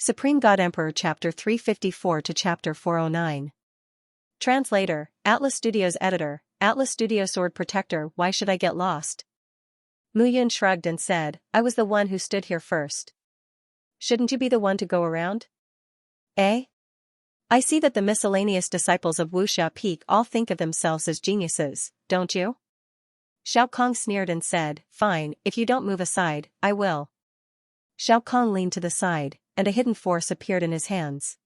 Supreme God Emperor Chapter 354 to Chapter 409. Translator, Atlas Studios Editor, Atlas Studio Sword Protector. Why should I get lost? Mu Yun shrugged and said, I was the one who stood here first. Shouldn't you be the one to go around? Eh? I see that the miscellaneous disciples of Wuxia Peak all think of themselves as geniuses, don't you? Xiao Kong sneered and said, Fine, if you don't move aside, I will. Xiao Kong leaned to the side, and a hidden force appeared in his hands.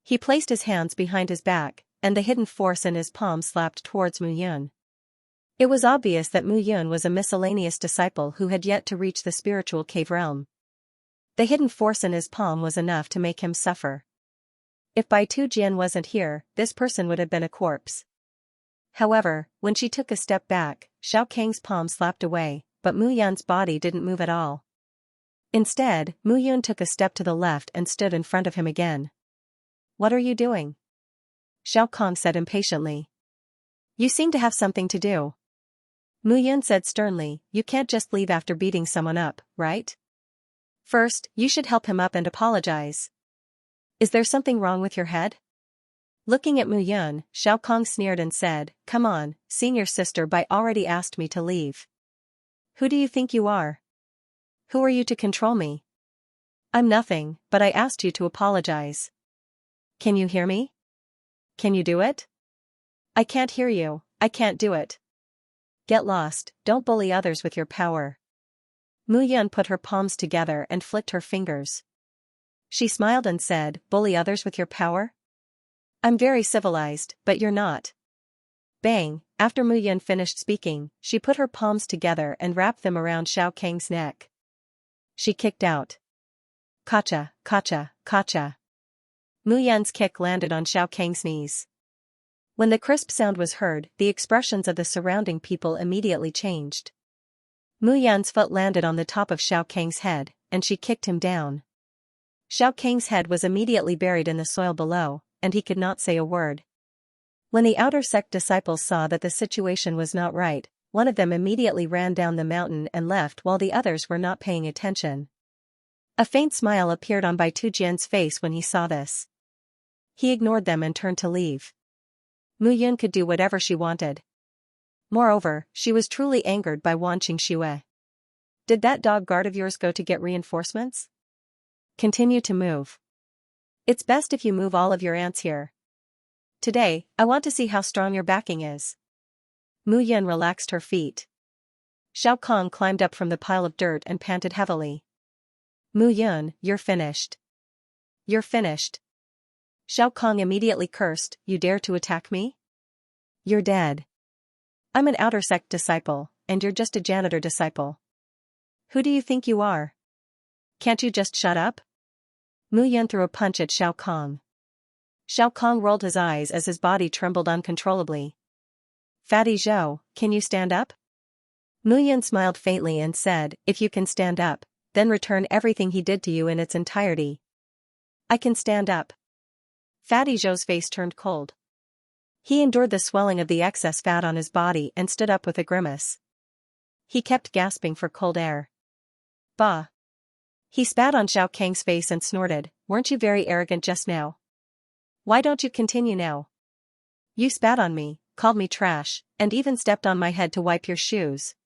He placed his hands behind his back, and the hidden force in his palm slapped towards Mu Yun. It was obvious that Mu Yun was a miscellaneous disciple who had yet to reach the spiritual cave realm. The hidden force in his palm was enough to make him suffer. If Bai Tu Jian wasn't here, this person would have been a corpse. However, when she took a step back, Xiao Kang's palm slapped away, but Mu Yun's body didn't move at all. Instead, Mu Yun took a step to the left and stood in front of him again. What are you doing? Xiao Kong said impatiently. You seem to have something to do. Mu Yun said sternly, you can't just leave after beating someone up, right? First, you should help him up and apologize. Is there something wrong with your head? Looking at Mu Yun, Xiao Kong sneered and said, Come on, senior sister Bai already asked me to leave. Who do you think you are? Who are you to control me? I'm nothing, but I asked you to apologize. Can you hear me? Can you do it? I can't hear you, I can't do it. Get lost, don't bully others with your power. Mu Yun put her palms together and flicked her fingers. She smiled and said, Bully others with your power? I'm very civilized, but you're not. Bang, after Mu Yun finished speaking, she put her palms together and wrapped them around Xiao Kang's neck. She kicked out. Kacha, kacha, kacha. Mu Yun's kick landed on Xiao Kang's knees. When the crisp sound was heard, the expressions of the surrounding people immediately changed. Mu Yun's foot landed on the top of Xiao Kang's head, and she kicked him down. Xiao Kang's head was immediately buried in the soil below, and he could not say a word. When the outer sect disciples saw that the situation was not right, one of them immediately ran down the mountain and left while the others were not paying attention. A faint smile appeared on Bai Tu Jian's face when he saw this. He ignored them and turned to leave. Mu Yun could do whatever she wanted. Moreover, she was truly angered by Wan Qingxue. Did that dog guard of yours go to get reinforcements? Continue to move. It's best if you move all of your ants here. Today, I want to see how strong your backing is. Mu Yun relaxed her feet. Xiao Kong climbed up from the pile of dirt and panted heavily. Mu Yun, you're finished. You're finished. Xiao Kong immediately cursed, You dare to attack me? You're dead. I'm an outer sect disciple, and you're just a janitor disciple. Who do you think you are? Can't you just shut up? Mu Yun threw a punch at Xiao Kong. Xiao Kong rolled his eyes as his body trembled uncontrollably. Fatty Zhou, can you stand up? Mu Yun smiled faintly and said, If you can stand up, then return everything he did to you in its entirety. I can stand up. Fatty Zhou's face turned cold. He endured the swelling of the excess fat on his body and stood up with a grimace. He kept gasping for cold air. Bah! He spat on Xiao Kang's face and snorted, Weren't you very arrogant just now? Why don't you continue now? You spat on me, called me trash, and even stepped on my head to wipe your shoes.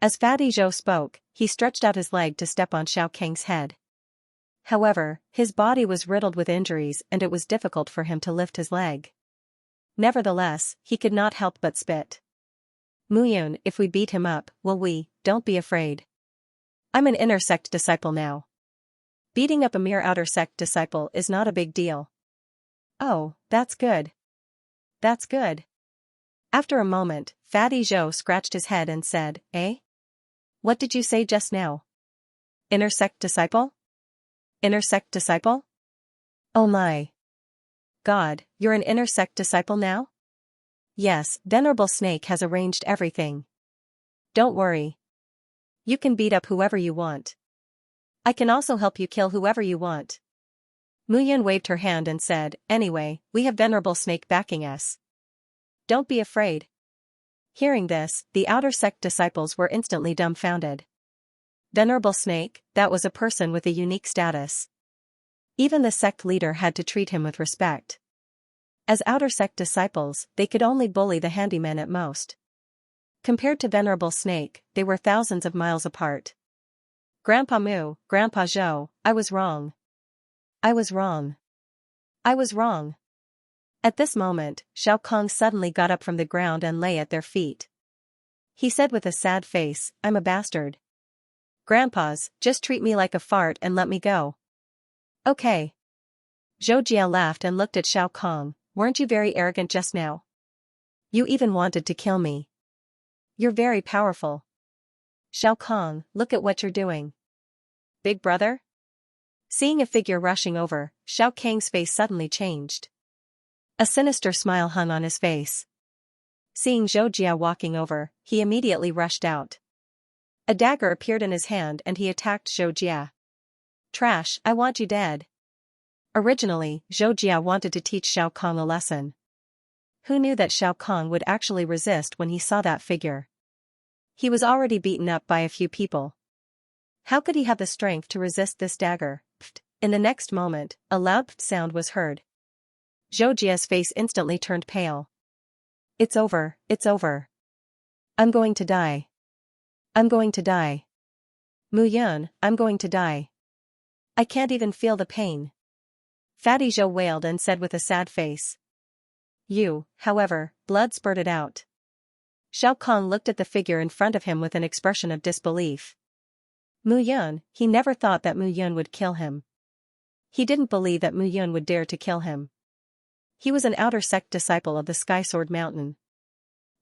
As Fatty Zhou spoke, he stretched out his leg to step on Xiao Kang's head. However, his body was riddled with injuries and it was difficult for him to lift his leg. Nevertheless, he could not help but spit. Mu Yun, if we beat him up, will we? Don't be afraid. I'm an inner sect disciple now. Beating up a mere outer sect disciple is not a big deal. Oh, that's good. That's good. After a moment, Fatty Zhou scratched his head and said, Eh? What did you say just now? Inner sect disciple? Inner sect disciple? Oh my. God, you're an inner sect disciple now? Yes, Venerable Snake has arranged everything. Don't worry. You can beat up whoever you want. I can also help you kill whoever you want. Mu Yun waved her hand and said, Anyway, we have Venerable Snake backing us. Don't be afraid. Hearing this, the outer sect disciples were instantly dumbfounded. Venerable Snake, that was a person with a unique status. Even the sect leader had to treat him with respect. As outer sect disciples, they could only bully the handyman at most. Compared to Venerable Snake, they were thousands of miles apart. Grandpa Mu, Grandpa Zhou, I was wrong. I was wrong. I was wrong. At this moment, Xiao Kong suddenly got up from the ground and lay at their feet. He said with a sad face, I'm a bastard. Grandpas, just treat me like a fart and let me go. Okay. Zhou Jia laughed and looked at Xiao Kong, weren't you very arrogant just now? You even wanted to kill me. You're very powerful. Xiao Kong, look at what you're doing. Big brother? Seeing a figure rushing over, Xiao Kang's face suddenly changed. A sinister smile hung on his face. Seeing Zhou Jia walking over, he immediately rushed out. A dagger appeared in his hand and he attacked Zhou Jia. Trash, I want you dead. Originally, Zhou Jia wanted to teach Xiao Kong a lesson. Who knew that Xiao Kong would actually resist when he saw that figure? He was already beaten up by a few people. How could he have the strength to resist this dagger? Pfft. In the next moment, a loud pfft sound was heard. Zhou Jia's face instantly turned pale. It's over, it's over. I'm going to die. I'm going to die. Mu Yun, I'm going to die. I can't even feel the pain. Fatty Zhou wailed and said with a sad face. However, blood spurted out. Xiao Kong looked at the figure in front of him with an expression of disbelief. Mu Yun, he never thought that Mu Yun would kill him. He didn't believe that Mu Yun would dare to kill him. He was an outer sect disciple of the Sky Sword Mountain.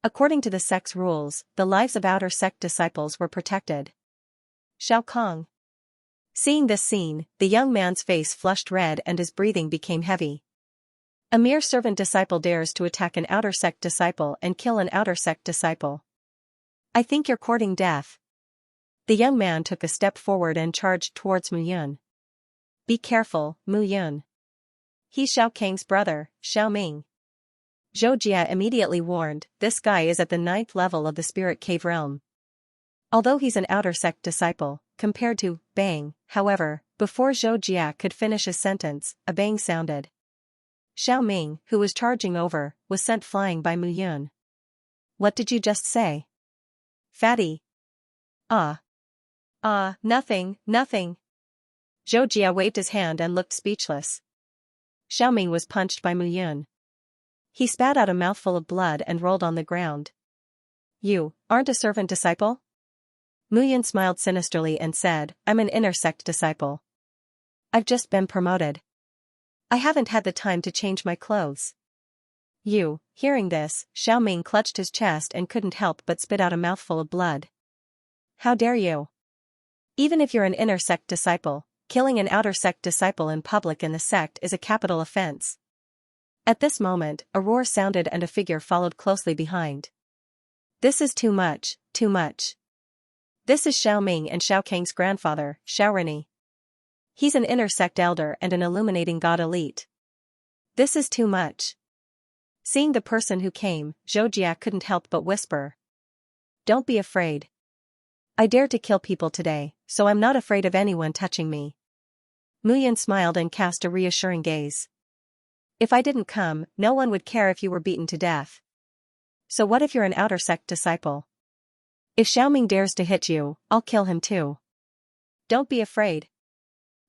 According to the sect's rules, the lives of outer sect disciples were protected. Xiao Kong. Seeing this scene, the young man's face flushed red and his breathing became heavy. A mere servant disciple dares to attack an outer sect disciple and kill an outer sect disciple. I think you're courting death. The young man took a step forward and charged towards Mu Yun. Be careful, Mu Yun. He's Xiao Kang's brother, Xiao Ming. Zhou Jia immediately warned, this guy is at the 9th level of the spirit cave realm. Although he's an outer sect disciple, compared to bang, however, before Zhou Jia could finish his sentence, a bang sounded. Xiao Ming, who was charging over, was sent flying by Mu Yun. What did you just say? Fatty. Nothing. Zhou Jia waved his hand and looked speechless. Xiao Ming was punched by Mu Yun. He spat out a mouthful of blood and rolled on the ground. You aren't a servant disciple? Mu Yun smiled sinisterly and said, I'm an inner sect disciple. I've just been promoted. I haven't had the time to change my clothes. Hearing this, Xiao Ming clutched his chest and couldn't help but spit out a mouthful of blood. How dare you? Even if you're an inner sect disciple, killing an outer sect disciple in public in the sect is a capital offense. At this moment, a roar sounded and a figure followed closely behind. This is too much, too much. This is Xiao Ming and Xiao Kang's grandfather, Xiao Rini. He's an inner sect elder and an illuminating god elite. This is too much. Seeing the person who came, Zhou Jia couldn't help but whisper. Don't be afraid. I dare to kill people today, so I'm not afraid of anyone touching me. Mu Yun smiled and cast a reassuring gaze. If I didn't come, no one would care if you were beaten to death. So what if you're an outer sect disciple? If Xiao Ming dares to hit you, I'll kill him too. Don't be afraid.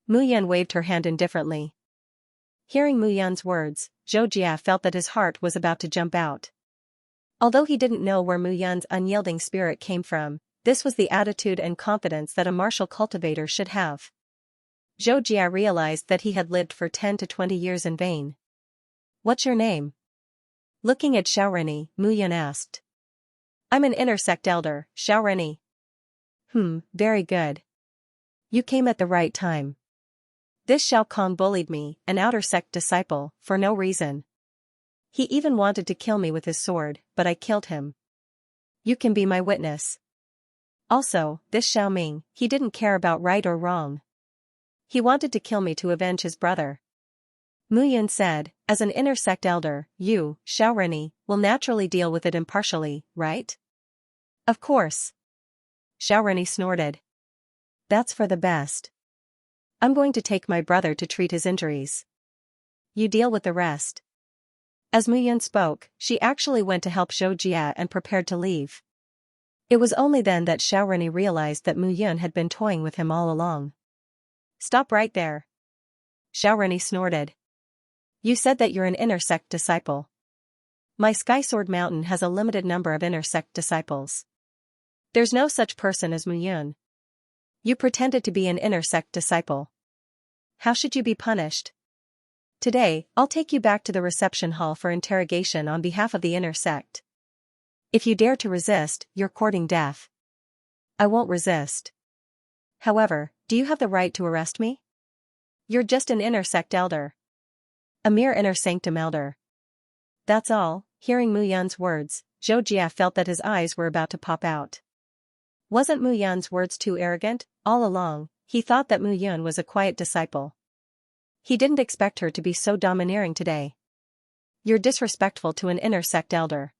Mu Yun waved her hand indifferently. Hearing Mu Yun's words, Zhou Jia felt that his heart was about to jump out. Although he didn't know where Mu Yun's unyielding spirit came from, this was the attitude and confidence that a martial cultivator should have. Zhou Jia realized that he had lived for 10 to 20 years in vain. What's your name? Looking at Xiao Rini, Mu Yun asked. I'm an inner sect elder, Xiao Rini. Very good. You came at the right time. This Xiao Kong bullied me, an outer sect disciple, for no reason. He even wanted to kill me with his sword, but I killed him. You can be my witness. Also, this Xiao Ming, he didn't care about right or wrong. He wanted to kill me to avenge his brother. Mu Yun said, as an inner sect elder, you, Xiao Rini, will naturally deal with it impartially, right? Of course. Xiao Rini snorted. That's for the best. I'm going to take my brother to treat his injuries. You deal with the rest. As Mu Yun spoke, she actually went to help Xianxia and prepared to leave. It was only then that Xiaorani realized that Mu Yun had been toying with him all along. Stop right there. Xiaorani snorted. You said that you're an inner sect disciple. My Sky Sword Mountain has a limited number of inner sect disciples. There's no such person as Mu Yun. You pretended to be an inner sect disciple. How should you be punished? Today, I'll take you back to the reception hall for interrogation on behalf of the inner sect. If you dare to resist, you're courting death. I won't resist. However, do you have the right to arrest me? You're just an inner sect elder. A mere inner sanctum elder. That's all. Hearing Mu Yun's words, Xianxia felt that his eyes were about to pop out. Wasn't Mu Yun's words too arrogant? All along, he thought that Mu Yun was a quiet disciple. He didn't expect her to be so domineering today. You're disrespectful to an inner sect elder.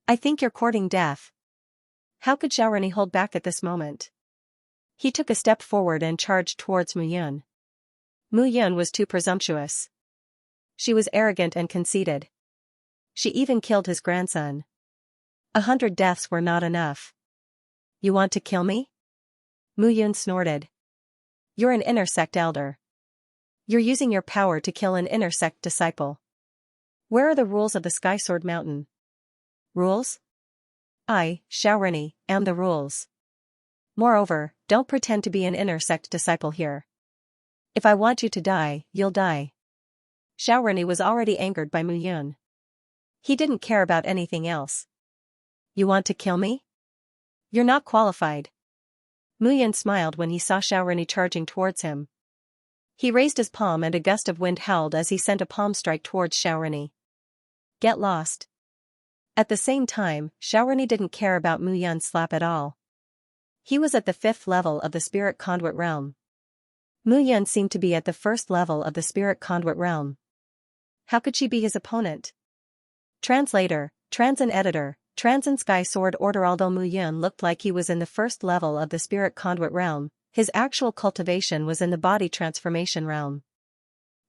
I think you're courting death. How could Xiaorani hold back at this moment? He took a step forward and charged towards Mu Yun. Mu Yun was too presumptuous. She was arrogant and conceited. She even killed his grandson. 100 deaths were not enough. You want to kill me? Mu Yun snorted. You're an inner sect elder. You're using your power to kill an inner sect disciple. Where are the rules of the Sky Sword Mountain? Rules? I, Xiaorani, am the rules. Moreover, don't pretend to be an inner sect disciple here. If I want you to die, you'll die. Xiaorani was already angered by Mu Yun. He didn't care about anything else. You want to kill me? You're not qualified. Mu Yun smiled when he saw Xiaorani charging towards him. He raised his palm and a gust of wind howled as he sent a palm strike towards Xiaorani. Get lost. At the same time, Xiaorani didn't care about Mu Yun's slap at all. He was at the 5th level of the Spirit Conduit Realm. Mu Yun seemed to be at the 1st level of the Spirit Conduit Realm. How could she be his opponent? Translator, Transin Editor, Transin Sky Sword Order. Although Mu Yun looked like he was in the 1st level of the Spirit Conduit Realm, his actual cultivation was in the Body Transformation Realm.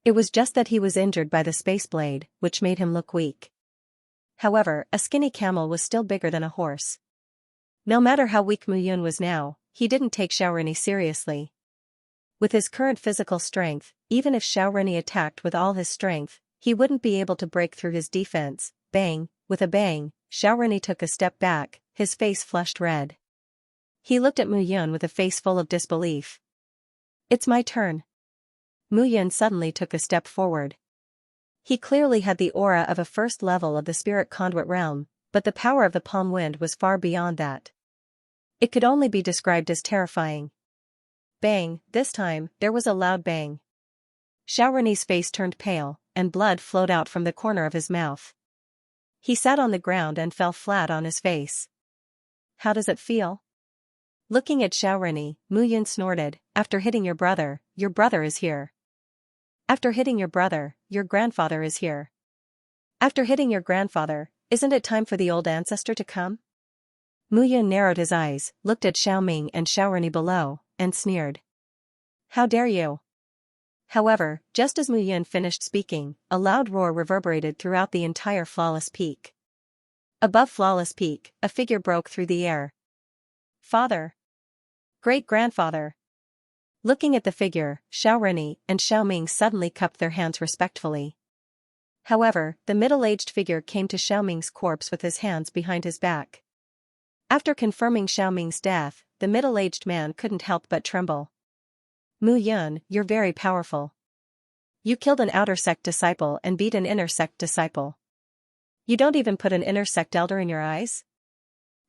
It was just that he was injured by the Space Blade, which made him look weak. However, a skinny camel was still bigger than a horse. No matter how weak Mu Yun was now, he didn't take Xiaorani seriously. With his current physical strength, even if Xiaorani attacked with all his strength, he wouldn't be able to break through his defense. Bang! With a bang, Xiaorani took a step back, his face flushed red. He looked at Mu Yun with a face full of disbelief. It's my turn. Mu Yun suddenly took a step forward. He clearly had the aura of a 1st level of the Spirit Conduit Realm, but the power of the palm wind was far beyond that. It could only be described as terrifying. Bang! This time, there was a loud bang. Xiaorani's face turned pale, and blood flowed out from the corner of his mouth. He sat on the ground and fell flat on his face. How does it feel? Looking at Xiaorani, Mu Yun snorted. After hitting your brother is here. After hitting your brother, your grandfather is here. After hitting your grandfather, isn't it time for the old ancestor to come? Mu Yun narrowed his eyes, looked at Xiaoming and Xiaorani below, and sneered. How dare you? However, just as Mu Yun finished speaking, a loud roar reverberated throughout the entire Flawless Peak. Above Flawless Peak, a figure broke through the air. Father! Great-grandfather! Looking at the figure, Xiaorani and Xiaoming suddenly cupped their hands respectfully. However, the middle-aged figure came to Xiaoming's corpse with his hands behind his back. After confirming Xiaoming's death, the middle-aged man couldn't help but tremble. Mu Yun, you're very powerful. You killed an outer sect disciple and beat an inner sect disciple. You don't even put an inner sect elder in your eyes?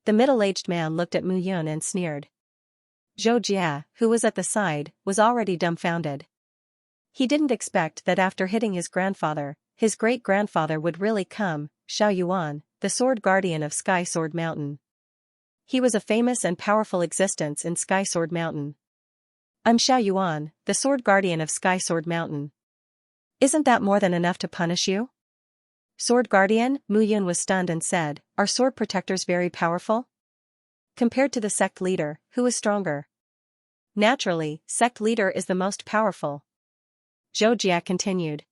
The middle-aged man looked at Mu Yun and sneered. Xianxia, who was at the side, was already dumbfounded. He didn't expect that after hitting his grandfather, his great-grandfather would really come. Xiao Yuan, the sword guardian of Sky Sword Mountain. He was a famous and powerful existence in Sky Sword Mountain. I'm Xiao Yuan, the sword guardian of Sky Sword Mountain. Isn't that more than enough to punish you? Sword guardian? Mu Yun was stunned and said, are sword protectors very powerful? Compared to the sect leader, who is stronger? Naturally, sect leader is the most powerful. Zhou Jia continued.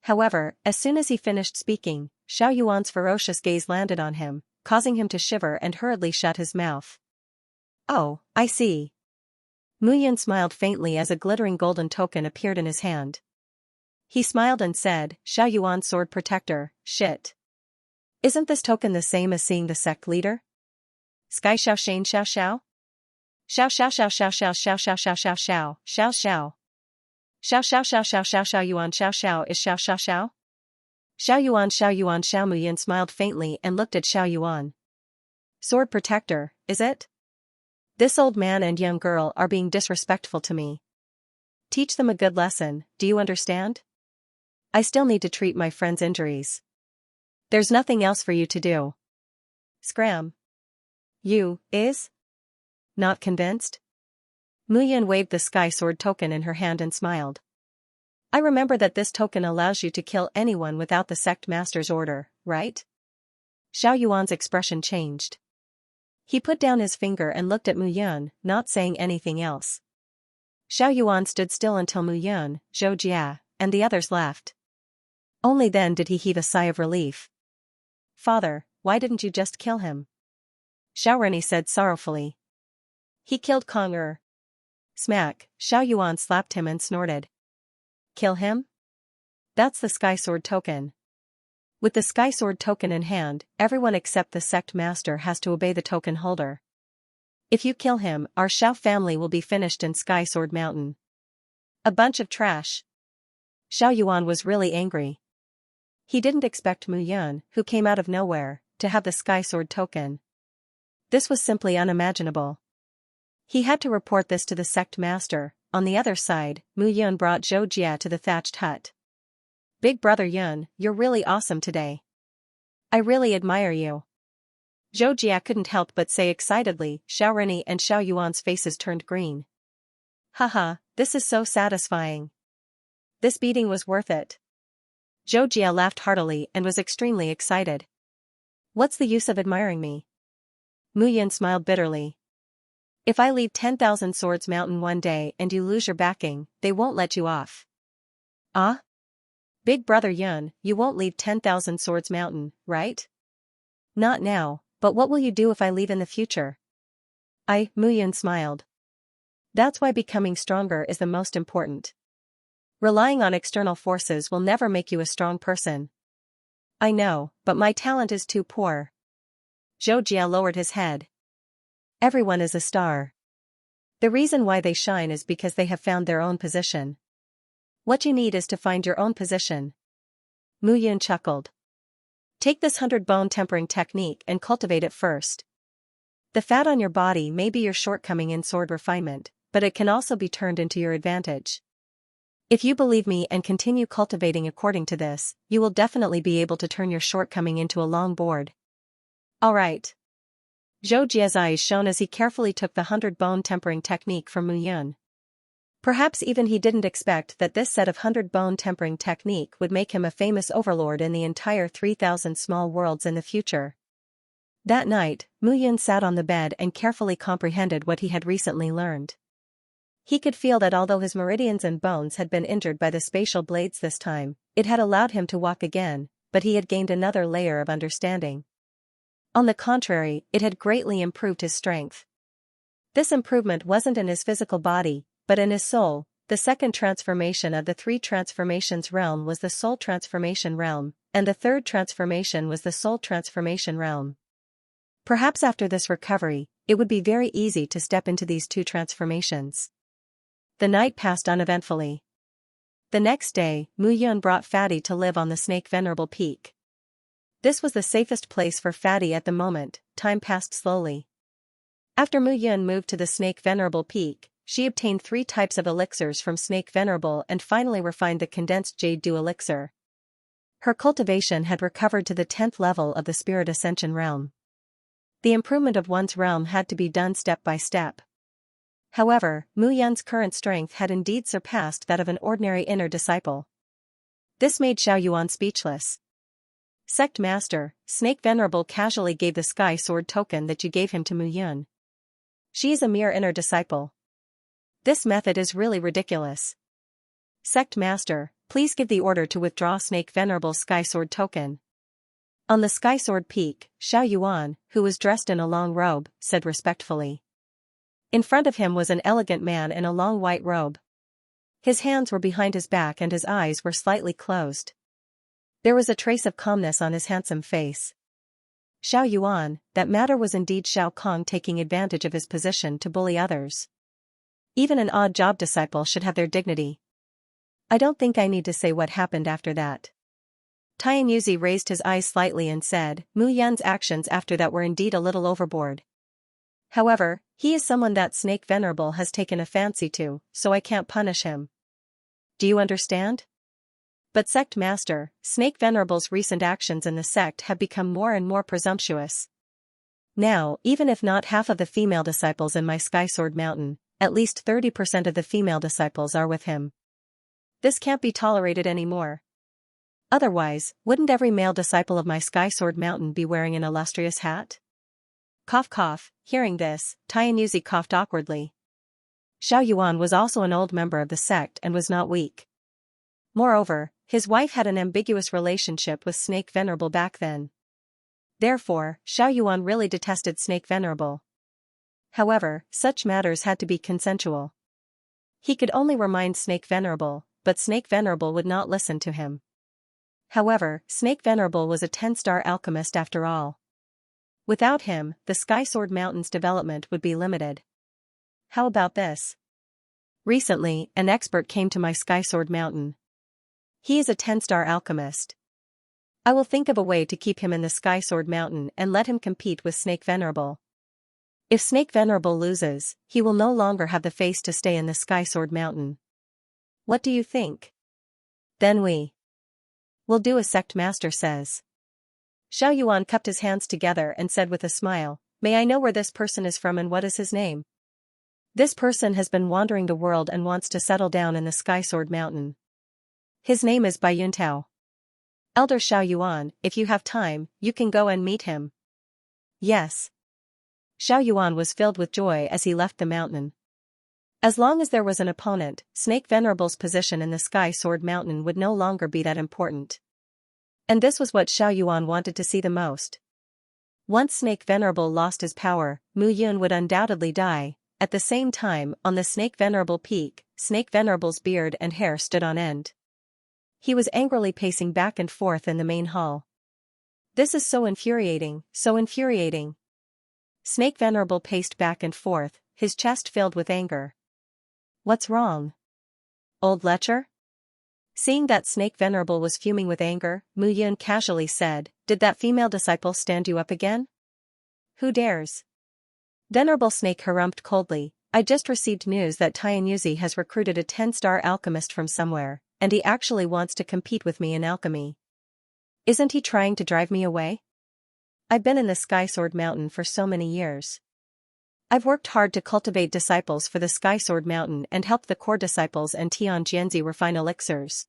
However, as soon as he finished speaking, Xiao Yuan's ferocious gaze landed on him, causing him to shiver and hurriedly shut his mouth. Oh, I see. Mu Yun smiled faintly as a glittering golden token appeared in his hand. He smiled and said, Xiao Yuan's sword protector, shit. Isn't this token the same as seeing the sect leader? Sky Xiao Shane Xiao Xiao? Xiao Xiao Xiao Xiao Xiao Xiao Xiao Xiao Xiao Xiao Xiao Xiao. Xiao Xiao Xiao Xiao Xiao Xiao Yuan Xiao Xiao is Xiao Xiao Xiao? Xiao Yuan Xiao Mu Yun smiled faintly and looked at Xiao Yuan. Sword protector, is it? This old man and young girl are being disrespectful to me. Teach them a good lesson, do you understand? I still need to treat my friend's injuries. There's nothing else for you to do. Scram. You, is? Not convinced? Mu Yun waved the sky sword token in her hand and smiled. I remember that this token allows you to kill anyone without the sect master's order, right? Xiao Yuan's expression changed. He put down his finger and looked at Mu Yun, not saying anything else. Xiao Yuan stood still until Mu Yun, Zhou Jia, and the others left. Only then did he heave a sigh of relief. Father, why didn't you just kill him? Xiao Rennie said sorrowfully. He killed Kong Er. Smack, Xiao Yuan slapped him and snorted. Kill him? That's the sky sword token. With the sky sword token in hand, everyone except the sect master has to obey the token holder. If you kill him, our Xiao family will be finished in Sky Sword Mountain. A bunch of trash. Xiao Yuan was really angry. He didn't expect Mu Yun, who came out of nowhere, to have the sky sword token. This was simply unimaginable. He had to report this to the sect master. On the other side, Mu Yun brought Zhou Jia to the thatched hut. Big brother Yun, you're really awesome today. I really admire you. Zhou Jia couldn't help but say excitedly. Xiao Rennie and Xiao Yuan's faces turned green. Haha, this is so satisfying. This beating was worth it. Zhou Jia laughed heartily and was extremely excited. What's the use of admiring me? Mu Yun smiled bitterly. If I leave 10,000 Swords Mountain one day and you lose your backing, they won't let you off. Ah? Big brother Yun, you won't leave 10,000 Swords Mountain, right? Not now, but what will you do if I leave in the future? Mu Yun smiled. That's why becoming stronger is the most important. Relying on external forces will never make you a strong person. I know, but my talent is too poor. Zhou Jia lowered his head. Everyone is a star. The reason why they shine is because they have found their own position. What you need is to find your own position. Mu Yun chuckled. Take this 100-bone tempering technique and cultivate it first. The fat on your body may be your shortcoming in sword refinement, but it can also be turned into your advantage. If you believe me and continue cultivating according to this, you will definitely be able to turn your shortcoming into a long board. Alright. Zhou Jia's eyes shone as he carefully took the 100-bone tempering technique from Mu Yun. Perhaps even he didn't expect that this set of 100-bone tempering technique would make him a famous overlord in the entire 3,000 small worlds in the future. That night, Mu Yun sat on the bed and carefully comprehended what he had recently learned. He could feel that although his meridians and bones had been injured by the spatial blades this time, it had allowed him to walk again, but he had gained another layer of understanding. On the contrary, it had greatly improved his strength. This improvement wasn't in his physical body, but in his soul. The second transformation of the three transformations realm was the soul transformation realm, and the third transformation was the soul transformation realm. Perhaps after this recovery, it would be very easy to step into these two transformations. The night passed uneventfully. The next day, Mu Yun brought Fatty to live on the Snake Venerable Peak. This was the safest place for Fatty at the moment. Time passed slowly. After Mu Yun moved to the Snake Venerable Peak, she obtained 3 types of elixirs from Snake Venerable and finally refined the condensed Jade Dew elixir. Her cultivation had recovered to the 10th level of the Spirit Ascension realm. The improvement of one's realm had to be done step by step. However, Mu Yun's current strength had indeed surpassed that of an ordinary inner disciple. This made Xiao Yuan speechless. Sect Master, Snake Venerable casually gave the Sky Sword token that you gave him to Mu Yun. She is a mere inner disciple. This method is really ridiculous. Sect Master, please give the order to withdraw Snake Venerable's Sky Sword token. On the Sky Sword peak, Xiao Yuan, who was dressed in a long robe, said respectfully. In front of him was an elegant man in a long white robe. His hands were behind his back and his eyes were slightly closed. There was a trace of calmness on his handsome face. Xiao Yuan, that matter was indeed Shao Kong taking advantage of his position to bully others. Even an odd job disciple should have their dignity. I don't think I need to say what happened after that. Tianyuzi raised his eyes slightly and said, Mu Yan's actions after that were indeed a little overboard. However, he is someone that Snake Venerable has taken a fancy to, so I can't punish him. Do you understand? But Sect Master, Snake Venerable's recent actions in the sect have become more and more presumptuous. Now, even if not half of the female disciples in my Sky Sword Mountain, at least 30% of the female disciples are with him. This can't be tolerated anymore. Otherwise, wouldn't every male disciple of my Sky Sword Mountain be wearing an illustrious hat? Cough cough, hearing this, Tianyuzi coughed awkwardly. Xiao Yuan was also an old member of the sect and was not weak. Moreover, his wife had an ambiguous relationship with Snake Venerable back then. Therefore, Xiao Yuan really detested Snake Venerable. However, such matters had to be consensual. He could only remind Snake Venerable, but Snake Venerable would not listen to him. However, Snake Venerable was a 10-star alchemist after all. Without him, the Sky Sword Mountain's development would be limited. How about this? Recently, an expert came to my Sky Sword Mountain. He is a 10-star alchemist. I will think of a way to keep him in the Sky Sword Mountain and let him compete with Snake Venerable. If Snake Venerable loses, he will no longer have the face to stay in the Sky Sword Mountain. What do you think? Then we will do as Sect Master says. Xiao Yuan cupped his hands together and said with a smile, May I know where this person is from and what is his name? This person has been wandering the world and wants to settle down in the Sky Sword Mountain. His name is Bai Yuntao. Elder Xiao Yuan, if you have time, you can go and meet him. Yes. Xiao Yuan was filled with joy as he left the mountain. As long as there was an opponent, Snake Venerable's position in the Sky Sword Mountain would no longer be that important. And this was what Xiao Yuan wanted to see the most. Once Snake Venerable lost his power, Mu Yun would undoubtedly die. At the same time, on the Snake Venerable peak, Snake Venerable's beard and hair stood on end. He was angrily pacing back and forth in the main hall. This is so infuriating, so infuriating. Snake Venerable paced back and forth, his chest filled with anger. What's wrong? Old lecher? Seeing that Snake Venerable was fuming with anger, Mu Yun casually said, Did that female disciple stand you up again? Who dares? Venerable Snake harumphed coldly, I just received news that Tianyuzi has recruited a 10-star alchemist from somewhere, and he actually wants to compete with me in alchemy. Isn't he trying to drive me away? I've been in the Sky Sword Mountain for so many years. I've worked hard to cultivate disciples for the Sky Sword Mountain and help the core disciples and Tian Jianzi refine elixirs.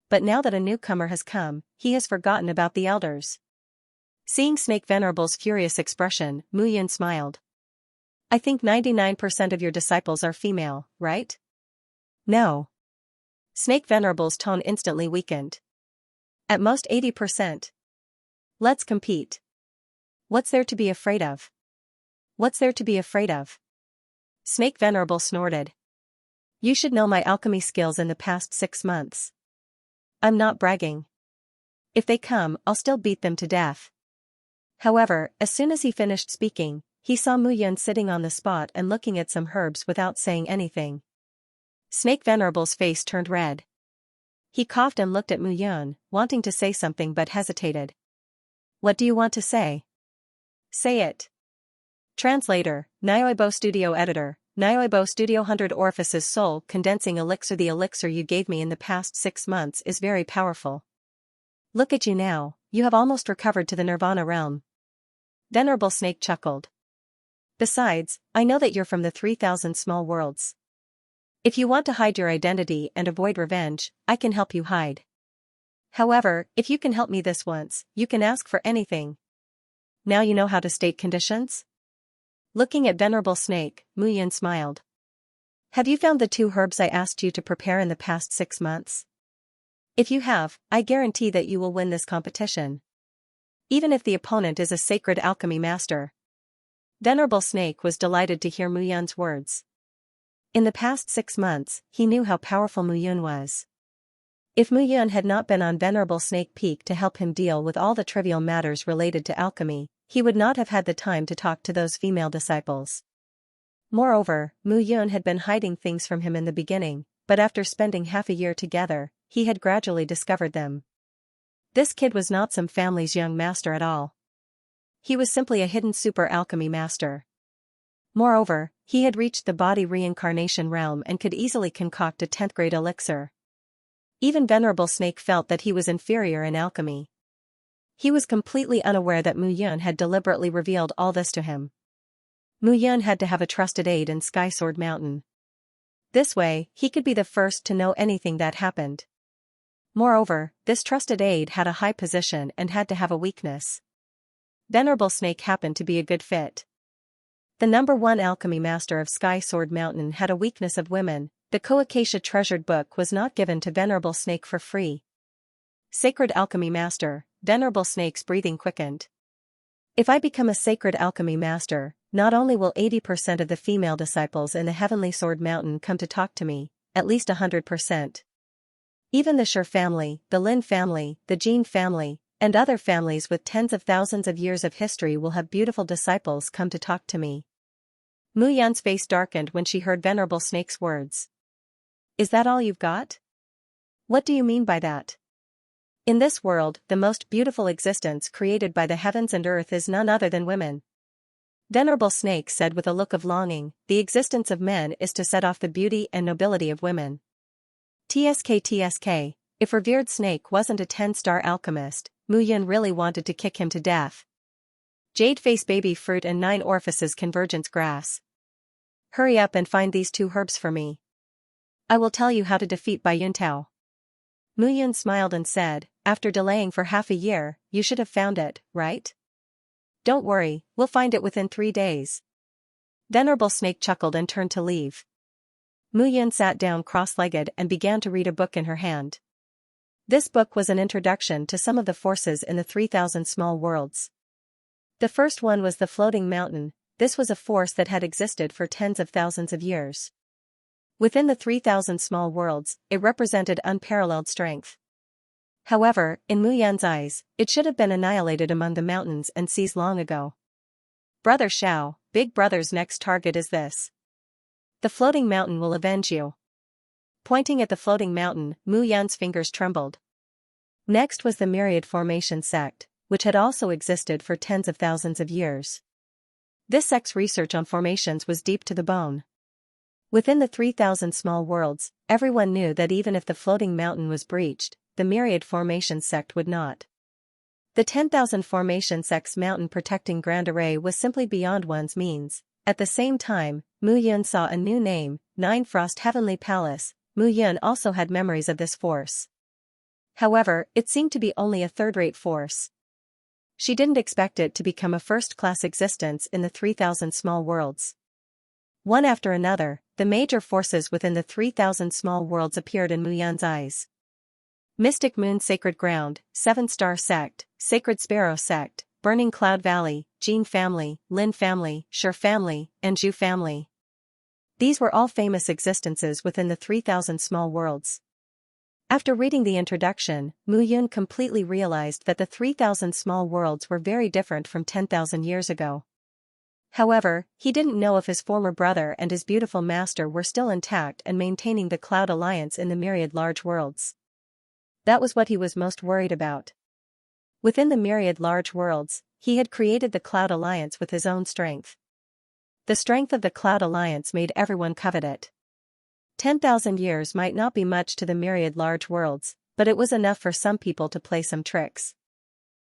But now that a newcomer has come, he has forgotten about the elders. Seeing Snake Venerable's furious expression, Mu Yun smiled. I think 99% of your disciples are female, right? No. Snake Venerable's tone instantly weakened. At most 80%. Let's compete. What's there to be afraid of? What's there to be afraid of? Snake Venerable snorted. You should know my alchemy skills in the past 6 months. I'm not bragging. If they come, I'll still beat them to death. However, as soon as he finished speaking, he saw Mu Yun sitting on the spot and looking at some herbs without saying anything. Snake Venerable's face turned red. He coughed and looked at Mu Yun, wanting to say something but hesitated. What do you want to say? Say it. Translator, Nioibo Studio Editor, Nioibo Studio 100 Orifices Soul Condensing Elixir. The elixir you gave me in the past 6 months is very powerful. Look at you now, you have almost recovered to the Nirvana realm. Venerable Snake chuckled. Besides, I know that you're from the 3,000 small worlds. If you want to hide your identity and avoid revenge, I can help you hide. However, if you can help me this once, you can ask for anything. Now you know how to state conditions? Looking at Venerable Snake, Mu Yun smiled. Have you found the 2 herbs I asked you to prepare in the past 6 months? If you have, I guarantee that you will win this competition. Even if the opponent is a sacred alchemy master. Venerable Snake was delighted to hear Mu Yun's words. In the past 6 months, he knew how powerful Mu Yun was. If Mu Yun had not been on Venerable Snake Peak to help him deal with all the trivial matters related to alchemy, he would not have had the time to talk to those female disciples. Moreover, Mu Yun had been hiding things from him in the beginning, but after spending half a year together, he had gradually discovered them. This kid was not some family's young master at all. He was simply a hidden super alchemy master. Moreover, he had reached the body reincarnation realm and could easily concoct a 10th grade elixir. Even Venerable Snake felt that he was inferior in alchemy. He was completely unaware that Mu Yun had deliberately revealed all this to him. Mu Yun had to have a trusted aide in Sky Sword Mountain. This way, he could be the first to know anything that happened. Moreover, this trusted aide had a high position and had to have a weakness. Venerable Snake happened to be a good fit. The #1 alchemy master of Sky Sword Mountain had a weakness of women. The Koacacia treasured book was not given to Venerable Snake for free. Sacred alchemy master, Venerable Snake's breathing quickened. If I become a sacred alchemy master, not only will 80% of the female disciples in the Heavenly Sword Mountain come to talk to me, at least 100%. Even the Sher family, the Lin family, the Jean family, and other families with tens of thousands of years of history will have beautiful disciples come to talk to me. Mu Yun's face darkened when she heard Venerable Snake's words. Is that all you've got? What do you mean by that? In this world, the most beautiful existence created by the heavens and earth is none other than women. Venerable Snake said with a look of longing, the existence of men is to set off the beauty and nobility of women. TSK, if revered Snake wasn't a 10-star alchemist, Mu Yun really wanted to kick him to death. Jade face baby fruit and 9 orifices convergence grass. Hurry up and find these 2 herbs for me. I will tell you how to defeat Bai Yuntao. Mu Yun smiled and said, after delaying for half a year, you should have found it, right? Don't worry, we'll find it within 3 days. Venerable Snake chuckled and turned to leave. Mu Yun sat down cross-legged and began to read a book in her hand. This book was an introduction to some of the forces in the 3,000 small worlds. The first one was the floating mountain. This was a force that had existed for tens of thousands of years. Within the 3,000 small worlds, it represented unparalleled strength. However, in Mu Yun's eyes, it should have been annihilated among the mountains and seas long ago. Brother Xiao, Big Brother's next target is this. The floating mountain will avenge you. Pointing at the floating mountain, Mu Yun's fingers trembled. Next was the Myriad Formation sect, which had also existed for tens of thousands of years. This sect's research on formations was deep to the bone. Within the 3,000 small worlds, everyone knew that even if the floating mountain was breached, the Myriad Formation sect would not. The 10,000 Formation sect's mountain protecting grand array was simply beyond one's means. At the same time, Mu Yun saw a new name, 9 Frost Heavenly Palace. Mu Yun also had memories of this force. However, it seemed to be only a third-rate force. She didn't expect it to become a first-class existence in the 3,000 small worlds. One after another, the major forces within the 3,000 small worlds appeared in Mu Yun's eyes. Mystic Moon Sacred Ground, 7-Star Sect, Sacred Sparrow Sect, Burning Cloud Valley, Jean family, Lin family, Sher family, and Zhu family. These were all famous existences within the 3,000 small worlds. After reading the introduction, Mu Yun completely realized that the 3,000 small worlds were very different from 10,000 years ago. However, he didn't know if his former brother and his beautiful master were still intact and maintaining the Cloud Alliance in the myriad large worlds. That was what he was most worried about. Within the myriad large worlds, he had created the Cloud Alliance with his own strength. The strength of the Cloud Alliance made everyone covet it. 10,000 years might not be much to the myriad large worlds, but it was enough for some people to play some tricks.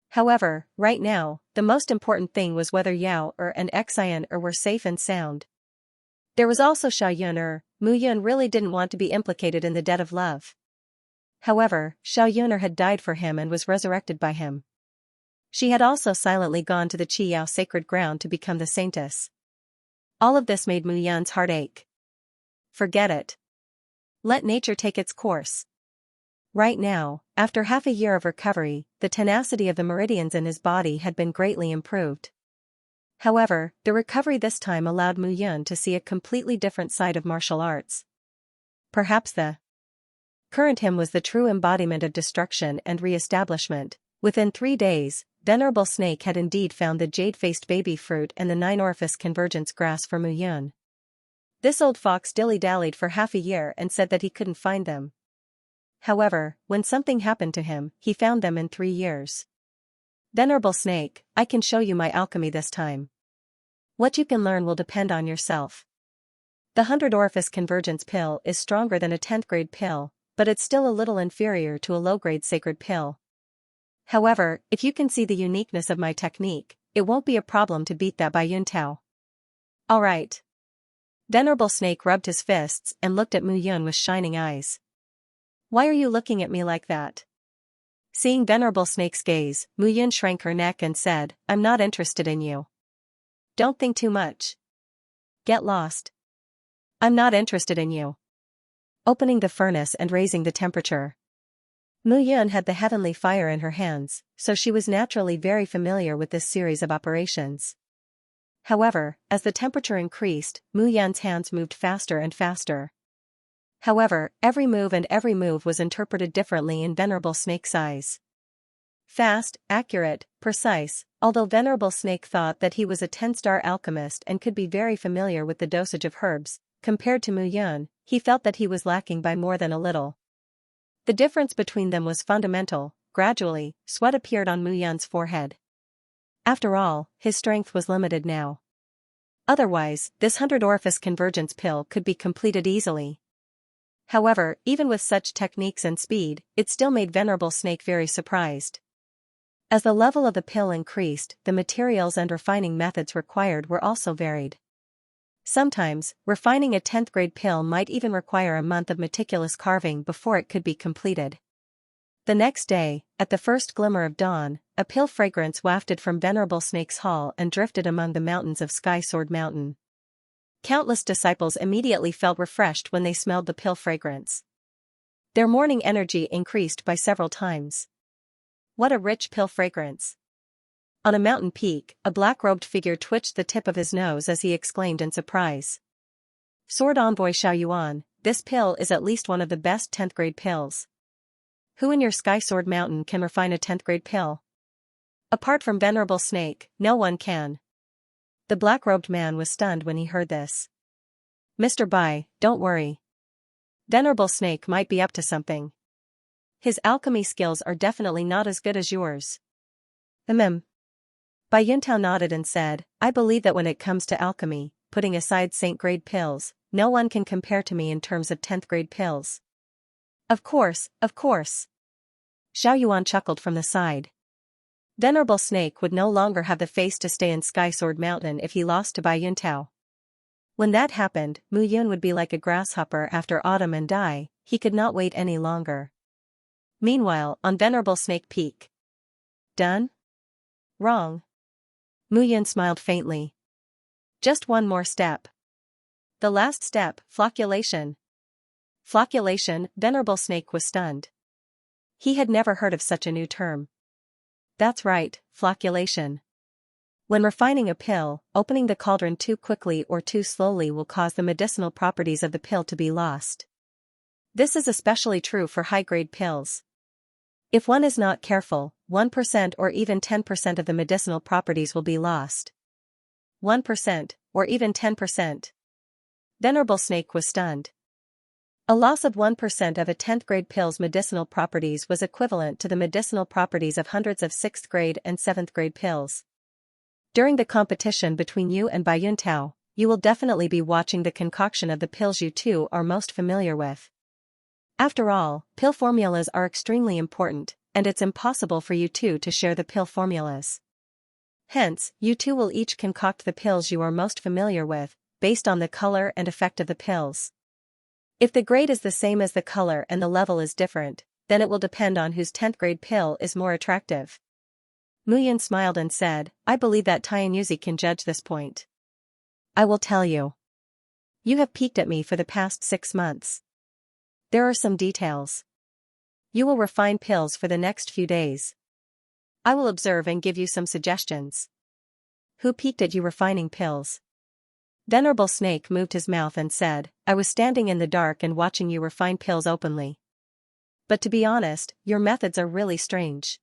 However, right now, the most important thing was whether Yao and Xian were safe and sound. There was also Xiao Yun. Mu Yun really didn't want to be implicated in the debt of love. However, Xiao Yun had died for him and was resurrected by him. She had also silently gone to the Qi Yao sacred ground to become the saintess. All of this made Mu Yun's heart ache. forget it. Let nature take its course. Right now, after half a year of recovery, the tenacity of the meridians in his body had been greatly improved. However, the recovery this time allowed Mu Yun to see a completely different side of martial arts. Perhaps the current him was the true embodiment of destruction and re-establishment. Within 3 days, Venerable Snake had indeed found the jade-faced baby fruit and the 9-orifice convergence grass for Mu Yun. This old fox dilly-dallied for half a year and said that he couldn't find them. However, when something happened to him, he found them in 3 years. Venerable Snake, I can show you my alchemy this time. What you can learn will depend on yourself. The 100-orifice convergence pill is stronger than a 10th grade pill, but it's still a little inferior to a low-grade sacred pill. However, if you can see the uniqueness of my technique, it won't be a problem to beat that Baiyun Tao. Alright. Venerable Snake rubbed his fists and looked at Mu Yun with shining eyes. Why are you looking at me like that? Seeing Venerable Snake's gaze, Mu Yun shrank her neck and said, I'm not interested in you. Don't think too much. Get lost. I'm not interested in you. Opening the furnace and raising the temperature. Mu Yun had the heavenly fire in her hands, so she was naturally very familiar with this series of operations. However, as the temperature increased, Mu Yun's hands moved faster and faster. However, every move was interpreted differently in Venerable Snake's eyes. Fast, accurate, precise, although Venerable Snake thought that he was a 10-star alchemist and could be very familiar with the dosage of herbs, compared to Mu Yun, he felt that he was lacking by more than a little. The difference between them was fundamental. Gradually, sweat appeared on Mu Yun's forehead. After all, his strength was limited now. Otherwise, this 100-orifice convergence pill could be completed easily. However, even with such techniques and speed, it still made Venerable Snake very surprised. As the level of the pill increased, the materials and refining methods required were also varied. Sometimes, refining a 10th grade pill might even require a month of meticulous carving before it could be completed. The next day, at the first glimmer of dawn, a pill fragrance wafted from Venerable Snake's hall and drifted among the mountains of Sky Sword Mountain. Countless disciples immediately felt refreshed when they smelled the pill fragrance. Their morning energy increased by several times. What a rich pill fragrance! On a mountain peak, a black-robed figure twitched the tip of his nose as he exclaimed in surprise. Sword Envoy Xiaoyuan, this pill is at least one of the best 10th grade pills. Who in your Sky Sword Mountain can refine a 10th grade pill? Apart from Venerable Snake, no one can. The black-robed man was stunned when he heard this. Mr. Bai, don't worry. Venerable Snake might be up to something. His alchemy skills are definitely not as good as yours. Bai Yuntao nodded and said, I believe that when it comes to alchemy, putting aside Saint-grade pills, no one can compare to me in terms of 10th grade pills. Of course, of course. Xiao Yuan chuckled from the side. Venerable Snake would no longer have the face to stay in Sky Sword Mountain if he lost to Bai Yuntao. When that happened, Mu Yun would be like a grasshopper after autumn and die. He could not wait any longer. Meanwhile, on Venerable Snake Peak. Done? Wrong. Mu Yun smiled faintly. Just one more step. The last step, flocculation. Flocculation, Venerable Snake was stunned. He had never heard of such a new term. That's right, flocculation. When refining a pill, opening the cauldron too quickly or too slowly will cause the medicinal properties of the pill to be lost. This is especially true for high-grade pills. If one is not careful, 1% or even 10% of the medicinal properties will be lost. 1%, or even 10%. Venerable Snake was stunned. A loss of 1% of a 10th grade pill's medicinal properties was equivalent to the medicinal properties of hundreds of 6th grade and 7th grade pills. During the competition between you and Bai Yuntao, you will definitely be watching the concoction of the pills you two are most familiar with. After all, pill formulas are extremely important, and it's impossible for you two to share the pill formulas. Hence, you two will each concoct the pills you are most familiar with, based on the color and effect of the pills. If the grade is the same as the color and the level is different, then it will depend on whose 10th grade pill is more attractive. Mu Yun smiled and said, I believe that Taianyuzi can judge this point. I will tell you. You have peeked at me for the past 6 months. There are some details. You will refine pills for the next few days. I will observe and give you some suggestions. Who peeked at you refining pills? Venerable Snake moved his mouth and said, I was standing in the dark and watching you refine pills openly. But to be honest, your methods are really strange.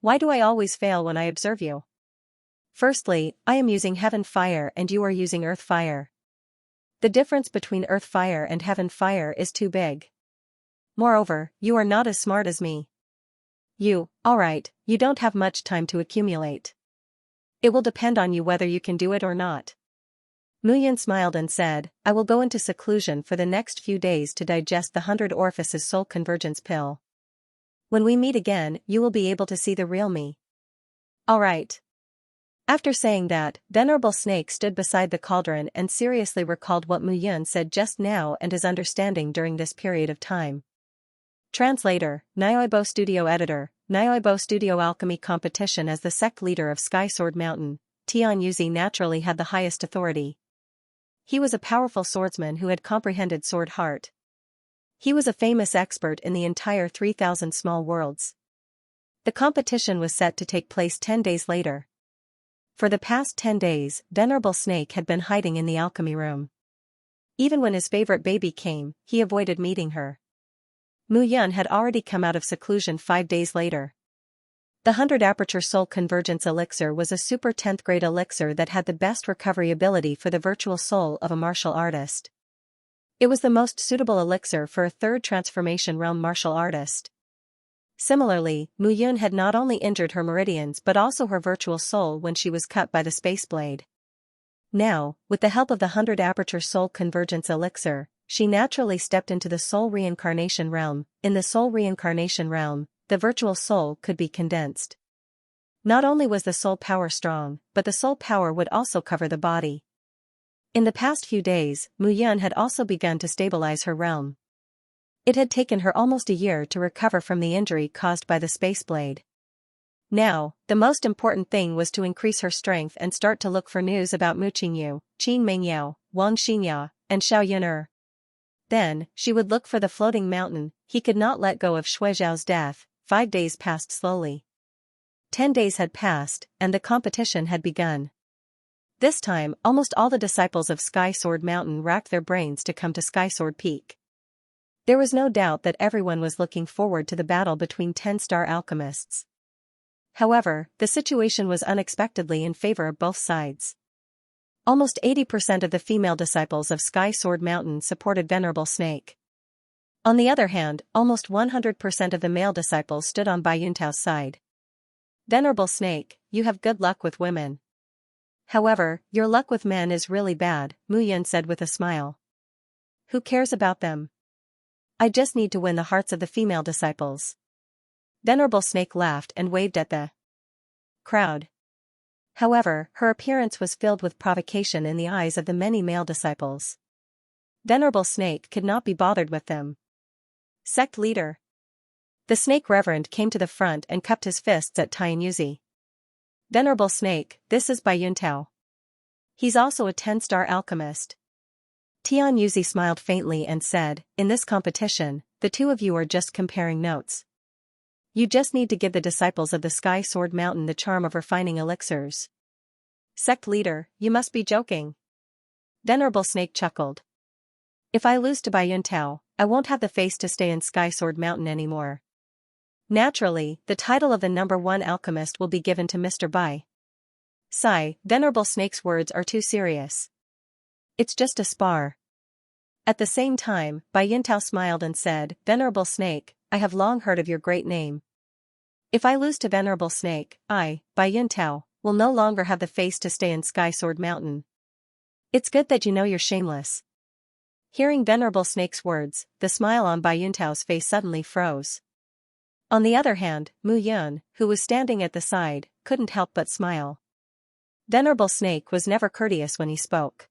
Why do I always fail when I observe you? Firstly, I am using heaven fire and you are using earth fire. The difference between earth fire and heaven fire is too big. Moreover, you are not as smart as me. Alright, you don't have much time to accumulate. It will depend on you whether you can do it or not. Muyan smiled and said, I will go into seclusion for the next few days to digest the 100 Orifices Soul Convergence pill. When we meet again, you will be able to see the real me. Alright. After saying that, Venerable Snake stood beside the cauldron and seriously recalled what Muyan said just now and his understanding during this period of time. Translator, Nyoibo Studio Editor, Nyoibo Studio Alchemy Competition. As the sect leader of Sky Sword Mountain, Tian Yuzi naturally had the highest authority. He was a powerful swordsman who had comprehended sword heart. He was a famous expert in the entire 3,000 small worlds. The competition was set to take place 10 days later. For the past 10 days, Venerable Snake had been hiding in the alchemy room. Even when his favorite baby came, he avoided meeting her. Muyan had already come out of seclusion 5 days later. The 100 Aperture Soul Convergence Elixir was a super 10th grade elixir that had the best recovery ability for the virtual soul of a martial artist. It was the most suitable elixir for a 3rd transformation realm martial artist. Similarly, Muyan had not only injured her meridians but also her virtual soul when she was cut by the space blade. Now, with the help of the 100 Aperture Soul Convergence Elixir, she naturally stepped into the soul reincarnation realm. In the soul reincarnation realm, the virtual soul could be condensed. Not only was the soul power strong, but the soul power would also cover the body. In the past few days, Muyan had also begun to stabilize her realm. It had taken her almost a year to recover from the injury caused by the space blade. Now, the most important thing was to increase her strength and start to look for news about Mu Qingyu, Qin Mengyao, Wang Xinya, and Xiao Yun'er. Then, she would look for the floating mountain. He could not let go of Shuizhao's death. 5 days passed slowly. 10 days had passed, and the competition had begun. This time, almost all the disciples of Sky Sword Mountain racked their brains to come to Sky Sword Peak. There was no doubt that everyone was looking forward to the battle between 10-star alchemists. However, the situation was unexpectedly in favor of both sides. Almost 80% of the female disciples of Sky Sword Mountain supported Venerable Snake. On the other hand, almost 100% of the male disciples stood on Bai Yuntao's side. Venerable Snake, you have good luck with women. However, your luck with men is really bad, Muyan said with a smile. Who cares about them? I just need to win the hearts of the female disciples. Venerable Snake laughed and waved at the crowd. However, her appearance was filled with provocation in the eyes of the many male disciples. Venerable Snake could not be bothered with them. Sect leader. The Snake Reverend came to the front and cupped his fists at Tian Yuzi. Venerable Snake, this is Bai Yuntao. He's also a 10-star alchemist. Tian Yuzi smiled faintly and said, in this competition, the two of you are just comparing notes. You just need to give the disciples of the Sky Sword Mountain the charm of refining elixirs. Sect leader, you must be joking. Venerable Snake chuckled. If I lose to Bai Yuntao, I won't have the face to stay in Sky Sword Mountain anymore. Naturally, the title of the #1 alchemist will be given to Mr. Bai. Sigh, Venerable Snake's words are too serious. It's just a spar. At the same time, Bai Yuntao smiled and said, Venerable Snake, I have long heard of your great name. If I lose to Venerable Snake, I, Bai Yuntao, will no longer have the face to stay in Sky Sword Mountain. It's good that you know you're shameless. Hearing Venerable Snake's words, the smile on Bai Yuntao's face suddenly froze. On the other hand, Mu Yun, who was standing at the side, couldn't help but smile. Venerable Snake was never courteous when he spoke.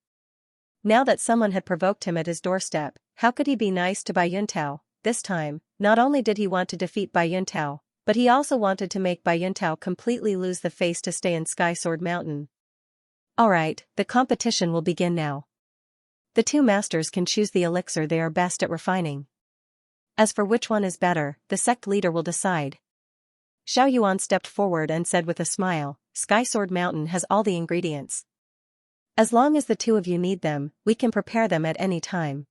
Now that someone had provoked him at his doorstep, how could he be nice to Bai Yuntao? This time, not only did he want to defeat Bai Yuntao, but he also wanted to make Bai Yuntao completely lose the face to stay in Sky Sword Mountain. Alright, the competition will begin now. The two masters can choose the elixir they are best at refining. As for which one is better, the sect leader will decide. Xiao Yuan stepped forward and said with a smile, Sky Sword Mountain has all the ingredients. As long as the two of you need them, we can prepare them at any time.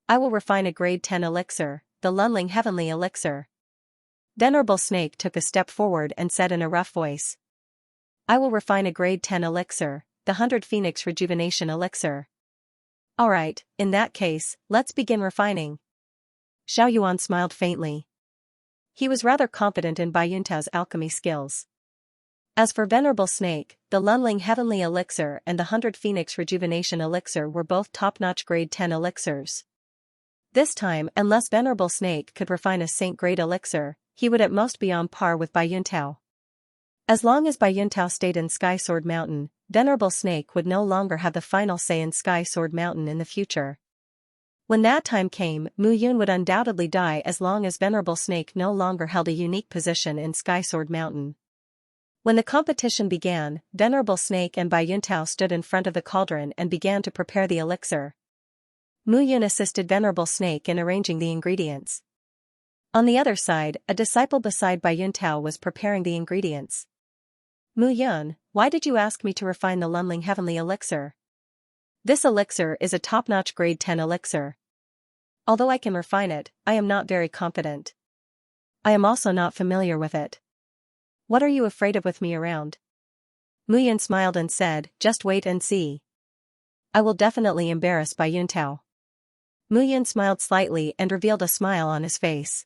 I will refine a grade 10 elixir, the Lunling Heavenly Elixir. Venerable Snake took a step forward and said in a rough voice. I will refine a grade 10 elixir, the 100 Phoenix Rejuvenation Elixir. Alright, in that case, let's begin refining. Xiao Yuan smiled faintly. He was rather confident in Bai Yuntao's alchemy skills. As for Venerable Snake, the Lunling Heavenly Elixir and the 100 Phoenix Rejuvenation Elixir were both top-notch grade 10 elixirs. This time, unless Venerable Snake could refine a Saint-grade elixir, he would at most be on par with Bai Yuntao. As long as Bai Yuntao stayed in Sky Sword Mountain, Venerable Snake would no longer have the final say in Sky Sword Mountain in the future. When that time came, Mu Yun would undoubtedly die as long as Venerable Snake no longer held a unique position in Sky Sword Mountain. When the competition began, Venerable Snake and Bai Yuntao stood in front of the cauldron and began to prepare the elixir. Mu Yun assisted Venerable Snake in arranging the ingredients. On the other side, a disciple beside Bai Yuntao was preparing the ingredients. Mu Yun, why did you ask me to refine the Lunling Heavenly Elixir? This elixir is a top-notch grade 10 elixir. Although I can refine it, I am not very confident. I am also not familiar with it. What are you afraid of with me around? Mu Yun smiled and said, just wait and see. I will definitely embarrass Bai Yuntao. Mu Yun smiled slightly and revealed a smile on his face.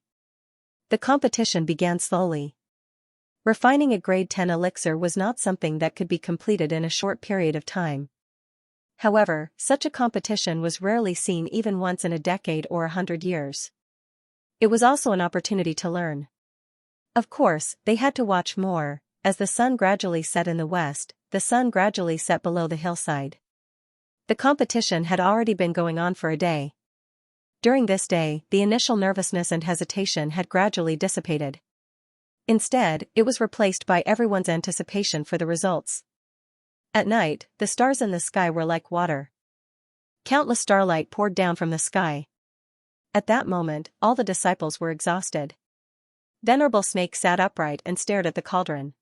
The competition began slowly. Refining a grade 10 elixir was not something that could be completed in a short period of time. However, such a competition was rarely seen even once in a decade or 100 years. It was also an opportunity to learn. Of course, they had to watch more. As the sun gradually set in the west, the sun gradually set below the hillside. The competition had already been going on for a day. During this day, the initial nervousness and hesitation had gradually dissipated. Instead, it was replaced by everyone's anticipation for the results. At night, the stars in the sky were like water. Countless starlight poured down from the sky. At that moment, all the disciples were exhausted. Venerable Snake sat upright and stared at the cauldron.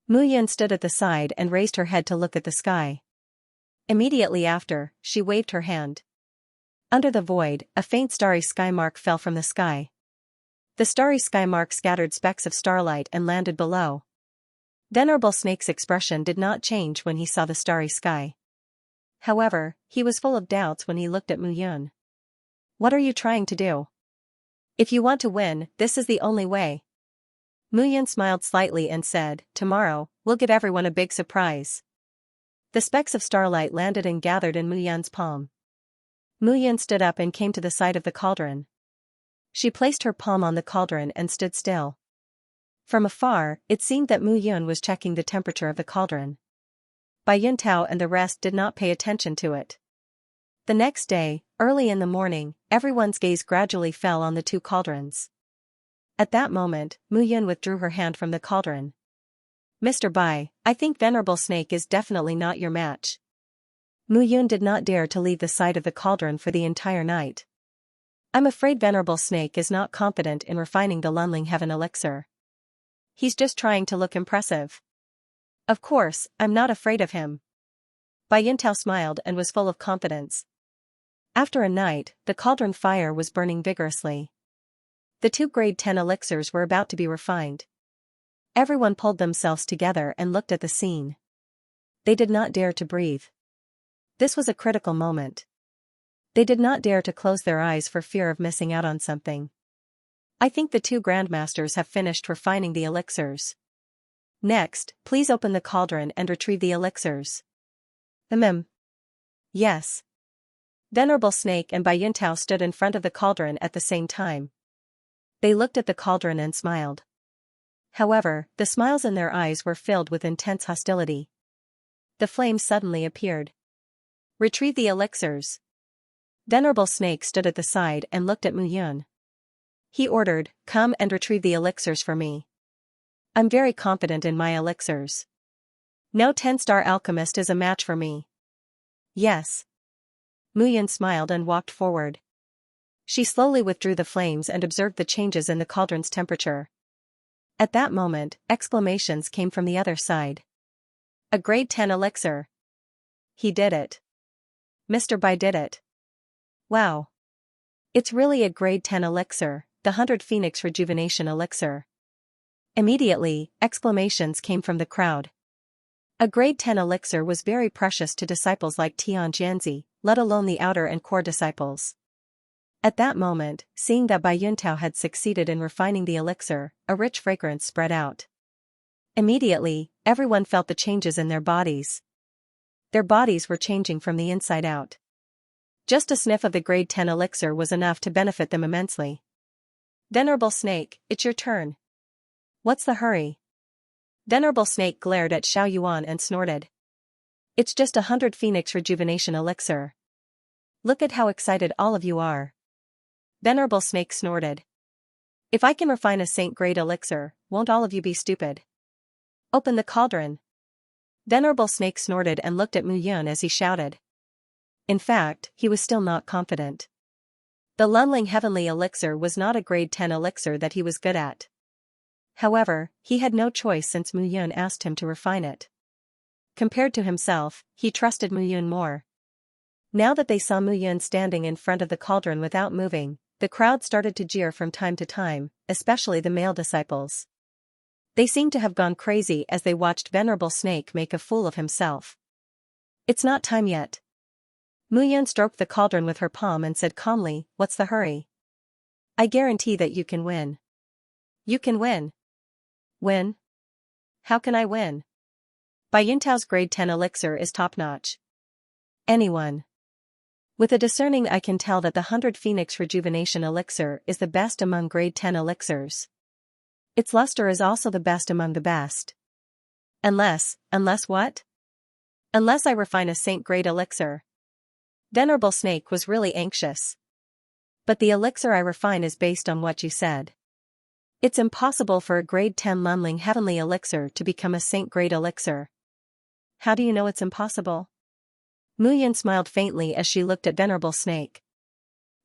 Mu Yun stood at the side and raised her head to look at the sky. Immediately after, she waved her hand. Under the void, a faint starry sky mark fell from the sky. The starry sky mark scattered specks of starlight and landed below. Venerable Snake's expression did not change when he saw the starry sky. However, he was full of doubts when he looked at Mu Yun. What are you trying to do? If you want to win, this is the only way. Mu Yun smiled slightly and said, tomorrow, we'll give everyone a big surprise. The specks of starlight landed and gathered in Mu Yun's palm. Mu Yun stood up and came to the side of the cauldron. She placed her palm on the cauldron and stood still. From afar, it seemed that Mu Yun was checking the temperature of the cauldron. Bai Yuntao and the rest did not pay attention to it. The next day, early in the morning, everyone's gaze gradually fell on the two cauldrons. At that moment, Mu Yun withdrew her hand from the cauldron. Mr. Bai, I think Venerable Snake is definitely not your match. Mu Yun did not dare to leave the side of the cauldron for the entire night. I'm afraid Venerable Snake is not confident in refining the Lunling Heaven elixir. He's just trying to look impressive. Of course, I'm not afraid of him. Bai Yuntao smiled and was full of confidence. After a night, the cauldron fire was burning vigorously. The two grade 10 elixirs were about to be refined. Everyone pulled themselves together and looked at the scene. They did not dare to breathe. This was a critical moment. They did not dare to close their eyes for fear of missing out on something. I think the two grandmasters have finished refining the elixirs. Next, please open the cauldron and retrieve the elixirs. Yes. Venerable Snake and Bai Yuntao stood in front of the cauldron at the same time. They looked at the cauldron and smiled. However, the smiles in their eyes were filled with intense hostility. The flames suddenly appeared. Retrieve the elixirs. Venerable Snake stood at the side and looked at Mu Yun. He ordered, come and retrieve the elixirs for me. I'm very confident in my elixirs. No 10-star alchemist is a match for me. Yes. Muyan smiled and walked forward. She slowly withdrew the flames and observed the changes in the cauldron's temperature. At that moment, exclamations came from the other side. A grade 10 elixir. He did it. Mr. Bai did it. Wow. It's really a grade 10 elixir, the 100 Phoenix Rejuvenation Elixir. Immediately, exclamations came from the crowd. A grade 10 elixir was very precious to disciples like Xianxia, let alone the outer and core disciples. At that moment, seeing that Bai Yuntao had succeeded in refining the elixir, a rich fragrance spread out. Immediately, everyone felt the changes in their bodies. Their bodies were changing from the inside out. Just a sniff of the grade 10 elixir was enough to benefit them immensely. Venerable Snake, it's your turn. What's the hurry? Venerable Snake glared at Xiao Yuan and snorted. It's just 100 Phoenix Rejuvenation Elixir. Look at how excited all of you are. Venerable Snake snorted. If I can refine a saint-grade elixir, won't all of you be stupid? Open the cauldron. Venerable Snake snorted and looked at Mu Yun as he shouted. In fact, he was still not confident. The Lunling Heavenly Elixir was not a grade 10 elixir that he was good at. However, he had no choice since Mu Yun asked him to refine it. Compared to himself, he trusted Mu Yun more. Now that they saw Mu Yun standing in front of the cauldron without moving, the crowd started to jeer from time to time, especially the male disciples. They seemed to have gone crazy as they watched Venerable Snake make a fool of himself. It's not time yet. Mu Yun stroked the cauldron with her palm and said calmly, what's the hurry? I guarantee that you can win. You can win. Win? How can I win? Bai Yuntao's grade 10 elixir is top-notch. Anyone with a discerning eye can tell that the 100 Phoenix Rejuvenation Elixir is the best among grade 10 elixirs. Its luster is also the best among the best. Unless what? Unless I refine a saint-grade elixir. Venerable Snake was really anxious. But the elixir I refine is based on what you said. It's impossible for a grade 10 Lunling Heavenly Elixir to become a saint-grade elixir. How do you know it's impossible? Mu Yun smiled faintly as she looked at Venerable Snake.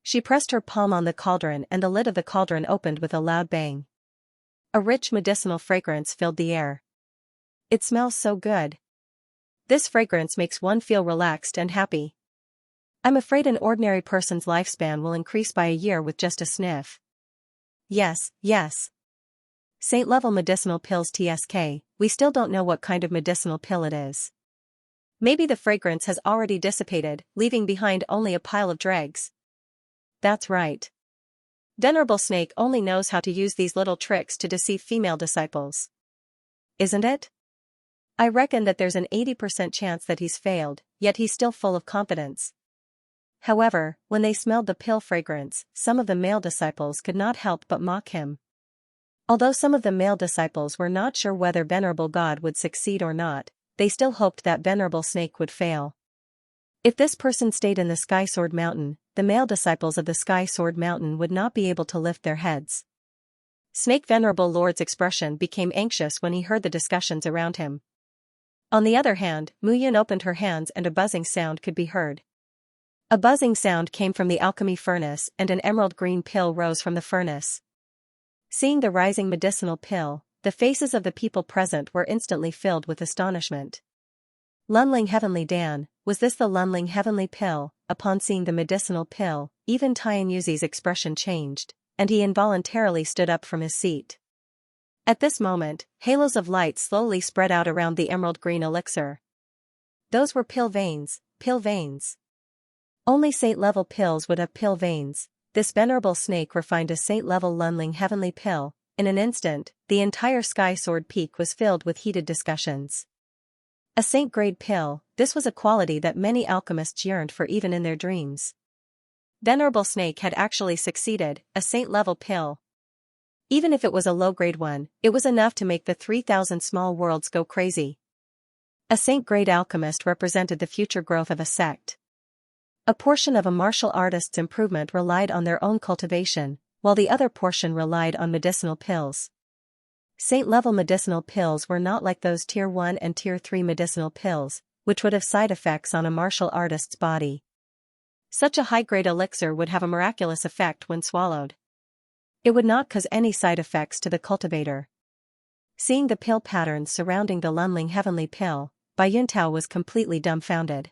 She pressed her palm on the cauldron and the lid of the cauldron opened with a loud bang. A rich medicinal fragrance filled the air. It smells so good. This fragrance makes one feel relaxed and happy. I'm afraid an ordinary person's lifespan will increase by a year with just a sniff. Yes. Saint-level medicinal pills TSK, we still don't know what kind of medicinal pill it is. Maybe the fragrance has already dissipated, leaving behind only a pile of dregs. That's right. Venerable Snake only knows how to use these little tricks to deceive female disciples. Isn't it? I reckon that there's an 80% chance that he's failed, yet he's still full of confidence. However, when they smelled the pill fragrance, some of the male disciples could not help but mock him. Although some of the male disciples were not sure whether Venerable God would succeed or not, they still hoped that Venerable Snake would fail. If this person stayed in the Sky Sword Mountain, the male disciples of the Sky Sword Mountain would not be able to lift their heads. Snake Venerable Lord's expression became anxious when he heard the discussions around him. On the other hand, Mu Yun opened her hands and a buzzing sound could be heard. A buzzing sound came from the alchemy furnace and an emerald green pill rose from the furnace. Seeing the rising medicinal pill, the faces of the people present were instantly filled with astonishment. Lunling Heavenly Dan, was this the Lunling Heavenly Pill? Upon seeing the medicinal pill, even Tian Yuzi's expression changed, and he involuntarily stood up from his seat. At this moment, halos of light slowly spread out around the emerald green elixir. Those were pill veins, pill veins. Only saint-level pills would have pill veins. This Venerable Snake refined a saint-level Lunling Heavenly Pill. In an instant, the entire Sky Sword Peak was filled with heated discussions. A saint-grade pill, this was a quality that many alchemists yearned for even in their dreams. Venerable Snake had actually succeeded, a saint-level pill. Even if it was a low-grade one, it was enough to make the 3,000 small worlds go crazy. A saint-grade alchemist represented the future growth of a sect. A portion of a martial artist's improvement relied on their own cultivation, while the other portion relied on medicinal pills. Saint-level medicinal pills were not like those Tier 1 and Tier 3 medicinal pills, which would have side effects on a martial artist's body. Such a high-grade elixir would have a miraculous effect when swallowed. It would not cause any side effects to the cultivator. Seeing the pill patterns surrounding the Lunling heavenly pill, Bai Yuntao was completely dumbfounded.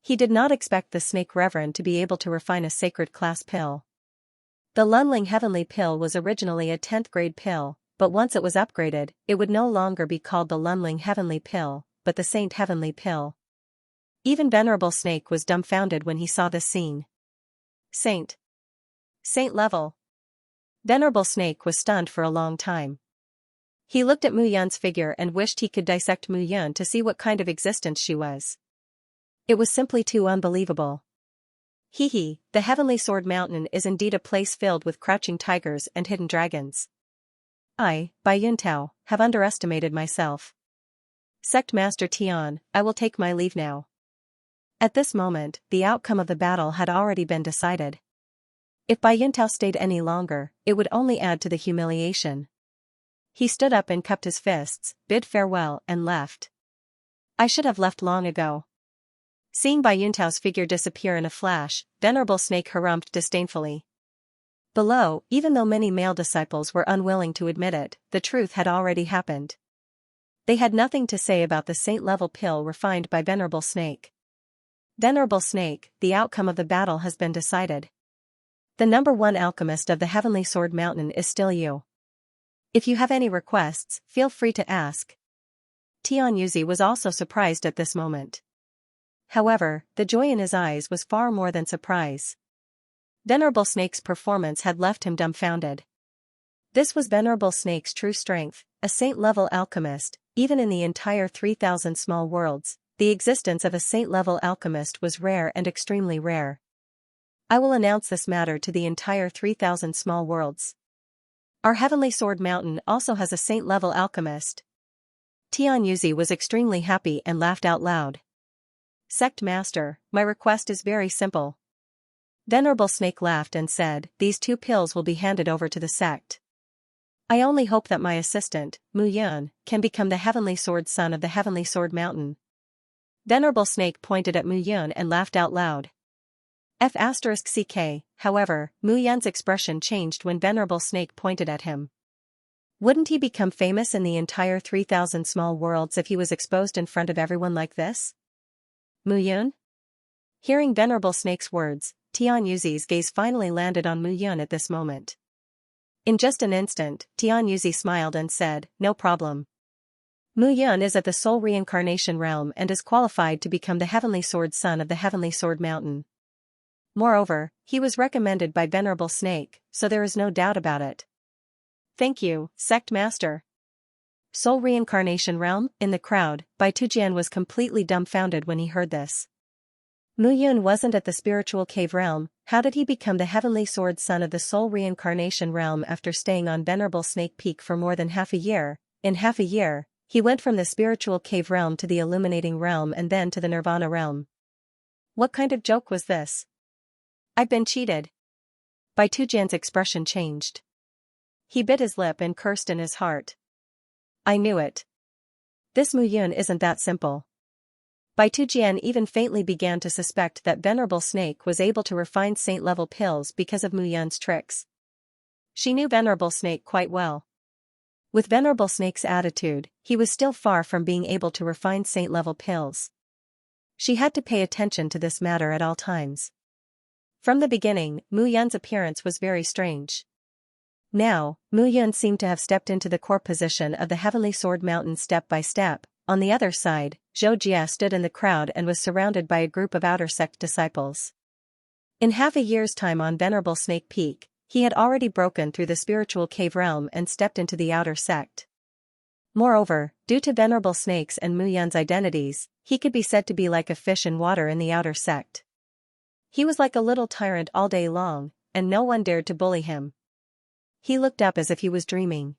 He did not expect the snake reverend to be able to refine a sacred class pill. The Lunling heavenly pill was originally a 10th grade pill, but once it was upgraded, it would no longer be called the Lunling heavenly pill, but the Saint heavenly pill. Even Venerable Snake was dumbfounded when he saw this scene. Saint level. Venerable Snake was stunned for a long time. He looked at Mu Yun's figure and wished he could dissect Mu Yun to see what kind of existence she was. It was simply too unbelievable. The Heavenly Sword Mountain is indeed a place filled with crouching tigers and hidden dragons. I, Bai Yuntao, have underestimated myself. Sect Master Tian, I will take my leave now. At this moment, the outcome of the battle had already been decided. If Bai Yuntao stayed any longer, it would only add to the humiliation. He stood up and cupped his fists, bid farewell and left. I should have left long ago. Seeing Bai Yuntao's figure disappear in a flash, Venerable Snake harumphed disdainfully. Below, even though many male disciples were unwilling to admit it, the truth had already happened. They had nothing to say about the saint-level pill refined by Venerable Snake. Venerable Snake, the outcome of the battle has been decided. The number 1 alchemist of the Heavenly Sword Mountain is still you. If you have any requests, feel free to ask. Tian Yuzi was also surprised at this moment. However, the joy in his eyes was far more than surprise. Venerable Snake's performance had left him dumbfounded. This was Venerable Snake's true strength, a saint-level alchemist. Even in the entire 3,000 small worlds, the existence of a saint-level alchemist was rare and extremely rare. I will announce this matter to the entire 3,000 small worlds. Our Heavenly Sword Mountain also has a saint-level alchemist. Tian Yuzi was extremely happy and laughed out loud. Sect Master, my request is very simple. Venerable Snake laughed and said, these 2 pills will be handed over to the sect. I only hope that my assistant, Mu Yun, can become the Heavenly Sword Son of the Heavenly Sword Mountain. Venerable Snake pointed at Mu Yun and laughed out loud. F***ck, however, Mu Yun's expression changed when Venerable Snake pointed at him. Wouldn't he become famous in the entire 3,000 small worlds if he was exposed in front of everyone like this? Mu Yun? Hearing Venerable Snake's words, Tian Yuzi's gaze finally landed on Mu Yun at this moment. In just an instant, Tian Yuzi smiled and said, no problem. Mu Yun is at the Soul Reincarnation Realm and is qualified to become the Heavenly Sword Son of the Heavenly Sword Mountain. Moreover, he was recommended by Venerable Snake, so there is no doubt about it. Thank you, Sect Master. Soul Reincarnation Realm? In the crowd, Bai Tujian was completely dumbfounded when he heard this. Mu Yun wasn't at the Spiritual Cave Realm. How did he become the Heavenly Sword Son of the Soul Reincarnation Realm after staying on Venerable Snake Peak for more than half a year? In half a year, he went from the Spiritual Cave Realm to the Illuminating Realm and then to the Nirvana Realm. What kind of joke was this? I've been cheated. Bai Tujian's expression changed. He bit his lip and cursed in his heart. I knew it. This Mu Yun isn't that simple. Bai Tujian even faintly began to suspect that Venerable Snake was able to refine saint-level pills because of Mu Yun's tricks. She knew Venerable Snake quite well. With Venerable Snake's attitude, he was still far from being able to refine saint-level pills. She had to pay attention to this matter at all times. From the beginning, Mu Yun's appearance was very strange. Now, Mu Yun seemed to have stepped into the core position of the Heavenly Sword Mountain step by step. On the other side, Zhou Jia stood in the crowd and was surrounded by a group of outer sect disciples. In half a year's time on Venerable Snake Peak, he had already broken through the Spiritual Cave Realm and stepped into the outer sect. Moreover, due to Venerable Snake's and Mu Yun's identities, he could be said to be like a fish in water in the outer sect. He was like a little tyrant all day long, and no one dared to bully him. He looked up as if he was dreaming.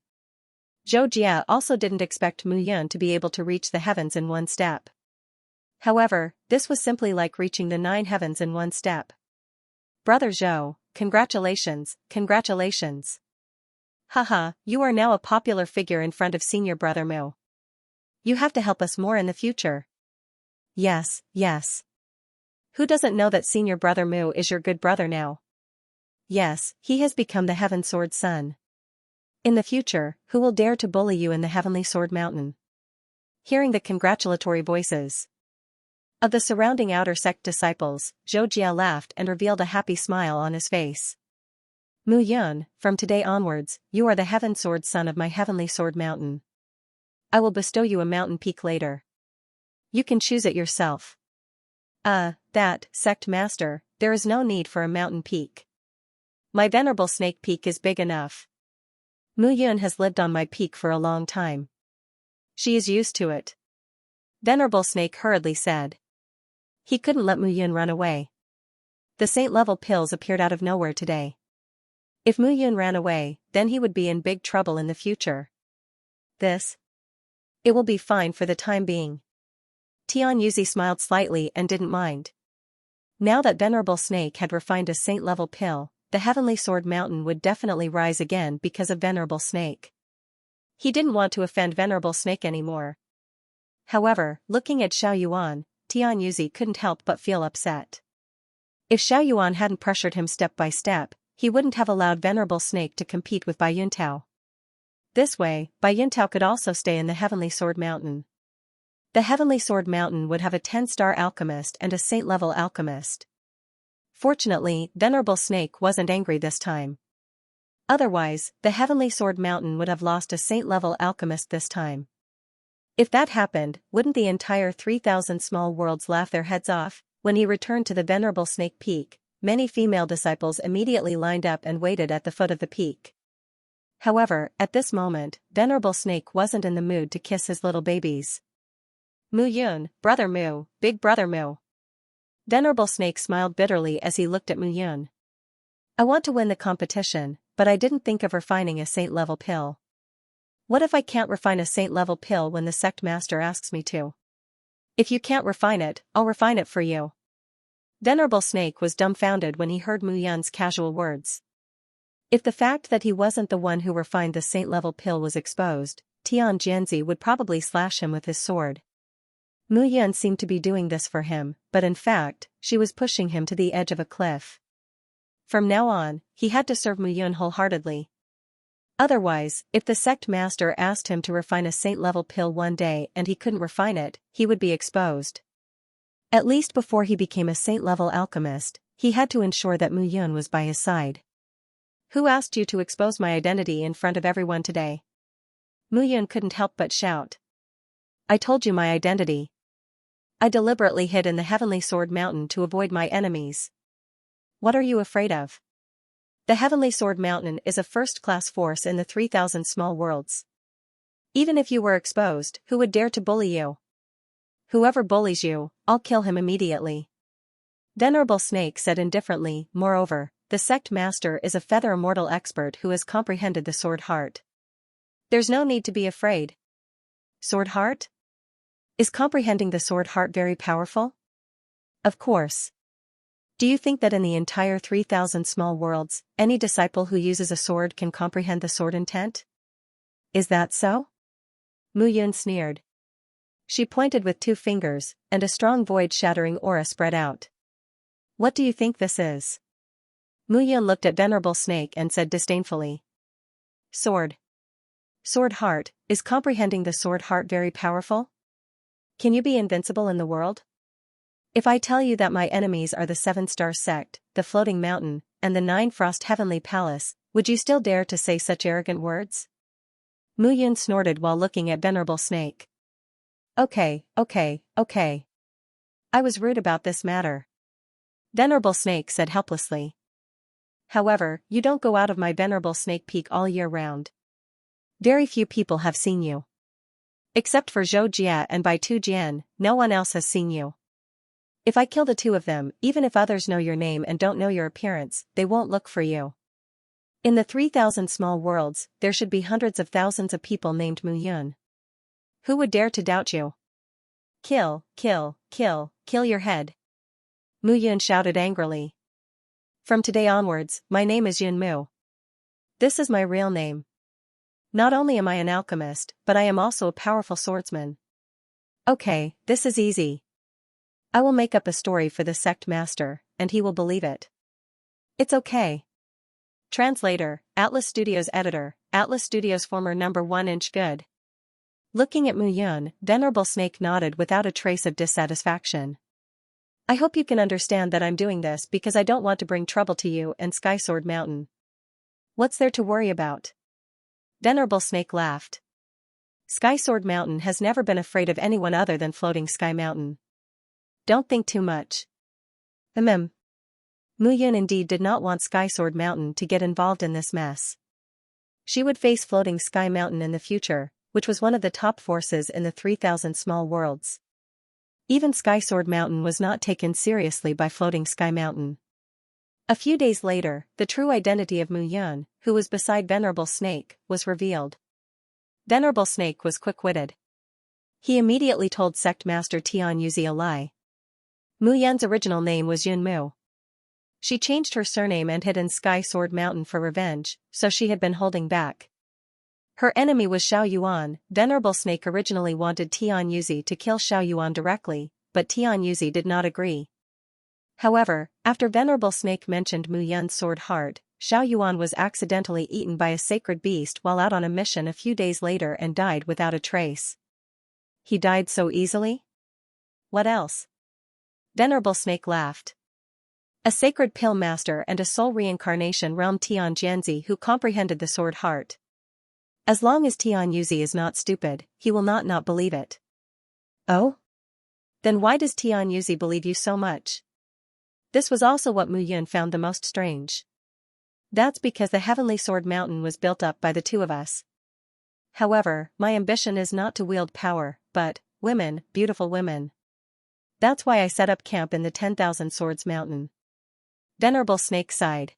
Zhou Jia also didn't expect Mu Yun to be able to reach the heavens in one step. However, this was simply like reaching the 9 heavens in one step. Brother Zhou, congratulations, congratulations. Haha, you are now a popular figure in front of senior brother Mu. You have to help us more in the future. Yes, yes. Who doesn't know that senior brother Mu is your good brother now? Yes, he has become the Heaven Sword son. In the future, who will dare to bully you in the Heavenly Sword Mountain? Hearing the congratulatory voices of the surrounding outer sect disciples, Zhou Jia laughed and revealed a happy smile on his face. Mu Yun, from today onwards, you are the Heaven Sword son of my Heavenly Sword Mountain. I will bestow you a mountain peak later. You can choose it yourself. That, sect master, there is no need for a mountain peak. My venerable snake peak is big enough. Mu Yun has lived on my peak for a long time. She is used to it. Venerable Snake hurriedly said. He couldn't let Mu Yun run away. The saint-level pills appeared out of nowhere today. If Mu Yun ran away, then he would be in big trouble in the future. It will be fine for the time being. Tian Yuzi smiled slightly and didn't mind. Now that Venerable Snake had refined a saint-level pill, the Heavenly Sword Mountain would definitely rise again because of Venerable Snake. He didn't want to offend Venerable Snake anymore. However, looking at Xiao Yuan, Tian Yuzi couldn't help but feel upset. If Xiao Yuan hadn't pressured him step by step, he wouldn't have allowed Venerable Snake to compete with Bai Yuntao. This way, Bai Yuntao could also stay in the Heavenly Sword Mountain. The Heavenly Sword Mountain would have a 10-star alchemist and a saint-level alchemist. Fortunately, Venerable Snake wasn't angry this time. Otherwise, the Heavenly Sword Mountain would have lost a saint-level alchemist this time. If that happened, wouldn't the entire 3,000 small worlds laugh their heads off? When he returned to the Venerable Snake Peak, many female disciples immediately lined up and waited at the foot of the peak. However, at this moment, Venerable Snake wasn't in the mood to kiss his little babies. Mu Yun, brother Mu, big brother Mu. Venerable Snake smiled bitterly as he looked at Mu Yun. I want to win the competition, but I didn't think of refining a saint-level pill. What if I can't refine a saint-level pill when the sect master asks me to? If you can't refine it, I'll refine it for you. Venerable Snake was dumbfounded when he heard Mu Yun's casual words. If the fact that he wasn't the one who refined the saint-level pill was exposed, Tian Jianzi would probably slash him with his sword. Mu Yun seemed to be doing this for him, but in fact, she was pushing him to the edge of a cliff. From now on, he had to serve Mu Yun wholeheartedly. Otherwise, if the sect master asked him to refine a saint-level pill one day and he couldn't refine it, he would be exposed. At least before he became a saint-level alchemist, he had to ensure that Mu Yun was by his side. Who asked you to expose my identity in front of everyone today? Mu Yun couldn't help but shout. I told you my identity. I deliberately hid in the Heavenly Sword Mountain to avoid my enemies. What are you afraid of? The Heavenly Sword Mountain is a first-class force in the 3,000 small worlds. Even if you were exposed, who would dare to bully you? Whoever bullies you, I'll kill him immediately. Venerable Snake said indifferently. Moreover, the sect master is a feather immortal expert who has comprehended the sword heart. There's no need to be afraid. Sword heart? Is comprehending the sword heart very powerful? Of course. Do you think that in the entire 3,000 small worlds, any disciple who uses a sword can comprehend the sword intent? Is that so? Mu Yun sneered. She pointed with 2 fingers, and a strong void-shattering aura spread out. What do you think this is? Mu Yun looked at Venerable Snake and said disdainfully. Sword. Sword heart, is comprehending the sword heart very powerful? Can you be invincible in the world? If I tell you that my enemies are the 7-star sect, the floating mountain, and the 9-frost heavenly palace, would you still dare to say such arrogant words? Mu Yun snorted while looking at Venerable Snake. Okay. I was rude about this matter. Venerable Snake said helplessly. However, you don't go out of my Venerable Snake Peak all year round. Very few people have seen you. Except for Zhou Jia and Bai Tu Jian, no one else has seen you. If I kill the 2 of them, even if others know your name and don't know your appearance, they won't look for you. In the 3,000 small worlds, there should be hundreds of thousands of people named Mu Yun. Who would dare to doubt you? Kill your head. Mu Yun shouted angrily. From today onwards, my name is Yun Mu. This is my real name. Not only am I an alchemist, but I am also a powerful swordsman. Okay, this is easy. I will make up a story for the sect master, and he will believe it. It's okay. Translator, Atlas Studios editor, Atlas Studios former number 1-inch good. Looking at Mu Yun, Venerable Snake nodded without a trace of dissatisfaction. I hope you can understand that I'm doing this because I don't want to bring trouble to you and Sky Sword Mountain. What's there to worry about? Venerable Snake laughed. Sky Sword Mountain has never been afraid of anyone other than Floating Sky Mountain. Don't think too much. Mu Yun indeed did not want Sky Sword Mountain to get involved in this mess. She would face Floating Sky Mountain in the future, which was one of the top forces in the 3,000 small worlds. Even Sky Sword Mountain was not taken seriously by Floating Sky Mountain. A few days later, the true identity of Mu Yun, who was beside Venerable Snake, was revealed. Venerable Snake was quick-witted. He immediately told Sect Master Tian Yuzi a lie. Mu Yun's original name was Yun Mu. She changed her surname and hid in Sky Sword Mountain for revenge, so she had been holding back. Her enemy was Xiao Yuan. Venerable Snake originally wanted Tian Yuzi to kill Xiao Yuan directly, but Tian Yuzi did not agree. However, after Venerable Snake mentioned Mu Yun's sword heart, Xiao Yuan was accidentally eaten by a sacred beast while out on a mission a few days later and died without a trace. He died so easily? What else? Venerable Snake laughed. A sacred pill master and a soul reincarnation realm Tian Jianzi who comprehended the sword heart. As long as Tian Yuzi is not stupid, he will not believe it. Oh? Then why does Tian Yuzi believe you so much? This was also what Mu Yun found the most strange. That's because the Heavenly Sword Mountain was built up by the two of us. However, my ambition is not to wield power, but women, beautiful women. That's why I set up camp in the 10,000 Swords Mountain. Venerable Snake sighed.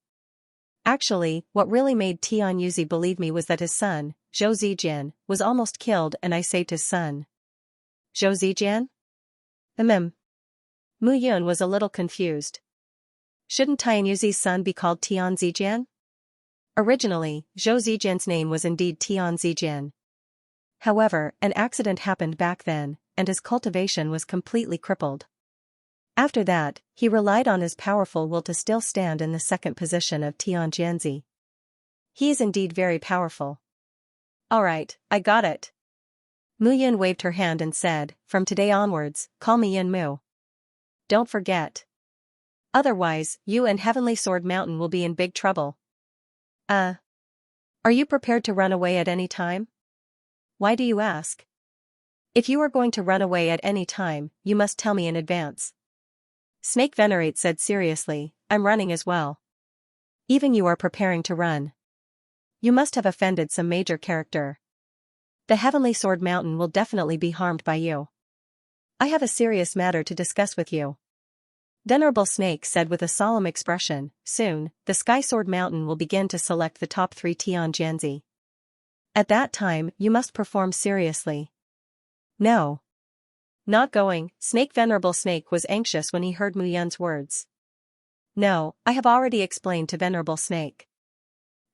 Actually, what really made Tian Yuzi believe me was that his son, Zhou Zijian, was almost killed and I saved his son. Zhou Zijian? Mu Yun was a little confused. Shouldn't Tian Yuzi's son be called Tian Zijian? Originally, Zhou Zijian's name was indeed Tian Zijian. However, an accident happened back then, and his cultivation was completely crippled. After that, he relied on his powerful will to still stand in the second position of Tian Jianzi. He is indeed very powerful. Alright, I got it. Mu Yun waved her hand and said, from today onwards, call me Yin Mu. Don't forget. Otherwise, you and Heavenly Sword Mountain will be in big trouble. Are you prepared to run away at any time? Why do you ask? If you are going to run away at any time, you must tell me in advance. Snake Venerate said seriously, I'm running as well. Even you are preparing to run. You must have offended some major character. The Heavenly Sword Mountain will definitely be harmed by you. I have a serious matter to discuss with you. Venerable Snake said with a solemn expression, soon, the Sky Sword Mountain will begin to select the top 3 Tian Jianzi. At that time, you must perform seriously. No. Not going. Venerable Snake was anxious when he heard Mu Yun's words. No, I have already explained to Venerable Snake.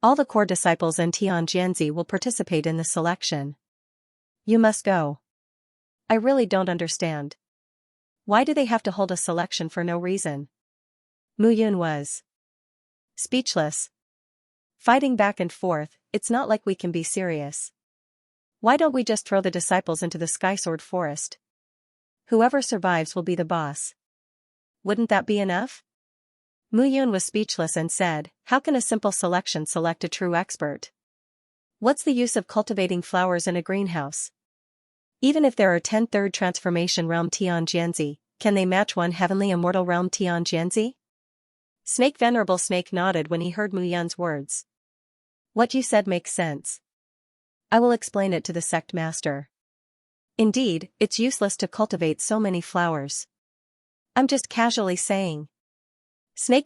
All the core disciples and Tian Jianzi will participate in the selection. You must go. I really don't understand. Why do they have to hold a selection for no reason? Mu Yun was speechless. Fighting back and forth, it's not like we can be serious. Why don't we just throw the disciples into the Sky Sword Forest? Whoever survives will be the boss. Wouldn't that be enough? Mu Yun was speechless and said, how can a simple selection select a true expert? What's the use of cultivating flowers in a greenhouse? Even if there are 10 third transformation realm Tian Jianzi, can they match one heavenly immortal realm Tian Jianzi? Venerable Snake nodded when he heard Mu Yun's words. What you said makes sense. I will explain it to the sect master. Indeed, it's useless to cultivate so many flowers. I'm just casually saying.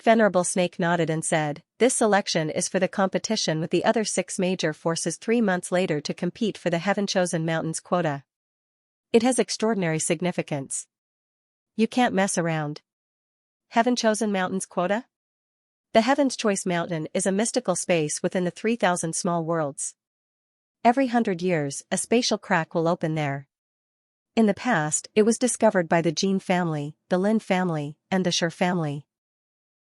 Venerable Snake nodded and said, this selection is for the competition with the other 6 major forces 3 months later to compete for the Heaven-Chosen Mountains quota. It has extraordinary significance. You can't mess around. Heaven-Chosen Mountains quota? The Heaven's Choice Mountain is a mystical space within the 3,000 small worlds. Every 100 years, a spatial crack will open there. In the past, it was discovered by the Jin family, the Lin family, and the Shi family.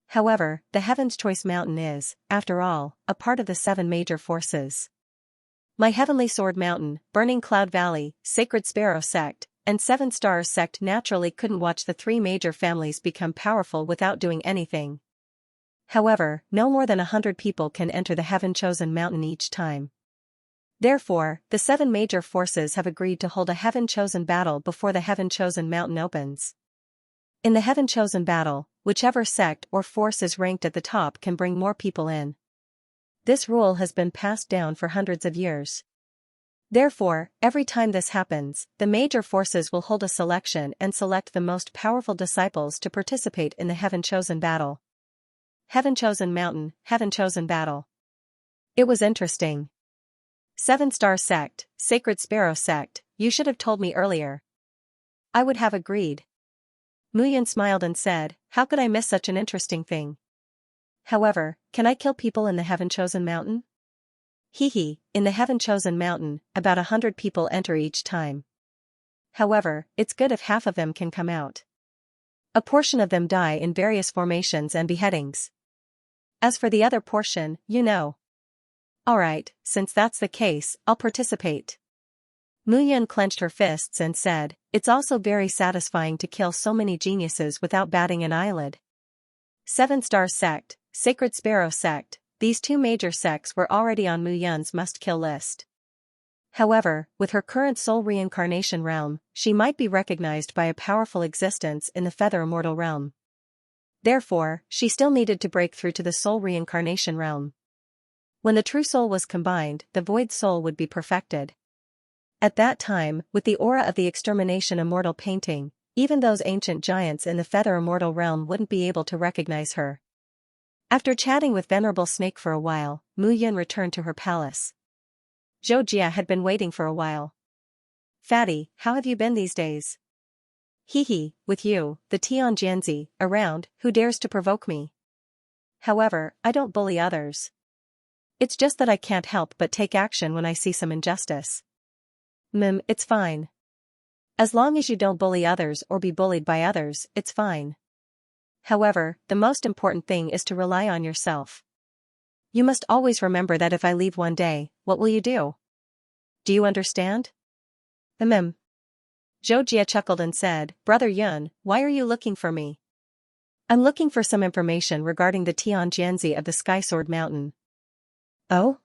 However, the Heaven's Choice Mountain is, after all, a part of the 7 major forces. My Heavenly Sword Mountain, Burning Cloud Valley, Sacred Sparrow Sect, and 7 Stars Sect naturally couldn't watch the 3 major families become powerful without doing anything. However, no more than 100 people can enter the Heaven-Chosen Mountain each time. Therefore, the 7 major forces have agreed to hold a Heaven-Chosen battle before the Heaven-Chosen Mountain opens. In the Heaven-Chosen battle, whichever sect or force is ranked at the top can bring more people in. This rule has been passed down for hundreds of years. Therefore, every time this happens, the major forces will hold a selection and select the most powerful disciples to participate in the Heaven-Chosen battle. Heaven-Chosen Mountain, Heaven-Chosen battle. It was interesting. 7-Star Sect, Sacred Sparrow Sect, you should have told me earlier. I would have agreed. Muyan smiled and said, how could I miss such an interesting thing? However, can I kill people in the Heaven-Chosen Mountain? In the Heaven-Chosen Mountain, about 100 people enter each time. However, it's good if half of them can come out. A portion of them die in various formations and beheadings. As for the other portion, you know. Alright, since that's the case, I'll participate. Muyan clenched her fists and said, it's also very satisfying to kill so many geniuses without batting an eyelid. 7-Star Sect, Sacred Sparrow Sect, these 2 major sects were already on Muyan's must-kill list. However, with her current soul reincarnation realm, she might be recognized by a powerful existence in the Feather Immortal realm. Therefore, she still needed to break through to the soul reincarnation realm. When the true soul was combined, the void soul would be perfected. At that time, with the aura of the Extermination Immortal painting, even those ancient giants in the Feather Immortal realm wouldn't be able to recognize her. After chatting with Venerable Snake for a while, Muyan returned to her palace. Xianxia had been waiting for a while. Fatty, how have you been these days? With you, the Tianjianzi, around, who dares to provoke me? However, I don't bully others. It's just that I can't help but take action when I see some injustice. It's fine. As long as you don't bully others or be bullied by others, it's fine. However, the most important thing is to rely on yourself. You must always remember that if I leave one day, what will you do? Do you understand? Xianxia chuckled and said, Brother Yun, why are you looking for me? I'm looking for some information regarding the Tianjianzi of the Sky Sword Mountain. Oh?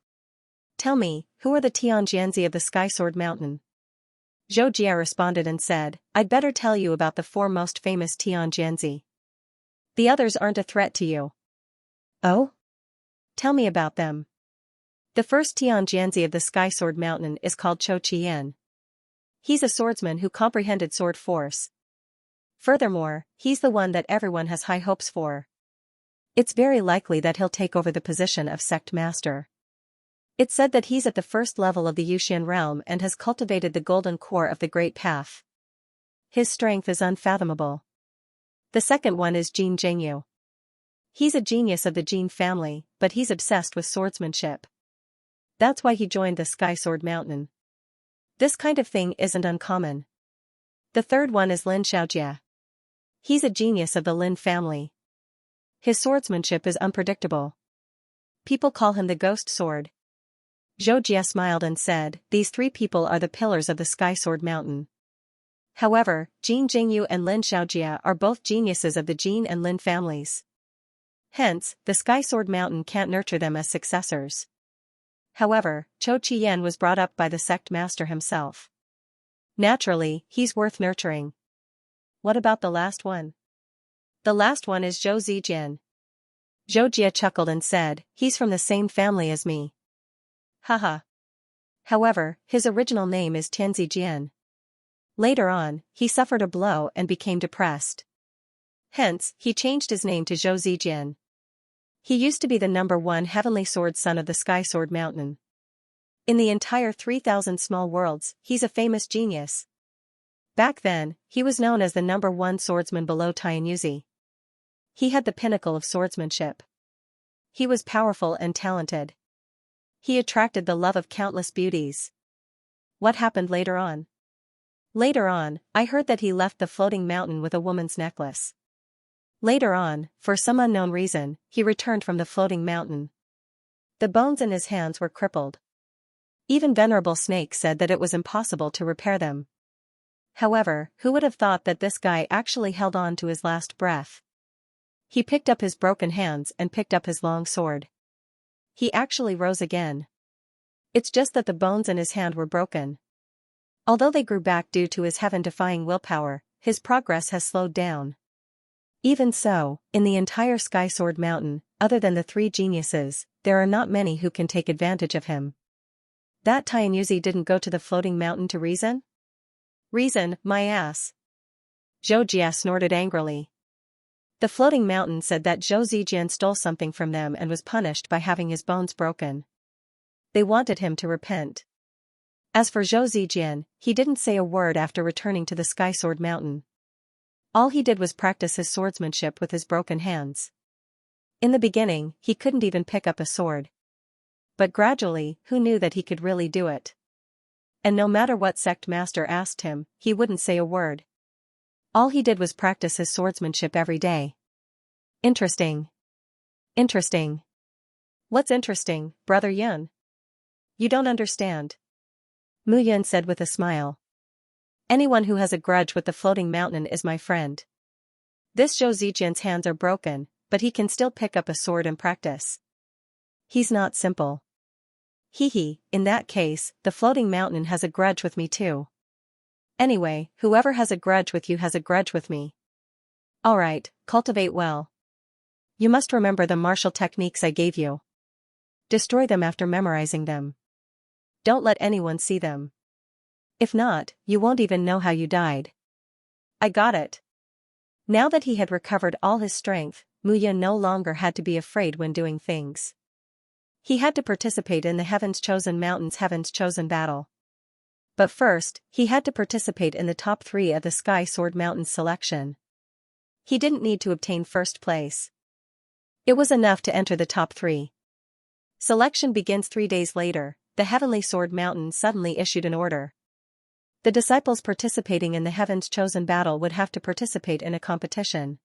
Tell me, who are the Tianjianzi of the Sky Sword Mountain? Xianxia responded and said, I'd better tell you about the 4 most famous Tianjianzi. The others aren't a threat to you. Oh? Tell me about them. The first Tianjianzi of the Sky Sword Mountain is called Chou Qian. He's a swordsman who comprehended sword force. Furthermore, he's the one that everyone has high hopes for. It's very likely that he'll take over the position of sect master. It's said that he's at the first level of the Yuxian realm and has cultivated the golden core of the Great Path. His strength is unfathomable. The second one is Jin Zhengyu. He's a genius of the Jin family, but he's obsessed with swordsmanship. That's why he joined the Sky Sword Mountain. This kind of thing isn't uncommon. The third one is Lin Xiaojia. He's a genius of the Lin family. His swordsmanship is unpredictable. People call him the Ghost Sword. Xiaojia smiled and said, these 3 people are the pillars of the Sky Sword Mountain. However, Jin Jingyu and Lin Xiaojia are both geniuses of the Jin and Lin families. Hence, the Sky Sword Mountain can't nurture them as successors. However, Chou Qian was brought up by the sect master himself. Naturally, he's worth nurturing. What about the last one? The last one is Zhou Zijian. Xiaojia chuckled and said, he's from the same family as me. Haha. However, his original name is Tianzi Jian. Later on, he suffered a blow and became depressed. Hence, he changed his name to Zhou Zijian. He used to be the number 1 heavenly sword son of the Sky Sword Mountain. In the entire 3,000 small worlds, he's a famous genius. Back then, he was known as the number 1 swordsman below Tianyuzi. He had the pinnacle of swordsmanship. He was powerful and talented. He attracted the love of countless beauties. What happened later on? Later on, I heard that he left the floating mountain with a woman's necklace. Later on, for some unknown reason, he returned from the floating mountain. The bones in his hands were crippled. Even Venerable Snake said that it was impossible to repair them. However, who would have thought that this guy actually held on to his last breath? He picked up his broken hands and picked up his long sword. He actually rose again. It's just that the bones in his hand were broken. Although they grew back due to his heaven-defying willpower, his progress has slowed down. Even so, in the entire Sky Sword Mountain, other than the three geniuses, there are not many who can take advantage of him. That Tianyuzi didn't go to the floating mountain to reason? Reason, my ass. Zhou Jia snorted angrily. The floating mountain said that Zhou Zijian stole something from them and was punished by having his bones broken. They wanted him to repent. As for Zhou Zijian, he didn't say a word after returning to the Sky Sword Mountain. All he did was practice his swordsmanship with his broken hands. In the beginning, he couldn't even pick up a sword. But gradually, who knew that he could really do it? And no matter what sect master asked him, he wouldn't say a word. All he did was practice his swordsmanship every day. Interesting. Interesting. What's interesting, Brother Yun? You don't understand. Mu Yun said with a smile. Anyone who has a grudge with the floating mountain is my friend. This Zhou Zijian's hands are broken, but he can still pick up a sword and practice. He's not simple. Hee, in that case, the floating mountain has a grudge with me too. Anyway, whoever has a grudge with you has a grudge with me. Alright, cultivate well. You must remember the martial techniques I gave you. Destroy them after memorizing them. Don't let anyone see them. If not, you won't even know how you died. I got it. Now that he had recovered all his strength, Mu Yun no longer had to be afraid when doing things. He had to participate in the Heaven's Chosen Mountain's Heaven's Chosen battle. But first, he had to participate in the top 3 of the Sky Sword Mountain's selection. He didn't need to obtain first place. It was enough to enter the top 3. Selection begins 3 days later. The Heavenly Sword Mountain suddenly issued an order. The disciples participating in the Heaven's Chosen battle would have to participate in a competition.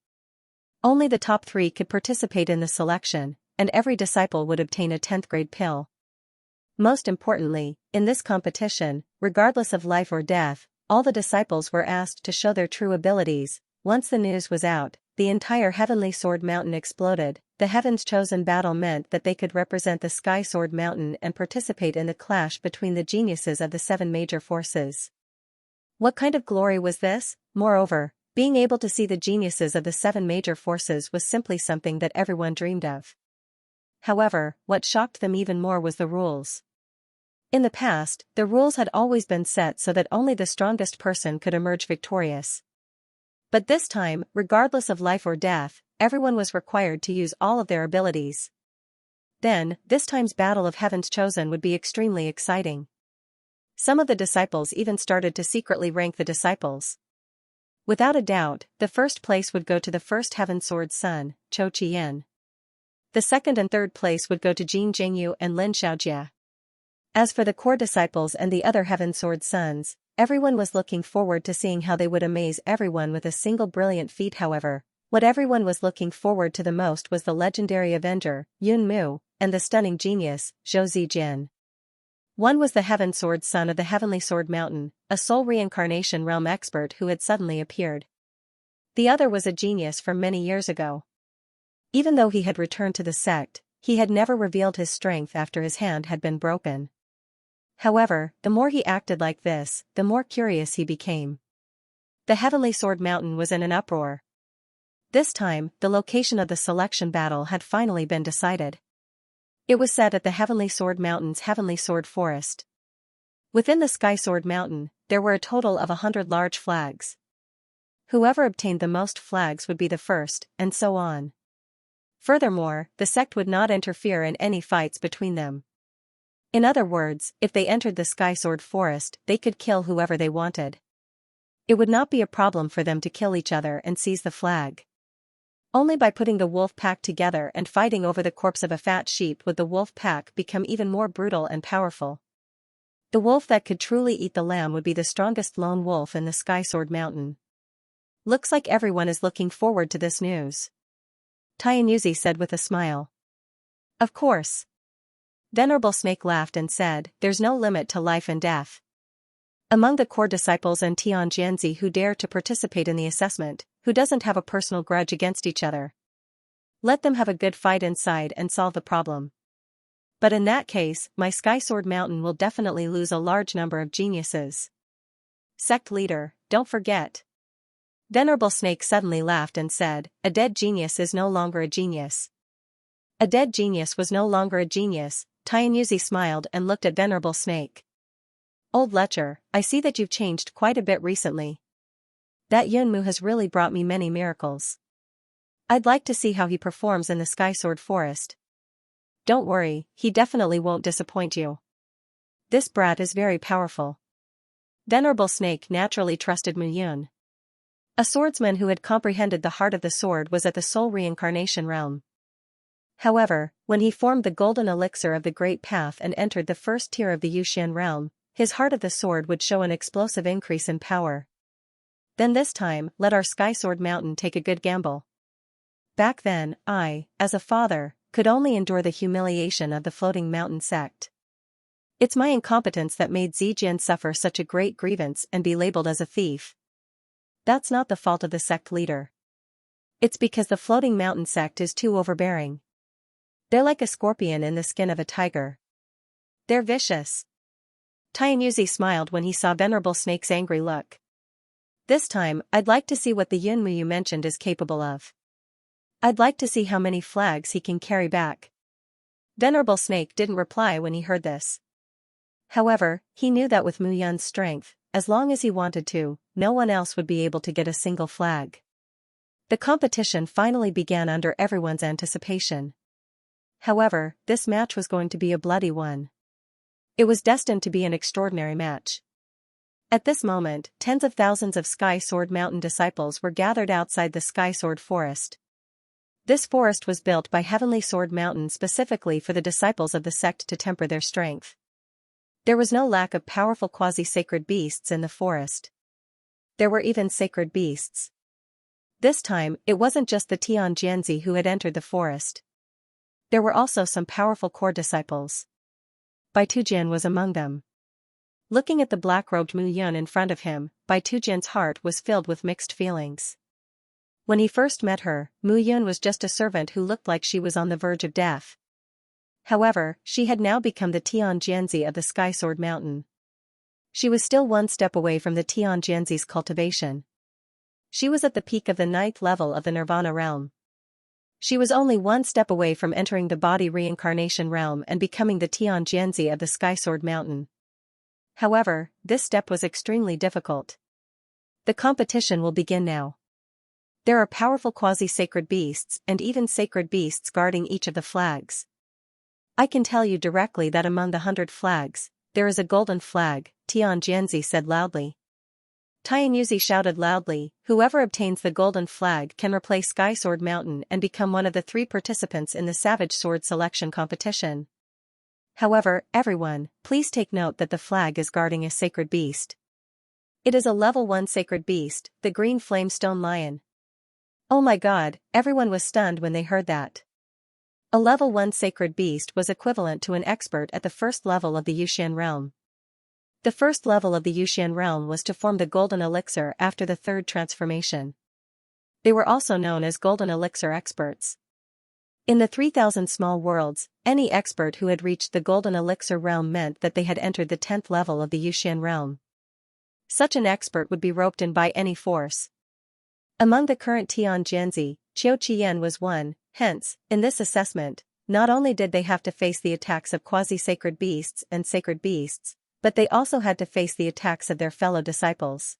Only the top 3 could participate in the selection, and every disciple would obtain a 10th grade pill. Most importantly, in this competition, regardless of life or death, all the disciples were asked to show their true abilities. Once the news was out, the entire Heavenly Sword Mountain exploded. The Heaven's Chosen battle meant that they could represent the Sky Sword Mountain and participate in the clash between the geniuses of the 7 major forces. What kind of glory was this? Moreover, being able to see the geniuses of the 7 major forces was simply something that everyone dreamed of. However, what shocked them even more was the rules. In the past, the rules had always been set so that only the strongest person could emerge victorious. But this time, regardless of life or death, everyone was required to use all of their abilities. Then, this time's Battle of Heaven's Chosen would be extremely exciting. Some of the disciples even started to secretly rank the disciples. Without a doubt, the first place would go to the first Heaven Sword's son, Chou Qian. The second and third place would go to Jin Jingyu and Lin Xiaojia. As for the core disciples and the other Heaven Sword sons, everyone was looking forward to seeing how they would amaze everyone with a single brilliant feat. However, what everyone was looking forward to the most was the legendary Avenger, Yun Mu, and the stunning genius, Zhou Zijian. One was the Heaven Sword son of the Heavenly Sword Mountain, a soul reincarnation realm expert who had suddenly appeared. The other was a genius from many years ago. Even though he had returned to the sect, he had never revealed his strength after his hand had been broken. However, the more he acted like this, the more curious he became. The Heavenly Sword Mountain was in an uproar. This time, the location of the selection battle had finally been decided. It was set at the Heavenly Sword Mountain's Heavenly Sword Forest. Within the Sky Sword Mountain, there were a total of 100 large flags. Whoever obtained the most flags would be the first, and so on. Furthermore, the sect would not interfere in any fights between them. In other words, if they entered the Sky Sword Forest, they could kill whoever they wanted. It would not be a problem for them to kill each other and seize the flag. Only by putting the wolf pack together and fighting over the corpse of a fat sheep would the wolf pack become even more brutal and powerful. The wolf that could truly eat the lamb would be the strongest lone wolf in the Sky Sword Mountain. Looks like everyone is looking forward to this news, Xianxia said with a smile. Of course. Venerable Snake laughed and said, there's no limit to life and death. Among the core disciples and Xianxia who dare to participate in the assessment, who doesn't have a personal grudge against each other? Let them have a good fight inside and solve the problem. But in that case, my Sky Sword Mountain will definitely lose a large number of geniuses. Sect leader, don't forget. Venerable Snake suddenly laughed and said, a dead genius is no longer a genius. A dead genius was no longer a genius. Xianxia smiled and looked at Venerable Snake. Old Lecher, I see that you've changed quite a bit recently. That Yunmu has really brought me many miracles. I'd like to see how he performs in the Sky Sword Forest. Don't worry, he definitely won't disappoint you. This brat is very powerful. Venerable Snake naturally trusted Mu Yun. A swordsman who had comprehended the heart of the sword was at the soul reincarnation realm. However, when he formed the golden elixir of the Great Path and entered the first tier of the Yuxian realm, his heart of the sword would show an explosive increase in power. Then this time, let our Sky Sword Mountain take a good gamble. Back then, I, as a father, could only endure the humiliation of the Floating Mountain sect. It's my incompetence that made Zijian suffer such a great grievance and be labeled as a thief. That's not the fault of the sect leader. It's because the Floating Mountain sect is too overbearing. They're like a scorpion in the skin of a tiger. They're vicious. Xianxia smiled when he saw Venerable Snake's angry look. This time, I'd like to see what the Yunmu you mentioned is capable of. I'd like to see how many flags he can carry back. Venerable Snake didn't reply when he heard this. However, he knew that with Mu Yun's strength, as long as he wanted to, no one else would be able to get a single flag. The competition finally began under everyone's anticipation. However, this match was going to be a bloody one. It was destined to be an extraordinary match. At this moment, tens of thousands of Sky Sword Mountain disciples were gathered outside the Sky Sword Forest. This forest was built by Heavenly Sword Mountain specifically for the disciples of the sect to temper their strength. There was no lack of powerful quasi-sacred beasts in the forest. There were even sacred beasts. This time, it wasn't just the Tianjianzi who had entered the forest. There were also some powerful core disciples. Bai Tujian was among them. Looking at the black-robed Mu Yun in front of him, Bai Tujian's heart was filled with mixed feelings. When he first met her, Mu Yun was just a servant who looked like she was on the verge of death. However, she had now become the Tianjianzi of the Sky Sword Mountain. She was still one step away from the Tianjianzi's cultivation. She was at the peak of the 9th level of the Nirvana realm. She was only one step away from entering the body reincarnation realm and becoming the Tianjianzi of the Sky Sword Mountain. However, this step was extremely difficult. The competition will begin now. There are powerful quasi-sacred beasts and even sacred beasts guarding each of the flags. I can tell you directly that among the 100 flags, there is a golden flag, Tianjianzi said loudly. Xianxia shouted loudly, whoever obtains the golden flag can replace Sky Sword Mountain and become one of the 3 participants in the Savage Sword selection competition. However, everyone, please take note that the flag is guarding a sacred beast. It is a level 1 sacred beast, the green flamestone lion. Oh my god, everyone was stunned when they heard that. A level 1 sacred beast was equivalent to an expert at the first level of the Yuxian realm. The first level of the Yuxian realm was to form the golden elixir after the 3rd transformation. They were also known as golden elixir experts. In the 3,000 small worlds, any expert who had reached the golden elixir realm meant that they had entered the 10th level of the Yuxian realm. Such an expert would be roped in by any force. Among the current Tianjianzi, Qiu Qiyan was one, hence, in this assessment, not only did they have to face the attacks of quasi-sacred beasts and sacred beasts, but they also had to face the attacks of their fellow disciples.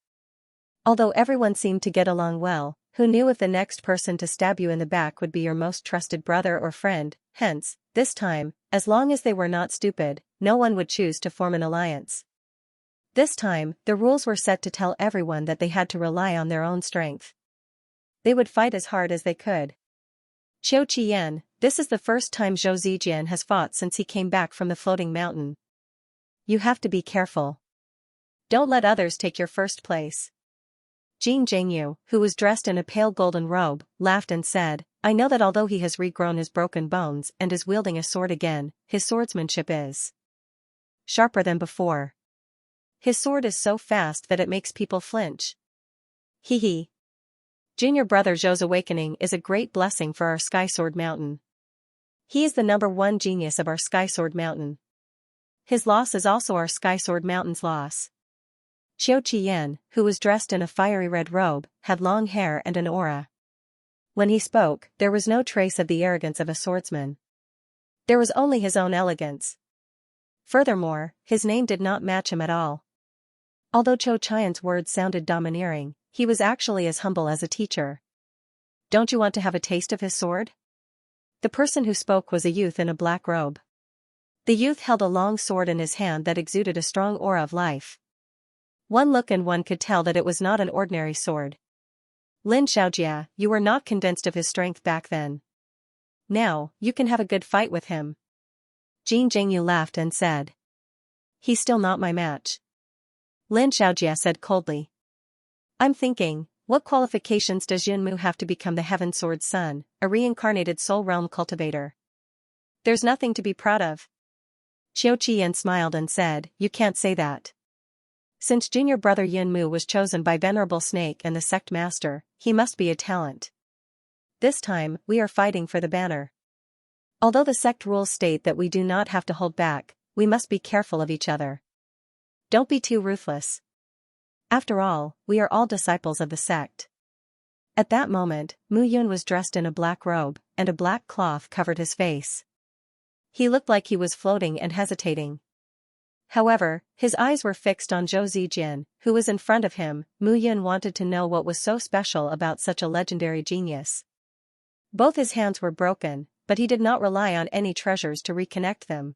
Although everyone seemed to get along well, who knew if the next person to stab you in the back would be your most trusted brother or friend, hence, this time, as long as they were not stupid, no one would choose to form an alliance. This time, the rules were set to tell everyone that they had to rely on their own strength. They would fight as hard as they could. Qiu Qiyan, this is the first time Zhou Zijian has fought since he came back from the Floating Mountain. You have to be careful. Don't let others take your first place. Jin Jingyu, who was dressed in a pale golden robe, laughed and said, I know that although he has regrown his broken bones and is wielding a sword again, his swordsmanship is sharper than before. His sword is so fast that it makes people flinch. Hee hee. Junior brother Zhou's awakening is a great blessing for our Sky Sword Mountain. He is the #1 genius of our Sky Sword Mountain. His loss is also our Sky Sword Mountain's loss. Xiao Qian, who was dressed in a fiery red robe, had long hair and an aura. When he spoke, there was no trace of the arrogance of a swordsman. There was only his own elegance. Furthermore, his name did not match him at all. Although Qiao Qian's words sounded domineering, he was actually as humble as a teacher. Don't you want to have a taste of his sword? The person who spoke was a youth in a black robe. The youth held a long sword in his hand that exuded a strong aura of life. One look and one could tell that it was not an ordinary sword. Lin Xiaojia, you were not convinced of his strength back then. Now, you can have a good fight with him. Jin Jingyu laughed and said. He's still not my match. Lin Xiaojia said coldly. I'm thinking, what qualifications does Yunmu have to become the Heaven Sword's son, a reincarnated soul realm cultivator? There's nothing to be proud of. Qiao Qian smiled and said, you can't say that. Since junior brother Yunmu was chosen by Venerable Snake and the sect master, he must be a talent. This time, we are fighting for the banner. Although the sect rules state that we do not have to hold back, we must be careful of each other. Don't be too ruthless. After all, we are all disciples of the sect. At that moment, Mu Yun was dressed in a black robe, and a black cloth covered his face. He looked like he was floating and hesitating. However, his eyes were fixed on Zhou Zijin, who was in front of him. Mu Yun wanted to know what was so special about such a legendary genius. Both his hands were broken, but he did not rely on any treasures to reconnect them.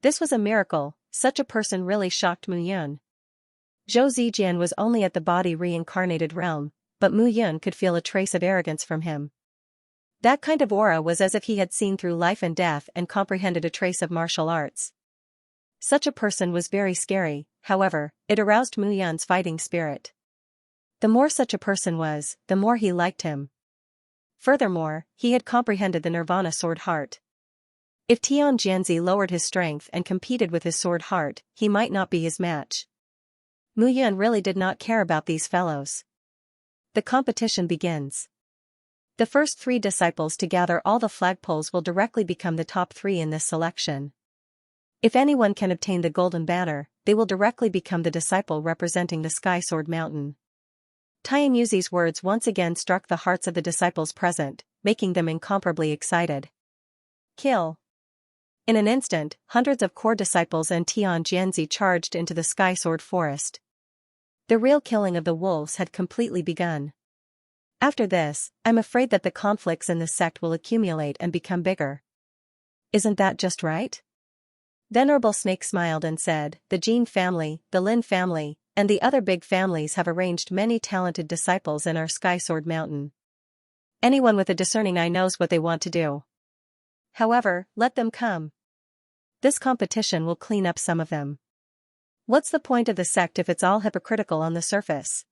This was a miracle. Such a person really shocked Mu Yun. Zhou Zijin was only at the body reincarnated realm, but Mu Yun could feel a trace of arrogance from him. That kind of aura was as if he had seen through life and death and comprehended a trace of martial arts. Such a person was very scary, however, it aroused Mu Yun's fighting spirit. The more such a person was, the more he liked him. Furthermore, he had comprehended the Nirvana sword heart. If Tian Jianzi lowered his strength and competed with his sword heart, he might not be his match. Mu Yun really did not care about these fellows. The competition begins. The first 3 disciples to gather all the flagpoles will directly become the top 3 in this selection. If anyone can obtain the golden banner, they will directly become the disciple representing the Sky Sword Mountain. Tian Yuzi's words once again struck the hearts of the disciples present, making them incomparably excited. Kill. In an instant, hundreds of core disciples and Tian Jianzi charged into the Sky Sword Forest. The real killing of the wolves had completely begun. After this, I'm afraid that the conflicts in the sect will accumulate and become bigger. Isn't that just right? Venerable Snake smiled and said, the Jin family, the Lin family, and the other big families have arranged many talented disciples in our Sky Sword Mountain. Anyone with a discerning eye knows what they want to do. However, let them come. This competition will clean up some of them. What's the point of the sect if it's all hypocritical on the surface?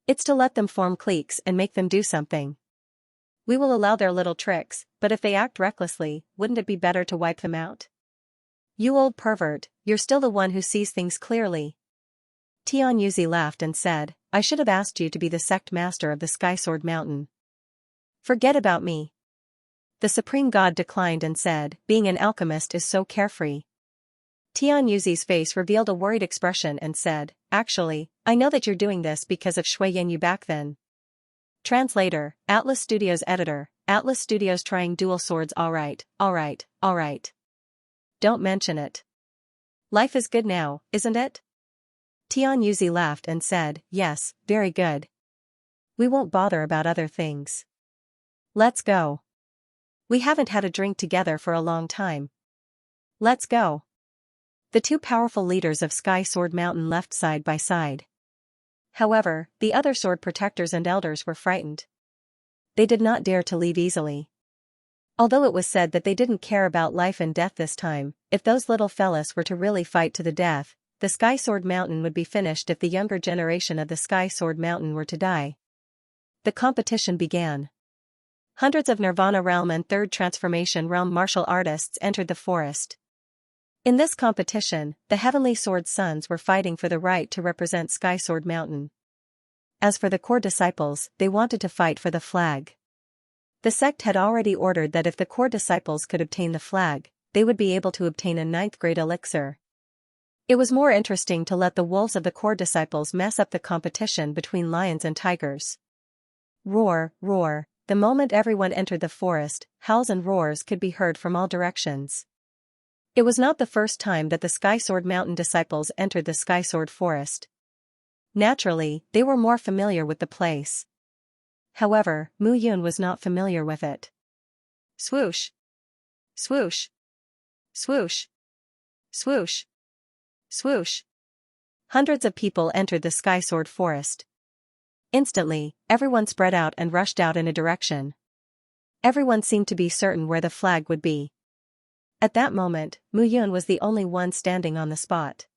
It's to let them form cliques and make them do something. We will allow their little tricks, but if they act recklessly, wouldn't it be better to wipe them out? You old pervert, you're still the one who sees things clearly. Tian Yuzi laughed and said, I should have asked you to be the sect master of the Sky Sword Mountain. Forget about me. The Supreme God declined and said, being an alchemist is so carefree. Tian Yuzi's face revealed a worried expression and said, actually, I know that you're doing this because of Shui Yanyu back then. Translator, Atlas Studios editor, Atlas Studios trying dual swords alright. Don't mention it. Life is good now, isn't it? Tian Yuzi laughed and said, yes, very good. We won't bother about other things. Let's go. We haven't had a drink together for a long time. Let's go. The 2 powerful leaders of Sky Sword Mountain left side by side. However, the other sword protectors and elders were frightened. They did not dare to leave easily. Although it was said that they didn't care about life and death this time, if those little fellas were to really fight to the death, the Sky Sword Mountain would be finished if the younger generation of the Sky Sword Mountain were to die. The competition began. Hundreds of Nirvana Realm and Third Transformation Realm martial artists entered the forest. In this competition, the Heavenly Sword Sons were fighting for the right to represent Sky Sword Mountain. As for the core disciples, they wanted to fight for the flag. The sect had already ordered that if the core disciples could obtain the flag, they would be able to obtain a 9th grade elixir. It was more interesting to let the wolves of the core disciples mess up the competition between lions and tigers. Roar, roar. The moment everyone entered the forest, howls and roars could be heard from all directions. It was not the first time that the Sky Sword Mountain disciples entered the Sky Sword Forest. Naturally, they were more familiar with the place. However, Mu Yun was not familiar with it. Swoosh! Swoosh! Swoosh! Swoosh! Swoosh! Hundreds of people entered the Sky Sword Forest. Instantly, everyone spread out and rushed out in a direction. Everyone seemed to be certain where the flag would be. At that moment, Mu Yun was the only one standing on the spot.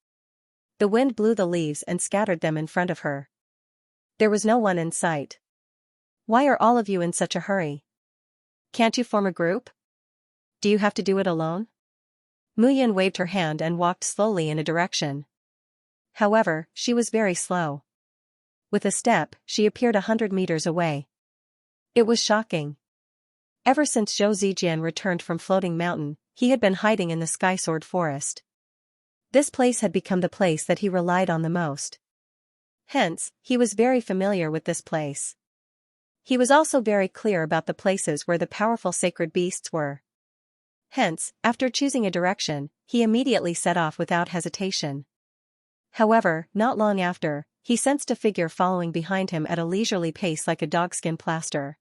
The wind blew the leaves and scattered them in front of her. There was no one in sight. Why are all of you in such a hurry? Can't you form a group? Do you have to do it alone? Mu Yun waved her hand and walked slowly in a direction. However, she was very slow. With a step, she appeared 100 meters away. It was shocking. Ever since Zhou Zijian returned from Floating Mountain, he had been hiding in the Sky Sword Forest. This place had become the place that he relied on the most. Hence, he was very familiar with this place. He was also very clear about the places where the powerful sacred beasts were. Hence, after choosing a direction, he immediately set off without hesitation. However, not long after, he sensed a figure following behind him at a leisurely pace like a dogskin plaster.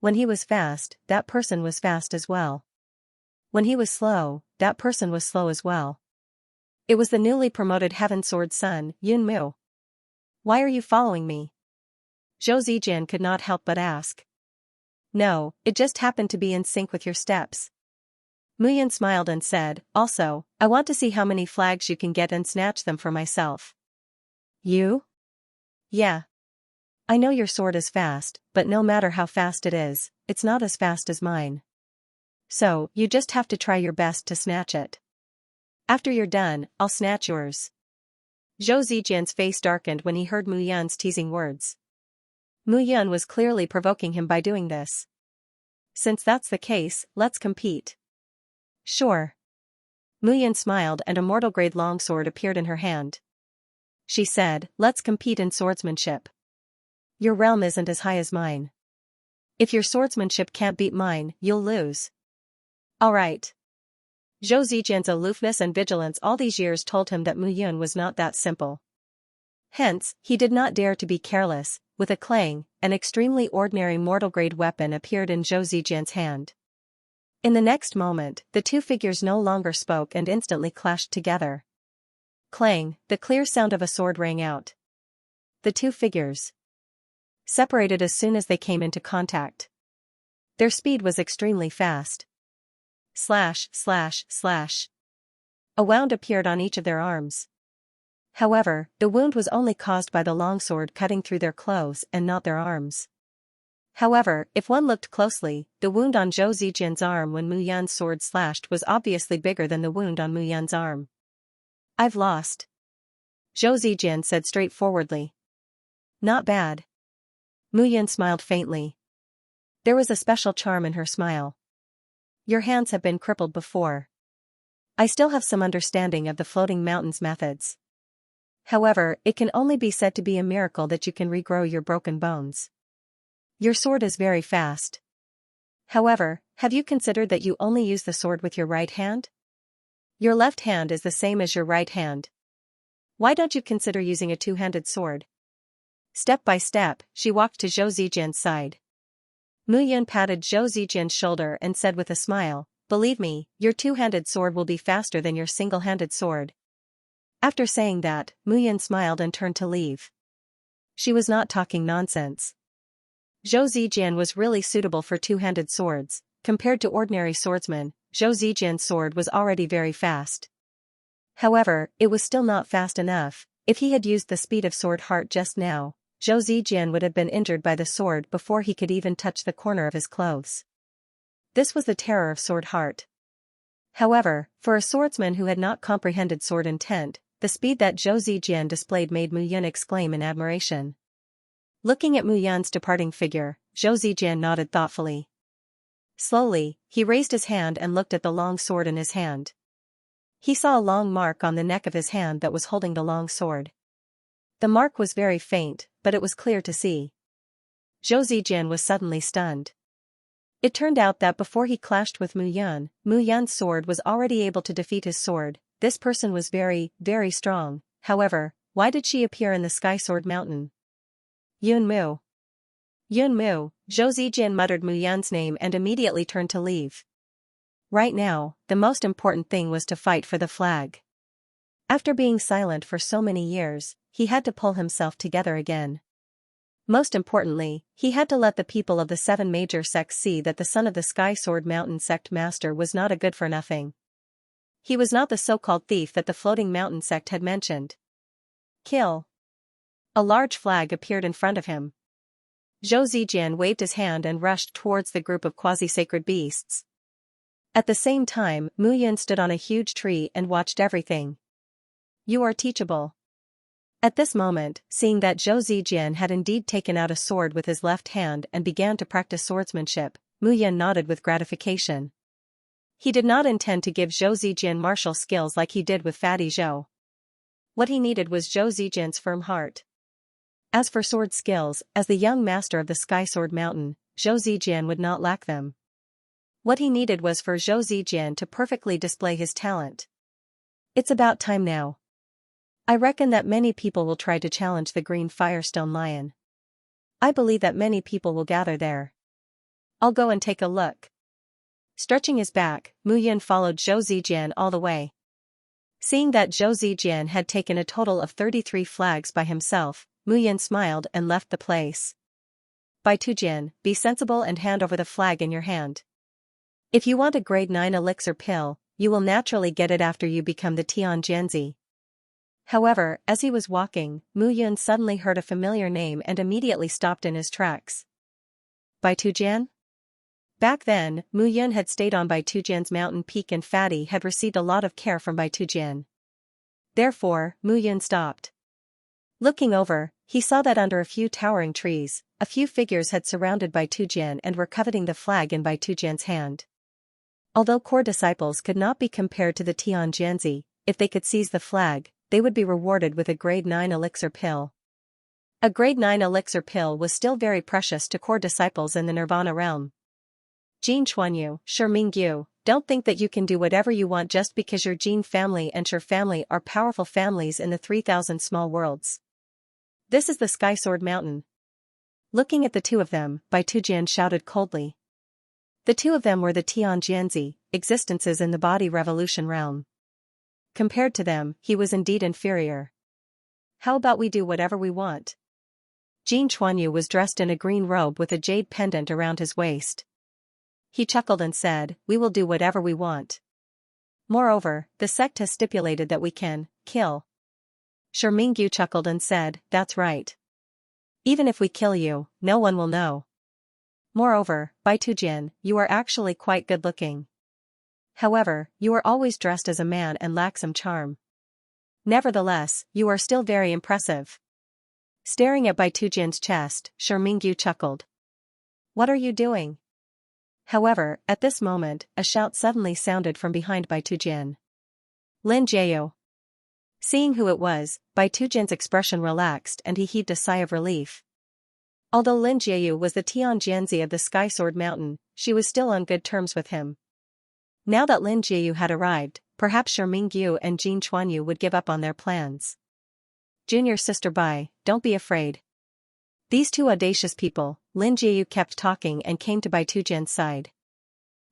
When he was fast, that person was fast as well. When he was slow, that person was slow as well. It was the newly promoted Heaven Sword Son, Yun Mu. Why are you following me? Zhou Zijian could not help but ask. No, it just happened to be in sync with your steps. Mu Yun smiled and said, also, I want to see how many flags you can get and snatch them for myself. You? Yeah. I know your sword is fast, but no matter how fast it is, it's not as fast as mine. So, you just have to try your best to snatch it. After you're done, I'll snatch yours. Zhou Zijian's face darkened when he heard Mu Yun's teasing words. Mu Yun was clearly provoking him by doing this. Since that's the case, let's compete. Sure. Mu Yun smiled and a mortal-grade longsword appeared in her hand. She said, let's compete in swordsmanship. Your realm isn't as high as mine. If your swordsmanship can't beat mine, you'll lose. Alright. Zhou Zijian's aloofness and vigilance all these years told him that Mu Yun was not that simple. Hence, he did not dare to be careless. With a clang, an extremely ordinary mortal-grade weapon appeared in Zhou Zijian's hand. In the next moment, the two figures no longer spoke and instantly clashed together. Clang, the clear sound of a sword rang out. The two figures separated as soon as they came into contact. Their speed was extremely fast. Slash, slash, slash. A wound appeared on each of their arms. However, the wound was only caused by the longsword cutting through their clothes and not their arms. However, if one looked closely, the wound on Zhou Zijian's arm when Mu Yun's sword slashed was obviously bigger than the wound on Mu Yun's arm. I've lost. Zhou Zijian said straightforwardly. Not bad. Mu Yun smiled faintly. There was a special charm in her smile. Your hands have been crippled before. I still have some understanding of the Floating Mountains methods. However, it can only be said to be a miracle that you can regrow your broken bones. Your sword is very fast. However, have you considered that you only use the sword with your right hand? Your left hand is the same as your right hand. Why don't you consider using a two-handed sword? Step by step, she walked to Zhou Zijian's side. Mu Yun patted Zhou Zijian's shoulder and said with a smile, believe me, your two-handed sword will be faster than your single-handed sword. After saying that, Mu Yun smiled and turned to leave. She was not talking nonsense. Zhou Zijian was really suitable for two-handed swords, compared to ordinary swordsmen, Zhou Zijian's sword was already very fast. However, it was still not fast enough. If he had used the speed of Sword Heart just now, Zhou Zijian would have been injured by the sword before he could even touch the corner of his clothes. This was the terror of Sword Heart. However, for a swordsman who had not comprehended sword intent, the speed that Zhou Zijian displayed made Mu Yun exclaim in admiration. Looking at Mu Yun's departing figure, Zhou Zijian nodded thoughtfully. Slowly, he raised his hand and looked at the long sword in his hand. He saw a long mark on the neck of his hand that was holding the long sword. The mark was very faint, but it was clear to see. Zhou Zijian was suddenly stunned. It turned out that before he clashed with Mu Yun's sword was already able to defeat his sword. This person was very, very strong. However, why did she appear in the Sky Sword Mountain? Yun Mu. Yun Mu, Zhou Zijian muttered Mu Yun's name and immediately turned to leave. Right now, the most important thing was to fight for the flag. After being silent for so many years, he had to pull himself together again. Most importantly, he had to let the people of the 7 major sects see that the son of the Sky Sword Mountain sect master was not a good-for-nothing. He was not the so-called thief that the Floating Mountain sect had mentioned. Kill. A large flag appeared in front of him. Zhou Zijian waved his hand and rushed towards the group of quasi-sacred beasts. At the same time, Mu Yun stood on a huge tree and watched everything. You are teachable. At this moment, seeing that Zhou Zijian had indeed taken out a sword with his left hand and began to practice swordsmanship, Mu Yun nodded with gratification. He did not intend to give Zhou Zijian martial skills like he did with Fatty Zhou. What he needed was Zhou Zijian's firm heart. As for sword skills, as the young master of the Sky Sword Mountain, Zhou Zijian would not lack them. What he needed was for Zhou Zijian to perfectly display his talent. It's about time now. I reckon that many people will try to challenge the Green Firestone Lion. I believe that many people will gather there. I'll go and take a look. Stretching his back, Mu Yun followed Zhou Zijian all the way. Seeing that Zhou Zijian had taken a total of 33 flags by himself, Mu Yun smiled and left the place. Bai Tujin, be sensible and hand over the flag in your hand. If you want a grade 9 elixir pill, you will naturally get it after you become the Tian Jianzi. However, as he was walking, Mu Yun suddenly heard a familiar name and immediately stopped in his tracks. Bai Tujian? Back then, Mu Yun had stayed on Bai Tujian's mountain peak and Fatty had received a lot of care from Bai Tujian. Therefore, Mu Yun stopped. Looking over, he saw that under a few towering trees, a few figures had surrounded Bai Tujian and were coveting the flag in Bai Tujian's hand. Although core disciples could not be compared to the Tian Jianzi, if they could seize the flag, they would be rewarded with a grade 9 elixir pill. A grade 9 elixir pill was still very precious to core disciples in the Nirvana realm. Jin Chuanyu, Shi Mingyu, don't think that you can do whatever you want just because your Jin family and Shi family are powerful families in the 3,000 small worlds. This is the Sky Sword Mountain. Looking at the two of them, Bai Tujian shouted coldly. The two of them were the Tian Jianzi, existences in the body revolution realm. Compared to them, he was indeed inferior. How about we do whatever we want? Jin Chuanyu was dressed in a green robe with a jade pendant around his waist. He chuckled and said, we will do whatever we want. Moreover, the sect has stipulated that we can kill. Shi Mingyu chuckled and said, that's right. Even if we kill you, no one will know. Moreover, Bai Tujin, you are actually quite good-looking. However, you are always dressed as a man and lack some charm. Nevertheless, you are still very impressive. Staring at Bai Tujin's chest, Shi Mingyu chuckled. What are you doing? However, at this moment, a shout suddenly sounded from behind Bai Tujin. Lin Jiao. Seeing who it was, Bai Tujin's expression relaxed and he heaved a sigh of relief. Although Lin Jiao was the Tian Jianzi of the Sky Sword Mountain, she was still on good terms with him. Now that Lin Jiao had arrived, perhaps Shi Mingyu and Jin Chuanyu would give up on their plans. Junior sister Bai, don't be afraid. These two audacious people, Lin Jiao kept talking and came to Bai Tujin's side.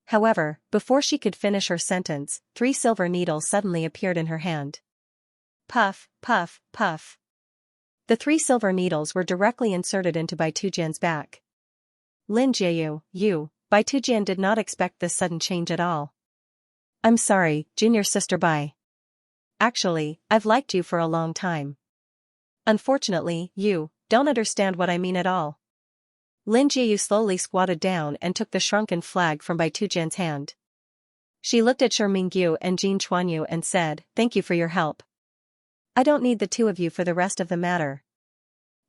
However, before she could finish her sentence, 3 silver needles suddenly appeared in her hand. Puff, puff, puff. The 3 silver needles were directly inserted into Bai Tujin's back. Lin Jiao, you, Bai Tujian did not expect this sudden change at all. I'm sorry, junior sister Bai. Actually, I've liked you for a long time. Unfortunately, you don't understand what I mean at all. Lin Jiayu slowly squatted down and took the shrunken flag from Bai Tujian's hand. She looked at Shi Mingyu and Jin Chuanyu and said, "Thank you for your help. I don't need the two of you for the rest of the matter."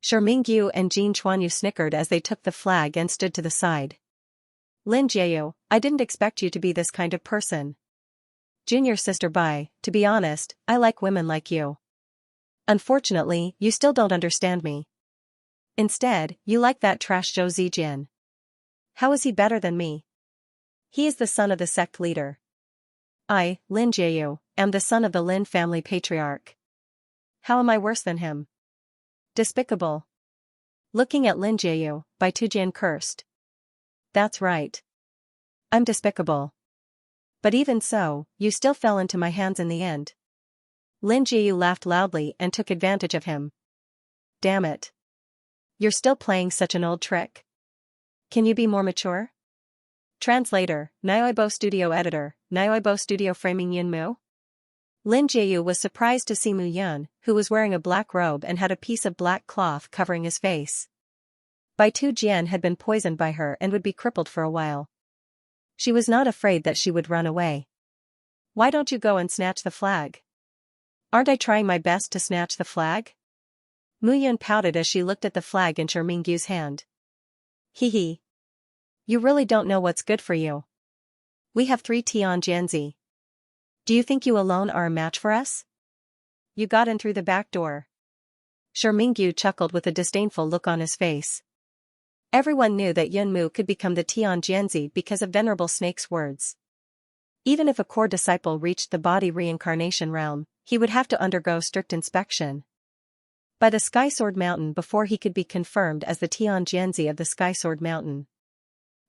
Shi Mingyu and Jin Chuanyu snickered as they took the flag and stood to the side. Lin Jiayu, I didn't expect you to be this kind of person. Junior sister Bai, to be honest, I like women like you. Unfortunately, you still don't understand me. Instead, you like that trash Zhou Zijian. How is he better than me? He is the son of the sect leader. I, Lin Jiayu, am the son of the Lin family patriarch. How am I worse than him? Despicable. Looking at Lin Jiayu, Bai Tujian cursed. That's right. I'm despicable. But even so, you still fell into my hands in the end. Lin Jiayu laughed loudly and took advantage of him. Damn it. You're still playing such an old trick. Can you be more mature? Translator, Nyoibo Studio Editor, Nyoibo Studio Framing Yin Mu? Lin Jiayu was surprised to see Mu Yun, who was wearing a black robe and had a piece of black cloth covering his face. Bai Tujian had been poisoned by her and would be crippled for a while. She was not afraid that she would run away. Why don't you go and snatch the flag? Aren't I trying my best to snatch the flag? Mu Yun pouted as she looked at the flag in Shi Mingyu's hand. Hee. You really don't know what's good for you. We have 3 Tianjianzi. Do you think you alone are a match for us? You got in through the back door. Shi Mingyu chuckled with a disdainful look on his face. Everyone knew that Yun Mu could become the Tianjianzi because of Venerable Snake's words. Even if a core disciple reached the body reincarnation realm, he would have to undergo strict inspection by the Sky Sword Mountain before he could be confirmed as the Tianjianzi of the Sky Sword Mountain.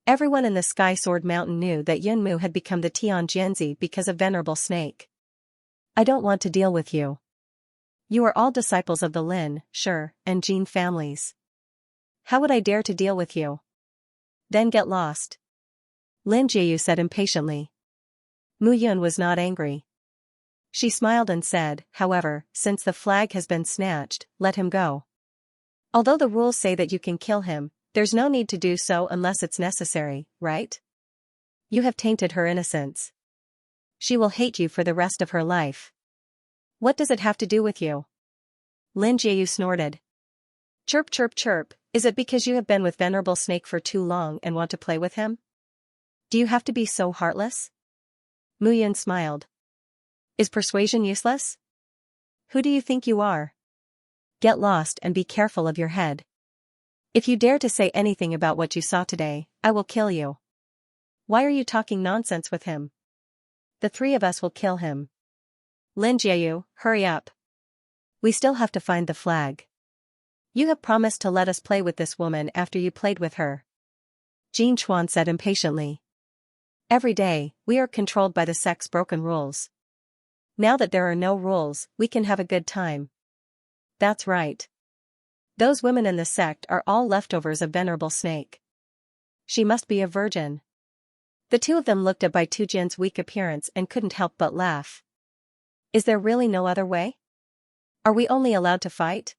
Everyone in the Sky Sword Mountain knew that Yun Mu had become the Tianjianzi because of Venerable Snake. I don't want to deal with you. You are all disciples of the Lin, Shi, and Jin families. How would I dare to deal with you? Then get lost. Lin Jiayu said impatiently. Mu Yun was not angry. She smiled and said, however, since the flag has been snatched, let him go. Although the rules say that you can kill him, there's no need to do so unless it's necessary, right? You have tainted her innocence. She will hate you for the rest of her life. What does it have to do with you? Lin Jiayu snorted. Chirp chirp chirp, is it because you have been with Venerable Snake for too long and want to play with him? Do you have to be so heartless? Mu Yun smiled. Is persuasion useless? Who do you think you are? Get lost and be careful of your head. If you dare to say anything about what you saw today, I will kill you. Why are you talking nonsense with him? The 3 of us will kill him. Lin Jiayu, hurry up. We still have to find the flag. You have promised to let us play with this woman after you played with her. Jin Chuan said impatiently. Every day, we are controlled by the sect's broken rules. Now that there are no rules, we can have a good time. That's right. Those women in the sect are all leftovers of Venerable Snake. She must be a virgin. The 2 of them looked at Bai Tujian's weak appearance and couldn't help but laugh. Is there really no other way? Are we only allowed to fight?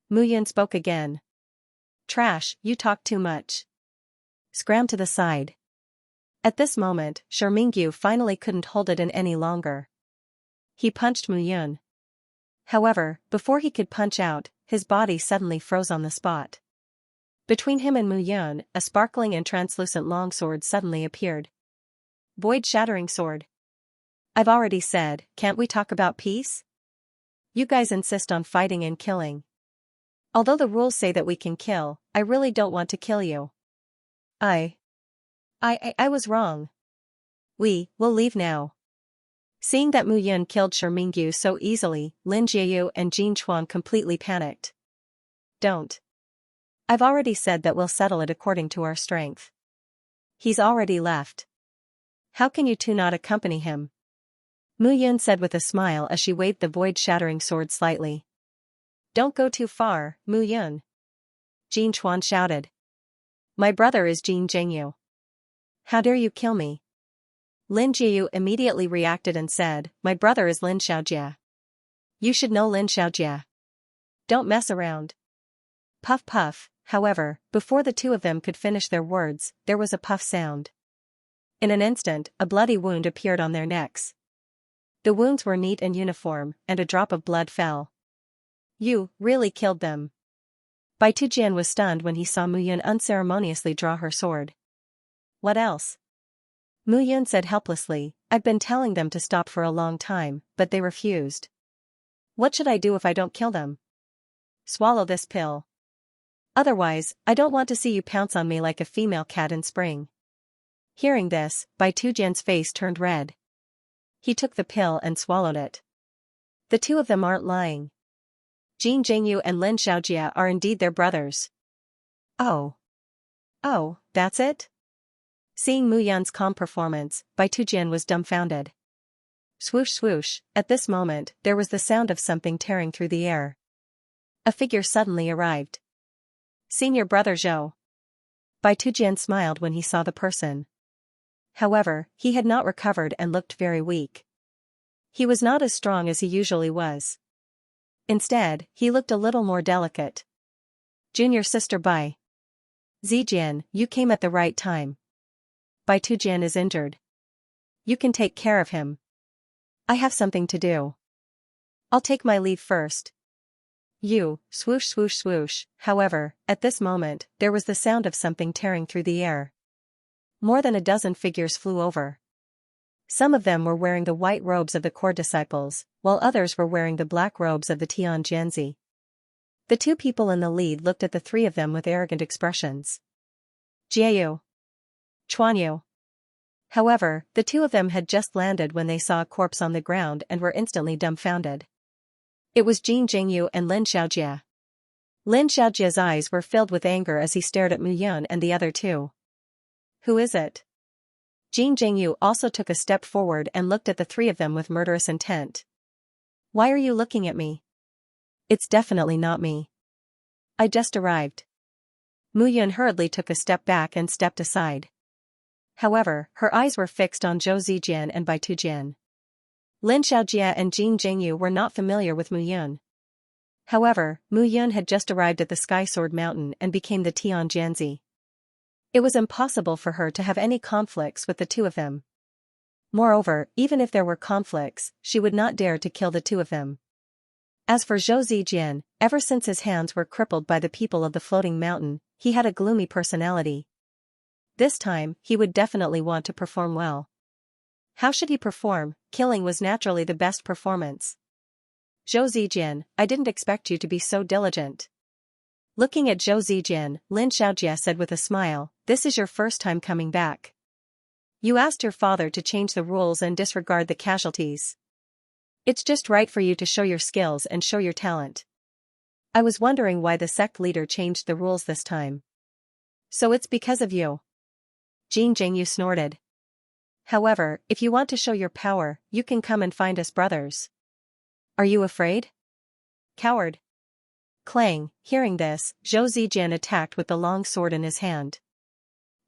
Mu Yun spoke again. Trash, you talk too much. Scram to the side. At this moment, Shi Mingyu finally couldn't hold it in any longer. He punched Mu Yun. However, before he could punch out, his body suddenly froze on the spot. Between him and Mu Yun, a sparkling and translucent longsword suddenly appeared. Void-shattering sword. I've already said, can't we talk about peace? You guys insist on fighting and killing. Although the rules say that we can kill, I really don't want to kill you. I was wrong. We'll leave now. Seeing that Mu Yun killed Shi Mingyu so easily, Lin Jiayu and Jin Chuan completely panicked. Don't. I've already said that we'll settle it according to our strength. He's already left. How can you 2 not accompany him? Mu Yun said with a smile as she waved the void-shattering sword slightly. Don't go too far, Mu Yun. Jin Chuan shouted. My brother is Jin Zhengyu. How dare you kill me? Lin Jiu immediately reacted and said, my brother is Lin Xiaojia. You should know Lin Xiaojia. Don't mess around. Puff puff. However, before the two of them could finish their words, there was a puff sound. In an instant, a bloody wound appeared on their necks. The wounds were neat and uniform, and a drop of blood fell. You really killed them. Bai Tujian was stunned when he saw Mu Yun unceremoniously draw her sword. What else? Mu Yun said helplessly, I've been telling them to stop for a long time, but they refused. What should I do if I don't kill them? Swallow this pill. Otherwise, I don't want to see you pounce on me like a female cat in spring. Hearing this, Bai Tujian's face turned red. He took the pill and swallowed it. The two of them aren't lying. Jin Jingyu and Lin Xiaojia are indeed their brothers. Oh. Oh, that's it? Seeing Mu Yun's calm performance, Bai Tujian was dumbfounded. Swoosh swoosh, at this moment, there was the sound of something tearing through the air. A figure suddenly arrived. Senior brother Zhou. Bai Tujian smiled when he saw the person. However, he had not recovered and looked very weak. He was not as strong as he usually was. Instead, he looked a little more delicate. Junior sister Bai Zijian, you came at the right time. Bai Tujian is injured. You can take care of him. I have something to do. I'll take my leave first. You, swoosh swoosh swoosh. However, at this moment, there was the sound of something tearing through the air. More than a dozen figures flew over. Some of them were wearing the white robes of the core disciples, while others were wearing the black robes of the Tian Jianzi. The two people in the lead looked at the three of them with arrogant expressions. Jiayu. Chuanyu. However, the two of them had just landed when they saw a corpse on the ground and were instantly dumbfounded. It was Jin Jingyu and Lin Xiaojia. Lin Xiaojia's eyes were filled with anger as he stared at Mu Yun and the other two. Who is it? Jin Jingyu also took a step forward and looked at the three of them with murderous intent. Why are you looking at me? It's definitely not me. I just arrived. Mu Yun hurriedly took a step back and stepped aside. However, her eyes were fixed on Zhou Zijian and Bai Tujian. Lin Xiaojia and Jin Jingyu were not familiar with Mu Yun. However, Mu Yun had just arrived at the Sky Sword Mountain and became the Tian Jianzi. It was impossible for her to have any conflicts with the two of them. Moreover, even if there were conflicts, she would not dare to kill the two of them. As for Zhou Zijian, ever since his hands were crippled by the people of the floating mountain, he had a gloomy personality. This time, he would definitely want to perform well. How should he perform? Killing was naturally the best performance. Zhou Zijian, I didn't expect you to be so diligent. Looking at Zhou Zijian, Lin Xiaojia said with a smile, this is your first time coming back. You asked your father to change the rules and disregard the casualties. It's just right for you to show your skills and show your talent. I was wondering why the sect leader changed the rules this time. So it's because of you. Jin Jingyu snorted. However, if you want to show your power, you can come and find us brothers. Are you afraid? Coward. Clang, hearing this, Zhou Zijian attacked with the long sword in his hand.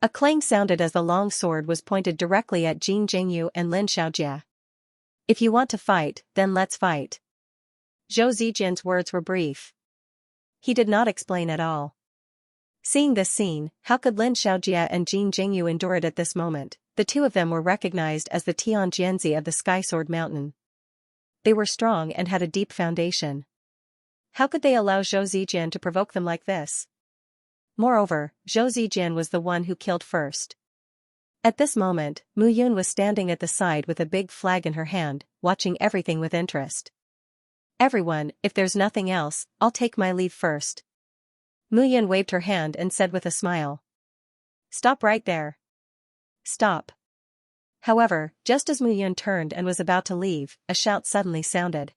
A clang sounded as the long sword was pointed directly at Jin Jingyu and Lin Xiaojia. If you want to fight, then let's fight. Zhou Zijian's words were brief. He did not explain at all. Seeing this scene, how could Lin Xiaojia and Jin Jingyu endure it at this moment? The two of them were recognized as the Tian Jianzi of the Sky Sword Mountain. They were strong and had a deep foundation. How could they allow Zhou Zijian to provoke them like this? Moreover, Zhou Zijian was the one who killed first. At this moment, Mu Yun was standing at the side with a big flag in her hand, watching everything with interest. Everyone, if there's nothing else, I'll take my leave first. Mu Yun waved her hand and said with a smile. Stop right there. Stop. However, just as Mu Yun turned and was about to leave, a shout suddenly sounded.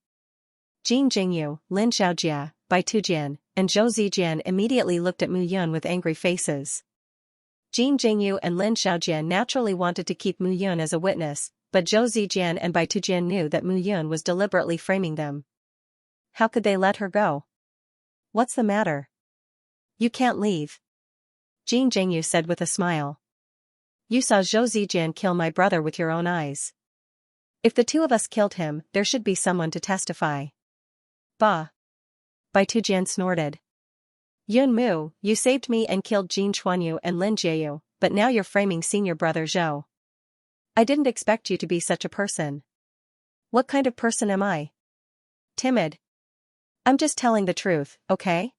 Jin Jingyu, Lin Xiaojia, Bai Tujian, and Zhou Zijian immediately looked at Mu Yun with angry faces. Jin Jingyu and Lin Xiaojia naturally wanted to keep Mu Yun as a witness, but Zhou Zijian and Bai Tujian knew that Mu Yun was deliberately framing them. How could they let her go? What's the matter? You can't leave. Jin Jingyu said with a smile. You saw Zhou Zijian kill my brother with your own eyes. If the two of us killed him, there should be someone to testify. Bah. Bai Tujian snorted. Yun Mu, you saved me and killed Jin Chuanyu and Lin Jieyu, but now you're framing senior brother Zhou. I didn't expect you to be such a person. What kind of person am I? Timid. I'm just telling the truth, okay?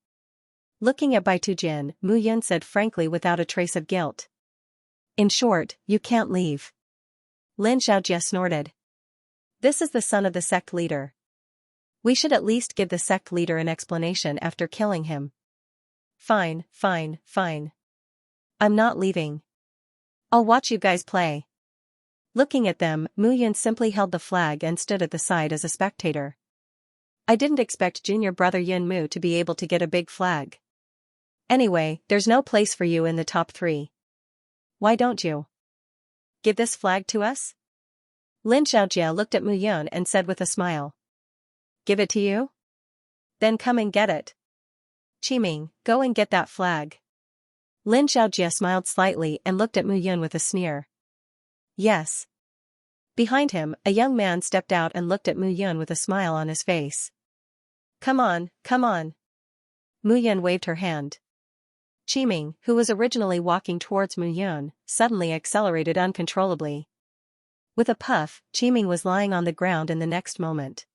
Looking at Bai Tujian, Mu Yun said frankly without a trace of guilt. In short, you can't leave. Lin Xiaojie snorted. This is the son of the sect leader. We should at least give the sect leader an explanation after killing him. Fine, fine, fine. I'm not leaving. I'll watch you guys play. Looking at them, Mu Yun simply held the flag and stood at the side as a spectator. I didn't expect junior brother Yun Mu to be able to get a big flag. Anyway, there's no place for you in the top 3. Why don't you give this flag to us? Lin Xiaojie looked at Mu Yun and said with a smile. Give it to you? Then come and get it. Qiming, go and get that flag. Lin Xiaojie smiled slightly and looked at Mu Yun with a sneer. Yes. Behind him, a young man stepped out and looked at Mu Yun with a smile on his face. Come on, come on. Mu Yun waved her hand. Qiming, who was originally walking towards Mu Yun, suddenly accelerated uncontrollably. With a puff, Qiming was lying on the ground in the next moment.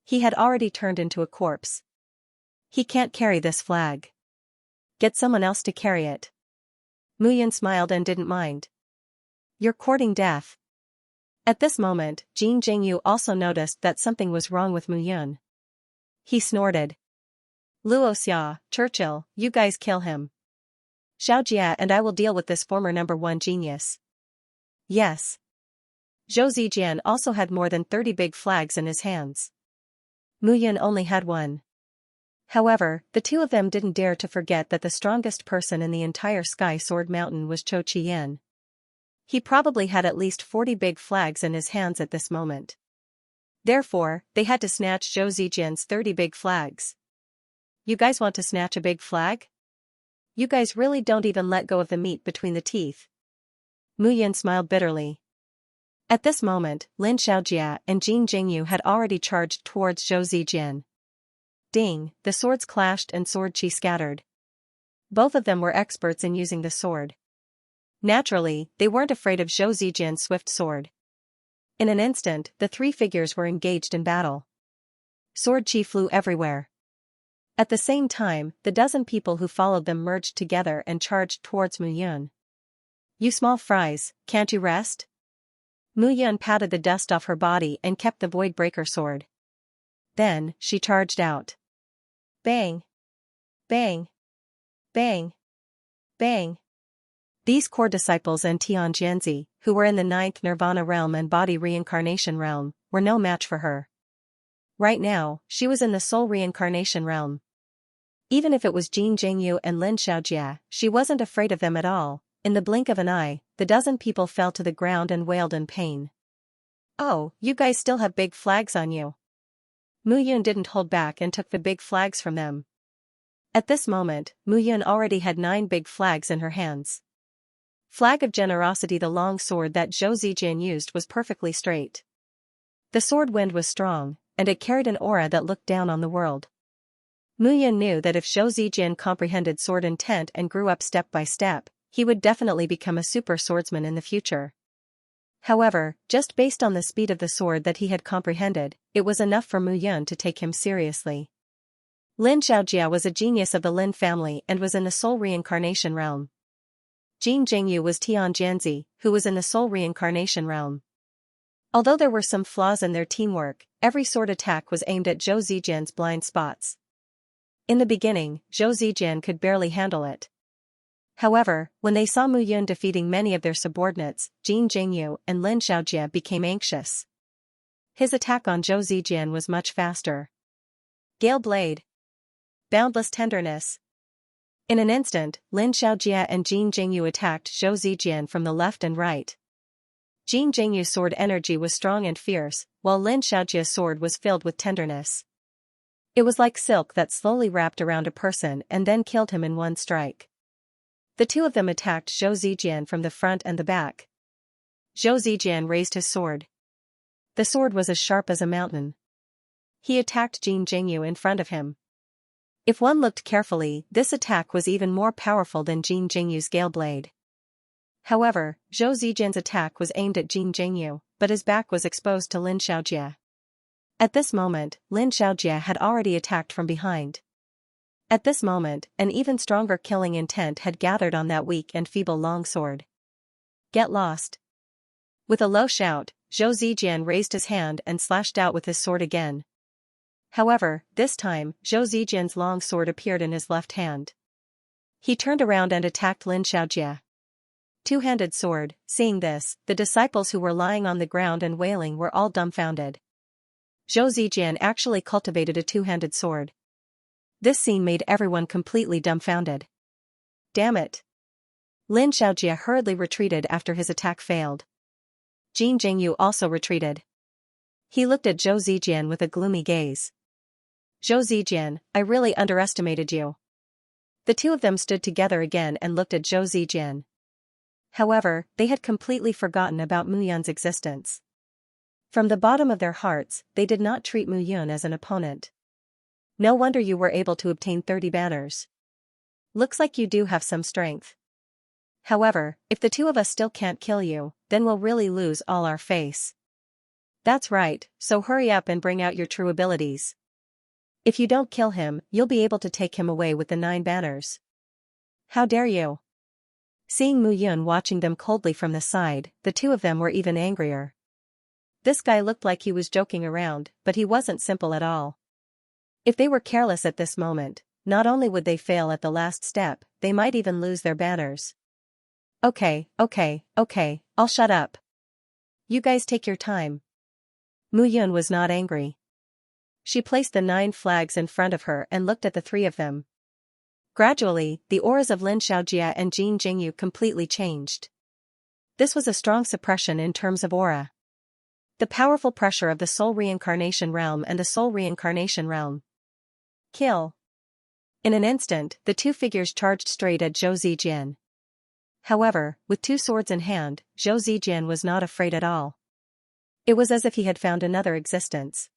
He had already turned into a corpse. He can't carry this flag. Get someone else to carry it. Mu Yun smiled and didn't mind. You're courting death. At this moment, Jin Jingyu also noticed that something was wrong with Mu Yun. He snorted. Luo Xia, Churchill, you guys kill him. Xiaojie and I will deal with this former number 1 genius. Yes. Zhou Zijian also had more than 30 big flags in his hands. Mu Yun only had 1. However, the two of them didn't dare to forget that the strongest person in the entire Sky Sword Mountain was Chou Qian. He probably had at least 40 big flags in his hands at this moment. Therefore, they had to snatch Zhou Zijian's 30 big flags. You guys want to snatch a big flag? You guys really don't even let go of the meat between the teeth. Mu Yun smiled bitterly. At this moment, Lin Xiaojie and Jin Jingyu had already charged towards Zhou Zijian. Ding, the swords clashed and sword chi scattered. Both of them were experts in using the sword. Naturally, they weren't afraid of Zhou Zijian's swift sword. In an instant, the 3 figures were engaged in battle. Sword chi flew everywhere. At the same time, the dozen people who followed them merged together and charged towards Mu Yun. You small fries, can't you rest? Mu Yun patted the dust off her body and kept the Void Breaker sword. Then, she charged out. Bang! Bang! Bang! Bang! These core disciples and Tian Jianzi, who were in the 9th Nirvana realm and body reincarnation realm, were no match for her. Right now, she was in the soul reincarnation realm. Even if it was Jin Jingyu and Lin Xiaojie, she wasn't afraid of them at all. In the blink of an eye, the dozen people fell to the ground and wailed in pain. Oh, you guys still have big flags on you. Mu Yun didn't hold back and took the big flags from them. At this moment, Mu Yun already had 9 big flags in her hands. Flag of Generosity. The long sword that Zhou Zijian used was perfectly straight. The sword wind was strong, and it carried an aura that looked down on the world. Mu Yun knew that if Zhou Zijian comprehended sword intent and grew up step by step, he would definitely become a super swordsman in the future. However, just based on the speed of the sword that he had comprehended, it was enough for Mu Yun to take him seriously. Lin Xiaojie was a genius of the Lin family and was in the soul reincarnation realm. Jin Jingyu was Tian Jianzi, who was in the soul reincarnation realm. Although there were some flaws in their teamwork, every sword attack was aimed at Zhou Zijian's blind spots. In the beginning, Zhou Zijian could barely handle it. However, when they saw Mu Yun defeating many of their subordinates, Jin Jingyu and Lin Xiaojie became anxious. His attack on Zhou Zijian was much faster. Gale Blade. Boundless Tenderness. In an instant, Lin Xiaojie and Jin Jingyu attacked Zhou Zijian from the left and right. Jin Jingyu's sword energy was strong and fierce, while Lin Xiaojie's sword was filled with tenderness. It was like silk that slowly wrapped around a person and then killed him in one strike. The two of them attacked Zhou Zijian from the front and the back. Zhou Zijian raised his sword. The sword was as sharp as a mountain. He attacked Jin Jingyu in front of him. If one looked carefully, this attack was even more powerful than Jin Jingyu's gale blade. However, Zhou Zijian's attack was aimed at Jin Jingyu, but his back was exposed to Lin Xiaojie. At this moment, Lin Xiaojie had already attacked from behind. At this moment, an even stronger killing intent had gathered on that weak and feeble longsword. Get lost. With a low shout, Zhou Zijian raised his hand and slashed out with his sword again. However, this time, Zhou Zijian's long sword appeared in his left hand. He turned around and attacked Lin Xiaojie. Two-handed sword. Seeing this, the disciples who were lying on the ground and wailing were all dumbfounded. Zhou Zijian actually cultivated a two-handed sword. This scene made everyone completely dumbfounded. Damn it! Lin Xiaojie hurriedly retreated after his attack failed. Jin Jingyu also retreated. He looked at Zhou Zijian with a gloomy gaze. Zhou Zijian, I really underestimated you. The two of them stood together again and looked at Zhou Zijian. However, they had completely forgotten about Mu Yun's existence. From the bottom of their hearts, they did not treat Mu Yun as an opponent. No wonder you were able to obtain 30 banners. Looks like you do have some strength. However, if the two of us still can't kill you, then we'll really lose all our face. That's right, so hurry up and bring out your true abilities. If you don't kill him, you'll be able to take him away with the 9 banners. How dare you? Seeing Mu Yun watching them coldly from the side, the two of them were even angrier. This guy looked like he was joking around, but he wasn't simple at all. If they were careless at this moment, not only would they fail at the last step, they might even lose their banners. Okay, I'll shut up. You guys take your time. Mu Yun was not angry. She placed the 9 flags in front of her and looked at the 3 of them. Gradually, the auras of Lin Xiaojie and Jin Jingyu completely changed. This was a strong suppression in terms of aura. The powerful pressure of the Soul Reincarnation Realm and the Soul Reincarnation Realm. Kill. In an instant, the 2 figures charged straight at Zhou Zijian. However, with 2 swords in hand, Zhou Zijian was not afraid at all. It was as if he had found another existence.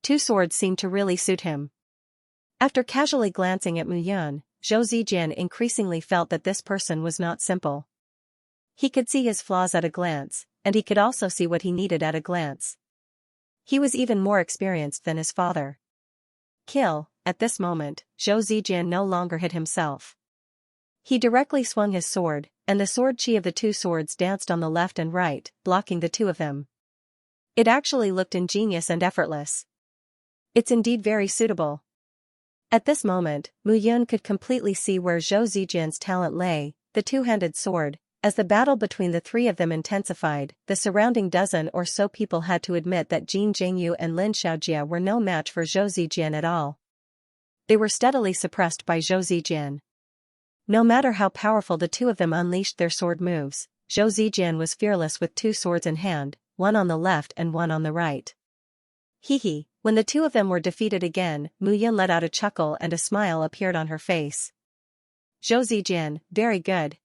2 swords seemed to really suit him. After casually glancing at Mu Yun, Zhou Zijian increasingly felt that this person was not simple. He could see his flaws at a glance, and he could also see what he needed at a glance. He was even more experienced than his father. Kill. At this moment, Zhou Zijian no longer hid himself. He directly swung his sword, and the sword chi of the 2 swords danced on the left and right, blocking the 2 of them. It actually looked ingenious and effortless. It's indeed very suitable. At this moment, Mu Yun could completely see where Zhou Zijian's talent lay, the two-handed sword. As the battle between the 3 of them intensified, the surrounding dozen or so people had to admit that Jin Jingyu and Lin Xiaojie were no match for Zhou Zijian at all. They were steadily suppressed by Zhou Zijian. No matter how powerful the 2 of them unleashed their sword moves, Zhou Zijian was fearless with 2 swords in hand, one on the left and one on the right. Hee. When the 2 of them were defeated again, Mu Yun let out a chuckle and a smile appeared on her face. Zhou Zijian, very good.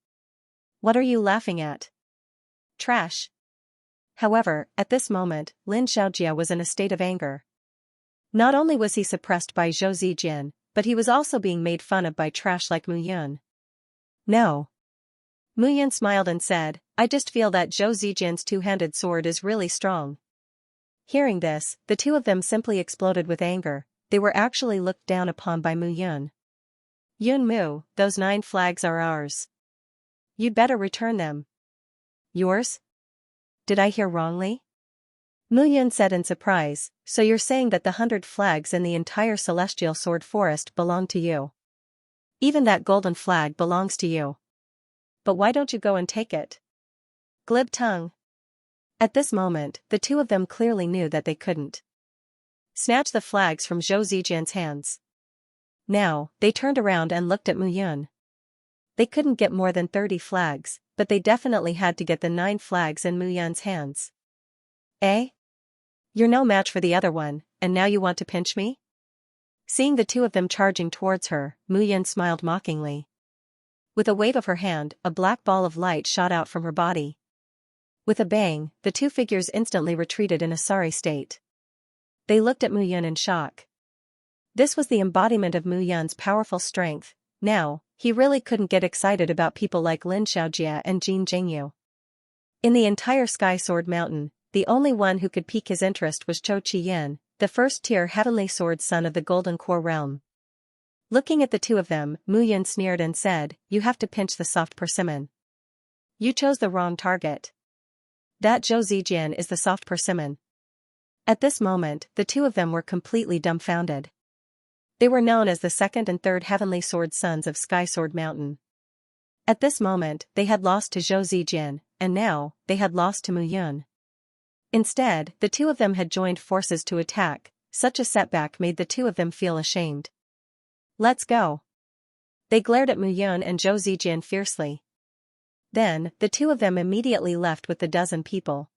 What are you laughing at? Trash. However, at this moment, Lin Xiaojie was in a state of anger. Not only was he suppressed by Zhou Zijian, but he was also being made fun of by trash like Mu Yun. No. Mu Yun smiled and said, I just feel that Zhou Zijian's 2-handed sword is really strong. Hearing this, the 2 of them simply exploded with anger. They were actually looked down upon by Mu Yun. Yun Mu, those 9 flags are ours. You'd better return them. Yours? Did I hear wrongly? Mu Yun said in surprise, so you're saying that the 100 flags in the entire Celestial Sword Forest belong to you? Even that golden flag belongs to you. But why don't you go and take it? Glib tongue. At this moment, the 2 of them clearly knew that they couldn't snatch the flags from Zhou Zijian's hands. Now, they turned around and looked at Mu Yun. They couldn't get more than 30 flags, but they definitely had to get the 9 flags in Mu Yun's hands. Eh? You're no match for the other one, and now you want to pinch me? Seeing the 2 of them charging towards her, Mu Yun smiled mockingly. With a wave of her hand, a black ball of light shot out from her body. With a bang, the two figures instantly retreated in a sorry state. They looked at Mu Yun in shock. This was the embodiment of Mu Yun's powerful strength. Now, he really couldn't get excited about people like Lin Xiaojia and Jin Jingyu. In the entire Sky Sword Mountain, the only one who could pique his interest was Zhou Qiyan, the first-tier heavenly sword son of the Golden Core realm. Looking at the two of them, Mu Yun sneered and said, "You have to pinch the soft persimmon. You chose the wrong target. That Zhou Zijian is the soft persimmon." At this moment, the two of them were completely dumbfounded. They were known as the second and third heavenly sword sons of Sky Sword Mountain. At this moment, they had lost to Zhou Zijian, and now, they had lost to Mu Yun. Instead, the two of them had joined forces to attack. Such a setback made the two of them feel ashamed. "Let's go." They glared at Mu Yun and Zhou Zijian fiercely. Then, the two of them immediately left with the dozen people.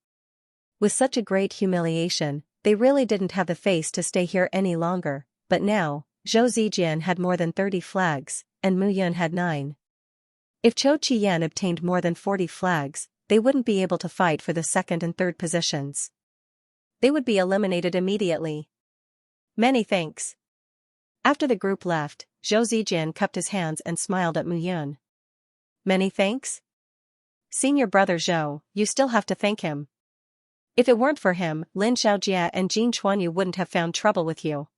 With such a great humiliation, they really didn't have the face to stay here any longer, but now, Zhou Zijian had more than 30 flags, and Mu Yun had 9. If Zhou Qiyan obtained more than 40 flags, they wouldn't be able to fight for the second and third positions. They would be eliminated immediately. "Many thanks." After the group left, Zhou Zijian cupped his hands and smiled at Mu Yun. "Many thanks? Senior brother Zhou, you still have to thank him. If it weren't for him, Lin Xiaojia and Jin Chuanyu wouldn't have found trouble with you."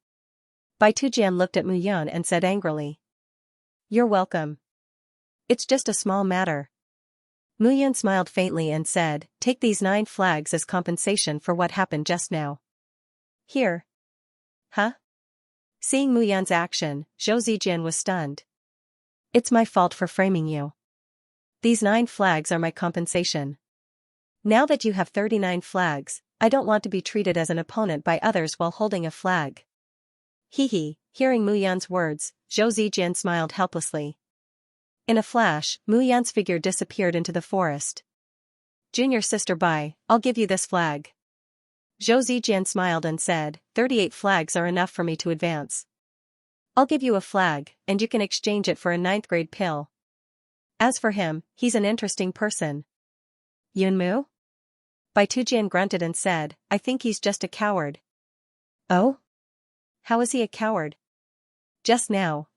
Bai Tujian looked at Mu Yun and said angrily. "You're welcome. It's just a small matter." Mu Yun smiled faintly and said, "Take these 9 flags as compensation for what happened just now." "Here." "Huh?" Seeing Mu Yun's action, Zhou Zijian was stunned. "It's my fault for framing you. These 9 flags are my compensation. Now that you have 39 flags, I don't want to be treated as an opponent by others while holding a flag." Hee. Hearing Mu Yun's words, Zhou Zijian smiled helplessly. In a flash, Mu Yun's figure disappeared into the forest. "Junior sister Bai, I'll give you this flag." Zhou Zijian smiled and said, 38 flags are enough for me to advance. I'll give you a flag, and you can exchange it for a 9th grade pill. As for him, he's an interesting person." "Yunmu?" Bai Tujian grunted and said, "I think he's just a coward." "Oh? How is he a coward?" "Just now,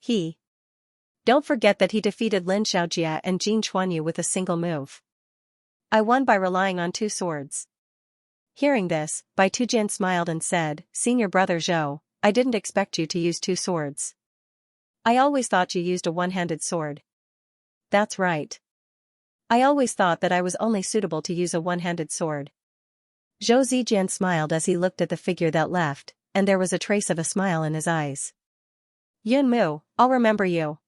Don't forget that he defeated Lin Xiaojia and Jin Chuanyu with a single move. I won by relying on 2 swords." Hearing this, Bai Tujian smiled and said, "Senior brother Zhou, I didn't expect you to use 2 swords. I always thought you used a one-handed sword." "That's right. I always thought that I was only suitable to use a one-handed sword." Zhou Zijian smiled as he looked at the figure that left, and there was a trace of a smile in his eyes. "Yunmu, I'll remember you."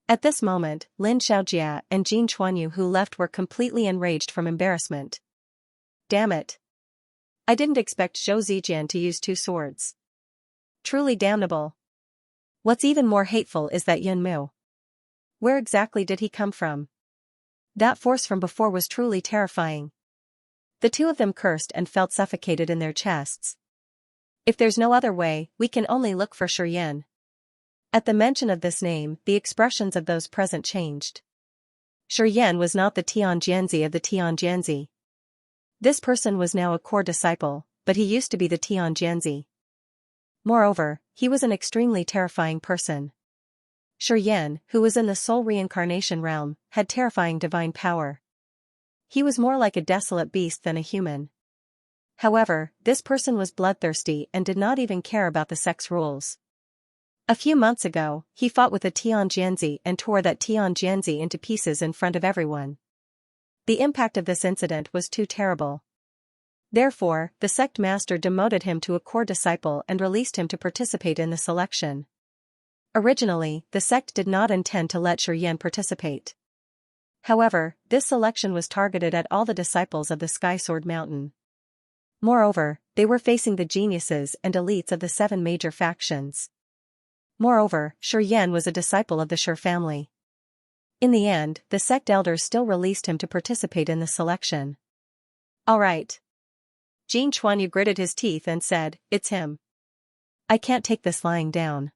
At this moment, Lin Xiaojia and Jin Chuanyu who left were completely enraged from embarrassment. "Damn it. I didn't expect Zhou Zijian to use 2 swords. Truly damnable. What's even more hateful is that Yunmu. Where exactly did he come from? That force from before was truly terrifying." The two of them cursed and felt suffocated in their chests. "If there's no other way, we can only look for Shiyan." At the mention of this name, the expressions of those present changed. Shiyan was not the Tianjianzi of the Tianjianzi. This person was now a core disciple, but he used to be the Tianjianzi. Moreover, he was an extremely terrifying person. Shiyan, who was in the soul reincarnation realm, had terrifying divine power. He was more like a desolate beast than a human. However, this person was bloodthirsty and did not even care about the sex rules. A few months ago, he fought with a Tianjianzi and tore that Tianjianzi into pieces in front of everyone. The impact of this incident was too terrible. Therefore, the sect master demoted him to a core disciple and released him to participate in the selection. Originally, the sect did not intend to let Shiyan participate. However, this selection was targeted at all the disciples of the Sky Sword Mountain. Moreover, they were facing the geniuses and elites of the 7 major factions. Moreover, Shiyan was a disciple of the Shi family. In the end, the sect elders still released him to participate in the selection. "All right." Jin Chuanyu gritted his teeth and said, "It's him. I can't take this lying down."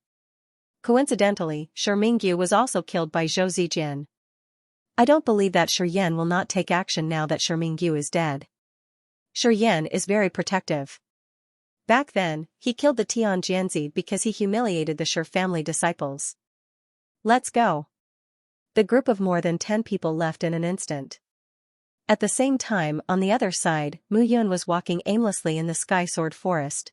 Coincidentally, Shi Mingyu was also killed by Zhou Zijian. I don't believe that Shi Yan will not take action now that Shi Mingyu is dead. Shi Yan is very protective. Back then, he killed the Tian Jianzi because he humiliated the Shi family disciples. Let's go. The group of more than 10 people left in an instant. At the same time, on the other side, Mu Yun was walking aimlessly in the Sky Sword Forest.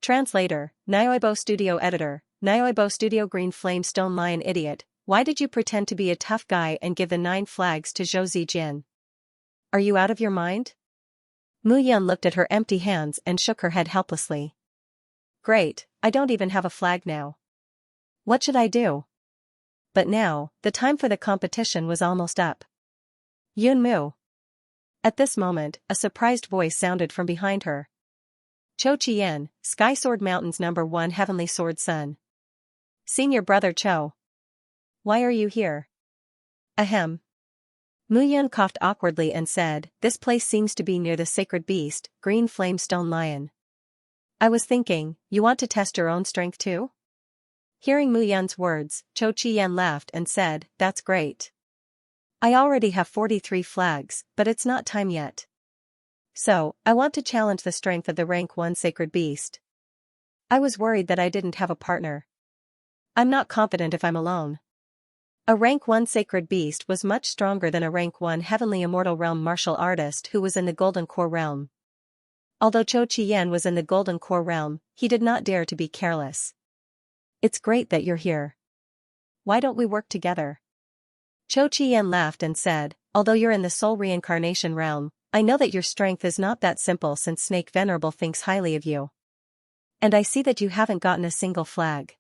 Translator, Nioibo Studio Editor, Nioibo Studio Green Flame Stone Lion Idiot, why did you pretend to be a tough guy and give the 9 flags to Zhou Zijin? Are you out of your mind? Mu Yun looked at her empty hands and shook her head helplessly. Great, I don't even have a flag now. What should I do? But now, the time for the competition was almost up. Yun Mu. At this moment, a surprised voice sounded from behind her. Cho Chien, Sky Sword Mountain's #1 Heavenly Sword Son. Senior Brother Cho. Why are you here? Ahem. Mu Yun coughed awkwardly and said, this place seems to be near the sacred beast, Green Flame Stone Lion. I was thinking, you want to test your own strength too? Hearing Mu Yun's words, Cho Chien laughed and said, that's great. I already have 43 flags, but it's not time yet. So, I want to challenge the strength of the rank 1 sacred beast. I was worried that I didn't have a partner. I'm not confident if I'm alone. A rank 1 sacred beast was much stronger than a rank 1 heavenly immortal realm martial artist who was in the Golden Core realm. Although Cho Chien was in the Golden Core realm, he did not dare to be careless. It's great that you're here. Why don't we work together? Cho Chien laughed and said, although you're in the soul reincarnation realm, I know that your strength is not that simple since Snake Venerable thinks highly of you. And I see that you haven't gotten a single flag.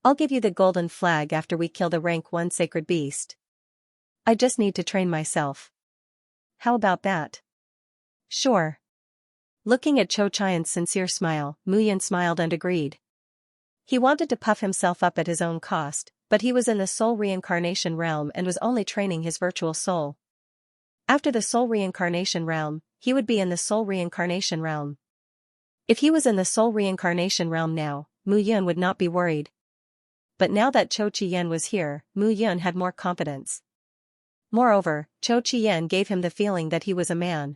I'll give you the golden flag after we kill the rank 1 sacred beast. I just need to train myself. How about that? Sure. Looking at Cho Chien's sincere smile, Mu Yun smiled and agreed. He wanted to puff himself up at his own cost, but he was in the soul reincarnation realm and was only training his virtual soul. After the soul reincarnation realm, he would be in the soul reincarnation realm. If he was in the soul reincarnation realm now, Mu Yun would not be worried. But now that Cho Chien was here, Mu Yun had more confidence. Moreover, Cho Chien gave him the feeling that he was a man.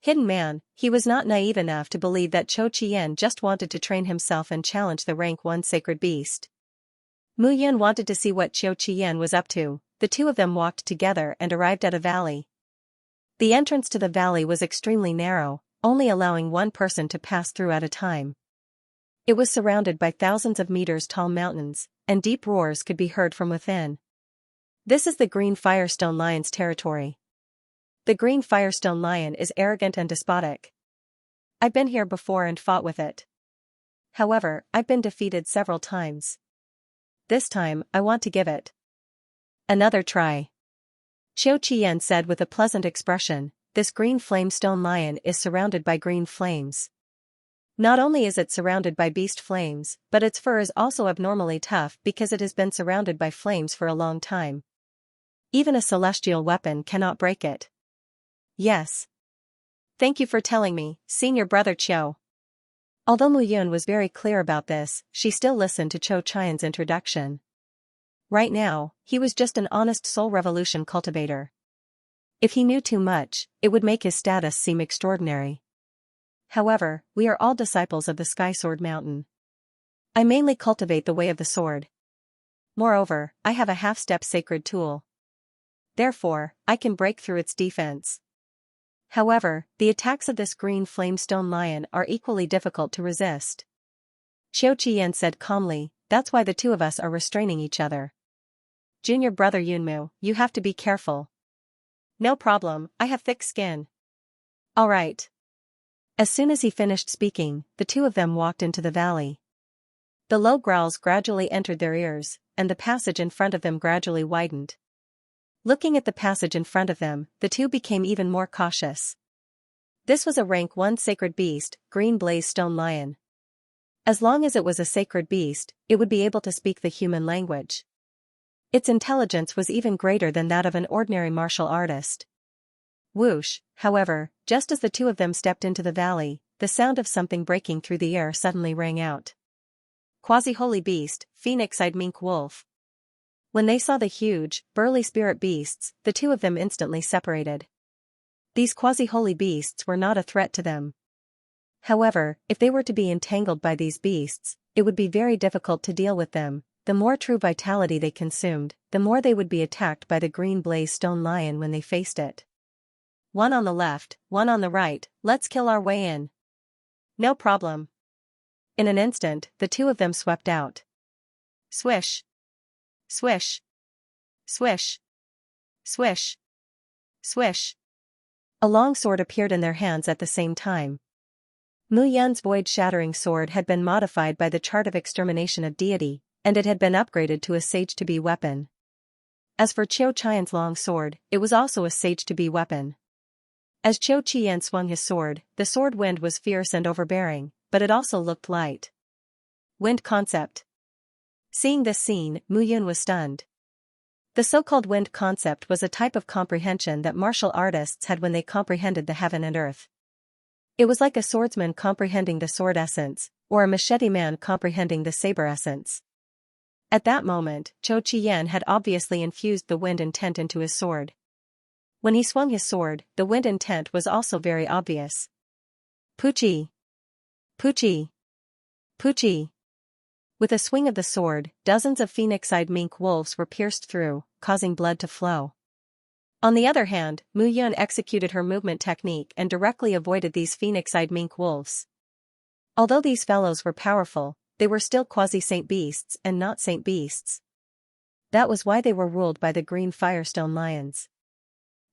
Hidden man, he was not naive enough to believe that Cho Chien just wanted to train himself and challenge the rank 1 sacred beast. Mu Yun wanted to see what Cho Chien was up to. The two of them walked together and arrived at a valley. The entrance to the valley was extremely narrow, only allowing one person to pass through at a time. It was surrounded by thousands of meters tall mountains, and deep roars could be heard from within. This is the Green Firestone Lion's territory. The Green Firestone Lion is arrogant and despotic. I've been here before and fought with it. However, I've been defeated several times. This time, I want to give it another try. Cho Chien said with a pleasant expression, this Green Flame Stone Lion is surrounded by green flames. Not only is it surrounded by beast flames, but its fur is also abnormally tough because it has been surrounded by flames for a long time. Even a celestial weapon cannot break it. Yes. Thank you for telling me, Senior Brother Cho. Although Mu Yun was very clear about this, she still listened to Cho Chien's introduction. Right now, he was just an honest soul revolution cultivator. If he knew too much, it would make his status seem extraordinary. However, we are all disciples of the Sky Sword Mountain. I mainly cultivate the way of the sword. Moreover, I have a half-step sacred tool. Therefore, I can break through its defense. However, the attacks of this Green Flame Stone Lion are equally difficult to resist. Cho Chien said calmly, that's why the two of us are restraining each other. Junior Brother Yunmu, you have to be careful. No problem, I have thick skin. Alright. As soon as he finished speaking, the two of them walked into the valley. The low growls gradually entered their ears, and the passage in front of them gradually widened. Looking at the passage in front of them, the two became even more cautious. This was a rank 1 sacred beast, Green Blaze Stone Lion. As long as it was a sacred beast, it would be able to speak the human language. Its intelligence was even greater than that of an ordinary martial artist. Whoosh, however, just as the two of them stepped into the valley, the sound of something breaking through the air suddenly rang out. Quasi-holy beast, phoenix-eyed mink wolf. When they saw the huge, burly spirit beasts, the two of them instantly separated. These quasi-holy beasts were not a threat to them. However, if they were to be entangled by these beasts, it would be very difficult to deal with them. The more true vitality they consumed, the more they would be attacked by the green blaze stone lion when they faced it. One on the left, one on the right, let's kill our way in. No problem. In an instant, the two of them swept out. Swish. Swish. Swish. Swish. Swish. A long sword appeared in their hands at the same time. Mu Yan's void-shattering sword had been modified by the chart of extermination of deity, and it had been upgraded to a sage-to-be weapon. As for Qiu Qian's long sword, it was also a sage-to-be weapon. As Qiu Qian swung his sword, the sword wind was fierce and overbearing, but it also looked light. Wind concept. Seeing this scene, Mu Yan was stunned. The so-called wind concept was a type of comprehension that martial artists had when they comprehended the heaven and earth. It was like a swordsman comprehending the sword essence, or a machete man comprehending the saber essence. At that moment, Qiu Qian had obviously infused the wind intent into his sword. When he swung his sword, the wind intent was also very obvious. Puchi! Puchi! Puchi! With a swing of the sword, dozens of phoenix-eyed mink wolves were pierced through, causing blood to flow. On the other hand, Mu Yan executed her movement technique and directly avoided these phoenix-eyed mink wolves. Although these fellows were powerful, they were still quasi-saint beasts and not saint beasts. That was why they were ruled by the green firestone lions.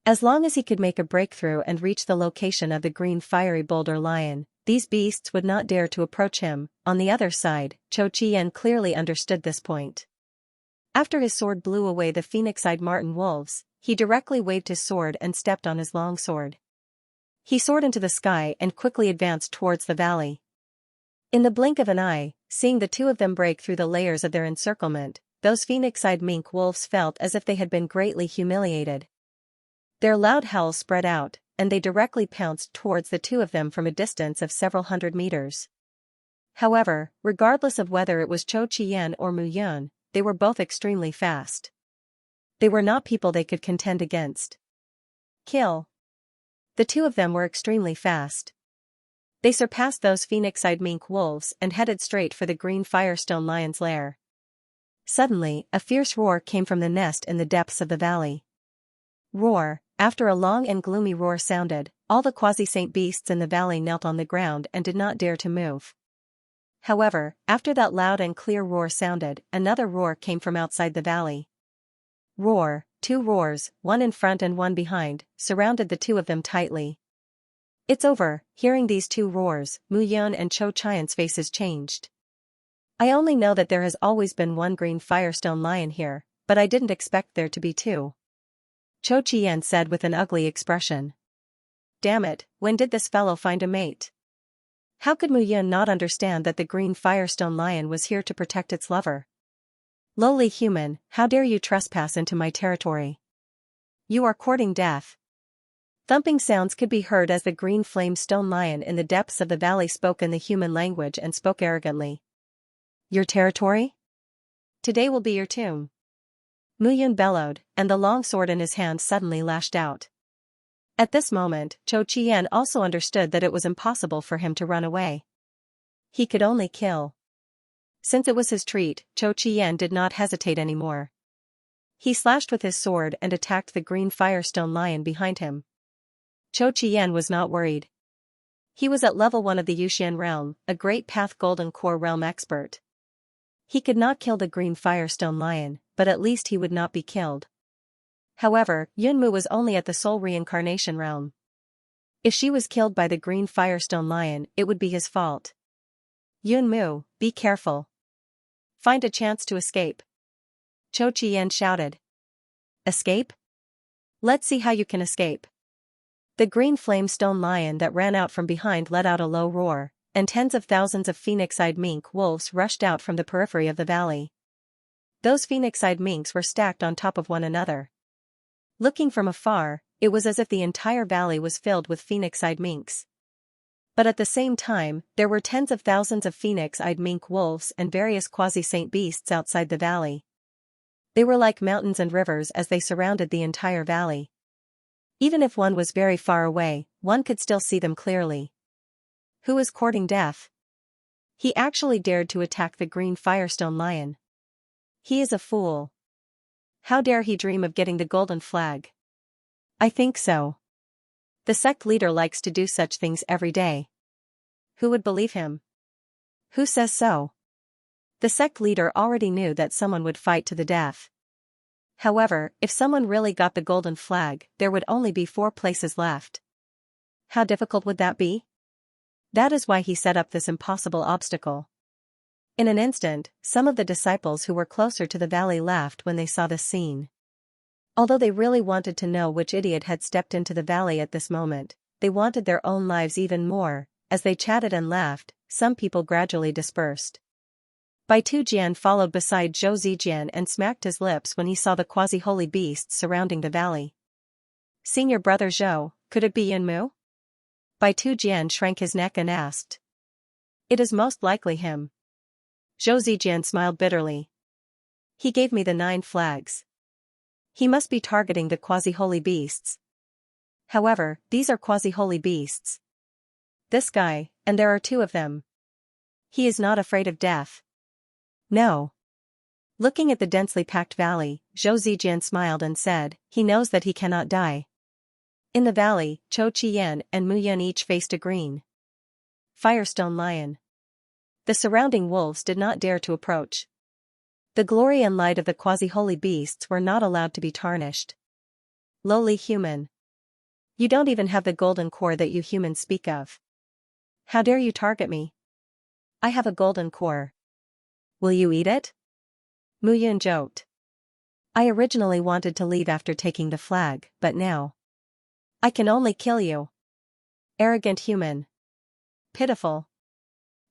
As long as he could make a breakthrough and reach the location of the green fiery boulder lion, these beasts would not dare to approach him. On the other side, Qiu Qian clearly understood this point. After his sword blew away the phoenix-eyed marten wolves, he directly waved his sword and stepped on his long sword. He soared into the sky and quickly advanced towards the valley. In the blink of an eye, seeing the two of them break through the layers of their encirclement, those phoenix-eyed mink wolves felt as if they had been greatly humiliated. Their loud howls spread out, and they directly pounced towards the two of them from a distance of several hundred meters. However, regardless of whether it was Qiu Qian or Mu Yan, they were both extremely fast. They were not people they could contend against. Kill. The two of them were extremely fast. They surpassed those phoenix-eyed mink wolves and headed straight for the green firestone lion's lair. Suddenly, a fierce roar came from the nest in the depths of the valley. Roar. After a long and gloomy roar sounded, all the quasi-saint beasts in the valley knelt on the ground and did not dare to move. However, after that loud and clear roar sounded, another roar came from outside the valley. Roar. Two roars, one in front and one behind, surrounded the two of them tightly. It's over. Hearing these two roars, Mu Yan and Qiu Qian's faces changed. I only know that there has always been one green firestone lion here, but I didn't expect there to be two. Qiu Qian said with an ugly expression. Damn it, when did this fellow find a mate? How could Mu Yan not understand that the green firestone lion was here to protect its lover? Lowly human, how dare you trespass into my territory? You are courting death. Thumping sounds could be heard as the green flame stone lion in the depths of the valley spoke in the human language and spoke arrogantly. Your territory? Today will be your tomb. Mu Yan bellowed, and the long sword in his hand suddenly lashed out. At this moment, Qiu Qian also understood that it was impossible for him to run away. He could only kill. Since it was his treat, Qiu Qian did not hesitate anymore. He slashed with his sword and attacked the green firestone lion behind him. Qiu Qian was not worried. He was at level 1 of the Yuxian realm, a great path golden core realm expert. He could not kill the green firestone lion, but at least he would not be killed. However, Yunmu was only at the soul reincarnation realm. If she was killed by the green firestone lion, it would be his fault. Yunmu, be careful. Find a chance to escape. Qiu Qian shouted. Escape? Let's see how you can escape. The green flame stone lion that ran out from behind let out a low roar, and tens of thousands of phoenix-eyed mink wolves rushed out from the periphery of the valley. Those phoenix-eyed minks were stacked on top of one another. Looking from afar, it was as if the entire valley was filled with phoenix-eyed minks. But at the same time, there were tens of thousands of phoenix-eyed mink wolves and various quasi-saint beasts outside the valley. They were like mountains and rivers as they surrounded the entire valley. Even if one was very far away, one could still see them clearly. Who is courting death? He actually dared to attack the green firestone lion. He is a fool. How dare he dream of getting the golden flag? I think so. The sect leader likes to do such things every day. Who would believe him? Who says so? The sect leader already knew that someone would fight to the death. However, if someone really got the golden flag, there would only be 4 places left. How difficult would that be? That is why he set up this impossible obstacle. In an instant, some of the disciples who were closer to the valley laughed when they saw this scene. Although they really wanted to know which idiot had stepped into the valley at this moment, they wanted their own lives even more. As they chatted and laughed, some people gradually dispersed. Bai Tujian followed beside Zhou Zijian and smacked his lips when he saw the quasi-holy beasts surrounding the valley. Senior brother Zhou, could it be Yunmu? Bai Tujian shrank his neck and asked. It is most likely him. Zhou Zijian smiled bitterly. He gave me the 9 flags. He must be targeting the quasi-holy beasts. However, these are quasi-holy beasts. This guy, and there are 2 of them. He is not afraid of death. No. Looking at the densely packed valley, Zhou Zijian smiled and said, he knows that he cannot die. In the valley, Chou Qian and Mu Yun each faced a green firestone lion. The surrounding wolves did not dare to approach. The glory and light of the quasi-holy beasts were not allowed to be tarnished. Lowly human. You don't even have the golden core that you humans speak of. How dare you target me? I have a golden core. Will you eat it? Mu Yun joked. I originally wanted to leave after taking the flag, but now I can only kill you. Arrogant human. Pitiful.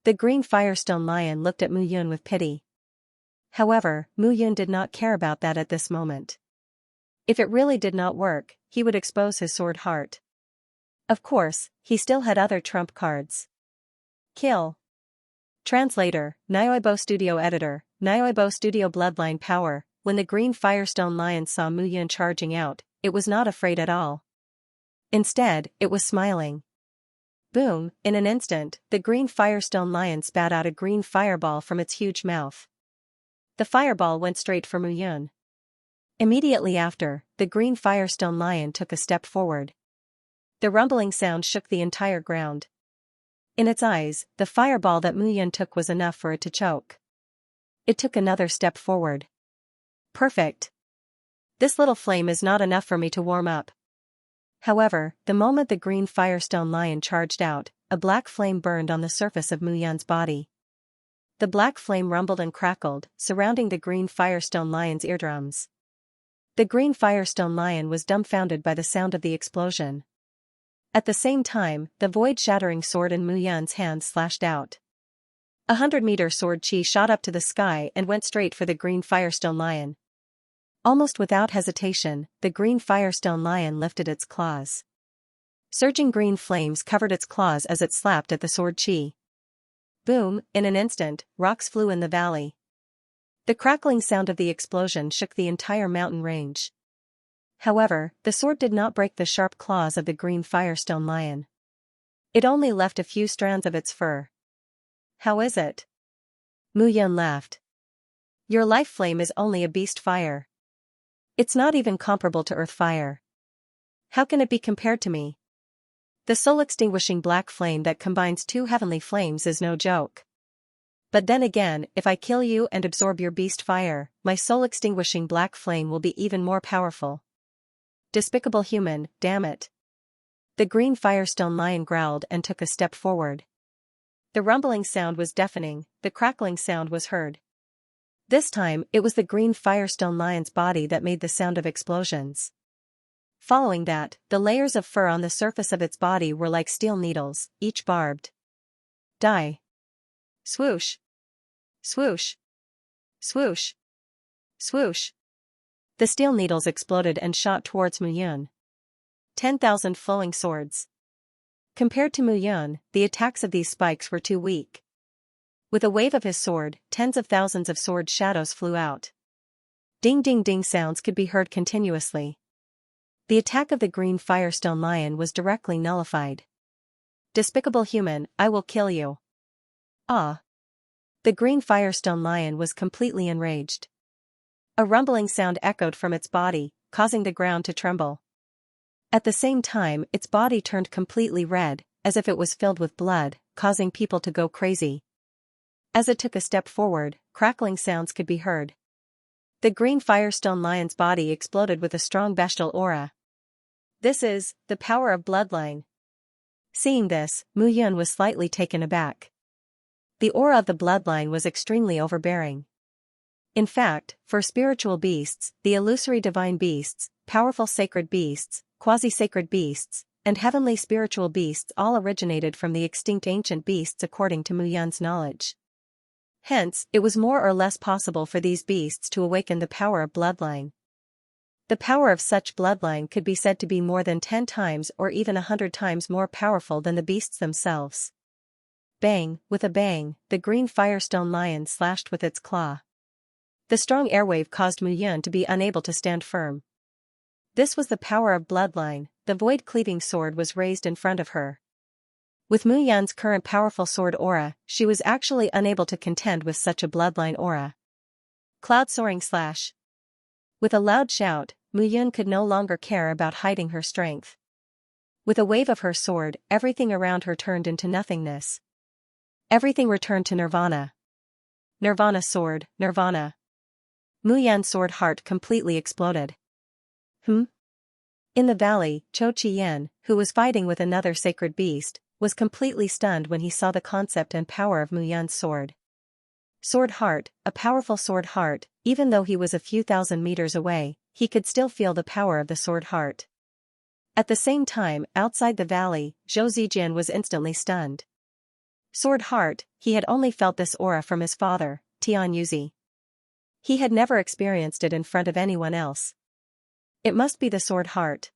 The green firestone lion looked at Mu Yun with pity. However, Mu Yun did not care about that at this moment. If it really did not work, he would expose his sword heart. Of course, he still had other trump cards. Kill. Translator, Nioibo Studio Editor, Nioibo Studio Bloodline Power. When the green firestone lion saw Mu Yun charging out, it was not afraid at all. Instead, it was smiling. Boom, in an instant, the green firestone lion spat out a green fireball from its huge mouth. The fireball went straight for Mu Yun. Immediately after, the green firestone lion took a step forward. The rumbling sound shook the entire ground. In its eyes, the fireball that Mu Yun took was enough for it to choke. It took another step forward. Perfect. This little flame is not enough for me to warm up. However, the moment the green firestone lion charged out, a black flame burned on the surface of Mu Yun's body. The black flame rumbled and crackled, surrounding the green firestone lion's eardrums. The green firestone lion was dumbfounded by the sound of the explosion. At the same time, the void-shattering sword in Mu Yun's hand slashed out. 100-meter sword chi shot up to the sky and went straight for the green firestone lion. Almost without hesitation, the green firestone lion lifted its claws. Surging green flames covered its claws as it slapped at the sword chi. Boom, in an instant, rocks flew in the valley. The crackling sound of the explosion shook the entire mountain range. However, the sword did not break the sharp claws of the green firestone lion. It only left a few strands of its fur. How is it? Mu Yun laughed. Your life flame is only a beast fire. It's not even comparable to earth fire. How can it be compared to me? The soul-extinguishing black flame that combines 2 heavenly flames is no joke. But then again, if I kill you and absorb your beast fire, my soul-extinguishing black flame will be even more powerful. Despicable human, damn it. The green firestone lion growled and took a step forward. The rumbling sound was deafening, the crackling sound was heard. This time, it was the green firestone lion's body that made the sound of explosions. Following that, the layers of fur on the surface of its body were like steel needles, each barbed. Die. Swoosh. Swoosh. Swoosh. Swoosh. The steel needles exploded and shot towards Mu Yun. 10,000 flowing swords. Compared to Mu Yun, the attacks of these spikes were too weak. With a wave of his sword, tens of thousands of sword shadows flew out. Ding ding ding sounds could be heard continuously. The attack of the green firestone lion was directly nullified. Despicable human, I will kill you. Ah! The green firestone lion was completely enraged. A rumbling sound echoed from its body, causing the ground to tremble. At the same time, its body turned completely red, as if it was filled with blood, causing people to go crazy. As it took a step forward, crackling sounds could be heard. The green firestone lion's body exploded with a strong bestial aura. This is the power of bloodline. Seeing this, Mu Yun was slightly taken aback. The aura of the bloodline was extremely overbearing. In fact, for spiritual beasts, the illusory divine beasts, powerful sacred beasts, quasi-sacred beasts, and heavenly spiritual beasts all originated from the extinct ancient beasts according to Mu Yun's knowledge. Hence, it was more or less possible for these beasts to awaken the power of bloodline. The power of such bloodline could be said to be more than 10 times or even 100 times more powerful than the beasts themselves. Bang, with a bang, the green firestone lion slashed with its claw. The strong airwave caused Mu Yun to be unable to stand firm. This was the power of bloodline. The void-cleaving sword was raised in front of her. With Mu Yun's current powerful sword aura, she was actually unable to contend with such a bloodline aura. Cloud soaring slash. With a loud shout, Mu Yun could no longer care about hiding her strength. With a wave of her sword, everything around her turned into nothingness. Everything returned to nirvana. Nirvana sword, nirvana. Mu Yun's sword heart completely exploded. In the valley, Cho Chi-yen, who was fighting with another sacred beast, was completely stunned when he saw the concept and power of Mu Yun's sword. Sword heart, a powerful sword heart, even though he was a few thousand meters away, he could still feel the power of the sword heart. At the same time, outside the valley, Zhou Zijin was instantly stunned. Sword heart, he had only felt this aura from his father, Tian Yuzi. He had never experienced it in front of anyone else. It must be the sword heart.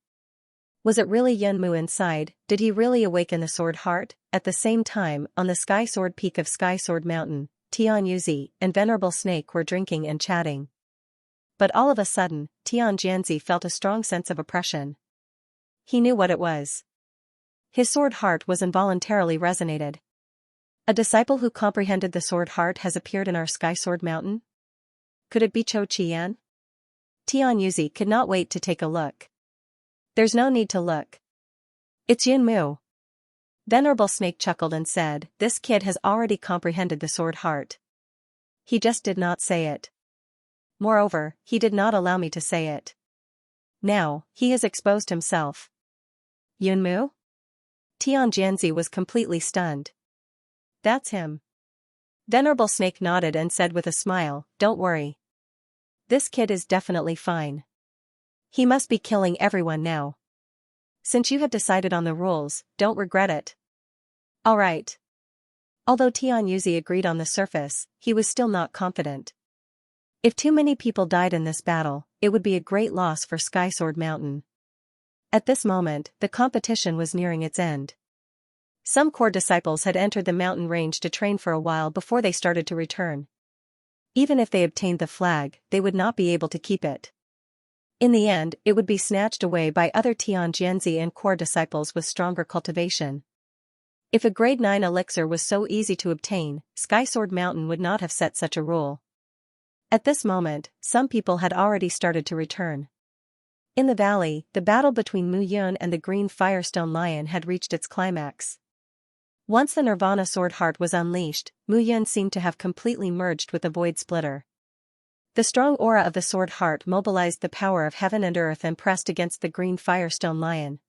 Was it really Yun Mu inside? Did he really awaken the sword heart? At the same time, on the Sky Sword Peak of Sky Sword Mountain, Tian Yuzi and Venerable Snake were drinking and chatting. But all of a sudden, Tian Jianzi felt a strong sense of oppression. He knew what it was. His sword heart was involuntarily resonated. A disciple who comprehended the sword heart has appeared in our Sky Sword Mountain? Could it be Cho Chi-yen? Tian Yuzi could not wait to take a look. There's no need to look. It's Yun Mu. Venerable Snake chuckled and said, this kid has already comprehended the sword heart. He just did not say it. Moreover, he did not allow me to say it. Now, he has exposed himself. Yun Mu? Tian Jianzi was completely stunned. That's him. Venerable Snake nodded and said with a smile, don't worry. This kid is definitely fine. He must be killing everyone now. Since you have decided on the rules, don't regret it. Alright. Although Tian Yuzi agreed on the surface, he was still not confident. If too many people died in this battle, it would be a great loss for Sky Sword Mountain. At this moment, the competition was nearing its end. Some core disciples had entered the mountain range to train for a while before they started to return. Even if they obtained the flag, they would not be able to keep it. In the end, it would be snatched away by other Tian Jianzi and core disciples with stronger cultivation. If a grade 9 elixir was so easy to obtain, Sky Sword Mountain would not have set such a rule. At this moment, some people had already started to return. In the valley, the battle between Mu Yun and the green firestone lion had reached its climax. Once the Nirvana sword heart was unleashed, Mu Yun seemed to have completely merged with the void splitter. The strong aura of the sword heart mobilized the power of heaven and earth and pressed against the green firestone lion.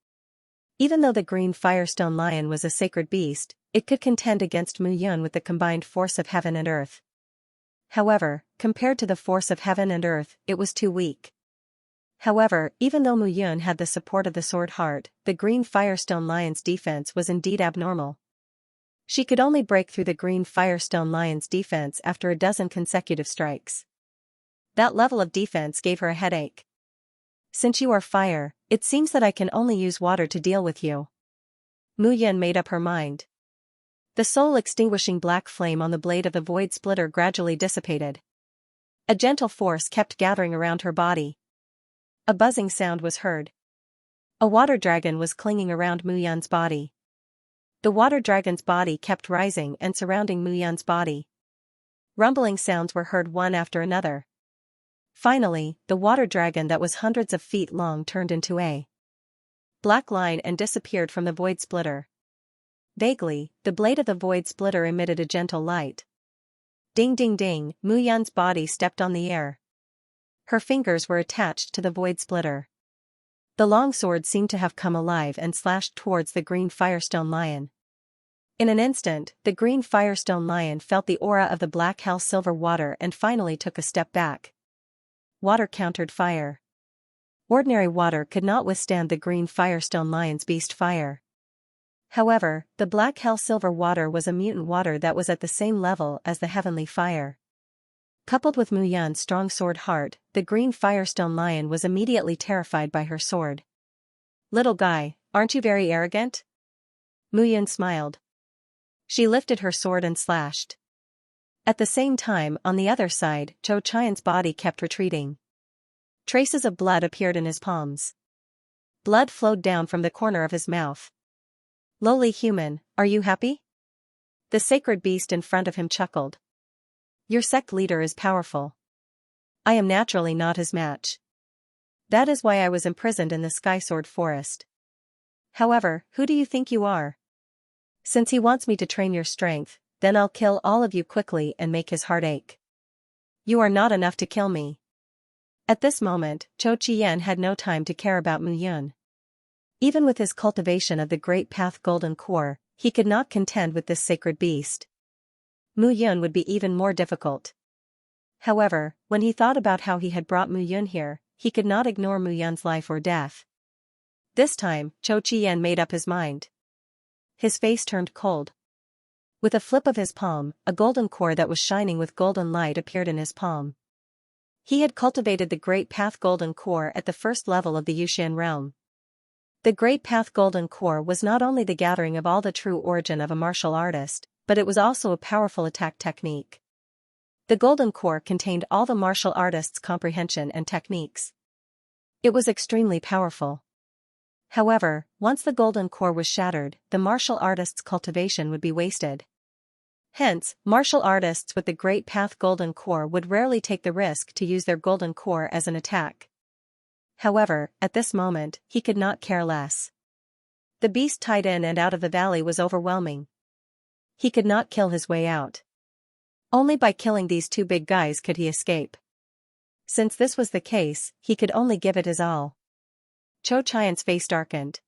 Even though the green firestone lion was a sacred beast, it could contend against Mu Yun with the combined force of heaven and earth. However, compared to the force of heaven and earth, it was too weak. However, even though Mu Yun had the support of the sword heart, the green firestone lion's defense was indeed abnormal. She could only break through the green firestone lion's defense after a dozen consecutive strikes. That level of defense gave her a headache. Since you are fire, it seems that I can only use water to deal with you. Mu Yun made up her mind. The soul-extinguishing black flame on the blade of the void splitter gradually dissipated. A gentle force kept gathering around her body. A buzzing sound was heard. A water dragon was clinging around Muyun's body. The water dragon's body kept rising and surrounding Muyun's body. Rumbling sounds were heard one after another. Finally, the water dragon that was hundreds of feet long turned into a black line and disappeared from the void splitter. Vaguely, the blade of the void splitter emitted a gentle light. Ding ding ding, Muyun's body stepped on the air. Her fingers were attached to the void splitter. The long sword seemed to have come alive and slashed towards the green firestone lion. In an instant, the green firestone lion felt the aura of the black hell silver water and finally took a step back. Water countered fire. Ordinary water could not withstand the green firestone lion's beast fire. However, the black hell silver water was a mutant water that was at the same level as the heavenly fire. Coupled with Muyun's strong sword heart, the green firestone lion was immediately terrified by her sword. "Little guy, aren't you very arrogant?" Muyun smiled. She lifted her sword and slashed. At the same time, on the other side, Cho Chian's body kept retreating. Traces of blood appeared in his palms. Blood flowed down from the corner of his mouth. "Lowly human, are you happy?" The sacred beast in front of him chuckled. "Your sect leader is powerful. I am naturally not his match. That is why I was imprisoned in the Sky Sword Forest. However, who do you think you are? Since he wants me to train your strength, then I'll kill all of you quickly and make his heart ache. You are not enough to kill me." At this moment, Cho Chien had no time to care about Muyun. Even with his cultivation of the Great Path Golden Core, he could not contend with this sacred beast. Muyun would be even more difficult. However, when he thought about how he had brought Muyun here, he could not ignore Muyun's life or death. This time, Cho Chien made up his mind. His face turned cold. With a flip of his palm, a golden core that was shining with golden light appeared in his palm. He had cultivated the Great Path Golden Core at the first level of the Yushan realm. The Great Path Golden Core was not only the gathering of all the true origin of a martial artist, but it was also a powerful attack technique. The Golden Core contained all the martial artist's comprehension and techniques. It was extremely powerful. However, once the Golden Core was shattered, the martial artist's cultivation would be wasted. Hence, martial artists with the Great Path Golden Core would rarely take the risk to use their Golden Core as an attack. However, at this moment, he could not care less. The beast tied in and out of the valley was overwhelming. He could not kill his way out. Only by killing these two big guys could he escape. Since this was the case, he could only give it his all. Cho Chian's face darkened.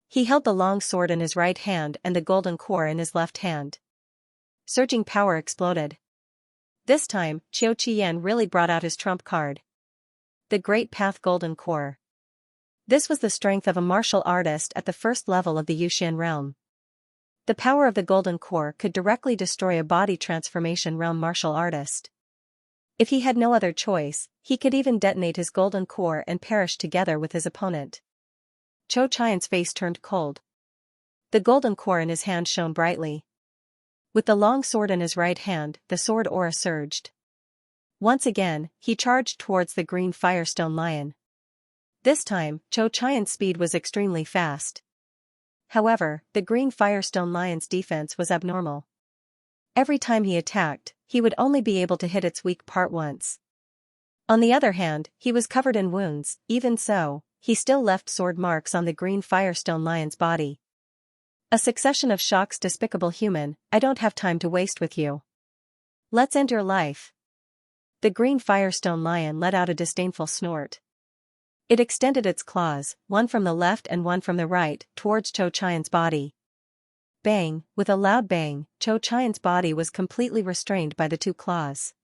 He held the long sword in his right hand and the golden core in his left hand. Surging power exploded. This time, Cho Chien really brought out his trump card. The Great Path Golden Core. This was the strength of a martial artist at the first level of the Yushan realm. The power of the Golden Core could directly destroy a body transformation realm martial artist. If he had no other choice, he could even detonate his Golden Core and perish together with his opponent. Cho Chian's face turned cold. The Golden Core in his hand shone brightly. With the long sword in his right hand, the sword aura surged. Once again, he charged towards the green firestone lion. This time, Cho Chian's speed was extremely fast. However, the green firestone lion's defense was abnormal. Every time he attacked, he would only be able to hit its weak part once. On the other hand, he was covered in wounds. Even so, he still left sword marks on the green firestone lion's body. A succession of shocks. Despicable human, I don't have time to waste with you. Let's end your life. The green firestone lion let out a disdainful snort. It extended its claws, one from the left and one from the right, towards Cho Chian's body. Bang! With a loud bang, Cho Chian's body was completely restrained by the two claws.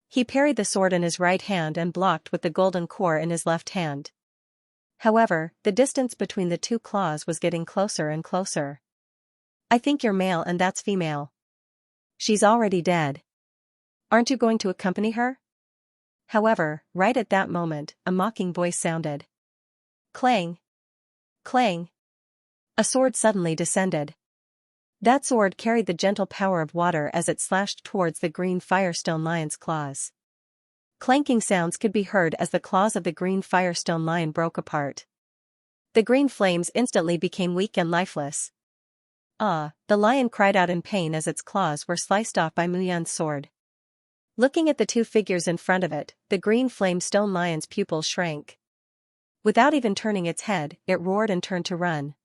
He parried the sword in his right hand and blocked with the golden core in his left hand. However, the distance between the two claws was getting closer and closer. I think you're male and that's female. She's already dead. Aren't you going to accompany her? However, right at that moment, a mocking voice sounded. Clang! Clang! A sword suddenly descended. That sword carried the gentle power of water as it slashed towards the green firestone lion's claws. Clanking sounds could be heard as the claws of the green firestone lion broke apart. The green flames instantly became weak and lifeless. Ah! The lion cried out in pain as its claws were sliced off by Muyun's sword. Looking at the two figures in front of it, the green flame stone lion's pupils shrank. Without even turning its head, it roared and turned to run.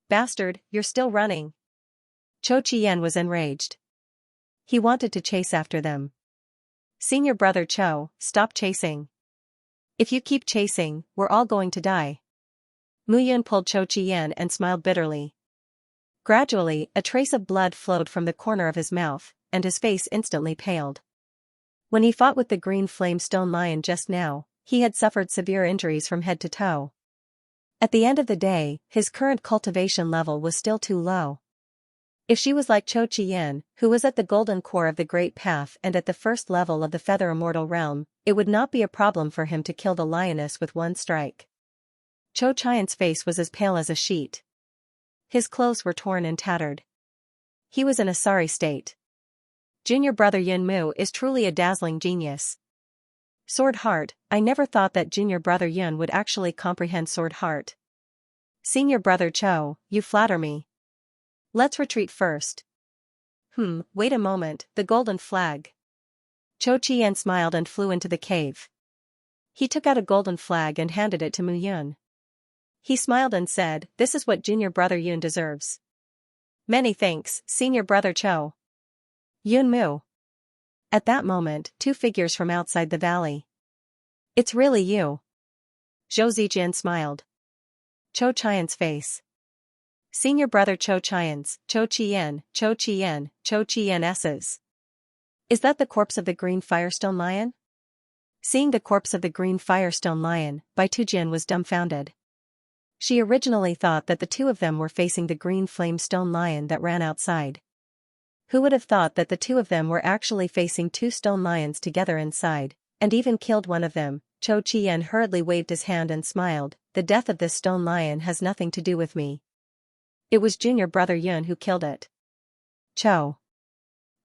Bastard, you're still running. Chou Qian was enraged. He wanted to chase after them. Senior brother Chou, stop chasing. If you keep chasing, we're all going to die. Muyun pulled Chou Qian and smiled bitterly. Gradually, a trace of blood flowed from the corner of his mouth, and his face instantly paled. When he fought with the green flame stone lion just now, he had suffered severe injuries from head to toe. At the end of the day, his current cultivation level was still too low. If she was like Chou Qian, who was at the golden core of the Great Path and at the first level of the Feather Immortal Realm, it would not be a problem for him to kill the lioness with one strike. Chou Qian's face was as pale as a sheet. His clothes were torn and tattered. He was in a sorry state. Junior brother Yun Mu is truly a dazzling genius. Sword Heart, I never thought that junior brother Yun would actually comprehend Sword Heart. Senior brother Chou, you flatter me. Let's retreat first. Wait a moment, the golden flag. Chou Qian smiled and flew into the cave. He took out a golden flag and handed it to Mu Yun. He smiled and said, this is what junior brother Yun deserves. Many thanks, senior brother Chou. Yun Mu. At that moment, two figures from outside the valley. It's really you. Zhou Zijian smiled. Chou Qian's face. Senior brother Chou Qian's, Chou Qian, Chou Qian, Chou Qian's. Is that the corpse of the green firestone lion? Seeing the corpse of the green firestone lion, Bai Tujian was dumbfounded. She originally thought that the two of them were facing the green flame stone lion that ran outside. Who would have thought that the two of them were actually facing two stone lions together inside, and even killed one of them? Chou Qian hurriedly waved his hand and smiled, the death of this stone lion has nothing to do with me. It was junior brother Yun who killed it. Chou.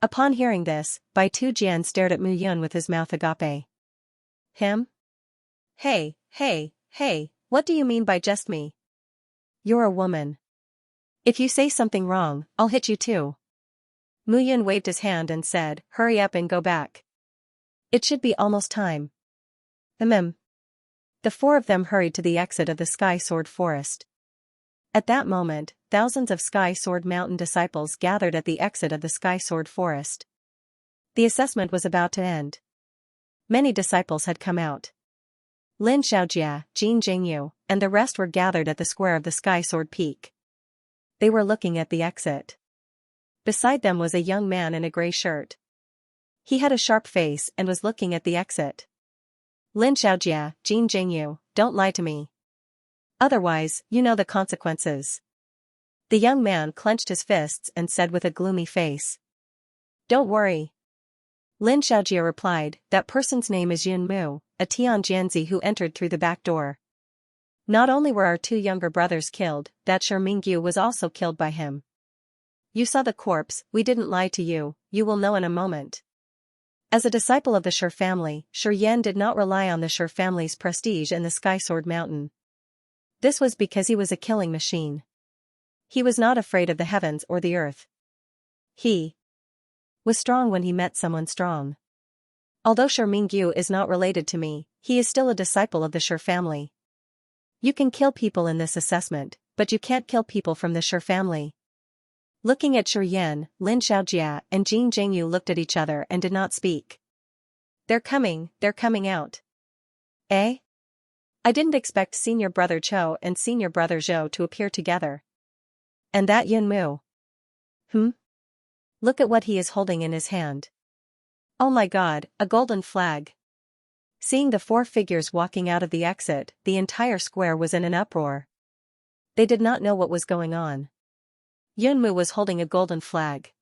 Upon hearing this, Bai Tujian stared at Mu Yun with his mouth agape. Him? Hey, what do you mean by just me? You're a woman. If you say something wrong, I'll hit you too. Mu Yun waved his hand and said, hurry up and go back. It should be almost time. The four of them hurried to the exit of the Sky Sword Forest. At that moment, thousands of Sky Sword Mountain disciples gathered at the exit of the Sky Sword Forest. The assessment was about to end. Many disciples had come out. Lin Xiaojia, Jin Jingyu, and the rest were gathered at the square of the Sky Sword Peak. They were looking at the exit. Beside them was a young man in a gray shirt. He had a sharp face and was looking at the exit. Lin Xiaojia, Jin Jingyu, don't lie to me. Otherwise, you know the consequences. The young man clenched his fists and said with a gloomy face. Don't worry. Lin Xiaojia replied, that person's name is Yun Mu, a Tianjianzi who entered through the back door. Not only were our two younger brothers killed, that Shi Mingyu was also killed by him. You saw the corpse, we didn't lie to you, you will know in a moment. As a disciple of the Shi family, Shi Yan did not rely on the Shi family's prestige in the Sky Sword Mountain. This was because he was a killing machine. He was not afraid of the heavens or the earth. He was strong when he met someone strong. Although Shi Mingyu is not related to me, he is still a disciple of the Shi family. You can kill people in this assessment, but you can't kill people from the Shi family. Looking at Shi Yan, Lin Xiaojia and Jin Jingyu looked at each other and did not speak. They're coming out. Eh? I didn't expect senior brother Chou and senior brother Zhou to appear together. And that Yun Mu. Look at what he is holding in his hand. Oh my god, a golden flag. Seeing the four figures walking out of the exit, the entire square was in an uproar. They did not know what was going on. Yun Mu was holding a golden flag.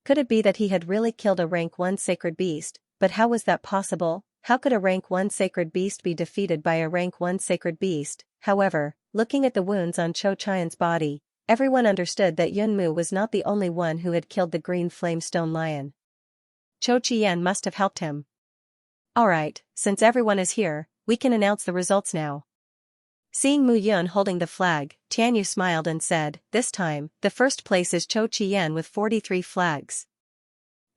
Could it be that he had really killed a rank 1 sacred beast, but how was that possible? How could a rank 1 sacred beast be defeated by a rank 1 sacred beast? However, looking at the wounds on Chou Qian's body, everyone understood that Yun Mu was not the only one who had killed the green flame stone lion. Chou Qian must have helped him. Alright, since everyone is here, we can announce the results now. Seeing Mu Yun holding the flag, Tianyu smiled and said, this time, the first place is Chou Qian with 43 flags.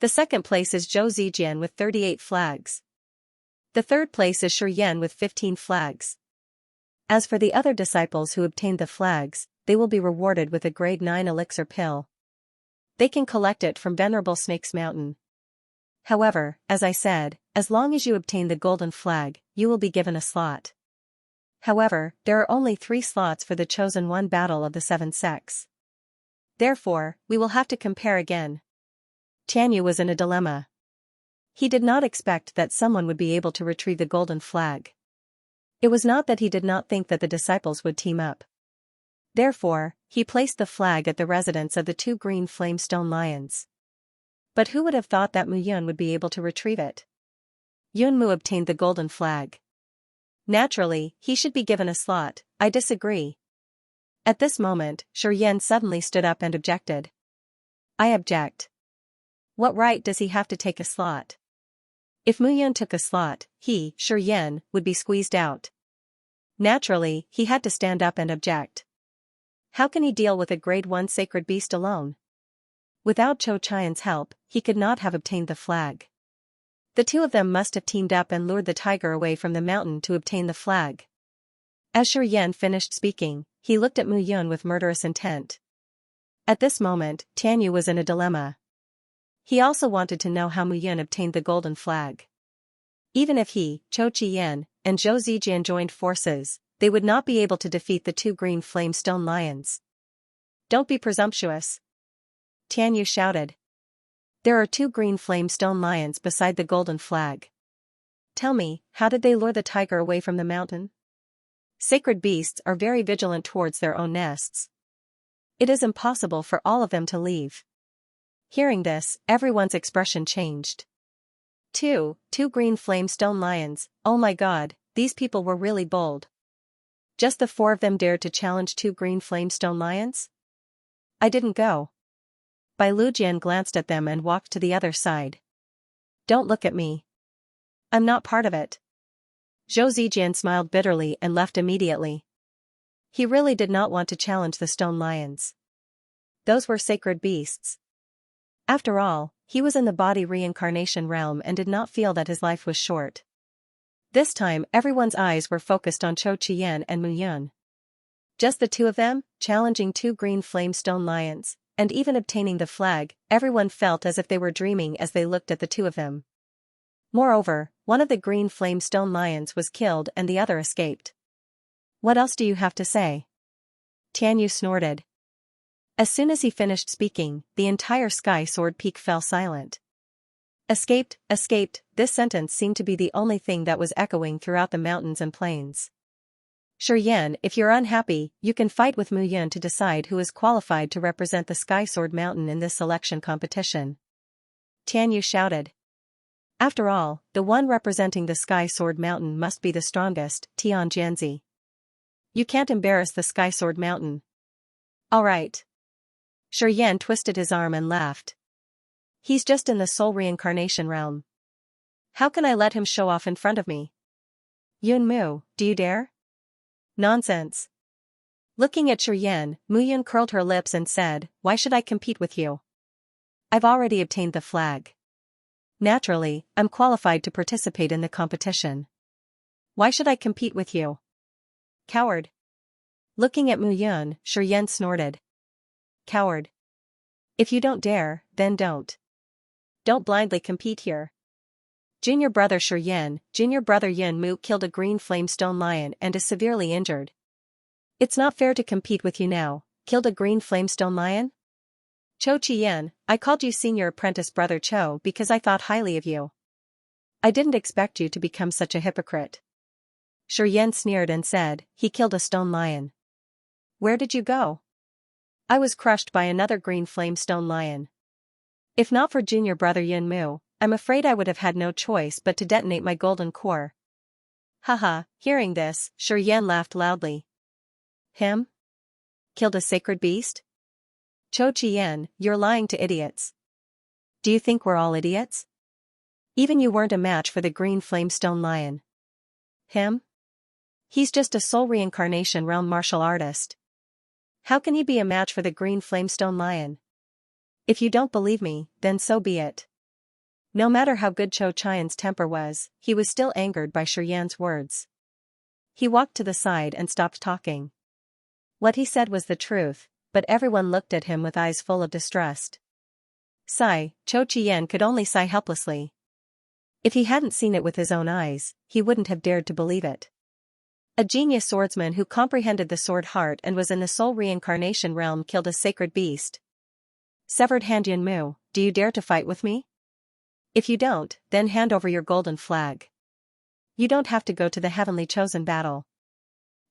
The second place is Zhou Zijian with 38 flags. The third place is Shi Yan with 15 flags. As for the other disciples who obtained the flags, they will be rewarded with a grade 9 elixir pill. They can collect it from Venerable Snake's Mountain. However, as I said, as long as you obtain the golden flag, you will be given a slot. However, there are only 3 slots for the chosen one battle of the 7 sects. Therefore, we will have to compare again. Tianyu was in a dilemma. He did not expect that someone would be able to retrieve the golden flag. It was not that he did not think that the disciples would team up. Therefore, he placed the flag at the residence of the 2 green flame stone lions. But who would have thought that Mu Yun would be able to retrieve it? Yun Mu obtained the golden flag. Naturally, he should be given a slot. I disagree. At this moment, Shi Yan suddenly stood up and objected. I object. What right does he have to take a slot? If Mu Yun took a slot, he, Shi Yan, would be squeezed out. Naturally, he had to stand up and object. How can he deal with a grade 1 sacred beast alone? Without Chou Qian's help, he could not have obtained the flag. The 2 of them must have teamed up and lured the tiger away from the mountain to obtain the flag. As Shi Yan finished speaking, he looked at Mu Yun with murderous intent. At this moment, Tianyu was in a dilemma. He also wanted to know how Mu Yun obtained the golden flag. Even if he, Chou Qian, and Zhou Zijian joined forces, they would not be able to defeat the 2 green flame stone lions. Don't be presumptuous. Tianyu shouted. There are 2 green flame stone lions beside the golden flag. Tell me, how did they lure the tiger away from the mountain? Sacred beasts are very vigilant towards their own nests. It is impossible for all of them to leave. Hearing this, everyone's expression changed. 2 green flame stone lions, oh my god, these people were really bold. Just the 4 of them dared to challenge 2 green flame stone lions? I didn't go. Bai Lujian glanced at them and walked to the other side. Don't look at me. I'm not part of it. Zhou Zijian smiled bitterly and left immediately. He really did not want to challenge the stone lions. Those were sacred beasts. After all, he was in the body reincarnation realm and did not feel that his life was short. This time everyone's eyes were focused on Chou Qian and Mu Yun. Just the 2 of them, challenging 2 green flame stone lions, and even obtaining the flag, everyone felt as if they were dreaming as they looked at the 2 of them. Moreover, one of the green flame stone lions was killed and the other escaped. What else do you have to say? Tianyu snorted. As soon as he finished speaking, the entire Sky Sword Peak fell silent. Escaped, escaped, this sentence seemed to be the only thing that was echoing throughout the mountains and plains. Shi Yan, if you're unhappy, you can fight with Mu Yun to decide who is qualified to represent the Sky Sword Mountain in this selection competition. Tianyu shouted. After all, the one representing the Sky Sword Mountain must be the strongest, Tian Jianzi. You can't embarrass the Sky Sword Mountain. Alright. Shi Yan twisted his arm and laughed. He's just in the soul reincarnation realm. How can I let him show off in front of me? Yun Mu, do you dare? Nonsense. Looking at Shi Yan, Mu Yun curled her lips and said, why should I compete with you? I've already obtained the flag. Naturally, I'm qualified to participate in the competition. Why should I compete with you? Coward. Looking at Mu Yun, Shi Yan snorted. Coward. If you don't dare, then don't. Don't blindly compete here. Junior brother Shi Yan, junior brother Yun Mu killed a green flame stone lion and is severely injured. It's not fair to compete with you now. Killed a green flame stone lion? Chou Qian, I called you senior apprentice brother Chou because I thought highly of you. I didn't expect you to become such a hypocrite. Shi Yan sneered and said, he killed a stone lion. Where did you go? I was crushed by another green flame stone lion. If not for junior brother Yun Mu, I'm afraid I would have had no choice but to detonate my golden core. Haha, hearing this, Shi Yan laughed loudly. Him? Killed a sacred beast? Chou Qian, you're lying to idiots. Do you think we're all idiots? Even you weren't a match for the green flamestone lion. Him? He's just a soul reincarnation realm martial artist. How can he be a match for the green flamestone lion? If you don't believe me, then so be it. No matter how good Cho Chian's temper was, he was still angered by Shiyan's words. He walked to the side and stopped talking. What he said was the truth, but everyone looked at him with eyes full of distrust. Sigh, Cho Chien could only sigh helplessly. If he hadn't seen it with his own eyes, he wouldn't have dared to believe it. A genius swordsman who comprehended the sword heart and was in the soul reincarnation realm killed a sacred beast. Severed hand Yun Mu, do you dare to fight with me? If you don't, then hand over your golden flag. You don't have to go to the heavenly chosen battle.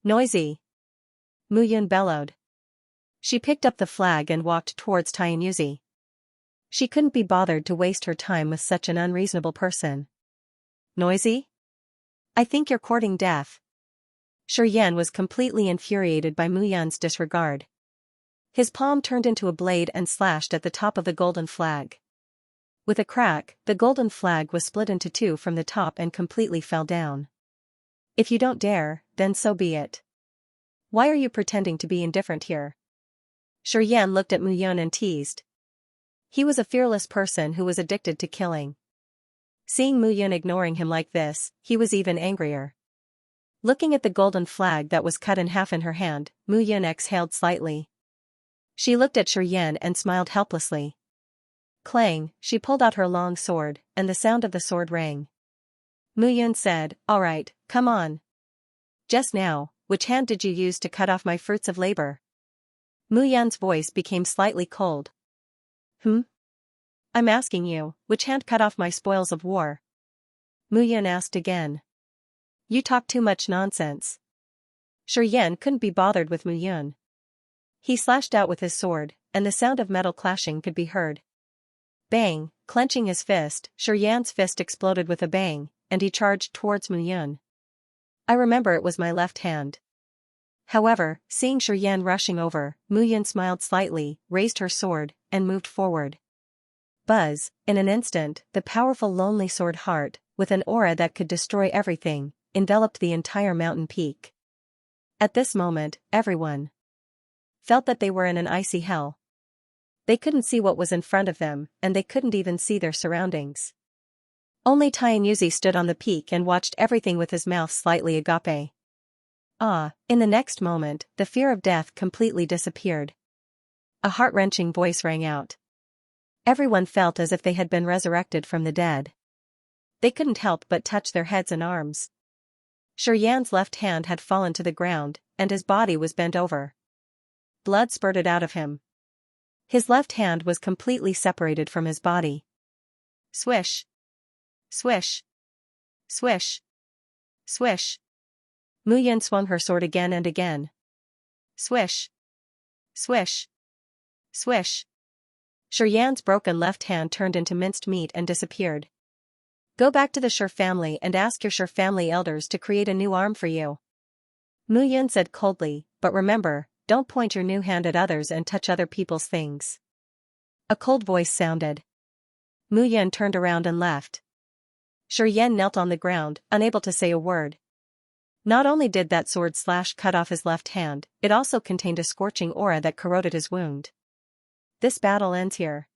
Noisy! Mu Yun bellowed. She picked up the flag and walked towards Tianyuzi. She couldn't be bothered to waste her time with such an unreasonable person. Noisy? I think you're courting death. Shiyan was completely infuriated by Mu Yun's disregard. His palm turned into a blade and slashed at the top of the golden flag. With a crack, the golden flag was split into two from the top and completely fell down. If you don't dare, then so be it. Why are you pretending to be indifferent here? Shiyan looked at Mu Yun and teased. He was a fearless person who was addicted to killing. Seeing Mu Yun ignoring him like this, he was even angrier. Looking at the golden flag that was cut in half in her hand, Mu Yun exhaled slightly. She looked at Shiyan and smiled helplessly. Clang, she pulled out her long sword, and the sound of the sword rang. Mu Yun said, "All right, come on. Just now, which hand did you use to cut off my fruits of labor?" Mu Yun's voice became slightly cold. I'm asking you, which hand cut off my spoils of war? Mu Yun asked again. You talk too much nonsense. Shiyan couldn't be bothered with Mu Yun. He slashed out with his sword, and the sound of metal clashing could be heard. Bang, clenching his fist, Shiyan's fist exploded with a bang, and he charged towards Mu Yun. I remember it was my left hand. However, seeing Shiyan rushing over, Mu Yun smiled slightly, raised her sword, and moved forward. Buzz, in an instant, the powerful lonely sword heart, with an aura that could destroy everything, enveloped the entire mountain peak. At this moment, everyone felt that they were in an icy hell. They couldn't see what was in front of them, and they couldn't even see their surroundings. Only Tianyuzi stood on the peak and watched everything with his mouth slightly agape. In the next moment, the fear of death completely disappeared. A heart-wrenching voice rang out. Everyone felt as if they had been resurrected from the dead. They couldn't help but touch their heads and arms. Shiyan's left hand had fallen to the ground, and his body was bent over. Blood spurted out of him. His left hand was completely separated from his body. Swish! Swish! Swish! Swish! Mu Yun swung her sword again and again. Swish! Swish! Swish! Shiyan's broken left hand turned into minced meat and disappeared. Go back to the Shi family and ask your Shi family elders to create a new arm for you. Mu Yun said coldly, but remember, don't point your new hand at others and touch other people's things. A cold voice sounded. Mu Yun turned around and left. Shiyan knelt on the ground, unable to say a word. Not only did that sword slash cut off his left hand, it also contained a scorching aura that corroded his wound. This battle ends here.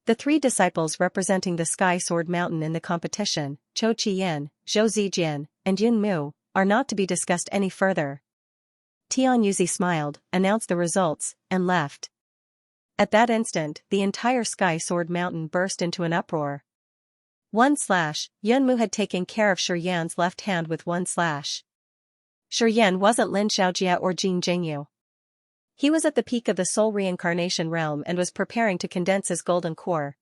The three disciples representing the Sky Sword Mountain in the competition, Cho Chien, Zhou Zijian, and Yun Mu, are not to be discussed any further. Tianyuzi smiled, announced the results, and left. At that instant, the entire Sky Sword Mountain burst into an uproar. Yun Mu had taken care of Shiyan's left hand with one slash. Shiyan wasn't Lin Xiaojia or Jin Jingyu. He was at the peak of the soul reincarnation realm and was preparing to condense his golden core.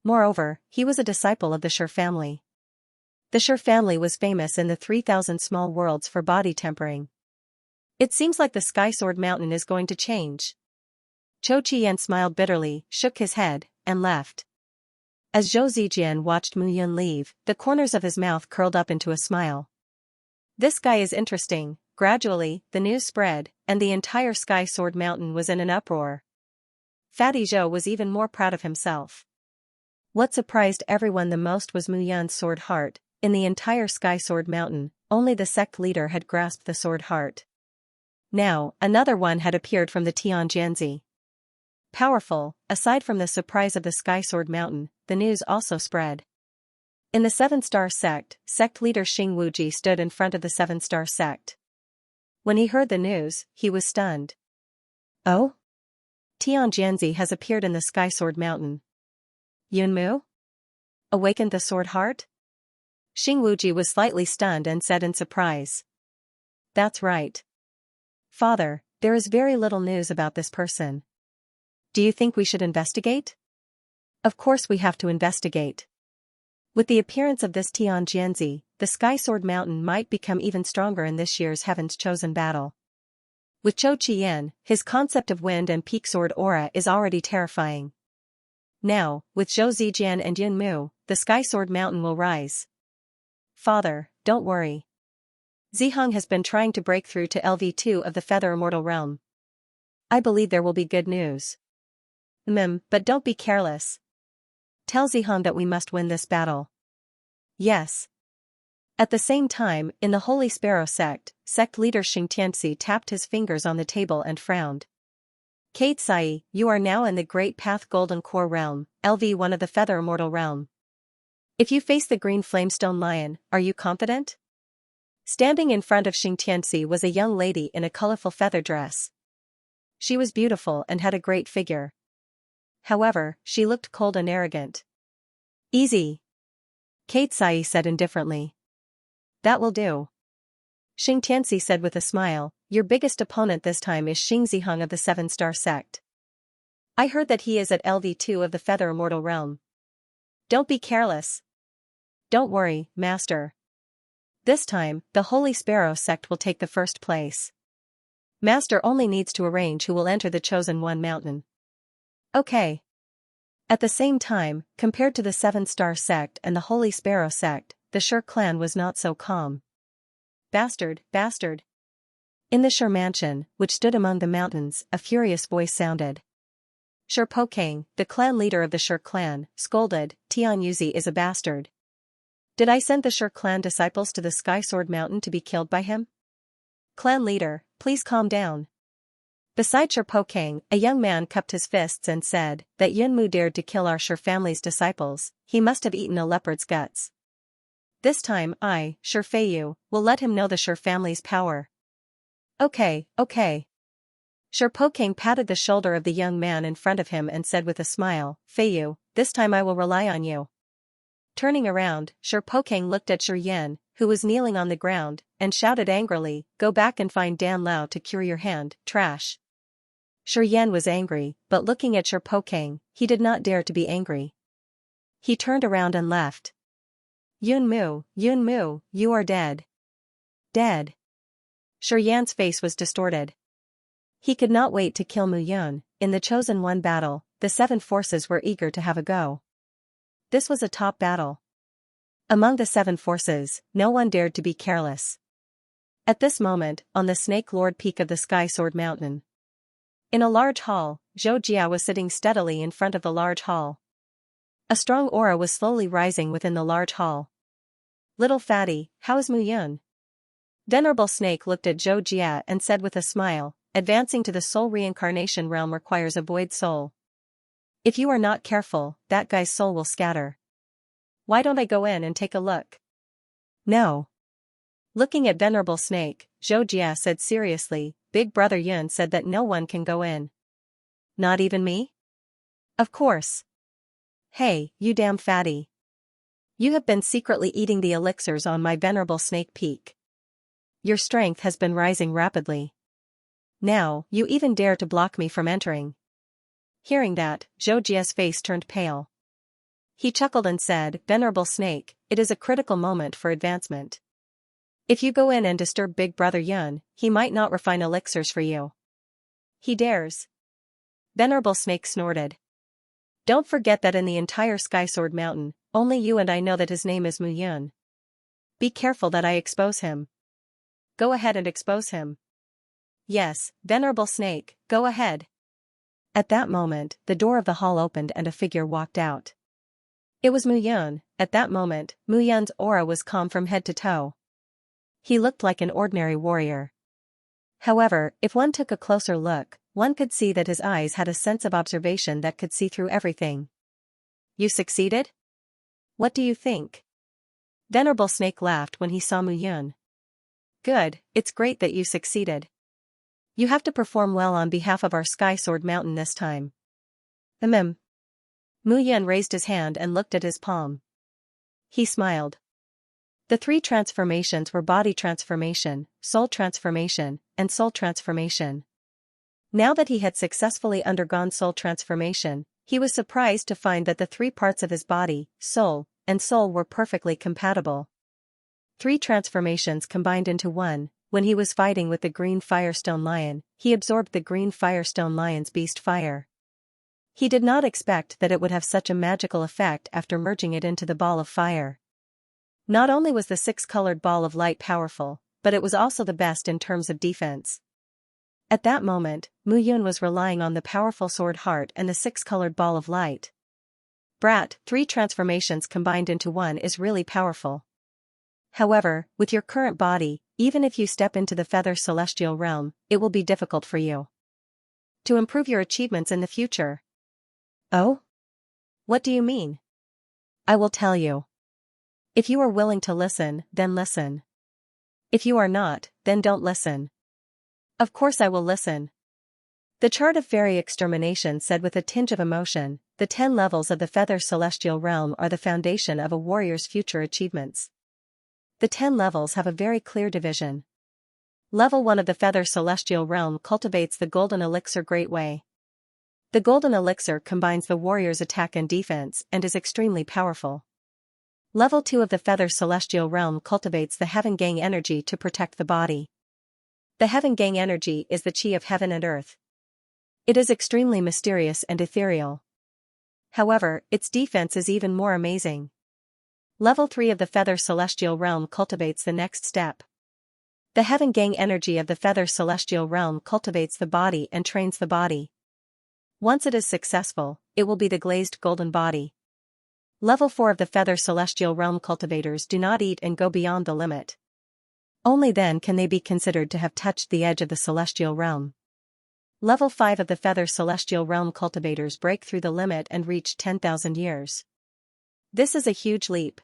Moreover, he was a disciple of the Shi family. The Shi family was famous in the 3,000 small worlds for body tempering. It seems like the Sky Sword Mountain is going to change. Cho Chien smiled bitterly, shook his head, and left. As Zhou Zijian watched Mu Yun leave, the corners of his mouth curled up into a smile. This guy is interesting. Gradually, the news spread, and the entire Sky Sword Mountain was in an uproar. Fatty Zhou was even more proud of himself. What surprised everyone the most was Mu Yun's sword heart. In the entire Sky Sword Mountain, only the sect leader had grasped the sword heart. Now, another one had appeared from the Tianjianzi. Powerful, aside from the surprise of the Sky Sword Mountain, the news also spread. In the Seven-Star Sect, sect leader Xing Wuji stood in front of the Seven-Star Sect. When he heard the news, he was stunned. Oh? Tianjianzi has appeared in the Sky Sword Mountain. Yunmu? Awakened the sword heart? Xing Wuji was slightly stunned and said in surprise. That's right. Father, there is very little news about this person. Do you think we should investigate? Of course we have to investigate. With the appearance of this Tianjianzi, the Sky Sword Mountain might become even stronger in this year's Heaven's Chosen battle. With Zhou Qiyan, his concept of wind and peak sword aura is already terrifying. Now, with Zhou Zijian and Yun Mu, the Sky Sword Mountain will rise. Father, don't worry. Ziheng has been trying to break through to LV2 of the Feather Immortal Realm. I believe there will be good news. But don't be careless. Tell Ziheng that we must win this battle. Yes. At the same time, in the Holy Sparrow sect, sect leader Xingtianxi tapped his fingers on the table and frowned. Kate Sai, you are now in the Great Path Golden Core Realm, LV1 of the Feather Immortal Realm. If you face the Green Flamestone Lion, are you confident? Standing in front of Xingtianxi was a young lady in a colorful feather dress. She was beautiful and had a great figure. However, she looked cold and arrogant. Easy. Kate Sai said indifferently. That will do. Xingtianxi said with a smile, your biggest opponent this time is Xing Ziheng of the Seven-Star Sect. I heard that he is at LV2 of the Feather Immortal Realm. Don't be careless. Don't worry, Master. This time, the Holy Sparrow sect will take the first place. Master only needs to arrange who will enter the Chosen One Mountain. Okay. At the same time, compared to the Seven-Star Sect and the Holy Sparrow Sect, the Shur clan was not so calm. Bastard, bastard. In the Shur mansion, which stood among the mountains, a furious voice sounded. Shur Pokang, the clan leader of the Shur clan, scolded, Tian Yuzi is a bastard. Did I send the Shur clan disciples to the Sky Sword Mountain to be killed by him? Clan leader, please calm down. Beside Shur Pokang, a young man cupped his fists and said that Yunmu dared to kill our Shur family's disciples. He must have eaten a leopard's guts. This time I, Shur Feiyu, will let him know the Shur family's power. Okay. Shur Pokang patted the shoulder of the young man in front of him and said with a smile, Feiyu, this time I will rely on you. Turning around, Shur Pokang looked at Shur Yan, who was kneeling on the ground, and shouted angrily, go back and find Dan Lao to cure your hand, trash. Shur Yan was angry, but looking at Shur Pokang, he did not dare to be angry. He turned around and left. Yunmu, you are dead. Dead. Shur Yan's face was distorted. He could not wait to kill Mu Yun. In the Chosen One battle, the seven forces were eager to have a go. This was a top battle. Among the seven forces, no one dared to be careless. At this moment, on the Snake Lord peak of the Sky Sword Mountain. In a large hall, Zhou Jia was sitting steadily in front of the large hall. A strong aura was slowly rising within the large hall. Little fatty, how is Mu Yun? Venerable Snake looked at Zhou Jia and said with a smile, advancing to the soul reincarnation realm requires a void soul. If you are not careful, that guy's soul will scatter. Why don't I go in and take a look? No. Looking at Venerable Snake, Zhou Jia said seriously, Big Brother Yun said that no one can go in. Not even me? Of course. Hey, you damn fatty. You have been secretly eating the elixirs on my Venerable Snake Peak. Your strength has been rising rapidly. Now, you even dare to block me from entering. Hearing that, Zhou Jia's face turned pale. He chuckled and said, Venerable Snake, it is a critical moment for advancement. If you go in and disturb Big Brother Yun, he might not refine elixirs for you. He dares. Venerable Snake snorted. Don't forget that in the entire Sky Sword Mountain, only you and I know that his name is Mu Yun. Be careful that I expose him. Go ahead and expose him. Yes, Venerable Snake, go ahead. At that moment, the door of the hall opened and a figure walked out. It was Mu Yun. At that moment, Mu Yun's aura was calm from head to toe. He looked like an ordinary warrior. However, if one took a closer look, one could see that his eyes had a sense of observation that could see through everything. You succeeded? What do you think? Venerable Snake laughed when he saw Mu Yun. Good, it's great that you succeeded. You have to perform well on behalf of our Sky Sword Mountain this time. Mu Yun raised his hand and looked at his palm. He smiled. The three transformations were body transformation, soul transformation, and soul transformation. Now that he had successfully undergone soul transformation, he was surprised to find that the three parts of his body, soul, and soul were perfectly compatible. Three transformations combined into one. When he was fighting with the green Firestone Lion, he absorbed the green Firestone Lion's beast fire. He did not expect that it would have such a magical effect after merging it into the ball of fire. Not only was the six-colored ball of light powerful, but it was also the best in terms of defense. At that moment, Mu Yun was relying on the powerful sword heart and the six-colored ball of light. Brat, three transformations combined into one is really powerful. However, with your current body, even if you step into the Feather Celestial Realm, it will be difficult for you to improve your achievements in the future. Oh? What do you mean? I will tell you. If you are willing to listen, then listen. If you are not, then don't listen. Of course I will listen. The Chart of Fairy Extermination said with a tinge of emotion, the 10 levels of the Feather Celestial Realm are the foundation of a warrior's future achievements. The 10 levels have a very clear division. Level 1 of the Feather Celestial Realm cultivates the Golden Elixir Great Way. The Golden Elixir combines the warrior's attack and defense and is extremely powerful. Level 2 of the Feather Celestial Realm cultivates the Heaven Gang energy to protect the body. The Heaven Gang energy is the chi of heaven and earth. It is extremely mysterious and ethereal. However, its defense is even more amazing. Level 3 of the Feather Celestial Realm cultivates the next step. The Heaven Gang energy of the Feather Celestial Realm cultivates the body and trains the body. Once it is successful, it will be the glazed golden body. Level 4 of the Feather Celestial Realm cultivators do not eat and go beyond the limit. Only then can they be considered to have touched the edge of the Celestial Realm. Level 5 of the Feather Celestial Realm cultivators break through the limit and reach 10,000 years. This is a huge leap.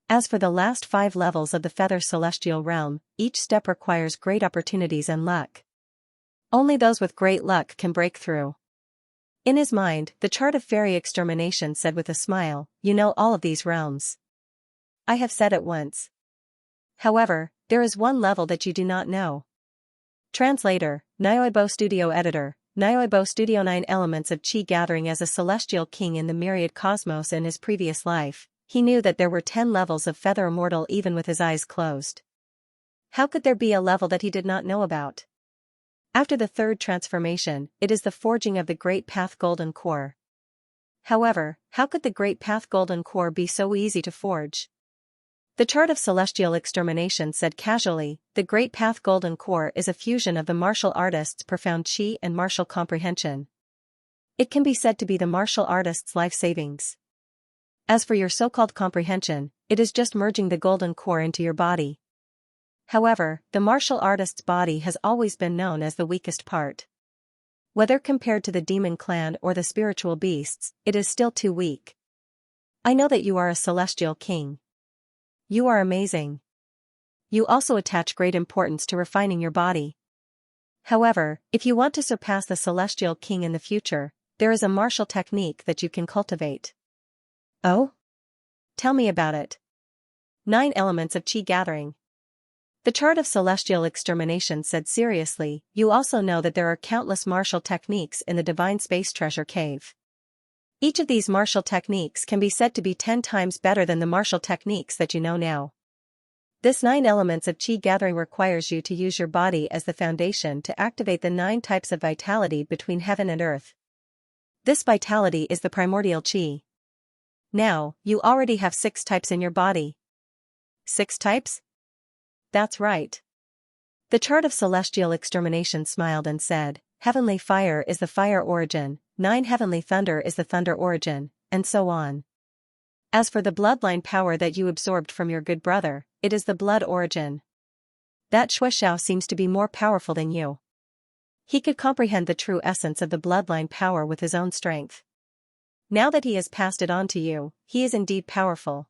As for the last 5 levels of the Feather Celestial Realm, each step requires great opportunities and luck. Only those with great luck can break through. In his mind, the Chart of Fairy Extermination said with a smile, you know all of these realms. I have said it once. However, there is one level that you do not know. Translator, Nyoibo Studio Editor, Nyoibo Studio 9 elements of Chi gathering as a celestial king in the myriad cosmos in his previous life, he knew that there were 10 levels of Feather Immortal even with his eyes closed. How could there be a level that he did not know about? After the third transformation, it is the forging of the Great Path Golden Core. However, how could the Great Path Golden Core be so easy to forge? The Chart of Celestial Extermination said casually, the Great Path Golden Core is a fusion of the martial artist's profound chi and martial comprehension. It can be said to be the martial artist's life savings. As for your so-called comprehension, it is just merging the golden core into your body. However, the martial artist's body has always been known as the weakest part. Whether compared to the demon clan or the spiritual beasts, it is still too weak. I know that you are a celestial king. You are amazing. You also attach great importance to refining your body. However, if you want to surpass the celestial king in the future, there is a martial technique that you can cultivate. Oh? Tell me about it. 9 elements of Chi gathering. The Chart of Celestial Extermination said seriously, you also know that there are countless martial techniques in the Divine Space Treasure Cave. Each of these martial techniques can be said to be 10 times better than the martial techniques that you know now. This 9 elements of Chi gathering requires you to use your body as the foundation to activate the 9 types of vitality between heaven and earth. This vitality is the primordial Chi. Now, you already have 6 types in your body. 6 types? That's right. The Chart of Celestial Extermination smiled and said, Heavenly Fire is the fire origin, 9 Heavenly Thunder is the thunder origin, and so on. As for the bloodline power that you absorbed from your good brother, it is the blood origin. That Xianxia seems to be more powerful than you. He could comprehend the true essence of the bloodline power with his own strength. Now that he has passed it on to you, he is indeed powerful.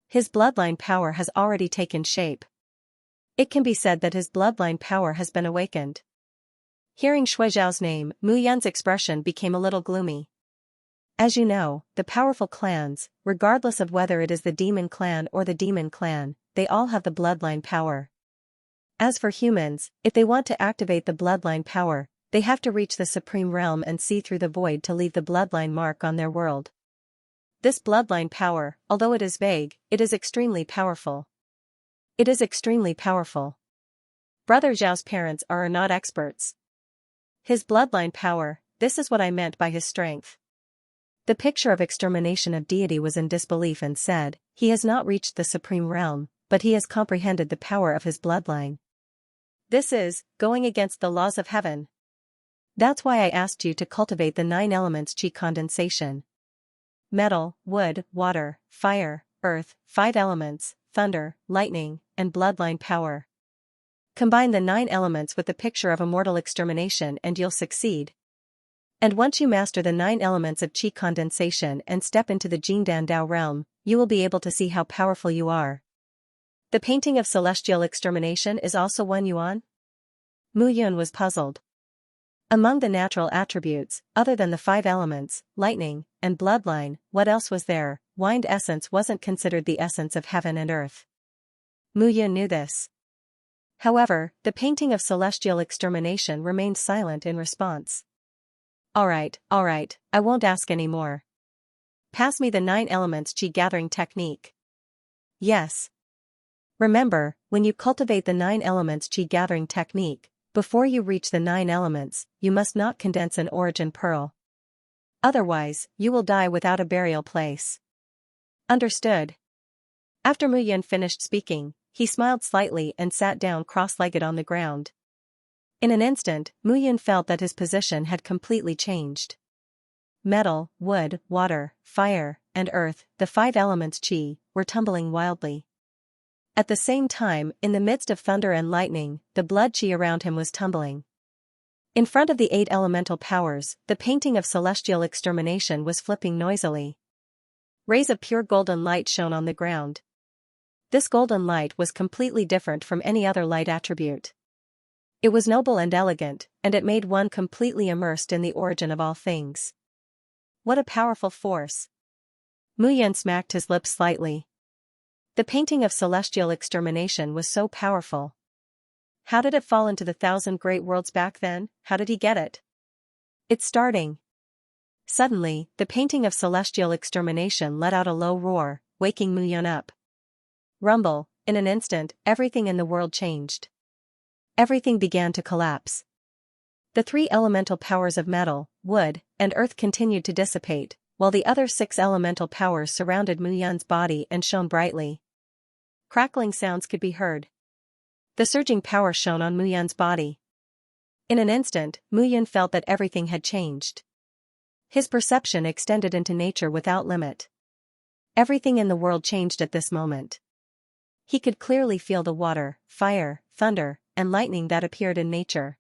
His bloodline power has already taken shape. It can be said that his bloodline power has been awakened. Hearing Xiaoxiao's name, Mu Yan's expression became a little gloomy. As you know, the powerful clans, regardless of whether it is the demon clan or the demon clan, they all have the bloodline power. As for humans, if they want to activate the bloodline power, they have to reach the supreme realm and see through the void to leave the bloodline mark on their world. This bloodline power, although it is vague, it is extremely powerful. It is extremely powerful. Brother Zhao's parents are not experts. His bloodline power, this is what I meant by his strength. The picture of extermination of deity was in disbelief and said, he has not reached the supreme realm, but he has comprehended the power of his bloodline. This is, going against the laws of heaven. That's why I asked you to cultivate the 9 elements qi condensation. Metal, wood, water, fire, earth, 5 elements, thunder, lightning, and bloodline power. Combine the 9 elements with the picture of immortal extermination and you'll succeed. And once you master the 9 elements of qi condensation and step into the Jingdan Dao realm, you will be able to see how powerful you are. The painting of celestial extermination is also 1 yuan? Mu Yun was puzzled. Among the natural attributes, other than the 5 elements, lightning, and bloodline, what else was there? Wind essence wasn't considered the essence of heaven and earth. Mu Yun knew this. However, the painting of celestial extermination remained silent in response. Alright, I won't ask any more. Pass me the 9 elements qi gathering technique. Yes. Remember, when you cultivate the 9 elements qi gathering technique, before you reach the 9 elements, you must not condense an origin pearl. Otherwise, you will die without a burial place. Understood. After Mu Yun finished speaking, he smiled slightly and sat down cross-legged on the ground. In an instant, Mu Yun felt that his position had completely changed. Metal, wood, water, fire, and earth, the 5 elements qi, were tumbling wildly. At the same time, in the midst of thunder and lightning, the blood qi around him was tumbling. In front of the 8 elemental powers, the painting of celestial extermination was flipping noisily. Rays of pure golden light shone on the ground. This golden light was completely different from any other light attribute. It was noble and elegant, and it made one completely immersed in the origin of all things. What a powerful force! Mu Yun smacked his lips slightly. The painting of celestial extermination was so powerful. How did it fall into the 1,000 great worlds back then? How did he get it? It's starting. Suddenly, the painting of celestial extermination let out a low roar, waking Mu Yun up. Rumble, in an instant, everything in the world changed. Everything began to collapse. The 3 elemental powers of metal, wood, and earth continued to dissipate, while the other 6 elemental powers surrounded Mu Yun's body and shone brightly. Crackling sounds could be heard. The surging power shone on Mu Yun's body. In an instant, Mu Yun felt that everything had changed. His perception extended into nature without limit. Everything in the world changed at this moment. He could clearly feel the water, fire, thunder, and lightning that appeared in nature.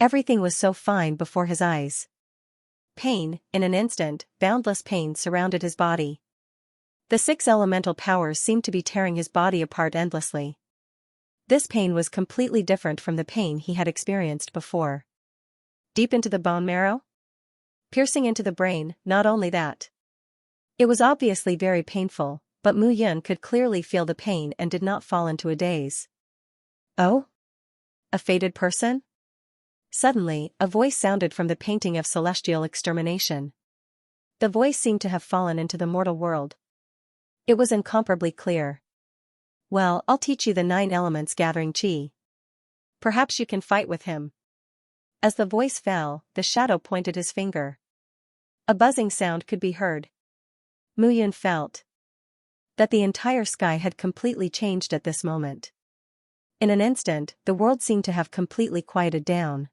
Everything was so fine before his eyes. Pain, in an instant, boundless pain surrounded his body. The 6 elemental powers seemed to be tearing his body apart endlessly. This pain was completely different from the pain he had experienced before. Deep into the bone marrow? Piercing into the brain, not only that. It was obviously very painful, but Mu Yun could clearly feel the pain and did not fall into a daze. Oh? A fated person? Suddenly, a voice sounded from the painting of celestial extermination. The voice seemed to have fallen into the mortal world. It was incomparably clear. Well, I'll teach you the 9 elements gathering qi. Perhaps you can fight with him. As the voice fell, the shadow pointed his finger. A buzzing sound could be heard. Mu Yun felt that the entire sky had completely changed at this moment. In an instant, the world seemed to have completely quieted down.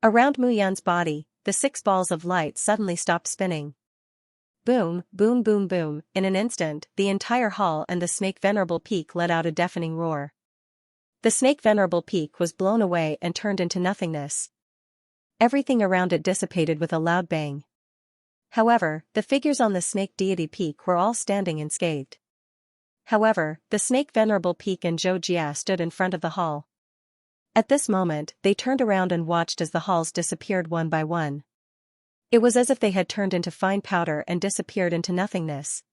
Around Mu Yun's body, the 6 balls of light suddenly stopped spinning. Boom, boom, boom, boom. In an instant, the entire hall and the snake Venerable Peak let out a deafening roar. The snake Venerable Peak was blown away and turned into nothingness. Everything around it dissipated with a loud bang. However, the figures on the snake deity peak were all standing unscathed. However, the snake Venerable Peak and Zhou Jia stood in front of the hall. At this moment, they turned around and watched as the halls disappeared one by one. It was as if they had turned into fine powder and disappeared into nothingness.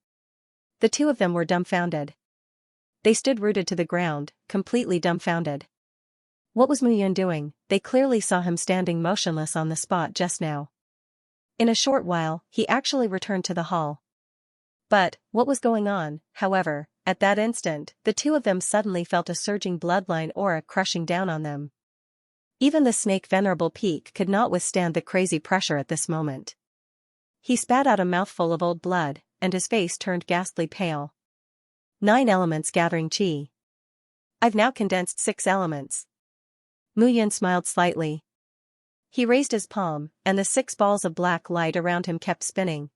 The two of them were dumbfounded. They stood rooted to the ground, completely dumbfounded. What was Mu Yun doing? They clearly saw him standing motionless on the spot just now. In a short while, he actually returned to the hall. But, what was going on, however, at that instant, the two of them suddenly felt a surging bloodline aura crushing down on them. Even the snake Venerable Peak could not withstand the crazy pressure at this moment. He spat out a mouthful of old blood, and his face turned ghastly pale. 9 elements gathering chi. I've now condensed 6 elements. Mu Yun smiled slightly. He raised his palm, and the 6 balls of black light around him kept spinning.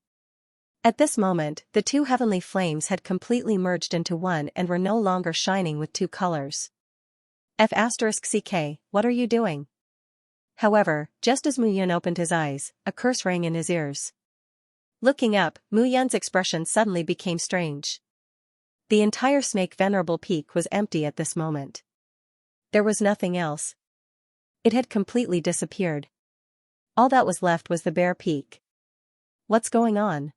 At this moment, the 2 heavenly flames had completely merged into one and were no longer shining with 2 colors. F*CK, what are you doing? However, just as Mu Yun opened his eyes, a curse rang in his ears. Looking up, Mu Yun's expression suddenly became strange. The entire snake Venerable Peak was empty at this moment. There was nothing else. It had completely disappeared. All that was left was the bare peak. What's going on?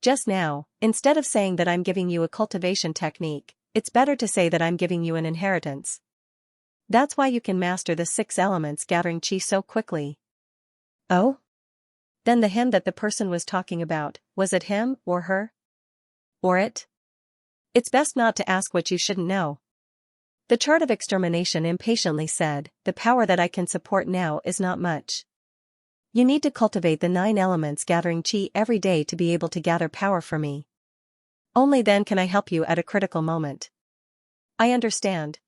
Just now, instead of saying that I'm giving you a cultivation technique, it's better to say that I'm giving you an inheritance. That's why you can master the 6 elements gathering chi so quickly. Oh? Then the him that the person was talking about, was it him, or her? Or it? It's best not to ask what you shouldn't know. The chart of extermination impatiently said, the power that I can support now is not much. You need to cultivate the 9 elements gathering chi every day to be able to gather power for me. Only then can I help you at a critical moment. I understand.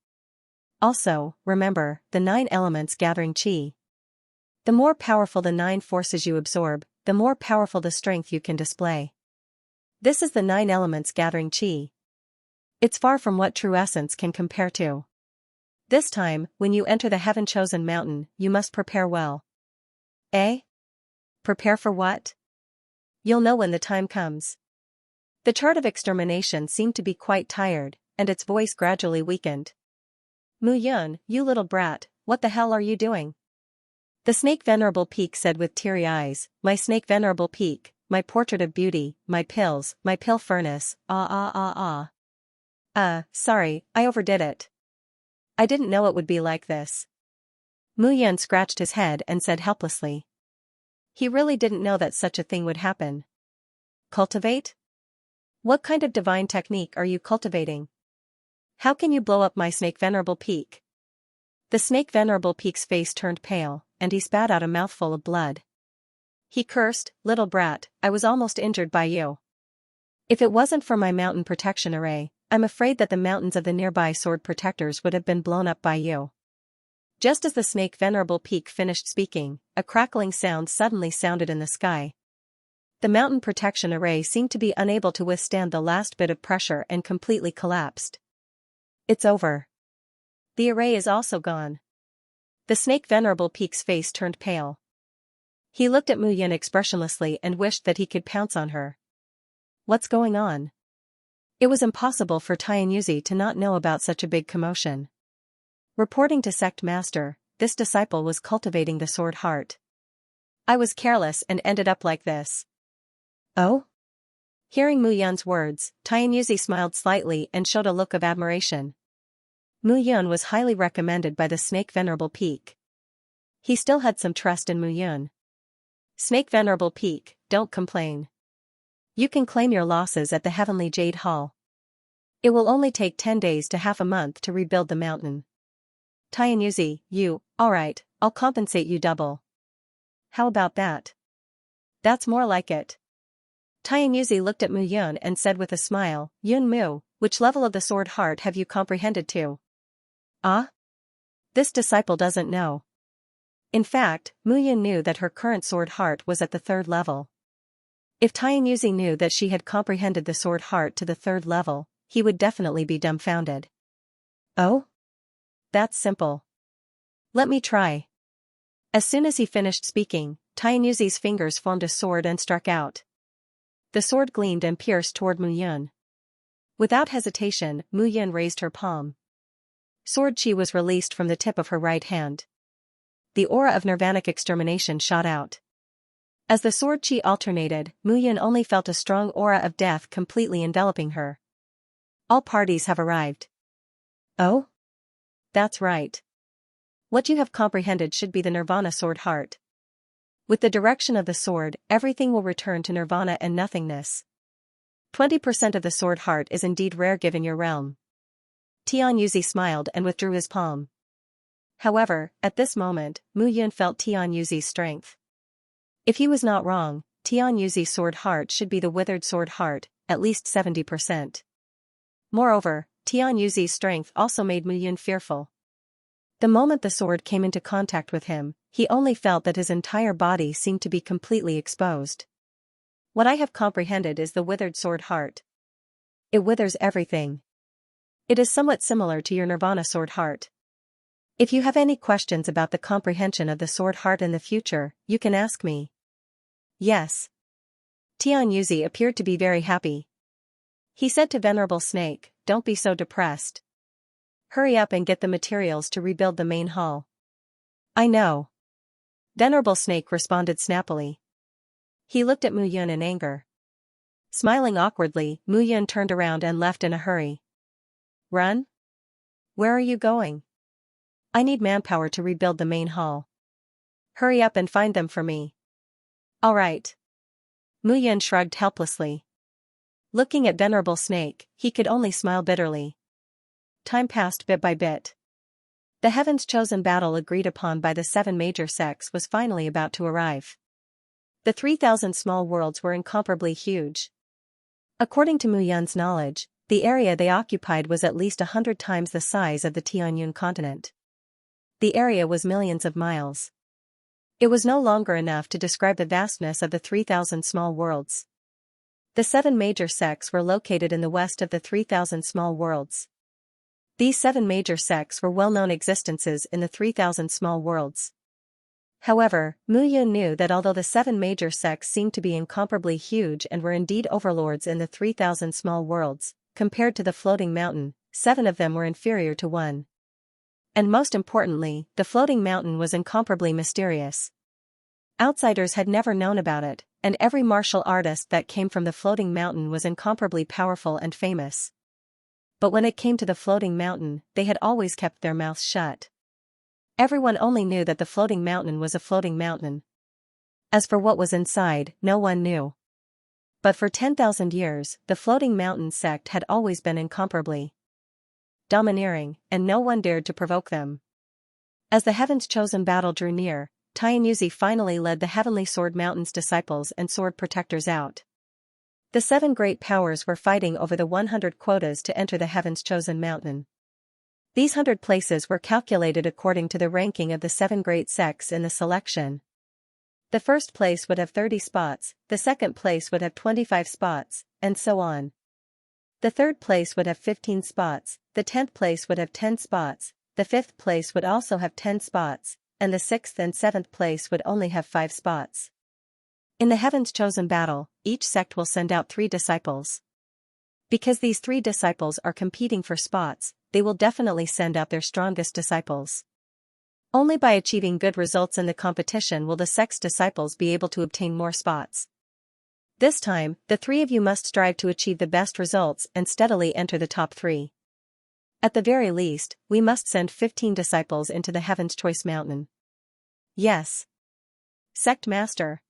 Also, remember, the 9 elements gathering chi. The more powerful the 9 forces you absorb, the more powerful the strength you can display. This is the 9 elements gathering chi. It's far from what true essence can compare to. This time, when you enter the heaven-chosen mountain, you must prepare well. Eh? Prepare for what? You'll know when the time comes. The chart of extermination seemed to be quite tired, and its voice gradually weakened. Mu Yun, you little brat, what the hell are you doing? The snake Venerable Peak said with teary eyes, my snake Venerable Peak, my portrait of beauty, my pills, my pill furnace, sorry, I overdid it. I didn't know it would be like this. Mu Yun scratched his head and said helplessly. He really didn't know that such a thing would happen. Cultivate? What kind of divine technique are you cultivating? How can you blow up my snake Venerable Peak? The snake Venerable Peak's face turned pale, and he spat out a mouthful of blood. He cursed, little brat, I was almost injured by you. If it wasn't for my mountain protection array, I'm afraid that the mountains of the nearby sword protectors would have been blown up by you. Just as the snake Venerable Peak finished speaking, a crackling sound suddenly sounded in the sky. The mountain protection array seemed to be unable to withstand the last bit of pressure and completely collapsed. It's over. The array is also gone. The snake Venerable Peak's face turned pale. He looked at Mu Yun expressionlessly and wished that he could pounce on her. What's going on? It was impossible for Xianxia to not know about such a big commotion. Reporting to Sect Master, this disciple was cultivating the sword heart. I was careless and ended up like this. Oh? Hearing Mu Yun's words, Xianxia smiled slightly and showed a look of admiration. Mu Yun was highly recommended by the snake Venerable Peak. He still had some trust in Mu Yun. Snake Venerable Peak, don't complain. You can claim your losses at the Heavenly Jade Hall. It will only take 10 days to half a month to rebuild the mountain. Xianxia, alright, I'll compensate you double. How about that? That's more like it. Xianxia looked at Mu Yun and said with a smile, Yun Mu, which level of the sword heart have you comprehended to? Ah? This disciple doesn't know. In fact, Mu Yun knew that her current sword heart was at the 3rd level. If Xianxia knew that she had comprehended the sword heart to the third level, he would definitely be dumbfounded. Oh? That's simple. Let me try. As soon as he finished speaking, Xianxia's fingers formed a sword and struck out. The sword gleamed and pierced toward Mu Yun. Without hesitation, Mu Yun raised her palm. Sword chi was released from the tip of her right hand. The aura of nirvanic extermination shot out. As the sword chi alternated, Mu Yun only felt a strong aura of death completely enveloping her. All parties have arrived. Oh? That's right. What you have comprehended should be the Nirvana sword heart. With the direction of the sword, everything will return to Nirvana and nothingness. 20% of the sword heart is indeed rare given your realm. Xianxia smiled and withdrew his palm. However, at this moment, Mu Yun felt Xianxia's strength. If he was not wrong, Xianxia's sword heart should be the withered sword heart, at least 70%. Moreover, Xianxia's strength also made Mu Yun fearful. The moment the sword came into contact with him, he only felt that his entire body seemed to be completely exposed. What I have comprehended is the withered sword heart. It withers everything. It is somewhat similar to your Nirvana sword heart. If you have any questions about the comprehension of the sword heart in the future, you can ask me. Yes. Xianxia appeared to be very happy. He said to Venerable Snake, "Don't be so depressed. Hurry up and get the materials to rebuild the main hall." "I know." Venerable Snake responded snappily. He looked at Mu Yun in anger. Smiling awkwardly, Mu Yun turned around and left in a hurry. "Run? Where are you going?" "I need manpower to rebuild the main hall. Hurry up and find them for me." "All right." Mu Yun shrugged helplessly. Looking at Venerable Snake, he could only smile bitterly. Time passed bit by bit. The heaven's chosen battle agreed upon by the 7 major sects was finally about to arrive. The 3,000 small worlds were incomparably huge. According to Mu Yun's knowledge, the area they occupied was at least 100 times the size of the Tianyun continent. The area was millions of miles. It was no longer enough to describe the vastness of the 3,000 small worlds. The 7 major sects were located in the west of the 3,000 small worlds. These 7 major sects were well-known existences in the 3,000 small worlds. However, Mu Yun knew that although the 7 major sects seemed to be incomparably huge and were indeed overlords in the 3,000 small worlds, compared to the floating mountain, 7 of them were inferior to 1. And most importantly, the floating mountain was incomparably mysterious. Outsiders had never known about it, and every martial artist that came from the floating mountain was incomparably powerful and famous. But when it came to the floating mountain, they had always kept their mouths shut. Everyone only knew that the floating mountain was a floating mountain. As for what was inside, no one knew. But for 10,000 years, the floating mountain sect had always been incomparably domineering, and no one dared to provoke them. As the heaven's chosen battle drew near, Xianxia finally led the Heavenly Sword Mountain's disciples and sword protectors out. The 7 great powers were fighting over the 100 quotas to enter the Heaven's Chosen Mountain. These 100 places were calculated according to the ranking of the 7 great sects in the selection. The first place would have 30 spots, the second place would have 25 spots, and so on. The third place would have 15 spots, the 10th place would have 10 spots, the 5th place would also have 10 spots, and the 6th and 7th place would only have 5 spots. In the Heaven's Chosen battle, each sect will send out 3 disciples. Because these 3 disciples are competing for spots, they will definitely send out their strongest disciples. Only by achieving good results in the competition will the sect's disciples be able to obtain more spots. This time, the 3 of you must strive to achieve the best results and steadily enter the top 3. At the very least, we must send 15 disciples into the Heaven's Choice Mountain. Yes. Sect Master.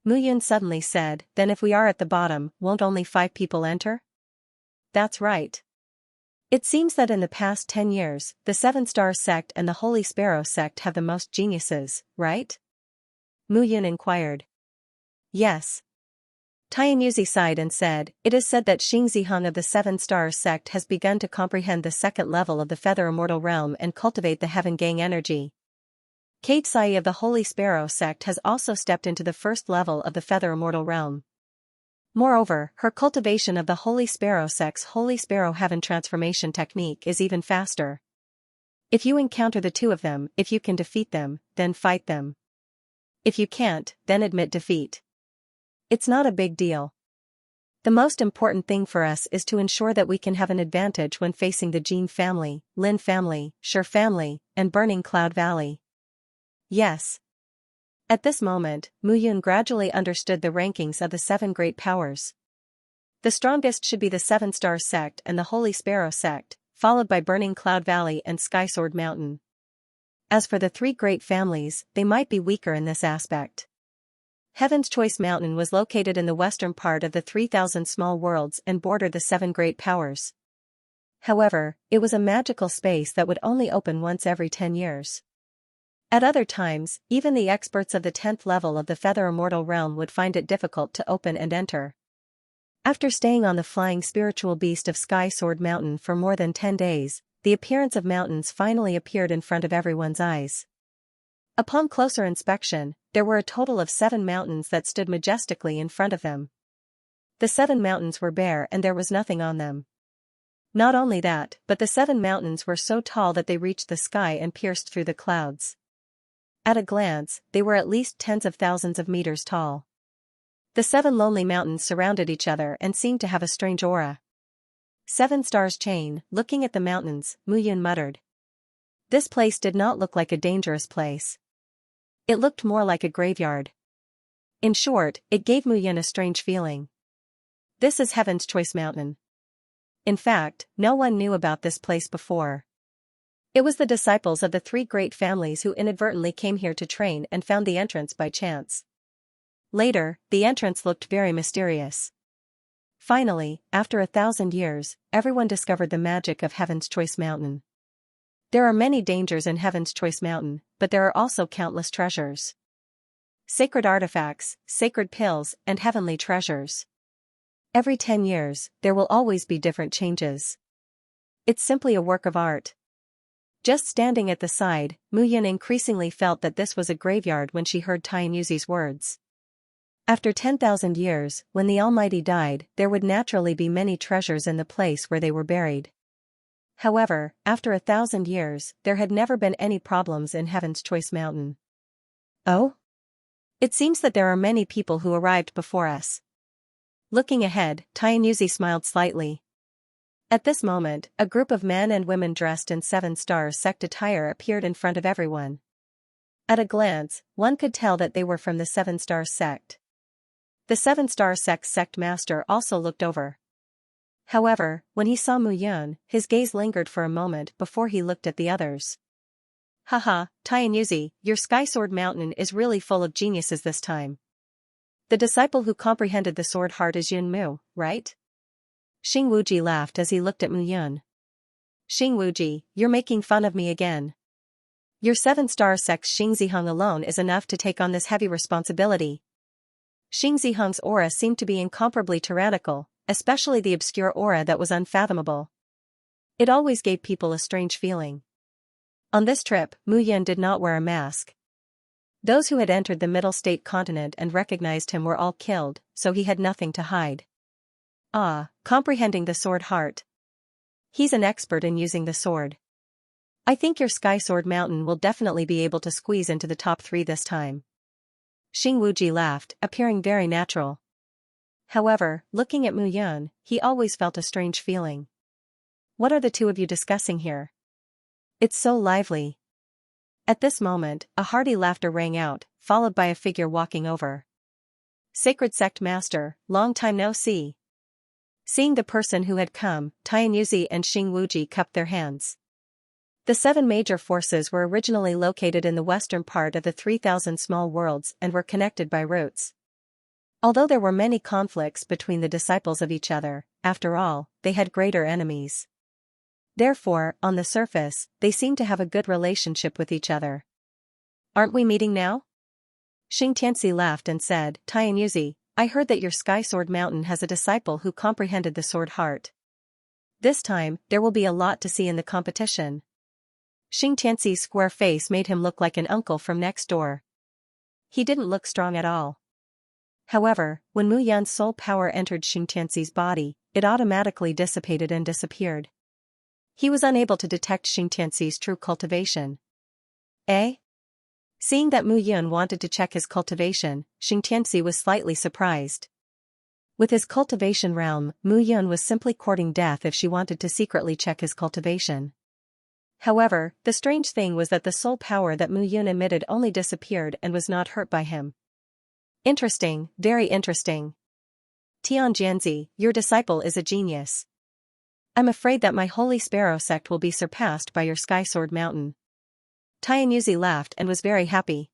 Mu Yun suddenly said, "Then if we are at the bottom, won't only 5 people enter?" "That's right. It seems that in the past 10 years, the 7-Star sect and the Holy Sparrow sect have the most geniuses, right?" Mu Yun inquired. "Yes." Xianxia sighed and said, "It is said that Xingziheng of the 7-Star sect has begun to comprehend the 2nd level of the Feather Immortal Realm and cultivate the Heaven Gang energy. Kate Sai of the Holy Sparrow sect has also stepped into the 1st level of the Feather Immortal Realm. Moreover, her cultivation of the Holy Sparrow Sex Holy Sparrow Heaven transformation technique is even faster. If you encounter the two of them, if you can defeat them, then fight them. If you can't, then admit defeat. It's not a big deal. The most important thing for us is to ensure that we can have an advantage when facing the Jin family, Lin family, Shi family, and Burning Cloud Valley. Yes. At this moment, Mu Yun gradually understood the rankings of the 7 great powers. The strongest should be the 7 Stars sect and the Holy Sparrow sect, followed by Burning Cloud Valley and Sky Sword Mountain. As for the 3 great families, they might be weaker in this aspect. Heaven's Choice Mountain was located in the western part of the 3,000 small worlds and bordered the 7 great powers. However, it was a magical space that would only open once every 10 years. At other times, even the experts of the 10th level of the Feather Immortal realm would find it difficult to open and enter. After staying on the flying spiritual beast of Sky Sword Mountain for more than 10 days, the appearance of mountains finally appeared in front of everyone's eyes. Upon closer inspection, there were a total of 7 mountains that stood majestically in front of them. The 7 mountains were bare and there was nothing on them. Not only that, but the 7 mountains were so tall that they reached the sky and pierced through the clouds. At a glance, they were at least tens of thousands of meters tall. The 7 lonely mountains surrounded each other and seemed to have a strange aura. 7 stars chain, looking at the mountains, Mu Yun muttered. This place did not look like a dangerous place. It looked more like a graveyard. In short, it gave Mu Yun a strange feeling. This is Heaven's Choice Mountain. In fact, no one knew about this place before. It was the disciples of the 3 great families who inadvertently came here to train and found the entrance by chance. Later, the entrance looked very mysterious. Finally, after 1,000 years, everyone discovered the magic of Heaven's Choice Mountain. There are many dangers in Heaven's Choice Mountain, but there are also countless treasures. Sacred artifacts, sacred pills, and heavenly treasures. Every 10 years, there will always be different changes. It's simply a work of art. Just standing at the side, Mu Yun increasingly felt that this was a graveyard when she heard Tianyuzi's words. After 10,000 years, when the Almighty died, there would naturally be many treasures in the place where they were buried. However, after 1,000 years, there had never been any problems in Heaven's Choice Mountain. Oh? It seems that there are many people who arrived before us. Looking ahead, Tianyuzi smiled slightly. At this moment, a group of men and women dressed in 7 Stars sect attire appeared in front of everyone. At a glance, one could tell that they were from the 7 Stars sect. The 7 Stars sect master also looked over. However, when he saw Mu Yun, his gaze lingered for a moment before he looked at the others. Haha, Tianyuzi, your Sky Sword Mountain is really full of geniuses this time. The disciple who comprehended the sword heart is Yun Mu, right? Xing Wuji laughed as he looked at Mu Yun. Xing Wuji, you're making fun of me again. Your 7 Star sect Xing Ziheng alone is enough to take on this heavy responsibility. Xing Ziheng's aura seemed to be incomparably tyrannical, especially the obscure aura that was unfathomable. It always gave people a strange feeling. On this trip, Mu Yun did not wear a mask. Those who had entered the Middle State continent and recognized him were all killed, so he had nothing to hide. Ah, comprehending the sword heart. He's an expert in using the sword. I think your Sky Sword Mountain will definitely be able to squeeze into the top 3 this time. Xing Wuji laughed, appearing very natural. However, looking at Mu Yun, he always felt a strange feeling. What are the two of you discussing here? It's so lively. At this moment, a hearty laughter rang out, followed by a figure walking over. Sacred Sect Master, long time no see. Seeing the person who had come, Tianyuzi and Xing Wuji cupped their hands. The 7 major forces were originally located in the western part of the 3,000 small worlds and were connected by routes. Although there were many conflicts between the disciples of each other, after all, they had greater enemies. Therefore, on the surface, they seemed to have a good relationship with each other. Aren't we meeting now? Xing Tianxi laughed and said, Tianyuzi, I heard that your Sky Sword Mountain has a disciple who comprehended the sword heart. This time, there will be a lot to see in the competition. Xing Tianxi's square face made him look like an uncle from next door. He didn't look strong at all. However, when Mu Yan's soul power entered Xianxia's body, it automatically dissipated and disappeared. He was unable to detect Xianxia's true cultivation. Eh? Seeing that Mu Yan wanted to check his cultivation, Xianxia was slightly surprised. With his cultivation realm, Mu Yan was simply courting death if she wanted to secretly check his cultivation. However, the strange thing was that the soul power that Mu Yan emitted only disappeared and was not hurt by him. Interesting, very interesting. Tianjianzi, your disciple is a genius. I'm afraid that my Holy Sparrow sect will be surpassed by your Sky Sword Mountain. Tianyuzi laughed and was very happy.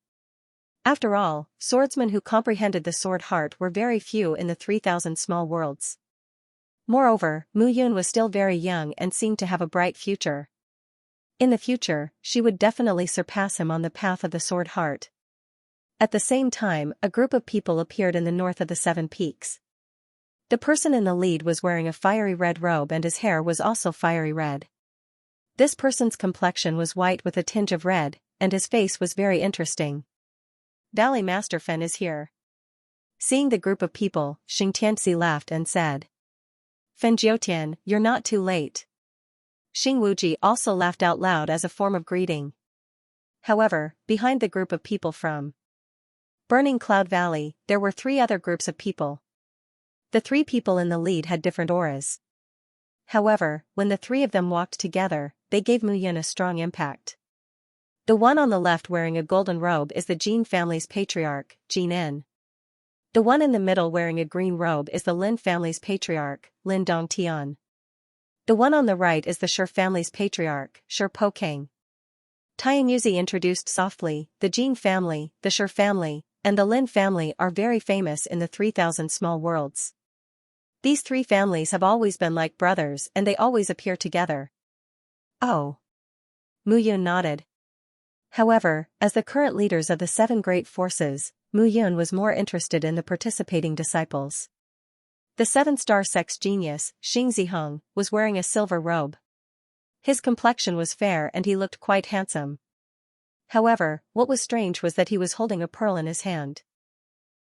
After all, swordsmen who comprehended the sword heart were very few in the 3,000 small worlds. Moreover, Mu Yan was still very young and seemed to have a bright future. In the future, she would definitely surpass him on the path of the sword heart. At the same time, a group of people appeared in the north of the 7 peaks. The person in the lead was wearing a fiery red robe and his hair was also fiery red. This person's complexion was white with a tinge of red, and his face was very interesting. Valley Master Fen is here. Seeing the group of people, Xianxian laughed and said, Fen Jiutian, you're not too late. Xing Wuji also laughed out loud as a form of greeting. However, behind the group of people from Burning Cloud Valley, there were 3 other groups of people. The 3 people in the lead had different auras. However, when the 3 of them walked together, they gave Mu Yan a strong impact. The one on the left wearing a golden robe is the Jin family's patriarch, Jin En. The one in the middle wearing a green robe is the Lin family's patriarch, Lin Dongtian. The one on the right is the Shi family's patriarch, Shi Po Kang. Tianyuzi introduced softly, the Jin family, the Shi family, and the Lin family are very famous in the 3,000 small worlds. These 3 families have always been like brothers and they always appear together. Oh. Mu Yan nodded. However, as the current leaders of the 7 great forces, Mu Yan was more interested in the participating disciples. The 7-star sect's genius, Xing Zihong, was wearing a silver robe. His complexion was fair and he looked quite handsome. However, what was strange was that he was holding a pearl in his hand.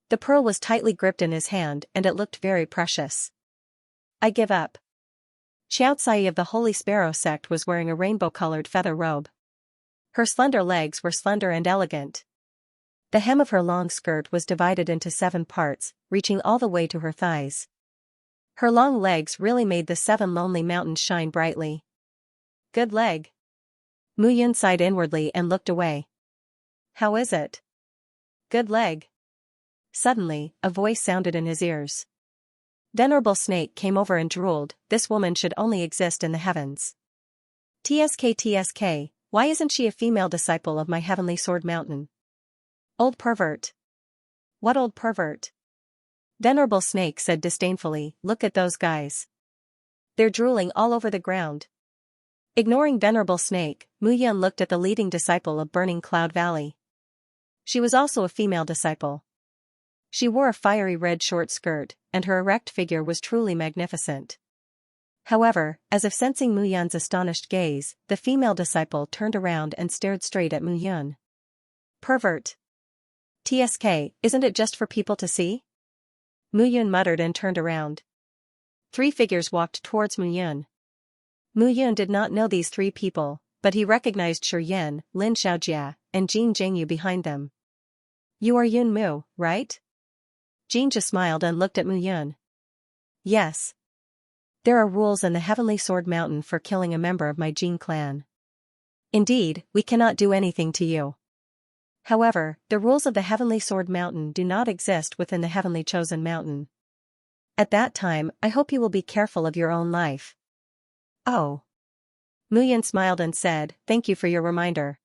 The pearl was tightly gripped in his hand and it looked very precious. I give up. Xiaoxia of the Holy Sparrow sect was wearing a rainbow-colored feather robe. Her slender legs were slender and elegant. The hem of her long skirt was divided into 7 parts, reaching all the way to her thighs. Her long legs really made the 7 lonely mountains shine brightly. Good leg. Mu Yan sighed inwardly and looked away. How is it? Good leg. Suddenly, a voice sounded in his ears. Venerable Snake came over and drooled, this woman should only exist in the heavens. TSK, why isn't she a female disciple of my heavenly sword mountain? Old pervert. What old pervert? Venerable Snake said disdainfully, look at those guys. They're drooling all over the ground. Ignoring Venerable Snake, Mu Yan looked at the leading disciple of Burning Cloud Valley. She was also a female disciple. She wore a fiery red short skirt, and her erect figure was truly magnificent. However, as if sensing Mu Yan's astonished gaze, the female disciple turned around and stared straight at Mu Yan. Pervert. TSK, isn't it just for people to see? Mu Yan muttered and turned around. 3 figures walked towards Mu Yan. Mu Yan did not know these 3 people, but he recognized Shi Yan, Lin Xiaojia, and Jin Jingyu behind them. You are Yun Mu, right? Jinja smiled and looked at Mu Yan. Yes. There are rules in the Heavenly Sword Mountain for killing a member of my Jin clan. Indeed, we cannot do anything to you. However, the rules of the Heavenly Sword Mountain do not exist within the Heavenly Chosen Mountain. At that time, I hope you will be careful of your own life. Oh. Mu Yan smiled and said, thank you for your reminder.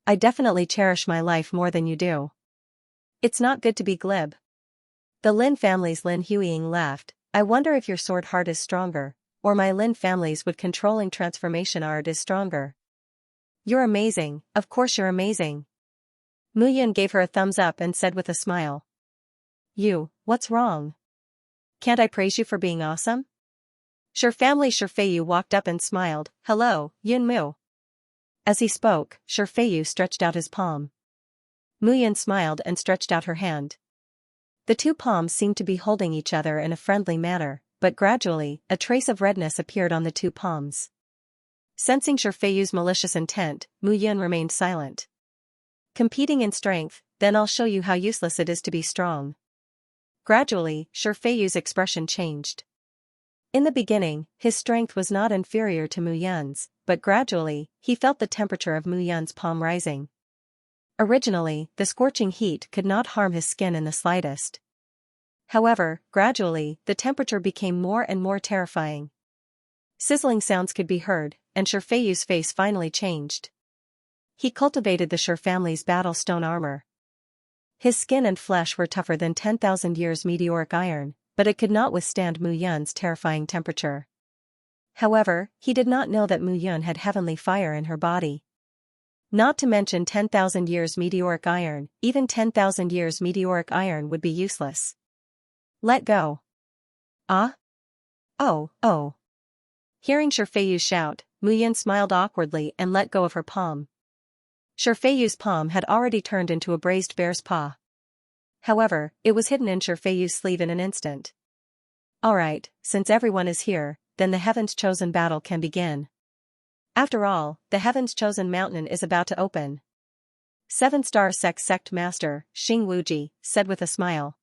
I definitely cherish my life more than you do. It's not good to be glib. The Lin family's Lin Huiying laughed, I wonder if your sword heart is stronger, or my Lin family's wood controlling transformation art is stronger. You're amazing, of course you're amazing. Mu Yan gave her a thumbs up and said with a smile. You, what's wrong? Can't I praise you for being awesome? Shi family Shi Feiyu walked up and smiled, hello, Yun Mu. As he spoke, Shi Feiyu stretched out his palm. Mu Yan smiled and stretched out her hand. The two palms seemed to be holding each other in a friendly manner, but gradually, a trace of redness appeared on the two palms. Sensing Shifeiyu's malicious intent, Mu Yun remained silent. Competing in strength, then I'll show you how useless it is to be strong. Gradually, Shifeiyu's expression changed. In the beginning, his strength was not inferior to Mu Yun's, but gradually, he felt the temperature of Mu Yun's palm rising. Originally, the scorching heat could not harm his skin in the slightest. However, gradually, the temperature became more and more terrifying. Sizzling sounds could be heard, and Shifeiyu's face finally changed. He cultivated the Shi family's battle stone armor. His skin and flesh were tougher than 10,000 years meteoric iron, but it could not withstand Mu Yun's terrifying temperature. However, he did not know that Mu Yun had heavenly fire in her body. Not to mention 10,000 years meteoric iron, even 10,000 years meteoric iron would be useless. Let go. Ah? Oh, oh. Hearing Shifeiyu's shout, Mu Yun smiled awkwardly and let go of her palm. Shifeiyu's palm had already turned into a braised bear's paw. However, it was hidden in Shifeiyu's sleeve in an instant. Alright, since everyone is here, then the Heaven's Chosen battle can begin. After all, the Heaven's Chosen mountain is about to open. Seven-star sect master, Xing Wuji, said with a smile.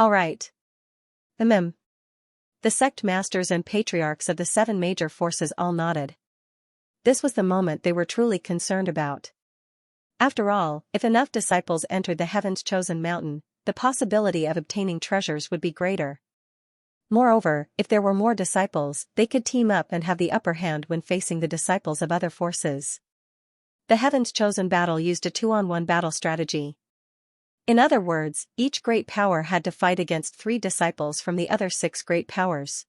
Alright. The sect masters and patriarchs of the 7 major forces all nodded. This was the moment they were truly concerned about. After all, if enough disciples entered the Heaven's Chosen mountain, the possibility of obtaining treasures would be greater. Moreover, if there were more disciples, they could team up and have the upper hand when facing the disciples of other forces. The Heaven's Chosen battle used a 2-on-1 battle strategy. In other words, each great power had to fight against 3 disciples from the other 6 great powers.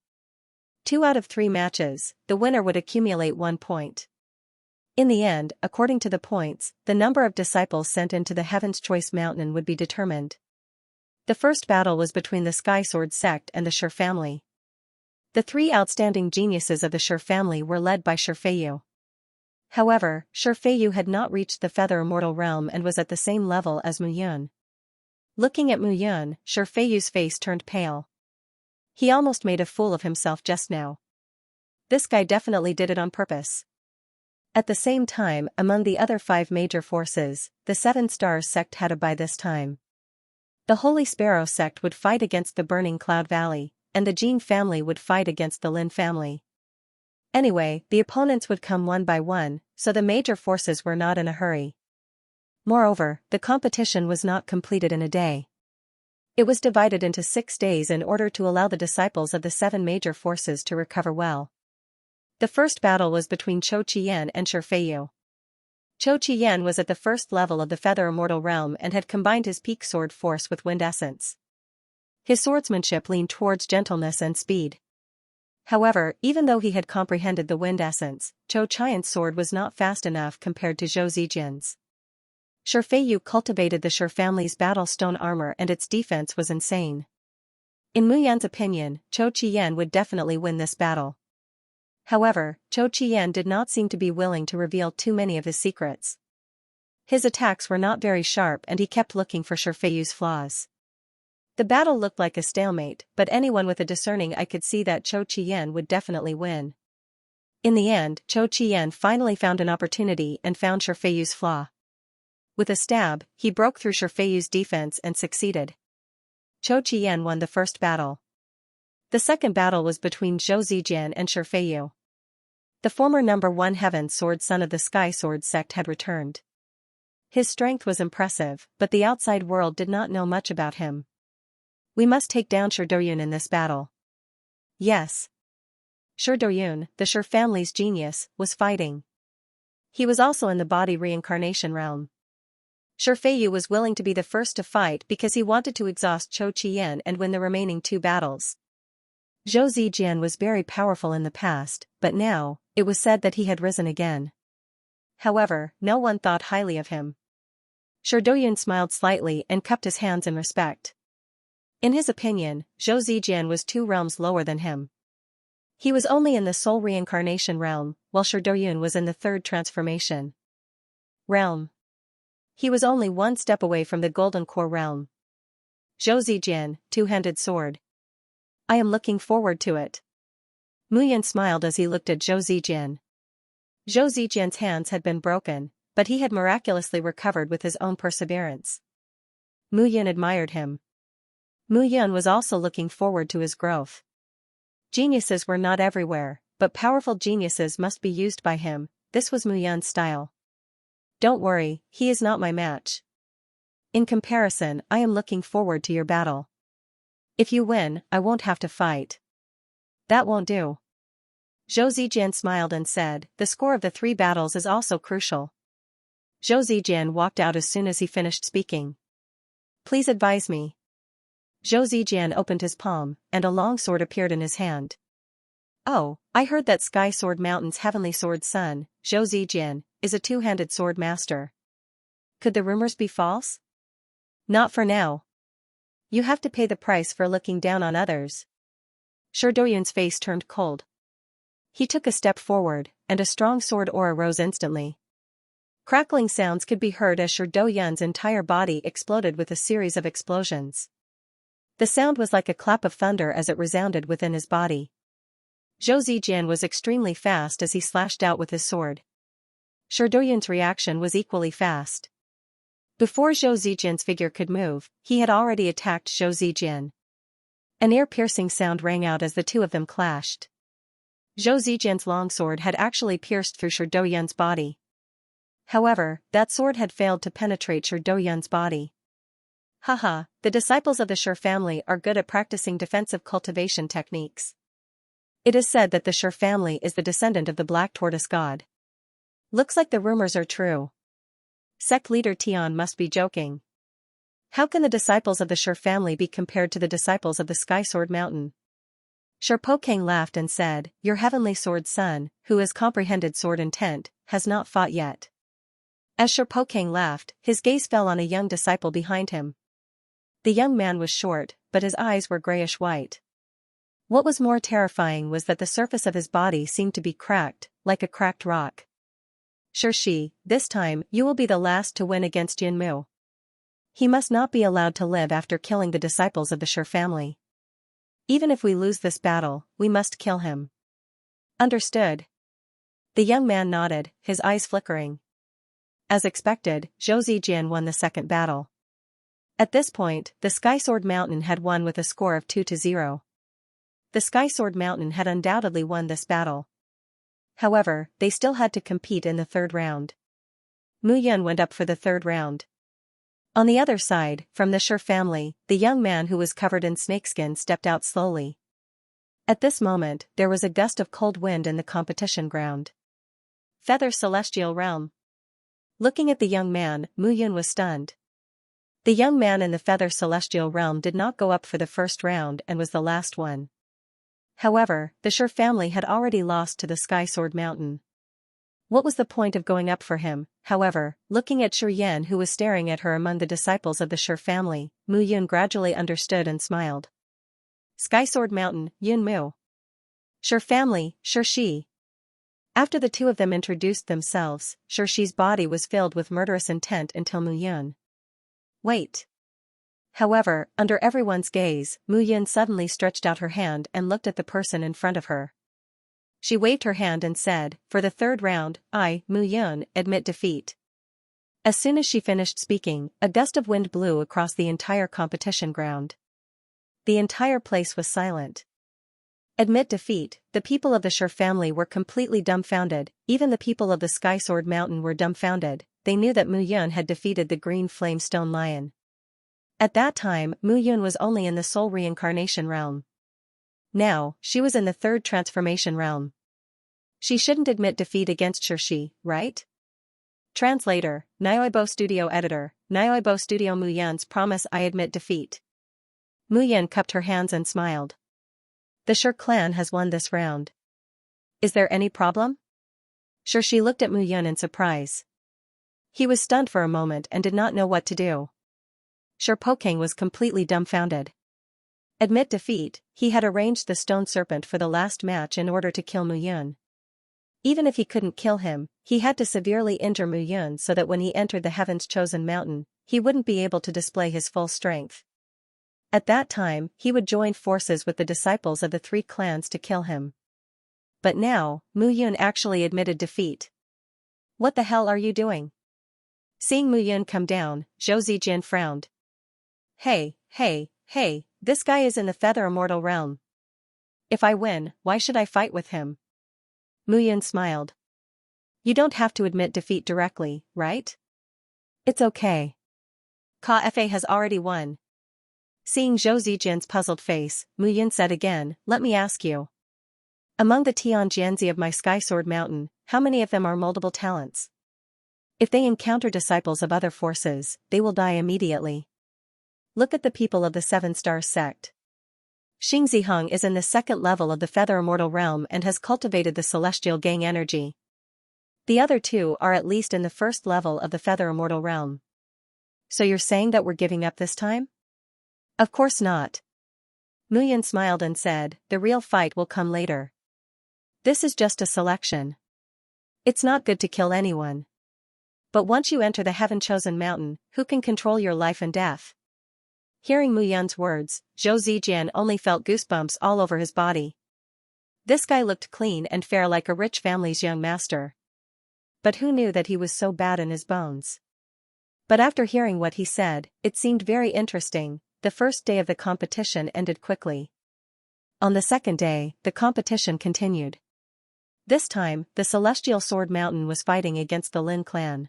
2 out of 3 matches, the winner would accumulate 1 point. In the end, according to the points, the number of disciples sent into the Heaven's Choice Mountain would be determined. The first battle was between the Sky Sword sect and the Shi family. The 3 outstanding geniuses of the Shi family were led by Shifeiyu. However, Shifeiyu had not reached the Feather Immortal realm and was at the same level as Mu Yun. Looking at Mu Yun, Shifeiyu's face turned pale. He almost made a fool of himself just now. This guy definitely did it on purpose. At the same time, among the other 5 major forces, the 7 Stars sect had a by this time. The Holy Sparrow sect would fight against the Burning Cloud Valley, and the Jing family would fight against the Lin family. Anyway, the opponents would come one by one, so the major forces were not in a hurry. Moreover, the competition was not completed in a day. It was divided into 6 days in order to allow the disciples of the 7 major forces to recover well. The first battle was between Chou Qian and Shifeiyu. Chou Qian was at the first level of the Feather Immortal realm and had combined his peak sword force with wind essence. His swordsmanship leaned towards gentleness and speed. However, even though he had comprehended the wind essence, Chou Qian's sword was not fast enough compared to Zhou Zijian's. Shifeiyu cultivated the Shi family's battle stone armor and its defense was insane. In Mu Yan's opinion, Chou Qian would definitely win this battle. However, Chou Qian did not seem to be willing to reveal too many of his secrets. His attacks were not very sharp and he kept looking for Shifeiyu's flaws. The battle looked like a stalemate, but anyone with a discerning eye could see that Chou Qian would definitely win. In the end, Chou Qian finally found an opportunity and found Shifeiyu's flaw. With a stab, he broke through Shifeiyu's defense and succeeded. Chou Qian won the first battle. The second battle was between Zhou Zijian and Shifeiyu. The former number 1 Heaven Sword son of the Sky Sword sect had returned. His strength was impressive, but the outside world did not know much about him. We must take down Shi Doyun in this battle. Yes. Shi Doyun, the Shi family's genius, was fighting. He was also in the body reincarnation realm. Shifeiyu was willing to be the first to fight because he wanted to exhaust Chou Qian and win the remaining 2 battles. Zhou Zijian was very powerful in the past, but now, it was said that he had risen again. However, no one thought highly of him. Shi Doyun smiled slightly and cupped his hands in respect. In his opinion, Zhou Zijian was 2 realms lower than him. He was only in the soul reincarnation realm, while Shi Doyun was in the 3rd transformation realm. He was only 1 step away from the Golden Core realm. Zhou Zijin, two-handed sword. I am looking forward to it. Mu Yun smiled as he looked at Zhou Zijin. Zhou Zijin's hands had been broken, but he had miraculously recovered with his own perseverance. Mu Yun admired him. Mu Yun was also looking forward to his growth. Geniuses were not everywhere, but powerful geniuses must be used by him. This was Mu Yun's style. Don't worry, he is not my match. In comparison, I am looking forward to your battle. If you win, I won't have to fight. That won't do. Zhou Zijin smiled and said, the score of the 3 battles is also crucial. Zhou Zijin walked out as soon as he finished speaking. Please advise me. Zhou Zijin opened his palm, and a long sword appeared in his hand. Oh, I heard that Sky Sword Mountain's Heavenly Sword son, Zhou Zijin, is a two-handed sword master. Could the rumors be false? Not for now. You have to pay the price for looking down on others. Shi Doyun's face turned cold. He took a step forward, and a strong sword aura rose instantly. Crackling sounds could be heard as Shi Doyun's entire body exploded with a series of explosions. The sound was like a clap of thunder as it resounded within his body. Zhou Zijin was extremely fast as he slashed out with his sword. Shi Doyun's reaction was equally fast. Before Zhou Zijin's figure could move, he had already attacked Zhou Zijin. An ear-piercing sound rang out as the two of them clashed. Zhou Zijin's longsword had actually pierced through Shi Doyun's body. However, that sword had failed to penetrate Shi Doyun's body. Haha, the disciples of the Shi family are good at practicing defensive cultivation techniques. It is said that the Shi family is the descendant of the Black Tortoise God. Looks like the rumors are true. Sect leader Tian must be joking. How can the disciples of the Shi family be compared to the disciples of the Sky Sword Mountain? Shi Pokang laughed and said, your heavenly sword son, who has comprehended sword intent, has not fought yet. As Shi Pokang laughed, his gaze fell on a young disciple behind him. The young man was short, but his eyes were grayish-white. What was more terrifying was that the surface of his body seemed to be cracked, like a cracked rock. Shi, this time, you will be the last to win against Yun Mu. He must not be allowed to live after killing the disciples of the Shi family. Even if we lose this battle, we must kill him. Understood. The young man nodded, his eyes flickering. As expected, Zhou Zijin won the second battle. At this point, the Sky Sword Mountain had won with a score of 2-0. The Sky Sword Mountain had undoubtedly won this battle. However, they still had to compete in the third round. Mu Yun went up for the third round. On the other side, from the Shi family, the young man who was covered in snakeskin stepped out slowly. At this moment, there was a gust of cold wind in the competition ground. Feather Celestial Realm. Looking at the young man, Mu Yun was stunned. The young man in the Feather Celestial Realm did not go up for the first round and was the last one. However, the Shi family had already lost to the Sky Sword Mountain. What was the point of going up for him? However, looking at Shi Yan who was staring at her among the disciples of the Shi family, Mu Yun gradually understood and smiled. Sky Sword Mountain, Yun Mu. Shi family, Shi. After the two of them introduced themselves, Shi's body was filled with murderous intent until Mu Yun. Wait. However, under everyone's gaze, Mu Yun suddenly stretched out her hand and looked at the person in front of her. She waved her hand and said, for the third round, I, Mu Yun, admit defeat. As soon as she finished speaking, a gust of wind blew across the entire competition ground. The entire place was silent. Admit defeat, the people of the Shi family were completely dumbfounded, even the people of the Sky Sword Mountain were dumbfounded, they knew that Mu Yun had defeated the Green Flame Stone Lion. At that time, Mu Yun was only in the Soul Reincarnation realm. Now, she was in the third transformation realm. She shouldn't admit defeat against Shi, right? Translator, Nyoibo Studio Editor, Nyoibo Studio Mu Yun's promise I admit defeat. Mu Yun cupped her hands and smiled. The Shi clan has won this round. Is there any problem? Shi looked at Mu Yun in surprise. He was stunned for a moment and did not know what to do. Shi Pokang was completely dumbfounded. Admit defeat, he had arranged the stone serpent for the last match in order to kill Mu Yun. Even if he couldn't kill him, he had to severely injure Mu Yun so that when he entered the Heaven's Chosen Mountain, he wouldn't be able to display his full strength. At that time, he would join forces with the disciples of the three clans to kill him. But now, Mu Yun actually admitted defeat. What the hell are you doing? Seeing Mu Yun come down, Zhou Zijian frowned. Hey, this guy is in the feather immortal realm. If I win, why should I fight with him? Mu Yun smiled. You don't have to admit defeat directly, right? It's okay. Ka-Fa has already won. Seeing Zhou Zijian's puzzled face, Mu Yun said again, let me ask you. Among the Tianjianzi of my Sky Sword Mountain, how many of them are multiple talents? If they encounter disciples of other forces, they will die immediately. Look at the people of the Seven Stars sect. Xingziheng is in the second level of the Feather Immortal Realm and has cultivated the Celestial Gang energy. The other two are at least in the first level of the Feather Immortal Realm. So you're saying that we're giving up this time? Of course not. Mu Yun smiled and said, the real fight will come later. This is just a selection. It's not good to kill anyone. But once you enter the heaven-chosen mountain, who can control your life and death? Hearing Mu Yun's words, Zhou Zijian only felt goosebumps all over his body. This guy looked clean and fair like a rich family's young master. But who knew that he was so bad in his bones? But after hearing what he said, it seemed very interesting. The first day of the competition ended quickly. On the second day, the competition continued. This time, the Celestial Sword Mountain was fighting against the Lin clan.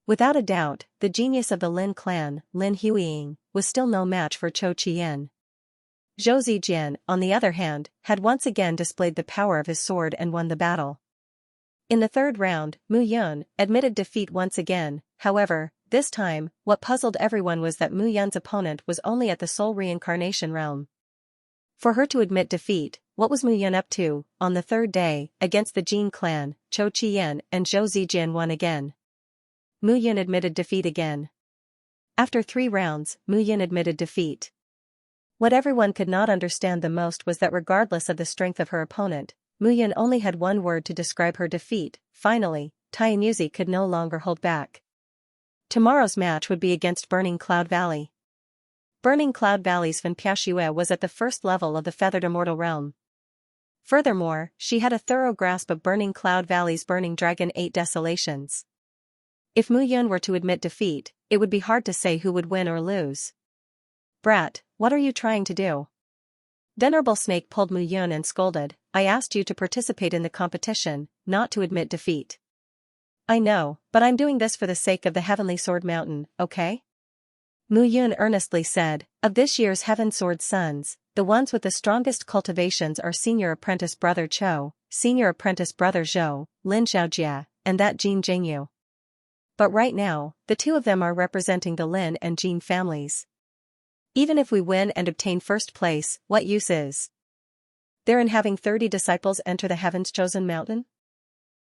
Without a doubt, the genius of the Lin clan, Lin Huiying, was still no match for Chou Qian. Zhou Zijian, on the other hand, had once again displayed the power of his sword and won the battle. In the third round, Mu Yun admitted defeat once again. However, this time, what puzzled everyone was that Mu Yun's opponent was only at the Soul Reincarnation realm. For her to admit defeat, what was Mu Yun up to? On the third day, against the Jin clan, Chou Qian and Zhou Zijian won again. Mu Yun admitted defeat again. After 3 rounds, Mu Yun admitted defeat. What everyone could not understand the most was that regardless of the strength of her opponent, Mu Yun only had one word to describe her defeat. Finally, Tianyuzi could no longer hold back. Tomorrow's match would be against Burning Cloud Valley. Burning Cloud Valley's Fan Piaxue was at the first level of the Feathered Immortal Realm. Furthermore, she had a thorough grasp of Burning Cloud Valley's Burning Dragon 8 Desolations. If Mu Yun were to admit defeat, it would be hard to say who would win or lose. Brat, what are you trying to do? Venerable Snake pulled Mu Yun and scolded, I asked you to participate in the competition, not to admit defeat. I know, but I'm doing this for the sake of the Heavenly Sword Mountain, okay? Mu Yun earnestly said, of this year's Heaven Sword Sons, the ones with the strongest cultivations are Senior Apprentice Brother Chou, Senior Apprentice Brother Zhou, Lin Xiaojia, and that Jin Jingyu. But right now, the two of them are representing the Lin and Jin families. Even if we win and obtain first place, what use is there in having 30 disciples enter the Heaven's Chosen Mountain?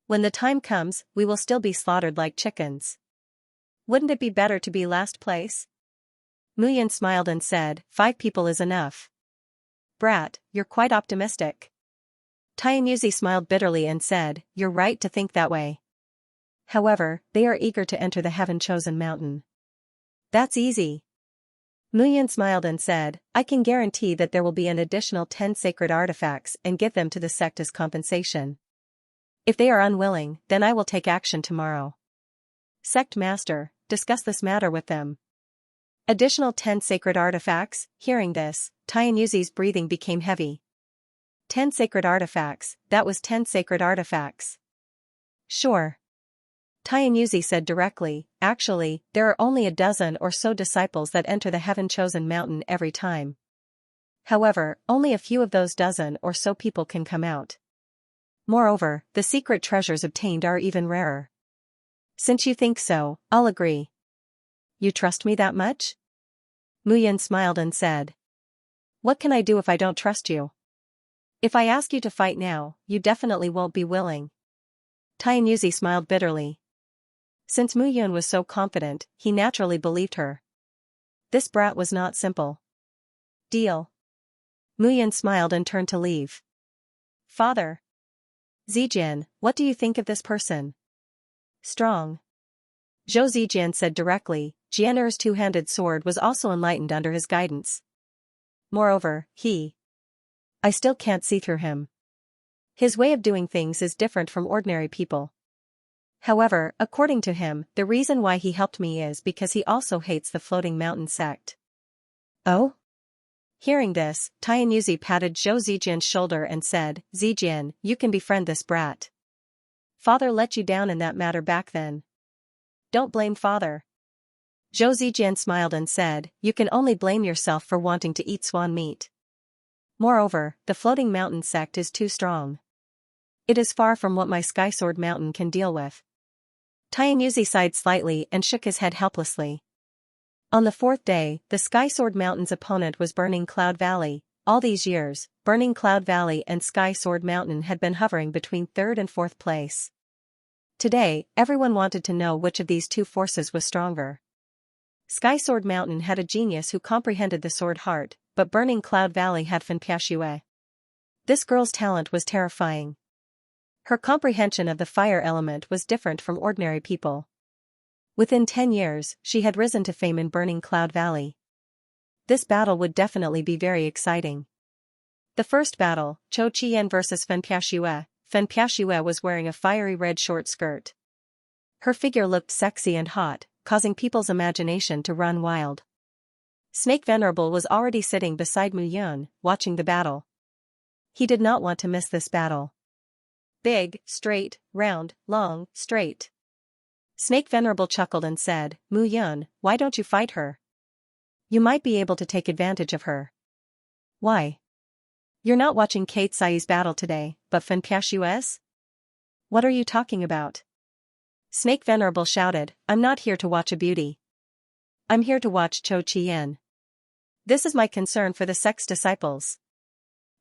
When the time comes, we will still be slaughtered like chickens. Wouldn't it be better to be last place? Mu Yun smiled and said, 5 people is enough. Brat, you're quite optimistic. Tianyuzi smiled bitterly and said, you're right to think that way. However, they are eager to enter the Heaven-Chosen Mountain. That's easy. Mu Yun smiled and said, I can guarantee that there will be an additional 10 sacred artifacts and give them to the sect as compensation. If they are unwilling, then I will take action tomorrow. Sect Master, discuss this matter with them. Additional 10 sacred artifacts. Hearing this, Tianyuzi's breathing became heavy. 10 sacred artifacts, that was 10 sacred artifacts. Sure. Tianyuzi said directly, actually, there are only a dozen or so disciples that enter the Heaven-Chosen Mountain every time. However, only a few of those dozen or so people can come out. Moreover, the secret treasures obtained are even rarer. Since you think so, I'll agree. You trust me that much? Mu Yun smiled and said. What can I do if I don't trust you? If I ask you to fight now, you definitely won't be willing. Tianyuzi smiled bitterly. Since Mu Yun was so confident, he naturally believed her. This brat was not simple. Deal. Mu Yun smiled and turned to leave. Father. Zijian, what do you think of this person? Strong. Zhou Zijian said directly, Jian'er's two-handed sword was also enlightened under his guidance. Moreover, I still can't see through him. His way of doing things is different from ordinary people. However, according to him, the reason why he helped me is because he also hates the floating mountain sect. Oh? Hearing this, Tianyuzi patted Zhou Zijian's shoulder and said, Zijian, you can befriend this brat. Father let you down in that matter back then. Don't blame father. Zhou Zijian smiled and said, you can only blame yourself for wanting to eat swan meat. Moreover, the floating mountain sect is too strong. It is far from what my Sky Sword Mountain can deal with. Tianyuzi sighed slightly and shook his head helplessly. On the fourth day, the Sky Sword Mountain's opponent was Burning Cloud Valley. All these years, Burning Cloud Valley and Sky Sword Mountain had been hovering between third and fourth place. Today, everyone wanted to know which of these two forces was stronger. Sky Sword Mountain had a genius who comprehended the sword heart, but Burning Cloud Valley had Fanpiashue. This girl's talent was terrifying. Her comprehension of the fire element was different from ordinary people. Within 10 years, she had risen to fame in Burning Cloud Valley. This battle would definitely be very exciting. The first battle, Chou Qian vs Fanpiashue. Fanpiashue was wearing a fiery red short skirt. Her figure looked sexy and hot, causing people's imagination to run wild. Snake Venerable was already sitting beside Mu Yun, watching the battle. He did not want to miss this battle. Big, straight, round, long, straight. Snake Venerable chuckled and said, Mu Yun, why don't you fight her? You might be able to take advantage of her. Why? You're not watching Kate Sai's battle today, but Fanpiashue's? What are you talking about? Snake Venerable shouted, I'm not here to watch a beauty. I'm here to watch Chou Qian. This is my concern for the sect's disciples.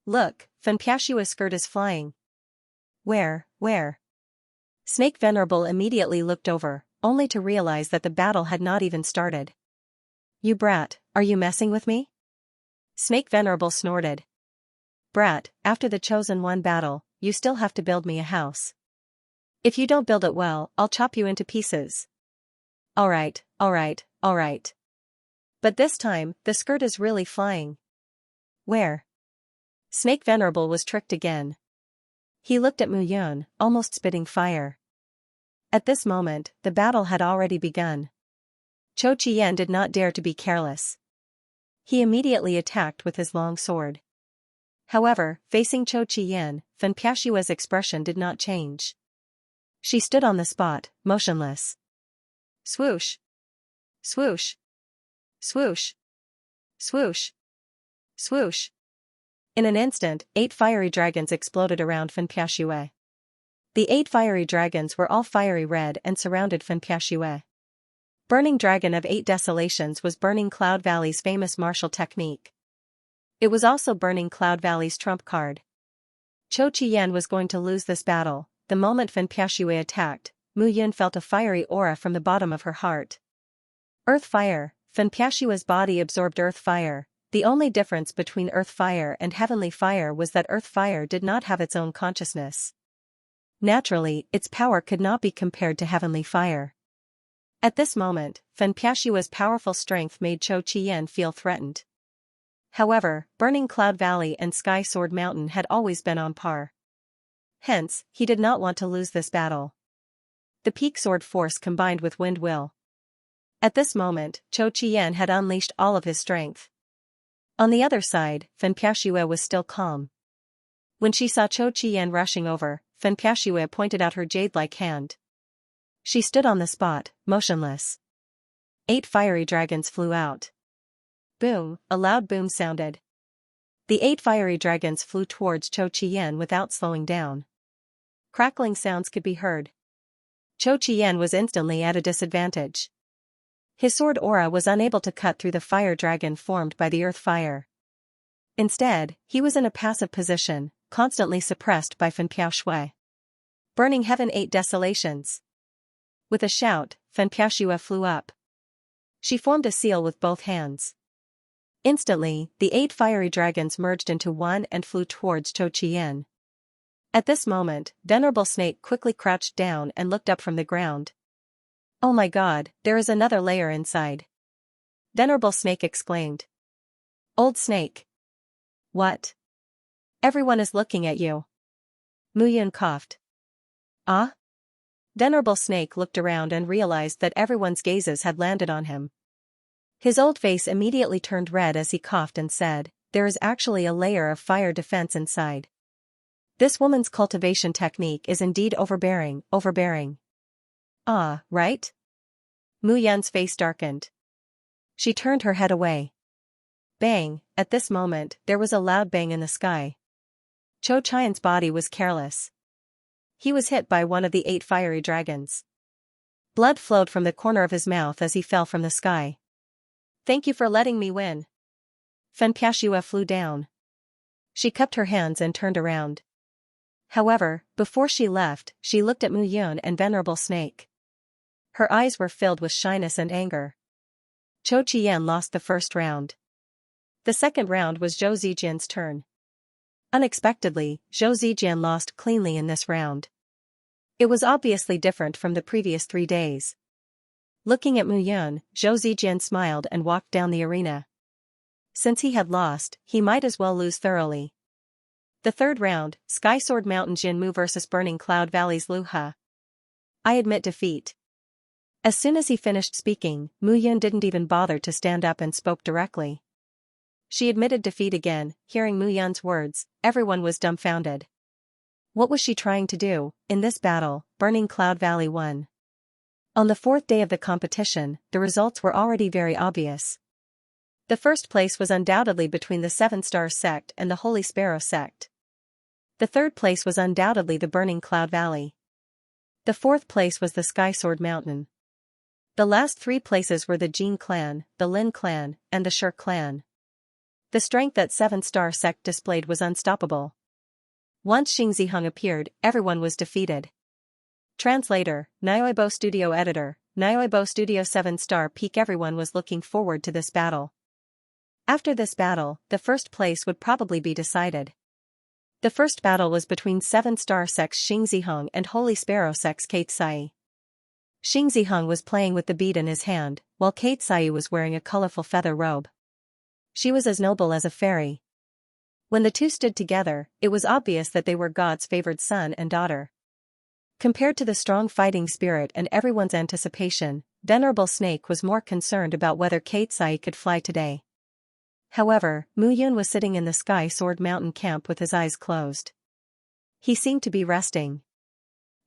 Look, Fanpiashue's skirt is flying. Where? Snake Venerable immediately looked over, only to realize that the battle had not even started. You brat, are you messing with me? Snake Venerable snorted. Brat, after the Chosen One battle, you still have to build me a house. If you don't build it well, I'll chop you into pieces. Alright. But this time, the skirt is really flying. Where? Snake Venerable was tricked again. He looked at Mu Yun, almost spitting fire. At this moment, the battle had already begun. Chou Qian did not dare to be careless. He immediately attacked with his long sword. However, facing Chou Qian, Fanpiashue's expression did not change. She stood on the spot, motionless. Swoosh! Swoosh! Swoosh! Swoosh! Swoosh! In an instant, 8 fiery dragons exploded around Fanpiashue. The 8 fiery dragons were all fiery red and surrounded Fanpiashue. Burning Dragon of 8 Desolations was Burning Cloud Valley's famous martial technique. It was also Burning Cloud Valley's trump card. Chou Qian was going to lose this battle. The moment Fanpiashue attacked, Mu Yun felt a fiery aura from the bottom of her heart. Earth Fire. Fanpiashue's body absorbed Earth Fire. The only difference between Earth Fire and Heavenly Fire was that Earth Fire did not have its own consciousness. Naturally, its power could not be compared to Heavenly Fire. At this moment, Fanpiashue's powerful strength made Chou Qian feel threatened. However, Burning Cloud Valley and Sky Sword Mountain had always been on par. Hence, he did not want to lose this battle. The Peak Sword Force combined with Wind Will. At this moment, Chou Qian had unleashed all of his strength. On the other side, Fanpiashue was still calm. When she saw Chou Qian rushing over, Fanpiashue pointed out her jade-like hand. She stood on the spot, motionless. 8 fiery dragons flew out. Boom, a loud boom sounded. The 8 fiery dragons flew towards Chou Qian without slowing down. Crackling sounds could be heard. Chou Qian was instantly at a disadvantage. His sword aura was unable to cut through the fire dragon formed by the earth fire. Instead, he was in a passive position, constantly suppressed by Fanpiashue. Burning Heaven 8 Desolations. With a shout, Fanpiashue flew up. She formed a seal with both hands. Instantly, the 8 fiery dragons merged into one and flew towards Chou Qian. At this moment, Venerable Snake quickly crouched down and looked up from the ground. Oh my god, there is another layer inside. Venerable Snake exclaimed. Old Snake, What? Everyone is looking at you. Muyun coughed. Ah? Venerable Snake looked around and realized that everyone's gazes had landed on him. His old face immediately turned red as he coughed and said, "There is actually a layer of fire defense inside. This woman's cultivation technique is indeed overbearing, overbearing." Ah, right? Muyun's face darkened. She turned her head away. Bang! At this moment, there was a loud bang in the sky. Cho Chian's body was careless. He was hit by one of the 8 fiery dragons. Blood flowed from the corner of his mouth as he fell from the sky. "Thank you for letting me win." Fenpiashua flew down. She cupped her hands and turned around. However, before she left, she looked at Muyun and Venerable Snake. Her eyes were filled with shyness and anger. Cho Chien lost the first round. The second round was Zhou Zijian's turn. Unexpectedly, Zhou Zijian lost cleanly in this round. It was obviously different from the previous 3 days. Looking at Muyun, Zhou Zijian smiled and walked down the arena. Since he had lost, he might as well lose thoroughly. The third round, Sky Sword Mountain Jinmu vs Burning Cloud Valley's Lu He. I admit defeat. As soon as he finished speaking, Muyun didn't even bother to stand up and spoke directly. She admitted defeat again. Hearing Muyun's words, everyone was dumbfounded. What was she trying to do? In this battle, Burning Cloud Valley won. On the 4th day of the competition, the results were already very obvious. The first place was undoubtedly between the 7 Stars sect and the Holy Sparrow sect. The third place was undoubtedly the Burning Cloud Valley. The fourth place was the Sky Sword Mountain. The last 3 places were the Jin clan, the Lin clan, and the Shur clan. The strength that 7 Star sect displayed was unstoppable. Once Xingziheng appeared, everyone was defeated. Translator, Nioibo Studio Editor, Nioibo Studio 7 Star Peak. Everyone was looking forward to this battle. After this battle, the first place would probably be decided. The first battle was between 7 Star sect's Xingziheng and Holy Sparrow sect's Kate Sai. Xingziheng was playing with the bead in his hand, while Kate Sai was wearing a colorful feather robe. She was as noble as a fairy. When the two stood together, it was obvious that they were God's favored son and daughter. Compared to the strong fighting spirit and everyone's anticipation, Venerable Snake was more concerned about whether Kate Sai could fly today. However, Muyun was sitting in the Sky Sword Mountain camp with his eyes closed. He seemed to be resting.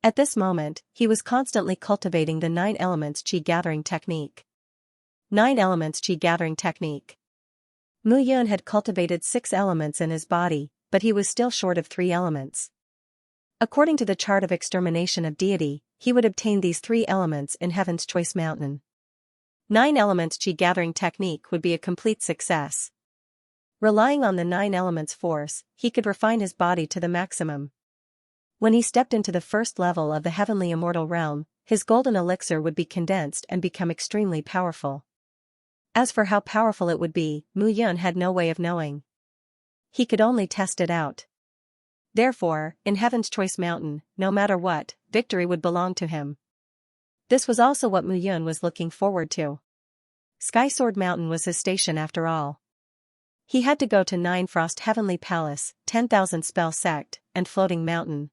At this moment, he was constantly cultivating the 9 elements Qi gathering technique. 9 elements Qi gathering technique. Muyun had cultivated 6 elements in his body, but he was still short of 3 elements. According to the chart of extermination of deity, he would obtain these 3 elements in Heaven's Choice Mountain. 9 elements Qi gathering technique would be a complete success. Relying on the 9 elements force, he could refine his body to the maximum. When he stepped into the first level of the heavenly immortal realm, his golden elixir would be condensed and become extremely powerful. As for how powerful it would be, Muyun had no way of knowing. He could only test it out. Therefore, in Heaven's Choice Mountain, no matter what, victory would belong to him. This was also what Muyun was looking forward to. Sky Sword Mountain was his station after all. He had to go to 9 Frost Heavenly Palace, 10,000 Spell Sect, and Floating Mountain.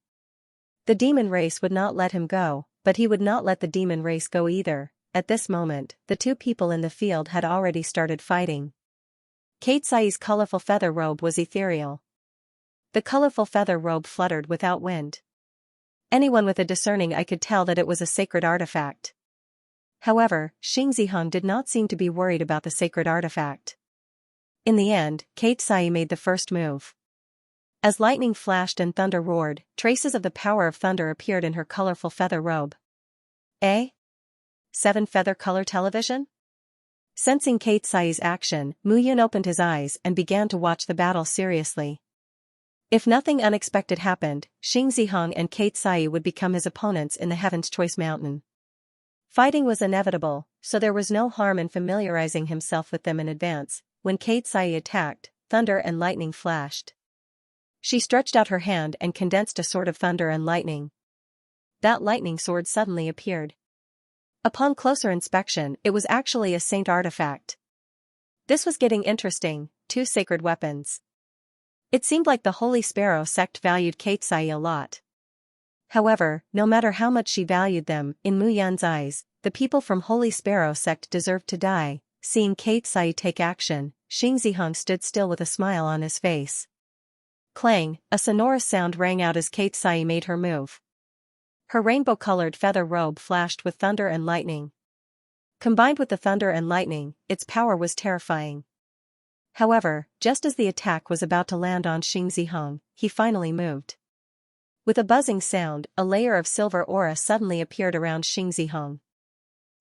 The demon race would not let him go, but he would not let the demon race go either. At this moment, the 2 people in the field had already started fighting. Kate Sai's colorful feather robe was ethereal. The colorful feather robe fluttered without wind. Anyone with a discerning eye could tell that it was a sacred artifact. However, Xingziheng did not seem to be worried about the sacred artifact. In the end, Kate Sai made the first move. As lightning flashed and thunder roared, traces of the power of thunder appeared in her colorful feather robe. 7 feather color television? Sensing Kate Sai's action, Muyun opened his eyes and began to watch the battle seriously. If nothing unexpected happened, Xingziheng and Kate Sai would become his opponents in the Heaven's Choice Mountain. Fighting was inevitable, so there was no harm in familiarizing himself with them in advance. When Kate Sai attacked, thunder and lightning flashed. She stretched out her hand and condensed a sword of thunder and lightning. That lightning sword suddenly appeared. Upon closer inspection, it was actually a saint artifact. This was getting interesting, 2 sacred weapons. It seemed like the Holy Sparrow sect valued Xianxia a lot. However, no matter how much she valued them, in Mu Yun's eyes, the people from Holy Sparrow sect deserved to die. Seeing Xianxia take action, Xingziheng stood still with a smile on his face. Clang, a sonorous sound rang out as Xianxia made her move. Her rainbow-colored feather robe flashed with thunder and lightning. Combined with the thunder and lightning, its power was terrifying. However, just as the attack was about to land on Xingziheng, he finally moved. With a buzzing sound, a layer of silver aura suddenly appeared around Xingziheng.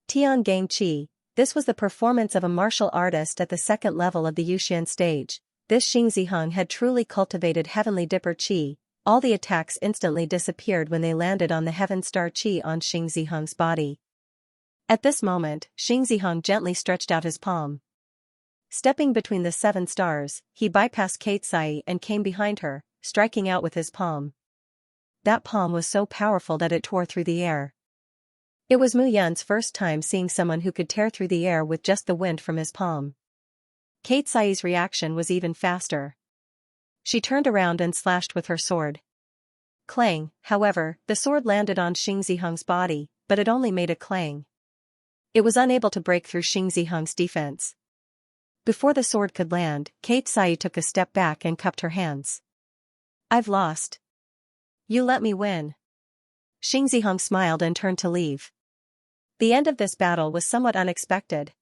Tian Gang Qi. This was the performance of a martial artist at the second level of the Yuxian stage. This Xingziheng had truly cultivated Heavenly Dipper Qi. All the attacks instantly disappeared when they landed on the Heaven Star Qi on Xingziheng's body. At this moment, Xingziheng gently stretched out his palm. Stepping between the 7 stars, he bypassed Xianxia and came behind her, striking out with his palm. That palm was so powerful that it tore through the air. It was Mu Yun's first time seeing someone who could tear through the air with just the wind from his palm. Xianxia's reaction was even faster. She turned around and slashed with her sword. Clang, however, the sword landed on Xingziheng's body, but it only made a clang. It was unable to break through Xingziheng's defense. Before the sword could land, Xianxia took a step back and cupped her hands. "I've lost. You let me win." Xingziheng smiled and turned to leave. The end of this battle was somewhat unexpected.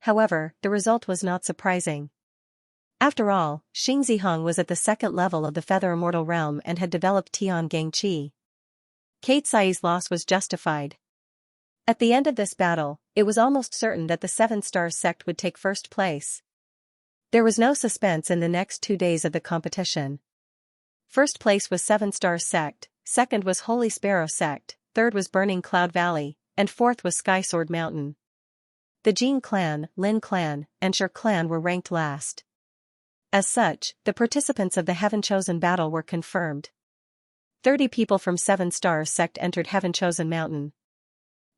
However, the result was not surprising. After all, Xingziheng was at the second level of the Feather Immortal Realm and had developed Tian Gang Qi. Xianxia's loss was justified. At the end of this battle, it was almost certain that the 7 Stars sect would take first place. There was no suspense in the next 2 days of the competition. First place was 7 Stars sect, second was Holy Sparrow sect, third was Burning Cloud Valley, and fourth was Sky Sword Mountain. The Jin clan, Lin clan, and Shi clan were ranked last. As such, the participants of the Heaven Chosen battle were confirmed. 30 people from 7 Stars sect entered Heaven Chosen Mountain.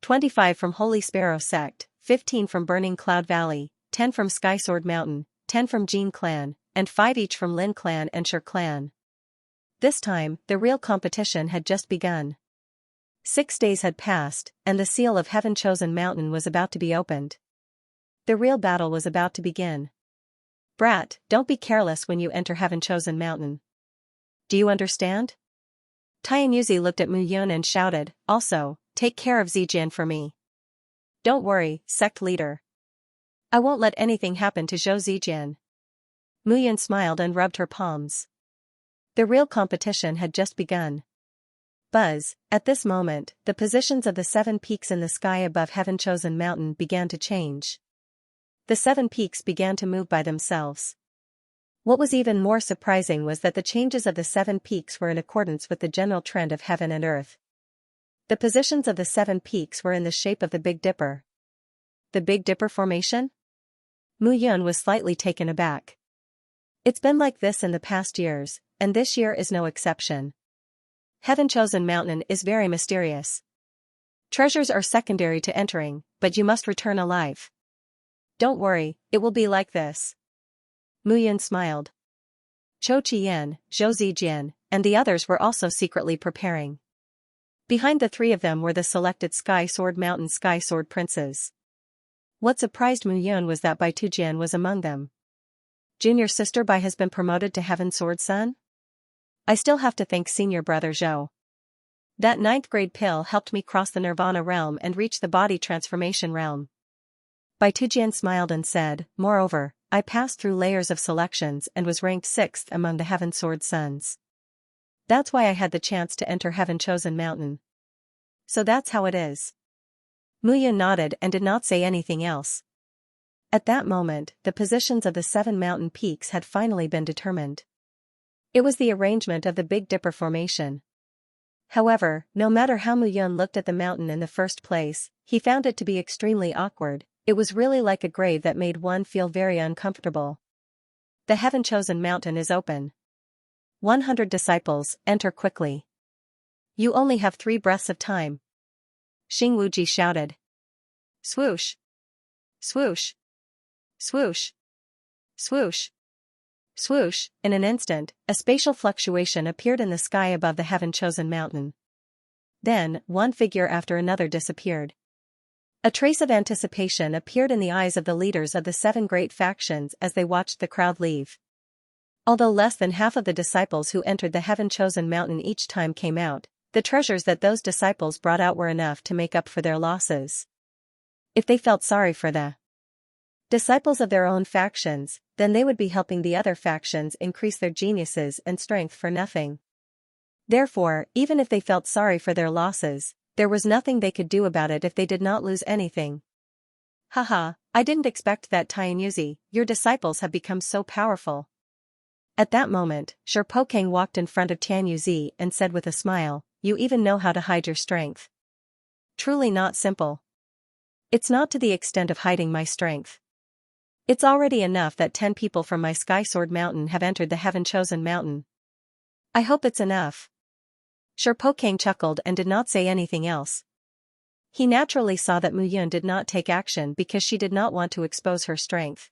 25 from Holy Sparrow sect, 15 from Burning Cloud Valley, 10 from Sky Sword Mountain, 10 from Jin clan, and 5 each from Lin clan and Shi clan. This time, the real competition had just begun. 6 days had passed, and the seal of Heaven Chosen Mountain was about to be opened. The real battle was about to begin. "Brat, don't be careless when you enter Heaven Chosen Mountain. Do you understand?" Tianyuzi looked at Mu Yun and shouted, "Also, take care of Zijian for me." "Don't worry, sect leader. I won't let anything happen to Zhou Zijian." Mu Yun smiled and rubbed her palms. The real competition had just begun. Buzz, at this moment, the positions of the 7 peaks in the sky above Heaven Chosen Mountain began to change. The 7 peaks began to move by themselves. What was even more surprising was that the changes of the 7 peaks were in accordance with the general trend of heaven and earth. The positions of the 7 peaks were in the shape of the Big Dipper. The Big Dipper formation? Mu Yun was slightly taken aback. It's been like this in the past years, and this year is no exception. Heaven Chosen Mountain is very mysterious. Treasures are secondary to entering, but you must return alive. Don't worry, it will be like this. Mu Yun smiled. Chou Qian, Zhou Zijian, and the others were also secretly preparing. Behind the 3 of them were the selected Sky Sword Mountain Sky Sword Princes. What surprised Mu Yun was that Bai Tujian was among them. Junior sister Bai has been promoted to Heaven Sword Son? I still have to thank senior brother Zhou. That 9th grade pill helped me cross the Nirvana realm and reach the body transformation realm. Bai Tujian smiled and said, "Moreover, I passed through layers of selections and was ranked 6th among the Heaven Sword Sons. That's why I had the chance to enter Heaven Chosen Mountain." So that's how it is. Mu Yun nodded and did not say anything else. At that moment, the positions of the 7 mountain peaks had finally been determined. It was the arrangement of the Big Dipper formation. However, no matter how Mu Yun looked at the mountain in the first place, he found it to be extremely awkward. It was really like a grave that made one feel very uncomfortable. The Heaven Chosen Mountain is open. 100 disciples, enter quickly. You only have 3 breaths of time. Xing Wuji shouted. Swoosh! Swoosh! Swoosh! Swoosh! Swoosh, in an instant, a spatial fluctuation appeared in the sky above the heaven-chosen mountain. Then, one figure after another disappeared. A trace of anticipation appeared in the eyes of the leaders of the 7 great factions as they watched the crowd leave. Although less than half of the disciples who entered the heaven-chosen mountain each time came out, the treasures that those disciples brought out were enough to make up for their losses. If they felt sorry for the disciples of their own factions, then they would be helping the other factions increase their geniuses and strength for nothing. Therefore, even if they felt sorry for their losses, there was nothing they could do about it if they did not lose anything. Haha, I didn't expect that, Xianxia. Your disciples have become so powerful. At that moment, Shirpokang walked in front of Xianxia and said with a smile, "You even know how to hide your strength. Truly not simple. It's not to the extent of hiding my strength. It's already enough that 10 people from my Sky Sword Mountain have entered the heaven-chosen mountain. I hope it's enough." Shirpokang chuckled and did not say anything else. He naturally saw that Muyun did not take action because she did not want to expose her strength.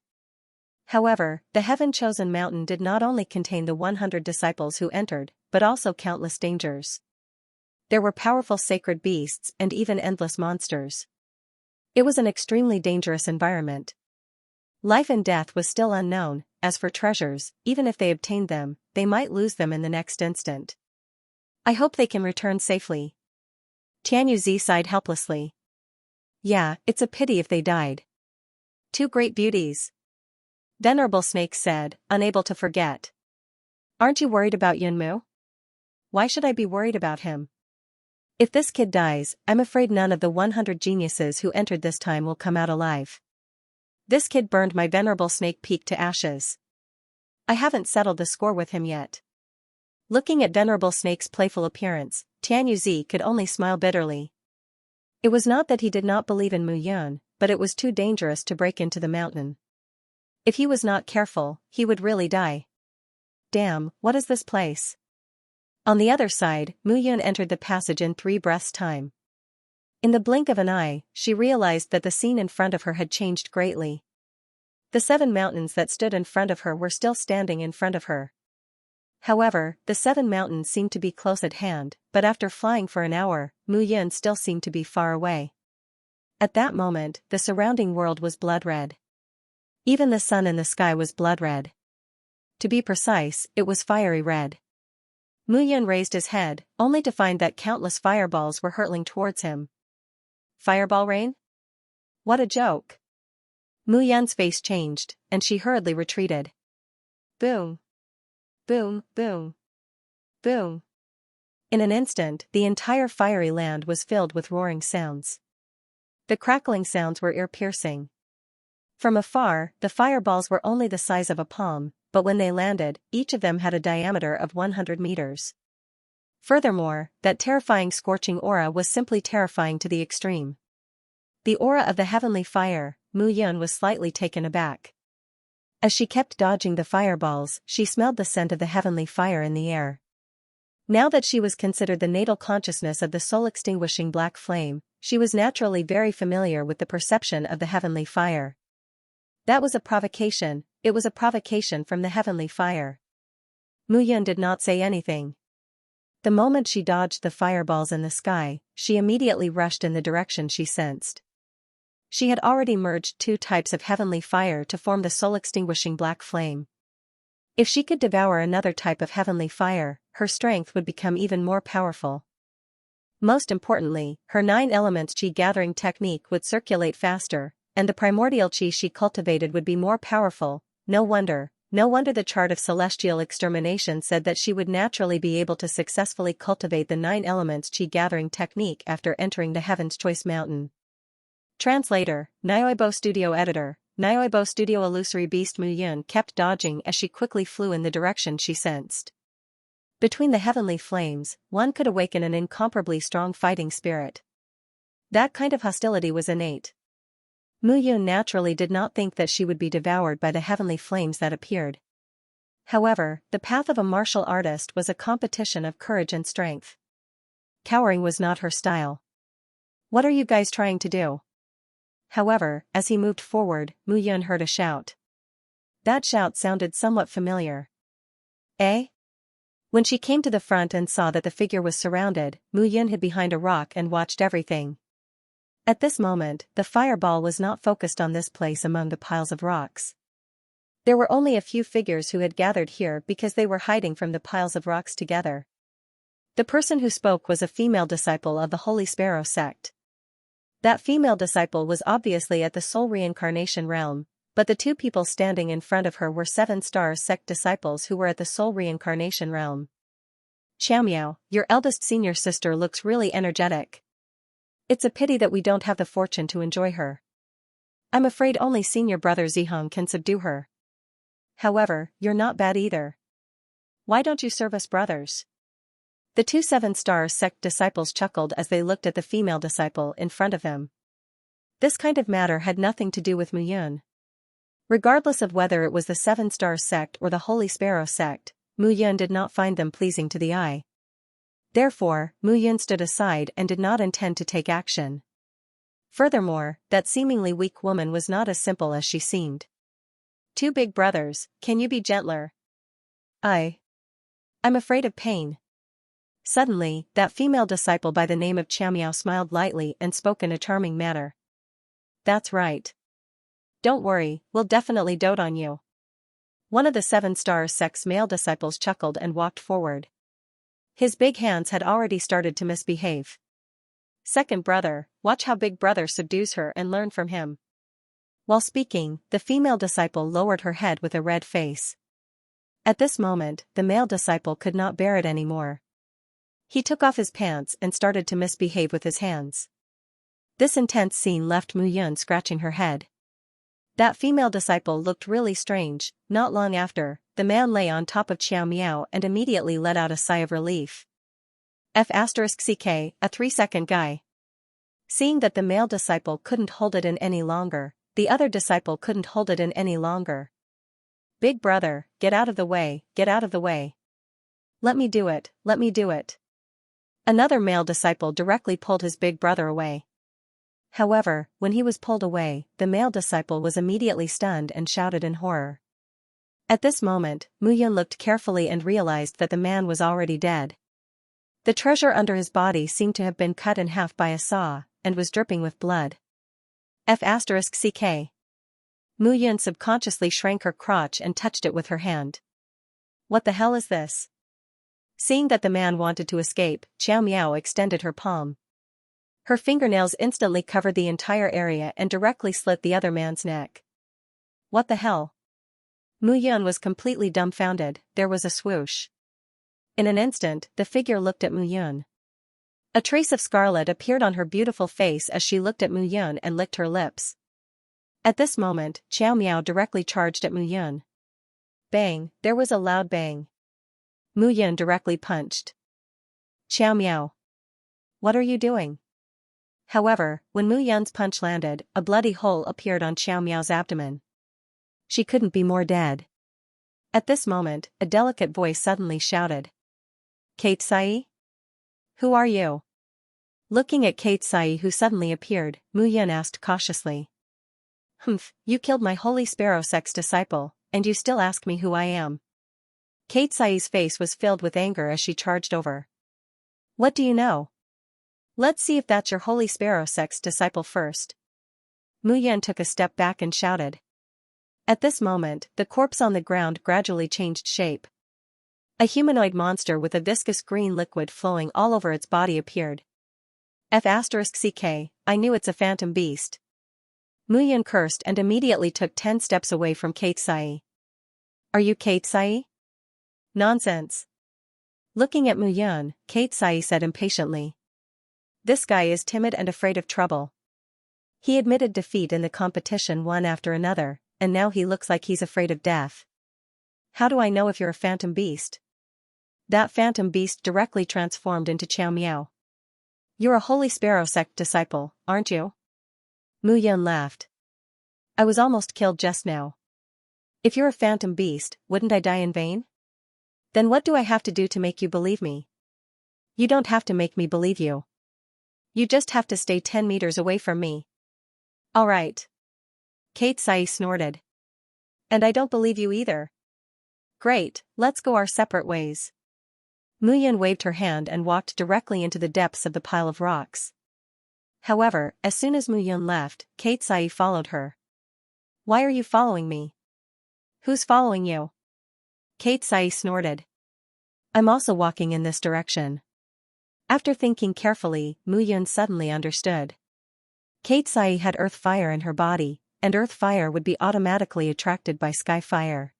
However, the heaven-chosen mountain did not only contain the 100 disciples who entered, but also countless dangers. There were powerful sacred beasts and even endless monsters. It was an extremely dangerous environment. Life and death was still unknown. As for treasures, even if they obtained them, they might lose them in the next instant. I hope they can return safely. Xianxia sighed helplessly. Yeah, it's a pity if they died. 2 great beauties. Venerable Snake said, unable to forget. Aren't you worried about Yunmu? Why should I be worried about him? If this kid dies, I'm afraid none of the 100 geniuses who entered this time will come out alive. This kid burned my Venerable Snake Peak to ashes. I haven't settled the score with him yet. Looking at Venerable Snake's playful appearance, Xianxia could only smile bitterly. It was not that he did not believe in Muyun, but it was too dangerous to break into the mountain. If he was not careful, he would really die. Damn, what is this place? On the other side, Muyun entered the passage in 3 breaths' time. In the blink of an eye, she realized that the scene in front of her had changed greatly. The 7 mountains that stood in front of her were still standing in front of her. However, the 7 mountains seemed to be close at hand, but after flying for an hour, Muyun still seemed to be far away. At that moment, the surrounding world was blood red. Even the sun in the sky was blood red. To be precise, it was fiery red. Muyun raised his head, only to find that countless fireballs were hurtling towards him. Fireball rain? What a joke! Muyun's face changed, and she hurriedly retreated. Boom! Boom, boom, boom. In an instant, the entire fiery land was filled with roaring sounds. The crackling sounds were ear-piercing. From afar, the fireballs were only the size of a palm, but when they landed, each of them had a diameter of 100 meters. Furthermore, that terrifying scorching aura was simply terrifying to the extreme. The aura of the heavenly fire, Muyun was slightly taken aback. As she kept dodging the fireballs, she smelled the scent of the heavenly fire in the air. Now that she was considered the natal consciousness of the soul-extinguishing black flame, she was naturally very familiar with the perception of the heavenly fire. That was a provocation, it was a provocation from the heavenly fire. Muyun did not say anything. The moment she dodged the fireballs in the sky, she immediately rushed in the direction she sensed. She had already merged 2 types of heavenly fire to form the soul-extinguishing black flame. If she could devour another type of heavenly fire, her strength would become even more powerful. Most importantly, her 9 elements chi gathering technique would circulate faster, and the primordial chi she cultivated would be more powerful. No wonder the chart of celestial extermination said that she would naturally be able to successfully cultivate the 9 elements chi gathering technique after entering the Heaven's Choice Mountain. Translator, Nyoibo Studio Editor, Nyoibo Studio. Illusory beast Muyun kept dodging as she quickly flew in the direction she sensed. Between the heavenly flames, one could awaken an incomparably strong fighting spirit. That kind of hostility was innate. Muyun naturally did not think that she would be devoured by the heavenly flames that appeared. However, the path of a martial artist was a competition of courage and strength. Cowering was not her style. What are you guys trying to do? However, as he moved forward, Muyun heard a shout. That shout sounded somewhat familiar. Eh? When she came to the front and saw that the figure was surrounded, Mu Yun hid behind a rock and watched everything. At this moment, the fireball was not focused on this place among the piles of rocks. There were only a few figures who had gathered here because they were hiding from the piles of rocks together. The person who spoke was a female disciple of the Holy Sparrow sect. That female disciple was obviously at the soul reincarnation realm, but the two people standing in front of her were 7-star sect disciples who were at the soul reincarnation realm. Xianxia, your eldest senior sister looks really energetic. It's a pity that we don't have the fortune to enjoy her. I'm afraid only senior brother Zihong can subdue her. However, you're not bad either. Why don't you serve us brothers? The two 7-star sect disciples chuckled as they looked at the female disciple in front of them. This kind of matter had nothing to do with Mu Yun. Regardless of whether it was the 7-star sect or the Holy Sparrow sect, Mu Yun did not find them pleasing to the eye. Therefore, Mu Yun stood aside and did not intend to take action. Furthermore, that seemingly weak woman was not as simple as she seemed. Two big brothers, can you be gentler? I'm afraid of pain. Suddenly, that female disciple by the name of Xianxia smiled lightly and spoke in a charming manner. That's right. Don't worry, we'll definitely dote on you. One of the 7-star sect's male disciples chuckled and walked forward. His big hands had already started to misbehave. Second brother, watch how big brother subdues her and learn from him. While speaking, the female disciple lowered her head with a red face. At this moment, the male disciple could not bear it anymore. He took off his pants and started to misbehave with his hands. This intense scene left Mu Yun scratching her head. That female disciple looked really strange. Not long after, the man lay on top of Xiao Miao and immediately let out a sigh of relief. F***ck, a 3-second guy. Seeing that the male disciple couldn't hold it in any longer, the other disciple couldn't hold it in any longer. Big brother, get out of the way, get out of the way. Let me do it, let me do it. Another male disciple directly pulled his big brother away. However, when he was pulled away, the male disciple was immediately stunned and shouted in horror. At this moment, Mu Yun looked carefully and realized that the man was already dead. The treasure under his body seemed to have been cut in half by a saw, and was dripping with blood. F***ck. Mu Yun subconsciously shrank her crotch and touched it with her hand. What the hell is this? Seeing that the man wanted to escape, Xiao Miao extended her palm. Her fingernails instantly covered the entire area and directly slit the other man's neck. What the hell? Mu Yun was completely dumbfounded. There was a swoosh. In an instant, the figure looked at Mu Yun. A trace of scarlet appeared on her beautiful face as she looked at Mu Yun and licked her lips. At this moment, Xiao Miao directly charged at Mu Yun. Bang, there was a loud bang. Mu Yun directly punched. Xiao Miao. What are you doing? However, when Mu Yun's punch landed, a bloody hole appeared on Xiao Miao's abdomen. She couldn't be more dead. At this moment, a delicate voice suddenly shouted. Kate Sai? Who are you? Looking at Kate Sai who suddenly appeared, Mu Yun asked cautiously. Humph, you killed my Holy Sparrow sect's disciple, and you still ask me who I am. Kate Sai's face was filled with anger as she charged over. What do you know? Let's see if that's your Holy Sparrow sect's disciple first. Mu Yun took a step back and shouted. At this moment, the corpse on the ground gradually changed shape. A humanoid monster with a viscous green liquid flowing all over its body appeared. F***ck, I knew it's a phantom beast. Mu Yun cursed and immediately took 10 steps away from Kate Sai. Are you Kate Sai? Nonsense. Looking at Mu Yun, Kate Sai said impatiently. This guy is timid and afraid of trouble. He admitted defeat in the competition one after another, and now he looks like he's afraid of death. How do I know if you're a phantom beast? That phantom beast directly transformed into Xiao Miao. You're a Holy Sparrow sect disciple, aren't you? Mu Yun laughed. I was almost killed just now. If you're a phantom beast, wouldn't I die in vain? Then what do I have to do to make you believe me? You don't have to make me believe you. You just have to stay 10 meters away from me. All right. Kate Sai snorted. And I don't believe you either. Great, let's go our separate ways. Muyun waved her hand and walked directly into the depths of the pile of rocks. However, as soon as Muyun left, Kate Sai followed her. Why are you following me? Who's following you? Kate Sai snorted. I'm also walking in this direction. After thinking carefully, Muyun suddenly understood. Kate Sai had earth fire in her body, and earth fire would be automatically attracted by sky fire.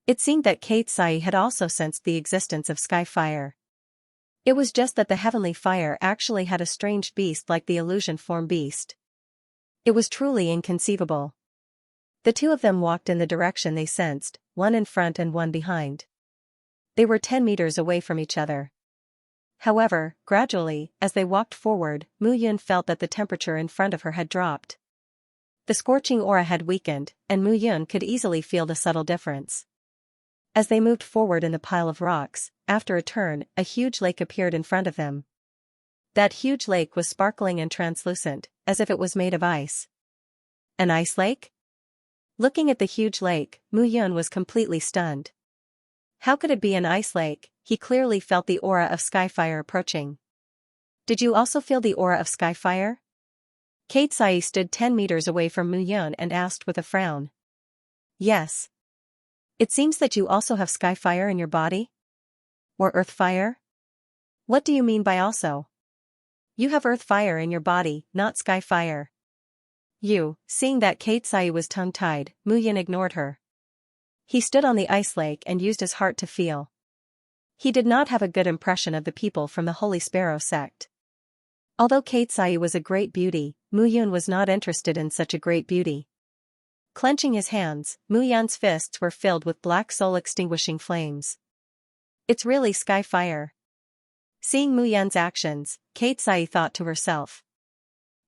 It seemed that Kate Sai had also sensed the existence of sky fire. It was just that the heavenly fire actually had a strange beast like the illusion form beast. It was truly inconceivable. The two of them walked in the direction they sensed, one in front and one behind. They were 10 meters away from each other. However, gradually, as they walked forward, Muyun felt that the temperature in front of her had dropped. The scorching aura had weakened, and Muyun could easily feel the subtle difference. As they moved forward in the pile of rocks, after a turn, a huge lake appeared in front of them. That huge lake was sparkling and translucent, as if it was made of ice. An ice lake? Looking at the huge lake, Muyun was completely stunned. How could it be an ice lake? He clearly felt the aura of skyfire approaching. Did you also feel the aura of skyfire? Kate Sai stood 10 meters away from Muyun and asked with a frown. Yes. It seems that you also have sky fire in your body? Or earth fire? What do you mean by also? You have earth fire in your body, not sky fire. Seeing that Kate Sai was tongue-tied, Muyun ignored her. He stood on the ice lake and used his heart to feel. He did not have a good impression of the people from the Holy Sparrow sect. Although Kate Sai was a great beauty, Muyun was not interested in such a great beauty. Clenching his hands, Muyun's fists were filled with black soul-extinguishing flames. It's really sky fire. Seeing Muyun's actions, Kate Sai thought to herself.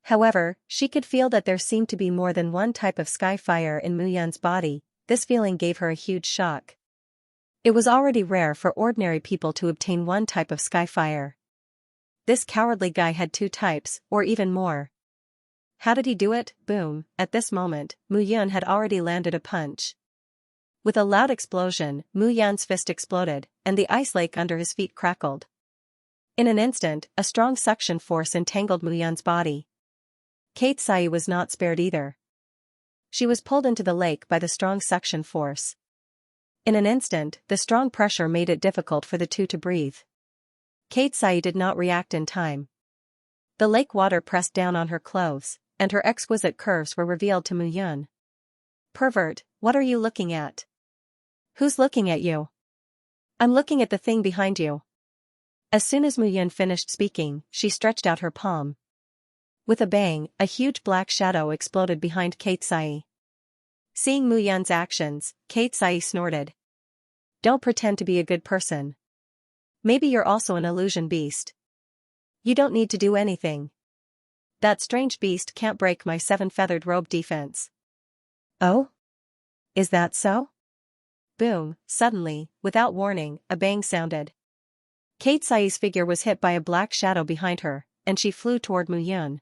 However, she could feel that there seemed to be more than one type of sky fire in Muyun's body. This feeling gave her a huge shock. It was already rare for ordinary people to obtain one type of sky fire. This cowardly guy had 2 types, or even more. How did he do it? Boom! At this moment, Muyun had already landed a punch. With a loud explosion, Muyun's fist exploded, and the ice lake under his feet crackled. In an instant, a strong suction force entangled Muyun's body. Kate Sai was not spared either. She was pulled into the lake by the strong suction force. In an instant, the strong pressure made it difficult for the two to breathe. Kate Sai did not react in time. The lake water pressed down on her clothes, and her exquisite curves were revealed to Muyun. Pervert, what are you looking at? Who's looking at you? I'm looking at the thing behind you. As soon as Muyun finished speaking, she stretched out her palm. With a bang, a huge black shadow exploded behind Kate Sai. Seeing Muyun's actions, Kate Sai snorted. Don't pretend to be a good person. Maybe you're also an illusion beast. You don't need to do anything. That strange beast can't break my 7-feathered robe defense. Oh? Is that so? Boom, suddenly, without warning, a bang sounded. Kate Sai's figure was hit by a black shadow behind her, and she flew toward Muyun.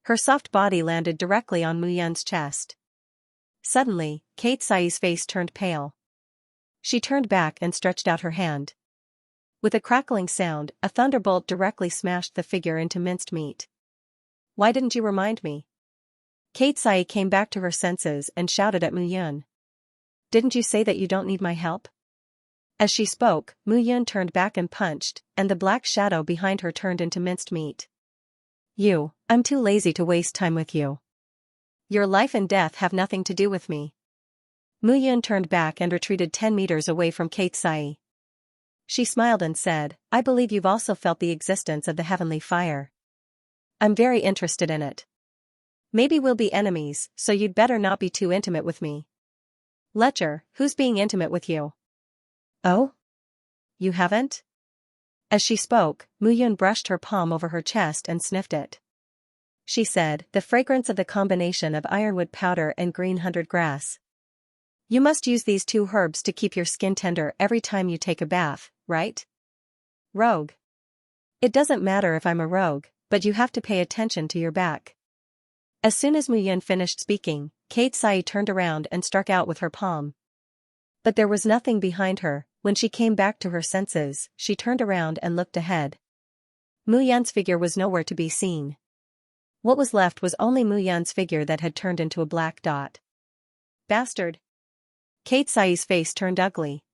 Her soft body landed directly on Muyun's chest. Suddenly, Kate Sai's face turned pale. She turned back and stretched out her hand. With a crackling sound, a thunderbolt directly smashed the figure into minced meat. Why didn't you remind me? Kate Sai came back to her senses and shouted at Muyun. Didn't you say that you don't need my help? As she spoke, Muyun turned back and punched, and the black shadow behind her turned into minced meat. I'm too lazy to waste time with you. Your life and death have nothing to do with me. Muyun turned back and retreated 10 meters away from Kate Sai. She smiled and said, I believe you've also felt the existence of the heavenly fire. I'm very interested in it. Maybe we'll be enemies, so you'd better not be too intimate with me. Ledger, who's being intimate with you? Oh? You haven't? As she spoke, Muyun brushed her palm over her chest and sniffed it. She said, the fragrance of the combination of ironwood powder and green hunted grass. You must use these 2 herbs to keep your skin tender every time you take a bath, right? Rogue. It doesn't matter if I'm a rogue, but you have to pay attention to your back. As soon as Muyun finished speaking, Kate Sai turned around and struck out with her palm. But there was nothing behind her. When she came back to her senses, she turned around and looked ahead. Mu Yan's figure was nowhere to be seen. What was left was only Mu Yan's figure that had turned into a black dot. Bastard! Kate Sai's face turned ugly.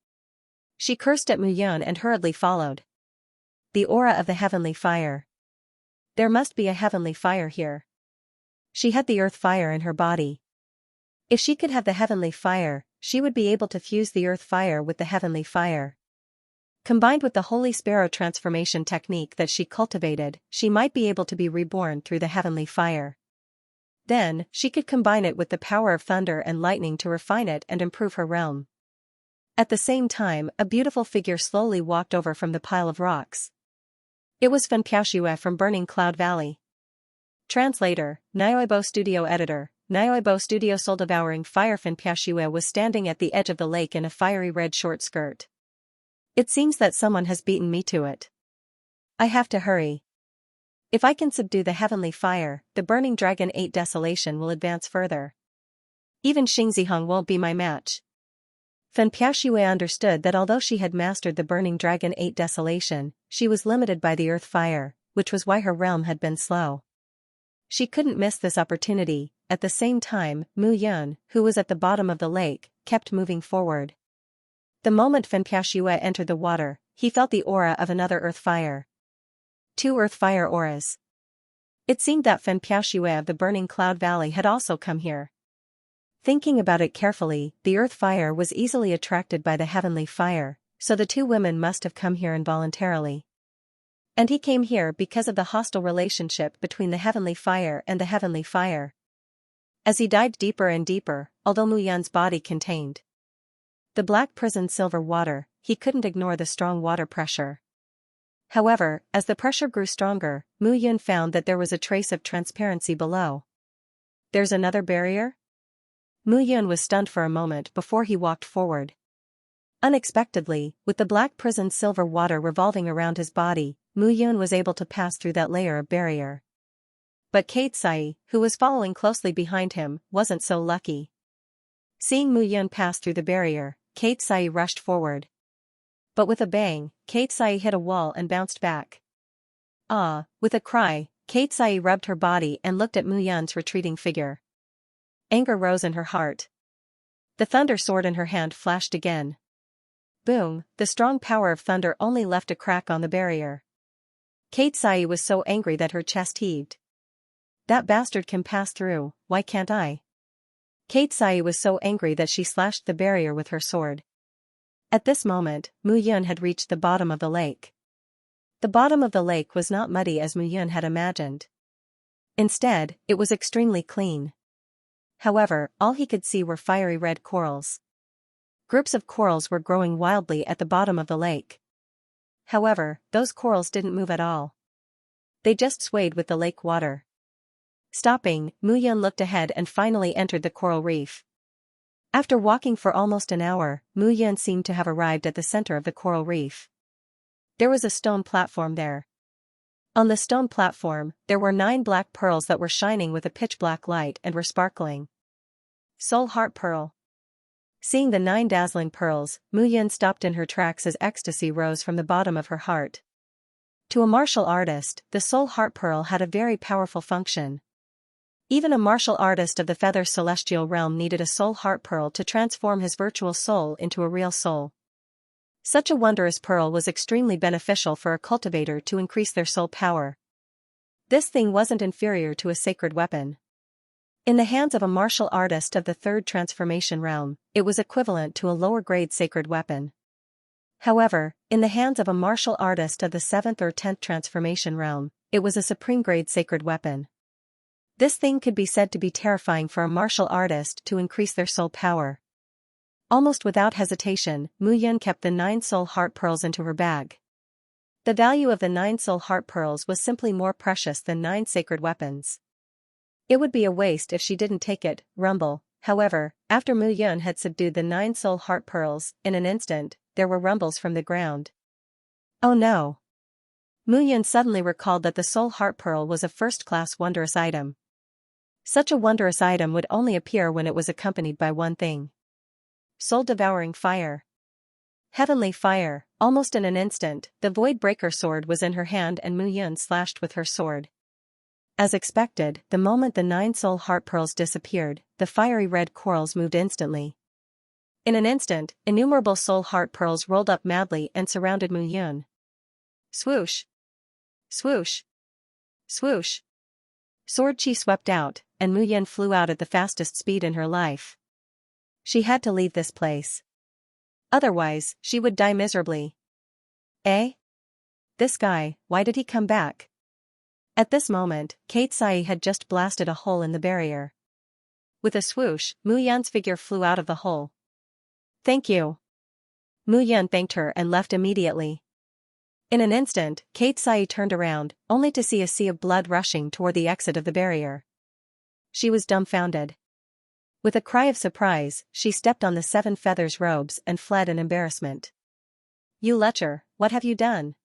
She cursed at Mu Yan and hurriedly followed. The aura of the heavenly fire. There must be a heavenly fire here. She had the earth fire in her body. If she could have the heavenly fire, she would be able to fuse the earth fire with the heavenly fire. Combined with the Holy Sparrow transformation technique that she cultivated, she might be able to be reborn through the heavenly fire. Then, she could combine it with the power of thunder and lightning to refine it and improve her realm. At the same time, a beautiful figure slowly walked over from the pile of rocks. It was Fen Piaoxue from Burning Cloud Valley. Translator, Nioibo Studio Editor, Nioibo Studio Soul Devouring Fire. Fen Piaoxue was standing at the edge of the lake in a fiery red short skirt. It seems that someone has beaten me to it. I have to hurry. If I can subdue the heavenly fire, the burning dragon 8 desolation will advance further. Even Xingzihong won't be my match. Fen Piaoxue understood that although she had mastered the burning dragon 8 desolation, she was limited by the earth fire, which was why her realm had been slow. She couldn't miss this opportunity. At the same time, Mu Yan, who was at the bottom of the lake, kept moving forward. The moment Fen Piaoxue entered the water, he felt the aura of another earth fire. 2 earth fire auras. It seemed that Fen Piaoxue of the Burning Cloud Valley had also come here. Thinking about it carefully, the earth fire was easily attracted by the heavenly fire, so the 2 women must have come here involuntarily. And he came here because of the hostile relationship between the heavenly fire and the heavenly fire. As he dived deeper and deeper, although Mu Yan's body contained the black prison silver water, he couldn't ignore the strong water pressure. However, as the pressure grew stronger, Mu Yan found that there was a trace of transparency below. There's another barrier? Mu Yan was stunned for a moment before he walked forward. Unexpectedly, with the black prison silver water revolving around his body, Mu Yan was able to pass through that layer of barrier. But Kate Sai, who was following closely behind him, wasn't so lucky. Seeing Mu Yan pass through the barrier, Kate Sai rushed forward. But with a bang, Kate Sai hit a wall and bounced back. Ah! With a cry, Kate Sai rubbed her body and looked at Mu Yan's retreating figure. Anger rose in her heart. The thunder sword in her hand flashed again. Boom! The strong power of thunder only left a crack on the barrier. Kate Sai was so angry that her chest heaved. That bastard can pass through, why can't I? Kate Sai was so angry that she slashed the barrier with her sword. At this moment, Mu Yan had reached the bottom of the lake. The bottom of the lake was not muddy as Mu Yan had imagined. Instead, it was extremely clean. However, all he could see were fiery red corals. Groups of corals were growing wildly at the bottom of the lake. However, those corals didn't move at all. They just swayed with the lake water. Stopping, Mu Yan looked ahead and finally entered the coral reef. After walking for almost an hour, Mu Yan seemed to have arrived at the center of the coral reef. There was a stone platform there. On the stone platform, there were 9 black pearls that were shining with a pitch-black light and were sparkling. Soul Heart Pearl. Seeing the 9 dazzling pearls, Mu Yan stopped in her tracks as ecstasy rose from the bottom of her heart. To a martial artist, the Soul Heart Pearl had a very powerful function. Even a martial artist of the Feather Celestial Realm needed a Soul Heart Pearl to transform his virtual soul into a real soul. Such a wondrous pearl was extremely beneficial for a cultivator to increase their soul power. This thing wasn't inferior to a sacred weapon. In the hands of a martial artist of the 3rd transformation realm, it was equivalent to a lower-grade sacred weapon. However, in the hands of a martial artist of the 7th or 10th transformation realm, it was a supreme-grade sacred weapon. This thing could be said to be terrifying for a martial artist to increase their soul power. Almost without hesitation, Mu Yan kept the 9 soul heart pearls into her bag. The value of the 9 soul heart pearls was simply more precious than 9 sacred weapons. It would be a waste if she didn't take it, rumble. However, after Mu Yan had subdued the 9 soul heart pearls, in an instant, there were rumbles from the ground. Oh no! Mu Yan suddenly recalled that the soul heart pearl was a first-class wondrous item. Such a wondrous item would only appear when it was accompanied by one thing. Soul-devouring fire. Heavenly fire. Almost in an instant, the Void Breaker sword was in her hand and Mu Yun slashed with her sword. As expected, the moment the 9 soul heart pearls disappeared, the fiery red corals moved instantly. In an instant, innumerable soul heart pearls rolled up madly and surrounded Mu Yun. Swoosh! Swoosh! Swoosh! Sword chi swept out, and Mu Yun flew out at the fastest speed in her life. She had to leave this place. Otherwise, she would die miserably. Eh? This guy, why did he come back? At this moment, Kate Sai had just blasted a hole in the barrier. With a swoosh, Mu Yun's figure flew out of the hole. Thank you. Mu Yun thanked her and left immediately. In an instant, Kate Sai turned around, only to see a sea of blood rushing toward the exit of the barrier. She was dumbfounded. With a cry of surprise, she stepped on the 7 feathers robes and fled in embarrassment. You lecher, what have you done?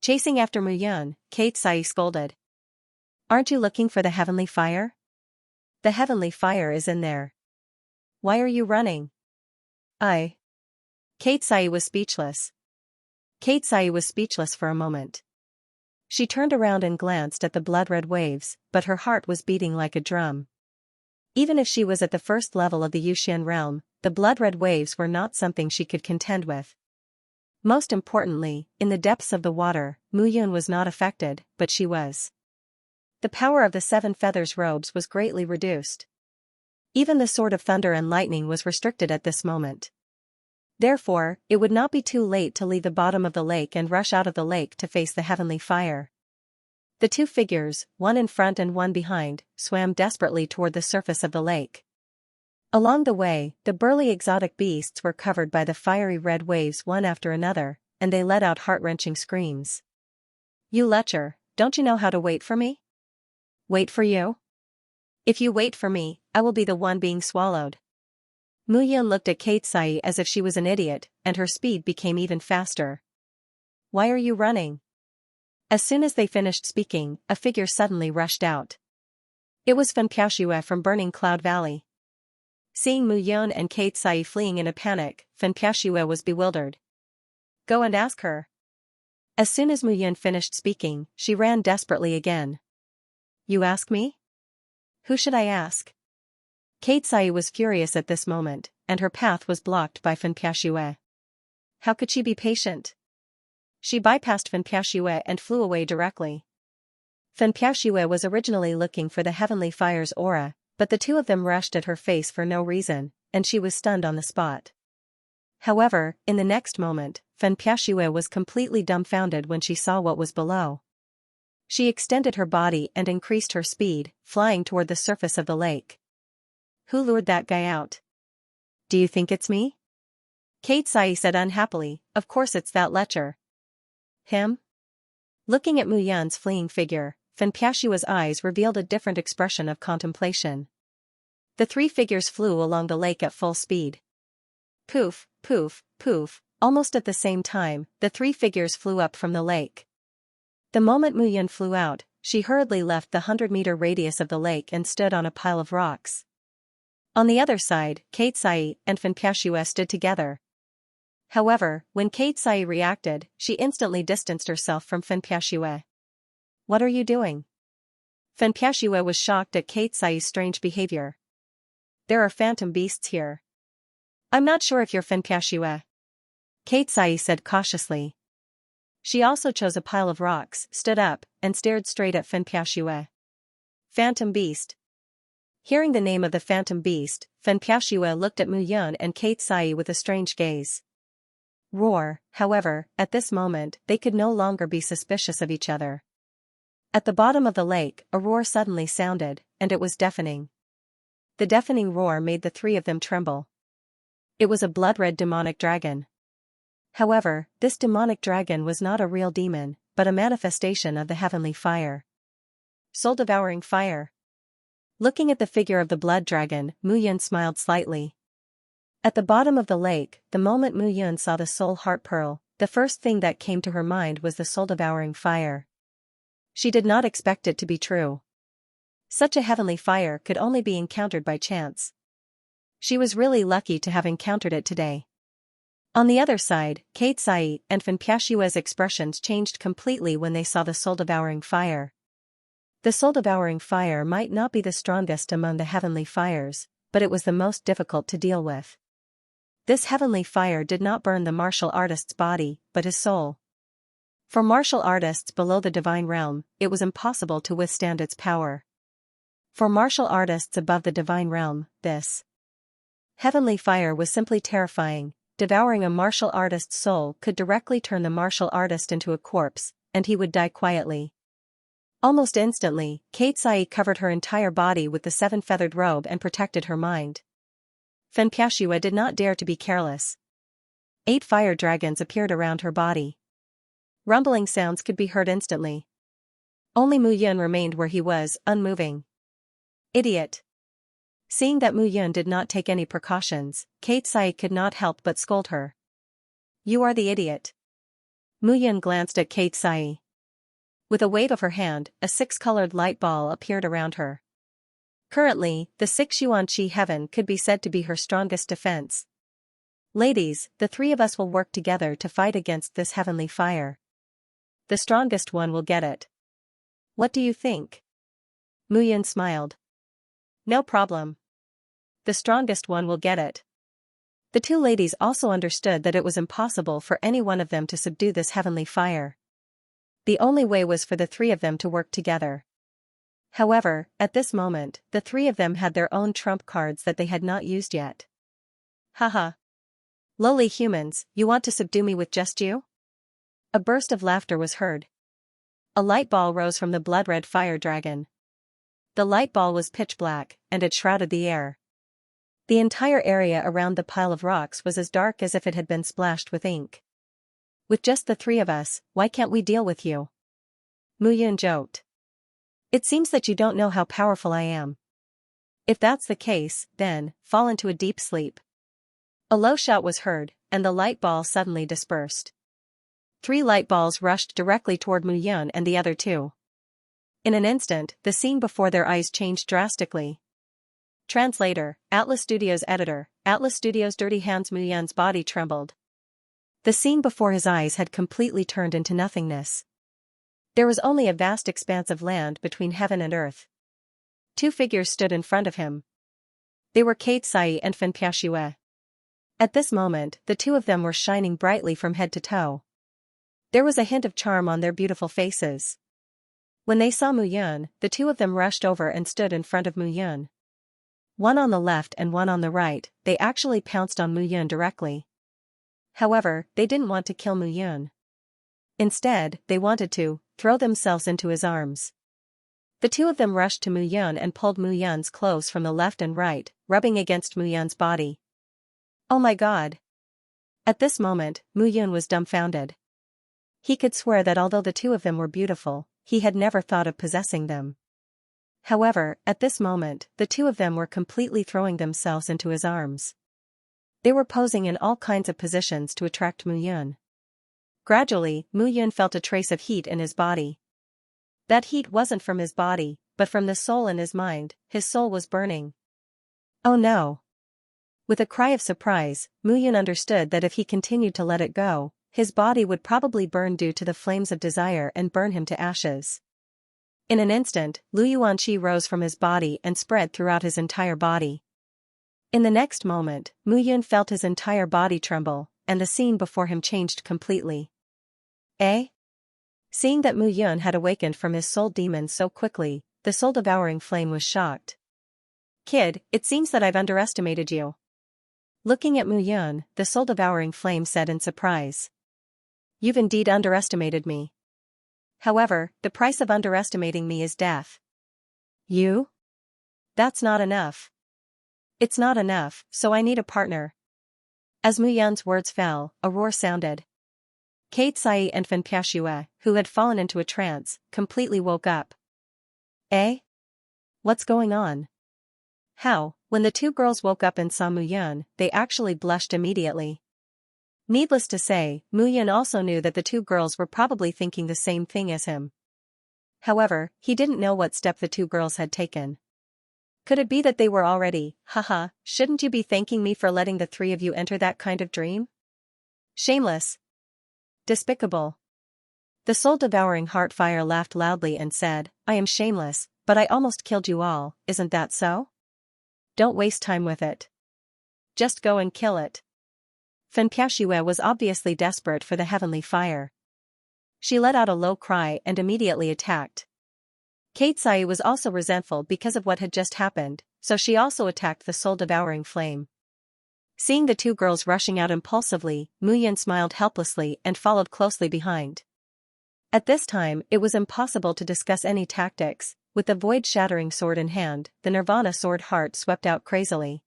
Chasing after Mu Yun, Kate Sai scolded. Aren't you looking for the heavenly fire? The heavenly fire is in there. Why are you running? Kate Sai was speechless. Kate Sai was speechless for a moment. She turned around and glanced at the blood-red waves, but her heart was beating like a drum. Even if she was at the first level of the Yuxian realm, the blood-red waves were not something she could contend with. Most importantly, in the depths of the water, Mu Yun was not affected, but she was. The power of the 7 feathers robes was greatly reduced. Even the sword of thunder and lightning was restricted at this moment. Therefore, it would not be too late to leave the bottom of the lake and rush out of the lake to face the heavenly fire. The 2 figures, one in front and one behind, swam desperately toward the surface of the lake. Along the way, the burly exotic beasts were covered by the fiery red waves one after another, and they let out heart-wrenching screams. You lecher, don't you know how to wait for me? Wait for you? If you wait for me, I will be the one being swallowed. Mu Yun looked at Kate Sai as if she was an idiot, and her speed became even faster. Why are you running? As soon as they finished speaking, a figure suddenly rushed out. It was Fen Piaoxue from Burning Cloud Valley. Seeing Mu Yun and Kate Sai fleeing in a panic, Fen Piaoxue was bewildered. Go and ask her. As soon as Mu Yun finished speaking, she ran desperately again. You ask me? Who should I ask? Kate Sai was furious at this moment, and her path was blocked by Fen Piaoxue. How could she be patient? She bypassed Fen Piaoxue and flew away directly. Fen Piaoxue was originally looking for the heavenly fire's aura, but the 2 of them rushed at her face for no reason, and she was stunned on the spot. However, in the next moment, Fen Piaoxue was completely dumbfounded when she saw what was below. She extended her body and increased her speed, flying toward the surface of the lake. Who lured that guy out? Do you think it's me? Kate Sai said unhappily, of course it's that lecher. Him? Looking at Mu Yun's fleeing figure, Fen Piaoxue's eyes revealed a different expression of contemplation. The 3 figures flew along the lake at full speed. Poof, poof, poof, almost at the same time, the 3 figures flew up from the lake. The moment Mu Yun flew out, she hurriedly left the 100-meter radius of the lake and stood on a pile of rocks. On the other side, Kate Sai and Fen Piaoxue stood together. However, when Kate Sai reacted, she instantly distanced herself from Fen Piaoxue. What are you doing? Fen Piaoxue was shocked at Kate Sai's strange behavior. There are phantom beasts here. I'm not sure if you're Fen Piaoxue. Kate Sai said cautiously. She also chose a pile of rocks, stood up, and stared straight at Fen Piaoxue. Phantom beast. Hearing the name of the phantom beast, Fen Piaoxue looked at Mu Yun and Kate Sai with a strange gaze. Roar, however, at this moment, they could no longer be suspicious of each other. At the bottom of the lake, a roar suddenly sounded, and it was deafening. The deafening roar made the 3 of them tremble. It was a blood-red demonic dragon. However, this demonic dragon was not a real demon, but a manifestation of the heavenly fire. Soul-devouring fire. Looking at the figure of the blood dragon, Mu Yun smiled slightly. At the bottom of the lake, the moment Mu Yun saw the soul heart pearl, the first thing that came to her mind was the soul-devouring fire. She did not expect it to be true. Such a heavenly fire could only be encountered by chance. She was really lucky to have encountered it today. On the other side, Xianxia and Xianxia's expressions changed completely when they saw the soul-devouring fire. The soul-devouring fire might not be the strongest among the heavenly fires, but it was the most difficult to deal with. This heavenly fire did not burn the martial artist's body, but his soul. For martial artists below the divine realm, it was impossible to withstand its power. For martial artists above the divine realm, this heavenly fire was simply terrifying. Devouring a martial artist's soul could directly turn the martial artist into a corpse, and he would die quietly. Almost instantly, Xianxia covered her entire body with the seven-feathered robe and protected her mind. Xianxia did not dare to be careless. 8 fire dragons appeared around her body. Rumbling sounds could be heard instantly. Only Mu Yun remained where he was, unmoving. Idiot! Seeing that Mu Yun did not take any precautions, Xianxia could not help but scold her. You are the idiot. Mu Yun glanced at Xianxia. With a wave of her hand, a 6-colored light ball appeared around her. Currently, the 6 yuan qi heaven could be said to be her strongest defense. Ladies, the 3 of us will work together to fight against this heavenly fire. The strongest one will get it. What do you think? Mu Yun smiled. No problem. The strongest one will get it. The 2 ladies also understood that it was impossible for any one of them to subdue this heavenly fire. The only way was for the 3 of them to work together. However, at this moment, the 3 of them had their own trump cards that they had not used yet. Haha. Lowly humans, you want to subdue me with just you? A burst of laughter was heard. A light ball rose from the blood-red fire dragon. The light ball was pitch black, and it shrouded the air. The entire area around the pile of rocks was as dark as if it had been splashed with ink. With just the 3 of us, why can't we deal with you? Mu Yun joked. It seems that you don't know how powerful I am. If that's the case, then, fall into a deep sleep. A low shout was heard, and the light ball suddenly dispersed. 3 light balls rushed directly toward Mu Yun and the other 2. In an instant, the scene before their eyes changed drastically. Translator, Atlas Studios editor, Atlas Studios' dirty hands. Mu Yun's body trembled. The scene before his eyes had completely turned into nothingness. There was only a vast expanse of land between heaven and earth. 2 figures stood in front of him. They were Xianxia and Xianxia. At this moment, the 2 of them were shining brightly from head to toe. There was a hint of charm on their beautiful faces. When they saw Mu Yun, the 2 of them rushed over and stood in front of Mu Yun. One on the left and one on the right, they actually pounced on Mu Yun directly. However, they didn't want to kill Mu Yun. Instead, they wanted to throw themselves into his arms. The 2 of them rushed to Mu Yun and pulled Mu Yun's clothes from the left and right, rubbing against Mu Yun's body. Oh my god! At this moment, Mu Yun was dumbfounded. He could swear that although the 2 of them were beautiful, he had never thought of possessing them. However, at this moment, the 2 of them were completely throwing themselves into his arms. They were posing in all kinds of positions to attract Mu Yun. Gradually, Mu Yun felt a trace of heat in his body. That heat wasn't from his body, but from the soul in his mind. His soul was burning. Oh no! With a cry of surprise, Mu Yun understood that if he continued to let it go, his body would probably burn due to the flames of desire and burn him to ashes. In an instant, Lu Yuanqi rose from his body and spread throughout his entire body. In the next moment, Mu Yun felt his entire body tremble, and the scene before him changed completely. Eh? Seeing that Mu Yun had awakened from his soul demon so quickly, the soul-devouring flame was shocked. Kid, it seems that I've underestimated you. Looking at Mu Yun, the soul-devouring flame said in surprise. You've indeed underestimated me. However, the price of underestimating me is death. You? That's not enough. It's not enough, so I need a partner. As Mu Yun's words fell, a roar sounded. Xianxia and Xianxia, who had fallen into a trance, completely woke up. Eh? What's going on? How, when the 2 girls woke up and saw Mu Yun, they actually blushed immediately. Needless to say, Mu Yun also knew that the 2 girls were probably thinking the same thing as him. However, he didn't know what step the two girls had taken. Could it be that they were already, haha, shouldn't you be thanking me for letting the three of you enter that kind of dream? Shameless. Despicable. The soul-devouring Heartfire laughed loudly and said, I am shameless, but I almost killed you all, isn't that so? Don't waste time with it. Just go and kill it. Xianxia was obviously desperate for the heavenly fire. She let out a low cry and immediately attacked. Xianxia was also resentful because of what had just happened, so she also attacked the soul-devouring flame. Seeing the two girls rushing out impulsively, Muyan smiled helplessly and followed closely behind. At this time, it was impossible to discuss any tactics. With the void-shattering sword in hand, the Nirvana sword heart swept out crazily.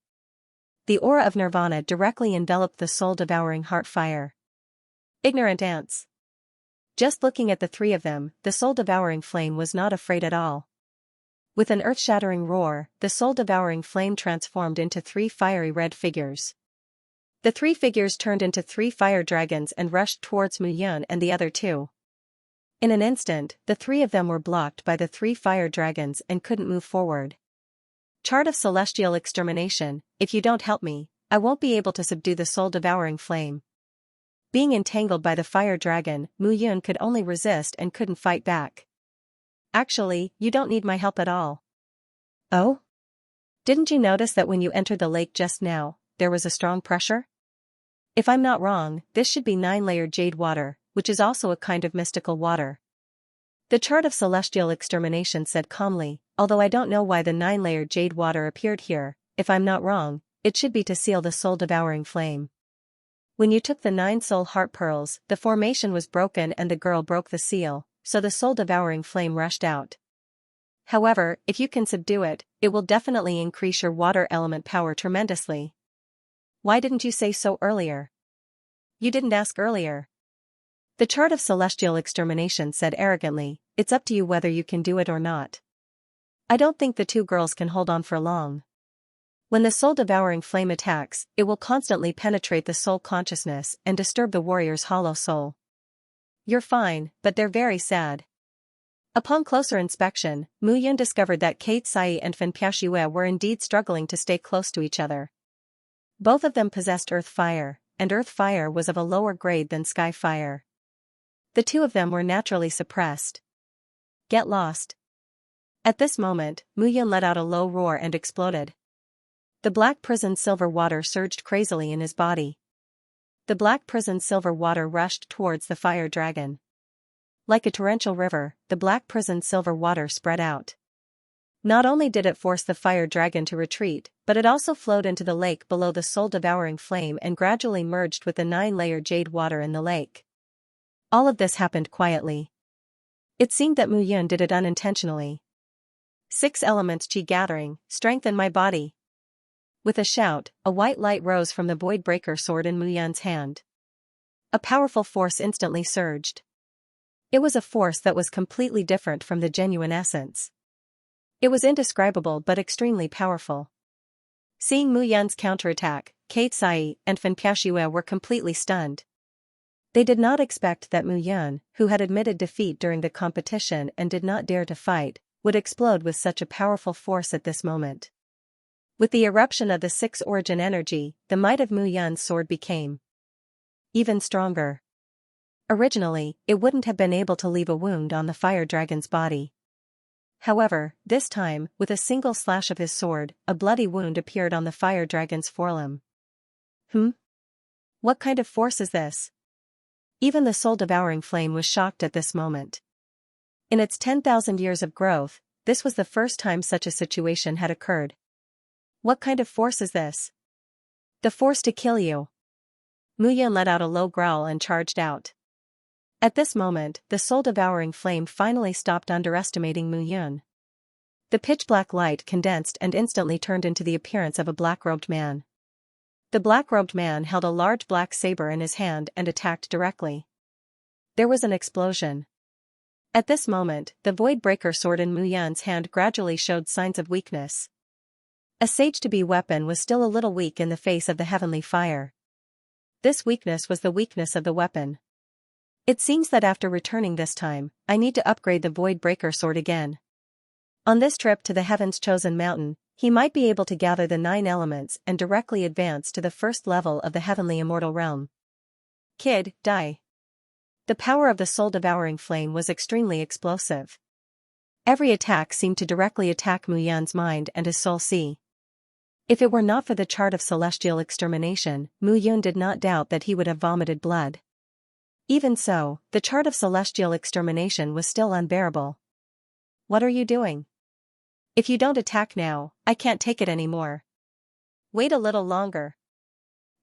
The aura of Nirvana directly enveloped the soul-devouring Heartfire. Ignorant ants. Just looking at the three of them, the soul-devouring flame was not afraid at all. With an earth-shattering roar, the soul-devouring flame transformed into three fiery red figures. The three figures turned into three fire dragons and rushed towards Muyun and the other two. In an instant, the three of them were blocked by the three fire dragons and couldn't move forward. Chart of celestial extermination, if you don't help me, I won't be able to subdue the soul-devouring flame. Being entangled by the fire dragon, Muyun could only resist and couldn't fight back. Actually, you don't need my help at all. Oh? Didn't you notice that when you entered the lake just now, there was a strong pressure? If I'm not wrong, this should be 9-layered jade water, which is also a kind of mystical water. The chart of celestial extermination said calmly, although I don't know why the 9-layered jade water appeared here, if I'm not wrong, it should be to seal the soul-devouring flame. When you took the 9 soul heart pearls, the formation was broken and the girl broke the seal, so the soul-devouring flame rushed out. However, if you can subdue it, it will definitely increase your water element power tremendously. Why didn't you say so earlier? You didn't ask earlier. The chart of celestial extermination said arrogantly, it's up to you whether you can do it or not. I don't think the two girls can hold on for long. When the soul-devouring flame attacks, it will constantly penetrate the soul consciousness and disturb the warrior's hollow soul. You're fine, but they're very sad. Upon closer inspection, Muyun discovered that Xianxia and Xianxia were indeed struggling to stay close to each other. Both of them possessed earth fire, and earth fire was of a lower grade than sky fire. The two of them were naturally suppressed. Get lost. At this moment, Muyun let out a low roar and exploded. The black prison silver water surged crazily in his body. The black prison silver water rushed towards the fire dragon. Like a torrential river, the black prison silver water spread out. Not only did it force the fire dragon to retreat, but it also flowed into the lake below the soul-devouring flame and gradually merged with the 9-layered jade water in the lake. All of this happened quietly. It seemed that Muyun did it unintentionally. 6 elements chi gathering, strengthen my body. With a shout, a white light rose from the void breaker sword in Muyun's hand. A powerful force instantly surged. It was a force that was completely different from the genuine essence. It was indescribable but extremely powerful. Seeing Muyun's counterattack, Xianxia and Xianxia were completely stunned. They did not expect that Muyun, who had admitted defeat during the competition and did not dare to fight, would explode with such a powerful force at this moment. With the eruption of the 6 origin energy, the might of Muyun's sword became even stronger. Originally, it wouldn't have been able to leave a wound on the fire dragon's body. However, this time, with a single slash of his sword, a bloody wound appeared on the fire dragon's forelimb. What kind of force is this? Even the soul-devouring flame was shocked at this moment. In its 10,000 years of growth, this was the first time such a situation had occurred. What kind of force is this? The force to kill you. Muyun let out a low growl and charged out. At this moment, the soul-devouring flame finally stopped underestimating Muyun. The pitch-black light condensed and instantly turned into the appearance of a black-robed man. The black-robed man held a large black saber in his hand and attacked directly. There was an explosion. At this moment, the void breaker sword in Muyun's hand gradually showed signs of weakness. A sage-to-be weapon was still a little weak in the face of the heavenly fire. This weakness was the weakness of the weapon. It seems that after returning this time, I need to upgrade the Void Breaker sword again. On this trip to the Heaven's Chosen Mountain, he might be able to gather the 9 elements and directly advance to the first level of the Heavenly Immortal Realm. Kid, die. The power of the soul-devouring flame was extremely explosive. Every attack seemed to directly attack Mu Yan's mind and his soul. If it were not for the chart of celestial extermination, Mu Yun did not doubt that he would have vomited blood. Even so, the chart of celestial extermination was still unbearable. What are you doing? If you don't attack now, I can't take it anymore. Wait a little longer.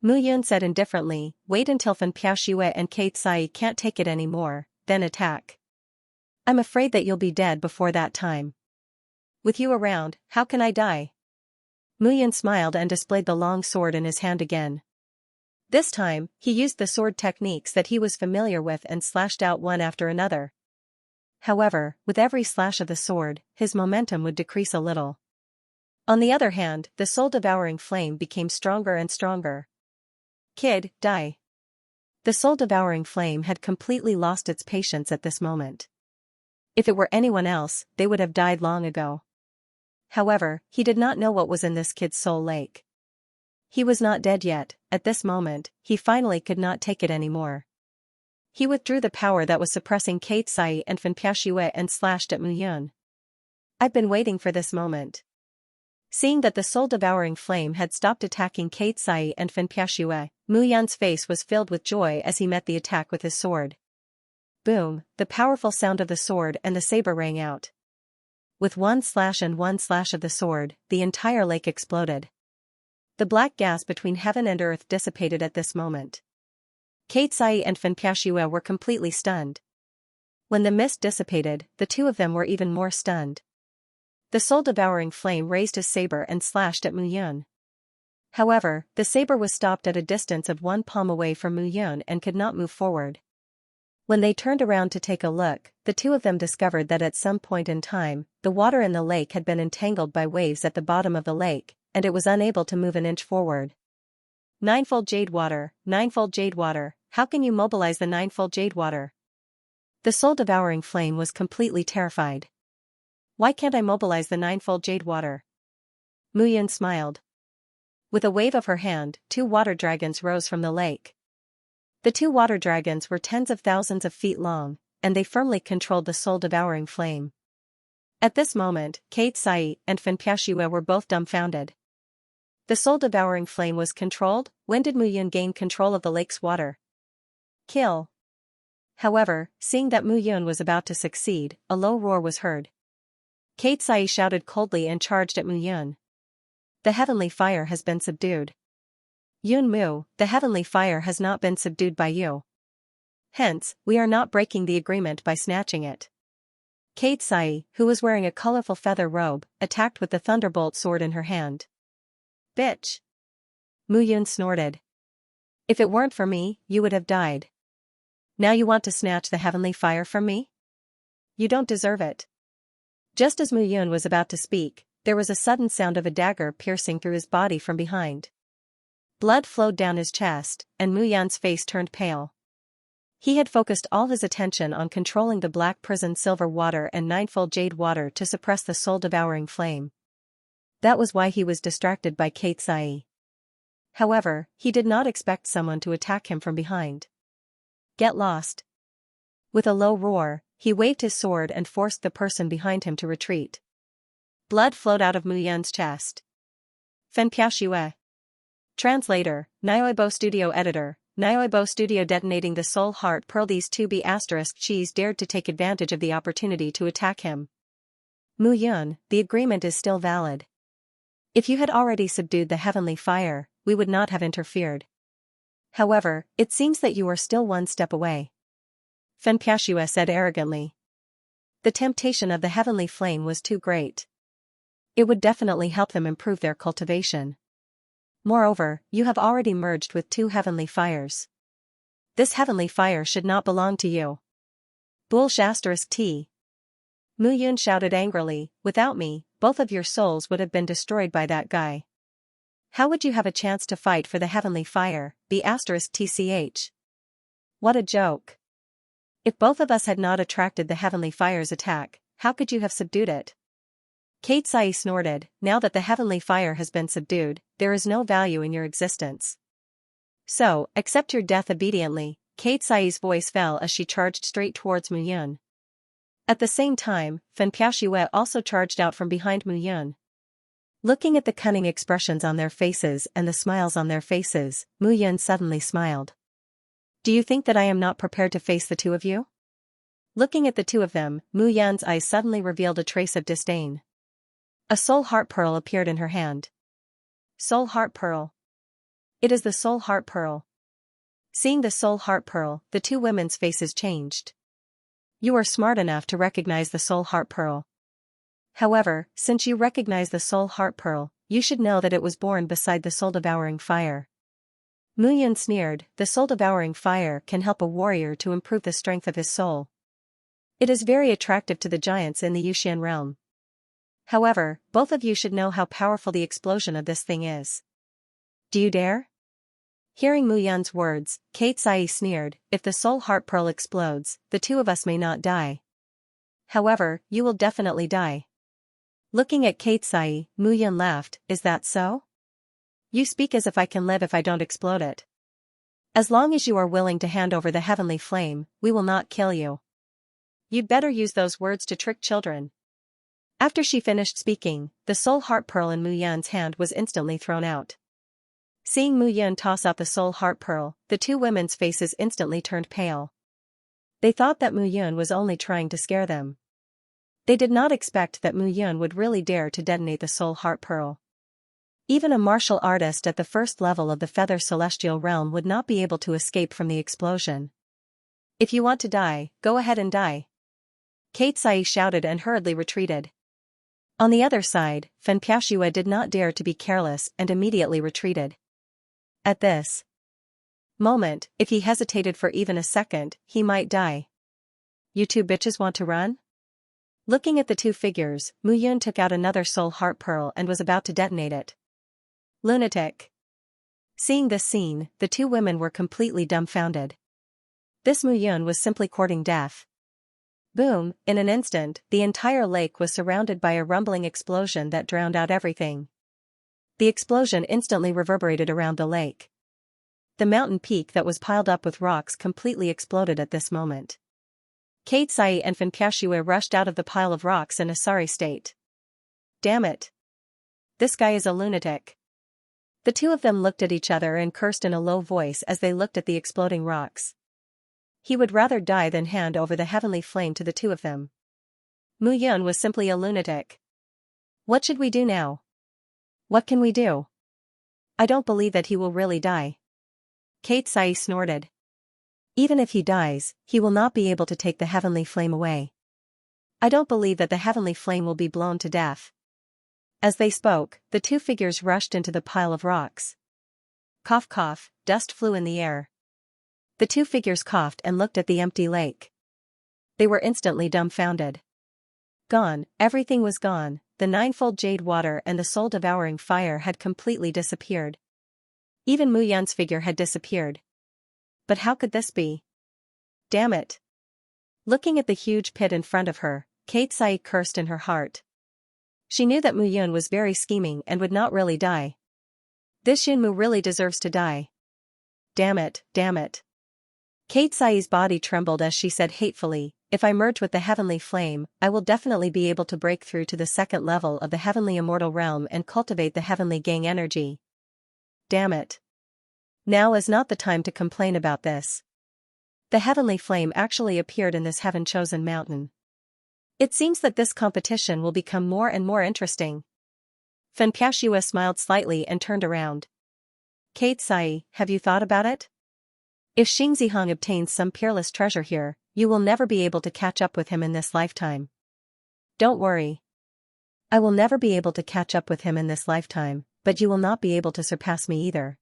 Mu Yun said indifferently, wait until Fan Piaoxue and Kate Sai can't take it anymore, then attack. I'm afraid that you'll be dead before that time. With you around, how can I die? Mu Yun smiled and displayed the long sword in his hand again. This time, he used the sword techniques that he was familiar with and slashed out one after another. However, with every slash of the sword, his momentum would decrease a little. On the other hand, the soul-devouring flame became stronger and stronger. Kid, die. The soul-devouring flame had completely lost its patience at this moment. If it were anyone else, they would have died long ago. However, he did not know what was in this kid's soul lake. He was not dead yet. At this moment, he finally could not take it anymore. He withdrew the power that was suppressing Kate Sai and Fan Piaoxue and slashed at Mu Yun. I've been waiting for this moment. Seeing that the soul-devouring flame had stopped attacking Kate Sai and Fan Piaoxue, Mu Yun's face was filled with joy as he met the attack with his sword. Boom, the powerful sound of the sword and the saber rang out. With one slash and one slash of the sword, the entire lake exploded. The black gas between heaven and earth dissipated at this moment. Kate Sai and Fan Piaoxue were completely stunned. When the mist dissipated, the two of them were even more stunned. The soul-devouring flame raised his saber and slashed at Mu Yun. However, the saber was stopped at a distance of 1 palm away from Mu Yun and could not move forward. When they turned around to take a look, the two of them discovered that at some point in time, the water in the lake had been entangled by waves at the bottom of the lake, and it was unable to move an inch forward. Ninefold Jade Water, Ninefold Jade Water, how can you mobilize the Ninefold Jade Water? The soul-devouring flame was completely terrified. Why can't I mobilize the Ninefold Jade Water? Mu Yun smiled. With a wave of her hand, 2 water dragons rose from the lake. The 2 water dragons were tens of thousands of feet long, and they firmly controlled the soul-devouring flame. At this moment, Kate Sai and Fan Piaoxue were both dumbfounded. The soul-devouring flame was controlled. When did Mu Yun gain control of the lake's water? Kill. However, seeing that Mu Yun was about to succeed, a low roar was heard. Kate Sai shouted coldly and charged at Mu Yun. The heavenly fire has been subdued. Yun Mu, the heavenly fire has not been subdued by you. Hence, we are not breaking the agreement by snatching it. Kate Sai, who was wearing a colorful feather robe, attacked with the thunderbolt sword in her hand. Bitch! Mu Yun snorted. If it weren't for me, you would have died. Now you want to snatch the heavenly fire from me? You don't deserve it. Just as Mu Yun was about to speak, there was a sudden sound of a dagger piercing through his body from behind. Blood flowed down his chest, and Mu Yun's face turned pale. He had focused all his attention on controlling the Black Prison Silver Water and Ninefold Jade Water to suppress the soul-devouring flame. That was why he was distracted by Kate Sai. However, he did not expect someone to attack him from behind. Get lost. With a low roar, he waved his sword and forced the person behind him to retreat. Blood flowed out of Mu Yun's chest. Fan Piaoxue. Translator, Nioibo Studio Editor, Nioibo Studio detonating the soul heart pearl. These 2B asterisk cheese dared to take advantage of the opportunity to attack him. Mu Yun, the agreement is still valid. If you had already subdued the heavenly fire, we would not have interfered. However, it seems that you are still one step away. Fan Piaoxue said arrogantly. The temptation of the heavenly flame was too great. It would definitely help them improve their cultivation. Moreover, you have already merged with 2 heavenly fires. This heavenly fire should not belong to you. Bullsh asterisk T. Mu Yun shouted angrily, without me, both of your souls would have been destroyed by that guy. How would you have a chance to fight for the heavenly fire, B asterisk TCH? What a joke. If both of us had not attracted the heavenly fire's attack, how could you have subdued it? Kate Sai snorted, now that the heavenly fire has been subdued, there is no value in your existence. So, accept your death obediently. Kate Sai's voice fell as she charged straight towards Mu Yun. At the same time, Fen Piaoxue also charged out from behind Mu Yun. Looking at the cunning expressions on their faces and the smiles on their faces, Mu Yun suddenly smiled. Do you think that I am not prepared to face the two of you? Looking at the two of them, Mu Yun's eyes suddenly revealed a trace of disdain. A soul heart pearl appeared in her hand. Soul heart pearl. It is the soul heart pearl. Seeing the soul heart pearl, the two women's faces changed. You are smart enough to recognize the soul heart pearl. However, since you recognize the soul heart pearl, you should know that it was born beside the soul-devouring fire. Mu Yun sneered, the soul-devouring fire can help a warrior to improve the strength of his soul. It is very attractive to the giants in the Yuxian realm. However, both of you should know how powerful the explosion of this thing is. Do you dare? Hearing Mu Yun's words, Kate Sai sneered, if the soul heart pearl explodes, the two of us may not die. However, you will definitely die. Looking at Kate Sai, Mu Yun laughed, is that so? You speak as if I can live if I don't explode it. As long as you are willing to hand over the heavenly flame, we will not kill you. You'd better use those words to trick children. After she finished speaking, the soul heart pearl in Mu Yun's hand was instantly thrown out. Seeing Mu Yun toss out the soul heart pearl, the two women's faces instantly turned pale. They thought that Mu Yun was only trying to scare them. They did not expect that Mu Yun would really dare to detonate the soul heart pearl. Even a martial artist at the first level of the Feather Celestial Realm would not be able to escape from the explosion. If you want to die, go ahead and die. Kate Sai shouted and hurriedly retreated. On the other side, Fen Piaoxue did not dare to be careless and immediately retreated. At this moment, if he hesitated for even a second, he might die. You two bitches want to run? Looking at the two figures, Mu Yun took out another soul heart pearl and was about to detonate it. Lunatic. Seeing this scene, the two women were completely dumbfounded. This Mu Yun was simply courting death. Boom, in an instant, the entire lake was surrounded by a rumbling explosion that drowned out everything. The explosion instantly reverberated around the lake. The mountain peak that was piled up with rocks completely exploded at this moment. Kate Sai and Fen Piaoxue rushed out of the pile of rocks in a sorry state. Damn it. This guy is a lunatic. The two of them looked at each other and cursed in a low voice as they looked at the exploding rocks. He would rather die than hand over the heavenly flame to the two of them. Mu Yun was simply a lunatic. What should we do now? What can we do? I don't believe that he will really die. Kate Sai snorted. Even if he dies, he will not be able to take the heavenly flame away. I don't believe that the heavenly flame will be blown to death. As they spoke, the two figures rushed into the pile of rocks. Cough cough, dust flew in the air. The two figures coughed and looked at the empty lake. They were instantly dumbfounded. Gone, everything was gone, the ninefold jade water and the soul-devouring fire had completely disappeared. Even Mu Yun's figure had disappeared. But how could this be? Damn it. Looking at the huge pit in front of her, Kate Sai cursed in her heart. She knew that Mu Yun was very scheming and would not really die. This Yunmu really deserves to die. Damn it, damn it. Kate Sai's body trembled as she said hatefully, if I merge with the heavenly flame, I will definitely be able to break through to the second level of the heavenly immortal realm and cultivate the heavenly gang energy. Damn it. Now is not the time to complain about this. The heavenly flame actually appeared in this heaven-chosen mountain. It seems that this competition will become more and more interesting. Fen Piaoxue smiled slightly and turned around. Kate Sai, have you thought about it? If Xingzihong obtains some peerless treasure here, you will never be able to catch up with him in this lifetime. Don't worry. I will never be able to catch up with him in this lifetime, but you will not be able to surpass me either.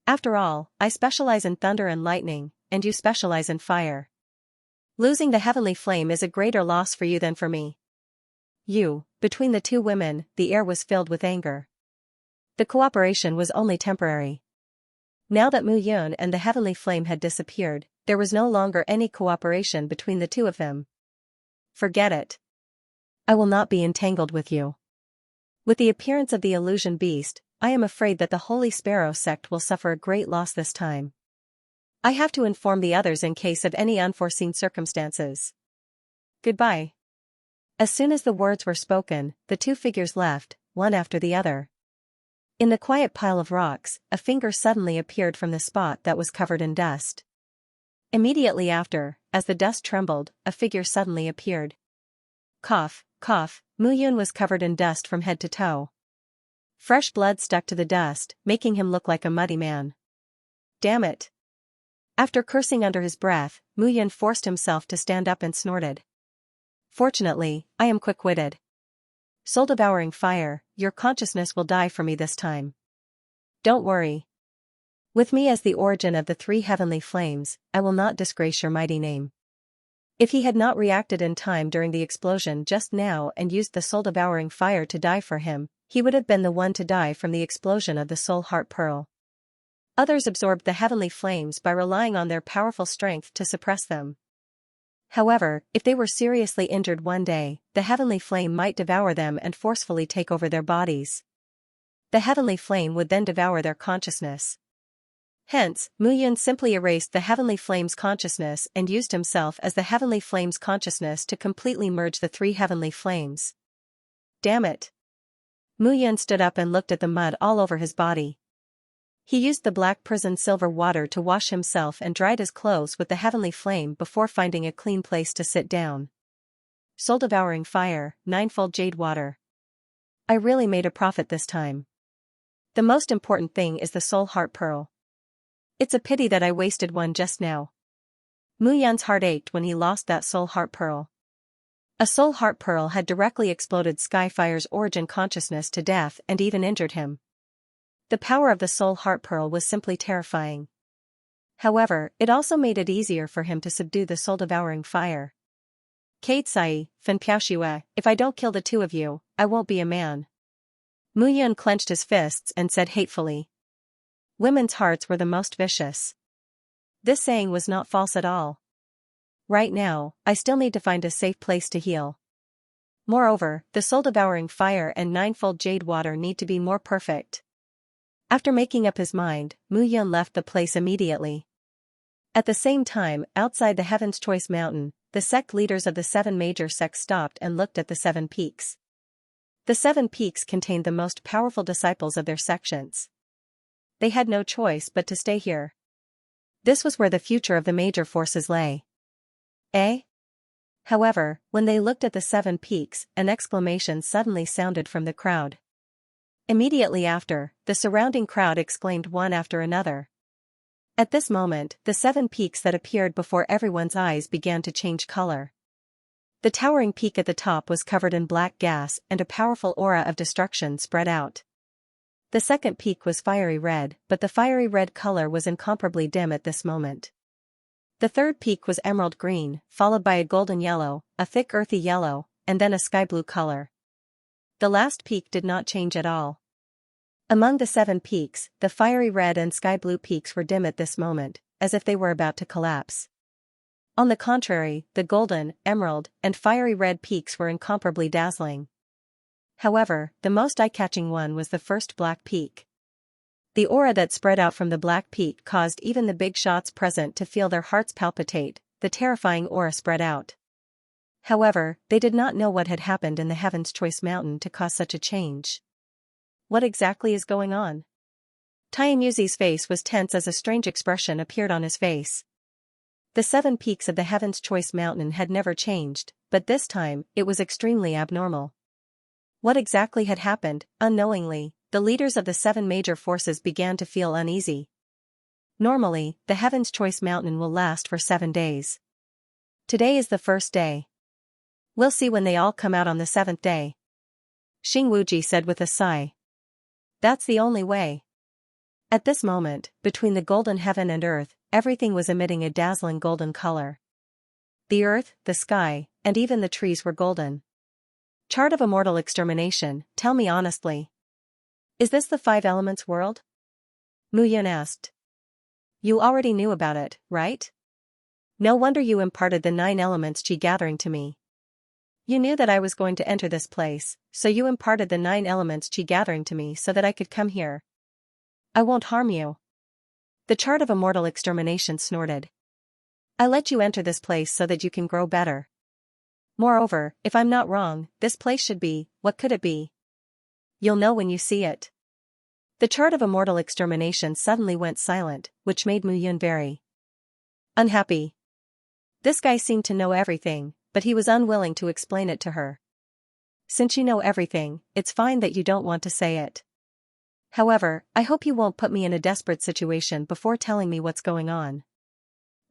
After all, I specialize in thunder and lightning, and you specialize in fire. Losing the heavenly flame is a greater loss for you than for me. Between the two women, the air was filled with anger. The cooperation was only temporary. Now that Mu Yun and the heavenly flame had disappeared, there was no longer any cooperation between the two of them. Forget it. I will not be entangled with you. With the appearance of the illusion beast, I am afraid that the Holy Sparrow sect will suffer a great loss this time. I have to inform the others in case of any unforeseen circumstances. Goodbye. As soon as the words were spoken, the two figures left, one after the other. In the quiet pile of rocks, a finger suddenly appeared from the spot that was covered in dust. Immediately after, as the dust trembled, a figure suddenly appeared. Cough, cough, Muyun was covered in dust from head to toe. Fresh blood stuck to the dust, making him look like a muddy man. Damn it. After cursing under his breath, Muyun forced himself to stand up and snorted. Fortunately, I am quick-witted. Soul-devouring fire, your consciousness will die for me this time. Don't worry. With me as the origin of the three heavenly flames, I will not disgrace your mighty name. If he had not reacted in time during the explosion just now and used the soul-devouring fire to die for him, he would have been the one to die from the explosion of the soul heart pearl. Others absorbed the heavenly flames by relying on their powerful strength to suppress them. However, if they were seriously injured one day, the heavenly flame might devour them and forcefully take over their bodies. The heavenly flame would then devour their consciousness. Hence, Muyun simply erased the heavenly flame's consciousness and used himself as the heavenly flame's consciousness to completely merge the three heavenly flames. Damn it. Muyun stood up and looked at the mud all over his body. He used the black prison silver water to wash himself and dried his clothes with the heavenly flame before finding a clean place to sit down. Soul-devouring fire, ninefold jade water. I really made a profit this time. The most important thing is the soul heart pearl. It's a pity that I wasted one just now. Muyun's heart ached when he lost that soul heart pearl. A soul heart pearl had directly exploded Skyfire's origin consciousness to death and even injured him. The power of the soul heart pearl was simply terrifying. However, it also made it easier for him to subdue the soul-devouring fire. Kate Sai, Fen Piaoxue, if I don't kill the two of you, I won't be a man. Muyun clenched his fists and said hatefully. Women's hearts were the most vicious. This saying was not false at all. Right now, I still need to find a safe place to heal. Moreover, the soul-devouring fire and ninefold jade water need to be more perfect. After making up his mind, Muyun left the place immediately. At the same time, outside the Heaven's Choice Mountain, the sect leaders of the 7 major sects stopped and looked at the 7 peaks. The 7 peaks contained the most powerful disciples of their sections. They had no choice but to stay here. This was where the future of the major forces lay. Eh? However, when they looked at the 7 peaks, an exclamation suddenly sounded from the crowd. Immediately after, the surrounding crowd exclaimed one after another. At this moment, the 7 peaks that appeared before everyone's eyes began to change color. The towering peak at the top was covered in black gas and a powerful aura of destruction spread out. The second peak was fiery red, but the fiery red color was incomparably dim at this moment. The third peak was emerald green, followed by a golden yellow, a thick earthy yellow, and then a sky blue color. The last peak did not change at all. Among the 7 peaks, the fiery red and sky blue peaks were dim at this moment, as if they were about to collapse. On the contrary, the golden, emerald, and fiery red peaks were incomparably dazzling. However, the most eye-catching one was the first black peak. The aura that spread out from the black peak caused even the big shots present to feel their hearts palpitate. The terrifying aura spread out. However, they did not know what had happened in the Heaven's Choice Mountain to cause such a change. What exactly is going on? Taimuzi's face was tense as a strange expression appeared on his face. The 7 peaks of the Heaven's Choice Mountain had never changed, but this time, it was extremely abnormal. What exactly had happened? Unknowingly, the leaders of the 7 major forces began to feel uneasy. Normally, the Heaven's Choice Mountain will last for 7 days. Today is the first day. We'll see when they all come out on the 7th day. Xing Wuji said with a sigh. That's the only way. At this moment, between the golden heaven and earth, everything was emitting a dazzling golden color. The earth, the sky, and even the trees were golden. Chart of immortal extermination, tell me honestly. Is this the 5 elements world? Muyun asked. You already knew about it, right? No wonder you imparted the 9 elements qi gathering to me. You knew that I was going to enter this place, so you imparted the 9 elements qi gathering to me so that I could come here. I won't harm you. The chart of immortal extermination snorted. I let you enter this place so that you can grow better. Moreover, if I'm not wrong, this place should be, what could it be? You'll know when you see it. The chart of immortal extermination suddenly went silent, which made Mu Yun very unhappy. This guy seemed to know everything, but he was unwilling to explain it to her. Since you know everything, it's fine that you don't want to say it. However, I hope you won't put me in a desperate situation before telling me what's going on.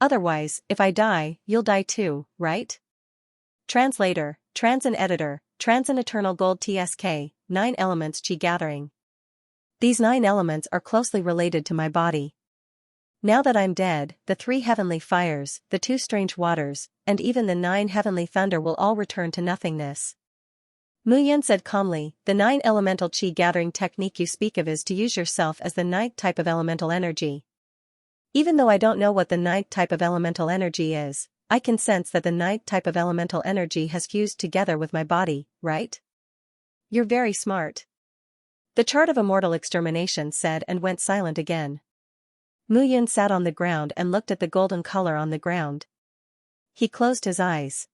Otherwise, if I die, you'll die too, right? Translator, Trans and Editor, Trans and Eternal Gold TSK, 9 Elements Qi Gathering. These 9 elements are closely related to my body. Now that I'm dead, the 3 heavenly fires, the 2 strange waters, and even the 9 heavenly thunder will all return to nothingness. Mu Yun said calmly, the 9 elemental qi gathering technique you speak of is to use yourself as the 9th type of elemental energy. Even though I don't know what the 9th type of elemental energy is, I can sense that the 9th type of elemental energy has fused together with my body, right? You're very smart. The chart of immortal extermination said and went silent again. Mu Yun sat on the ground and looked at the golden color on the ground. He closed his eyes.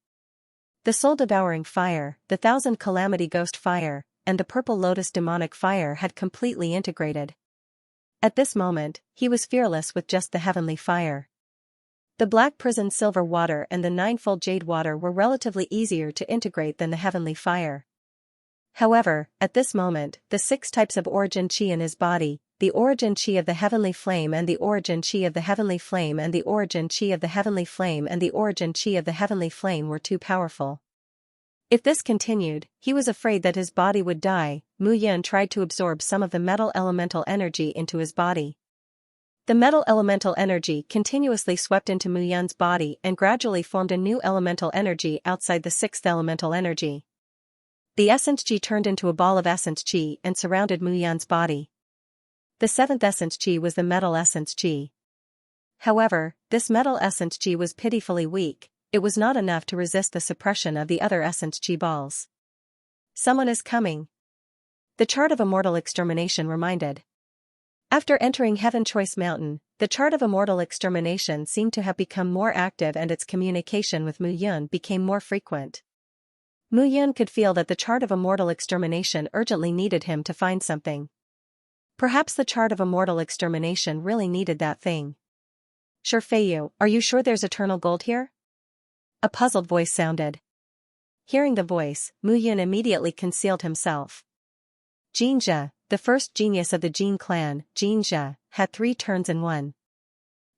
The soul-devouring fire, the 1000 calamity ghost fire, and the purple lotus demonic fire had completely integrated. At this moment, he was fearless with just the heavenly fire. The black prison silver water and the 9-fold jade water were relatively easier to integrate than the heavenly fire. However, at this moment, the 6 types of origin qi in his body, the origin qi of the heavenly flame and the origin qi of the heavenly flame and the origin qi of the heavenly flame and the origin qi of the heavenly flame were too powerful. If this continued, he was afraid that his body would die. Mu Yun tried to absorb some of the metal elemental energy into his body. The metal elemental energy continuously swept into Mu Yun's body and gradually formed a new elemental energy outside the 6th elemental energy. The essence qi turned into a ball of essence qi and surrounded Mu Yun's body. The 7th essence qi was the metal essence qi. However, this metal essence qi was pitifully weak. It was not enough to resist the suppression of the other essence qi balls. Someone is coming. The chart of immortal extermination reminded. After entering Heaven Choice Mountain, the chart of immortal extermination seemed to have become more active and its communication with Mu Yun became more frequent. Mu Yun could feel that the chart of immortal extermination urgently needed him to find something. Perhaps the chart of immortal extermination really needed that thing. Sure Feiyu, are you sure there's eternal gold here? A puzzled voice sounded. Hearing the voice, Mu Yun immediately concealed himself. Xianxia, the first genius of the Jin clan, Xianxia, had 3 turns in 1.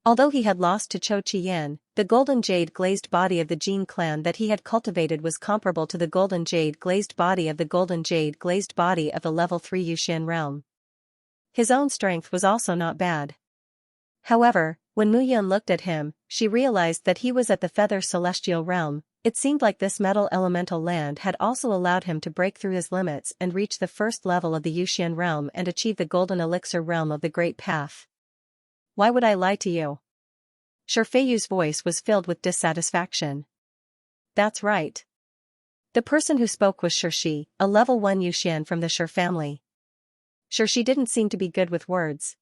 Although he had lost to Chou Qian, the golden jade glazed body of the Jin clan that he had cultivated was comparable to the golden jade glazed body of the golden jade glazed body of the level 3 Yuxian realm. His own strength was also not bad. However, when Mu Yun looked at him, she realized that he was at the feather celestial realm. It seemed like this metal elemental land had also allowed him to break through his limits and reach the first level of the Yuxian realm and achieve the golden elixir realm of the Great Path. Why would I lie to you? Sure Feiyu's voice was filled with dissatisfaction. That's right. The person who spoke was Shi, a level 1 Yuxian from the Shi family. Shi didn't seem to be good with words.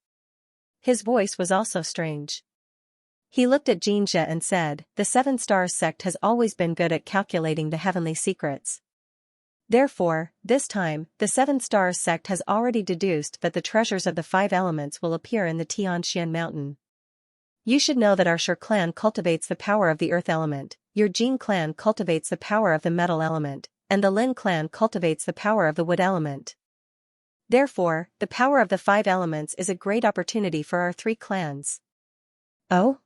His voice was also strange. He looked at Xianxia and said, the 7 Stars sect has always been good at calculating the heavenly secrets. Therefore, this time, the 7 Stars sect has already deduced that the treasures of the 5 elements will appear in the Tianxian mountain. You should know that our Shi clan cultivates the power of the earth element, your Jin clan cultivates the power of the metal element, and the Lin clan cultivates the power of the wood element. Therefore, the power of the 5 elements is a great opportunity for our 3 clans. Oh?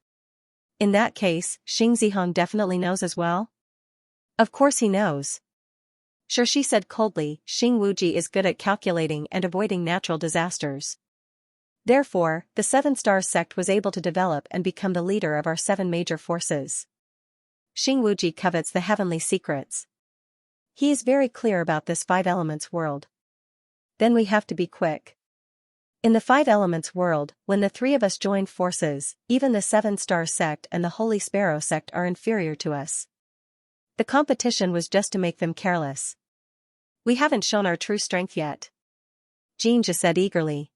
In that case, Xing Zihong definitely knows as well? Of course he knows. Sure, she said coldly, Xing Wuji is good at calculating and avoiding natural disasters. Therefore, the 7 Stars sect was able to develop and become the leader of our 7 major forces. Xing Wuji covets the heavenly secrets. He is very clear about this 5 elements world. Then we have to be quick. In the Five Elements world, when the three of us join forces, even the Seven-Star sect and the Holy Sparrow sect are inferior to us. The competition was just to make them careless. We haven't shown our true strength yet, Xianxia said eagerly.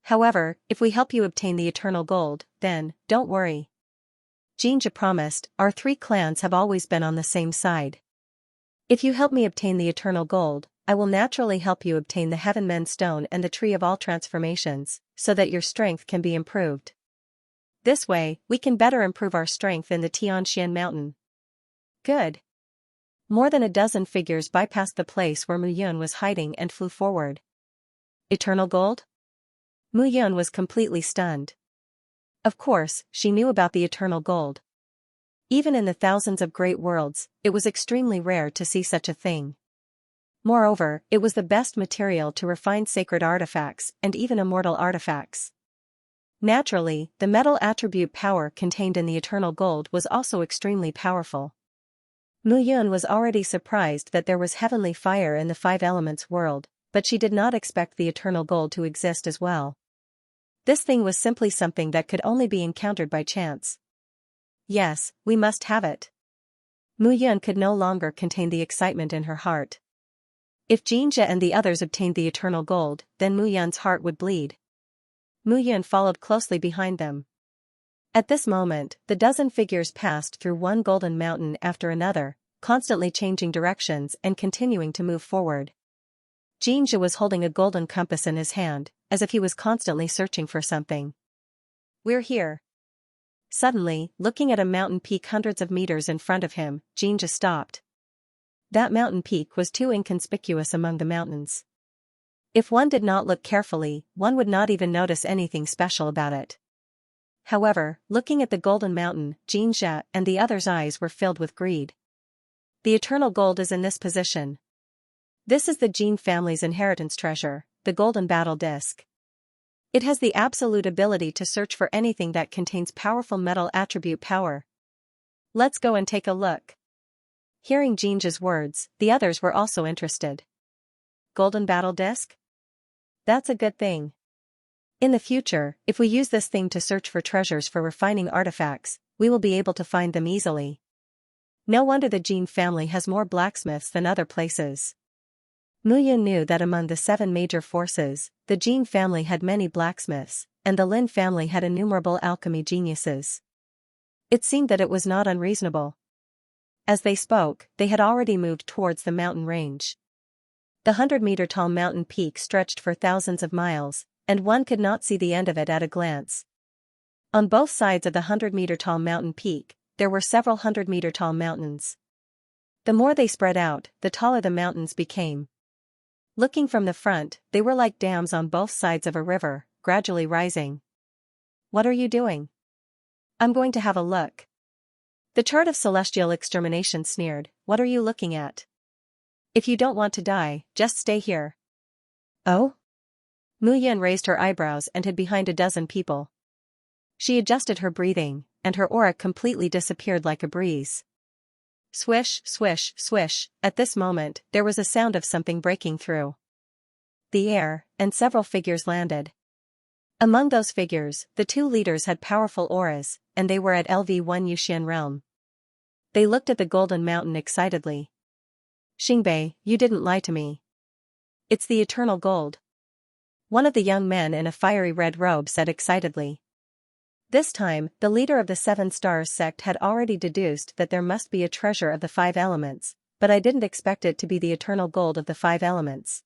However, if we help you obtain the eternal gold, then, don't worry. Xianxia promised, our three clans have always been on the same side. If you help me obtain the eternal gold, I will naturally help you obtain the Heavenmen's Stone and the Tree of All Transformations, so that your strength can be improved. This way, we can better improve our strength in the Xianxia mountain. Good. More than a dozen figures bypassed the place where Mu Yun was hiding and flew forward. Eternal gold? Mu Yun was completely stunned. Of course, she knew about the eternal gold. Even in the thousands of great worlds, it was extremely rare to see such a thing. Moreover, it was the best material to refine sacred artifacts and even immortal artifacts. Naturally, the metal attribute power contained in the eternal gold was also extremely powerful. Mu Yun was already surprised that there was heavenly fire in the Five Elements world, but she did not expect the eternal gold to exist as well. This thing was simply something that could only be encountered by chance. Yes, we must have it. Mu Yun could no longer contain the excitement in her heart. If Xianxia and the others obtained the eternal gold, then Mu Yun's heart would bleed. Mu Yun followed closely behind them. At this moment, the dozen figures passed through one golden mountain after another, constantly changing directions and continuing to move forward. Xianxia was holding a golden compass in his hand, as if he was constantly searching for something. We're here. Suddenly, looking at a mountain peak hundreds of meters in front of him, Xianxia stopped. That mountain peak was too inconspicuous among the mountains. If one did not look carefully, one would not even notice anything special about it. However, looking at the golden mountain, Xianxia and the others' eyes were filled with greed. The eternal gold is in this position. This is the Jin family's inheritance treasure, the golden battle disc. It has the absolute ability to search for anything that contains powerful metal attribute power. Let's go and take a look. Hearing Xianxia's words, the others were also interested. Golden battle disc? That's a good thing. In the future, if we use this thing to search for treasures for refining artifacts, we will be able to find them easily. No wonder the Jin family has more blacksmiths than other places. Mu Yun knew that among the 7 major forces, the Jin family had many blacksmiths, and the Lin family had innumerable alchemy geniuses. It seemed that it was not unreasonable. As they spoke, they had already moved towards the mountain range. The 100-meter-tall mountain peak stretched for thousands of miles, and one could not see the end of it at a glance. On both sides of the 100-meter-tall mountain peak, there were several 100-meter-tall mountains. The more they spread out, the taller the mountains became. Looking from the front, they were like dams on both sides of a river, gradually rising. What are you doing? I'm going to have a look. The chart of celestial extermination sneered, what are you looking at? If you don't want to die, just stay here. Oh? Mu Yun raised her eyebrows and hid behind a dozen people. She adjusted her breathing, and her aura completely disappeared like a breeze. Swish, swish, swish, at this moment, there was a sound of something breaking through the air, and several figures landed. Among those figures, the 2 leaders had powerful auras, and they were at LV1 Yuxian realm. They looked at the golden mountain excitedly. Xingbei, you didn't lie to me. It's the eternal gold. One of the young men in a fiery red robe said excitedly. This time, the leader of the 7 Stars sect had already deduced that there must be a treasure of the 5 elements, but I didn't expect it to be the eternal gold of the 5 elements.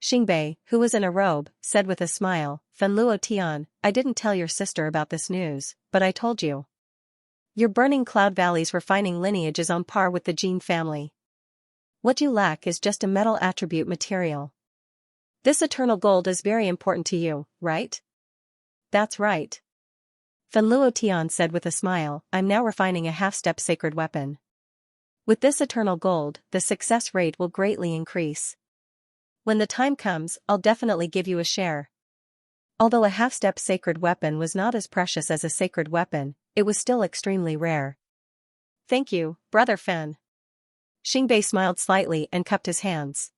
Xingbei, who was in a robe, said with a smile, Fenluo Tian, I didn't tell your sister about this news, but I told you. Your Burning Cloud Valley's refining lineage is on par with the Jin family. What you lack is just a metal attribute material. This eternal gold is very important to you, right? That's right. Fenluo Tian said with a smile, I'm now refining a half-step sacred weapon. With this eternal gold, the success rate will greatly increase. When the time comes, I'll definitely give you a share. Although a half-step sacred weapon was not as precious as a sacred weapon, it was still extremely rare. Thank you, Brother Fen. Xingbei smiled slightly and cupped his hands.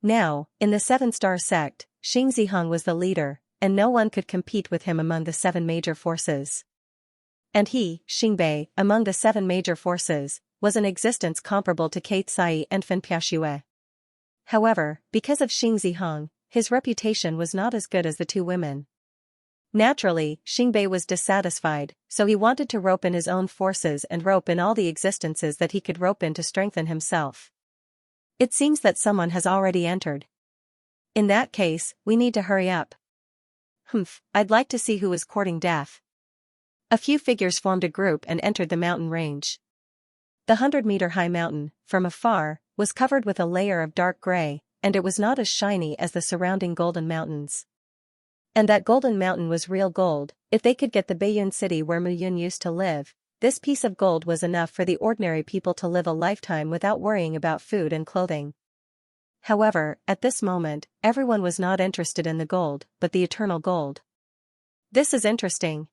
Now, in the 7 Star sect, Xianxia was the leader, and no one could compete with him among the 7 major forces. And he, Xingbei, among the 7 major forces, was an existence comparable to Kate Sai and Fenpiaxue. However, because of Xianxia, his reputation was not as good as the 2 women. Naturally, Xingbei was dissatisfied, so he wanted to rope in his own forces and rope in all the existences that he could rope in to strengthen himself. It seems that someone has already entered. In that case, we need to hurry up. I'd like to see who is courting death. A few figures formed a group and entered the mountain range. The 100-meter-high mountain, from afar, was covered with a layer of dark gray, and it was not as shiny as the surrounding golden mountains. And that golden mountain was real gold. If they could get the Baiyun city where Mu Yun used to live, this piece of gold was enough for the ordinary people to live a lifetime without worrying about food and clothing. However, at this moment, everyone was not interested in the gold, but the eternal gold. This is interesting.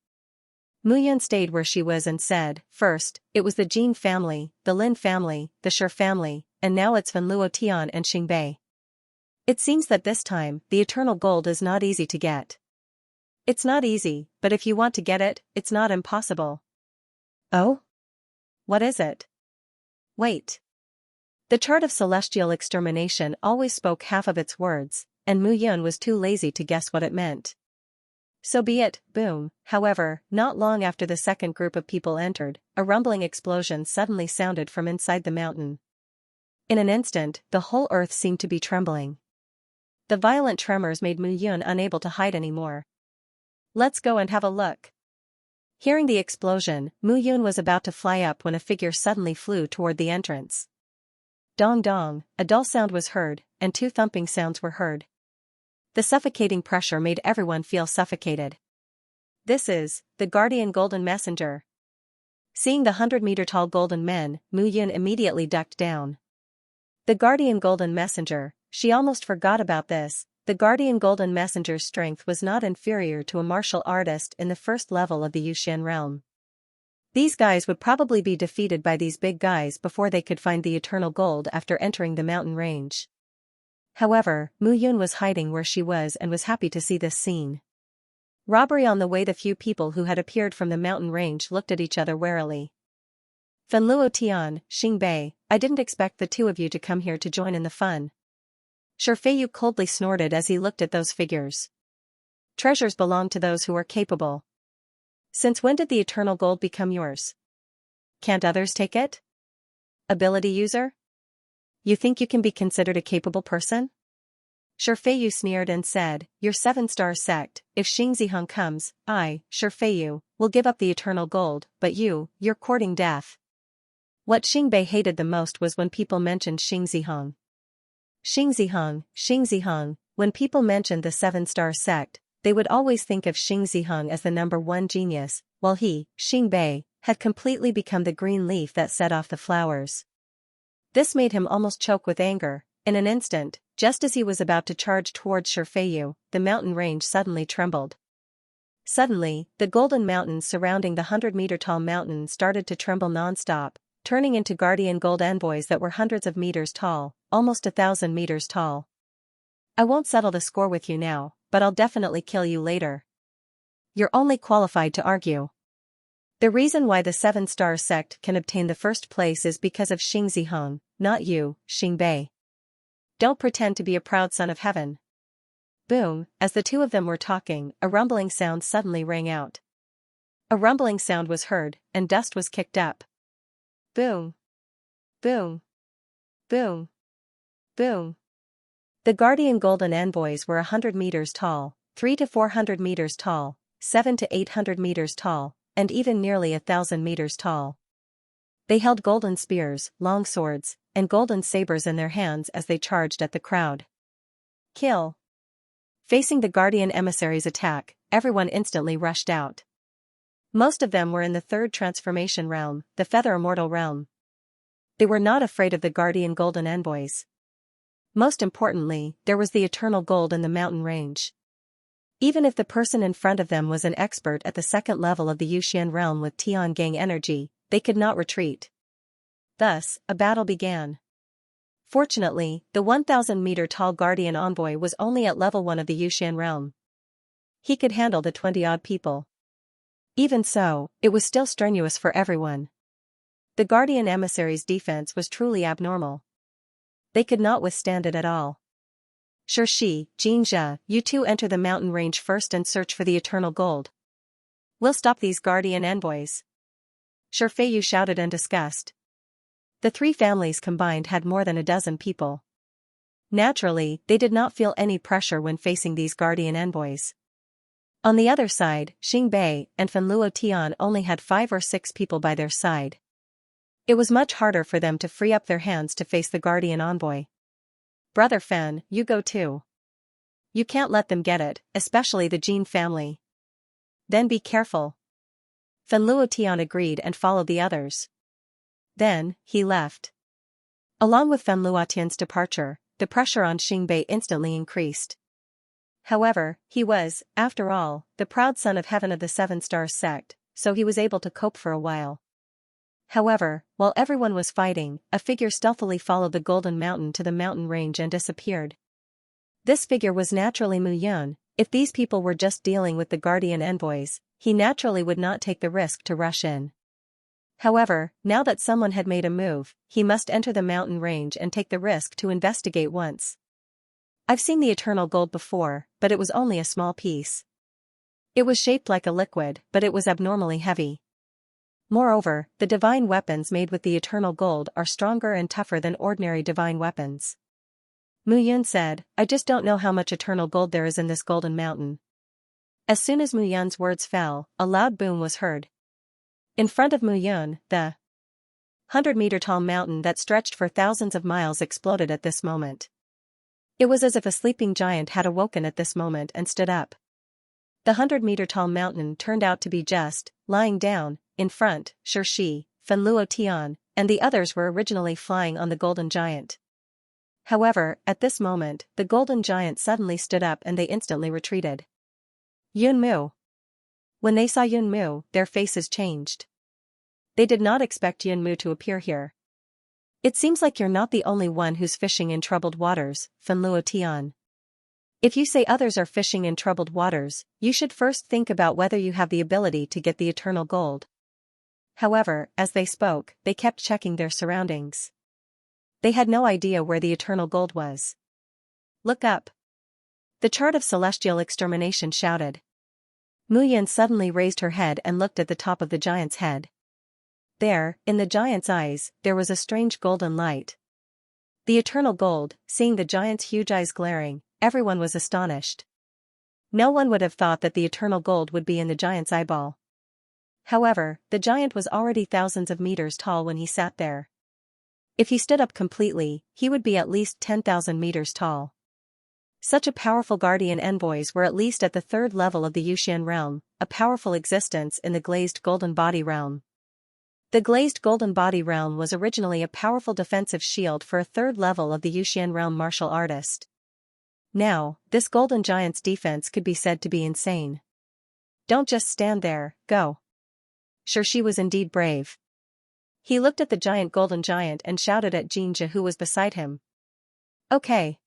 Mu Yun stayed where she was and said, first, it was the Jin family, the Lin family, the Shi family, and now it's Fan Luo Tian and Xingbei. It seems that this time, the eternal gold is not easy to get. It's not easy, but if you want to get it, it's not impossible. Oh? What is it? Wait. The chart of celestial extermination always spoke half of its words, and Mu Yun was too lazy to guess what it meant. So be it, boom. However, not long after the second group of people entered, a rumbling explosion suddenly sounded from inside the mountain. In an instant, the whole earth seemed to be trembling. The violent tremors made Mu Yun unable to hide anymore. Let's go and have a look. Hearing the explosion, Mu Yun was about to fly up when a figure suddenly flew toward the entrance. Dong dong, a dull sound was heard, and 2 thumping sounds were heard. The suffocating pressure made everyone feel suffocated. This is the guardian golden messenger. Seeing the 100-meter-tall golden men, Mu Yun immediately ducked down. The guardian golden messenger, she almost forgot about this. The guardian golden messenger's strength was not inferior to a martial artist in the first level of the Yuxian realm. These guys would probably be defeated by these big guys before they could find the eternal gold after entering the mountain range. However, Mu Yun was hiding where she was and was happy to see this scene. Robbery on the way. The few people who had appeared from the mountain range looked at each other warily. Fan Luo Tian, Xingbei, I didn't expect the 2 of you to come here to join in the fun. Shifeiyu coldly snorted as he looked at those figures. Treasures belong to those who are capable. Since when did the eternal gold become yours? Can't others take it? Ability user? You think you can be considered a capable person? Shifeiyu sneered and said, your 7-star sect, if Xianxia comes, I, Shifeiyu, will give up the eternal gold, but you're courting death. What Xingbei hated the most was when people mentioned Xianxia. Xianxia, when people mentioned the 7-star sect, they would always think of Xianxia as the number 1 genius, while he, Xingbei, had completely become the green leaf that set off the flowers. This made him almost choke with anger. In an instant, just as he was about to charge towards Shifeiyu, the mountain range suddenly trembled. Suddenly, the golden mountains surrounding the 100-meter-tall mountain started to tremble non-stop, turning into guardian gold envoys that were hundreds of meters tall, almost 1,000 meters tall. I won't settle the score with you now, but I'll definitely kill you later. You're only qualified to argue. The reason why the 7-star sect can obtain the first place is because of Xianxia, not you, Xingbei. Don't pretend to be a proud son of heaven. Boom, as the 2 of them were talking, a rumbling sound suddenly rang out. A rumbling sound was heard, and dust was kicked up. Boom. Boom. Boom. Boom. The guardian golden envoys were 100 meters tall, 300 to 400 meters tall, 700 to 800 meters tall, and even nearly 1,000 meters tall. They held golden spears, long swords, and golden sabers in their hands as they charged at the crowd. Kill. Facing the guardian emissaries' attack, everyone instantly rushed out. Most of them were in the 3rd transformation realm, the feather immortal realm. They were not afraid of the guardian golden envoys. Most importantly, there was the eternal gold in the mountain range. Even if the person in front of them was an expert at the 2nd level of the Yuxian realm with Tiangang energy, they could not retreat. Thus, a battle began. Fortunately, the 1,000-meter-tall guardian envoy was only at level 1 of the Yushan realm. He could handle the 20-odd people. Even so, it was still strenuous for everyone. The guardian emissary's defense was truly abnormal. They could not withstand it at all. Xianxia, Xianxia, you two enter the mountain range first and search for the eternal gold. We'll stop these guardian envoys. Xianxia shouted in disgust. The three families combined had more than a dozen people. Naturally, they did not feel any pressure when facing these guardian envoys. On the other side, Xingbei and Fanluo Tian only had 5 or 6 people by their side. It was much harder for them to free up their hands to face the guardian envoy. Brother Fan, you go too. You can't let them get it, especially the Jin family. Then be careful. Fanluo Tian agreed and followed the others. Then, he left. Along with Fanluo Tian's departure, the pressure on Xingbei instantly increased. However, he was, after all, the proud son of heaven of the Seven Stars sect, so he was able to cope for a while. However, while everyone was fighting, a figure stealthily followed the Golden Mountain to the mountain range and disappeared. This figure was naturally Mu Yun. If these people were just dealing with the guardian envoys, he naturally would not take the risk to rush in. However, now that someone had made a move, he must enter the mountain range and take the risk to investigate once. I've seen the eternal gold before, but it was only a small piece. It was shaped like a liquid, but it was abnormally heavy. Moreover, the divine weapons made with the eternal gold are stronger and tougher than ordinary divine weapons. Mu Yun said, I just don't know how much eternal gold there is in this golden mountain. As soon as Mu Yun's words fell, a loud boom was heard. In front of Mu Yun, the 100-meter-tall mountain that stretched for thousands of miles exploded at this moment. It was as if a sleeping giant had awoken at this moment and stood up. The 100-meter-tall mountain turned out to be just, lying down, in front, Xianxia, Fanluo Tian, and the others were originally flying on the golden giant. However, at this moment, the golden giant suddenly stood up and they instantly retreated. Yun Mu. When they saw Yun Mu, their faces changed. They did not expect Yun Mu to appear here. It seems like you're not the only one who's fishing in troubled waters, Fanluo Tian. If you say others are fishing in troubled waters, you should first think about whether you have the ability to get the eternal gold. However, as they spoke, they kept checking their surroundings. They had no idea where the eternal gold was. Look up. The chart of celestial extermination shouted. Mu Yun suddenly raised her head and looked at the top of the giant's head. There, in the giant's eyes, there was a strange golden light. The eternal gold, seeing the giant's huge eyes glaring, everyone was astonished. No one would have thought that the eternal gold would be in the giant's eyeball. However, the giant was already thousands of meters tall when he sat there. If he stood up completely, he would be at least 10,000 meters tall. Such a powerful guardian envoys were at least at the 3rd level of the Yushan realm, a powerful existence in the glazed golden body realm. The glazed golden body realm was originally a powerful defensive shield for a 3rd level of the Yushan realm martial artist. Now, this golden giant's defense could be said to be insane. Don't just stand there, go. Xianxia was indeed brave. He looked at the giant golden giant and shouted at Xianxia who was beside him. Okay.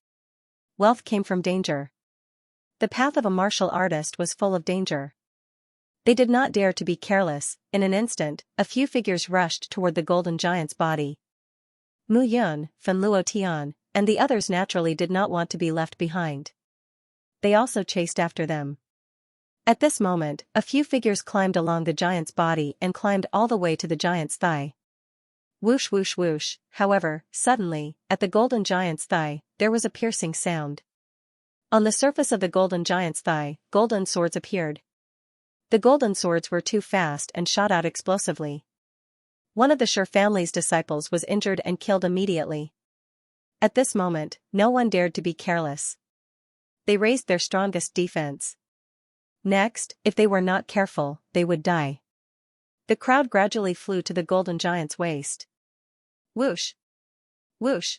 Wealth came from danger. The path of a martial artist was full of danger. They did not dare to be careless. In an instant, a few figures rushed toward the golden giant's body. Mu Yun, Fanluo Tian, and the others naturally did not want to be left behind. They also chased after them. At this moment, a few figures climbed along the giant's body and climbed all the way to the giant's thigh. Whoosh whoosh whoosh, however, suddenly, at the golden giant's thigh, there was a piercing sound. On the surface of the golden giant's thigh, golden swords appeared. The golden swords were too fast and shot out explosively. One of the Shi family's disciples was injured and killed immediately. At this moment, no one dared to be careless. They raised their strongest defense. Next, if they were not careful, they would die. The crowd gradually flew to the golden giant's waist. Whoosh! Whoosh!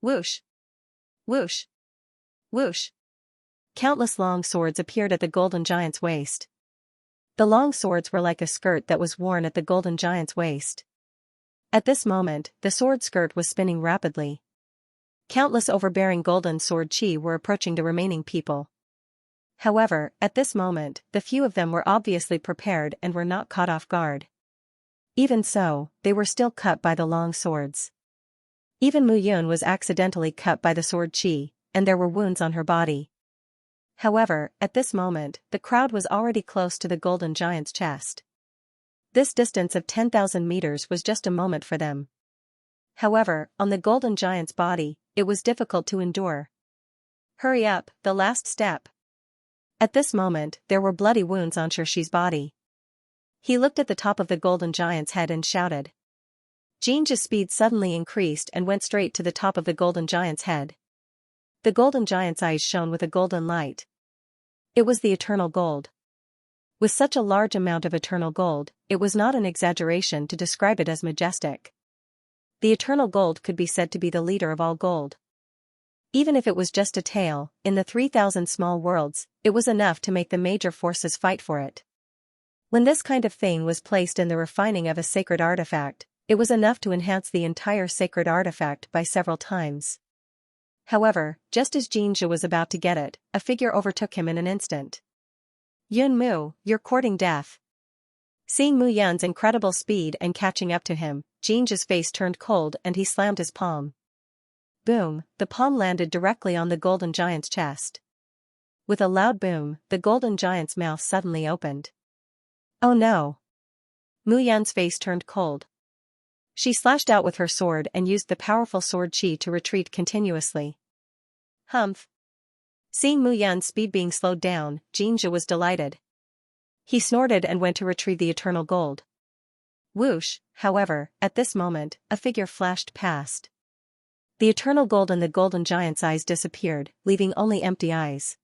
Whoosh! Whoosh! Whoosh! Countless long swords appeared at the golden giant's waist. The long swords were like a skirt that was worn at the golden giant's waist. At this moment, the sword skirt was spinning rapidly. Countless overbearing golden sword chi were approaching the remaining people. However, at this moment, the few of them were obviously prepared and were not caught off guard. Even so, they were still cut by the long swords. Even Mu Yun was accidentally cut by the sword chi, and there were wounds on her body. However, at this moment, the crowd was already close to the golden giant's chest. This distance of 10,000 meters was just a moment for them. However, on the golden giant's body, it was difficult to endure. Hurry up, the last step. At this moment, there were bloody wounds on Xianxia's body. He looked at the top of the golden giant's head and shouted. Xianxia's speed suddenly increased and went straight to the top of the golden giant's head. The golden giant's eyes shone with a golden light. It was the eternal gold. With such a large amount of eternal gold, it was not an exaggeration to describe it as majestic. The eternal gold could be said to be the leader of all gold. Even if it was just a tale, in the 3,000 small worlds, it was enough to make the major forces fight for it. When this kind of thing was placed in the refining of a sacred artifact, it was enough to enhance the entire sacred artifact by several times. However, just as Xianxia was about to get it, a figure overtook him in an instant. Yun Mu, you're courting death. Seeing Mu Yun's incredible speed and catching up to him, Xianxia's face turned cold and he slammed his palm. Boom, the palm landed directly on the golden giant's chest. With a loud boom, the golden giant's mouth suddenly opened. Oh no! Mu Yun's face turned cold. She slashed out with her sword and used the powerful sword chi to retreat continuously. Humph! Seeing Mu Yun's speed being slowed down, Xianxia was delighted. He snorted and went to retrieve the eternal gold. Whoosh, however, at this moment, a figure flashed past. The eternal gold in the golden giant's eyes disappeared, leaving only empty eyes.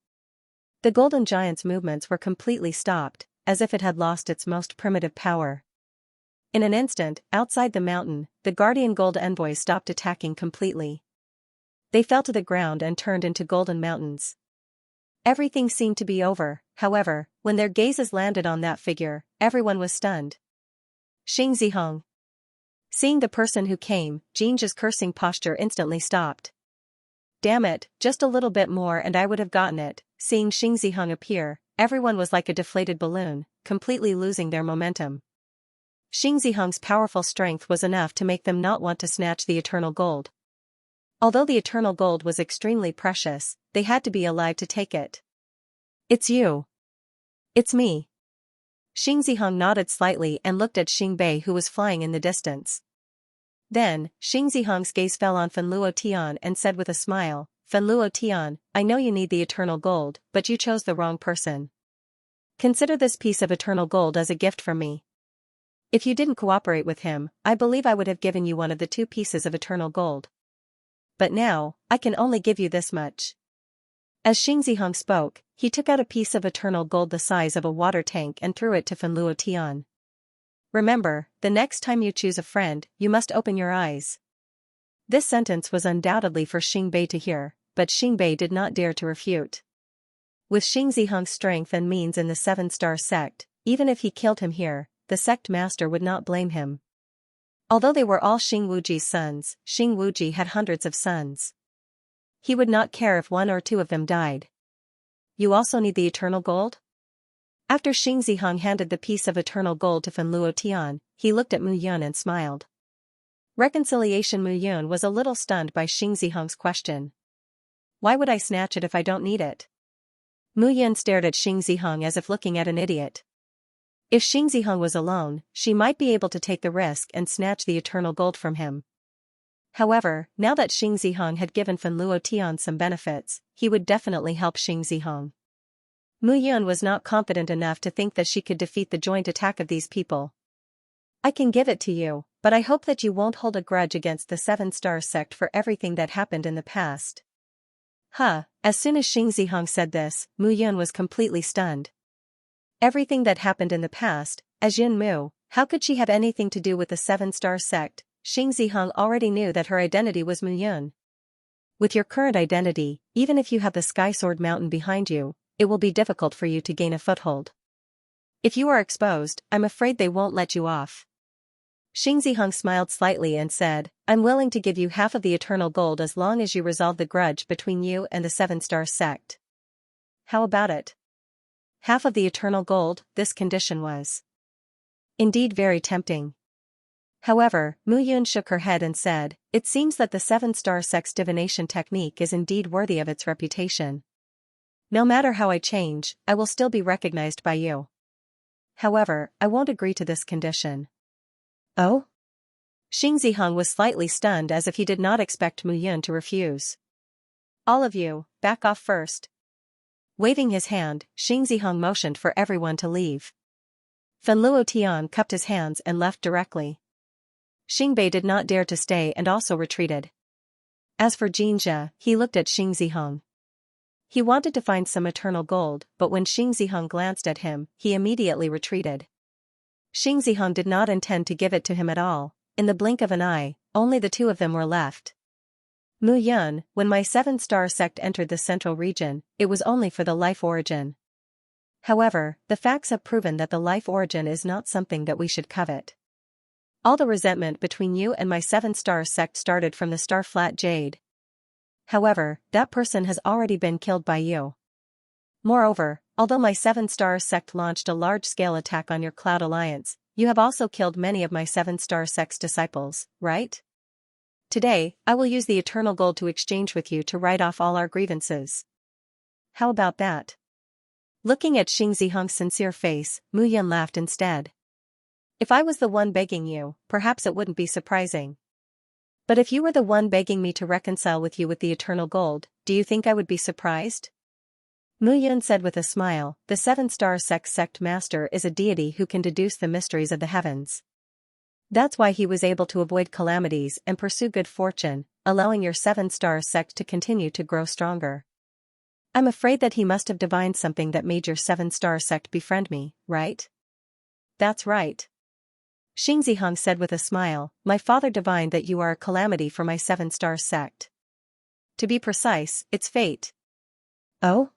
The golden giant's movements were completely stopped, as if it had lost its most primitive power. In an instant, outside the mountain, the guardian gold envoys stopped attacking completely. They fell to the ground and turned into golden mountains. Everything seemed to be over, however, when their gazes landed on that figure, everyone was stunned. Xingzihong. Seeing the person who came, Xianxia's cursing posture instantly stopped. Damn it, just a little bit more and I would have gotten it. Seeing Xingzihong appear, everyone was like a deflated balloon, completely losing their momentum. Xingzihong's powerful strength was enough to make them not want to snatch the eternal gold. Although the eternal gold was extremely precious, they had to be alive to take it. It's you. It's me. Xingzihong nodded slightly and looked at Xingbei who was flying in the distance. Then, Xingzihong's gaze fell on Fenluo Tian and said with a smile, Fenluo Tian, I know you need the eternal gold, but you chose the wrong person. Consider this piece of eternal gold as a gift from me. If you didn't cooperate with him, I believe I would have given you one of the 2 pieces of eternal gold. But now, I can only give you this much. As Xingzihong spoke, he took out a piece of eternal gold the size of a water tank and threw it to Fenluo Tian. Remember, the next time you choose a friend, you must open your eyes. This sentence was undoubtedly for Xingbei to hear, but Xingbei did not dare to refute. With Xingzihong's strength and means in the 7-star sect, even if he killed him here, the sect master would not blame him. Although they were all Xing Wuji's sons, Xing Wuji had hundreds of sons. He would not care if 1 or 2 of them died. You also need the eternal gold? After Xingzihong handed the piece of eternal gold to Fenluo Tian, he looked at Mu Yun and smiled. Reconciliation. Mu Yun was a little stunned by Xingzihong's question. Why would I snatch it if I don't need it? Mu Yun stared at Xingzihong as if looking at an idiot. If Xingzihong was alone, she might be able to take the risk and snatch the eternal gold from him. However, now that Xingzihong had given Fenluo Tian some benefits, he would definitely help Xingzihong. Mu Yun was not confident enough to think that she could defeat the joint attack of these people. I can give it to you, but I hope that you won't hold a grudge against the 7-star sect for everything that happened in the past. As soon as Xingzihong said this, Mu Yun was completely stunned. Everything that happened in the past, as Yun Mu, how could she have anything to do with the 7-star sect? Xingzihong already knew that her identity was Mu Yun. With your current identity, even if you have the Sky Sword Mountain behind you, it will be difficult for you to gain a foothold. If you are exposed, I'm afraid they won't let you off. Xianxia smiled slightly and said, I'm willing to give you half of the eternal gold as long as you resolve the grudge between you and the Seven-Star Sect. How about it? Half of the eternal gold, this condition was indeed very tempting. However, Mu Yun shook her head and said, it seems that the Seven-Star Sect's divination technique is indeed worthy of its reputation. No matter how I change, I will still be recognized by you. However, I won't agree to this condition. Oh? Xianxia was slightly stunned as if he did not expect Mu Yun to refuse. All of you, back off first. Waving his hand, Xianxia motioned for everyone to leave. Fen Luotian cupped his hands and left directly. Xingbei did not dare to stay and also retreated. As for Xianxia, he looked at Xianxia. He wanted to find some eternal gold, but when Xianxia glanced at him, he immediately retreated. Xianxia did not intend to give it to him at all. In the blink of an eye, only the two of them were left. Mu Yun, when my Seven-Star Sect entered the central region, it was only for the life origin. However, the facts have proven that the life origin is not something that we should covet. All the resentment between you and my Seven-Star Sect started from the Starflat Jade. However, that person has already been killed by you. Moreover, although my Seven-Star Sect launched a large-scale attack on your Cloud Alliance, you have also killed many of my Seven-Star Sect's disciples, right? Today, I will use the eternal gold to exchange with you to write off all our grievances. How about that? Looking at Xianxia's sincere face, Mu Yun laughed instead. If I was the one begging you, perhaps it wouldn't be surprising. But if you were the one begging me to reconcile with you with the eternal gold, do you think I would be surprised? Mu Yun said with a smile, the Seven-Star Sect Master is a deity who can deduce the mysteries of the heavens. That's why he was able to avoid calamities and pursue good fortune, allowing your Seven-Star Sect to continue to grow stronger. I'm afraid that he must have divined something that made your Seven-Star Sect befriend me, right? That's right. Xianxia said with a smile, my father divined that you are a calamity for my Seven-Star Sect. To be precise, it's fate. Oh?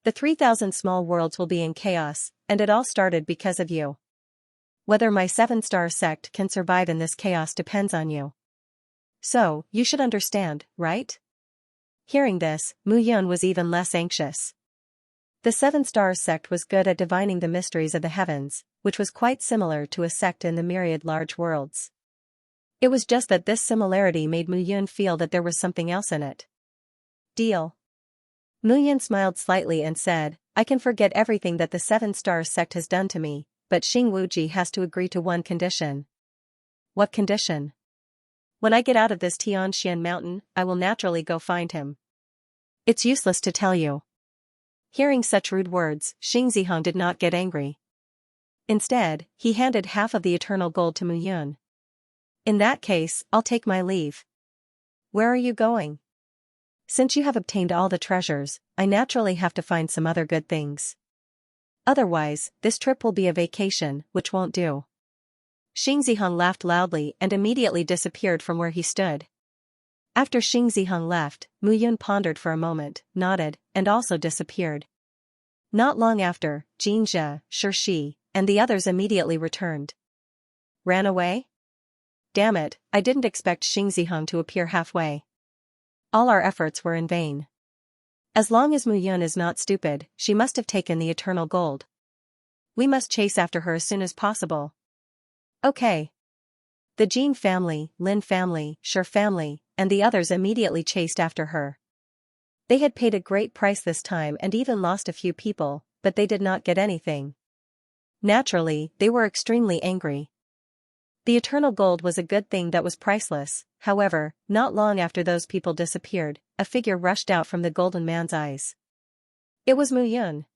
The 3,000 small worlds will be in chaos, and it all started because of you. Whether my Seven-Star Sect can survive in this chaos depends on you. So, you should understand, right? Hearing this, Mu Yun was even less anxious. The Seven-Star Sect was good at divining the mysteries of the heavens, which was quite similar to a sect in the myriad large worlds. It was just that this similarity made Mu Yun feel that there was something else in it. Deal. Mu Yun smiled slightly and said, I can forget everything that the Seven-Star Sect has done to me, but Xing Wuji has to agree to one condition. What condition? When I get out of this Tianxian mountain, I will naturally go find him. It's useless to tell you. Hearing such rude words, Xianxia did not get angry. Instead, he handed half of the eternal gold to Mu Yun. In that case, I'll take my leave. Where are you going? Since you have obtained all the treasures, I naturally have to find some other good things. Otherwise, this trip will be a vacation, which won't do. Xianxia laughed loudly and immediately disappeared from where he stood. After Xianxia left, Mu Yun pondered for a moment, nodded, and also disappeared. Not long after, Xianxia, Shi, and the others immediately returned. Ran away? Damn it, I didn't expect Xianxia to appear halfway. All our efforts were in vain. As long as Mu Yun is not stupid, she must have taken the eternal gold. We must chase after her as soon as possible. Okay. The Jin family, Lin family, Shi family, and the others immediately chased after her. They had paid a great price this time and even lost a few people, but they did not get anything. Naturally, they were extremely angry. The eternal gold was a good thing that was priceless. However, not long after those people disappeared, a figure rushed out from the golden man's eyes. It was Mu Yun.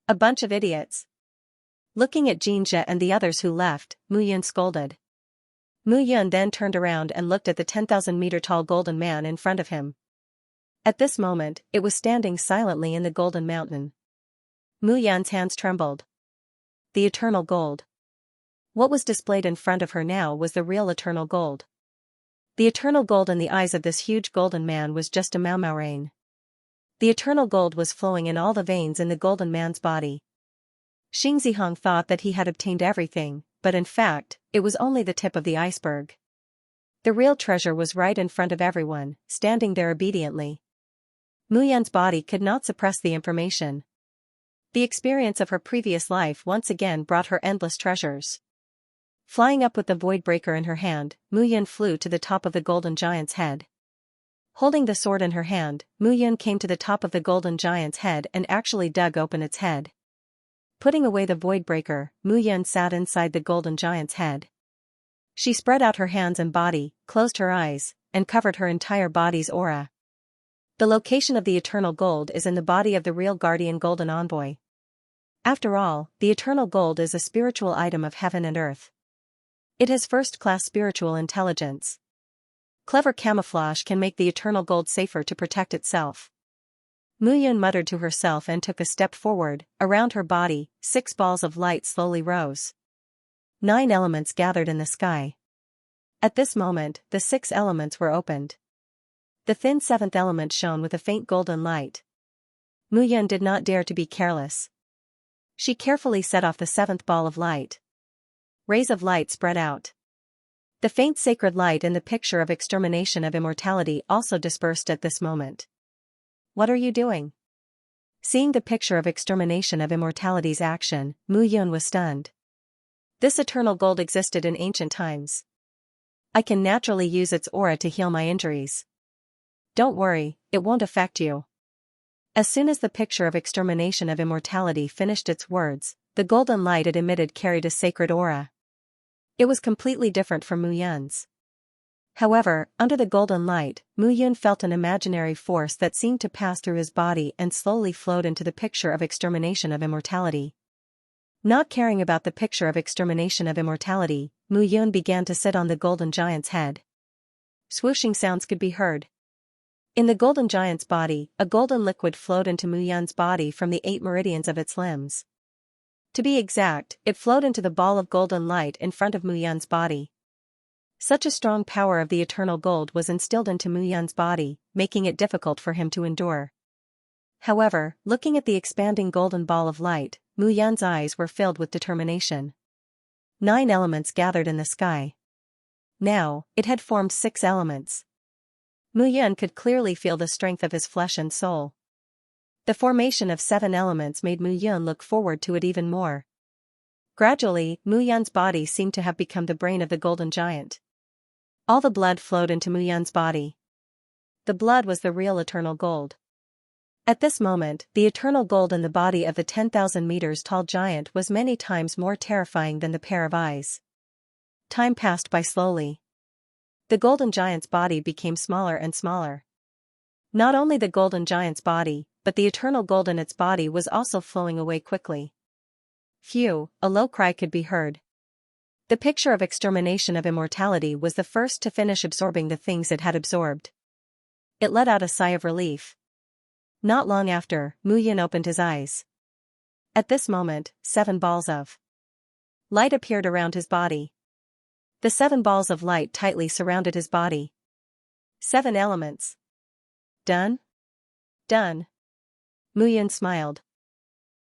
A bunch of idiots. Looking at Xianxia and the others who left, Mu Yun scolded. Mu Yun then turned around and looked at the 10,000-meter-tall golden man in front of him. At this moment, it was standing silently in the golden mountain. Mu Yun's hands trembled. The eternal gold. What was displayed in front of her now was the real eternal gold. The eternal gold in the eyes of this huge golden man was just a mau rain. The eternal gold was flowing in all the veins in the golden man's body. Xianxia thought that he had obtained everything, but in fact, it was only the tip of the iceberg. The real treasure was right in front of everyone, standing there obediently. Muyan's body could not suppress the information. The experience of her previous life once again brought her endless treasures. Flying up with the void breaker in her hand, Muyan flew to the top of the golden giant's head. Holding the sword in her hand, Muyan came to the top of the golden giant's head and actually dug open its head. Putting away the void breaker, Muyan sat inside the golden giant's head. She spread out her hands and body, closed her eyes, and covered her entire body's aura. The location of the eternal gold is in the body of the real guardian golden envoy. After all, the eternal gold is a spiritual item of heaven and earth. It has first-class spiritual intelligence. Clever camouflage can make the eternal gold safer to protect itself. Muyan muttered to herself and took a step forward. Around her body, 6 balls of light slowly rose. 9 elements gathered in the sky. At this moment, the 6 elements were opened. The thin 7th element shone with a faint golden light. Muyan did not dare to be careless. She carefully set off the 7th ball of light. Rays of light spread out. The faint sacred light in the picture of extermination of immortality also dispersed at this moment. What are you doing? Seeing the picture of extermination of immortality's action, Muyan was stunned. This eternal gold existed in ancient times. I can naturally use its aura to heal my injuries. Don't worry, it won't affect you. As soon as the picture of extermination of immortality finished its words, the golden light it emitted carried a sacred aura. It was completely different from Muyan's. However, under the golden light, Muyan felt an imaginary force that seemed to pass through his body and slowly flowed into the picture of extermination of immortality. Not caring about the picture of extermination of immortality, Muyan began to sit on the golden giant's head. Swooshing sounds could be heard. In the golden giant's body, a golden liquid flowed into Muyan's body from the 8 meridians of its limbs. To be exact, it flowed into the ball of golden light in front of Muyan's body. Such a strong power of the eternal gold was instilled into Muyan's body, making it difficult for him to endure. However, looking at the expanding golden ball of light, Muyan's eyes were filled with determination. 9 elements gathered in the sky. Now, it had formed 6 elements. Muyan could clearly feel the strength of his flesh and soul. The formation of 7 elements made Muyan look forward to it even more. Gradually, Muyan's body seemed to have become the brain of the golden giant. All the blood flowed into Muyan's body. The blood was the real eternal gold. At this moment, the eternal gold in the body of the 10,000 meters tall giant was many times more terrifying than the pair of eyes. Time passed by slowly. The golden giant's body became smaller and smaller. Not only the golden giant's body, but the eternal gold in its body was also flowing away quickly. Phew, a low cry could be heard. The picture of extermination of immortality was the first to finish absorbing the things it had absorbed. It let out a sigh of relief. Not long after, Muyan opened his eyes. At this moment, 7 balls of light appeared around his body. The 7 balls of light tightly surrounded his body. 7 elements. Done? Done. Muyan smiled.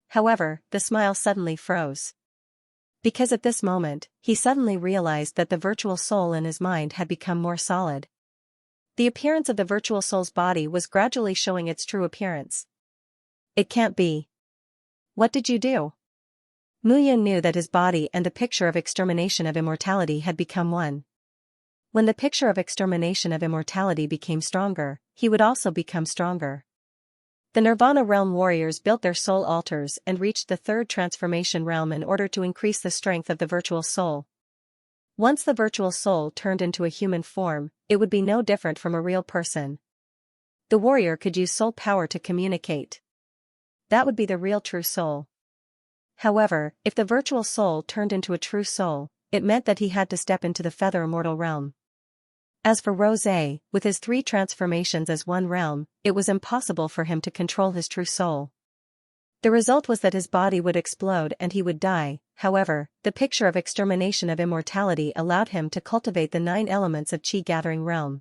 However, the smile suddenly froze. Because at this moment, he suddenly realized that the virtual soul in his mind had become more solid. The appearance of the virtual soul's body was gradually showing its true appearance. It can't be. What did you do? Muyan knew that his body and the picture of extermination of immortality had become one. When the picture of extermination of immortality became stronger, he would also become stronger. The Nirvana realm warriors built their soul altars and reached the 3rd transformation realm in order to increase the strength of the virtual soul. Once the virtual soul turned into a human form, it would be no different from a real person. The warrior could use soul power to communicate. That would be the real true soul. However, if the virtual soul turned into a true soul, it meant that he had to step into the feather immortal realm. As for Rosé, with his 3 transformations as one realm, it was impossible for him to control his true soul. The result was that his body would explode and he would die. However, the picture of extermination of immortality allowed him to cultivate the 9 elements of Chi-gathering realm.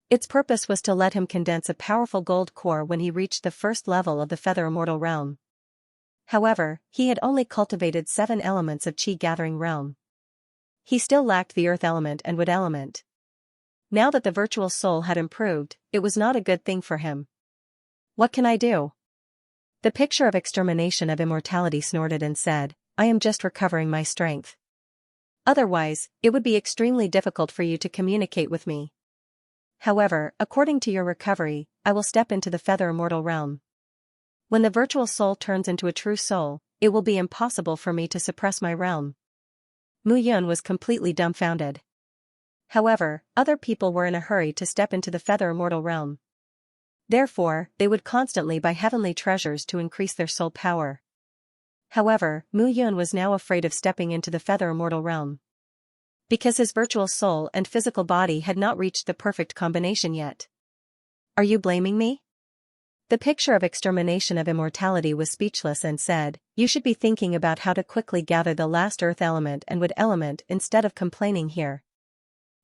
Its purpose was to let him condense a powerful gold core when he reached the 1st level of the feather immortal realm. However, he had only cultivated 7 elements of Chi-gathering realm. he still lacked the earth element and wood element. Now that the virtual soul had improved, it was not a good thing for him. What can I do? The picture of extermination of immortality snorted and said, I am just recovering my strength. Otherwise, it would be extremely difficult for you to communicate with me. However, according to your recovery, I will step into the feather immortal realm. When the virtual soul turns into a true soul, it will be impossible for me to suppress my realm. Mu Yun was completely dumbfounded. However, other people were in a hurry to step into the feather immortal realm. Therefore, they would constantly buy heavenly treasures to increase their soul power. However, Mu Yun was now afraid of stepping into the feather immortal realm. Because his virtual soul and physical body had not reached the perfect combination yet. Are you blaming me? The picture of extermination of immortality was speechless and said, you should be thinking about how to quickly gather the last earth element and wood element instead of complaining here.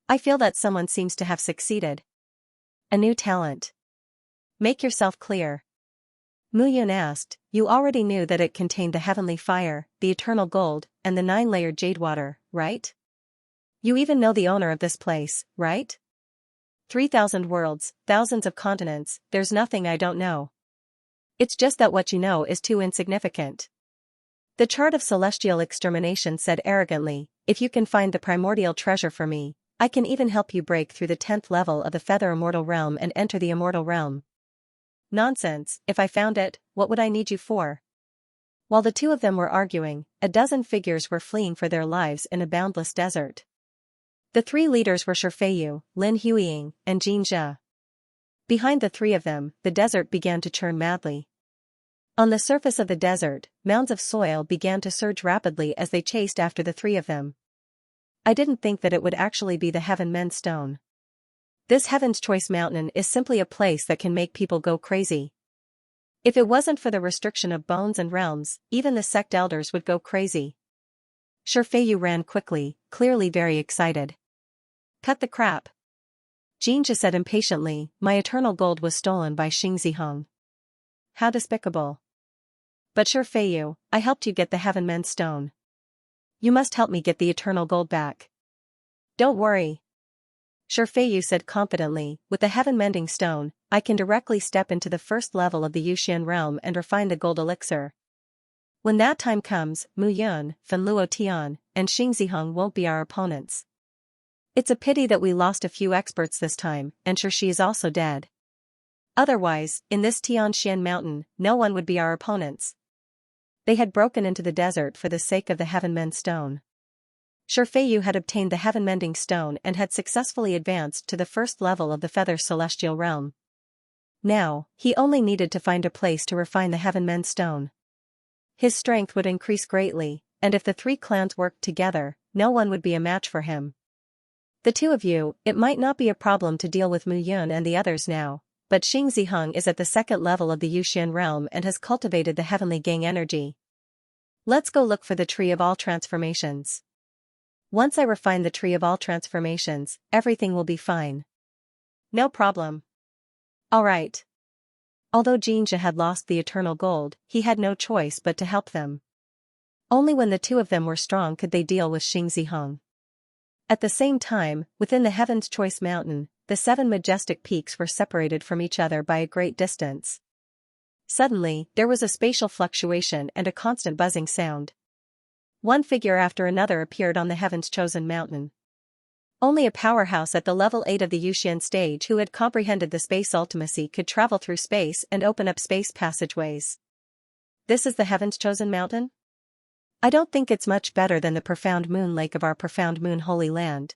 I feel that someone seems to have succeeded. A new talent. Make yourself clear. Mu Yun asked, you already knew that it contained the heavenly fire, the eternal gold, and the 9-layered jade water, right? You even know the owner of this place, right? 3,000 worlds, thousands of continents, there's nothing I don't know. It's just that what you know is too insignificant. The chart of celestial extermination said arrogantly, if you can find the primordial treasure for me, I can even help you break through the 10th level of the feather immortal realm and enter the immortal realm. Nonsense, if I found it, what would I need you for? While the two of them were arguing, a dozen figures were fleeing for their lives in a boundless desert. The three leaders were Shifeiyu, Lin Huiying, and Xianxia. Behind the three of them, the desert began to churn madly. On the surface of the desert, mounds of soil began to surge rapidly as they chased after the three of them. I didn't think that it would actually be the Heaven Men's Stone. This Heaven's Choice Mountain is simply a place that can make people go crazy. If it wasn't for the restriction of bones and realms, even the sect elders would go crazy. Shifeiyu ran quickly, clearly very excited. Cut the crap. Xianxia said impatiently, my eternal gold was stolen by Xingzihong. How despicable. But Shifeiyu, I helped you get the Heaven Men's Stone. You must help me get the eternal gold back. Don't worry. Shifeiyu said confidently, with the Heaven Mending Stone, I can directly step into the first level of the Yuxian realm and refine the gold elixir. When that time comes, Mu Yun, Fanluo Tian, and Xingzihong won't be our opponents. It's a pity that we lost a few experts this time, and Shi is also dead. Otherwise, in this Tianxian mountain, no one would be our opponents. They had broken into the desert for the sake of the Heaven Men's Stone. Shifeiyu had obtained the Heaven Mending Stone and had successfully advanced to the first level of the Feather Celestial Realm. Now, he only needed to find a place to refine the Heaven Men's Stone. His strength would increase greatly, and if the three clans worked together, no one would be a match for him. The two of you, it might not be a problem to deal with Mu Yun and the others now, but Xingzihong is at the second level of the Yuxian realm and has cultivated the Heavenly Gang energy. Let's go look for the Tree of All Transformations. Once I refine the Tree of All Transformations, everything will be fine. No problem. Alright. Although Xianxia had lost the eternal gold, he had no choice but to help them. Only when the two of them were strong could they deal with Xingzihong. At the same time, within the Heaven's Choice Mountain, the 7 majestic peaks were separated from each other by a great distance. Suddenly, there was a spatial fluctuation and a constant buzzing sound. One figure after another appeared on the Heaven's Chosen Mountain. Only a powerhouse at the level 8 of the Yuxian stage who had comprehended the space ultimacy could travel through space and open up space passageways. This is the Heaven's Chosen Mountain? I don't think it's much better than the profound moon lake of our profound moon holy land.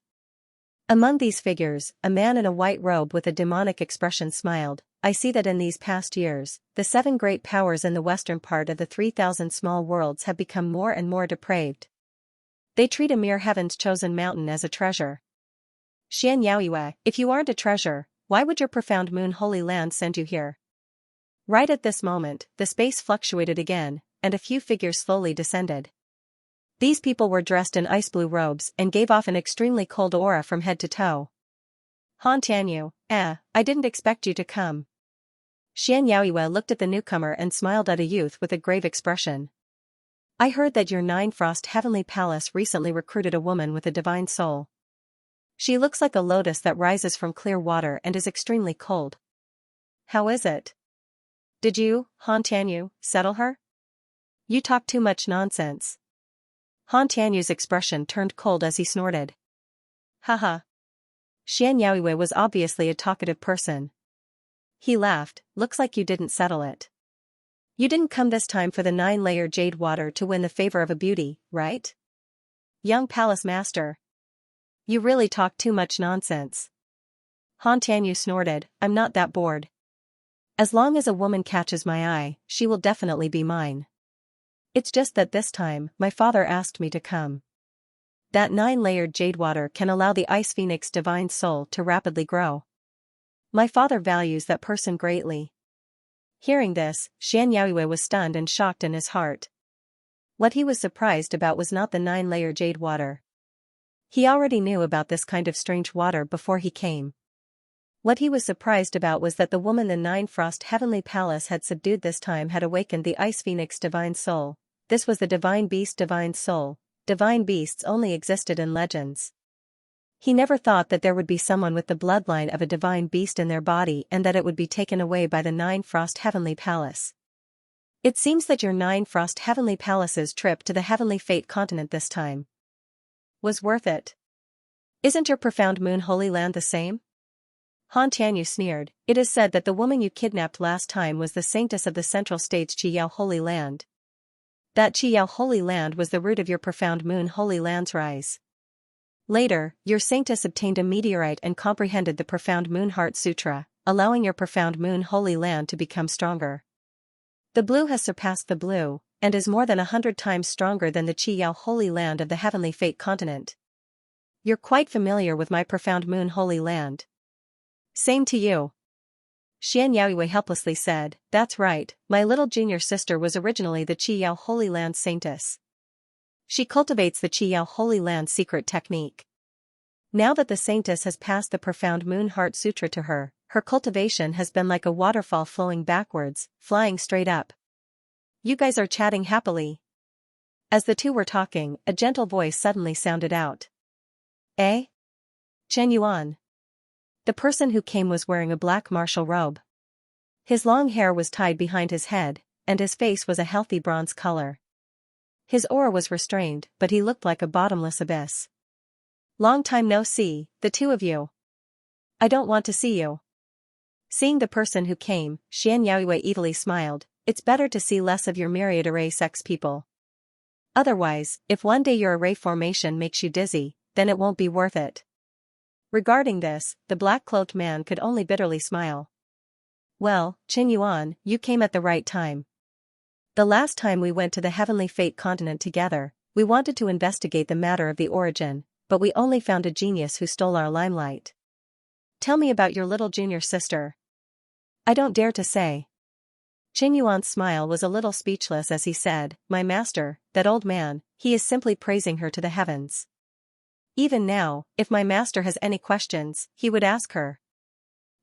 Among these figures, a man in a white robe with a demonic expression smiled. I see that in these past years, the 7 great powers in the western part of the 3,000 small worlds have become more and more depraved. They treat a mere Heaven's Chosen Mountain as a treasure. Xianxia, if you aren't a treasure, why would your profound moon holy land send you here? Right at this moment, the space fluctuated again, and a few figures slowly descended. These people were dressed in ice blue robes and gave off an extremely cold aura from head to toe. Han Tianyu, I didn't expect you to come. Xianxia looked at the newcomer and smiled at a youth with a grave expression. I heard that your Nine Frost Heavenly Palace recently recruited a woman with a divine soul. She looks like a lotus that rises from clear water and is extremely cold. How is it? Did you, Han Tianyu, settle her? You talk too much nonsense. Han Tianyu's expression turned cold as he snorted. Haha. Xianxia was obviously a talkative person. He laughed. Looks like you didn't settle it. You didn't come this time for the 9-layer jade water to win the favor of a beauty, right? Young palace master. You really talk too much nonsense. Han Tianyu snorted, I'm not that bored. As long as a woman catches my eye, she will definitely be mine. It's just that this time, my father asked me to come. That 9-layered jade water can allow the Ice Phoenix divine soul to rapidly grow. My father values that person greatly. Hearing this, Xianxia was stunned and shocked in his heart. What he was surprised about was not the 9-layer jade water. He already knew about this kind of strange water before he came. What he was surprised about was that the woman the 9 Frost Heavenly Palace had subdued this time had awakened the Ice Phoenix divine soul. This was the divine beast divine soul. Divine beasts only existed in legends. He never thought that there would be someone with the bloodline of a divine beast in their body and that it would be taken away by the 9 Frost Heavenly Palace. It seems that your 9 Frost Heavenly Palace's trip to the Heavenly Fate continent this time was worth it. Isn't your Profound Moon Holy Land the same? Han Tianyu sneered. It is said that the woman you kidnapped last time was the saintess of the Central State's Qiyao Holy Land. That Qiyao Holy Land was the root of your Profound Moon Holy Land's rise. Later, your saintess obtained a meteorite and comprehended the Profound Moon Heart Sutra, allowing your Profound Moon Holy Land to become stronger. The blue has surpassed the blue, and is more than 100 times stronger than the Qiyao Holy Land of the Heavenly Fate continent. You're quite familiar with my Profound Moon Holy Land. Same to you. Xianxia helplessly said, that's right, my little junior sister was originally the Qiyao Holy Land saintess. She cultivates the Qiyao Holy Land secret technique. Now that the saintess has passed the Profound Moon Heart Sutra to her, her cultivation has been like a waterfall flowing backwards, flying straight up. You guys are chatting happily. As the two were talking, a gentle voice suddenly sounded out. Eh? Chen Yuan. The person who came was wearing a black martial robe. His long hair was tied behind his head, and his face was a healthy bronze color. His aura was restrained, but he looked like a bottomless abyss. Long time no see, the two of you. I don't want to see you. Seeing the person who came, Xianxia evilly smiled. It's better to see less of your myriad array sex people. Otherwise, if one day your array formation makes you dizzy, then it won't be worth it. Regarding this, the black-cloaked man could only bitterly smile. Well, Qin Yuan, you came at the right time. The last time we went to the Heavenly Fate continent together, we wanted to investigate the matter of the origin, but we only found a genius who stole our limelight. Tell me about your little junior sister. I don't dare to say. Qin Yuan's smile was a little speechless as he said, my master, that old man, he is simply praising her to the heavens. Even now, if my master has any questions, he would ask her.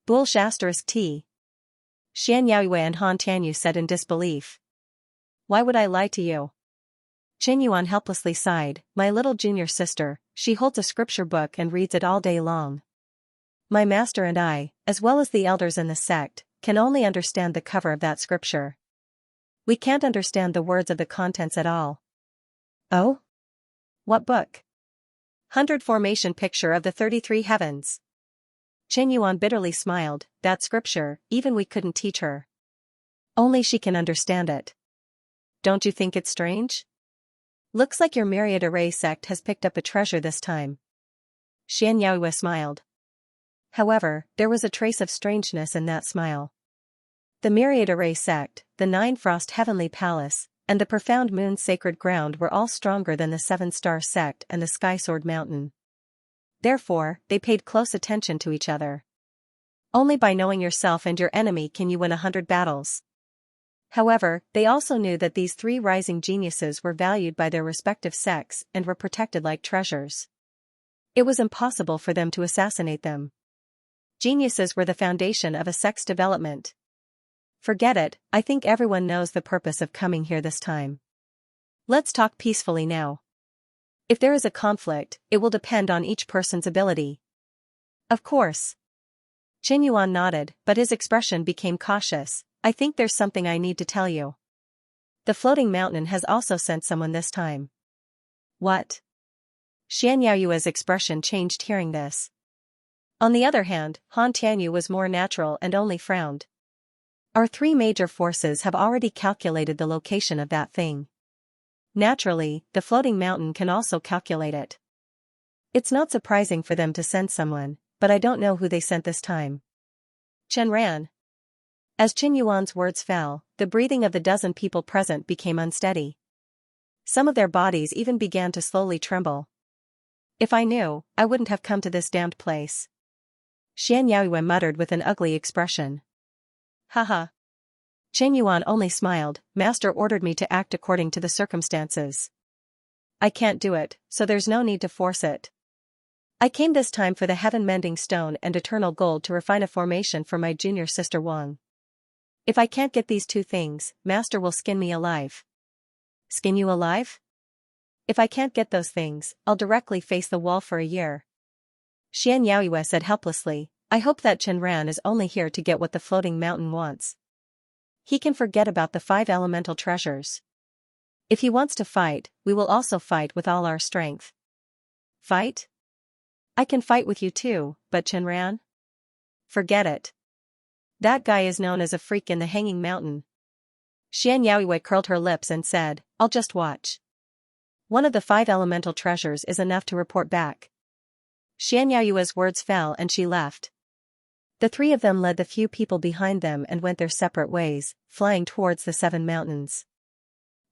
Bullsh *T. Xianxia and Han Tianyu said in disbelief. Why would I lie to you? Qin Yuan helplessly sighed, my little junior sister, she holds a scripture book and reads it all day long. My master and I, as well as the elders in the sect, can only understand the cover of that scripture. We can't understand the words of the contents at all. Oh? What book? 100 Formation Picture of the 33 Heavens. Qin Yuan bitterly smiled, that scripture, even we couldn't teach her. Only she can understand it. Don't you think it's strange? Looks like your myriad array sect has picked up a treasure this time. Xianxia smiled. However, there was a trace of strangeness in that smile. The myriad array sect, the 9 Frost Heavenly Palace, and the Profound Moon Sacred Ground were all stronger than the 7-Star Sect and the Sky Sword Mountain. Therefore, they paid close attention to each other. Only by knowing yourself and your enemy can you win 100 battles. However, they also knew that these 3 rising geniuses were valued by their respective sects and were protected like treasures. It was impossible for them to assassinate them. Geniuses were the foundation of a sect's development. Forget it, I think everyone knows the purpose of coming here this time. Let's talk peacefully now. If there is a conflict, it will depend on each person's ability. Of course. Qin Yuan nodded, but his expression became cautious. I think there's something I need to tell you. The floating mountain has also sent someone this time. What? Xianxia's expression changed hearing this. On the other hand, Han Tianyu was more natural and only frowned. Our three major forces have already calculated the location of that thing. Naturally, the floating mountain can also calculate it. It's not surprising for them to send someone, but I don't know who they sent this time. Chen ran. As Qin Yuan's words fell, the breathing of the dozen people present became unsteady. Some of their bodies even began to slowly tremble. If I knew, I wouldn't have come to this damned place. Xianxiaoyue muttered with an ugly expression. Haha. Qin Yuan only smiled. Master ordered me to act according to the circumstances. I can't do it, so there's no need to force it. I came this time for the heaven-mending stone and eternal gold to refine a formation for my junior sister Wang. If I can't get these two things, Master will skin me alive. Skin you alive? If I can't get those things, I'll directly face the wall for a year. Xianxiaoyue said helplessly, I hope that Chen Ran is only here to get what the floating mountain wants. He can forget about the 5 elemental treasures. If he wants to fight, we will also fight with all our strength. Fight? I can fight with you too, but Chen Ran? Forget it. That guy is known as a freak in the Hanging Mountain. Xianxiaoyue curled her lips and said, I'll just watch. One of the 5 elemental treasures is enough to report back. Xianxiaoyue's words fell and she left. The three of them led the few people behind them and went their separate ways, flying towards the 7 mountains.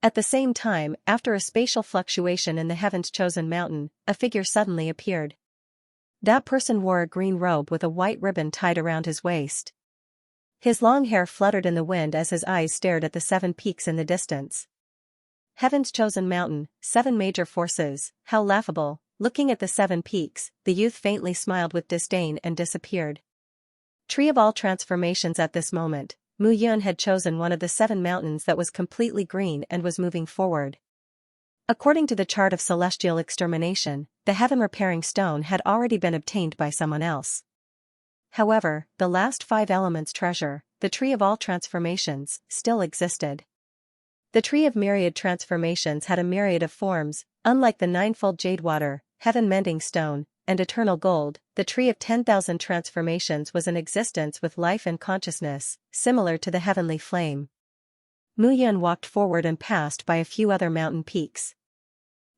At the same time, after a spatial fluctuation in the heaven's chosen mountain, a figure suddenly appeared. That person wore a green robe with a white ribbon tied around his waist. His long hair fluttered in the wind as his eyes stared at the 7 peaks in the distance. Heaven's chosen mountain, 7 major forces, how laughable. Looking at the 7 peaks, the youth faintly smiled with disdain and disappeared. Tree of all transformations. At this moment, Mu Yun had chosen one of the 7 mountains that was completely green and was moving forward. According to the chart of celestial extermination, the heaven-repairing stone had already been obtained by someone else. However, the last 5 elements treasure, the tree of all transformations, still existed. The tree of myriad transformations had a myriad of forms. Unlike the 9-fold jade water, heaven-mending stone, and eternal gold, the tree of 10,000 transformations was in existence with life and consciousness, similar to the heavenly flame. Mu Yun walked forward and passed by a few other mountain peaks.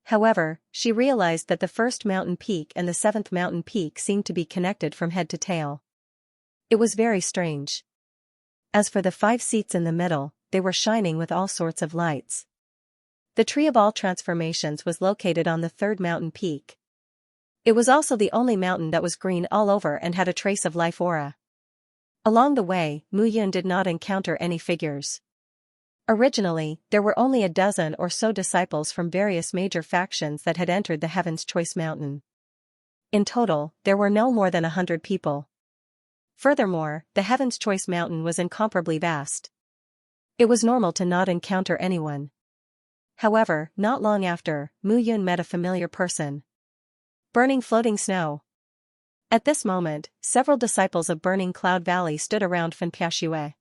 However, she realized that the first mountain peak and the 7th mountain peak seemed to be connected from head to tail. It was very strange. As for the 5 seats in the middle, they were shining with all sorts of lights. The tree of all transformations was located on the 3rd mountain peak. It was also the only mountain that was green all over and had a trace of life aura. Along the way, Mu Yun did not encounter any figures. Originally, there were only a dozen or so disciples from various major factions that had entered the Heaven's Choice Mountain. In total, there were no more than 100 people. Furthermore, the Heaven's Choice Mountain was incomparably vast. It was normal to not encounter anyone. However, not long after, Mu Yun met a familiar person. Burning floating snow. At this moment, several disciples of Burning Cloud Valley stood around Fen Piaxue.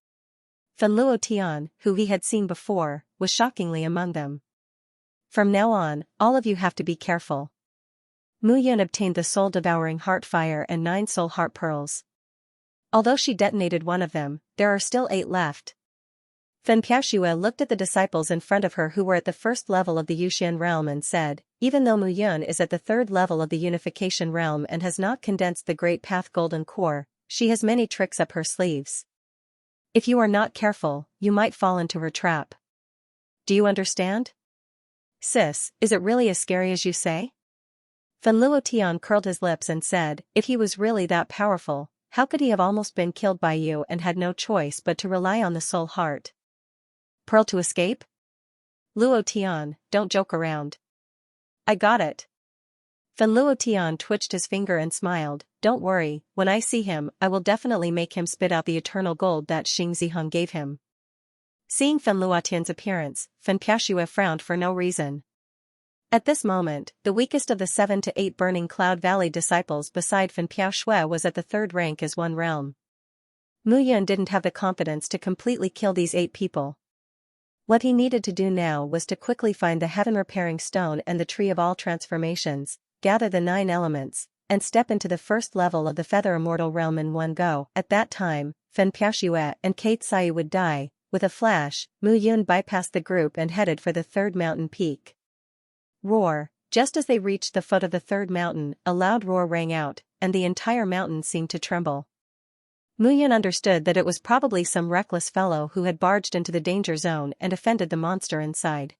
Fen Luo Tian, who he had seen before, was shockingly among them. From now on, all of you have to be careful. Mu Yun obtained the soul-devouring heart fire and 9 soul heart pearls. Although she detonated one of them, there are still 8 left. Fen Piaxue looked at the disciples in front of her who were at the 1st level of the Yuxian realm and said, even though Mu Yun is at the 3rd level of the unification realm and has not condensed the Great Path Golden Core, she has many tricks up her sleeves. If you are not careful, you might fall into her trap. Do you understand? Sis, is it really as scary as you say? Fen Luo Tian curled his lips and said, if he was really that powerful, how could he have almost been killed by you and had no choice but to rely on the soul heart? Pearl to escape? Luo Tian, don't joke around. I got it. Fen Luo Tian twitched his finger and smiled, don't worry, when I see him I will definitely make him spit out the eternal gold that Xing Ziheng gave him. Seeing Fen Luotian's appearance, Fen Piaxue frowned for no reason. At this moment, the weakest of the 7 to 8 Burning Cloud Valley disciples beside Fen Piaxue was at the 3rd rank as one realm. Mu Yun didn't have the confidence to completely kill these 8 people. What he needed to do now was to quickly find the heaven-repairing stone and the tree of all transformations, gather the 9 elements, and step into the first level of the Feather Immortal realm in one go. At that time, Fen Piaxue and Kate Sai would die. With a flash, Mu Yun bypassed the group and headed for the 3rd mountain peak. Roar! Just as they reached the foot of the 3rd mountain, a loud roar rang out, and the entire mountain seemed to tremble. Mu Yun understood that it was probably some reckless fellow who had barged into the danger zone and offended the monster inside.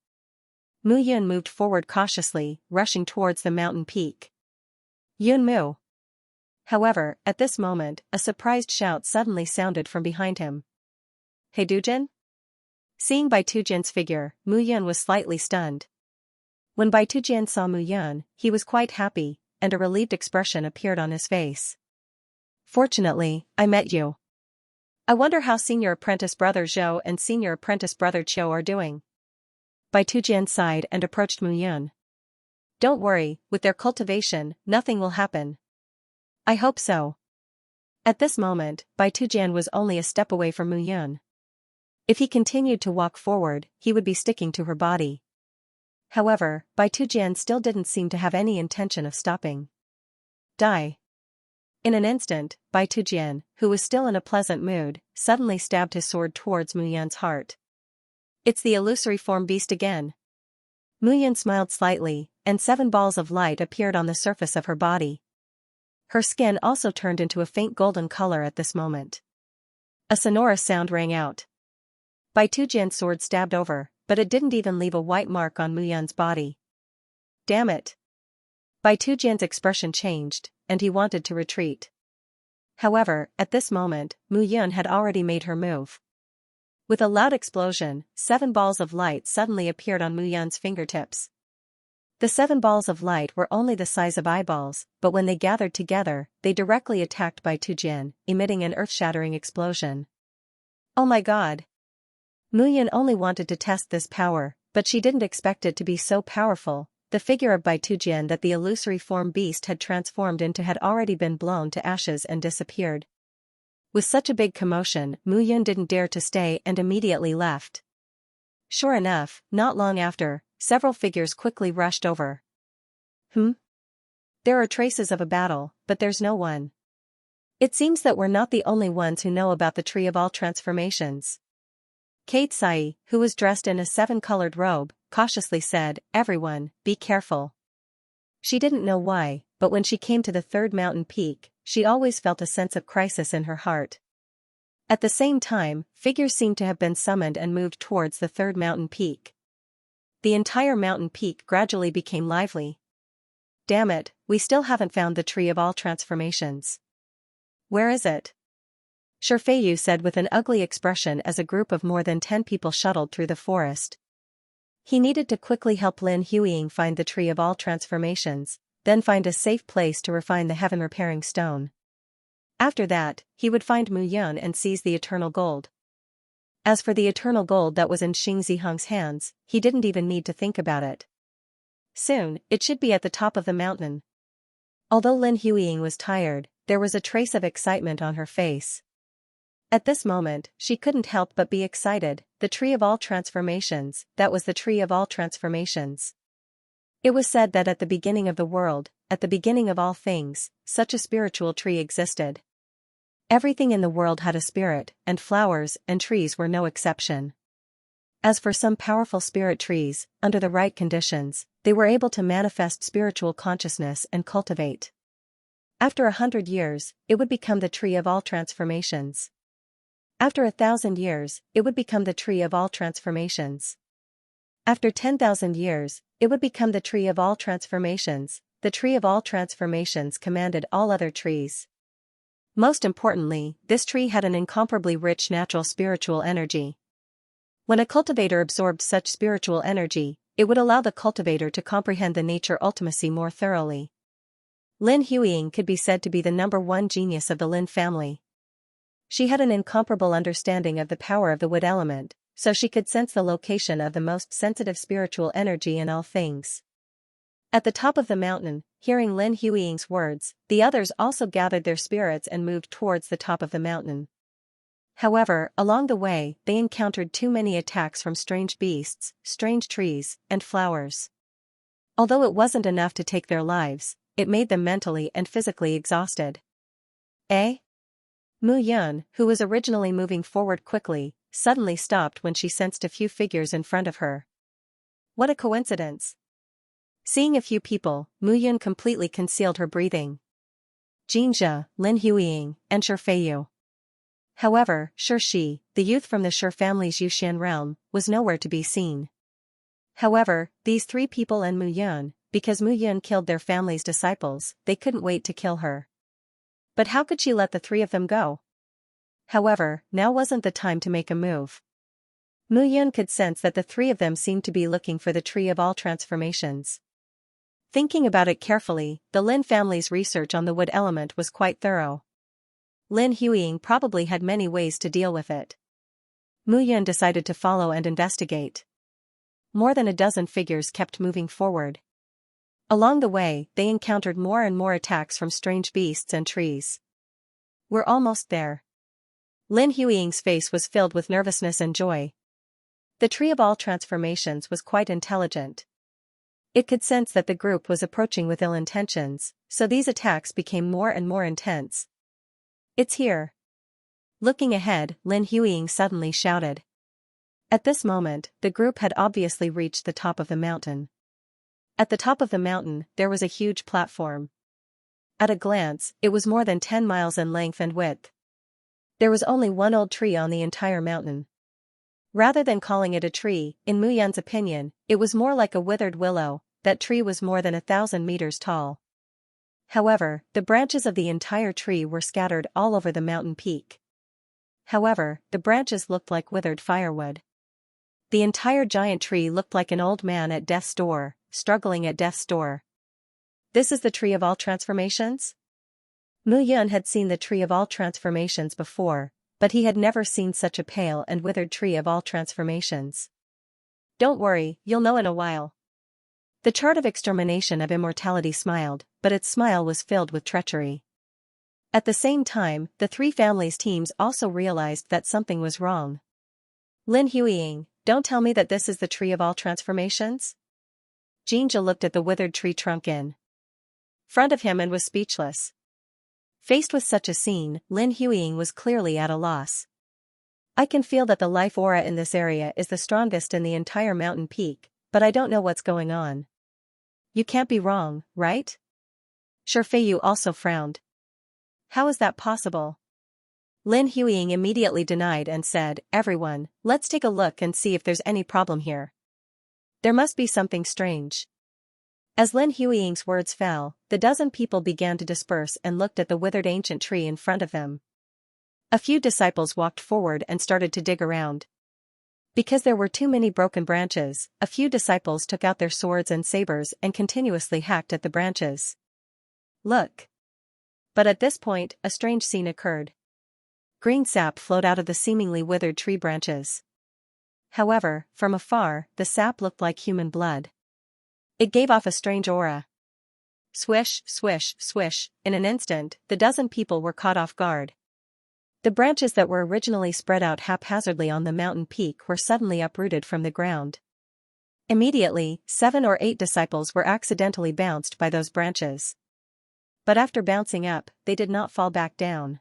Mu Yun moved forward cautiously, rushing towards the mountain peak. Yun Mu! However, at this moment, a surprised shout suddenly sounded from behind him. Hey Dujin? Seeing Bai Tujin's figure, Mu Yun was slightly stunned. When Bai Tujin saw Mu Yun, he was quite happy, and a relieved expression appeared on his face. Fortunately, I met you. I wonder how Senior Apprentice Brother Zhou and Senior Apprentice Brother Qiu are doing. Bai Tujin sighed and approached Mu Yun. Don't worry, with their cultivation, nothing will happen. I hope so. At this moment, Bai Tujin was only a step away from Mu Yun. If he continued to walk forward, he would be sticking to her body. However, Bai Tujin still didn't seem to have any intention of stopping. Die. In an instant, Bai Tujin, who was still in a pleasant mood, suddenly stabbed his sword towards Mu Yun's heart. It's the illusory form beast again. Mu Yun smiled slightly, and 7 balls of light appeared on the surface of her body. Her skin also turned into a faint golden color at this moment. A sonorous sound rang out. Bai Tujin's sword stabbed over, but it didn't even leave a white mark on Mu Yun's body. Damn it! Bai Tujin's expression changed, and he wanted to retreat. However, at this moment, Mu Yun had already made her move. With a loud explosion, 7 balls of light suddenly appeared on Mu Yun's fingertips. The 7 balls of light were only the size of eyeballs, but when they gathered together, they directly attacked Bai Tujin, emitting an earth-shattering explosion. Oh my god! Mu Yun only wanted to test this power, but she didn't expect it to be so powerful. The figure of Bai Tujin that the illusory form beast had transformed into had already been blown to ashes and disappeared. With such a big commotion, Mu Yun didn't dare to stay and immediately left. Sure enough, not long after, several figures quickly rushed over. There are traces of a battle, but there's no one. It seems that we're not the only ones who know about the Tree of All Transformations. Kate Sai, who was dressed in a 7-colored robe, cautiously said, Everyone, be careful. She didn't know why, but when she came to the 3rd mountain peak, she always felt a sense of crisis in her heart. At the same time, figures seemed to have been summoned and moved towards the 3rd mountain peak. The entire mountain peak gradually became lively. Damn it, we still haven't found the Tree of All Transformations. Where is it? Shifeiyu said with an ugly expression as a group of more than 10 people shuttled through the forest. He needed to quickly help Lin Huiying find the Tree of All Transformations, then find a safe place to refine the heaven-repairing stone. After that, he would find Mu Yun and seize the eternal gold. As for the eternal gold that was in Xing Zihong's hands, he didn't even need to think about it. Soon, it should be at the top of the mountain. Although Lin Huiying was tired, there was a trace of excitement on her face. At this moment, she couldn't help but be excited. The Tree of All Transformations, that was the Tree of All Transformations. It was said that at the beginning of the world, at the beginning of all things, such a spiritual tree existed. Everything in the world had a spirit, and flowers and trees were no exception. As for some powerful spirit trees, under the right conditions, they were able to manifest spiritual consciousness and cultivate. After 100 years, it would become the Tree of All Transformations. After 1,000 years, it would become the Tree of All Transformations. After 10,000 years, it would become the Tree of All Transformations. The Tree of All Transformations commanded all other trees. Most importantly, this tree had an incomparably rich natural spiritual energy. When a cultivator absorbed such spiritual energy, it would allow the cultivator to comprehend the nature ultimacy more thoroughly. Lin Huiying could be said to be the #1 genius of the Lin family. She had an incomparable understanding of the power of the wood element, so she could sense the location of the most sensitive spiritual energy in all things. At the top of the mountain, hearing Lin Huiying's words, the others also gathered their spirits and moved towards the top of the mountain. However, along the way, they encountered too many attacks from strange beasts, strange trees, and flowers. Although it wasn't enough to take their lives, it made them mentally and physically exhausted. Mu Yun, who was originally moving forward quickly, suddenly stopped when she sensed a few figures in front of her. What a coincidence! Seeing a few people, Mu Yun completely concealed her breathing. Xianxia, Lin Huiying, and Shi Feiyu. However, Shi, the youth from the Shi family's Yushan realm, was nowhere to be seen. However, these three people and Mu Yun, because Mu Yun killed their family's disciples, they couldn't wait to kill her. But how could she let the three of them go? However, now wasn't the time to make a move. Mu Yun could sense that the three of them seemed to be looking for the tree of all transformations. Thinking about it carefully, the Lin family's research on the wood element was quite thorough. Lin Huiying probably had many ways to deal with it. Mu Yun decided to follow and investigate. More than a dozen figures kept moving forward. Along the way, they encountered more and more attacks from strange beasts and trees. We're almost there. Lin Huiying's face was filled with nervousness and joy. The tree of all transformations was quite intelligent. It could sense that the group was approaching with ill intentions, so these attacks became more and more intense. It's here. Looking ahead, Lin Huiying suddenly shouted. At this moment, the group had obviously reached the top of the mountain. At the top of the mountain, there was a huge platform. At a glance, it was more than 10 miles in length and width. There was only one old tree on the entire mountain. Rather than calling it a tree, in Mu Yun's opinion, it was more like a withered willow. That tree was more than 1,000 meters tall. However, the branches of the entire tree were scattered all over the mountain peak. However, the branches looked like withered firewood. The entire giant tree looked like an old man at death's door, struggling at death's door. This is the tree of all transformations? Mu Yun had seen the tree of all transformations before, but he had never seen such a pale and withered tree of all transformations. Don't worry, you'll know in a while. The chart of extermination of immortality smiled, but its smile was filled with treachery. At the same time, the three families' teams also realized that something was wrong. Lin Huiying, don't tell me that this is the tree of all transformations? Xianxia looked at the withered tree trunk in front of him and was speechless. Faced with such a scene, Lin Huiying was clearly at a loss. I can feel that the life aura in this area is the strongest in the entire mountain peak, but I don't know what's going on. You can't be wrong, right? Shi Feiyu also frowned. How is that possible? Lin Huiying immediately denied and said, everyone, let's take a look and see if there's any problem here. There must be something strange. As Lin Huiying's words fell, the dozen people began to disperse and looked at the withered ancient tree in front of them. A few disciples walked forward and started to dig around. Because there were too many broken branches, a few disciples took out their swords and sabers and continuously hacked at the branches. Look! But at this point, a strange scene occurred. Green sap flowed out of the seemingly withered tree branches. However, from afar, the sap looked like human blood. It gave off a strange aura. Swish, swish, swish, in an instant, the dozen people were caught off guard. The branches that were originally spread out haphazardly on the mountain peak were suddenly uprooted from the ground. Immediately, 7 or 8 disciples were accidentally bounced by those branches. But after bouncing up, they did not fall back down.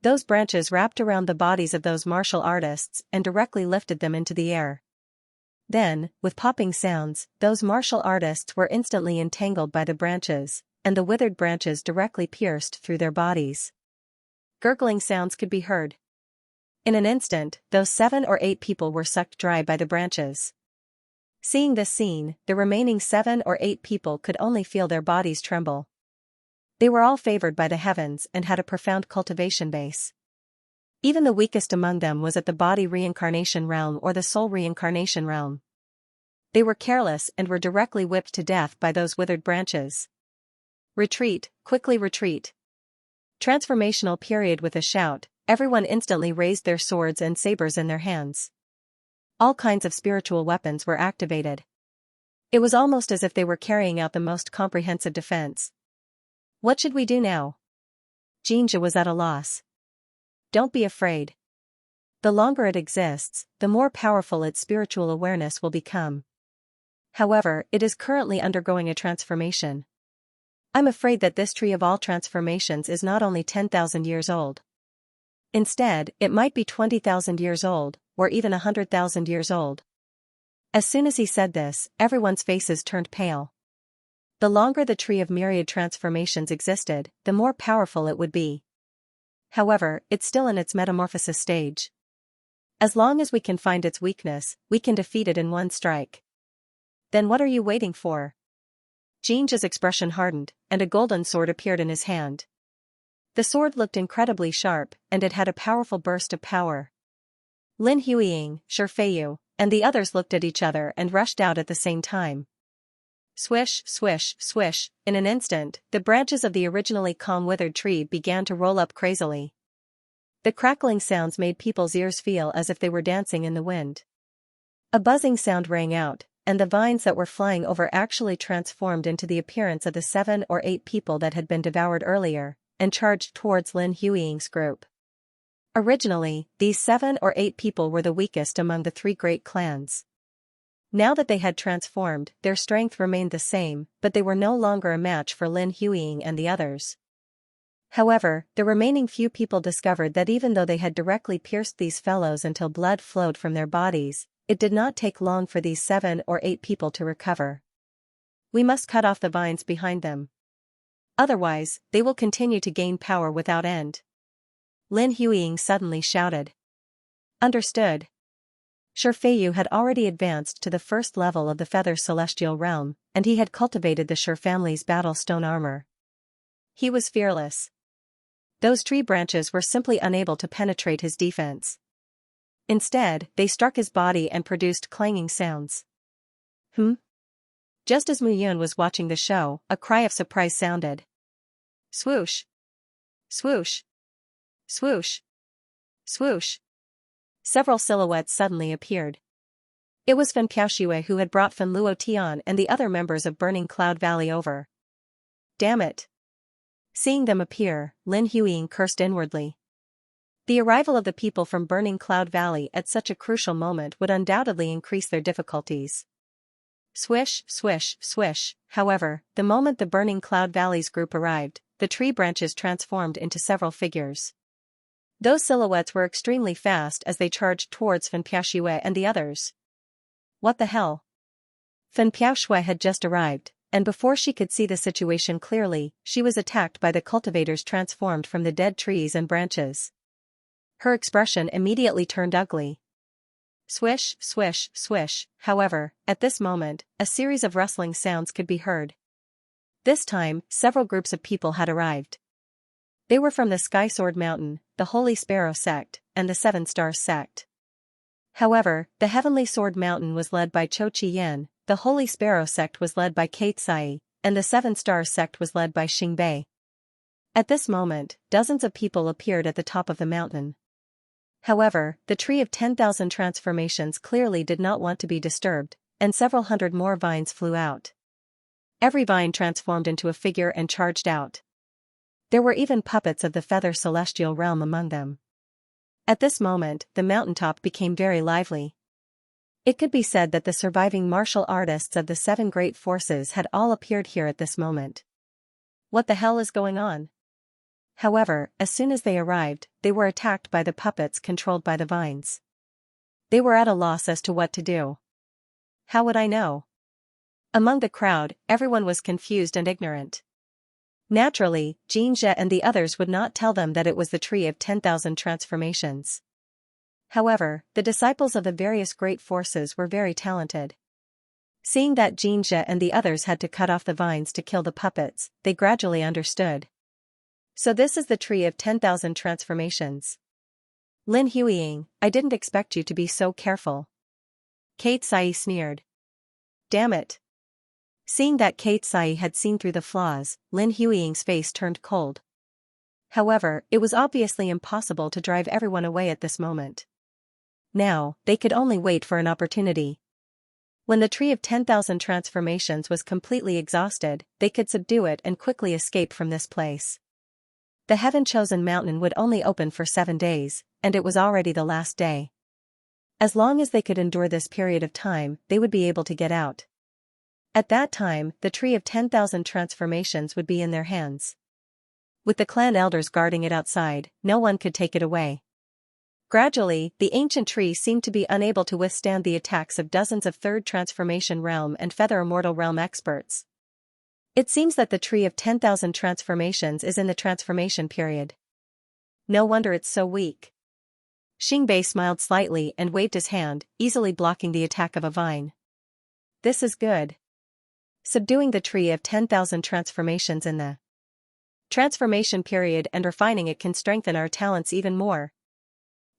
Those branches wrapped around the bodies of those martial artists and directly lifted them into the air. Then, with popping sounds, those martial artists were instantly entangled by the branches, and the withered branches directly pierced through their bodies. Gurgling sounds could be heard. In an instant, those 7 or 8 people were sucked dry by the branches. Seeing this scene, the remaining 7 or 8 people could only feel their bodies tremble. They were all favored by the heavens and had a profound cultivation base. Even the weakest among them was at the body reincarnation realm or the soul reincarnation realm. They were careless and were directly whipped to death by those withered branches. Retreat, quickly retreat. Transformational period. With a shout, everyone instantly raised their swords and sabers in their hands. All kinds of spiritual weapons were activated. It was almost as if they were carrying out the most comprehensive defense. What should we do now? Xianxia was at a loss. Don't be afraid. The longer it exists, the more powerful its spiritual awareness will become. However, it is currently undergoing a transformation. I'm afraid that this tree of all transformations is not only 10,000 years old. Instead, it might be 20,000 years old, or even 100,000 years old. As soon as he said this, everyone's faces turned pale. The longer the tree of myriad transformations existed, the more powerful it would be. However, it's still in its metamorphosis stage. As long as we can find its weakness, we can defeat it in one strike. Then what are you waiting for? Xianxia's expression hardened, and a golden sword appeared in his hand. The sword looked incredibly sharp, and it had a powerful burst of power. Lin Huiying, Shifeiyu, and the others looked at each other and rushed out at the same time. Swish, swish, swish, in an instant, the branches of the originally calm withered tree began to roll up crazily. The crackling sounds made people's ears feel as if they were dancing in the wind. A buzzing sound rang out, and the vines that were flying over actually transformed into the appearance of the 7 or 8 people that had been devoured earlier, and charged towards Lin Huiying's group. Originally, these 7 or 8 people were the weakest among the 3 great clans. Now that they had transformed, their strength remained the same, but they were no longer a match for Lin Huiying and the others. However, the remaining few people discovered that even though they had directly pierced these fellows until blood flowed from their bodies, it did not take long for these 7 or 8 people to recover. We must cut off the vines behind them. Otherwise, they will continue to gain power without end. Lin Huiying suddenly shouted. Understood. Shifeiyu had already advanced to the first level of the Feather Celestial Realm, and he had cultivated the Shi family's battle stone armor. He was fearless. Those tree branches were simply unable to penetrate his defense. Instead, they struck his body and produced clanging sounds. Just as Muyun was watching the show, a cry of surprise sounded. Swoosh! Swoosh! Swoosh! Swoosh! Several silhouettes suddenly appeared. It was Fan Piaoshui who had brought Fan Luo Tian and the other members of Burning Cloud Valley over. Damn it! Seeing them appear, Lin Huiying cursed inwardly. The arrival of the people from Burning Cloud Valley at such a crucial moment would undoubtedly increase their difficulties. Swish, swish, swish. However, the moment the Burning Cloud Valley's group arrived, the tree branches transformed into several figures. Those silhouettes were extremely fast as they charged towards Fan Piaoshui and the others. What the hell? Fan Piaoshui had just arrived, and before she could see the situation clearly, she was attacked by the cultivators transformed from the dead trees and branches. Her expression immediately turned ugly. Swish, swish, swish. However, at this moment, a series of rustling sounds could be heard. This time, several groups of people had arrived. They were from the Sky Sword Mountain, the Holy Sparrow Sect, and the 7 Stars Sect. However, the Heavenly Sword Mountain was led by Cho Chi-yen, the Holy Sparrow Sect was led by Kate Sai, and the 7 Stars Sect was led by Xing Bei. At this moment, dozens of people appeared at the top of the mountain. However, the tree of 10,000 transformations clearly did not want to be disturbed, and several hundred more vines flew out. Every vine transformed into a figure and charged out. There were even puppets of the Feather Celestial Realm among them. At this moment, the mountaintop became very lively. It could be said that the surviving martial artists of the 7 great forces had all appeared here at this moment. What the hell is going on? However, as soon as they arrived, they were attacked by the puppets controlled by the vines. They were at a loss as to what to do. How would I know? Among the crowd, everyone was confused and ignorant. Naturally, Xianxia and the others would not tell them that it was the tree of 10,000 transformations. However, the disciples of the various great forces were very talented. Seeing that Xianxia and the others had to cut off the vines to kill the puppets, they gradually understood. So this is the tree of 10,000 transformations. Lin Huiying, I didn't expect you to be so careful. Kate Sai sneered. Damn it. Seeing that Kate Sai had seen through the flaws, Lin Huiying's face turned cold. However, it was obviously impossible to drive everyone away at this moment. Now, they could only wait for an opportunity. When the Tree of 10,000 Transformations was completely exhausted, they could subdue it and quickly escape from this place. The heaven-chosen mountain would only open for 7 days, and it was already the last day. As long as they could endure this period of time, they would be able to get out. At that time, the Tree of 10,000 Transformations would be in their hands. With the clan elders guarding it outside, no one could take it away. Gradually, the ancient tree seemed to be unable to withstand the attacks of dozens of Third Transformation Realm and Feather Immortal Realm experts. It seems that the Tree of 10,000 Transformations is in the transformation period. No wonder it's so weak. Xingbei smiled slightly and waved his hand, easily blocking the attack of a vine. This is good. Subduing the Tree of 10,000 Transformations in the transformation period and refining it can strengthen our talents even more.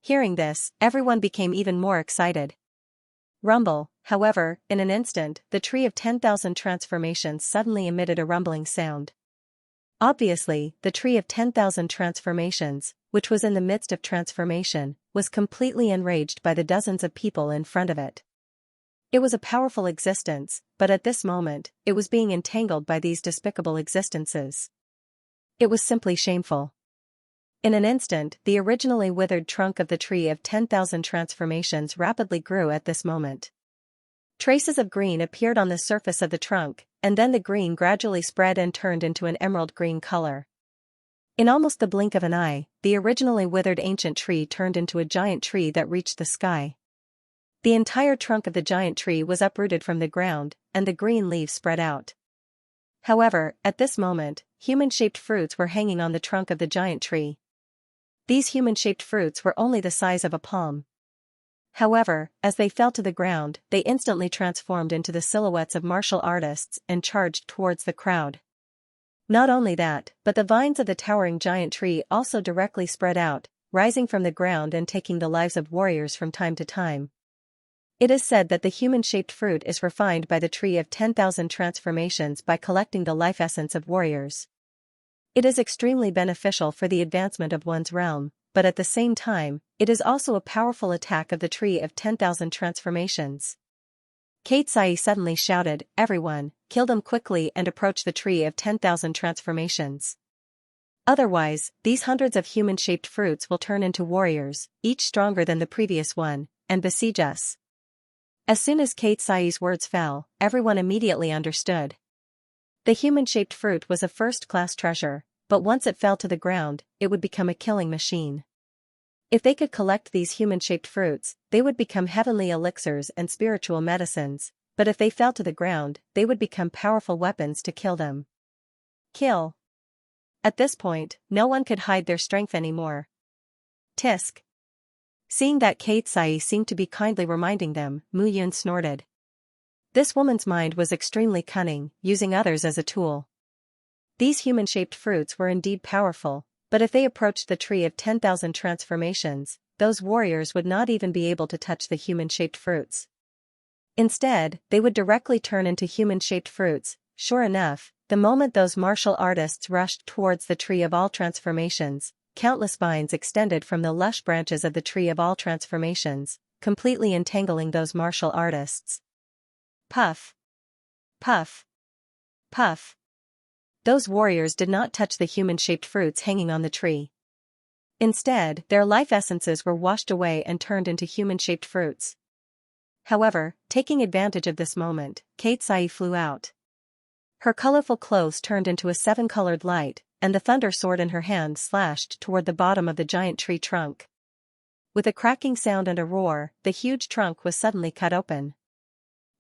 Hearing this, everyone became even more excited. Rumble, however, in an instant, the Tree of 10,000 Transformations suddenly emitted a rumbling sound. Obviously, the Tree of 10,000 Transformations, which was in the midst of transformation, was completely enraged by the dozens of people in front of it. It was a powerful existence, but at this moment, it was being entangled by these despicable existences. It was simply shameful. In an instant, the originally withered trunk of the Tree of 10,000 Transformations rapidly grew at this moment. Traces of green appeared on the surface of the trunk, and then the green gradually spread and turned into an emerald green color. In almost the blink of an eye, the originally withered ancient tree turned into a giant tree that reached the sky. The entire trunk of the giant tree was uprooted from the ground, and the green leaves spread out. However, at this moment, human-shaped fruits were hanging on the trunk of the giant tree. These human-shaped fruits were only the size of a palm. However, as they fell to the ground, they instantly transformed into the silhouettes of martial artists and charged towards the crowd. Not only that, but the vines of the towering giant tree also directly spread out, rising from the ground and taking the lives of warriors from time to time. It is said that the human-shaped fruit is refined by the Tree of 10,000 Transformations by collecting the life essence of warriors. It is extremely beneficial for the advancement of one's realm, but at the same time, it is also a powerful attack of the Tree of 10,000 Transformations. Kate Sai suddenly shouted, "Everyone, kill them quickly and approach the Tree of 10,000 Transformations. Otherwise, these hundreds of human-shaped fruits will turn into warriors, each stronger than the previous one, and besiege us." As soon as Kate Sai's words fell, everyone immediately understood. The human-shaped fruit was a first-class treasure, but once it fell to the ground, it would become a killing machine. If they could collect these human-shaped fruits, they would become heavenly elixirs and spiritual medicines, but if they fell to the ground, they would become powerful weapons to kill them. Kill. At this point, no one could hide their strength anymore. Tisk. Seeing that Kate Sai seemed to be kindly reminding them, Mu Yun snorted. This woman's mind was extremely cunning, using others as a tool. These human-shaped fruits were indeed powerful, but if they approached the Tree of 10,000 Transformations, those warriors would not even be able to touch the human-shaped fruits. Instead, they would directly turn into human-shaped fruits. Sure enough, the moment those martial artists rushed towards the Tree of all Transformations, countless vines extended from the lush branches of the Tree of all Transformations, completely entangling those martial artists. Puff. Puff. Puff. Those warriors did not touch the human-shaped fruits hanging on the tree. Instead, their life essences were washed away and turned into human-shaped fruits. However, taking advantage of this moment, Kate Sai flew out. Her colorful clothes turned into a 7-colored light, and the thunder sword in her hand slashed toward the bottom of the giant tree trunk. With a cracking sound and a roar, the huge trunk was suddenly cut open.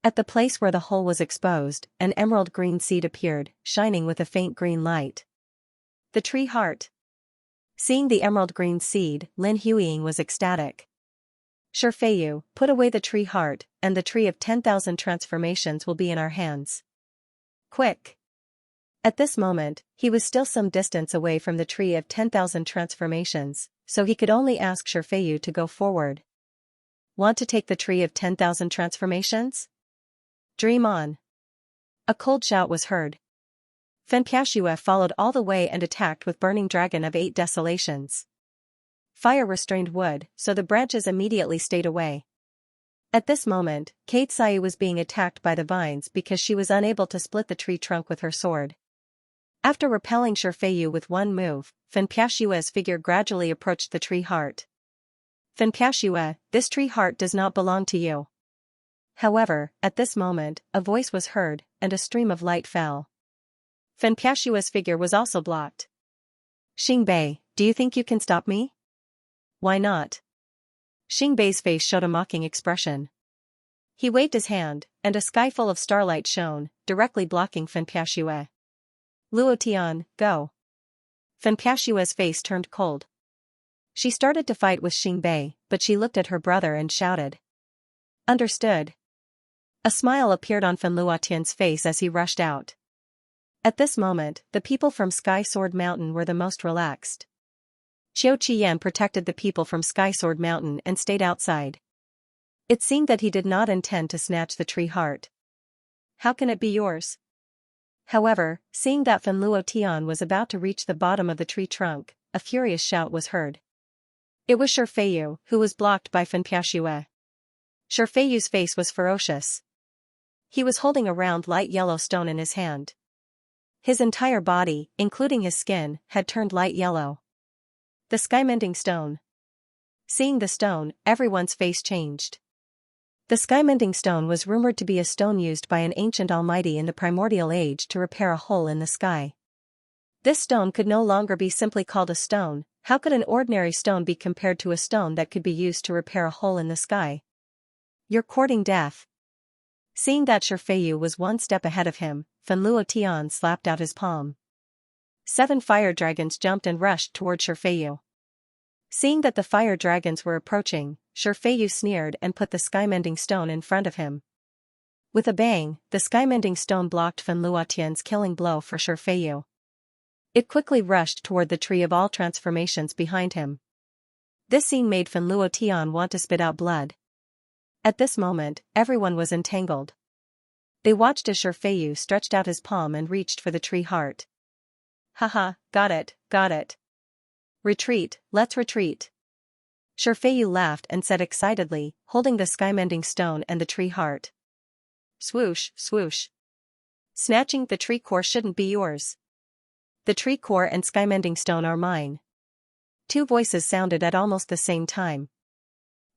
At the place where the hole was exposed, an emerald green seed appeared, shining with a faint green light. The tree heart. Seeing the emerald green seed, Lin Huiying was ecstatic. Shifeiyu, put away the tree heart, and the Tree of 10,000 Transformations will be in our hands. Quick! At this moment, he was still some distance away from the Tree of 10,000 Transformations, so he could only ask Shifeiyu to go forward. Want to take the Tree of 10,000 Transformations? Dream on. A cold shout was heard. Fenpiashue followed all the way and attacked with Burning Dragon of 8 Desolations. fire restrained wood, so the branches immediately stayed away. At this moment, Xianxia was being attacked by the vines because she was unable to split the tree trunk with her sword. After repelling Shifeiyu with one move, Fanpiashua's figure gradually approached the tree heart. Fanpiashua, this tree heart does not belong to you. However, at this moment, a voice was heard, and a stream of light fell. Fanpiashua's figure was also blocked. Xingbei, do you think you can stop me? Why not? Xingbei's face showed a mocking expression. He waved his hand, and a sky full of starlight shone, directly blocking Fanpiashua. Luotian, go. Fanpiashua's face turned cold. She started to fight with Xingbei, but she looked at her brother and shouted. Understood. A smile appeared on Fan Luotian's face as he rushed out. At this moment, the people from Sky Sword Mountain were the most relaxed. Qiu Qiyan protected the people from Sky Sword Mountain and stayed outside. It seemed that he did not intend to snatch the tree heart. How can it be yours? However, seeing that Fan Luotian was about to reach the bottom of the tree trunk, a furious shout was heard. It was Shifeiyu, who was blocked by Fanpiashua. Shifeiyu's face was ferocious. He was holding a round light yellow stone in his hand. His entire body, including his skin, had turned light yellow. The sky-mending stone. Seeing the stone, everyone's face changed. The sky-mending stone was rumored to be a stone used by an ancient almighty in the primordial age to repair a hole in the sky. This stone could no longer be simply called a stone. How could an ordinary stone be compared to a stone that could be used to repair a hole in the sky? You're courting death. Seeing that Shifeiyu was one step ahead of him, Fan Luotian slapped out his palm. 7 fire dragons jumped and rushed toward Shifeiyu. Seeing that the fire dragons were approaching, Shifeiyu sneered and put the sky-mending stone in front of him. With a bang, the sky-mending stone blocked Fan Luotian's killing blow for Shifeiyu. It quickly rushed toward the tree of all transformations behind him. This scene made Fan Luotian want to spit out blood. At this moment, everyone was entangled. They watched as Shifeiyu stretched out his palm and reached for the tree heart. Haha, got it, got it. Retreat, let's retreat. Shifeiyu laughed and said excitedly, holding the sky-mending stone and the tree heart. Swoosh, swoosh. Snatching the tree core shouldn't be yours. The tree core and sky-mending stone are mine. 2 voices sounded at almost the same time.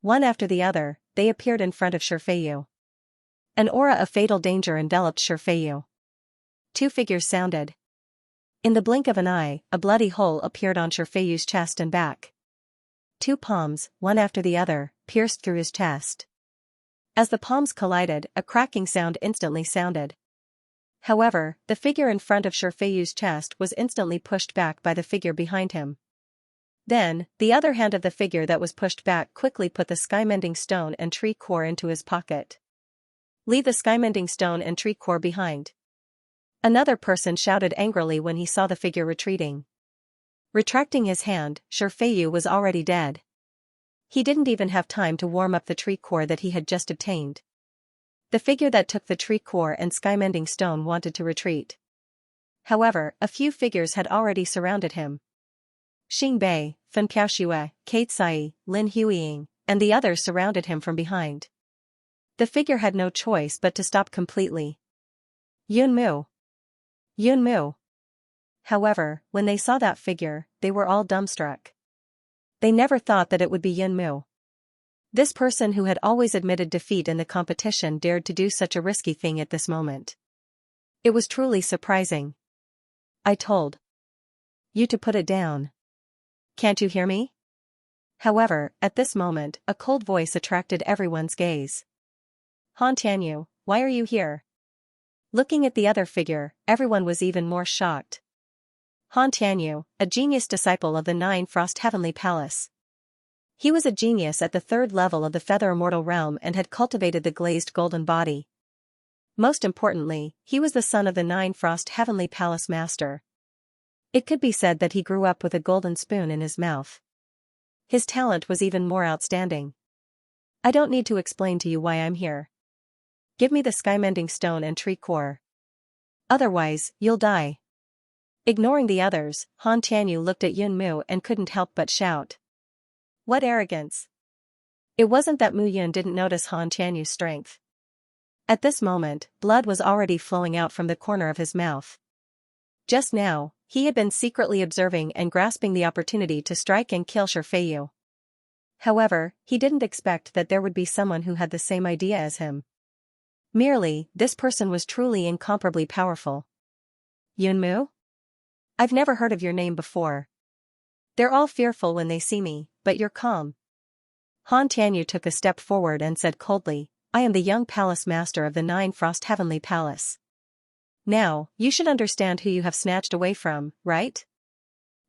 One after the other, they appeared in front of Shifeiyu. An aura of fatal danger enveloped Shifeiyu. 2 figures sounded. In the blink of an eye, a bloody hole appeared on Shifeiyu's chest and back. 2 palms, one after the other, pierced through his chest. As the palms collided, a cracking sound instantly sounded. However, the figure in front of Shifeiyu's chest was instantly pushed back by the figure behind him. Then, the other hand of the figure that was pushed back quickly put the sky-mending stone and tree core into his pocket. Leave the sky-mending stone and tree core behind. Another person shouted angrily when he saw the figure retreating. Retracting his hand, Shifeiyu was already dead. He didn't even have time to warm up the tree core that he had just obtained. The figure that took the tree core and sky-mending stone wanted to retreat. However, a few figures had already surrounded him. Xingbei, Fanpiashua, Xianxia, Lin Huiying, and the others surrounded him from behind. The figure had no choice but to stop completely. Yunmu. Yunmu. However, when they saw that figure, they were all dumbstruck. They never thought that it would be Yunmu. This person who had always admitted defeat in the competition dared to do such a risky thing at this moment. It was truly surprising. I told you to put it down. Can't you hear me? However, at this moment, a cold voice attracted everyone's gaze. Han Tianyu, why are you here? Looking at the other figure, everyone was even more shocked. Han Tianyu, a genius disciple of the 9 Frost Heavenly Palace. He was a genius at the 3rd level of the Feather Immortal Realm and had cultivated the glazed golden body. Most importantly, he was the son of the 9 Frost Heavenly Palace Master. It could be said that he grew up with a golden spoon in his mouth. His talent was even more outstanding. I don't need to explain to you why I'm here. Give me the sky-mending stone and tree core. Otherwise, you'll die. Ignoring the others, Han Tianyu looked at Yunmu and couldn't help but shout. What arrogance! It wasn't that Mu Yun didn't notice Han Tianyu's strength. At this moment, blood was already flowing out from the corner of his mouth. Just now, he had been secretly observing and grasping the opportunity to strike and kill Shi Feiyu. However, he didn't expect that there would be someone who had the same idea as him. Merely, this person was truly incomparably powerful. Yunmu? I've never heard of your name before. They're all fearful when they see me, but you're calm. Han Tianyu took a step forward and said coldly, I am the young palace master of the Nine Frost Heavenly Palace. Now, you should understand who you have snatched away from, right?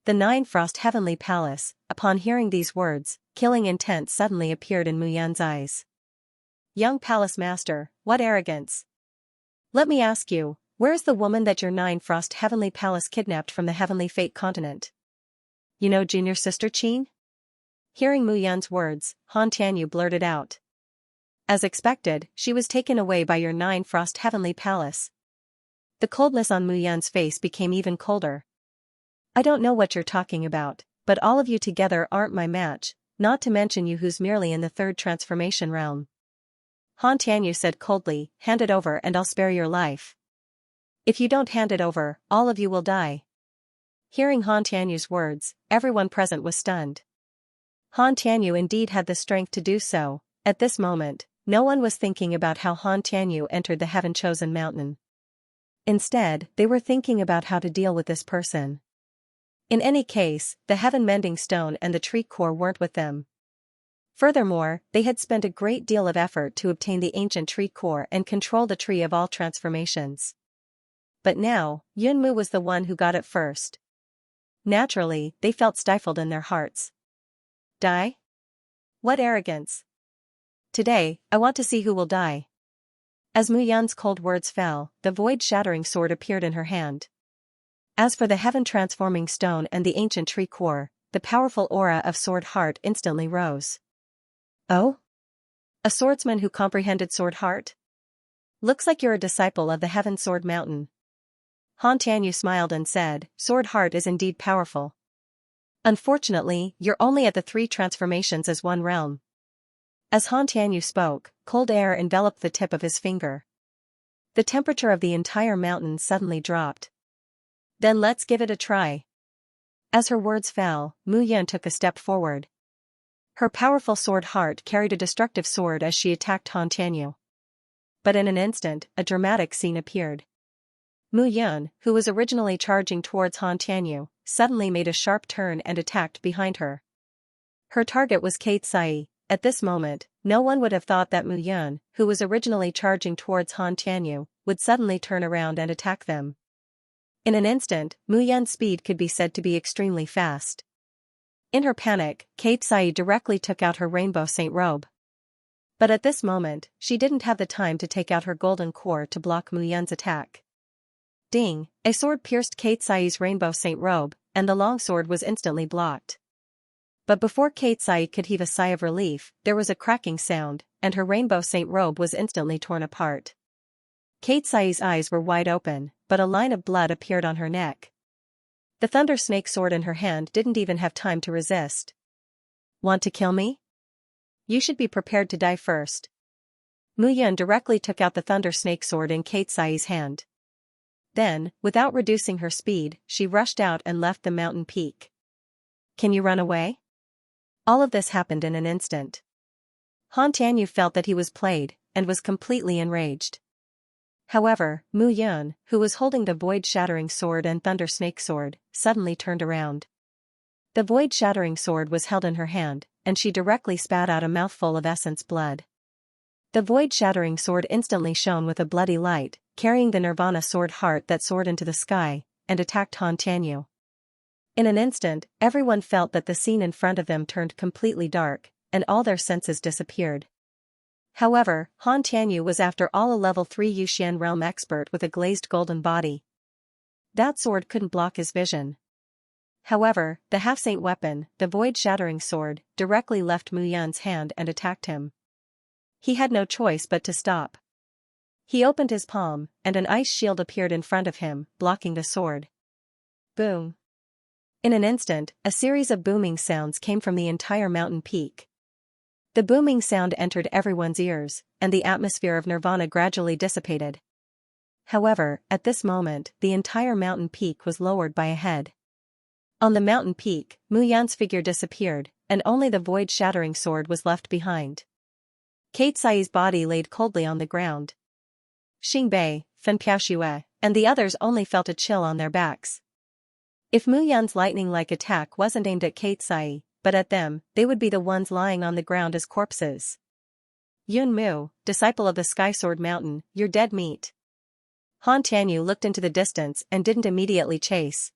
The Nine Frost Heavenly Palace. Upon hearing these words, killing intent suddenly appeared in Mu Yun's eyes. Young palace master, what arrogance! Let me ask you, where's the woman that your Nine Frost Heavenly Palace kidnapped from the Heavenly Fate continent? You know junior sister Qin? Hearing Mu Yun's words, Han Tianyu blurted out. As expected, she was taken away by your Nine Frost Heavenly Palace. The coldness on Mu Yun's face became even colder. I don't know what you're talking about, but all of you together aren't my match, not to mention you who's merely in the third transformation realm. Han Tianyu said coldly, hand it over and I'll spare your life. If you don't hand it over, all of you will die. Hearing Han Tianyu's words, everyone present was stunned. Han Tianyu indeed had the strength to do so. At this moment, no one was thinking about how Han Tianyu entered the heaven-chosen mountain. Instead, they were thinking about how to deal with this person. In any case, the heaven-mending stone and the tree core weren't with them. Furthermore, they had spent a great deal of effort to obtain the ancient tree core and control the tree of all transformations. But now, Yunmu was the one who got it first. Naturally, they felt stifled in their hearts. Die? What arrogance! Today, I want to see who will die. As Mu Yun's cold words fell, the void-shattering sword appeared in her hand. As for the heaven-transforming stone and the ancient tree core, the powerful aura of Sword Heart instantly rose. Oh? A swordsman who comprehended Sword Heart? Looks like you're a disciple of the Heaven Sword Mountain. Han Tianyu smiled and said, Sword Heart is indeed powerful. Unfortunately, you're only at the 3 transformations as one realm. As Han Tianyu spoke, cold air enveloped the tip of his finger. The temperature of the entire mountain suddenly dropped. Then let's give it a try. As her words fell, Mu Yun took a step forward. Her powerful Sword Heart carried a destructive sword as she attacked Han Tianyu. But in an instant, a dramatic scene appeared. Mu Yun, who was originally charging towards Han Tianyu, suddenly made a sharp turn and attacked behind her. Her target was Kate Sai. At this moment, no one would have thought that Mu Yun, who was originally charging towards Han Tianyu, would suddenly turn around and attack them. In an instant, Mu Yun's speed could be said to be extremely fast. In her panic, Kate Sai directly took out her rainbow saint robe. But at this moment, she didn't have the time to take out her golden core to block Mu Yun's attack. Ding! A sword pierced Kate Sai's rainbow saint robe, and the long sword was instantly blocked. But before Kate Sai could heave a sigh of relief, there was a cracking sound, and her rainbow saint robe was instantly torn apart. Kate Sai's eyes were wide open, but a line of blood appeared on her neck. The thunder snake sword in her hand didn't even have time to resist. Want to kill me? You should be prepared to die first. Mu Yun directly took out the thunder snake sword in Kate Sai's hand. Then, without reducing her speed, she rushed out and left the mountain peak. Can you run away? All of this happened in an instant. Han Tianyu felt that he was played, and was completely enraged. However, Mu Yun, who was holding the void-shattering sword and thunder snake sword, suddenly turned around. The void-shattering sword was held in her hand, and she directly spat out a mouthful of essence blood. The void-shattering sword instantly shone with a bloody light, carrying the Nirvana Sword Heart that soared into the sky, and attacked Han Tianyu. In an instant, everyone felt that the scene in front of them turned completely dark, and all their senses disappeared. However, Han Tianyu was after all a level 3 Yuxian realm expert with a glazed golden body. That sword couldn't block his vision. However, the half-saint weapon, the void-shattering sword, directly left Mu Yun's hand and attacked him. He had no choice but to stop. He opened his palm, and an ice shield appeared in front of him, blocking the sword. Boom! In an instant, a series of booming sounds came from the entire mountain peak. The booming sound entered everyone's ears, and the atmosphere of nirvana gradually dissipated. However, at this moment, the entire mountain peak was lowered by a head. On the mountain peak, Mu Yan's figure disappeared, and only the void-shattering sword was left behind. Kate Sai's body laid coldly on the ground. Xing Bei, Fen Piaoxue, and the others only felt a chill on their backs. If Mu Yan's lightning-like attack wasn't aimed at Kate Sai, but at them, they would be the ones lying on the ground as corpses. Yun Mu, disciple of the Sky Sword Mountain, you're dead meat. Han Tianyu looked into the distance and didn't immediately chase.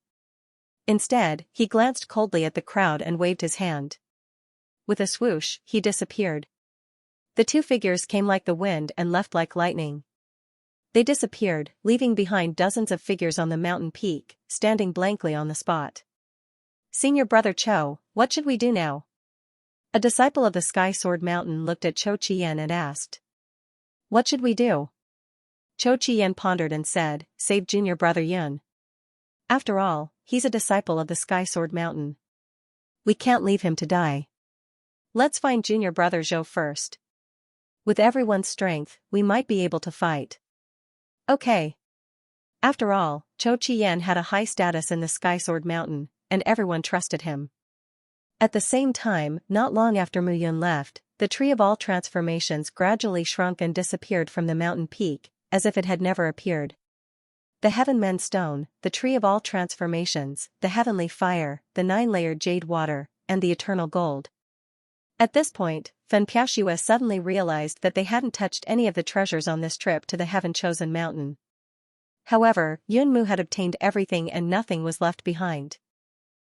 Instead, he glanced coldly at the crowd and waved his hand. With a swoosh, he disappeared. The two figures came like the wind and left like lightning. They disappeared, leaving behind dozens of figures on the mountain peak, standing blankly on the spot. Senior Brother Cho, what should we do now? A disciple of the Sky Sword Mountain looked at Cho Chien and asked. What should we do? Cho Chien pondered and said, save Junior Brother Yun. After all, he's a disciple of the Sky Sword Mountain. We can't leave him to die. Let's find Junior Brother Zhou first. With everyone's strength, we might be able to fight. Okay. After all, Cho Chien had a high status in the Sky Sword Mountain, and everyone trusted him. At the same time, not long after Mu Yun left, the Tree of All Transformations gradually shrunk and disappeared from the mountain peak, as if it had never appeared. The Heaven Men Stone, the Tree of All Transformations, the Heavenly Fire, the 9-layered Jade Water, and the Eternal Gold. At this point, Fen Piaoxue suddenly realized that they hadn't touched any of the treasures on this trip to the Heaven-chosen mountain. However, Yun Mu had obtained everything and nothing was left behind.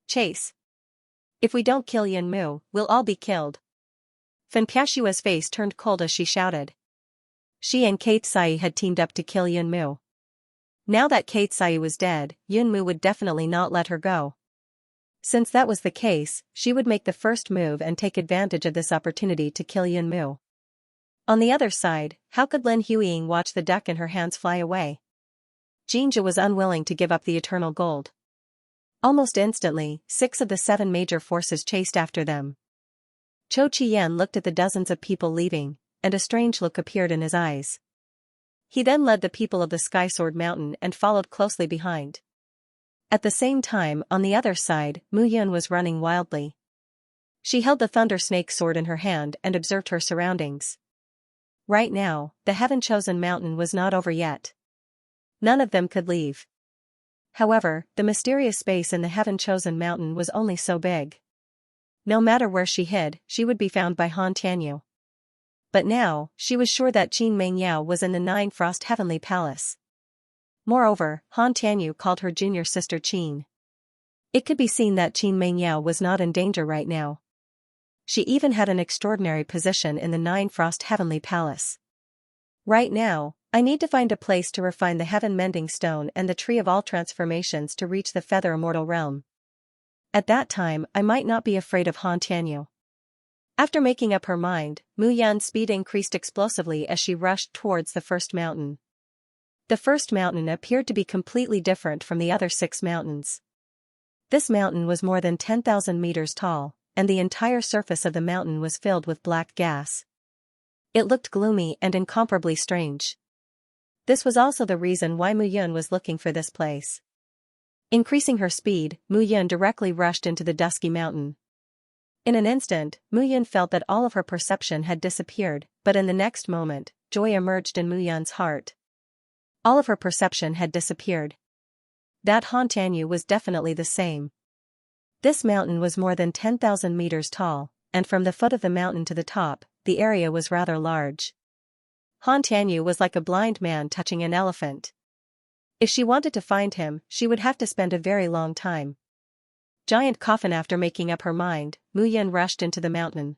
Chase. If we don't kill Yun Mu, we'll all be killed. Fen Piaoxue's face turned cold as she shouted. She and Kate Sai had teamed up to kill Yun Mu. Now that Kate Sai was dead, Yun Mu would definitely not let her go. Since that was the case, she would make the first move and take advantage of this opportunity to kill Yun Mu. On the other side, how could Lin Huiying watch the duck in her hands fly away? Jinzha was unwilling to give up the eternal gold. Almost instantly, 6 of the 7 major forces chased after them. Cho Chien looked at the dozens of people leaving, and a strange look appeared in his eyes. He then led the people of the Sky Sword Mountain and followed closely behind. At the same time, on the other side, Mu Yun was running wildly. She held the Thunder Snake sword in her hand and observed her surroundings. Right now, the Heaven-chosen mountain was not over yet. None of them could leave. However, the mysterious space in the Heaven-chosen mountain was only so big. No matter where she hid, she would be found by Han Tianyu. But now, she was sure that Qin Mengyao was in the 9 Frost Heavenly Palace. Moreover, Han Tianyu called her junior sister Qin. It could be seen that Qin Mengyao was not in danger right now. She even had an extraordinary position in the 9 Frost Heavenly Palace. Right now, I need to find a place to refine the Heaven Mending Stone and the Tree of All Transformations to reach the Feather Immortal Realm. At that time, I might not be afraid of Han Tianyu. After making up her mind, Mu Yan's speed increased explosively as she rushed towards the first mountain. The first mountain appeared to be completely different from the other 6 mountains. This mountain was more than 10,000 meters tall, and the entire surface of the mountain was filled with black gas. It looked gloomy and incomparably strange. This was also the reason why Mu Yun was looking for this place. Increasing her speed, Mu Yun directly rushed into the dusky mountain. In an instant, Mu Yun felt that all of her perception had disappeared, but in the next moment, joy emerged in Mu Yun's heart. All of her perception had disappeared. That Han Tianyu was definitely the same. This mountain was more than 10,000 meters tall, and from the foot of the mountain to the top, the area was rather large. Han Tianyu was like a blind man touching an elephant. If she wanted to find him, she would have to spend a very long time. Giant coffin. After making up her mind, Mu Yun rushed into the mountain.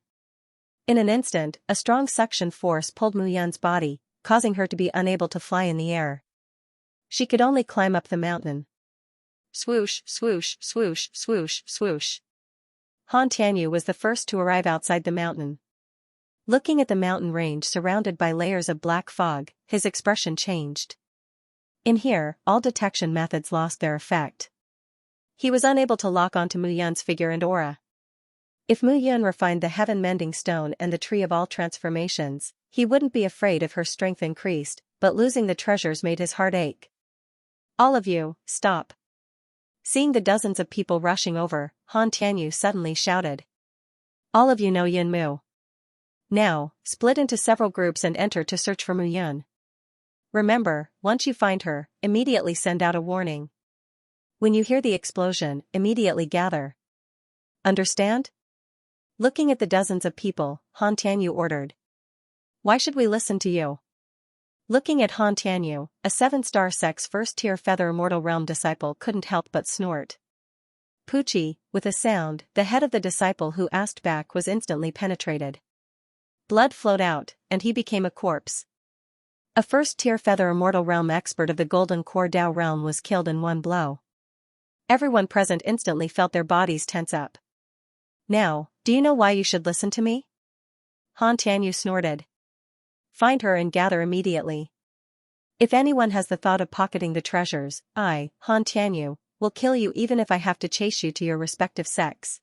In an instant, a strong suction force pulled Mu Yun's body, causing her to be unable to fly in the air. She could only climb up the mountain. Swoosh, swoosh, swoosh, swoosh, swoosh. Han Tianyu was the first to arrive outside the mountain. Looking at the mountain range surrounded by layers of black fog, his expression changed. In here, all detection methods lost their effect. He was unable to lock onto Mu Yun's figure and aura. If Mu Yun refined the heaven-mending stone and the tree of all transformations, he wouldn't be afraid if her strength increased, but losing the treasures made his heart ache. All of you, stop. Seeing the dozens of people rushing over, Han Tianyu suddenly shouted. All of you know Yin Mu. Now, split into several groups and enter to search for Mu Yun. Remember, once you find her, immediately send out a warning. When you hear the explosion, immediately gather. Understand? Looking at the dozens of people, Han Tianyu ordered. Why should we listen to you? Looking at Han Tianyu, a 7-star sect's first-tier Feather Immortal Realm disciple couldn't help but snort. Pucci, with a sound, the head of the disciple who asked back was instantly penetrated. Blood flowed out, and he became a corpse. A first-tier Feather Immortal Realm expert of the Golden Core Dao realm was killed in one blow. Everyone present instantly felt their bodies tense up. Now, do you know why you should listen to me? Han Tianyu snorted. Find her and gather immediately. If anyone has the thought of pocketing the treasures, I, Han Tianyu, will kill you even if I have to chase you to your respective sects.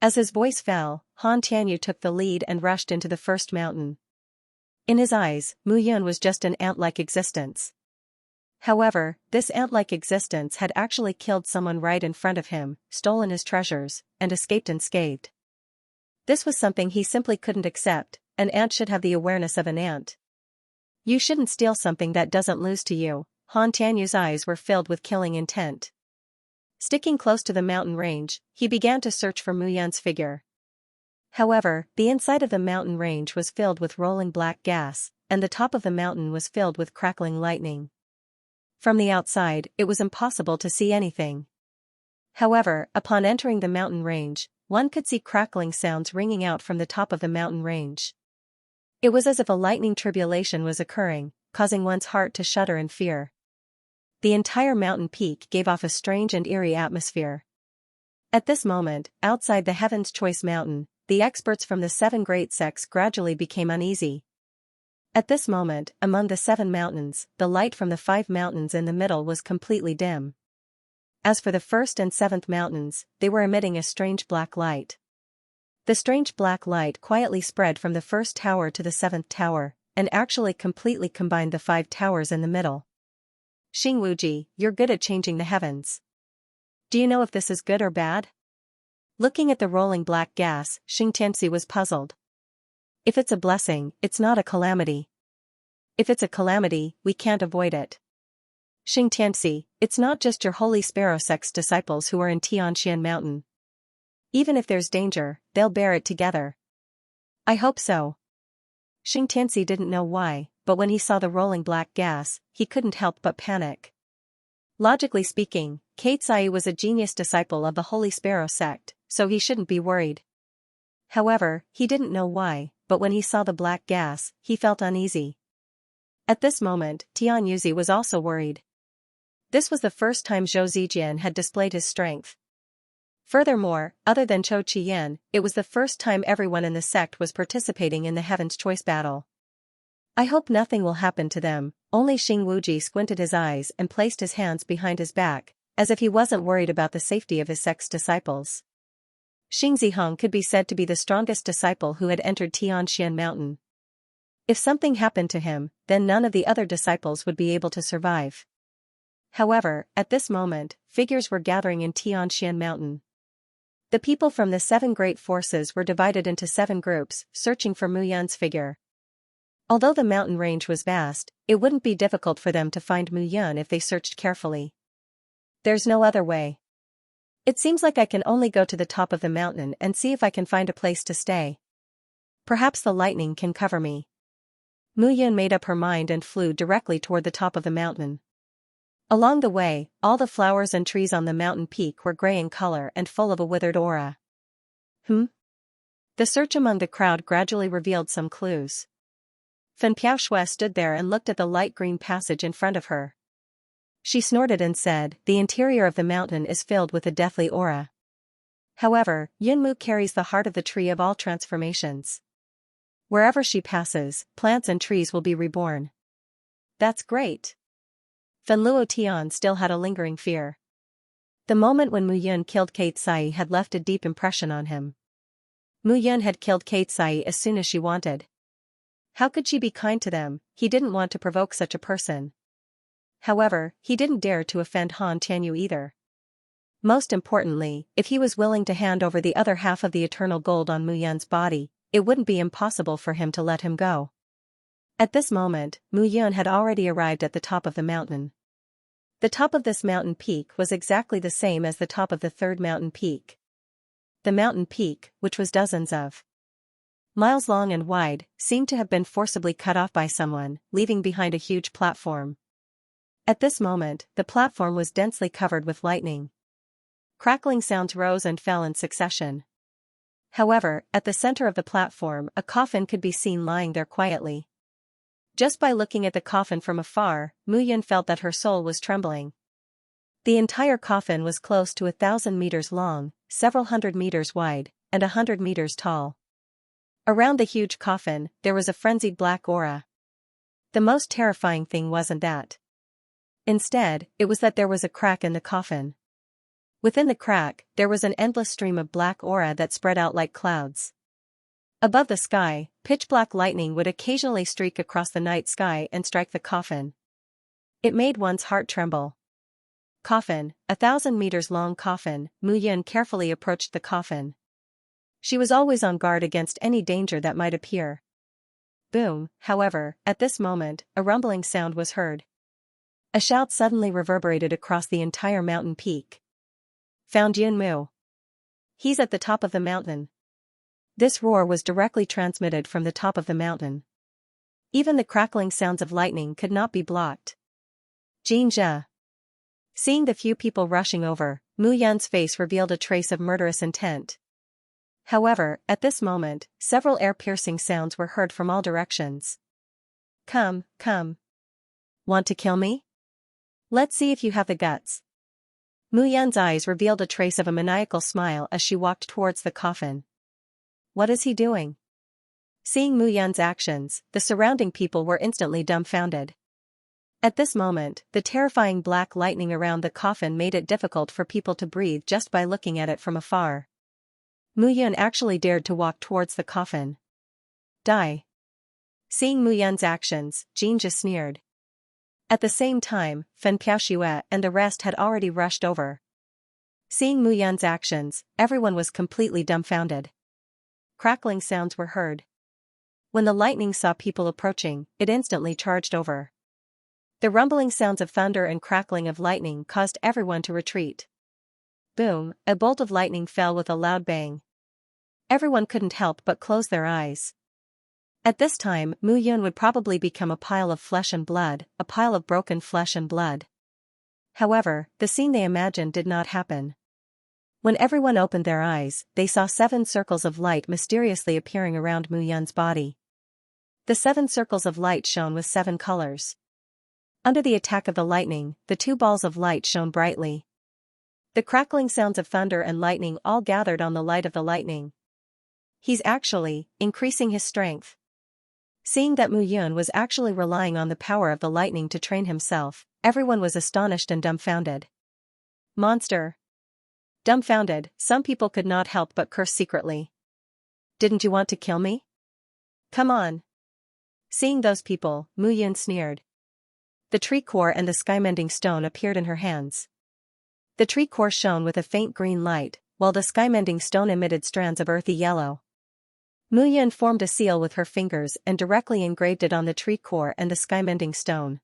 As his voice fell, Han Tianyu took the lead and rushed into the first mountain. In his eyes, Mu Yun was just an ant-like existence. However, this ant-like existence had actually killed someone right in front of him, stolen his treasures, and escaped unscathed. This was something he simply couldn't accept. An ant should have the awareness of an ant. You shouldn't steal something that doesn't lose to you. Han Tianyu's eyes were filled with killing intent. Sticking close to the mountain range, he began to search for Mu Yun's figure. However, the inside of the mountain range was filled with rolling black gas, and the top of the mountain was filled with crackling lightning. From the outside, it was impossible to see anything. However, upon entering the mountain range, one could see crackling sounds ringing out from the top of the mountain range. It was as if a lightning tribulation was occurring, causing one's heart to shudder in fear. The entire mountain peak gave off a strange and eerie atmosphere. At this moment, outside the Heaven's Choice Mountain, the experts from the 7 great sects gradually became uneasy. At this moment, among the 7 mountains, the light from the 5 mountains in the middle was completely dim. As for the 1st and 7th mountains, they were emitting a strange black light. The strange black light quietly spread from the 1st tower to the 7th tower, and actually completely combined the 5 towers in the middle. Xing Wuji, you're good at changing the heavens. Do you know if this is good or bad? Looking at the rolling black gas, Xing Tianxi was puzzled. If it's a blessing, it's not a calamity. If it's a calamity, we can't avoid it. Xing Tianxi, it's not just your Holy Sparrow sect's disciples who are in Tianxian Mountain. Even if there's danger, they'll bear it together. I hope so. Xing Tianxi didn't know why, but when he saw the rolling black gas, he couldn't help but panic. Logically speaking, Kate Sai was a genius disciple of the Holy Sparrow sect, so he shouldn't be worried. However, he didn't know why, but when he saw the black gas, he felt uneasy. At this moment, Tian Yuzi was also worried. This was the first time Zhou Zijian had displayed his strength. Furthermore, other than Chou Qiyan, it was the first time everyone in the sect was participating in the Heaven's Choice battle. I hope nothing will happen to them. Only Xing Wuji squinted his eyes and placed his hands behind his back, as if he wasn't worried about the safety of his sect's disciples. Xing Zihong could be said to be the strongest disciple who had entered Tianxian Mountain. If something happened to him, then none of the other disciples would be able to survive. However, at this moment, figures were gathering in Tianxian Mountain. The people from the 7 great forces were divided into 7 groups, searching for Mu Yun's figure. Although the mountain range was vast, it wouldn't be difficult for them to find Mu Yun if they searched carefully. There's no other way. It seems like I can only go to the top of the mountain and see if I can find a place to stay. Perhaps the lightning can cover me. Mu Yun made up her mind and flew directly toward the top of the mountain. Along the way, all the flowers and trees on the mountain peak were gray in color and full of a withered aura. The search among the crowd gradually revealed some clues. Fen Piaoshui stood there and looked at the light green passage in front of her. She snorted and said, "The interior of the mountain is filled with a deathly aura. However, Yunmu carries the heart of the tree of all transformations. Wherever she passes, plants and trees will be reborn." That's great. Fen Luotian still had a lingering fear. The moment when Mu Yun killed Kate Sai had left a deep impression on him. Mu Yun had killed Kate Sai as soon as she wanted. How could she be kind to them? He didn't want to provoke such a person. However, he didn't dare to offend Han Tianyu either. Most importantly, if he was willing to hand over the other half of the eternal gold on Mu Yun's body, it wouldn't be impossible for him to let him go. At this moment, Mu Yun had already arrived at the top of the mountain. The top of this mountain peak was exactly the same as the top of the third mountain peak. The mountain peak, which was dozens of miles long and wide, seemed to have been forcibly cut off by someone, leaving behind a huge platform. At this moment, the platform was densely covered with lightning. Crackling sounds rose and fell in succession. However, at the center of the platform, a coffin could be seen lying there quietly. Just by looking at the coffin from afar, Mu Yun felt that her soul was trembling. The entire coffin was close to 1,000 meters long, several hundred meters wide, and 100 meters tall. Around the huge coffin, there was a frenzied black aura. The most terrifying thing wasn't that. Instead, it was that there was a crack in the coffin. Within the crack, there was an endless stream of black aura that spread out like clouds. Above the sky, pitch-black lightning would occasionally streak across the night sky and strike the coffin. It made one's heart tremble. Coffin, 1,000 meters long coffin. Mu Yun carefully approached the coffin. She was always on guard against any danger that might appear. Boom, however, at this moment, a rumbling sound was heard. A shout suddenly reverberated across the entire mountain peak. Found Yun Mu. He's at the top of the mountain. This roar was directly transmitted from the top of the mountain. Even the crackling sounds of lightning could not be blocked. Xianxia. Seeing the few people rushing over, Mu Yun's face revealed a trace of murderous intent. However, at this moment, several ear-piercing sounds were heard from all directions. Come, come. Want to kill me? Let's see if you have the guts. Mu Yun's eyes revealed a trace of a maniacal smile as she walked towards the coffin. What is he doing? Seeing Mu Yun's actions, the surrounding people were instantly dumbfounded. At this moment, the terrifying black lightning around the coffin made it difficult for people to breathe just by looking at it from afar. Mu Yun actually dared to walk towards the coffin. Die. Seeing Mu Yun's actions, Xianxia sneered. At the same time, Fen Piaoxue and the rest had already rushed over. Seeing Mu Yun's actions, everyone was completely dumbfounded. Crackling sounds were heard. When the lightning saw people approaching, it instantly charged over. The rumbling sounds of thunder and crackling of lightning caused everyone to retreat. Boom, a bolt of lightning fell with a loud bang. Everyone couldn't help but close their eyes. At this time, Mu Yun would probably become a pile of flesh and blood, a pile of broken flesh and blood. However, the scene they imagined did not happen. When everyone opened their eyes, they saw 7 circles of light mysteriously appearing around Mu Yun's body. The 7 circles of light shone with 7 colors. Under the attack of the lightning, the 2 balls of light shone brightly. The crackling sounds of thunder and lightning all gathered on the light of the lightning. He's actually increasing his strength. Seeing that Mu Yun was actually relying on the power of the lightning to train himself, everyone was astonished and dumbfounded. Monster. Dumbfounded, some people could not help but curse secretly. Didn't you want to kill me? Come on. Seeing those people, Mu Yun sneered. The tree core and the sky-mending stone appeared in her hands. The tree core shone with a faint green light, while the sky-mending stone emitted strands of earthy yellow. Mu Yun formed a seal with her fingers and directly engraved it on the tree core and the sky-mending stone.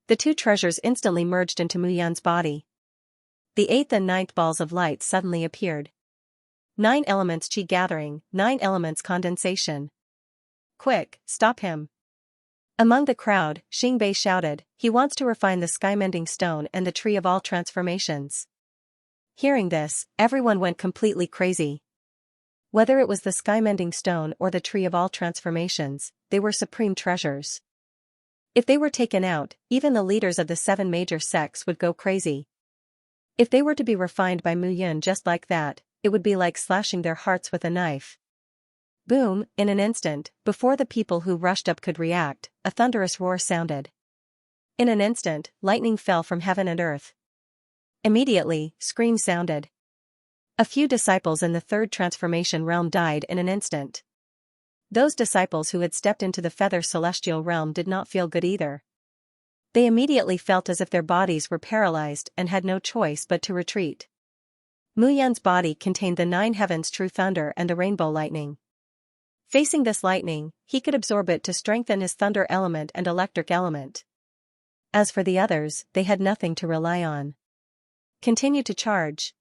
The 2 treasures instantly merged into Mu Yun's body. The 8th and 9th balls of light suddenly appeared. 9 elements qi gathering, 9 elements condensation. Quick, stop him. Among the crowd, Xingbei shouted, he wants to refine the sky-mending stone and the tree of all transformations. Hearing this, everyone went completely crazy. Whether it was the sky-mending stone or the tree of all transformations, they were supreme treasures. If they were taken out, even the leaders of the 7 major sects would go crazy. If they were to be refined by Mu Yun just like that, it would be like slashing their hearts with a knife. Boom, in an instant, before the people who rushed up could react, a thunderous roar sounded. In an instant, lightning fell from heaven and earth. Immediately, screams sounded. A few disciples in the third transformation realm died in an instant. Those disciples who had stepped into the feather celestial realm did not feel good either. They immediately felt as if their bodies were paralyzed and had no choice but to retreat. Mu Yan's body contained the 9 heavens' true thunder and the rainbow lightning. Facing this lightning, he could absorb it to strengthen his thunder element and electric element. As for the others, they had nothing to rely on. Continue to charge.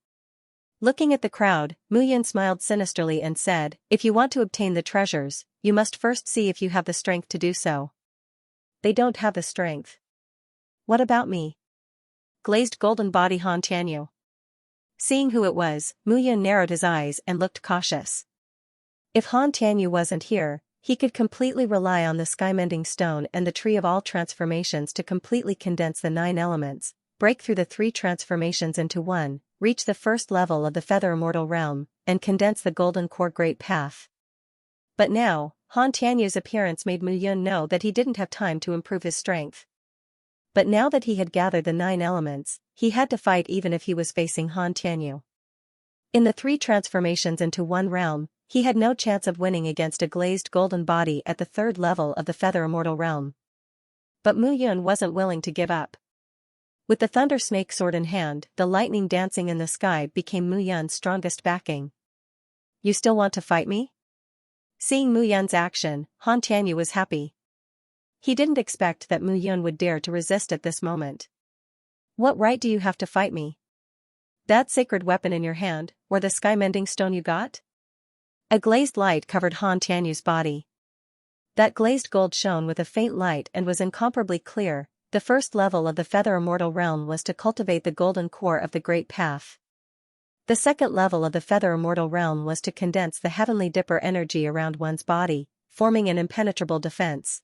Looking at the crowd, Mu Yan smiled sinisterly and said, "If you want to obtain the treasures, you must first see if you have the strength to do so." They don't have the strength. What about me? Glazed golden body Han Tianyu. Seeing who it was, Mu Yan narrowed his eyes and looked cautious. If Han Tianyu wasn't here, he could completely rely on the sky-mending stone and the tree of all transformations to completely condense the 9 elements, break through the 3 transformations into one, reach the first level of the feather immortal realm, and condense the golden core great path. But now, Han Tianyu's appearance made Mu Yan know that he didn't have time to improve his strength. But now that he had gathered the 9 elements, he had to fight even if he was facing Han Tianyu. In the 3 transformations into one realm, he had no chance of winning against a glazed golden body at the 3rd level of the feather immortal realm. But Mu Yan wasn't willing to give up. With the thunder snake sword in hand, the lightning dancing in the sky became Mu Yan's strongest backing. "You still want to fight me?" Seeing Mu Yan's action, Han Tianyu was happy. He didn't expect that Mu Yan would dare to resist at this moment. "What right do you have to fight me? That sacred weapon in your hand, or the sky-mending stone you got?" A glazed light covered Han Tianyu's body. That glazed gold shone with a faint light and was incomparably clear. The first level of the feather immortal realm was to cultivate the golden core of the great path. The second level of the feather immortal realm was to condense the heavenly dipper energy around one's body, forming an impenetrable defense.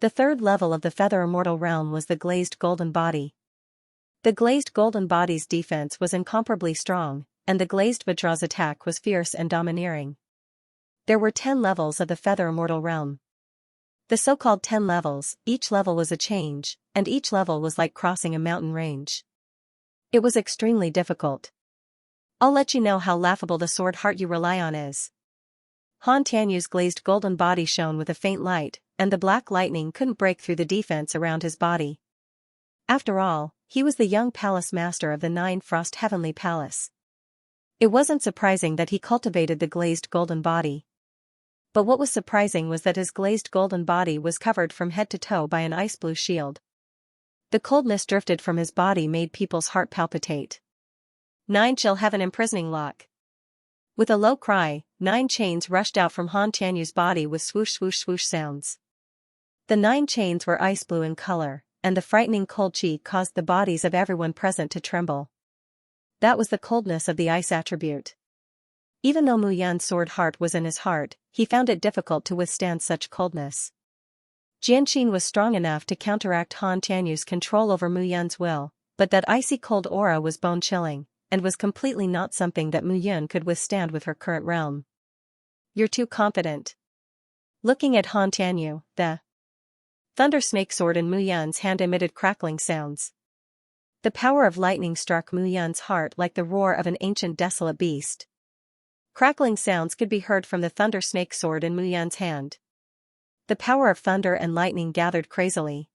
The third level of the feather immortal realm was the glazed golden body. The glazed golden body's defense was incomparably strong, and the glazed Vajra's attack was fierce and domineering. There were 10 levels of the feather immortal realm. The so-called 10 levels, each level was a change, and each level was like crossing a mountain range. It was extremely difficult. "I'll let you know how laughable the sword heart you rely on is." Han Tianyu's glazed golden body shone with a faint light, and the black lightning couldn't break through the defense around his body. After all, he was the young palace master of the 9 Frost Heavenly Palace. It wasn't surprising that he cultivated the glazed golden body. But what was surprising was that his glazed golden body was covered from head to toe by an ice blue shield. The coldness drifted from his body made people's heart palpitate. 9 Chill Heaven Imprisoning Lock. With a low cry, 9 chains rushed out from Han Tianyu's body with swoosh swoosh swoosh sounds. The 9 chains were ice blue in color, and the frightening cold chi caused the bodies of everyone present to tremble. That was the coldness of the ice attribute. Even though Mu Yan's sword heart was in his heart, he found it difficult to withstand such coldness. Jianqin was strong enough to counteract Han Tianyu's control over Mu Yan's will, but that icy cold aura was bone-chilling, and was completely not something that Mu Yan could withstand with her current realm. "You're too confident." Looking at Han Tianyu, the thunder snake sword in Mu Yan's hand emitted crackling sounds. The power of lightning struck Mu Yan's heart like the roar of an ancient desolate beast. Crackling sounds could be heard from the thunder snake sword in Mu Yan's hand. The power of thunder and lightning gathered crazily.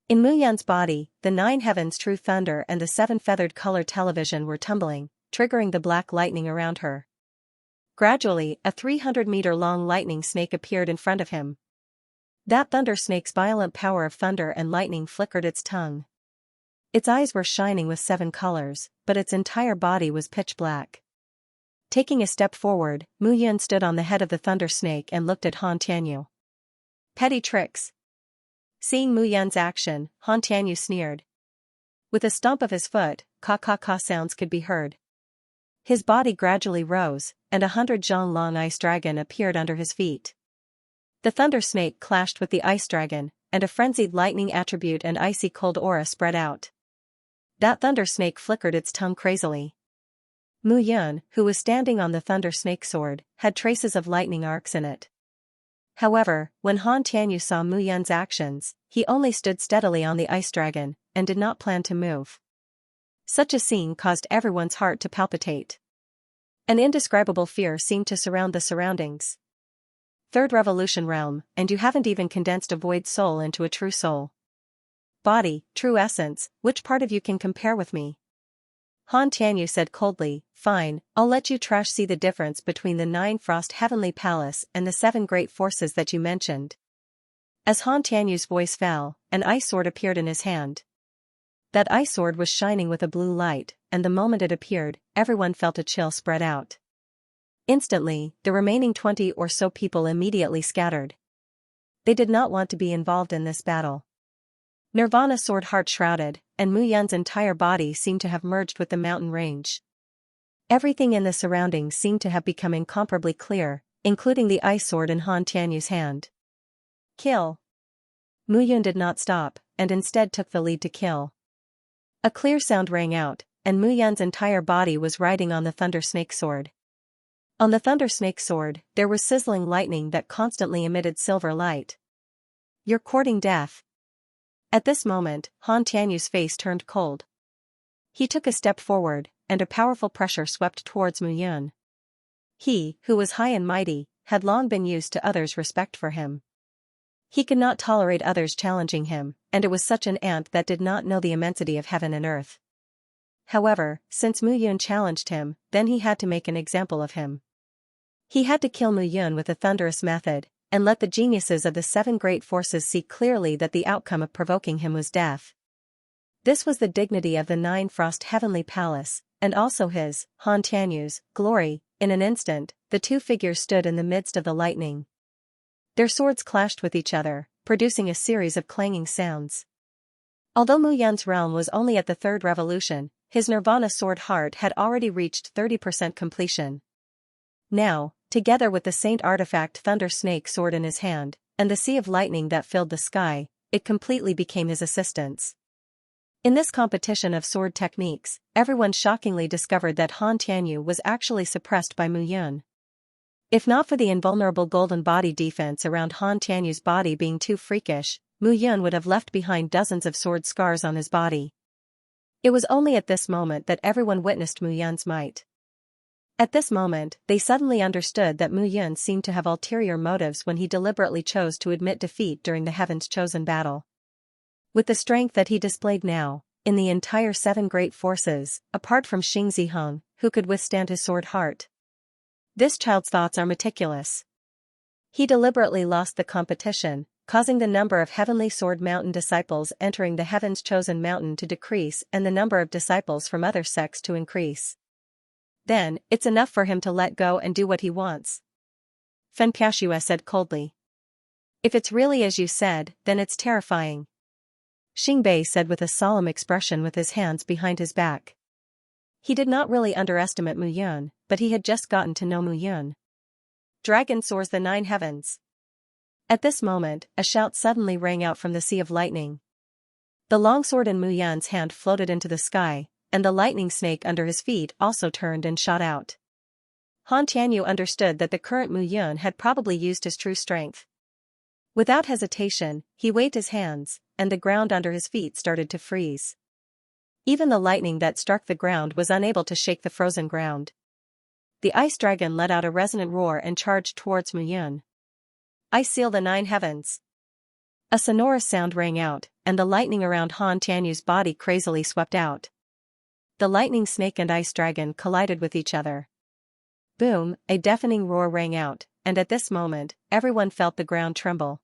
In Mu Yan's body, the 9 heavens true thunder and the 7 feathered color television were tumbling, triggering the black lightning around her. Gradually, a 300-meter-long lightning snake appeared in front of him. That thunder snake's violent power of thunder and lightning flickered its tongue. Its eyes were shining with 7 colors, but its entire body was pitch black. Taking a step forward, Mu Yan stood on the head of the thunder snake and looked at Han Tianyu. "Petty tricks." Seeing Mu Yan's action, Han Tianyu sneered. With a stomp of his foot, ka-ka-ka sounds could be heard. His body gradually rose, and 100 zhang-long ice dragon appeared under his feet. The thunder snake clashed with the ice dragon, and a frenzied lightning attribute and icy cold aura spread out. That thunder snake flickered its tongue crazily. Mu Yan, who was standing on the thunder snake sword, had traces of lightning arcs in it. However, when Han Tianyu saw Mu Yan's actions, he only stood steadily on the ice dragon, and did not plan to move. Such a scene caused everyone's heart to palpitate. An indescribable fear seemed to surround the surroundings. Third revolution realm, and you haven't even condensed a void soul into a true soul. Body, true essence, which part of you can compare with me? Han Tianyu said coldly, fine, I'll let you trash see the difference between the 9 Frost Heavenly Palace and the 7 great forces that you mentioned. As Han Tianyu's voice fell, an ice sword appeared in his hand. That ice sword was shining with a blue light, and the moment it appeared, everyone felt a chill spread out. Instantly, the remaining 20 or so people immediately scattered. They did not want to be involved in this battle. Nirvana sword heart shrouded, and Mu Yun's entire body seemed to have merged with the mountain range. Everything in the surroundings seemed to have become incomparably clear, including the ice sword in Han Tianyu's hand. Kill. Mu Yun did not stop, and instead took the lead to kill. A clear sound rang out, and Mu Yun's entire body was riding on the Thunder Snake sword. On the Thunder Snake sword, there was sizzling lightning that constantly emitted silver light. You're courting death. At this moment, Han Tianyu's face turned cold. He took a step forward, and a powerful pressure swept towards Mu Yun. He, who was high and mighty, had long been used to others' respect for him. He could not tolerate others challenging him, and it was such an ant that did not know the immensity of heaven and earth. However, since Mu Yun challenged him, then he had to make an example of him. He had to kill Mu Yun with a thunderous method, and let the geniuses of the 7 great forces see clearly that the outcome of provoking him was death. This was the dignity of the 9 Frost Heavenly Palace, and also his, Han Tianyu's, glory. In an instant, the 2 figures stood in the midst of the lightning. Their swords clashed with each other, producing a series of clanging sounds. Although Mu Yun's realm was only at the 3rd revolution, his Nirvana sword heart had already reached 30% completion. Now, together with the Saint artifact Thunder Snake sword in his hand, and the sea of lightning that filled the sky, it completely became his assistants. In this competition of sword techniques, everyone shockingly discovered that Han Tianyu was actually suppressed by Mu Yun. If not for the invulnerable golden body defense around Han Tianyu's body being too freakish, Mu Yun would have left behind dozens of sword scars on his body. It was only at this moment that everyone witnessed Mu Yun's might. At this moment, they suddenly understood that Mu Yun seemed to have ulterior motives when he deliberately chose to admit defeat during the Heaven's Chosen battle. With the strength that he displayed now, in the entire 7 great forces, apart from Xing Zihong, who could withstand his sword heart. This child's thoughts are meticulous. He deliberately lost the competition, causing the number of Heavenly Sword Mountain disciples entering the Heaven's Chosen Mountain to decrease and the number of disciples from other sects to increase. Then, it's enough for him to let go and do what he wants. Fen Piashue said coldly. If it's really as you said, then it's terrifying. Xing Bei said with a solemn expression with his hands behind his back. He did not really underestimate Mu Yun, but he had just gotten to know Mu Yun. Dragon soars the 9 heavens. At this moment, a shout suddenly rang out from the sea of lightning. The longsword in Mu Yun's hand floated into the sky, and the lightning snake under his feet also turned and shot out. Han Tianyu understood that the current Mu Yun had probably used his true strength. Without hesitation, he waved his hands, and the ground under his feet started to freeze. Even the lightning that struck the ground was unable to shake the frozen ground. The ice dragon let out a resonant roar and charged towards Mu Yun. I seal the 9 heavens. A sonorous sound rang out, and the lightning around Han Tianyu's body crazily swept out. The lightning snake and ice dragon collided with each other. Boom, a deafening roar rang out, and at this moment, everyone felt the ground tremble.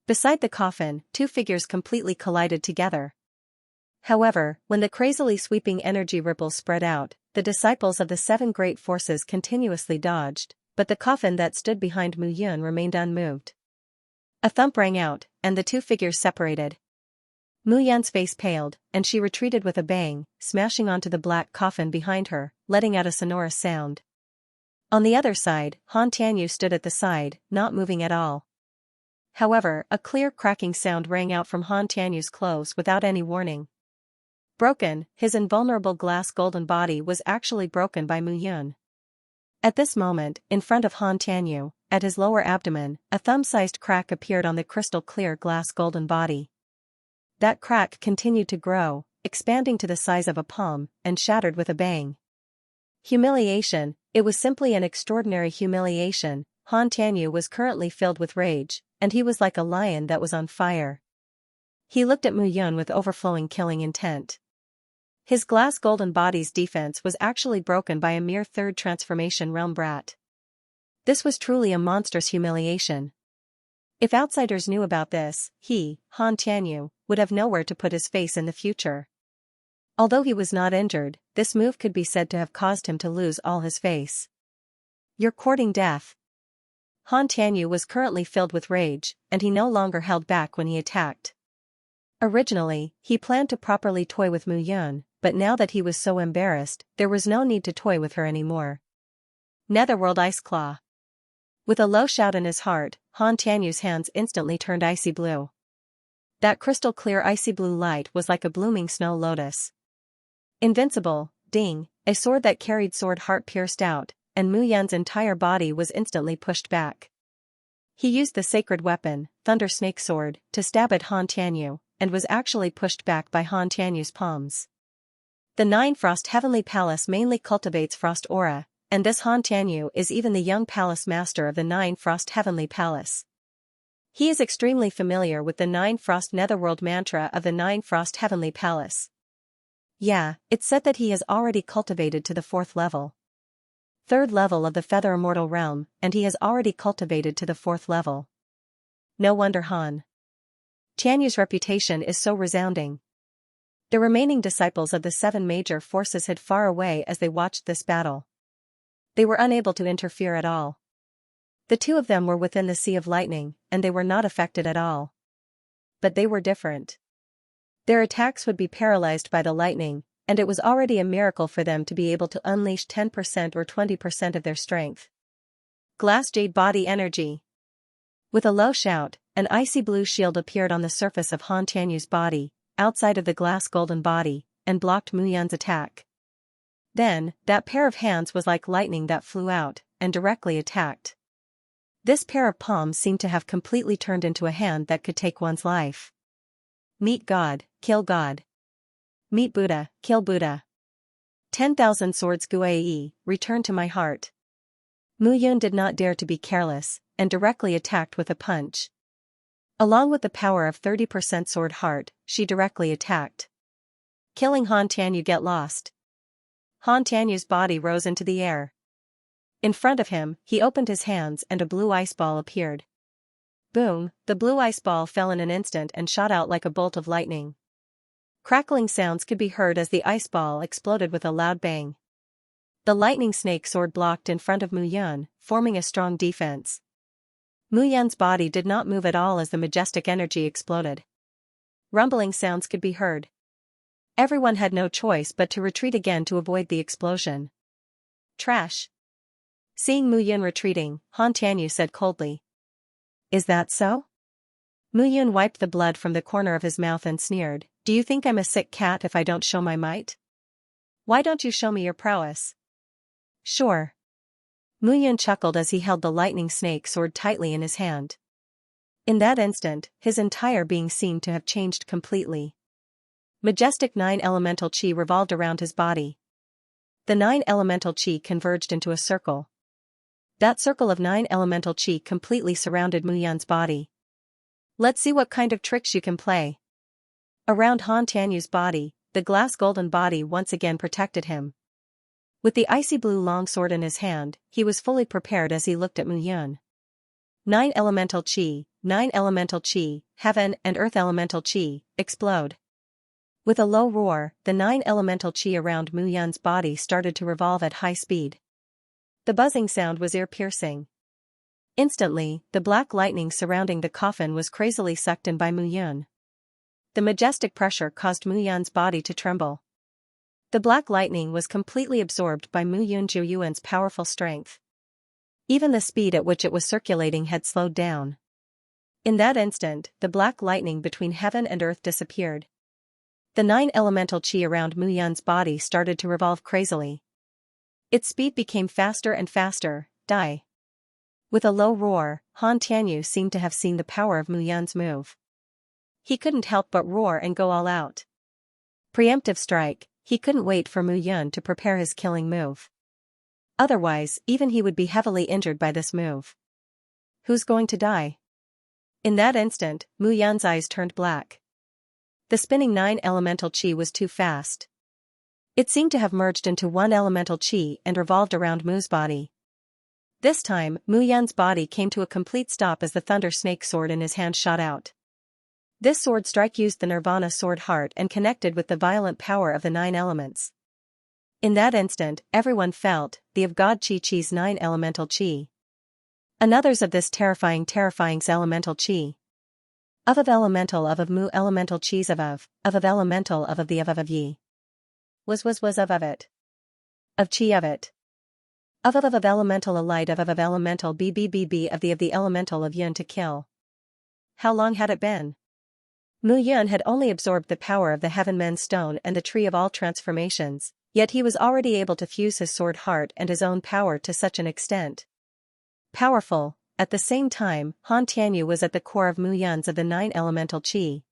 Beside the coffin, 2 figures completely collided together. However, when the crazily sweeping energy ripples spread out, the disciples of the 7 great forces continuously dodged, but the coffin that stood behind Mu Yun remained unmoved. A thump rang out, and the 2 figures separated. Mu Yun's face paled, and she retreated with a bang, smashing onto the black coffin behind her, letting out a sonorous sound. On the other side, Han Tianyu stood at the side, not moving at all. However, a clear cracking sound rang out from Han Tianyu's clothes without any warning. Broken, his invulnerable glass golden body was actually broken by Mu Yun. At this moment, in front of Han Tianyu, at his lower abdomen, a thumb-sized crack appeared on the crystal-clear glass golden body. That crack continued to grow, expanding to the size of a palm, and shattered with a bang. Humiliation, it was simply an extraordinary humiliation. Han Tianyu was currently filled with rage, and he was like a lion that was on fire. He looked at Mu Yun with overflowing killing intent. His glass golden body's defense was actually broken by a mere third transformation realm brat. This was truly a monstrous humiliation. If outsiders knew about this, he, Han Tianyu, would have nowhere to put his face in the future. Although he was not injured, this move could be said to have caused him to lose all his face. You're courting death. Han Tianyu was currently filled with rage, and he no longer held back when he attacked. Originally, he planned to properly toy with Mu Yun, but now that he was so embarrassed, there was no need to toy with her anymore. Netherworld Ice Claw. With a low shout in his heart, Han Tianyu's hands instantly turned icy blue. That crystal-clear icy blue light was like a blooming snow lotus. Invincible, ding, a sword that carried sword heart pierced out, and Mu Yun's entire body was instantly pushed back. He used the sacred weapon, Thunder Snake Sword, to stab at Han Tianyu, and was actually pushed back by Han Tianyu's palms. The Nine Frost Heavenly Palace mainly cultivates frost aura, and this Han Tianyu is even the young palace master of the Nine Frost Heavenly Palace. He is extremely familiar with the Nine Frost Netherworld mantra of the Nine Frost Heavenly Palace. Yeah, it's said that he has already cultivated to the 4th level. 3rd level of the Feather Immortal Realm, and he has already cultivated to the 4th level. No wonder Han Tianyu's reputation is so resounding. The remaining disciples of the 7 major forces hid far away as they watched this battle. They were unable to interfere at all. The 2 of them were within the Sea of Lightning, and they were not affected at all. But they were different. Their attacks would be paralyzed by the lightning, and it was already a miracle for them to be able to unleash 10% or 20% of their strength. Glass Jade Body Energy. With a low shout, an icy blue shield appeared on the surface of Han Tianyu's body, outside of the glass golden body, and blocked Mu Yun's attack. Then, that pair of hands was like lightning that flew out, and directly attacked. This pair of palms seemed to have completely turned into a hand that could take one's life. Meet God, kill God. Meet Buddha, kill Buddha. 10,000 swords Guai, return to my heart. Mu Yun did not dare to be careless, and directly attacked with a punch. Along with the power of 30% sword heart, she directly attacked. Killing Han Tianyu. Get lost. Han Tianyu's body rose into the air. In front of him, he opened his hands and a blue ice ball appeared. Boom, the blue ice ball fell in an instant and shot out like a bolt of lightning. Crackling sounds could be heard as the ice ball exploded with a loud bang. The lightning snake sword blocked in front of Mu Yun, forming a strong defense. Mu Yun's body did not move at all as the majestic energy exploded. Rumbling sounds could be heard. Everyone had no choice but to retreat again to avoid the explosion. Trash. Seeing Mu Yun retreating, Han Tianyu said coldly. Is that so? Mu Yun wiped the blood from the corner of his mouth and sneered, do you think I'm a sick cat if I don't show my might? Why don't you show me your prowess? Sure. Mu Yun chuckled as he held the lightning snake sword tightly in his hand. In that instant, his entire being seemed to have changed completely. Majestic 9 elemental chi revolved around his body. The 9 elemental chi converged into a circle. That circle of 9 elemental chi completely surrounded Mu Yun's body. Let's see what kind of tricks you can play. Around Han Tianyu's body, the glass golden body once again protected him. With the icy blue longsword in his hand, he was fully prepared as he looked at Mu Yun. 9 elemental chi, heaven and earth elemental chi, explode. With a low roar, the 9 elemental chi around Mu Yun's body started to revolve at high speed. The buzzing sound was ear-piercing. Instantly, the black lightning surrounding the coffin was crazily sucked in by Mu Yun. The majestic pressure caused Mu Yun's body to tremble. The black lightning was completely absorbed by Mu Yun Jiuyuan's powerful strength. Even the speed at which it was circulating had slowed down. In that instant, the black lightning between heaven and earth disappeared. The 9 elemental chi around Mu Yun's body started to revolve crazily. Its speed became faster and faster, die. With a low roar, Han Tianyu seemed to have seen the power of Mu Yun's move. He couldn't help but roar and go all out. Preemptive strike, he couldn't wait for Mu Yun to prepare his killing move. Otherwise, even he would be heavily injured by this move. Who's going to die? In that instant, Mu Yun's eyes turned black. The spinning 9 elemental chi was too fast. It seemed to have merged into one elemental chi and revolved around Mu's body. This time, Mu Yun's body came to a complete stop as the Thunder Snake sword in his hand shot out. This sword strike used the Nirvana sword heart and connected with the violent power of the 9 elements. In that instant, everyone felt the of God Chi-Chi's 9 elemental chi. Another's of this terrifying's elemental chi. Of elemental of Mu elemental chi's of elemental of the of ye. Was of it. Of chi of it. Of elemental a light of elemental BBBB of the elemental of Yun to kill. How long had it been? Mu Yun had only absorbed the power of the Heavenmen's Stone and the Tree of All Transformations, yet he was already able to fuse his sword heart and his own power to such an extent. Powerful, at the same time, Han Tianyu was at the core of Mu Yun's of the 9 elemental chi.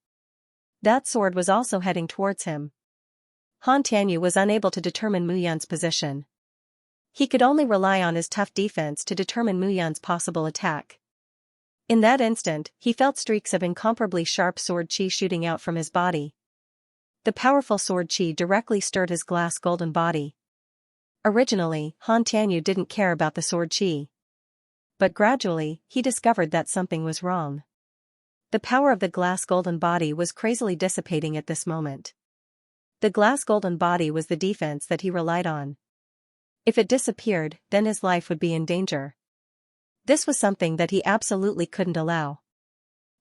That sword was also heading towards him. Han Tianyu was unable to determine Mu Yun's position. He could only rely on his tough defense to determine Mu Yun's possible attack. In that instant, he felt streaks of incomparably sharp sword chi shooting out from his body. The powerful sword chi directly stirred his glass golden body. Originally, Han Tianyu didn't care about the sword chi. But gradually, he discovered that something was wrong. The power of the glass golden body was crazily dissipating at this moment. The glass golden body was the defense that he relied on. If it disappeared, then his life would be in danger. This was something that he absolutely couldn't allow.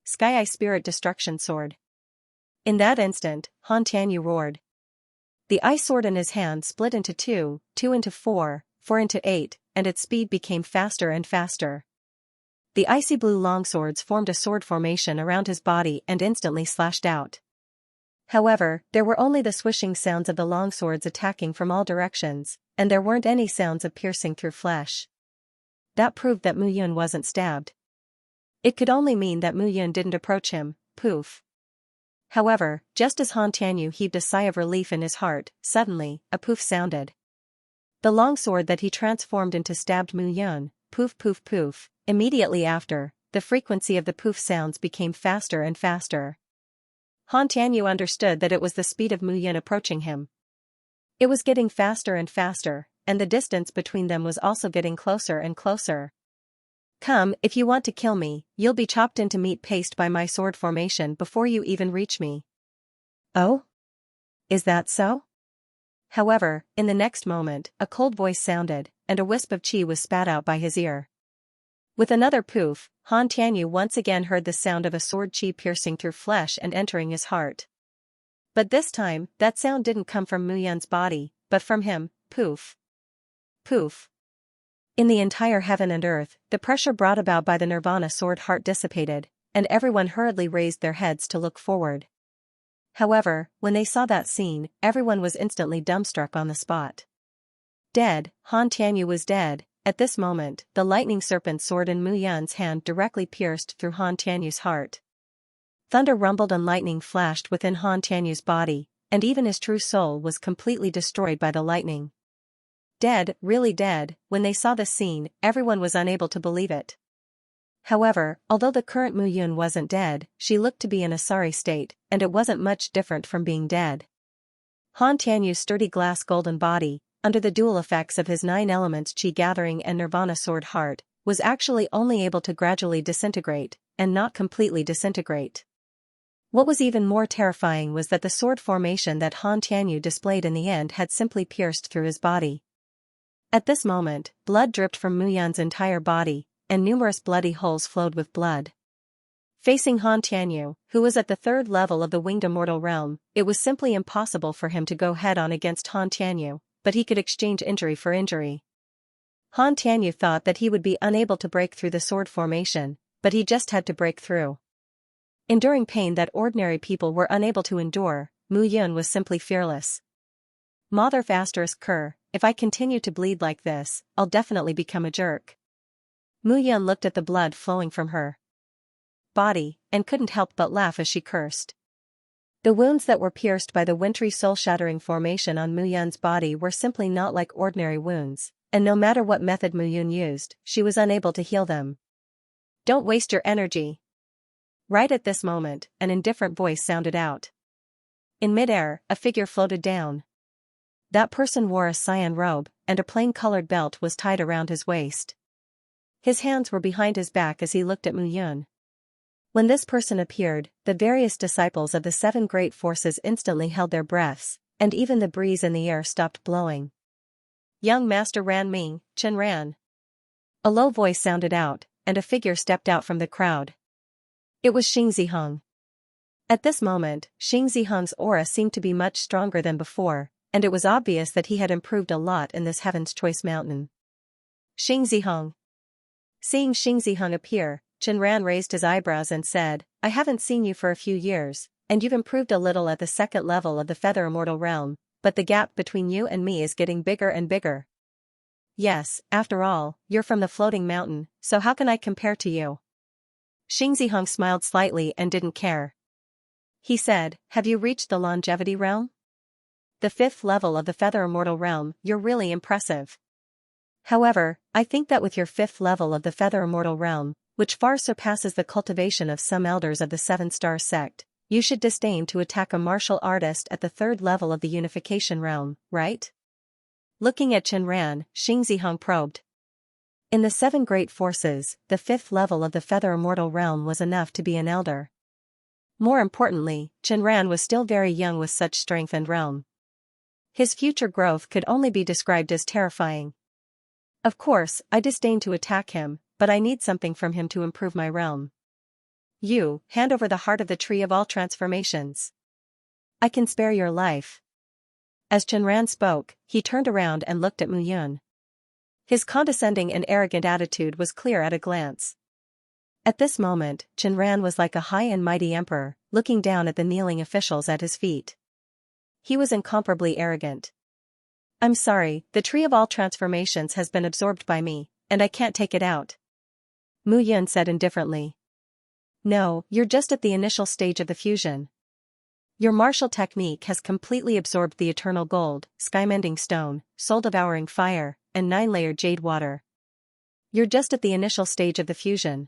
Sky Eye Spirit Destruction Sword. In that instant, Han Tianyu roared. The ice sword in his hand split into 2, 2 into 4, 4 into 8, and its speed became faster and faster. The icy blue longswords formed a sword formation around his body and instantly slashed out. However, there were only the swishing sounds of the longswords attacking from all directions, and there weren't any sounds of piercing through flesh. That proved that Mu Yun wasn't stabbed. It could only mean that Mu Yun didn't approach him. Poof. However, just as Han Tianyu heaved a sigh of relief in his heart, suddenly, a poof sounded. The longsword that he transformed into stabbed Mu Yun. Poof poof poof. Immediately after, the frequency of the poof sounds became faster and faster. Han Tianyu understood that it was the speed of Mu Yun approaching him. It was getting faster and faster, and the distance between them was also getting closer and closer. Come, if you want to kill me, you'll be chopped into meat paste by my sword formation before you even reach me. Oh? Is that so? However, in the next moment, a cold voice sounded, and a wisp of chi was spat out by his ear. With another poof, Han Tianyu once again heard the sound of a sword chi piercing through flesh and entering his heart. But this time, that sound didn't come from Mu Yun's body, but from him. Poof. Poof. In the entire heaven and earth, the pressure brought about by the Nirvana sword heart dissipated, and everyone hurriedly raised their heads to look forward. However, when they saw that scene, everyone was instantly dumbstruck on the spot. Dead, Han Tianyu was dead. At this moment, the lightning serpent sword in Mu Yun's hand directly pierced through Han Tianyu's heart. Thunder rumbled and lightning flashed within Han Tianyu's body, and even his true soul was completely destroyed by the lightning. Dead, really dead. When they saw the scene, everyone was unable to believe it. However, although the current Mu Yun wasn't dead, she looked to be in a sorry state, and it wasn't much different from being dead. Han Tianyu's sturdy glass golden body, under the dual effects of his 9 elements chi gathering and Nirvana sword heart, was actually only able to gradually disintegrate, and not completely disintegrate. What was even more terrifying was that the sword formation that Han Tianyu displayed in the end had simply pierced through his body. At this moment, blood dripped from Mu Yun's entire body, and numerous bloody holes flowed with blood. Facing Han Tianyu, who was at the 3rd level of the winged immortal realm, it was simply impossible for him to go head-on against Han Tianyu, but he could exchange injury for injury. Han Tianyu thought that he would be unable to break through the sword formation, but he just had to break through. Enduring pain that ordinary people were unable to endure, Mu Yun was simply fearless. Mother ***, if I continue to bleed like this, I'll definitely become a jerk. Mu Yun looked at the blood flowing from her body, and couldn't help but laugh as she cursed. The wounds that were pierced by the wintry soul-shattering formation on Muyun's body were simply not like ordinary wounds, and no matter what method Muyun used, she was unable to heal them. Don't waste your energy. Right at this moment, an indifferent voice sounded out. In midair, a figure floated down. That person wore a cyan robe, and a plain-colored belt was tied around his waist. His hands were behind his back as he looked at Muyun. When this person appeared, the various disciples of the seven great forces instantly held their breaths, and even the breeze in the air stopped blowing. Young Master Ran Ming, Chen Ran. A low voice sounded out, and a figure stepped out from the crowd. It was Xianxia. At this moment, Xianxia's aura seemed to be much stronger than before, and it was obvious that he had improved a lot in this Heaven's Choice mountain. Xianxia. Seeing Xianxia appear, Chen Ran raised his eyebrows and said, I haven't seen you for a few years, and you've improved a little at the second level of the Feather Immortal realm, but the gap between you and me is getting bigger and bigger. Yes, after all, you're from the floating mountain, so how can I compare to you? Xianxia smiled slightly and didn't care. He said, have you reached the longevity realm? The fifth level of the Feather Immortal realm, you're really impressive. However, I think that with your fifth level of the Feather Immortal realm, which far surpasses the cultivation of some elders of the Seven-Star sect, you should disdain to attack a martial artist at the third level of the Unification realm, right? Looking at Chen Ran, Xianxia probed. In the seven great forces, the fifth level of the Feather Immortal realm was enough to be an elder. More importantly, Chen Ran was still very young with such strength and realm. His future growth could only be described as terrifying. Of course, I disdain to attack him, but I need something from him to improve my realm. You, hand over the heart of the tree of all transformations. I can spare your life. As Chen Ran spoke, he turned around and looked at Muyun. His condescending and arrogant attitude was clear at a glance. At this moment, Chen Ran was like a high and mighty emperor, looking down at the kneeling officials at his feet. He was incomparably arrogant. I'm sorry, the tree of all transformations has been absorbed by me, and I can't take it out. Muyun said indifferently. No, you're just at the initial stage of the fusion. Your martial technique has completely absorbed the eternal gold, sky-mending stone, soul-devouring fire, and 9-layered jade water. You're just at the initial stage of the fusion.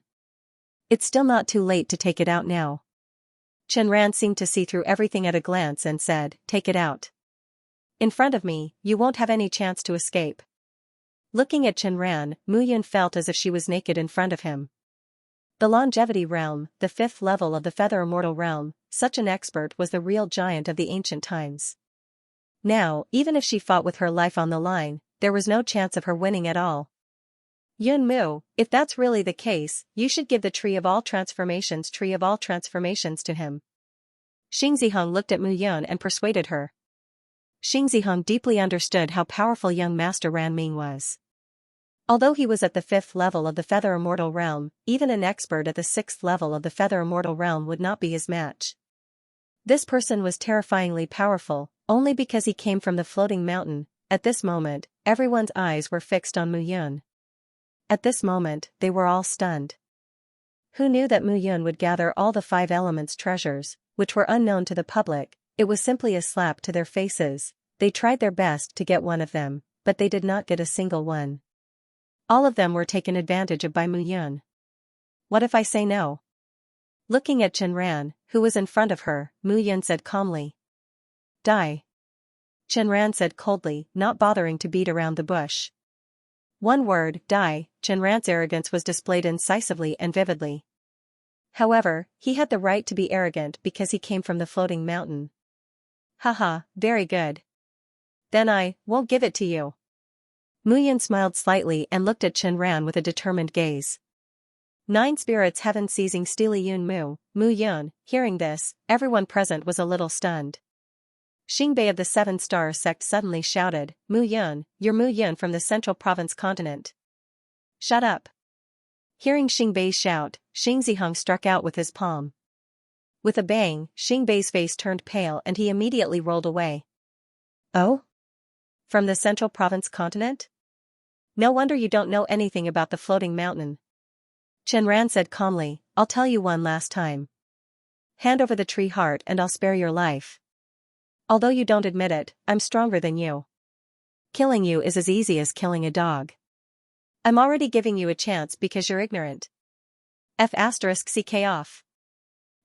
It's still not too late to take it out now. Chen Ran seemed to see through everything at a glance and said, take it out. In front of me, you won't have any chance to escape. Looking at Chen Ran, Muyun felt as if she was naked in front of him. The longevity realm, the fifth level of the Feather Immortal realm, such an expert was the real giant of the ancient times. Now, even if she fought with her life on the line, there was no chance of her winning at all. Yun Mu, if that's really the case, you should give the tree of all transformations to him. Xianxia looked at Muyun and persuaded her. Xianxia deeply understood how powerful young Master Ran Ming was. Although he was at the fifth level of the Feather Immortal realm, even an expert at the sixth level of the Feather Immortal realm would not be his match. This person was terrifyingly powerful, only because he came from the floating mountain. At this moment, everyone's eyes were fixed on Muyun. At this moment, they were all stunned. Who knew that Muyun would gather all the 5 elements treasures, which were unknown to the public? It was simply a slap to their faces. They tried their best to get one of them, but they did not get a single one. All of them were taken advantage of by Muyun. What if I say no? Looking at Chen Ran, who was in front of her, Muyun said calmly. Die. Chen Ran said coldly, not bothering to beat around the bush. One word, die. Chen Ran's arrogance was displayed incisively and vividly. However, he had the right to be arrogant because he came from the floating mountain. Haha, very good. Then I won't give it to you. Muyun smiled slightly and looked at Chen Ran with a determined gaze. 9 spirits heaven seizing steely Yun Mu, Muyun. Hearing this, everyone present was a little stunned. Xingbei of the 7-Star sect suddenly shouted, Muyun, you're Muyun from the Central Province continent. Shut up. Hearing Xingbei's shout, Xianxia struck out with his palm. With a bang, Xingbei's face turned pale and he immediately rolled away. Oh? From the Central Province continent? No wonder you don't know anything about the floating mountain. Chen Ran said calmly, I'll tell you one last time. Hand over the tree heart and I'll spare your life. Although you don't admit it, I'm stronger than you. Killing you is as easy as killing a dog. I'm already giving you a chance because you're ignorant. F***ck off.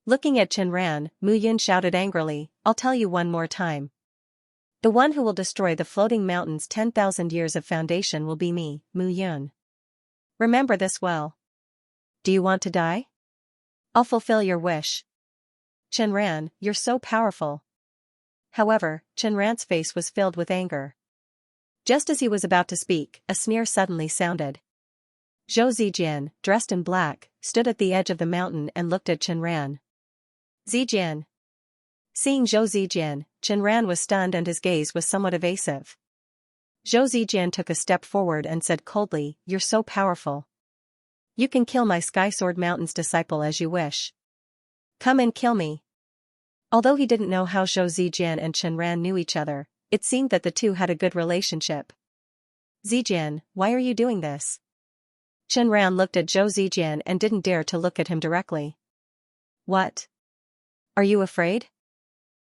Looking at Qianran, Mu Yun shouted angrily, I'll tell you one more time. The one who will destroy the floating mountain's 10,000 years of foundation will be me, Mu Yun. Remember this well. Do you want to die? I'll fulfill your wish. Qianran, you're so powerful. However, Qianran's face was filled with anger. Just as he was about to speak, a sneer suddenly sounded. Zhou Zijian, dressed in black, stood at the edge of the mountain and looked at Qianran. Zijian. Seeing Zhou Zijian, Qianran was stunned and his gaze was somewhat evasive. Zhou Zijian took a step forward and said coldly, You're so powerful. You can kill my Sky Sword Mountain's disciple as you wish. Come and kill me. Although he didn't know how Zhou Zijian and Qianran knew each other, it seemed that the two had a good relationship. Zijian, why are you doing this? Qianran looked at Zhou Zijian and didn't dare to look at him directly. What? Are you afraid?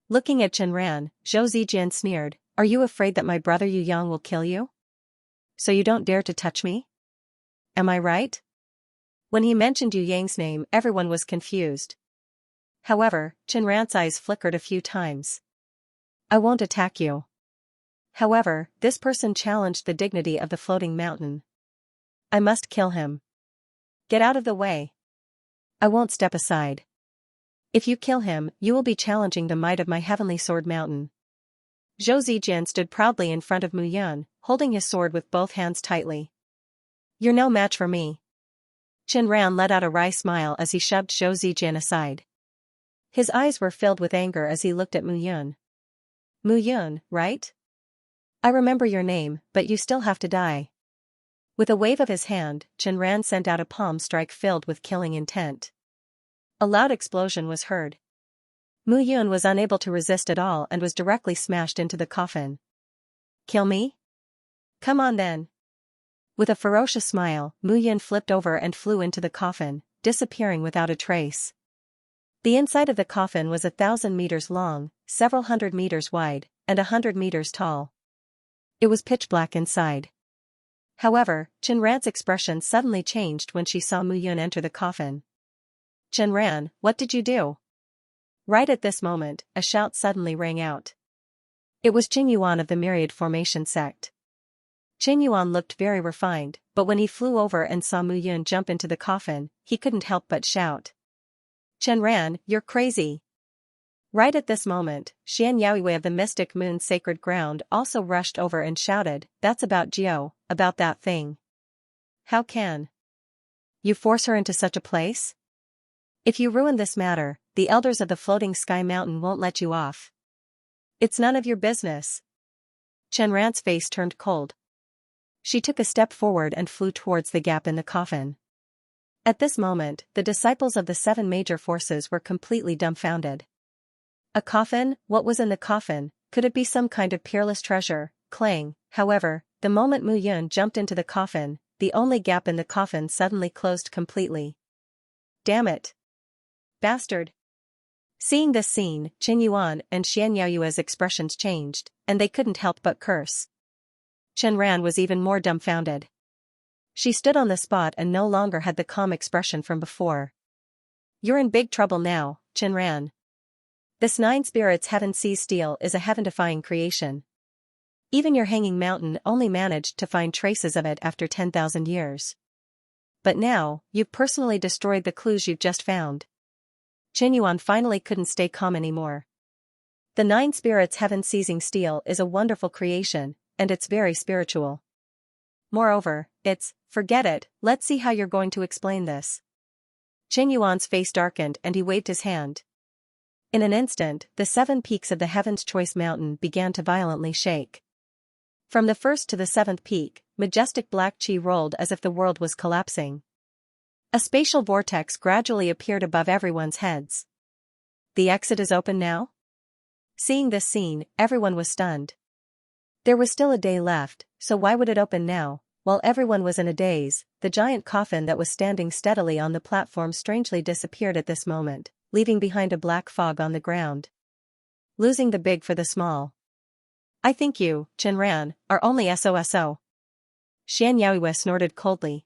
Looking at Qianran, Zhou Zijian sneered, Are you afraid that my brother Yu Yang will kill you? So you don't dare to touch me? Am I right? When he mentioned Yu Yang's name, everyone was confused. However, Qianran's eyes flickered a few times. I won't attack you. However, this person challenged the dignity of the floating mountain. I must kill him. Get out of the way. I won't step aside. If you kill him, you will be challenging the might of my heavenly sword mountain. Zhou Zijian stood proudly in front of Mu Yun, holding his sword with both hands tightly. You're no match for me. Qianran let out a wry smile as he shoved Zhou Zijian aside. His eyes were filled with anger as he looked at Mu Yun. Mu Yun, right? I remember your name, but you still have to die. With a wave of his hand, Qianran sent out a palm strike filled with killing intent. A loud explosion was heard. Mu Yun was unable to resist at all and was directly smashed into the coffin. Kill me? Come on then. With a ferocious smile, Mu Yun flipped over and flew into the coffin, disappearing without a trace. The inside of the coffin was 1,000 meters long, several hundred meters wide, and 100 meters tall. It was pitch black inside. However, Qianran's expression suddenly changed when she saw Mu Yun enter the coffin. Qianran, what did you do? Right at this moment, a shout suddenly rang out. It was Qin Yuan of the Myriad Formation sect. Qin Yuan looked very refined, but when he flew over and saw Mu Yun jump into the coffin, he couldn't help but shout. Qianran, you're crazy. Right at this moment, Xianxia of the Mystic Moon's sacred ground also rushed over and shouted, That's about Jiao, about that thing. How can you force her into such a place? If you ruin this matter, the elders of the floating sky mountain won't let you off. It's none of your business. Qianran's face turned cold. She took a step forward and flew towards the gap in the coffin. At this moment, the disciples of the 7 major forces were completely dumbfounded. A coffin? What was in the coffin? Could it be some kind of peerless treasure? Clang. However, the moment Mu Yun jumped into the coffin, the only gap in the coffin suddenly closed completely. Damn it. Bastard. Seeing this scene, Qin Yuan and Xianxua's expressions changed, and they couldn't help but curse. Qianran was even more dumbfounded. She stood on the spot and no longer had the calm expression from before. You're in big trouble now, Qianran. This 9 spirits heaven sees steel is a heaven-defying creation. Even your hanging mountain only managed to find traces of it after 10,000 years. But now, you've personally destroyed the clues you've just found. Qin Yuan finally couldn't stay calm anymore. The 9 spirits heaven seizing steel is a wonderful creation, and it's very spiritual. Moreover, forget it, let's see how you're going to explain this. Qin Yuan's face darkened and he waved his hand. In an instant, the 7 peaks of the Heaven's Choice Mountain began to violently shake. From the first to the 7th peak, majestic black chi rolled as if the world was collapsing. A spatial vortex gradually appeared above everyone's heads. The exit is open now? Seeing this scene, everyone was stunned. There was still a day left, so why would it open now? While everyone was in a daze, the giant coffin that was standing steadily on the platform strangely disappeared at this moment, leaving behind a black fog on the ground. Losing the big for the small. I think you, Chenran, are only SOSO. Xianxia snorted coldly.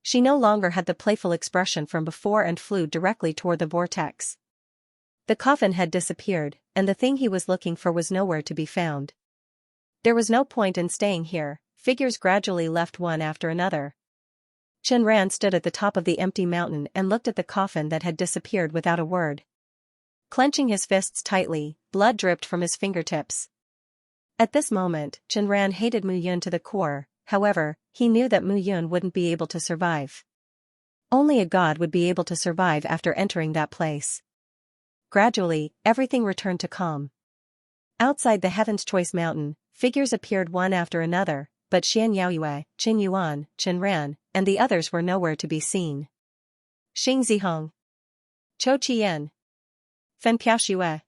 She no longer had the playful expression from before and flew directly toward the vortex. The coffin had disappeared, and the thing he was looking for was nowhere to be found. There was no point in staying here. Figures gradually left one after another. Chenran stood at the top of the empty mountain and looked at the coffin that had disappeared without a word. Clenching his fists tightly, blood dripped from his fingertips. At this moment, Chenran hated Mu Yun to the core. However, he knew that Mu Yun wouldn't be able to survive. Only a god would be able to survive after entering that place. Gradually, everything returned to calm. Outside the Heaven's Choice Mountain, figures appeared one after another, but Xianxia, Qin Yuan, Chenran, and the others were nowhere to be seen. Xing Zihong. Chou Qian. Fen Piaoxue.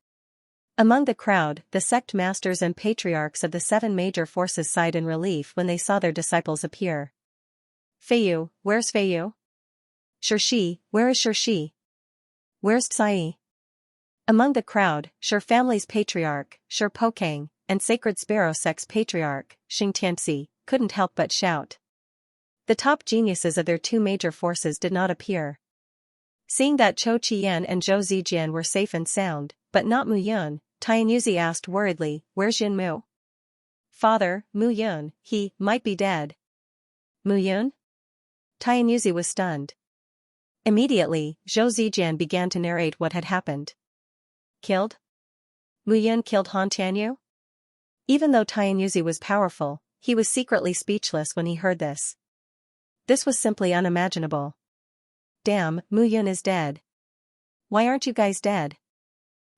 Among the crowd, the sect masters and patriarchs of the 7 major forces sighed in relief when they saw their disciples appear. Feiyu, where's Feiyu? Shirshi, where is Shirshi? Where's Tsai? Among the crowd, Shur family's patriarch, Shur Pokang, and Sacred Sparrow sect's patriarch, Xianxia, couldn't help but shout. The top geniuses of their 2 major forces did not appear. Seeing that Chou Qian and Zhou Zijian were safe and sound, but not Mu Yun, Tianyuzi asked worriedly, where's Yin Mu? Father, Mu Yun, he might be dead. Mu Yun? Tianyuzi was stunned. Immediately, Zhou Zijian began to narrate what had happened. Killed? Mu Yun killed Han Tianyu? Even though Tianyuzi was powerful, he was secretly speechless when he heard this. This was simply unimaginable. Damn, Mu Yun is dead. Why aren't you guys dead?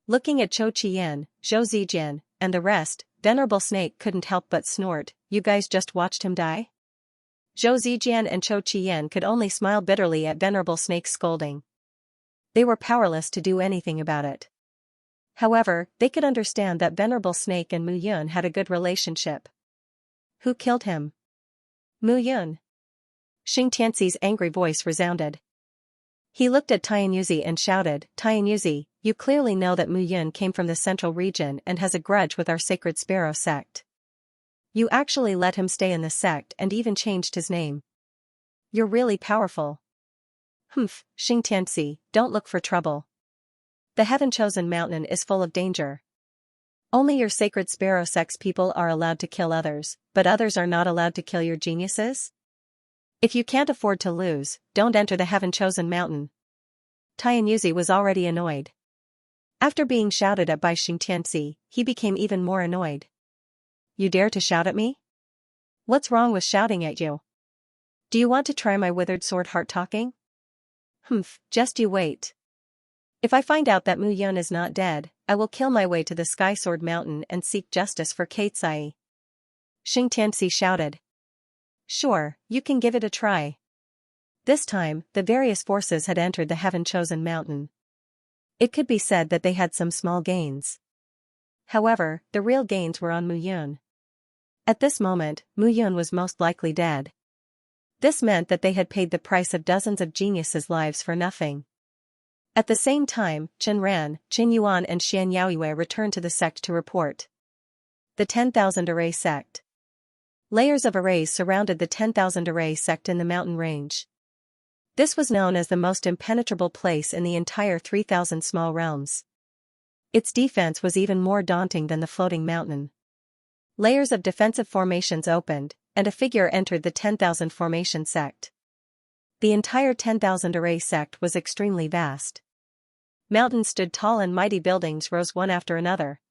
Looking at Chou Qian, Zhou Zijian, and the rest, Venerable Snake couldn't help but snort, you guys just watched him die? Zhou Zijian and Chou Qian could only smile bitterly at Venerable Snake's scolding. They were powerless to do anything about it. However, they could understand that Venerable Snake and Mu Yun had a good relationship. Who killed him? Mu Yun. Xing Tianxi's angry voice resounded. He looked at Tianyuzi and shouted, Tianyuzi, you clearly know that Mu Yun came from the central region and has a grudge with our Sacred Sparrow sect. You actually let him stay in the sect and even changed his name. You're really powerful. Humph, Xing Tianxi, don't look for trouble. The heaven-chosen mountain is full of danger. Only your Sacred Sparrow sect's people are allowed to kill others, but others are not allowed to kill your geniuses? If you can't afford to lose, don't enter the heaven-chosen mountain. Tianyuzi was already annoyed. After being shouted at by Xing Tianxi, he became even more annoyed. You dare to shout at me? What's wrong with shouting at you? Do you want to try my withered sword heart talking? Humph, just you wait. If I find out that Mu Yun is not dead, I will kill my way to the Sky Sword Mountain and seek justice for Kate Tsai. Xing Tianxi shouted. Sure, you can give it a try. This time, the various forces had entered the heaven-chosen mountain. It could be said that they had some small gains. However, the real gains were on Mu Yun. At this moment, Mu Yun was most likely dead. This meant that they had paid the price of dozens of geniuses' lives for nothing. At the same time, Chenran, Qin Yuan and Xianxia returned to the sect to report. The 10,000 Array sect. Layers of arrays surrounded the 10,000 Array sect in the mountain range. This was known as the most impenetrable place in the entire 3,000 small realms. Its defense was even more daunting than the floating mountain. Layers of defensive formations opened, and a figure entered the 10,000 formation sect. The entire 10,000 Array sect was extremely vast. Mountains stood tall and mighty buildings rose one after another.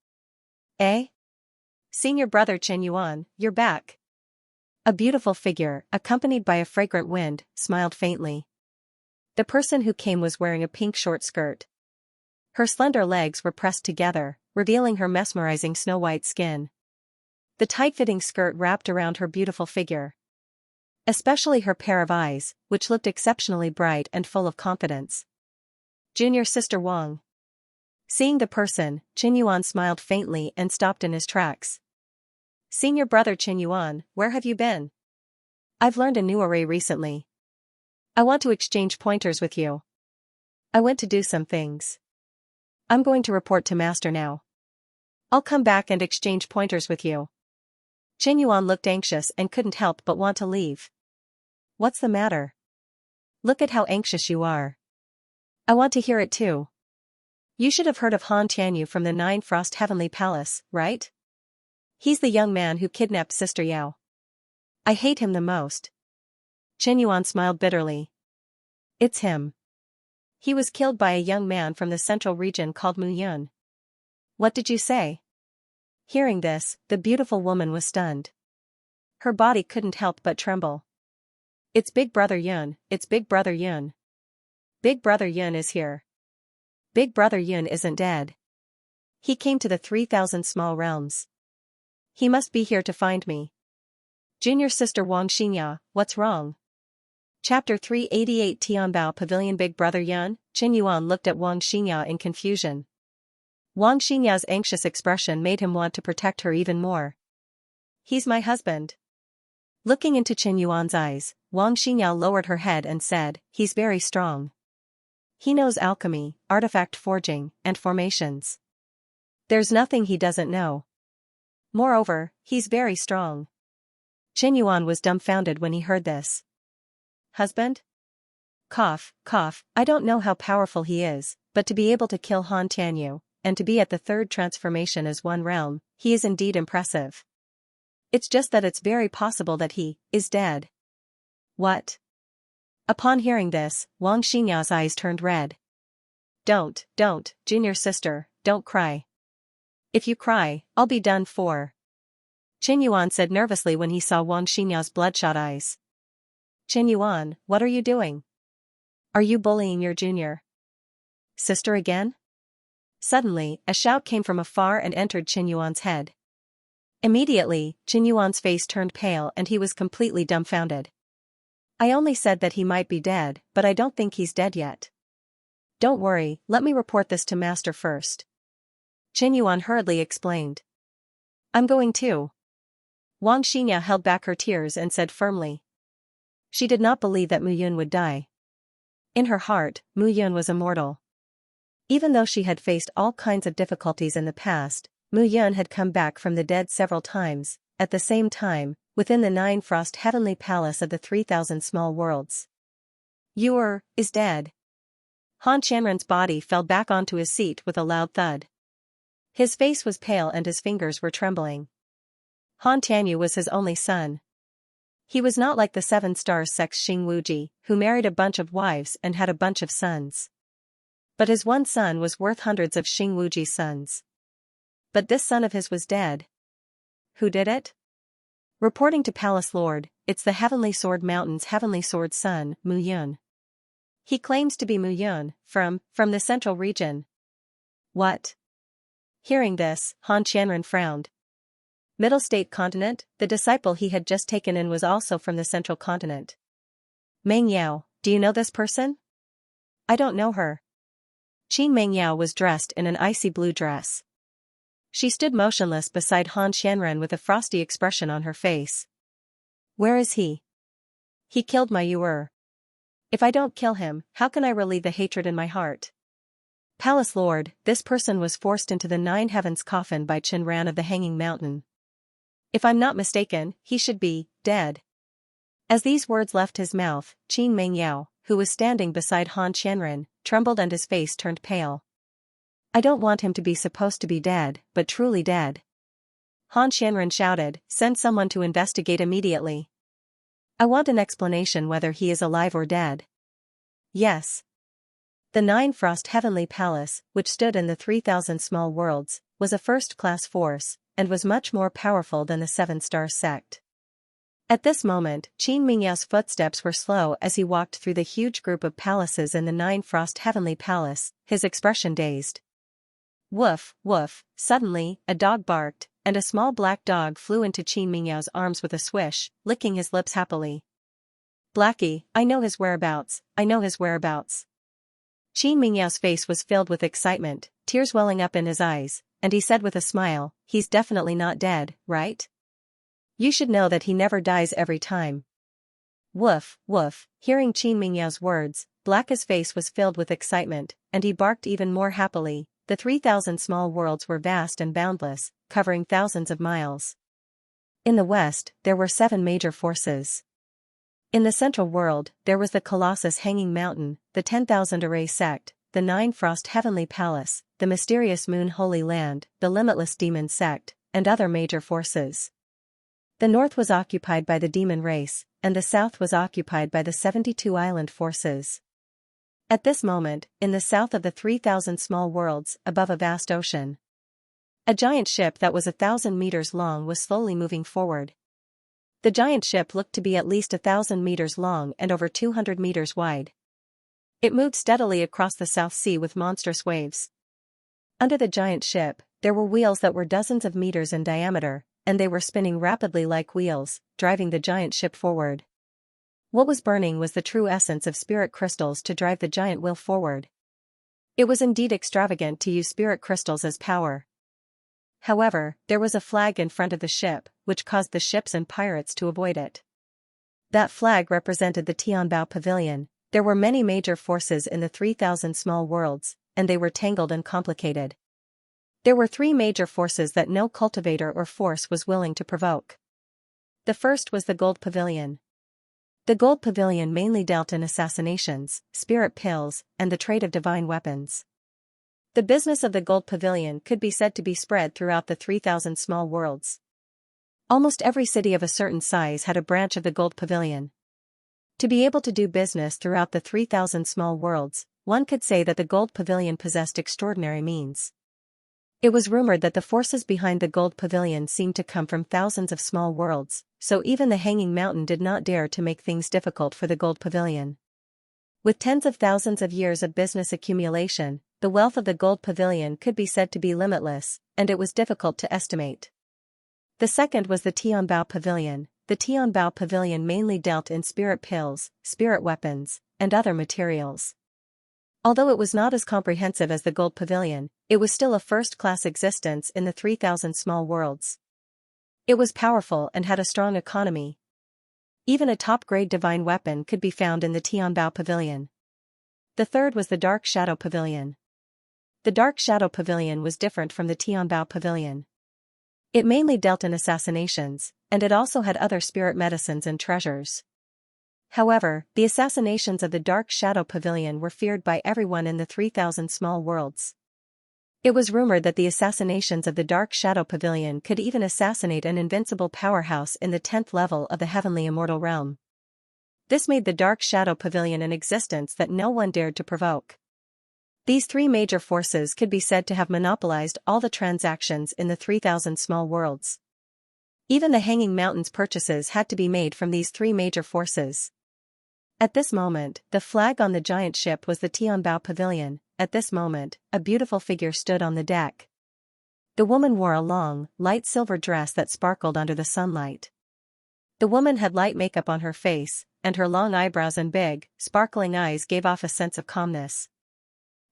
Eh? Senior brother Qin Yuan, you're back. A beautiful figure, accompanied by a fragrant wind, smiled faintly. The person who came was wearing a pink short skirt. Her slender legs were pressed together, revealing her mesmerizing snow-white skin. The tight-fitting skirt wrapped around her beautiful figure. Especially her pair of eyes, which looked exceptionally bright and full of confidence. Junior sister Wang. Seeing the person, Qin Yuan smiled faintly and stopped in his tracks. Senior brother Qin Yuan, where have you been? I've learned a new array recently. I want to exchange pointers with you. I went to do some things. I'm going to report to Master now. I'll come back and exchange pointers with you. Qin Yuan looked anxious and couldn't help but want to leave. What's the matter? Look at how anxious you are. I want to hear it too. You should have heard of Han Tianyu from the Nine Frost Heavenly Palace, right? He's the young man who kidnapped Sister Yao. I hate him the most. Qin Yuan smiled bitterly. It's him. He was killed by a young man from the central region called Mu Yun. What did you say? Hearing this, the beautiful woman was stunned. Her body couldn't help but tremble. It's Big Brother Yun, it's Big Brother Yun. Big Brother Yun is here. Big Brother Yun isn't dead. He came to the 3,000 small realms. He must be here to find me. Junior sister Wang Xianxia, what's wrong? Chapter 388 Tianbao Pavilion. Big Brother Yun. Qin Yuan looked at Wang Xianxia in confusion. Wang Xianxia's anxious expression made him want to protect her even more. He's my husband. Looking into Qin Yuan's eyes, Wang Xianxia lowered her head and said, he's very strong. He knows alchemy, artifact forging, and formations. There's nothing he doesn't know. Moreover, he's very strong. Qin Yuan was dumbfounded when he heard this. Husband? Cough, cough, I don't know how powerful he is, but to be able to kill Han Tianyu, and to be at the third transformation as one realm, he is indeed impressive. It's just that it's very possible that he is dead. What? Upon hearing this, Wang Xianxia's eyes turned red. Don't, junior sister, don't cry. If you cry, I'll be done for. Qin Yuan said nervously when he saw Wang Xianxia's bloodshot eyes. Qin Yuan, what are you doing? Are you bullying your junior sister again? Suddenly, a shout came from afar and entered Qin Yuan's head. Immediately, Qin Yuan's face turned pale and he was completely dumbfounded. I only said that he might be dead, but I don't think he's dead yet. Don't worry, let me report this to Master first. Qin Yuan hurriedly explained. I'm going too. Wang Xianxia held back her tears and said firmly. She did not believe that Mu Yun would die. In her heart, Mu Yun was immortal. Even though she had faced all kinds of difficulties in the past, Mu Yun had come back from the dead several times, at the same time, within the Nine Frost Heavenly Palace of the 3,000 small worlds. Is dead. Han Qianren's body fell back onto his seat with a loud thud. His face was pale and his fingers were trembling. Han Tianyu was his only son. He was not like the 7-star sex Xing Wuji, who married a bunch of wives and had a bunch of sons. But his one son was worth hundreds of Xing Wuji's sons. But this son of his was dead. Who did it? Reporting to Palace Lord, it's the Heavenly Sword Mountain's Heavenly Sword son, Mu Yun. He claims to be Mu Yun, from the central region. What? Hearing this, Han Qianren frowned. Middle State Continent, the disciple he had just taken in was also from the central continent. Meng Yao, do you know this person? I don't know her. Qin Meng Yao was dressed in an icy blue dress. She stood motionless beside Han Qianren with a frosty expression on her face. Where is he? He killed my Yuer. If I don't kill him, how can I relieve the hatred in my heart? Palace Lord, this person was forced into the 9 heavens coffin by Qin Ran of the Hanging Mountain. If I'm not mistaken, he should be dead. As these words left his mouth, Qin Meng Yao, who was standing beside Han Qianren, trembled and his face turned pale. I don't want him to be supposed to be dead, but truly dead. Han Qianren shouted, send someone to investigate immediately. I want an explanation whether he is alive or dead. Yes. The 9 Frost Heavenly Palace, which stood in the 3,000 small worlds, was a first-class force, and was much more powerful than the 7-star sect. At this moment, Qin Mingyao's footsteps were slow as he walked through the huge group of palaces in the 9 Frost Heavenly Palace, his expression dazed. Woof, woof, suddenly, a dog barked, and a small black dog flew into Qin Mingyao's arms with a swish, licking his lips happily. Blackie, I know his whereabouts, I know his whereabouts. Qin Mingyao's face was filled with excitement, tears welling up in his eyes, and he said with a smile, he's definitely not dead, right? You should know that he never dies every time. Woof, woof, hearing Qin Mingyao's words, Blacka's face was filled with excitement, and he barked even more happily. The 3,000 small worlds were vast and boundless, covering thousands of miles. In the west, there were 7 major forces. In the central world, there was the Colossus Hanging Mountain, the 10,000 Array Sect, the 9 Frost Heavenly Palace, the mysterious Moon Holy Land, the Limitless Demon Sect, and other major forces. The north was occupied by the Demon Race, and the south was occupied by the 72 Island Forces. At this moment, in the south of the 3,000 small worlds, above a vast ocean, a giant ship that was 1,000 meters long was slowly moving forward. The giant ship looked to be at least 1,000 meters long and over 200 meters wide. It moved steadily across the South Sea with monstrous waves. Under the giant ship, there were wheels that were dozens of meters in diameter, and they were spinning rapidly like wheels, driving the giant ship forward. What was burning was the true essence of spirit crystals to drive the giant wheel forward. It was indeed extravagant to use spirit crystals as power. However, there was a flag in front of the ship, which caused the ships and pirates to avoid it. That flag represented the Tianbao Pavilion. There were many major forces in the 3,000 small worlds, and they were tangled and complicated. There were 3 major forces that no cultivator or force was willing to provoke. The first was the Gold Pavilion. The Gold Pavilion mainly dealt in assassinations, spirit pills, and the trade of divine weapons. The business of the Gold Pavilion could be said to be spread throughout the 3,000 small worlds. Almost every city of a certain size had a branch of the Gold Pavilion. To be able to do business throughout the 3,000 small worlds, one could say that the Gold Pavilion possessed extraordinary means. It was rumored that the forces behind the Gold Pavilion seemed to come from thousands of small worlds, so even the Hanging Mountain did not dare to make things difficult for the Gold Pavilion. With tens of thousands of years of business accumulation, the wealth of the Gold Pavilion could be said to be limitless, and it was difficult to estimate. The second was the Tianbao Pavilion. The Tianbao Pavilion mainly dealt in spirit pills, spirit weapons, and other materials. Although it was not as comprehensive as the Gold Pavilion, it was still a first-class existence in the 3,000 small worlds. It was powerful and had a strong economy. Even a top-grade divine weapon could be found in the Tianbao Pavilion. The third was the Dark Shadow Pavilion. The Dark Shadow Pavilion was different from the Tianbao Pavilion. It mainly dealt in assassinations, and it also had other spirit medicines and treasures. However, the assassinations of the Dark Shadow Pavilion were feared by everyone in the 3,000 small worlds. It was rumored that the assassinations of the Dark Shadow Pavilion could even assassinate an invincible powerhouse in the 10th level of the Heavenly Immortal Realm. This made the Dark Shadow Pavilion an existence that no one dared to provoke. These 3 major forces could be said to have monopolized all the transactions in the 3,000 small worlds. Even the Hanging Mountain's purchases had to be made from these 3 major forces. At this moment, the flag on the giant ship was the Tianbao Pavilion. At this moment, a beautiful figure stood on the deck. The woman wore a long, light silver dress that sparkled under the sunlight. The woman had light makeup on her face, and her long eyebrows and big, sparkling eyes gave off a sense of calmness.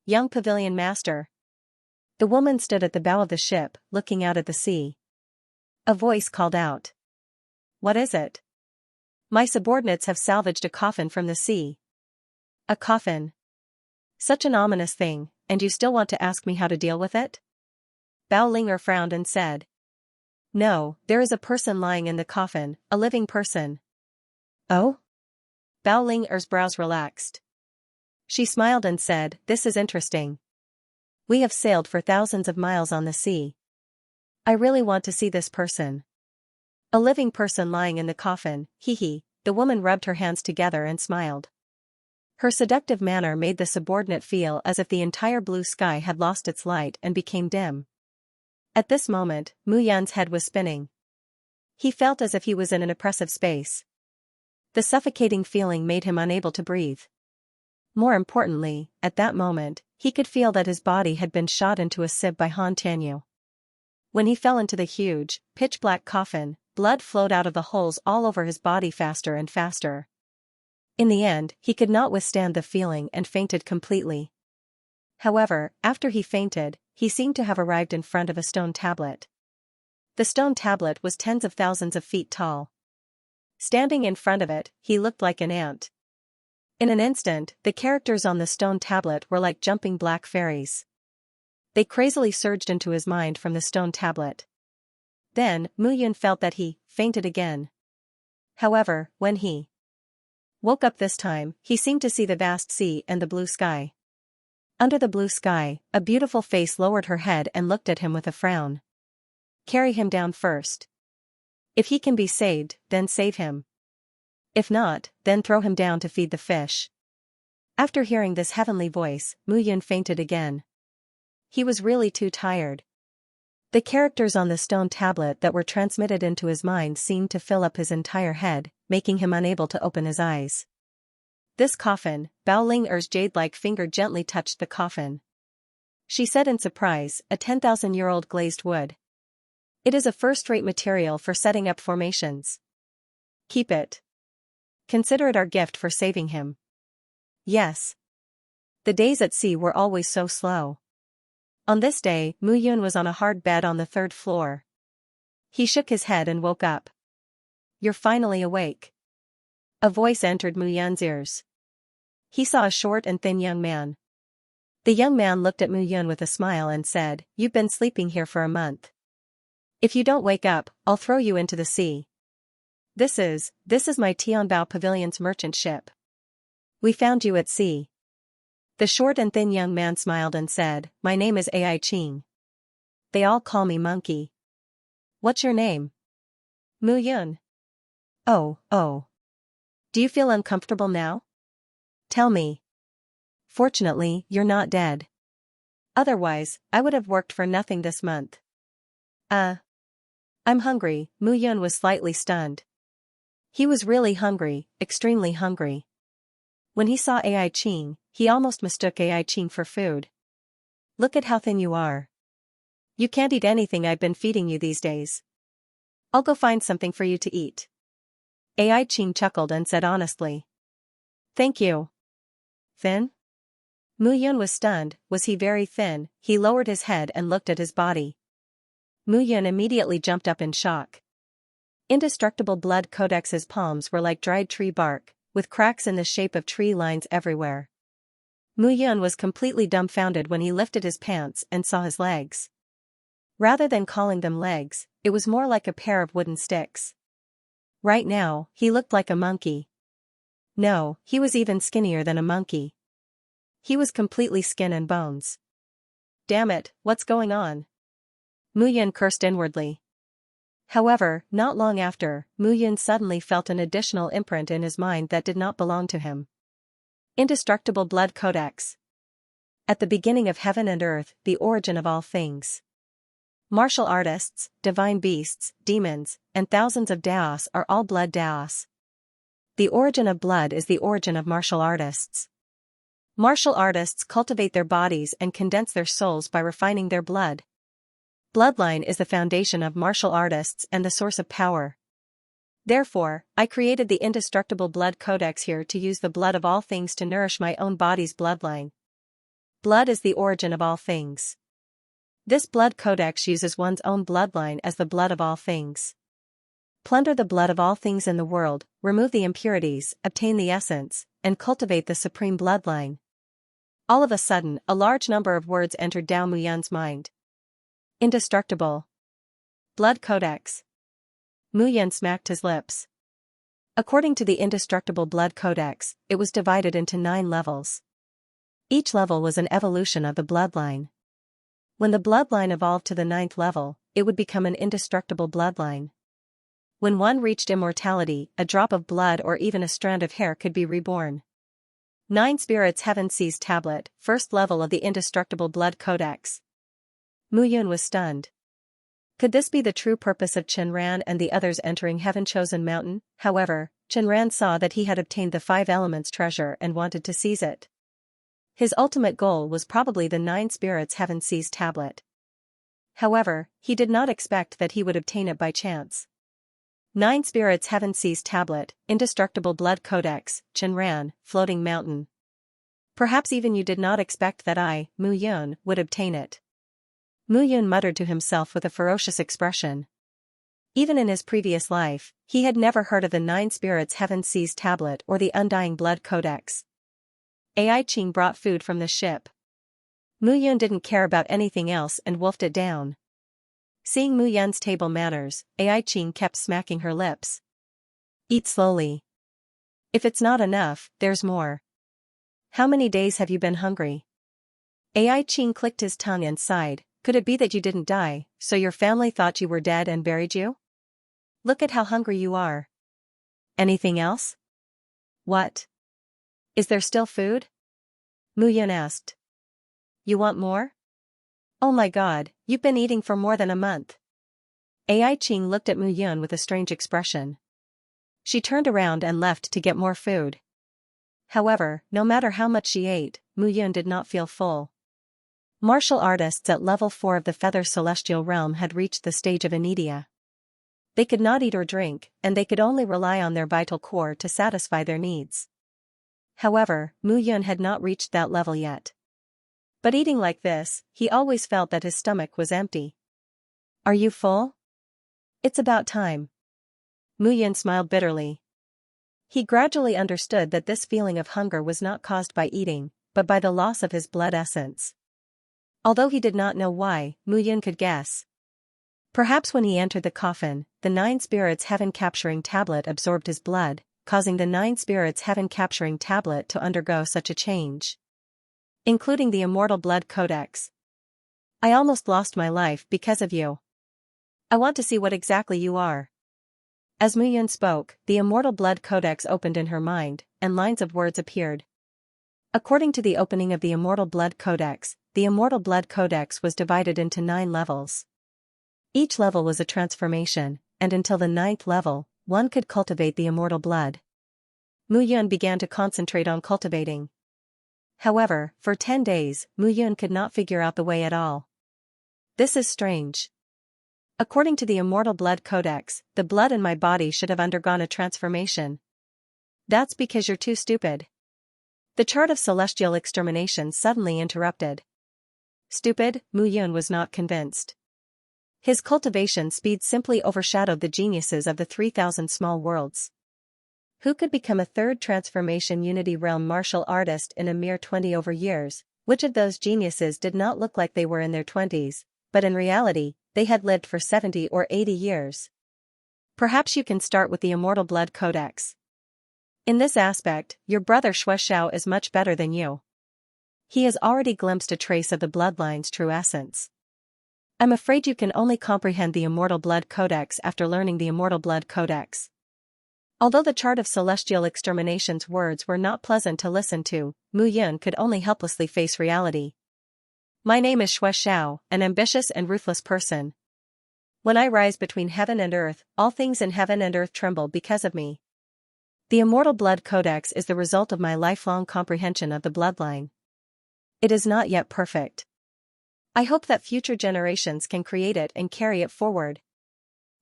Young Pavilion Master. The woman stood at the bow of the ship, looking out at the sea. A voice called out. What is it? My subordinates have salvaged a coffin from the sea. A coffin? Such an ominous thing, and you still want to ask me how to deal with it? Bao Linger frowned and said. No, there is a person lying in the coffin, a living person. Oh? Bao Linger's brows relaxed. She smiled and said, This is interesting. We have sailed for thousands of miles on the sea. I really want to see this person. A living person lying in the coffin, hee. The woman rubbed her hands together and smiled. Her seductive manner made the subordinate feel as if the entire blue sky had lost its light and became dim. At this moment, Mu Yan's head was spinning. He felt as if he was in an oppressive space. The suffocating feeling made him unable to breathe. More importantly, at that moment, he could feel that his body had been shot into a sieve by Han Tianyu. When he fell into the huge, pitch-black coffin, blood flowed out of the holes all over his body faster and faster. In the end, he could not withstand the feeling and fainted completely. However, after he fainted, he seemed to have arrived in front of a stone tablet. The stone tablet was tens of thousands of feet tall. Standing in front of it, he looked like an ant. In an instant, the characters on the stone tablet were like jumping black fairies. They crazily surged into his mind from the stone tablet. Then, Muyun felt that he fainted again. However, when he woke up this time, he seemed to see the vast sea and the blue sky. Under the blue sky, a beautiful face lowered her head and looked at him with a frown. Carry him down first. If he can be saved, then save him. If not, then throw him down to feed the fish. After hearing this heavenly voice, Muyun fainted again. He was really too tired. The characters on the stone tablet that were transmitted into his mind seemed to fill up his entire head, making him unable to open his eyes. This coffin, Bao Ling-er's jade-like finger gently touched the coffin. She said in surprise, a 10,000-year-old glazed wood. It is a first-rate material for setting up formations. Keep it. Consider it our gift for saving him. Yes. The days at sea were always so slow. On this day, Muyun was on a hard bed on the 3rd floor. He shook his head and woke up. You're finally awake. A voice entered Muyun's ears. He saw a short and thin young man. The young man looked at Muyun with a smile and said, "You've been sleeping here for a month. If you don't wake up, I'll throw you into the sea. This is my Tianbao Pavilion's merchant ship. We found you at sea." The short and thin young man smiled and said, "My name is Ai Qing. They all call me Monkey. What's your name?" "Muyun." Oh. Do you feel uncomfortable now? Tell me. Fortunately, you're not dead. Otherwise, I would have worked for nothing this month. I'm hungry." Muyun was slightly stunned. He was really hungry, extremely hungry. When he saw Ai Qing, he almost mistook Ai Qing for food. "Look at how thin you are. You can't eat anything I've been feeding you these days. I'll go find something for you to eat." Ai Qing chuckled and said honestly. "Thank you." Thin? Muyun was stunned. Was he very thin? He lowered his head and looked at his body. Muyun immediately jumped up in shock. Indestructible Blood Codex's palms were like dried tree bark, with cracks in the shape of tree lines everywhere. Muyun was completely dumbfounded when he lifted his pants and saw his legs. Rather than calling them legs, it was more like a pair of wooden sticks. Right now, he looked like a monkey. No, he was even skinnier than a monkey. He was completely skin and bones. Damn it, what's going on? Muyun cursed inwardly. However, not long after, Muyun suddenly felt an additional imprint in his mind that did not belong to him. Indestructible Blood Codex. At the beginning of heaven and earth, the origin of all things. Martial artists, divine beasts, demons, and thousands of Daos are all blood Daos. The origin of blood is the origin of martial artists. Martial artists cultivate their bodies and condense their souls by refining their blood. Bloodline is the foundation of martial artists and the source of power. Therefore, I created the Indestructible Blood Codex here to use the blood of all things to nourish my own body's bloodline. Blood is the origin of all things. This blood codex uses one's own bloodline as the blood of all things. Plunder the blood of all things in the world, remove the impurities, obtain the essence, and cultivate the supreme bloodline. All of a sudden, a large number of words entered Dao Muyun's mind. Indestructible Blood Codex. Muyun smacked his lips. According to the Indestructible Blood Codex, it was divided into 9 levels. Each level was an evolution of the bloodline. When the bloodline evolved to the 9th level, it would become an indestructible bloodline. When one reached immortality, a drop of blood or even a strand of hair could be reborn. 9 Spirits Heaven Seas Tablet, first level of the Indestructible Blood Codex. Muyun was stunned. Could this be the true purpose of Chenran and the others entering Heaven-chosen Mountain? However, Chenran saw that he had obtained the 5 Elements treasure and wanted to seize it. His ultimate goal was probably the 9 Spirits Heaven Seas Tablet. However, he did not expect that he would obtain it by chance. 9 Spirits Heaven Seas Tablet, Indestructible Blood Codex, Chenran, Floating Mountain. Perhaps even you did not expect that I, Muyun, would obtain it. Muyun muttered to himself with a ferocious expression. Even in his previous life, he had never heard of the 9 Spirits Heaven Seas Tablet or the Undying Blood Codex. Ai Qing brought food from the ship. Mu Yun didn't care about anything else and wolfed it down. Seeing Mu Yun's table manners, Ai Qing kept smacking her lips. Eat slowly. If it's not enough, there's more. How many days have you been hungry? Ai Qing clicked his tongue and sighed. Could it be that you didn't die, so your family thought you were dead and buried you? Look at how hungry you are. Anything else? What? Is there still food? Mu Yun asked. You want more? Oh my god, you've been eating for more than a month. Ai Qing looked at Mu Yun with a strange expression. She turned around and left to get more food. However, no matter how much she ate, Mu Yun did not feel full. Martial artists at level 4 of the Feather Celestial Realm had reached the stage of anedia. They could not eat or drink, and they could only rely on their vital core to satisfy their needs. However, Mu Yun had not reached that level yet. But eating like this, he always felt that his stomach was empty. Are you full? It's about time. Mu Yun smiled bitterly. He gradually understood that this feeling of hunger was not caused by eating, but by the loss of his blood essence. Although he did not know why, Mu Yun could guess. Perhaps when he entered the coffin, the 9 Spirits Heaven Capturing Tablet absorbed his blood, causing the 9 Spirits Heaven Capturing Tablet to undergo such a change. Including the Immortal Blood Codex. I almost lost my life because of you. I want to see what exactly you are. As Mu Yun spoke, the Immortal Blood Codex opened in her mind, and lines of words appeared. According to the opening of the Immortal Blood Codex, the Immortal Blood Codex was divided into 9 levels. Each level was a transformation, and until the 9th level, one could cultivate the immortal blood. Mu Yun began to concentrate on cultivating. However, for 10 days, Mu Yun could not figure out the way at all. This is strange. According to the Immortal Blood Codex, the blood in my body should have undergone a transformation. That's because you're too stupid. The chart of celestial extermination suddenly interrupted. Stupid, Mu Yun was not convinced. His cultivation speed simply overshadowed the geniuses of the 3,000 small worlds. Who could become a 3rd transformation Unity Realm martial artist in a mere 20 over years? Which of those geniuses did not look like they were in their 20s, but in reality, they had lived for 70 or 80 years? Perhaps you can start with the Immortal Blood Codex. In this aspect, your brother Xianxia is much better than you. He has already glimpsed a trace of the bloodline's true essence. I'm afraid you can only comprehend the Immortal Blood Codex after learning the Immortal Blood Codex. Although the chart of celestial extermination's words were not pleasant to listen to, Mu Yun could only helplessly face reality. My name is Xianxia, an ambitious and ruthless person. When I rise between heaven and earth, all things in heaven and earth tremble because of me. The Immortal Blood Codex is the result of my lifelong comprehension of the bloodline. It is not yet perfect. I hope that future generations can create it and carry it forward.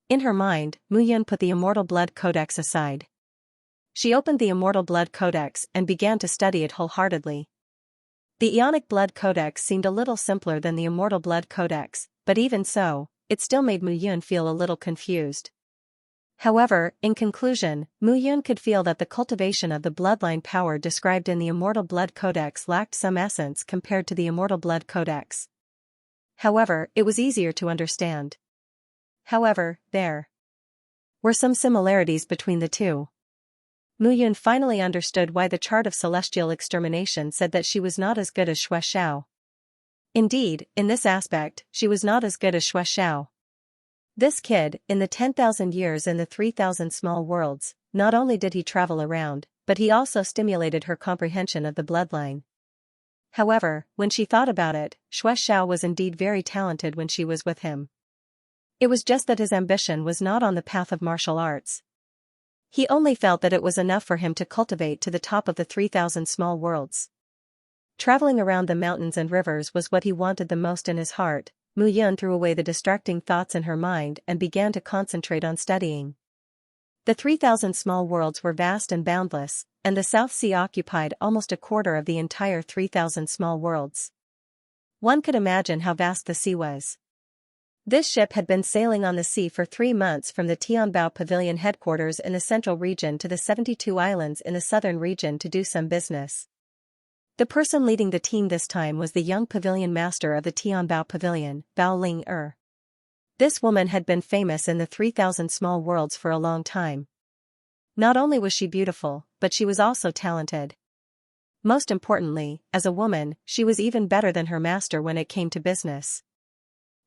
In her mind, Mu Yun put the Immortal Blood Codex aside. She opened the Immortal Blood Codex and began to study it wholeheartedly. The Ionic Blood Codex seemed a little simpler than the Immortal Blood Codex, but even so, it still made Mu Yun feel a little confused. However, in conclusion, Mu Yun could feel that the cultivation of the bloodline power described in the Immortal Blood Codex lacked some essence compared to the Immortal Blood Codex. However, it was easier to understand. However, there were some similarities between the two. Mu Yun finally understood why the chart of celestial extermination said that she was not as good as Xianxia. Indeed, in this aspect, she was not as good as Xianxia. This kid, in the 10,000 years in the 3,000 small worlds, not only did he travel around, but he also stimulated her comprehension of the bloodline. However, when she thought about it, Xianxia was indeed very talented when she was with him. It was just that his ambition was not on the path of martial arts. He only felt that it was enough for him to cultivate to the top of the 3,000 small worlds. Traveling around the mountains and rivers was what he wanted the most in his heart. Mu Yun threw away the distracting thoughts in her mind and began to concentrate on studying. The 3,000 small worlds were vast and boundless, and the South Sea occupied almost a quarter of the entire 3,000 small worlds. One could imagine how vast the sea was. This ship had been sailing on the sea for 3 months from the Tianbao Pavilion headquarters in the central region to the 72 islands in the southern region to do some business. The person leading the team this time was the young pavilion master of the Tianbao Pavilion, Bao Ling. This woman had been famous in the 3,000 small worlds for a long time. Not only was she beautiful, but she was also talented. Most importantly, as a woman, she was even better than her master when it came to business.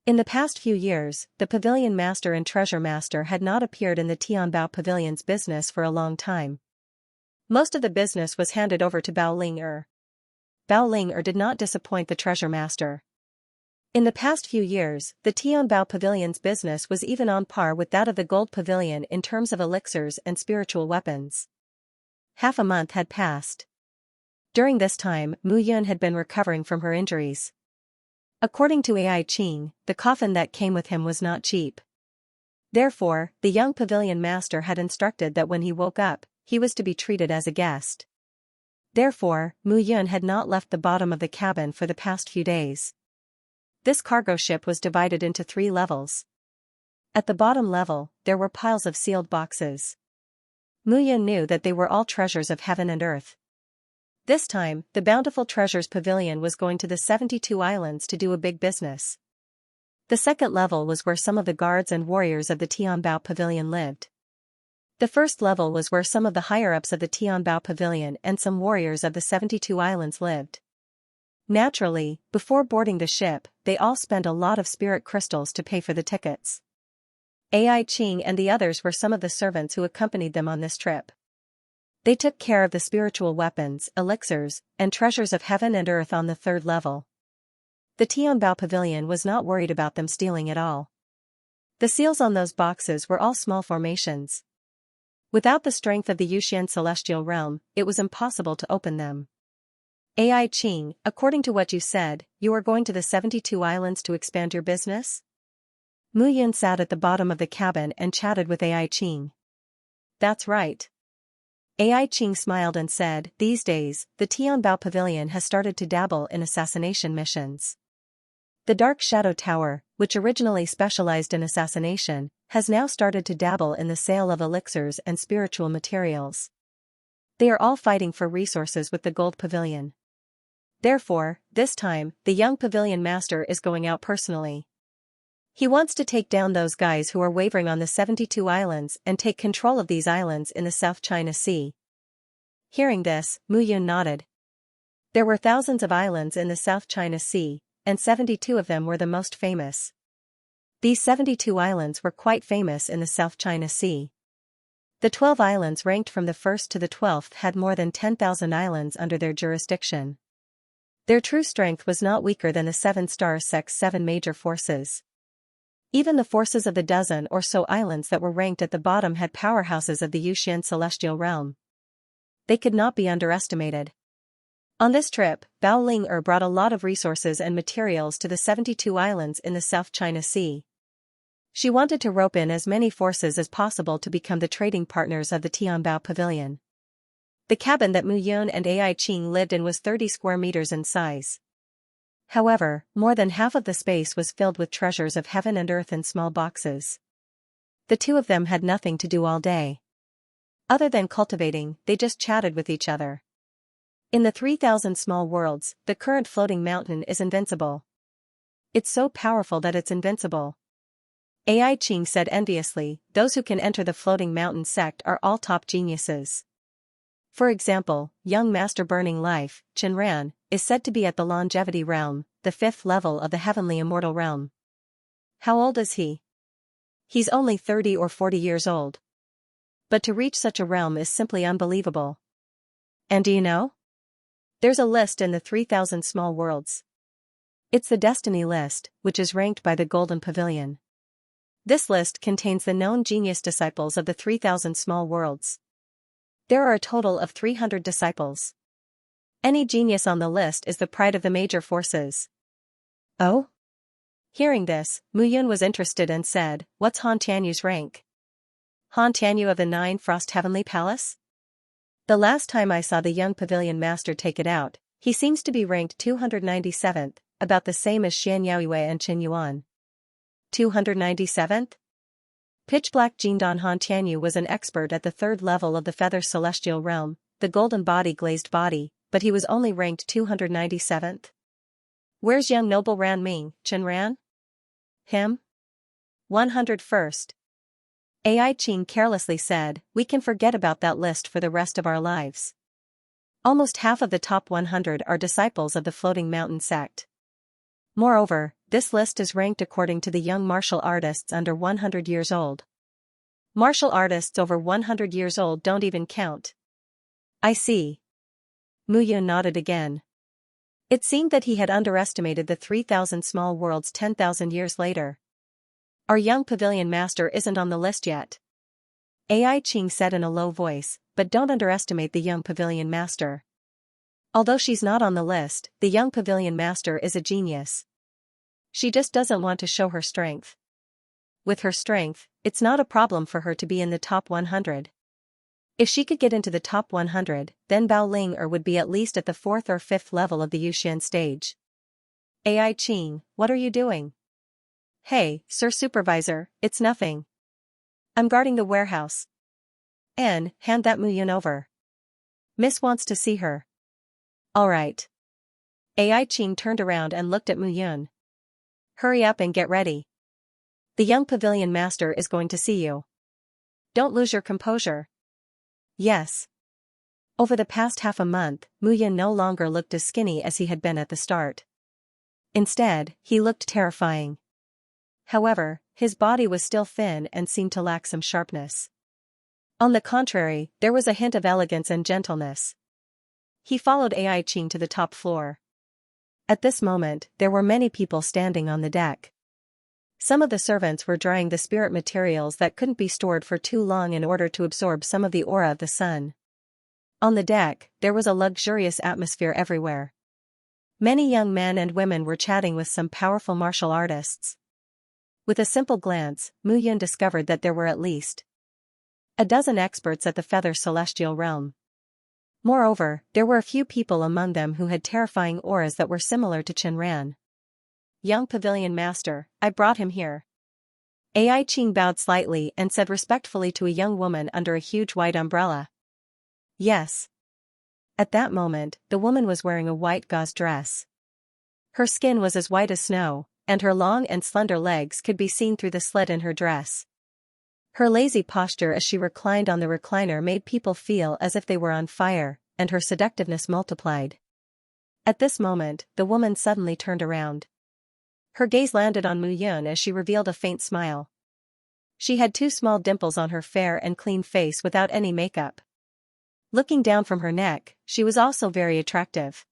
In the past few years, the pavilion master and treasure master had not appeared in the Tianbao Pavilion's business for a long time. Most of the business was handed over to Bao Ling. Bao Ling did not disappoint the treasure master. In the past few years, the Tianbao Pavilion's business was even on par with that of the Gold Pavilion in terms of elixirs and spiritual weapons. Half a month had passed. During this time, Mu Yun had been recovering from her injuries. According to Ai Qing, the coffin that came with him was not cheap. Therefore, the young pavilion master had instructed that when he woke up, he was to be treated as a guest. Therefore, Mu Yun had not left the bottom of the cabin for the past few days. This cargo ship was divided into 3 levels. At the bottom level, there were piles of sealed boxes. Mu Yun knew that they were all treasures of heaven and earth. This time, the Bountiful Treasures Pavilion was going to the 72 islands to do a big business. The second level was where some of the guards and warriors of the Tianbao Pavilion lived. The first level was where some of the higher-ups of the Tianbao Pavilion and some warriors of the 72 islands lived. Naturally, before boarding the ship, they all spent a lot of spirit crystals to pay for the tickets. Ai Qing and the others were some of the servants who accompanied them on this trip. They took care of the spiritual weapons, elixirs, and treasures of heaven and earth on the third level. The Tianbao Pavilion was not worried about them stealing at all. The seals on those boxes were all small formations. Without the strength of the Yuxian celestial realm, it was impossible to open them. Ai Qing, according to what you said, you are going to the 72 islands to expand your business? Mu Yun sat at the bottom of the cabin and chatted with Ai Qing. That's right. Ai Qing smiled and said, these days, the Tianbao Pavilion has started to dabble in assassination missions. The Dark Shadow Tower, which originally specialized in assassination, has now started to dabble in the sale of elixirs and spiritual materials. They are all fighting for resources with the Gold Pavilion. Therefore, this time, the young pavilion master is going out personally. He wants to take down those guys who are wavering on the 72 islands and take control of these islands in the South China Sea. Hearing this, Mu Yun nodded. There were thousands of islands in the South China Sea, and 72 of them were the most famous. These 72 islands were quite famous in the South China Sea. The 12 islands ranked from the 1st to the 12th had more than 10,000 islands under their jurisdiction. Their true strength was not weaker than the 7-star Sec's 7 major forces. Even the forces of the dozen or so islands that were ranked at the bottom had powerhouses of the Yuxian celestial realm. They could not be underestimated. On this trip, Bao Ling brought a lot of resources and materials to the 72 islands in the South China Sea. She wanted to rope in as many forces as possible to become the trading partners of the Tianbao Pavilion. The cabin that Mu Yun and Ai Qing lived in was 30 square meters in size. However, more than half of the space was filled with treasures of heaven and earth in small boxes. The two of them had nothing to do all day. Other than cultivating, they just chatted with each other. In the 3,000 small worlds, the current floating mountain is invincible. It's so powerful that it's invincible. Ai Qing said enviously, those who can enter the floating mountain sect are all top geniuses. For example, young master Burning Life, Chenran, is said to be at the longevity realm, the 5th level of the heavenly immortal realm. How old is he? He's only 30 or 40 years old. But to reach such a realm is simply unbelievable. And do you know? There's a list in the 3,000 small worlds. It's the Destiny list, which is ranked by the Golden Pavilion. This list contains the known genius disciples of the 3,000 small worlds. There are a total of 300 disciples. Any genius on the list is the pride of the major forces. Oh? Hearing this, Mu Yun was interested and said, what's Han Tianyu's rank? Han Tianyu of the 9 Frost Heavenly Palace? The last time I saw the young pavilion master take it out, he seems to be ranked 297th, about the same as Xianxia and Qin Yuan. 297th? Pitch Black Jindan Han Tianyu was an expert at the 3rd level of the Feather Celestial Realm, the golden body glazed body, but he was only ranked 297th. Where's young noble Ran Ming, Chen Ran? Him? 101st. Ai Qing carelessly said, we can forget about that list for the rest of our lives. Almost half of the top 100 are disciples of the Floating Mountain sect. Moreover, this list is ranked according to the young martial artists under 100 years old. Martial artists over 100 years old don't even count. I see. Mu Yun nodded again. It seemed that he had underestimated the 3,000 small worlds 10,000 years later. Our young pavilion master isn't on the list yet. Ai Qing said in a low voice, but don't underestimate the young pavilion master. Although she's not on the list, the young pavilion master is a genius. She just doesn't want to show her strength. With her strength, it's not a problem for her to be in the top 100. If she could get into the top 100, then Bao Ling would be at least at the 4th or 5th level of the Yuxian stage. Ai Qing, what are you doing? Hey, Sir Supervisor, it's nothing. I'm guarding the warehouse. N, hand that Mu Yun over. Miss wants to see her. Alright. Ai Qing turned around and looked at Mu Yun. Hurry up and get ready. The young pavilion master is going to see you. Don't lose your composure. Yes. Over the past half a month, Mu Yun no longer looked as skinny as he had been at the start. Instead, he looked terrifying. However, his body was still thin and seemed to lack some sharpness. On the contrary, there was a hint of elegance and gentleness. He followed Ai Qing to the top floor. At this moment, there were many people standing on the deck. Some of the servants were drying the spirit materials that couldn't be stored for too long in order to absorb some of the aura of the sun. On the deck, there was a luxurious atmosphere everywhere. Many young men and women were chatting with some powerful martial artists. With a simple glance, Mu Yun discovered that there were at least a dozen experts at the Feather Celestial Realm. Moreover, there were a few people among them who had terrifying auras that were similar to Chen Ran. Young Pavilion Master, I brought him here. Ai Qing bowed slightly and said respectfully to a young woman under a huge white umbrella. Yes. At that moment, the woman was wearing a white gauze dress. Her skin was as white as snow, and her long and slender legs could be seen through the slit in her dress. Her lazy posture as she reclined on the recliner made people feel as if they were on fire, and her seductiveness multiplied. At this moment, the woman suddenly turned around. Her gaze landed on Mu Yun as she revealed a faint smile. She had 2 small dimples on her fair and clean face without any makeup. Looking down from her neck, she was also very attractive.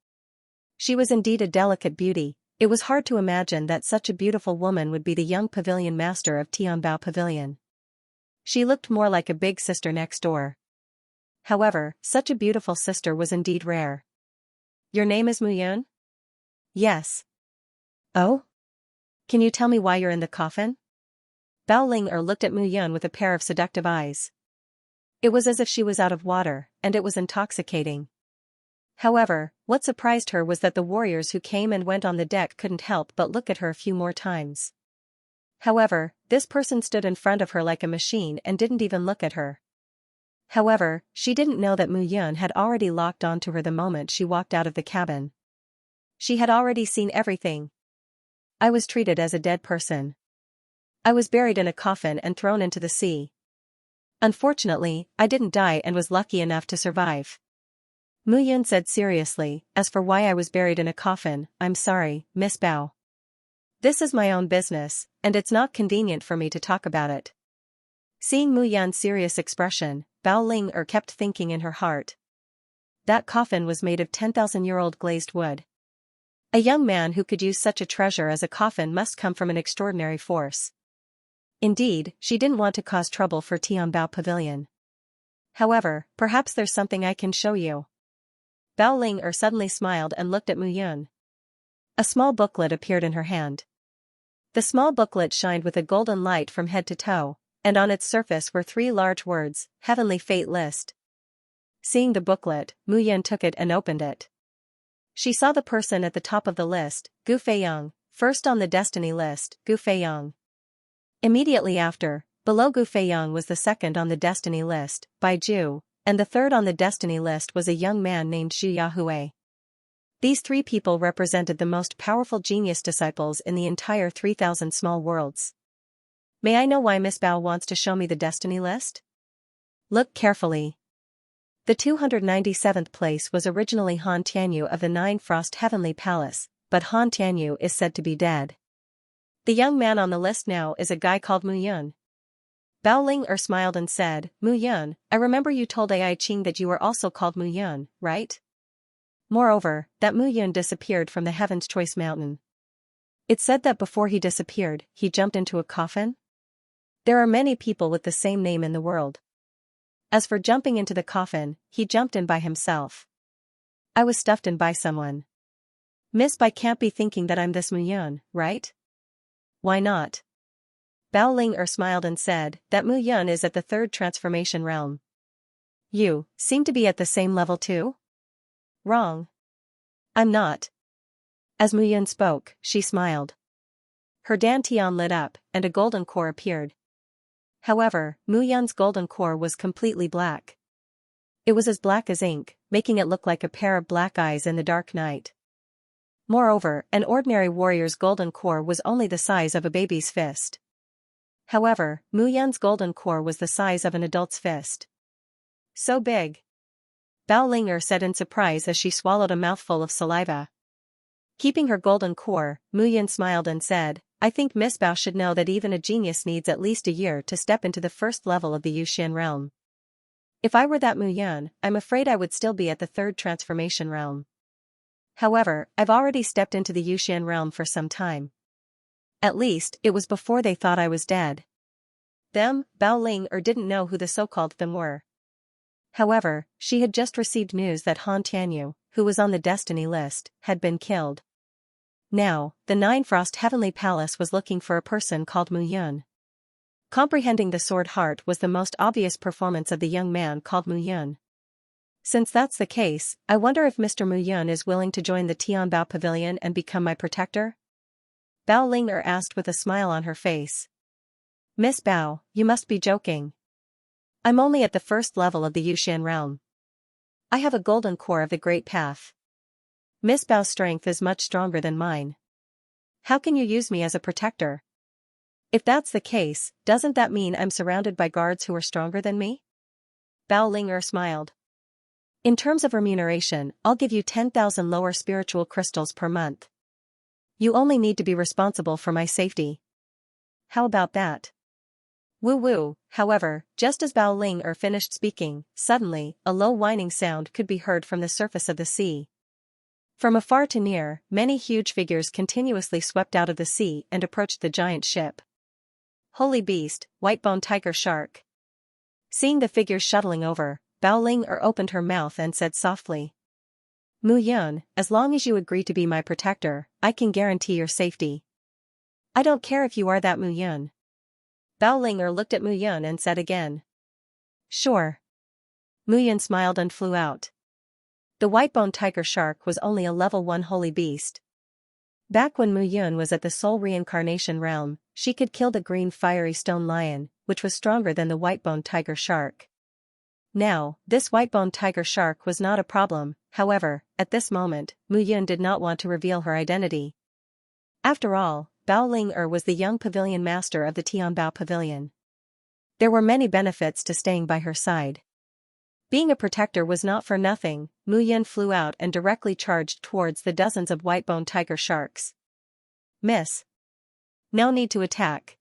She was indeed a delicate beauty. It was hard to imagine that such a beautiful woman would be the young pavilion master of Tianbao Pavilion. She looked more like a big sister next door. However, such a beautiful sister was indeed rare. Your name is Mu Yun? Yes. Oh? Can you tell me why you're in the coffin? Bao Ling looked at Mu Yun with a pair of seductive eyes. It was as if she was out of water, and it was intoxicating. However, what surprised her was that the warriors who came and went on the deck couldn't help but look at her a few more times. However, this person stood in front of her like a machine and didn't even look at her. However, she didn't know that Mu Yun had already locked onto her the moment she walked out of the cabin. She had already seen everything. I was treated as a dead person. I was buried in a coffin and thrown into the sea. Unfortunately, I didn't die and was lucky enough to survive. Mu Yun said seriously, as for why I was buried in a coffin, I'm sorry, Miss Bao. This is my own business, and it's not convenient for me to talk about it. Seeing Mu Yun's serious expression, Bao Ling kept thinking in her heart. That coffin was made of 10,000-year-old glazed wood. A young man who could use such a treasure as a coffin must come from an extraordinary force. Indeed, she didn't want to cause trouble for Tianbao Pavilion. However, perhaps there's something I can show you. Bao Ling suddenly smiled and looked at Mu Yun. A small booklet appeared in her hand. The small booklet shined with a golden light from head to toe, and on its surface were 3 large words, Heavenly Fate List. Seeing the booklet, Mu Yun took it and opened it. She saw the person at the top of the list, Gu Feiyang, first on the destiny list, Gu Feiyang. Immediately after, below Gu Feiyang was the second on the destiny list, Bai Ju, and the third on the destiny list was a young man named Xianxia. These three people represented the most powerful genius disciples in the entire 3,000 small worlds. May I know why Miss Bao wants to show me the destiny list? Look carefully. The 297th place was originally Han Tianyu of the Nine Frost Heavenly Palace, but Han Tianyu is said to be dead. The young man on the list now is a guy called Mu Yun. Bao Ling smiled and said, Mu Yun, I remember you told Ai Qing that you were also called Mu Yun, right? Moreover, that Mu Yun disappeared from the Heaven's Choice Mountain. It's said that before he disappeared, he jumped into a coffin? There are many people with the same name in the world. As for jumping into the coffin, he jumped in by himself. I was stuffed in by someone. Miss Bai can't be thinking that I'm this Mu Yun, right? Why not? Bao Ling smiled and said that Mu Yun is at the third transformation realm. You seem to be at the same level too? Wrong. I'm not. As Mu Yun spoke, she smiled. Her dantian lit up, and a golden core appeared. However, Mu Yun's golden core was completely black. It was as black as ink, making it look like a pair of black eyes in the dark night. Moreover, an ordinary warrior's golden core was only the size of a baby's fist. However, Mu Yun's golden core was the size of an adult's fist. So big. Bao Ling said in surprise as she swallowed a mouthful of saliva. Keeping her golden core, Mu Yun smiled and said, I think Miss Bao should know that even a genius needs at least a year to step into the first level of the Yuxian realm. If I were that Mu Yun, I'm afraid I would still be at the third transformation realm. However, I've already stepped into the Yuxian realm for some time. At least, it was before they thought I was dead. Them, Bao Ling didn't know who the so-called them were. However, she had just received news that Han Tianyu, who was on the destiny list, had been killed. Now, the Nine Frost Heavenly Palace was looking for a person called Mu Yun. Comprehending the sword heart was the most obvious performance of the young man called Mu Yun. Since that's the case, I wonder if Mr. Mu Yun is willing to join the Tianbao Pavilion and become my protector? Bao Ling asked with a smile on her face. Miss Bao, you must be joking. I'm only at the first level of the Yuxian realm. I have a golden core of the Great Path. Miss Bao's strength is much stronger than mine. How can you use me as a protector? If that's the case, doesn't that mean I'm surrounded by guards who are stronger than me? Bao Ling smiled. In terms of remuneration, I'll give you 10,000 lower spiritual crystals per month. You only need to be responsible for my safety. How about that? Woo-woo. However, just as Bao Ling finished speaking, suddenly, a low whining sound could be heard from the surface of the sea. From afar to near, many huge figures continuously swept out of the sea and approached the giant ship. Holy beast, white-boned tiger shark. Seeing the figures shuttling over, Bao Ling opened her mouth and said softly. Mu Yun, as long as you agree to be my protector, I can guarantee your safety. I don't care if you are that Mu Yun. Bao Ling looked at Mu Yun and said again. Sure. Mu Yun smiled and flew out. The white-boned tiger shark was only a level 1 holy beast. Back when Mu Yun was at the soul reincarnation realm, she could kill the green fiery stone lion, which was stronger than the white-boned tiger shark. Now, this white-boned tiger shark was not a problem. However, at this moment, Mu Yun did not want to reveal her identity. After all, Bao Ling was the young pavilion master of the Tianbao Pavilion. There were many benefits to staying by her side. Being a protector was not for nothing. Mu Yun flew out and directly charged towards the dozens of white-boned tiger sharks. Miss. No need to attack.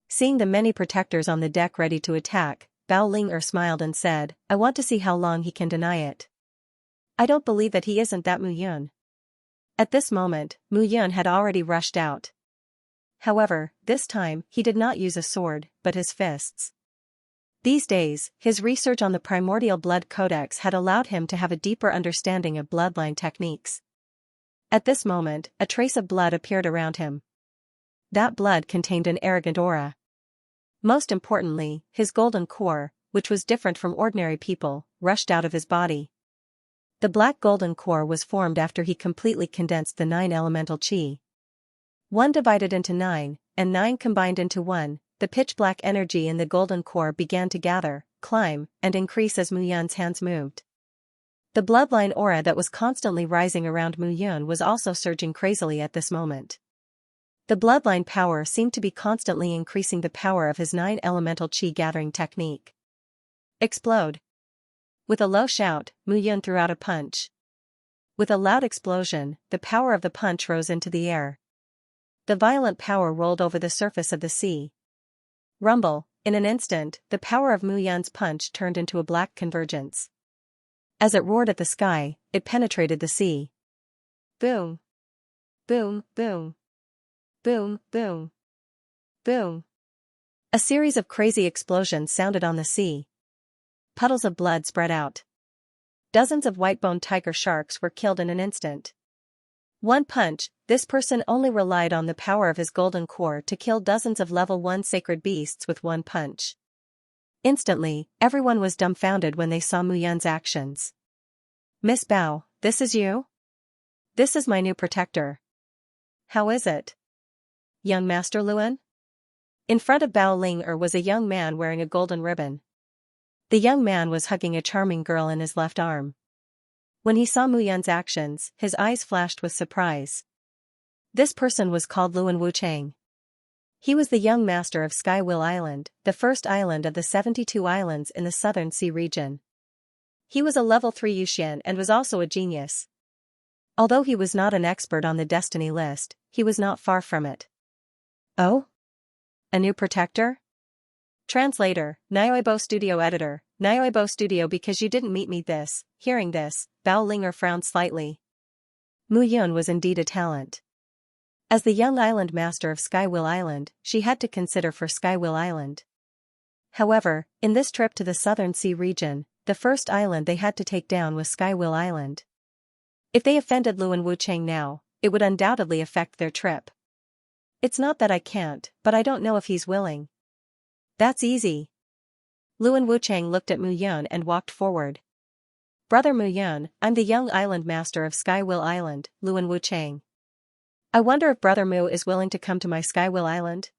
Seeing the many protectors on the deck ready to attack, Bao Ling smiled and said, I want to see how long he can deny it. I don't believe that he isn't that Mu Yun. At this moment, Mu Yun had already rushed out. However, this time, he did not use a sword, but his fists. These days, his research on the primordial blood codex had allowed him to have a deeper understanding of bloodline techniques. At this moment, a trace of blood appeared around him. That blood contained an arrogant aura. Most importantly, his golden core, which was different from ordinary people, rushed out of his body. The black golden core was formed after he completely condensed the 9 elemental qi. 1 divided into 9, and 9 combined into 1, the pitch-black energy in the golden core began to gather, climb, and increase as Mu Yun's hands moved. The bloodline aura that was constantly rising around Mu Yun was also surging crazily at this moment. The bloodline power seemed to be constantly increasing the power of his 9 elemental chi gathering technique. Explode! With a low shout, Mu Yun threw out a punch. With a loud explosion, the power of the punch rose into the air. The violent power rolled over the surface of the sea. Rumble! In an instant, the power of Mu Yun's punch turned into a black convergence. As it roared at the sky, it penetrated the sea. Boom! Boom, boom. Boom, boom. Boom. A series of crazy explosions sounded on the sea. Puddles of blood spread out. Dozens of white-boned tiger sharks were killed in an instant. One punch, this person only relied on the power of his golden core to kill dozens of level 1 sacred beasts with one punch. Instantly, everyone was dumbfounded when they saw Mu Yun's actions. Miss Bao, this is you? This is my new protector. How is it? Young Master Luan? In front of Bao Ling was a young man wearing a golden ribbon. The young man was hugging a charming girl in his left arm. When he saw Mu Yun's actions, his eyes flashed with surprise. This person was called Luan Wuchang. He was the young master of Sky Will Island, the first island of the 72 islands in the Southern Sea region. He was a level 3 Yuxian and was also a genius. Although he was not an expert on the destiny list, he was not far from it. Oh? A new protector? Translator, Nyoibo Studio Editor, Nyoibo Studio because you didn't meet me this. Hearing this, Bao Linger frowned slightly. Mu Yun was indeed a talent. As the young island master of Sky Will Island, she had to consider for Sky Will Island. However, in this trip to the Southern Sea region, the first island they had to take down was Sky Will Island. If they offended Luan Wuchang now, it would undoubtedly affect their trip. It's not that I can't, but I don't know if he's willing. That's easy. Luan Wuchang looked at Mu Yun and walked forward. Brother Mu Yun, I'm the young island master of Sky Will Island, Luan Wuchang. I wonder if Brother Mu is willing to come to my Sky Will Island?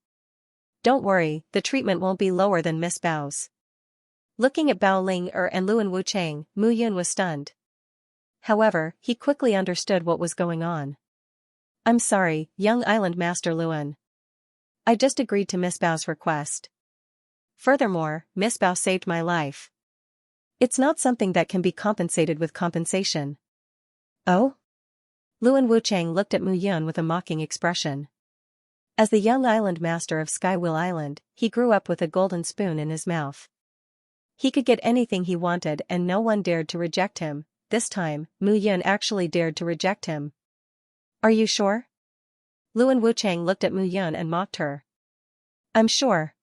Don't worry, the treatment won't be lower than Miss Bao's. Looking at Bao Ling and Luan Wuchang, Mu Yun was stunned. However, he quickly understood what was going on. I'm sorry, young island master Luan. I just agreed to Miss Bao's request. Furthermore, Miss Bao saved my life. It's not something that can be compensated with compensation. Oh? Luan Wuchang looked at Mu Yun with a mocking expression. As the young island master of Sky Will Island, he grew up with a golden spoon in his mouth. He could get anything he wanted and no one dared to reject him. This time, Mu Yun actually dared to reject him. Are you sure? Luan Wuchang looked at Mu Yun and mocked her. I'm sure.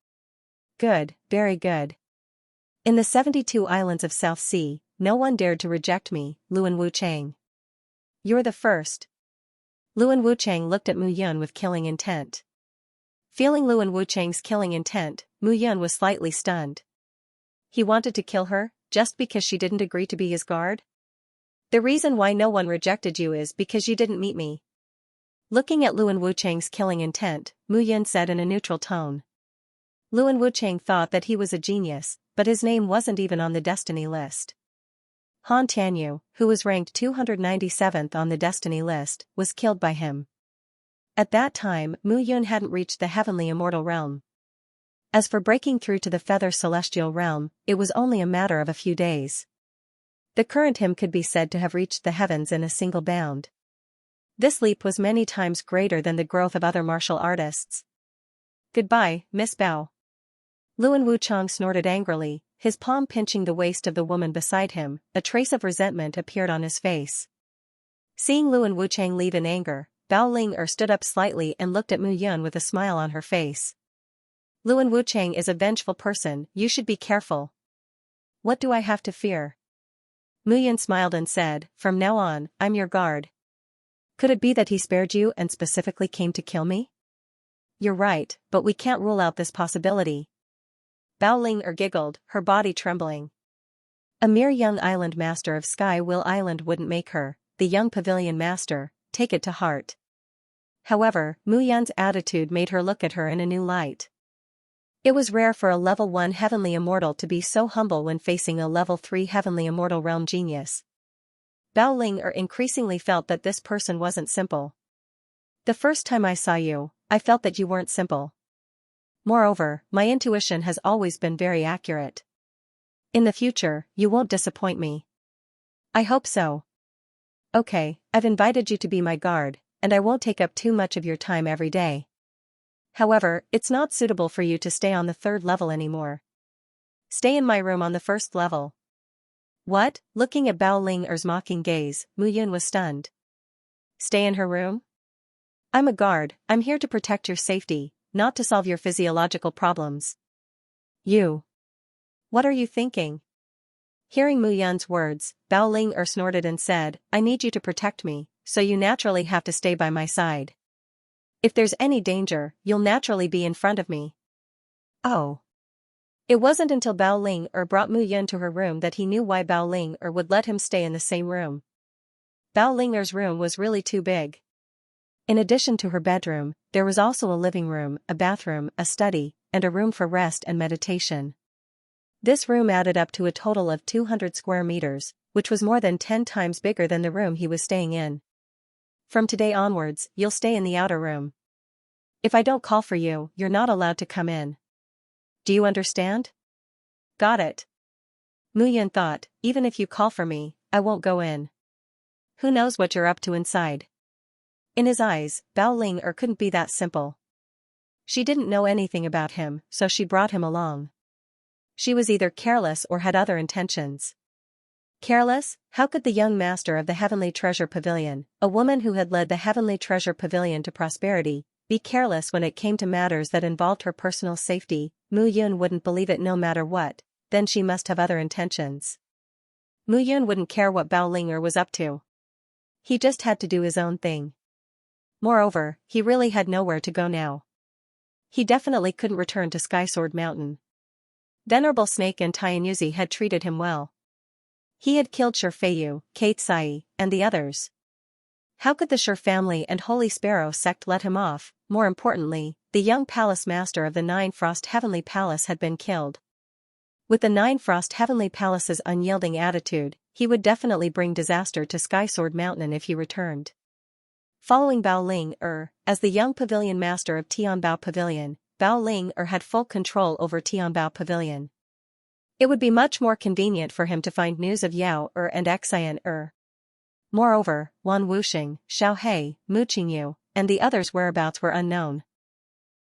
Good, very good. In the 72 islands of South Sea, no one dared to reject me, Luan Wuchang. You're the first. Luan Wuchang looked at Mu Yun with killing intent. Feeling Luan Wuchang's killing intent, Mu Yun was slightly stunned. He wanted to kill her, just because she didn't agree to be his guard? The reason why no one rejected you is because you didn't meet me. Looking at Luan Wuchang's killing intent, Mu Yun said in a neutral tone. Luan Wuchang thought that he was a genius, but his name wasn't even on the destiny list. Han Tianyu, who was ranked 297th on the destiny list, was killed by him. At that time, Mu Yun hadn't reached the heavenly immortal realm. As for breaking through to the feather celestial realm, it was only a matter of a few days. The current him could be said to have reached the heavens in a single bound. This leap was many times greater than the growth of other martial artists. Goodbye, Miss Bao. Luan Wuchang snorted angrily, his palm pinching the waist of the woman beside him. A trace of resentment appeared on his face. Seeing Luan Wuchang leave in anger, Bao Ling stood up slightly and looked at Mu Yun with a smile on her face. Luan Wuchang is a vengeful person, you should be careful. What do I have to fear? Mu Yun smiled and said, from now on, I'm your guard. Could it be that he spared you and specifically came to kill me? You're right, but we can't rule out this possibility. Bao Ling giggled, her body trembling. A mere young island master of Sky Will Island wouldn't make her, the young pavilion master, take it to heart. However, Mu Yun's attitude made her look at her in a new light. It was rare for a level 1 heavenly immortal to be so humble when facing a level 3 heavenly immortal realm genius. Bao Ling increasingly felt that this person wasn't simple. The first time I saw you, I felt that you weren't simple. Moreover, my intuition has always been very accurate. In the future, you won't disappoint me. I hope so. Okay, I've invited you to be my guard, and I won't take up too much of your time every day. However, it's not suitable for you to stay on the 3rd level anymore. Stay in my room on the 1st level. What? Looking at Bao Ling's mocking gaze, Mu Yun was stunned. Stay in her room? I'm a guard, I'm here to protect your safety, not to solve your physiological problems. You. What are you thinking? Hearing Mu Yun's words, Bao Ling snorted and said, I need you to protect me, so you naturally have to stay by my side. If there's any danger, you'll naturally be in front of me. Oh. It wasn't until Bao Ling brought Mu Yun to her room that he knew why Bao Ling would let him stay in the same room. Bao Ling's room was really too big. In addition to her bedroom, there was also a living room, a bathroom, a study, and a room for rest and meditation. This room added up to a total of 200 square meters, which was more than 10 times bigger than the room he was staying in. From today onwards, you'll stay in the outer room. If I don't call for you, you're not allowed to come in. Do you understand? Got it. Mu Yun thought, even if you call for me, I won't go in. Who knows what you're up to inside? In his eyes, Bao Ling couldn't be that simple. She didn't know anything about him, so she brought him along. She was either careless or had other intentions. Careless? How could the young master of the Heavenly Treasure Pavilion, a woman who had led the Heavenly Treasure Pavilion to prosperity, be careless when it came to matters that involved her personal safety? Mu Yun wouldn't believe it no matter what, then she must have other intentions. Mu Yun wouldn't care what Bao Ling was up to. He just had to do his own thing. Moreover, he really had nowhere to go now. He definitely couldn't return to Skysword Mountain. Venerable Snake and Tianyuzi had treated him well. He had killed Shi Feiyu, Kate Sai, and the others. How could the Shi family and Holy Sparrow sect let him off? More importantly, the young palace master of the 9 Frost Heavenly Palace had been killed. With the 9 Frost Heavenly Palace's unyielding attitude, he would definitely bring disaster to Skysword Mountain if he returned. Following Bao Ling as the young pavilion master of Tianbao Pavilion, Bao Ling had full control over Tianbao Pavilion. It would be much more convenient for him to find news of Yao and Xian. Moreover, Wan Wuxing, Xiao He, Mu Qingyu, and the others' whereabouts were unknown.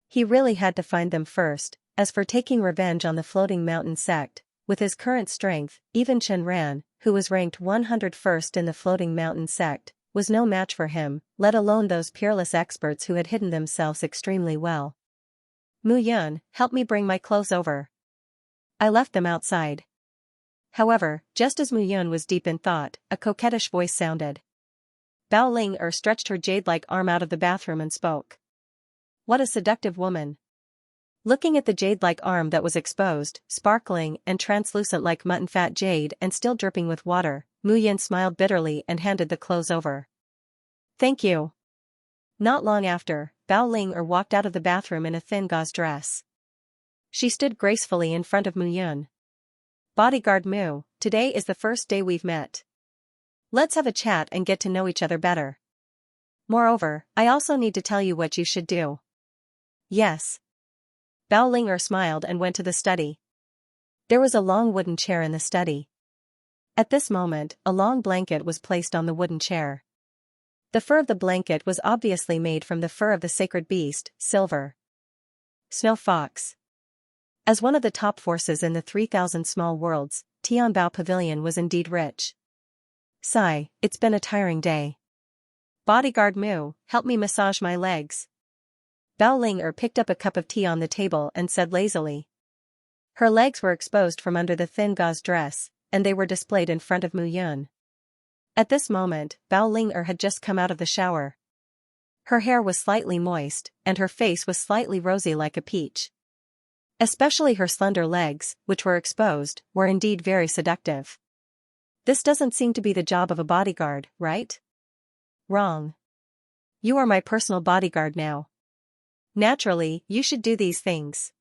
He really had to find them first. As for taking revenge on the Floating Mountain sect, with his current strength, even Chen Ran, who was ranked 101st in the Floating Mountain sect, was no match for him, let alone those peerless experts who had hidden themselves extremely well. Mu Yun, help me bring my clothes over. I left them outside. However, just as Mu Yun was deep in thought, a coquettish voice sounded. Bao Ling stretched her jade-like arm out of the bathroom and spoke. What a seductive woman. Looking at the jade-like arm that was exposed, sparkling and translucent like mutton-fat jade and still dripping with water, Mu Yun smiled bitterly and handed the clothes over. Thank you. Not long after, Bao Ling walked out of the bathroom in a thin gauze dress. She stood gracefully in front of Mu Yun. Bodyguard Mu, today is the first day we've met. Let's have a chat and get to know each other better. Moreover, I also need to tell you what you should do. Yes. Bao Ling smiled and went to the study. There was a long wooden chair in the study. At this moment, a long blanket was placed on the wooden chair. The fur of the blanket was obviously made from the fur of the sacred beast, Silver Snow Fox. As one of the top forces in the 3,000 small worlds, Tianbao Pavilion was indeed rich. Sigh, it's been a tiring day. Bodyguard Mu, help me massage my legs. Bao Ling picked up a cup of tea on the table and said lazily. Her legs were exposed from under the thin gauze dress, and they were displayed in front of Mu Yun. At this moment, Bao Ling had just come out of the shower. Her hair was slightly moist, and her face was slightly rosy like a peach. Especially her slender legs, which were exposed, were indeed very seductive. This doesn't seem to be the job of a bodyguard, right? Wrong. You are my personal bodyguard now. Naturally, you should do these things.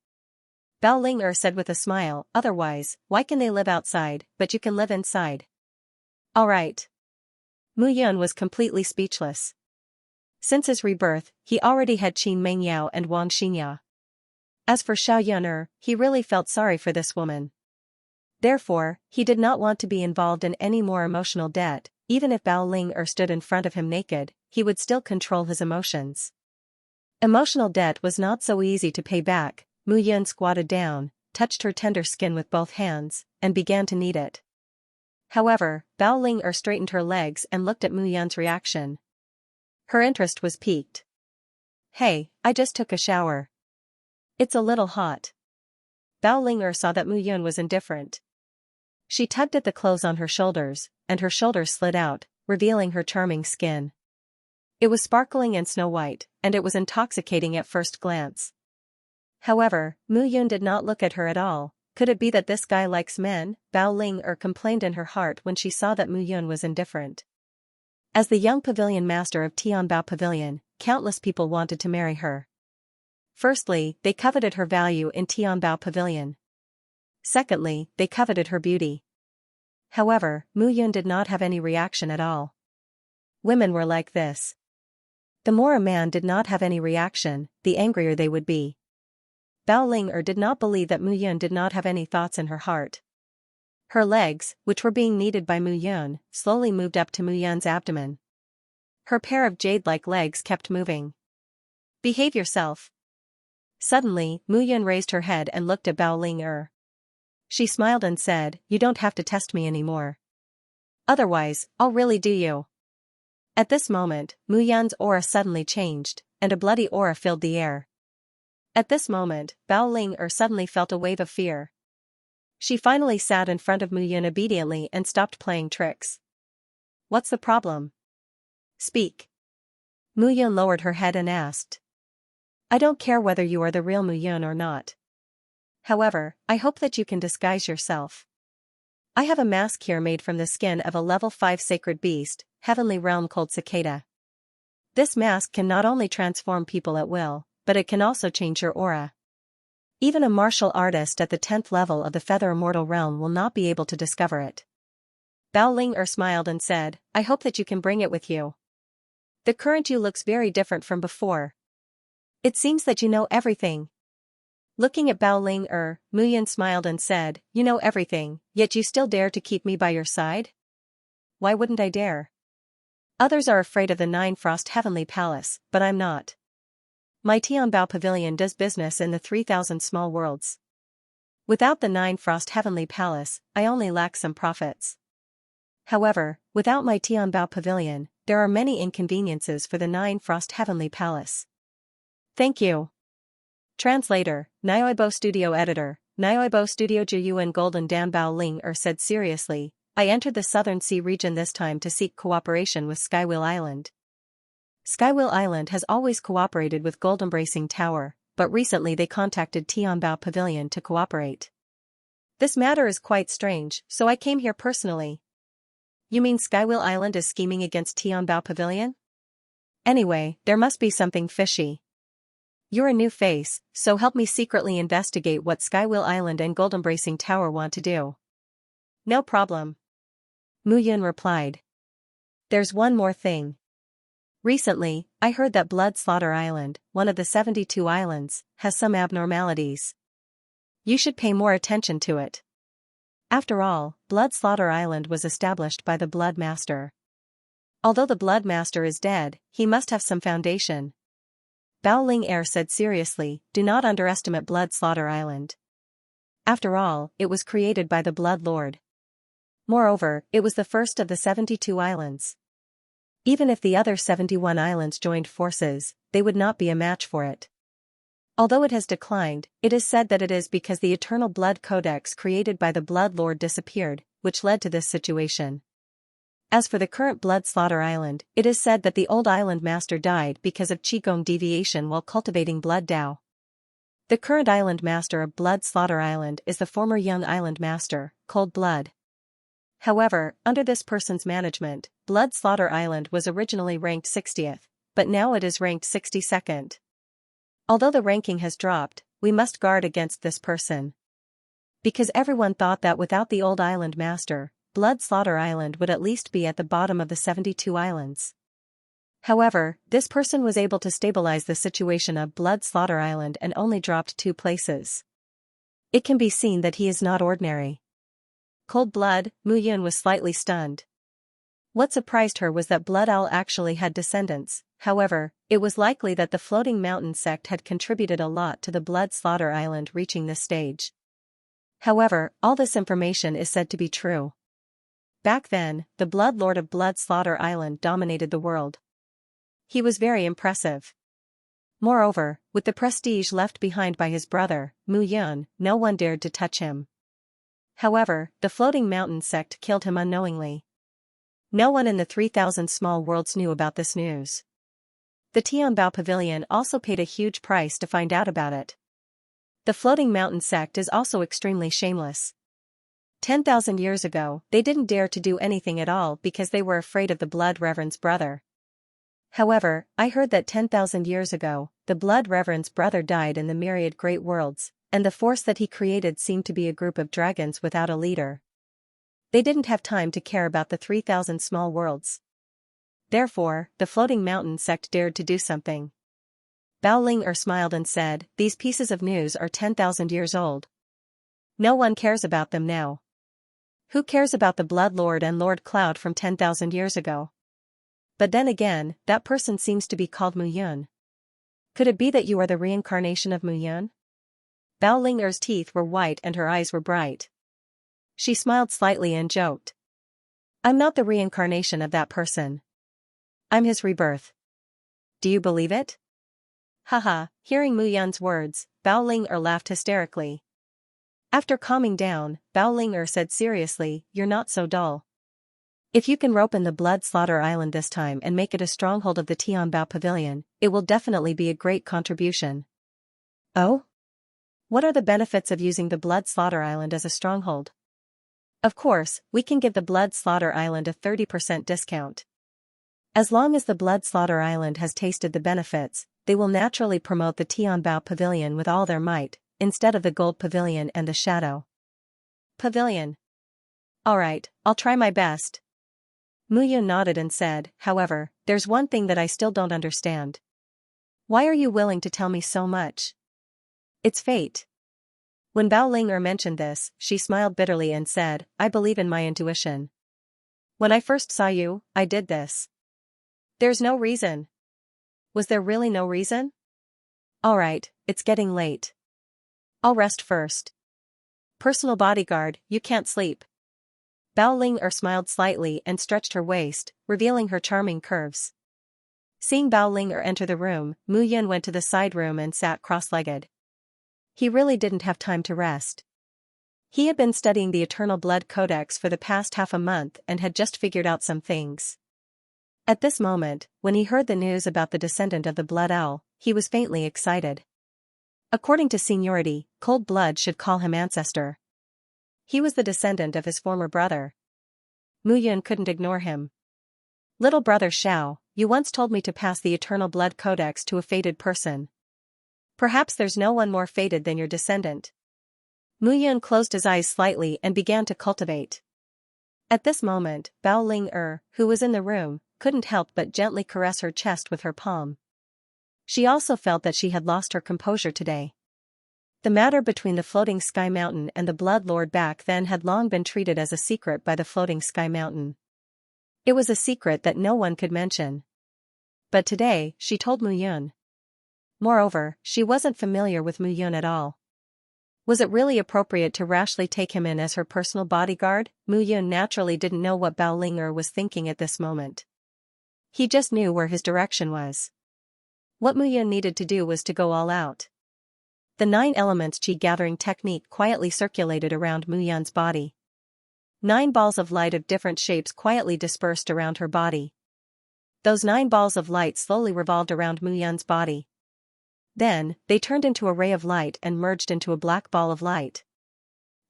Bao Ling said with a smile, otherwise, why can they live outside, but you can live inside? Alright. Mu Yun was completely speechless. Since his rebirth, he already had Qin Mengyao and Wang Xinxia. As for Xiao Yun, he really felt sorry for this woman. Therefore, he did not want to be involved in any more emotional debt. Even if Bao Ling stood in front of him naked, he would still control his emotions. Emotional debt was not so easy to pay back. Mu Yun squatted down, touched her tender skin with both hands, and began to knead it. However, Bao Ling straightened her legs and looked at Mu Yun's reaction. Her interest was piqued. Hey, I just took a shower. It's a little hot. Bao Ling saw that Mu Yun was indifferent. She tugged at the clothes on her shoulders, and her shoulders slid out, revealing her charming skin. It was sparkling and snow-white, and it was intoxicating at first glance. However, Mu Yun did not look at her at all. Could it be that this guy likes men? Bao Ling complained in her heart when she saw that Mu Yun was indifferent. As the young pavilion master of Tianbao Pavilion, countless people wanted to marry her. Firstly, they coveted her value in Tianbao Pavilion. Secondly, they coveted her beauty. However, Mu Yun did not have any reaction at all. Women were like this. The more a man did not have any reaction, the angrier they would be. Bao Ling did not believe that Mu Yun did not have any thoughts in her heart. Her legs, which were being kneaded by Mu Yun, slowly moved up to Mu Yun's abdomen. Her pair of jade-like legs kept moving. Behave yourself. Suddenly, Mu Yun raised her head and looked at Bao Ling. She smiled and said, "You don't have to test me anymore. Otherwise, I'll really do you." At this moment, Mu Yun's aura suddenly changed, and a bloody aura filled the air. At this moment, Bao Ling suddenly felt a wave of fear. She finally sat in front of Mu Yun obediently and stopped playing tricks. What's the problem? Speak. Mu Yun lowered her head and asked. I don't care whether you are the real Mu Yun or not. However, I hope that you can disguise yourself. I have a mask here made from the skin of a level 5 sacred beast, heavenly realm called cicada. This mask can not only transform people at will, but it can also change your aura. Even a martial artist at the 10th level of the Feather Immortal realm will not be able to discover it. Bao Ling smiled and said, I hope that you can bring it with you. The current you looks very different from before. It seems that you know everything. Looking at Bao Ling Mu Yun smiled and said, you know everything, yet you still dare to keep me by your side? Why wouldn't I dare? Others are afraid of the 9 Frost Heavenly Palace, but I'm not. My Tianbao Pavilion does business in the 3,000 small worlds. Without the 9 Frost Heavenly Palace, I only lack some profits. However, without my Tianbao Pavilion, there are many inconveniences for the 9 Frost Heavenly Palace. Thank you. Translator, Nioibo Studio Editor, Nioibo Studio Jiyuan Golden Dan Bao Ling said seriously, I entered the Southern Sea region this time to seek cooperation with Skywheel Island. Skywheel Island has always cooperated with Gold Embracing Tower, but recently they contacted Tianbao Pavilion to cooperate. This matter is quite strange, so I came here personally. You mean Skywheel Island is scheming against Tianbao Pavilion? Anyway, there must be something fishy. You're a new face, so help me secretly investigate what Skywheel Island and Gold Embracing Tower want to do. No problem. Mu Yun replied. There's one more thing. Recently, I heard that Blood Slaughter Island, one of the 72 islands, has some abnormalities. You should pay more attention to it. After all, Blood Slaughter Island was established by the Blood Master. Although the Blood Master is dead, he must have some foundation. Bao Ling said seriously, do not underestimate Blood Slaughter Island. After all, it was created by the Blood Lord. Moreover, it was the first of the 72 islands. Even if the other 71 islands joined forces, they would not be a match for it. Although it has declined, it is said that it is because the Eternal Blood Codex created by the Blood Lord disappeared, which led to this situation. As for the current Blood Slaughter Island, it is said that the old island master died because of Qigong deviation while cultivating Blood Dao. The current island master of Blood Slaughter Island is the former young island master, Cold Blood. However, under this person's management, Blood Slaughter Island was originally ranked 60th, but now it is ranked 62nd. Although the ranking has dropped, we must guard against this person. Because everyone thought that without the old island master, Blood Slaughter Island would at least be at the bottom of the 72 islands. However, this person was able to stabilize the situation of Blood Slaughter Island and only dropped 2 places. It can be seen that he is not ordinary. Cold blood, Mu Yun was slightly stunned. What surprised her was that Blood Owl actually had descendants. However, it was likely that the Floating Mountain sect had contributed a lot to the Blood Slaughter Island reaching this stage. However, all this information is said to be true. Back then, the Blood Lord of Blood Slaughter Island dominated the world. He was very impressive. Moreover, with the prestige left behind by his brother, Mu Yun, no one dared to touch him. However, the Floating Mountain sect killed him unknowingly. No one in the 3,000 small worlds knew about this news. The Tianbao Pavilion also paid a huge price to find out about it. The Floating Mountain sect is also extremely shameless. 10,000 years ago, they didn't dare to do anything at all because they were afraid of the Blood Reverend's brother. However, I heard that 10,000 years ago, the Blood Reverend's brother died in the myriad great worlds, and the force that he created seemed to be a group of dragons without a leader. They didn't have time to care about the 3,000 small worlds. Therefore, the Floating Mountain sect dared to do something. Bao Ling smiled and said, "These pieces of news are 10,000 years old. No one cares about them now. Who cares about the Blood Lord and Lord Cloud from 10,000 years ago? But then again, that person seems to be called Mu Yun. Could it be that you are the reincarnation of Mu Yun?" Bao Ling's teeth were white and her eyes were bright. She smiled slightly and joked. "I'm not the reincarnation of that person. I'm his rebirth. Do you believe it?" Haha, hearing Mu Yun's words, Bao Ling laughed hysterically. After calming down, Bao Ling said seriously, "You're not so dull. If you can rope in the Blood Slaughter Island this time and make it a stronghold of the Tianbao Pavilion, it will definitely be a great contribution." "Oh? What are the benefits of using the Blood Slaughter Island as a stronghold?" "Of course, we can give the Blood Slaughter Island a 30% discount. As long as the Blood Slaughter Island has tasted the benefits, they will naturally promote the Tianbao Pavilion with all their might, instead of the Gold Pavilion and the Shadow Pavilion." "Alright, I'll try my best." Mu Yun nodded and said, "However, there's one thing that I still don't understand. Why are you willing to tell me so much?" "It's fate." When Bao Ling mentioned this, she smiled bitterly and said, "I believe in my intuition. When I first saw you, I did this. There's no reason." "Was there really no reason?" "Alright, it's getting late. I'll rest first." "Personal bodyguard, you can't sleep." Bao Ling smiled slightly and stretched her waist, revealing her charming curves. Seeing Bao Ling enter the room, Mu Yun went to the side room and sat cross-legged. He really didn't have time to rest. He had been studying the Eternal Blood Codex for the past half a month and had just figured out some things. At this moment, when he heard the news about the descendant of the Blood Owl, he was faintly excited. According to seniority, Cold Blood should call him ancestor. He was the descendant of his former brother. Mu Yun couldn't ignore him. "Little brother Xiao, you once told me to pass the Eternal Blood Codex to a fated person. Perhaps there's no one more fated than your descendant." Mu Yun closed his eyes slightly and began to cultivate. At this moment, Bao Ling who was in the room, couldn't help but gently caress her chest with her palm. She also felt that she had lost her composure today. The matter between the Floating Sky Mountain and the Blood Lord back then had long been treated as a secret by the Floating Sky Mountain. It was a secret that no one could mention. But today, she told Mu Yun. Moreover, she wasn't familiar with Mu Yun at all. Was it really appropriate to rashly take him in as her personal bodyguard? Mu Yun naturally didn't know what Bao Ling was thinking at this moment. He just knew where his direction was. What Mu Yun needed to do was to go all out. The 9 elements chi gathering technique quietly circulated around Mu Yun's body. 9 balls of light of different shapes quietly dispersed around her body. Those 9 balls of light slowly revolved around Mu Yun's body. Then, they turned into a ray of light and merged into a black ball of light.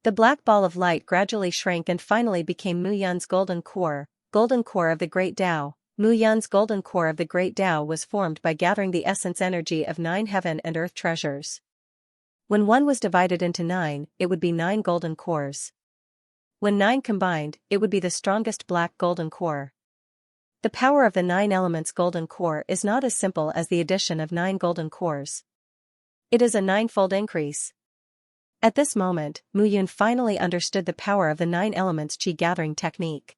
The black ball of light gradually shrank and finally became Mu Yun's golden core of the Great Tao. Mu Yun's golden core of the Great Tao was formed by gathering the essence energy of 9 heaven and earth treasures. When one was divided into 9, it would be 9 golden cores. When 9 combined, it would be the strongest black golden core. The power of the 9 elements golden core is not as simple as the addition of 9 golden cores. It is a 9-fold increase. At this moment, Mu Yun finally understood the power of the 9 elements qi gathering technique.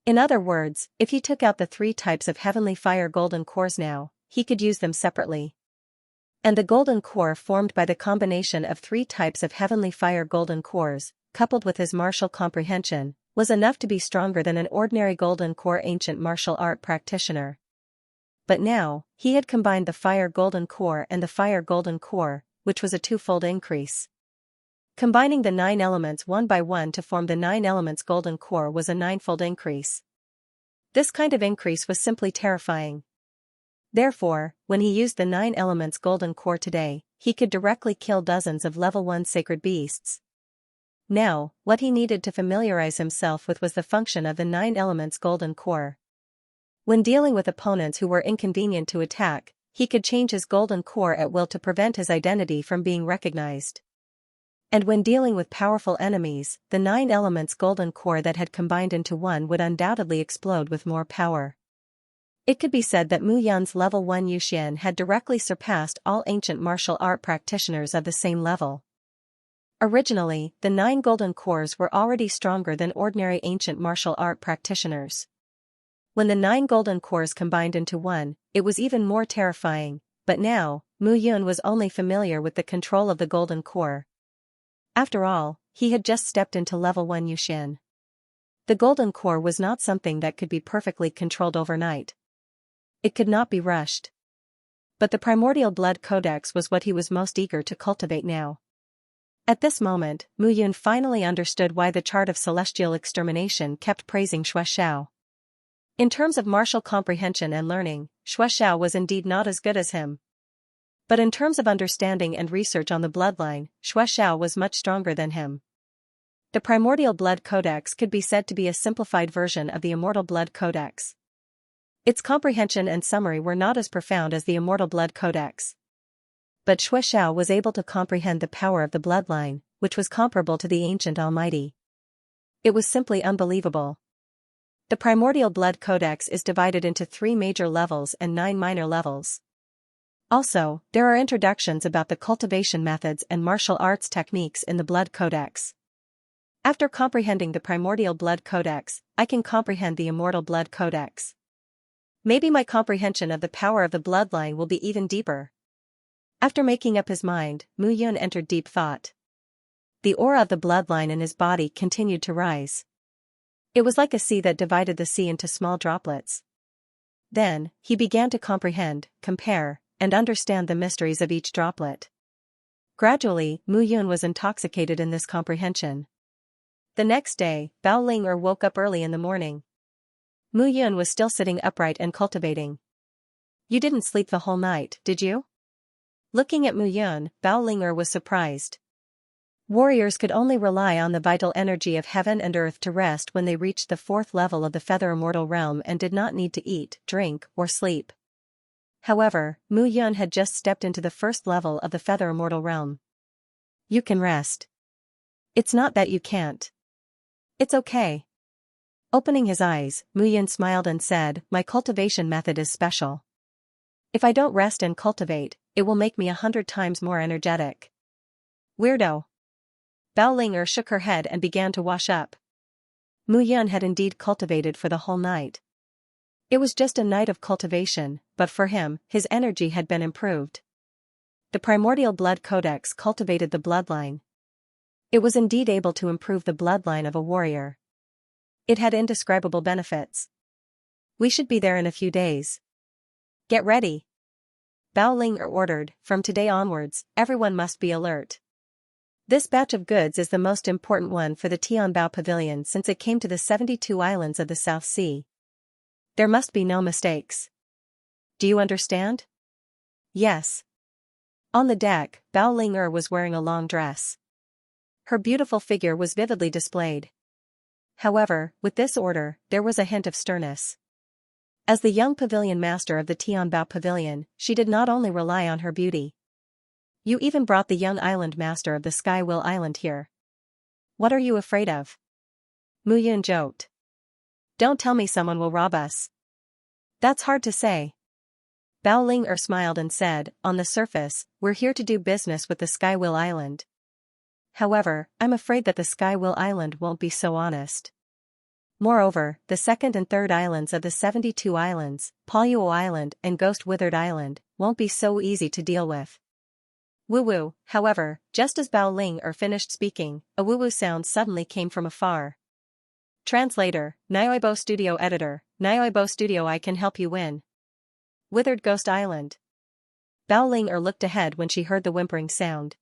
In other words, if he took out the 3 types of heavenly fire golden cores now, he could use them separately. And the golden core formed by the combination of 3 types of heavenly fire golden cores, coupled with his martial comprehension, was enough to be stronger than an ordinary golden core ancient martial art practitioner. But now, he had combined the fire golden core and the fire golden core, which was a 2-fold increase. Combining the 9 elements one by one to form the 9 elements golden core was a 9-fold increase. This kind of increase was simply terrifying. Therefore, when he used the 9 elements golden core today, he could directly kill dozens of level 1 sacred beasts. Now, what he needed to familiarize himself with was the function of the 9 elements golden core. When dealing with opponents who were inconvenient to attack, he could change his golden core at will to prevent his identity from being recognized. And when dealing with powerful enemies, the 9 elements golden core that had combined into one would undoubtedly explode with more power. It could be said that Mu Yun's level 1 Yuxian had directly surpassed all ancient martial art practitioners of the same level. Originally, the 9 golden cores were already stronger than ordinary ancient martial art practitioners. When the 9 golden cores combined into one, it was even more terrifying, but now, Mu Yun was only familiar with the control of the golden core. After all, he had just stepped into level 1 Yuxian. The golden core was not something that could be perfectly controlled overnight. It could not be rushed. But the primordial blood codex was what he was most eager to cultivate now. At this moment, Mu Yun finally understood why the chart of celestial extermination kept praising Xianxia. In terms of martial comprehension and learning, Xianxia was indeed not as good as him. But in terms of understanding and research on the bloodline, Xianxia was much stronger than him. The primordial blood codex could be said to be a simplified version of the immortal blood codex. Its comprehension and summary were not as profound as the immortal blood codex. But Xianxia was able to comprehend the power of the bloodline, which was comparable to the ancient almighty. It was simply unbelievable. The primordial blood codex is divided into 3 major levels and 9 minor levels. Also, there are introductions about the cultivation methods and martial arts techniques in the blood codex. After comprehending the primordial blood codex, I can comprehend the immortal blood codex. Maybe my comprehension of the power of the bloodline will be even deeper. After making up his mind, Mu Yun entered deep thought. The aura of the bloodline in his body continued to rise. It was like a sea that divided the sea into small droplets. Then, he began to comprehend, compare, and understand the mysteries of each droplet. Gradually, Mu Yun was intoxicated in this comprehension. The next day, Bao Ling woke up early in the morning. Mu Yun was still sitting upright and cultivating. "You didn't sleep the whole night, did you?" Looking at Mu Yun, Bao Ling was surprised. Warriors could only rely on the vital energy of heaven and earth to rest when they reached the 4th level of the feather immortal realm and did not need to eat, drink, or sleep. However, Mu Yun had just stepped into the 1st level of the feather immortal realm. "You can rest. It's not that you can't. It's okay." Opening his eyes, Mu Yun smiled and said, "My cultivation method is special. If I don't rest and cultivate, it will make me 100 times more energetic." "Weirdo." Bao Ling shook her head and began to wash up. Mu Yun had indeed cultivated for the whole night. It was just a night of cultivation, but for him, his energy had been improved. The primordial blood codex cultivated the bloodline. It was indeed able to improve the bloodline of a warrior. It had indescribable benefits. "We should be there in a few days. Get ready." Bao Ling ordered, "From today onwards, everyone must be alert. This batch of goods is the most important one for the Tianbao Pavilion since it came to the 72 islands of the South Sea. There must be no mistakes. Do you understand?" "Yes." On the deck, Bao Ling was wearing a long dress. Her beautiful figure was vividly displayed. However, with this order, there was a hint of sternness. As the young pavilion master of the Tianbao Pavilion, she did not only rely on her beauty. You even brought the young island master of the Sky Will Island here. What are you afraid of? Mu Yun joked. Don't tell me someone will rob us. That's hard to say. Bao Ling smiled and said, on the surface, we're here to do business with the Sky Will Island. However, I'm afraid that the Sky Will Island won't be so honest. Moreover, the second and third islands of the 72 islands, Poluo Island and Ghost Withered Island, won't be so easy to deal with. Woo-woo. However, just as Bao Ling finished speaking, a woo-woo sound suddenly came from afar. Translator, Nyoibo Studio Editor, Nyoibo Studio I can help you win. Withered Ghost Island. Bao Ling looked ahead when she heard the whimpering sound.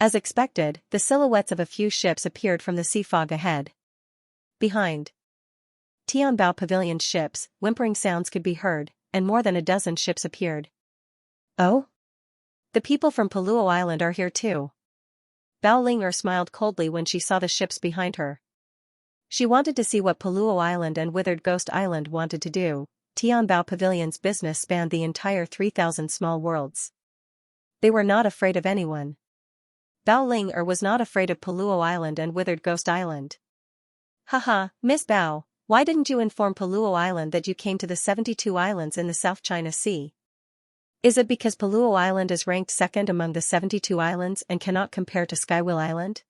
As expected, the silhouettes of a few ships appeared from the sea fog ahead. Behind Tianbao Pavilion's ships, whimpering sounds could be heard, and more than a dozen ships appeared. Oh? The people from Poluo Island are here too. Bao Ling smiled coldly when she saw the ships behind her. She wanted to see what Poluo Island and Withered Ghost Island wanted to do. Tianbao Pavilion's business spanned the entire 3,000 small worlds. They were not afraid of anyone. Bao Ling was not afraid of Poluo Island and Withered Ghost Island. Haha, Miss Bao, why didn't you inform Poluo Island that you came to the 72 islands in the South China Sea? Is it because Poluo Island is ranked second among the 72 islands and cannot compare to Skywill Island?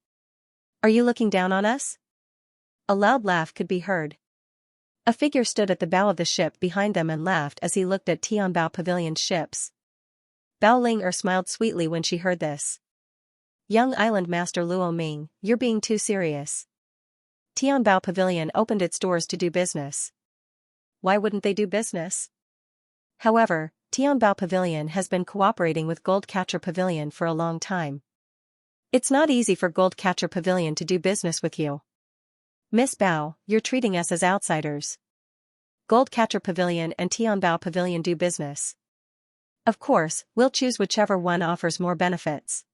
Are you looking down on us? A loud laugh could be heard. A figure stood at the bow of the ship behind them and laughed as he looked at Tianbao Pavilion's ships. Bao Ling smiled sweetly when she heard this. Young Island Master Luo Ming, you're being too serious. Tianbao Pavilion opened its doors to do business. Why wouldn't they do business? However, Tianbao Pavilion has been cooperating with Goldcatcher Pavilion for a long time. It's not easy for Goldcatcher Pavilion to do business with you. Miss Bao, you're treating us as outsiders. Goldcatcher Pavilion and Tianbao Pavilion do business. Of course, we'll choose whichever one offers more benefits.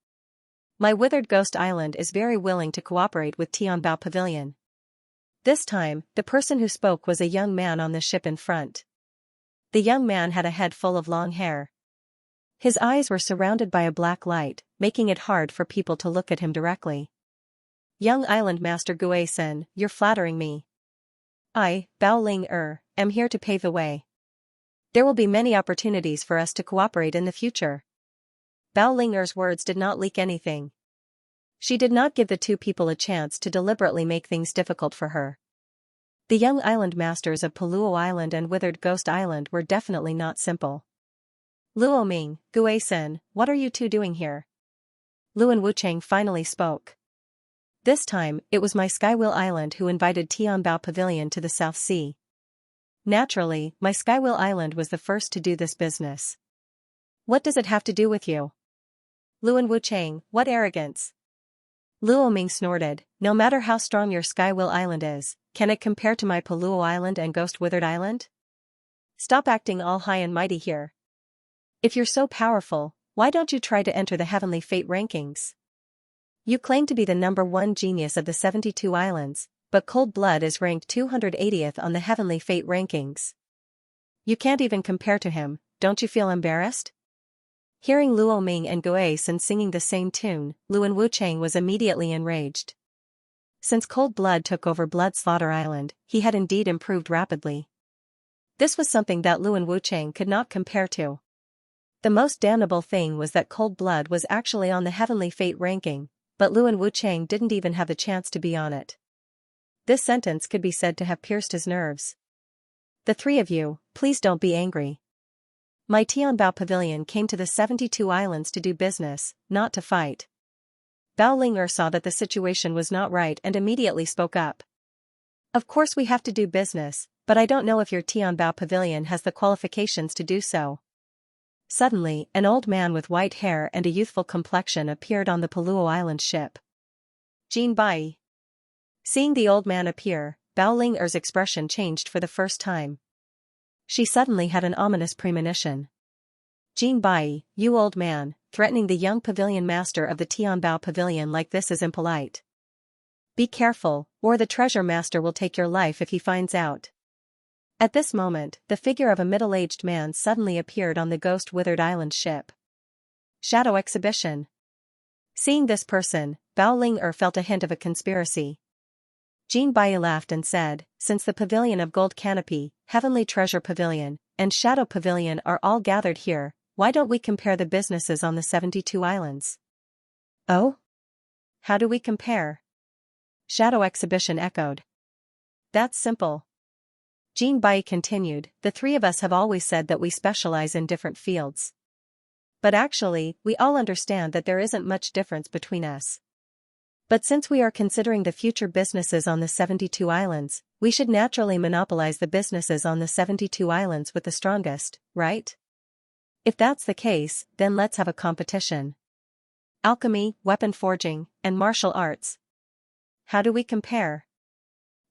My Withered Ghost Island is very willing to cooperate with Tianbao Pavilion. This time, the person who spoke was a young man on the ship in front. The young man had a head full of long hair. His eyes were surrounded by a black light, making it hard for people to look at him directly. Young Island Master Gui-sen, you're flattering me. I, Bao Ling am here to pave the way. There will be many opportunities for us to cooperate in the future. Bao Ling words did not leak anything. She did not give the two people a chance to deliberately make things difficult for her. The young island masters of Poluo Island and Withered Ghost Island were definitely not simple. Luo Ming, Gui-sen, what are you two doing here? Luan Wucheng finally spoke. This time, it was my Skywill Island who invited Tianbao Pavilion to the South Sea. Naturally, my Skywill Island was the first to do this business. What does it have to do with you? Luan Wucheng, what arrogance! Luo Ming snorted, no matter how strong your Skywill Island is, can it compare to my Poluo Island and Ghost Withered Island? Stop acting all high and mighty here. If you're so powerful, why don't you try to enter the Heavenly Fate rankings? You claim to be the #1 genius of the 72 islands, but Cold Blood is ranked 280th on the Heavenly Fate rankings. You can't even compare to him, don't you feel embarrassed? Hearing Luo Ming and Gui-sen singing the same tune, Luan Wucheng was immediately enraged. Since Cold Blood took over Blood Slaughter Island, he had indeed improved rapidly. This was something that Luan Wucheng could not compare to. The most damnable thing was that Cold Blood was actually on the Heavenly Fate ranking, but Luan Wucheng didn't even have the chance to be on it. This sentence could be said to have pierced his nerves. The three of you, please don't be angry. My Tianbao Pavilion came to the 72 islands to do business, not to fight. Bao Ling saw that the situation was not right and immediately spoke up. Of course we have to do business, but I don't know if your Tianbao Pavilion has the qualifications to do so. Suddenly, an old man with white hair and a youthful complexion appeared on the Poluo Island ship. Jin Bai. Seeing the old man appear, Bao Ling expression changed for the first time. She suddenly had an ominous premonition. Jin Bai, you old man, threatening the young pavilion master of the Tianbao Pavilion like this is impolite. Be careful, or the treasure master will take your life if he finds out. At this moment, the figure of a middle-aged man suddenly appeared on the Ghost Withered Island ship. Shadow exhibition. Seeing this person, Bao Ling felt a hint of a conspiracy. Jin Bai laughed and said, since the Pavilion of Gold Canopy, Heavenly Treasure Pavilion, and Shadow Pavilion are all gathered here, why don't we compare the businesses on the 72 islands? Oh? How do we compare? Shadow exhibition echoed. That's simple. Jin Bai continued, the three of us have always said that we specialize in different fields. But actually, we all understand that there isn't much difference between us. But since we are considering the future businesses on the 72 islands, we should naturally monopolize the businesses on the 72 islands with the strongest, right? If that's the case, then let's have a competition. Alchemy, weapon forging, and martial arts. How do we compare?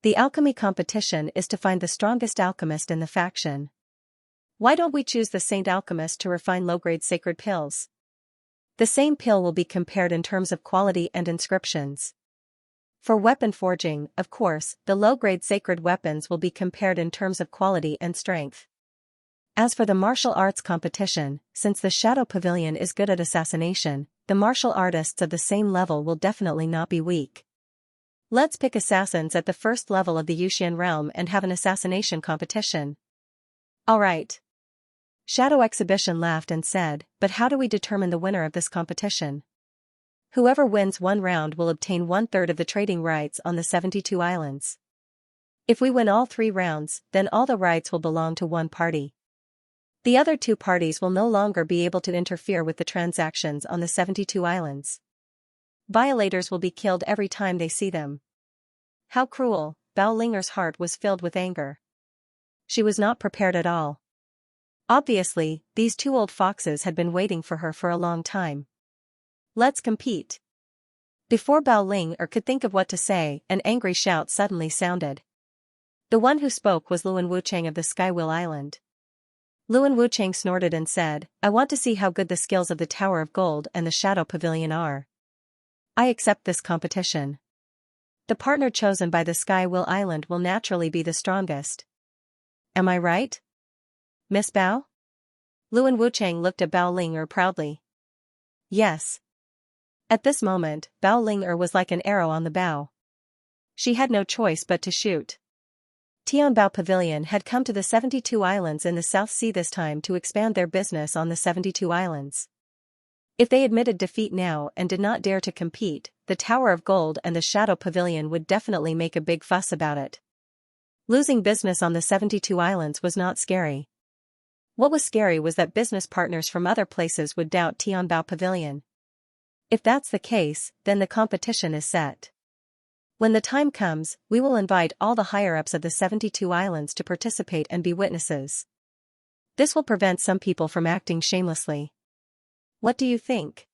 The alchemy competition is to find the strongest alchemist in the faction. Why don't we choose the Saint Alchemist to refine low-grade sacred pills? The same pill will be compared in terms of quality and inscriptions. For weapon forging, of course, the low-grade sacred weapons will be compared in terms of quality and strength. As for the martial arts competition, since the Shadow Pavilion is good at assassination, the martial artists of the same level will definitely not be weak. Let's pick assassins at the first level of the Yuxian realm and have an assassination competition. Alright. Shadow Exhibition laughed and said, but how do we determine the winner of this competition? Whoever wins one round will obtain 1/3 of the trading rights on the 72 islands. If we win all 3 rounds, then all the rights will belong to one party. The other 2 parties will no longer be able to interfere with the transactions on the 72 islands. Violators will be killed every time they see them. How cruel! Bao Linger's heart was filled with anger. She was not prepared at all. Obviously, these 2 old foxes had been waiting for her for a long time. Let's compete. Before Bao Linger could think of what to say, an angry shout suddenly sounded. The one who spoke was Luan Wuchang of the Skywheel Island. Luan Wuchang snorted and said, I want to see how good the skills of the Tower of Gold and the Shadow Pavilion are. I accept this competition. The partner chosen by the Skywheel Island will naturally be the strongest. Am I right? Miss Bao? Luan Wuchang looked at Bao Linger proudly. Yes. At this moment, Bao Linger was like an arrow on the bow. She had no choice but to shoot. Tianbao Pavilion had come to the 72 islands in the South Sea this time to expand their business on the 72 islands. If they admitted defeat now and did not dare to compete, the Tower of Gold and the Shadow Pavilion would definitely make a big fuss about it. Losing business on the 72 islands was not scary. What was scary was that business partners from other places would doubt Tianbao Pavilion. If that's the case, then the competition is set. When the time comes, we will invite all the higher-ups of the 72 islands to participate and be witnesses. This will prevent some people from acting shamelessly. What do you think?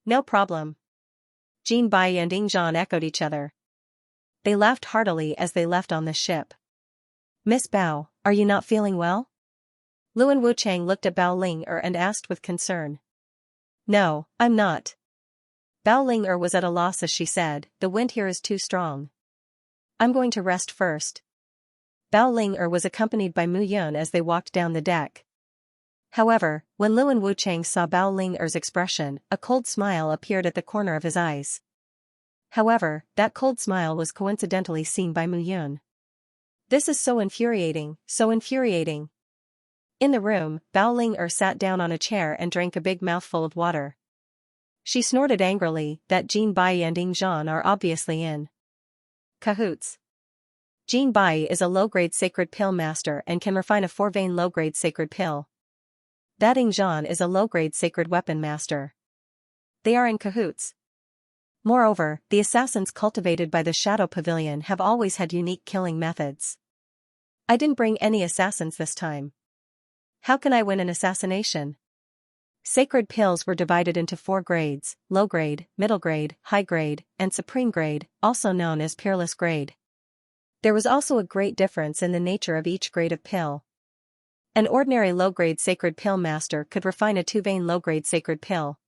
No problem. Jin Bai and Ying Zhan echoed each other. They laughed heartily as they left on the ship. Miss Bao, are you not feeling well? Luan Wuchang looked at Bao Linger and asked with concern. No, I'm not. Bao Linger was at a loss as she said, the wind here is too strong. I'm going to rest first. Bao Linger was accompanied by Mu Yun as they walked down the deck. However, when Luan Wuchang saw Bao Linger's expression, a cold smile appeared at the corner of his eyes. However, that cold smile was coincidentally seen by Mu Yun. This is so infuriating, so infuriating. In the room, Bao Linger sat down on a chair and drank a big mouthful of water. She snorted angrily that Jin Bai and Ying Zhan are obviously in cahoots. Jin Bai is a low-grade sacred pill master and can refine a 4-vein low-grade sacred pill. That Ying Zhan is a low-grade sacred weapon master. They are in cahoots. Moreover, the assassins cultivated by the Shadow Pavilion have always had unique killing methods. I didn't bring any assassins this time. How can I win an assassination? Sacred pills were divided into 4 grades, low grade, middle grade, high grade, and supreme grade, also known as peerless grade. There was also a great difference in the nature of each grade of pill. An ordinary low-grade sacred pill master could refine a 2-vein low-grade sacred pill.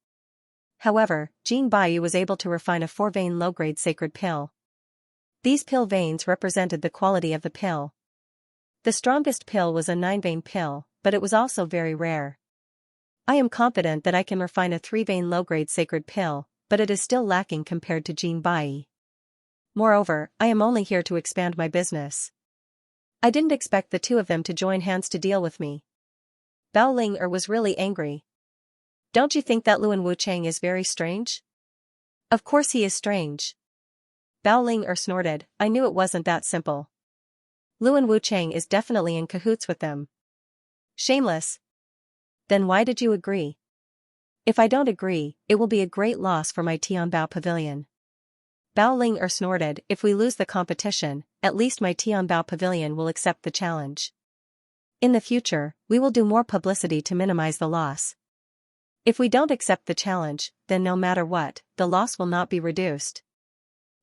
However, Jin Bai was able to refine a 4-vein low-grade sacred pill. These pill veins represented the quality of the pill. The strongest pill was a 9-vein pill, but it was also very rare. I am confident that I can refine a 3-vein low-grade sacred pill, but it is still lacking compared to Jin Bai. Moreover, I am only here to expand my business. I didn't expect the two of them to join hands to deal with me. Bao Ling was really angry. Don't you think that Luan Wuchang is very strange? Of course he is strange. Bao Ling snorted, I knew it wasn't that simple. Luan Wuchang is definitely in cahoots with them. Shameless. Then why did you agree? If I don't agree, it will be a great loss for my Tianbao pavilion. Bao Ling snorted, if we lose the competition, at least my Tianbao pavilion will accept the challenge. In the future, we will do more publicity to minimize the loss. If we don't accept the challenge, then no matter what, the loss will not be reduced.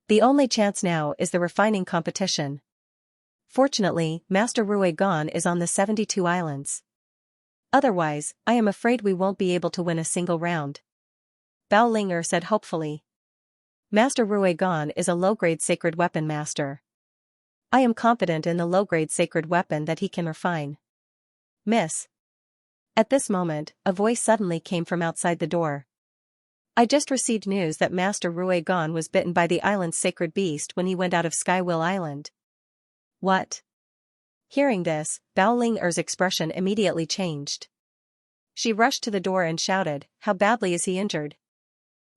The only chance now is the refining competition. Fortunately, Master Rui Gan is on the 72 islands. Otherwise, I am afraid we won't be able to win a single round. Bao Ling said hopefully. Master Rui Gan is a low-grade sacred weapon master. I am confident in the low-grade sacred weapon that he can refine. Miss. At this moment, a voice suddenly came from outside the door. I just received news that Master Rui Gan was bitten by the island's sacred beast when he went out of Skywill Island. What? Hearing this, Bao Ling's expression immediately changed. She rushed to the door and shouted, how badly is he injured?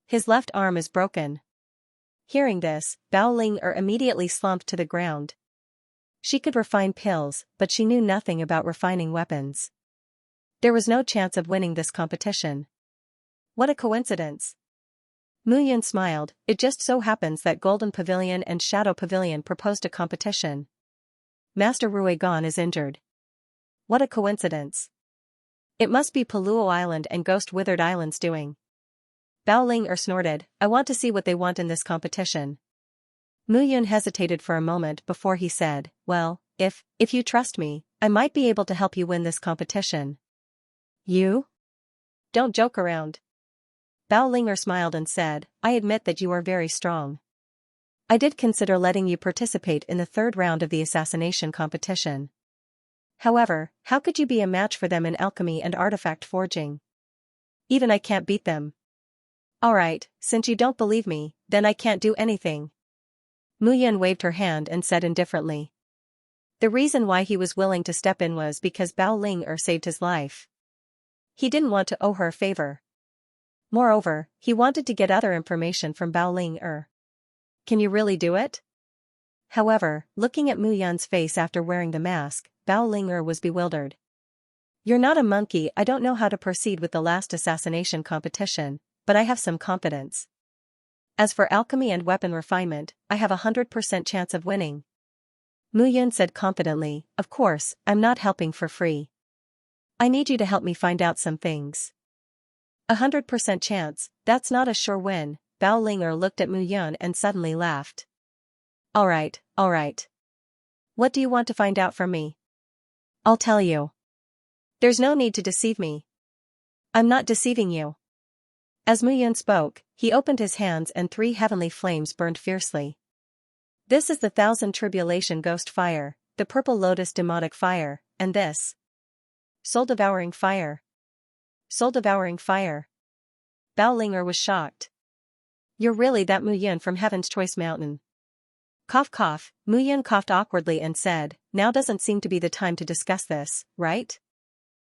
His left arm is broken. Hearing this, Bao Ling immediately slumped to the ground. She could refine pills, but she knew nothing about refining weapons. There was no chance of winning this competition. What a coincidence. Mu Yun smiled, it just so happens that Golden Pavilion and Shadow Pavilion proposed a competition. Master Rui Gan is injured. What a coincidence. It must be Paluo Island and Ghost Withered Islands doing. Bao Ling snorted, I want to see what they want in this competition. Mu Yun hesitated for a moment before he said, well, if you trust me, I might be able to help you win this competition. You? Don't joke around. Bao Ling smiled and said, I admit that you are very strong. I did consider letting you participate in the third round of the assassination competition. However, how could you be a match for them in alchemy and artifact forging? Even I can't beat them. Alright, since you don't believe me, then I can't do anything. Mu Yun waved her hand and said indifferently. The reason why he was willing to step in was because Bao Ling saved his life. He didn't want to owe her a favor. Moreover, he wanted to get other information from Bao Ling. Can you really do it? However, looking at Mu Yun's face after wearing the mask, Bao Ling was bewildered. You're not a monkey. I don't know how to proceed with the last assassination competition, but I have some confidence. As for alchemy and weapon refinement, I have 100% chance of winning. Mu Yun said confidently, of course, I'm not helping for free. I need you to help me find out some things. 100% chance, that's not a sure win. Bao Ling looked at Mu Yun and suddenly laughed. Alright. What do you want to find out from me? I'll tell you. There's no need to deceive me. I'm not deceiving you. As Mu Yun spoke, he opened his hands and 3 heavenly flames burned fiercely. This is the 1000 Tribulation Ghost Fire, the Purple Lotus Demotic Fire, and this. Soul-devouring fire. Soul-devouring fire. Bao Ling was shocked. You're really that Mu Yun from Heaven's Choice Mountain. Cough cough, Mu Yun coughed awkwardly and said, now doesn't seem to be the time to discuss this, right?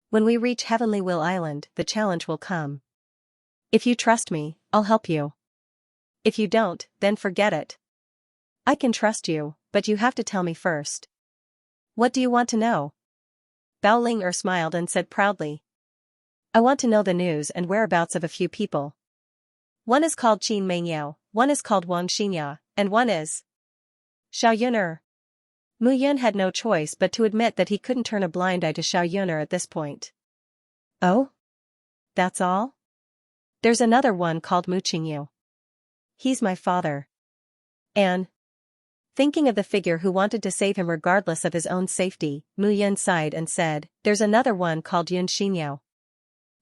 When we reach Heavenly Will Island, the challenge will come. If you trust me, I'll help you. If you don't, then forget it. I can trust you, but you have to tell me first. What do you want to know? Bao Ling smiled and said proudly. I want to know the news and whereabouts of a few people. One is called Qin Mengyao, one is called Wang Xinya, and one is Xiao Yun. Mu Yun had no choice but to admit that he couldn't turn a blind eye to Xiao Yun at this point. Oh? That's all? There's another one called Mu Qingyu. He's my father. And thinking of the figure who wanted to save him regardless of his own safety, Mu Yun sighed and said, there's another one called Yun Xinyao.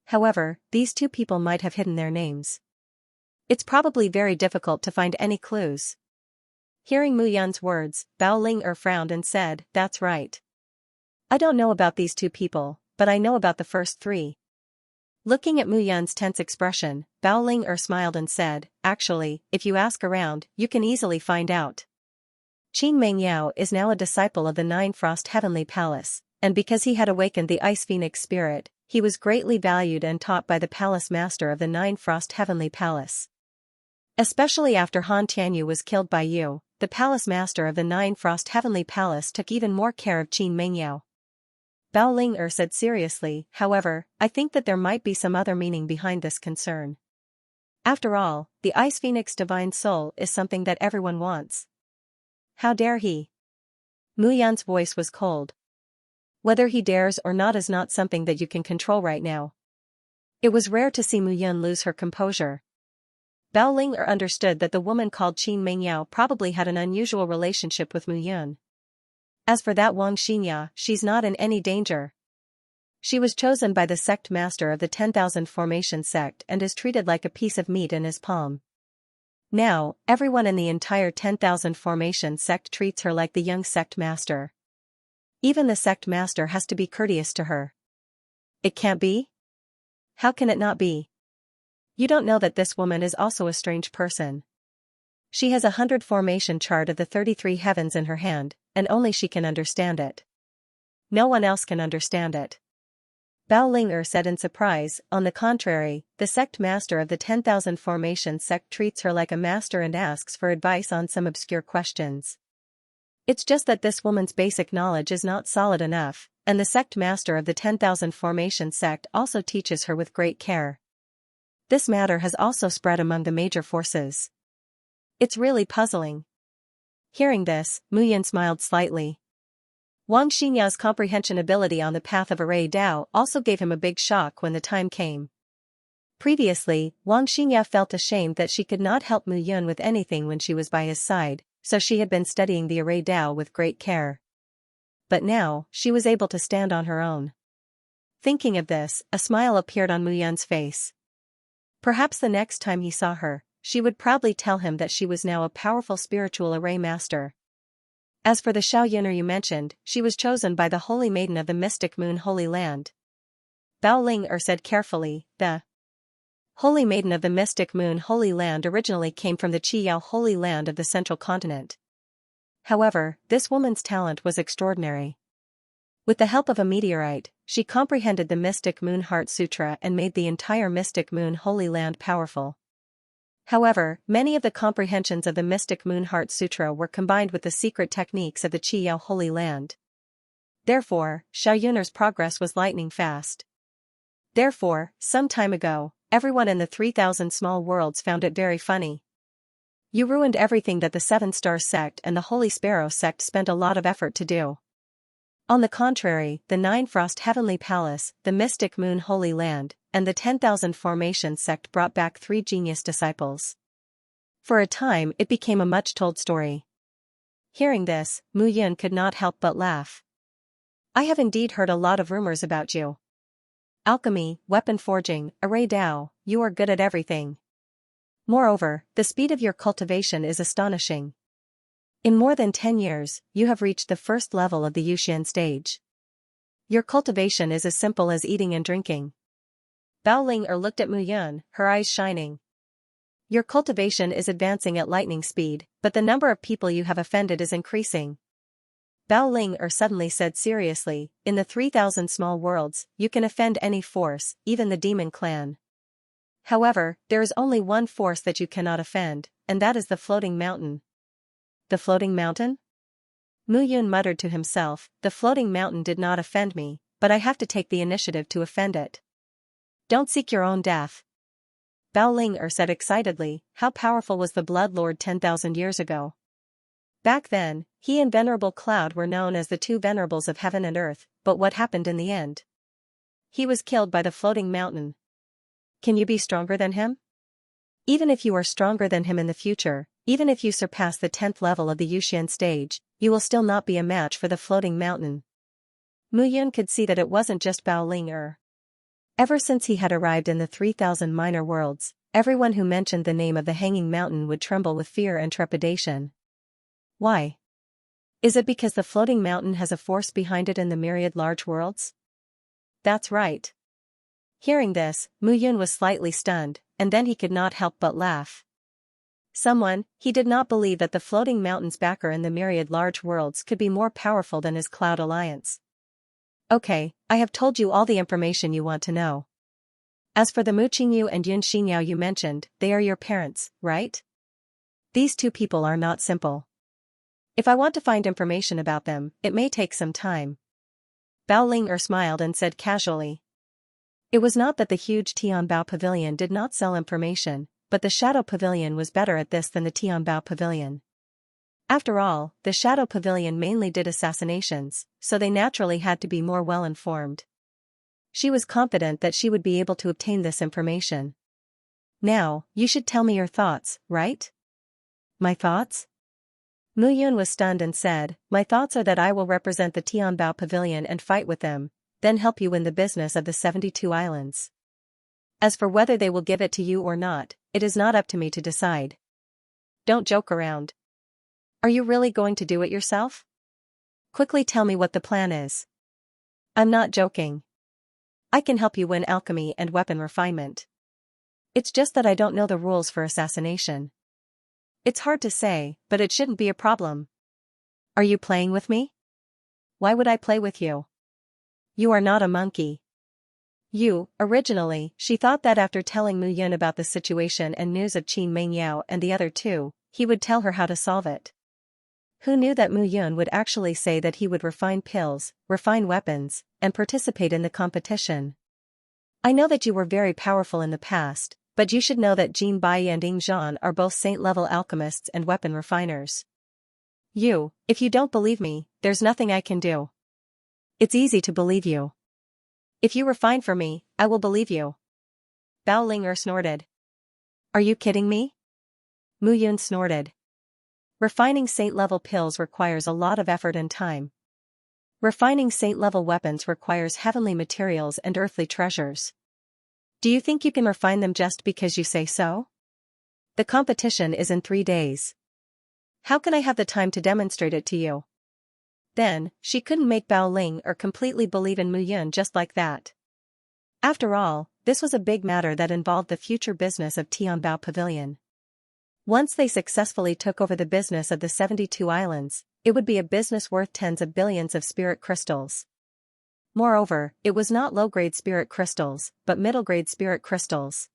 However, these 2 people might have hidden their names. It's probably very difficult to find any clues. Hearing Mu Yun's words, Bao Ling frowned and said, that's right. I don't know about these 2 people, but I know about the first 3. Looking at Mu Yun's tense expression, Bao Ling smiled and said, "Actually, if you ask around, you can easily find out. Qin Mengyao is now a disciple of the Nine Frost Heavenly Palace, and because he had awakened the Ice Phoenix spirit, he was greatly valued and taught by the Palace Master of the Nine Frost Heavenly Palace. Especially after Han Tianyu was killed by you, the Palace Master of the Nine Frost Heavenly Palace took even more care of Qin Mengyao." Bao Ling said seriously, "However, I think that there might be some other meaning behind this concern. After all, the Ice Phoenix Divine Soul is something that everyone wants." "How dare he?" Mu Yun's voice was cold. "Whether he dares or not is not something that you can control right now." It was rare to see Mu Yun lose her composure. Bao Ling understood that the woman called Qin Mengyao probably had an unusual relationship with Mu Yun. As for that Wang Xianxia, she's not in any danger. She was chosen by the sect master of the 10,000 Formation sect and is treated like a piece of meat in his palm. Now, everyone in the entire 10,000 Formation sect treats her like the young sect master. Even the sect master has to be courteous to her. It can't be? How can it not be? You don't know that this woman is also a strange person. She has 100 formation chart of the 33 heavens in her hand, and only she can understand it. No one else can understand it." Bao Ling said in surprise, "On the contrary, the sect master of the 10,000 Formation sect treats her like a master and asks for advice on some obscure questions. It's just that this woman's basic knowledge is not solid enough, and the sect master of the 10,000 Formation sect also teaches her with great care. This matter has also spread among the major forces. It's really puzzling." Hearing this, Mu Yun smiled slightly. Wang Xinya's comprehension ability on the path of Array Dao also gave him a big shock when the time came. Previously, Wang Xinxia felt ashamed that she could not help Mu Yun with anything when she was by his side, so she had been studying the Array Dao with great care. But now, she was able to stand on her own. Thinking of this, a smile appeared on Mu Yun's face. Perhaps the next time he saw her, she would proudly tell him that she was now a powerful spiritual array master. As for the Xiaoyuner you mentioned, she was chosen by the Holy Maiden of the Mystic Moon Holy Land. Bao Ling said carefully, "The Holy Maiden of the Mystic Moon Holy Land originally came from the Qiyao Holy Land of the Central Continent. However, this woman's talent was extraordinary. With the help of a meteorite, she comprehended the Mystic Moon Heart Sutra and made the entire Mystic Moon Holy Land powerful. However, many of the comprehensions of the Mystic Moon Heart Sutra were combined with the secret techniques of the Qiyao Holy Land. Therefore, Xiaoyuner's progress was lightning fast. Therefore, some time ago, everyone in the 3,000 small worlds found it very funny. You ruined everything that the Seven Stars sect and the Holy Sparrow sect spent a lot of effort to do. On the contrary, the Nine Frost Heavenly Palace, the Mystic Moon Holy Land, and the 10,000 Formation sect brought back 3 genius disciples. For a time it became a much-told story." Hearing this, Mu Yun could not help but laugh. "I have indeed heard a lot of rumors about you. Alchemy, weapon forging, array Dao, you are good at everything. Moreover, the speed of your cultivation is astonishing. In more than 10 years, you have reached the first level of the Yuxian stage. Your cultivation is as simple as eating and drinking." Bao Ling looked at Mu Yun, her eyes shining. "Your cultivation is advancing at lightning speed, but the number of people you have offended is increasing." Bao Ling suddenly said seriously, "In the 3,000 small worlds, you can offend any force, even the demon clan. However, there is only one force that you cannot offend, and that is the floating mountain." "The floating mountain?" Mu Yun muttered to himself, "The floating mountain did not offend me, but I have to take the initiative to offend it. Don't seek your own death." Bao Ling said excitedly, "How powerful was the Blood Lord 10,000 years ago?" "Back then, he and Venerable Cloud were known as the 2 venerables of heaven and earth, but what happened in the end? He was killed by the floating mountain. Can you be stronger than him? Even if you are stronger than him in the future, even if you surpass the 10th level of the Yuxian stage, you will still not be a match for the floating mountain." Mu Yun could see that it wasn't just Bao Ling. Ever since he had arrived in the 3,000 minor worlds, everyone who mentioned the name of the hanging mountain would tremble with fear and trepidation. Why? Is it because the floating mountain has a force behind it in the myriad large worlds? That's right. Hearing this, Mu Yun was slightly stunned, and then he could not help but laugh. He did not believe that the floating mountain's backer in the myriad large worlds could be more powerful than his Cloud Alliance. Okay, I have told you all the information you want to know. As for the Mu Qingyu and Yun Xinyao you mentioned, they are your parents, right? These two people are not simple. If I want to find information about them, it may take some time. Bao Ling smiled and said casually. It was not that the huge Tianbao Pavilion did not sell information, but the Shadow Pavilion was better at this than the Tianbao Pavilion. After all, the Shadow Pavilion mainly did assassinations, so they naturally had to be more well-informed. She was confident that she would be able to obtain this information. Now, you should tell me your thoughts, right? My thoughts? Mu Yun was stunned and said, my thoughts are that I will represent the Tianbao Pavilion and fight with them, then help you win the business of the 72 islands. As for whether they will give it to you or not, it is not up to me to decide. Don't joke around. Are you really going to do it yourself? Quickly tell me what the plan is. I'm not joking. I can help you win alchemy and weapon refinement. It's just that I don't know the rules for assassination. It's hard to say, but it shouldn't be a problem. Are you playing with me? Why would I play with you? You are not a monkey. Originally, she thought that after telling Mu Yun about the situation and news of Qin Mengyao and the other two, he would tell her how to solve it. Who knew that Mu Yun would actually say that he would refine pills, refine weapons, and participate in the competition? I know that you were very powerful in the past, but you should know that Jin Bai and Ying Zhan are both saint-level alchemists and weapon refiners. If you don't believe me, there's nothing I can do. It's easy to believe you. If you refine for me, I will believe you. Bao Ling snorted. Are you kidding me? Mu Yun snorted. Refining saint-level pills requires a lot of effort and time. Refining saint-level weapons requires heavenly materials and earthly treasures. Do you think you can refine them just because you say so? The competition is in 3 days. How can I have the time to demonstrate it to you? Then, she couldn't make Bao Ling completely believe in Mu Yun just like that. After all, this was a big matter that involved the future business of Tianbao Pavilion. Once they successfully took over the business of the 72 islands, it would be a business worth tens of billions of spirit crystals. Moreover, it was not low-grade spirit crystals, but middle-grade spirit crystals.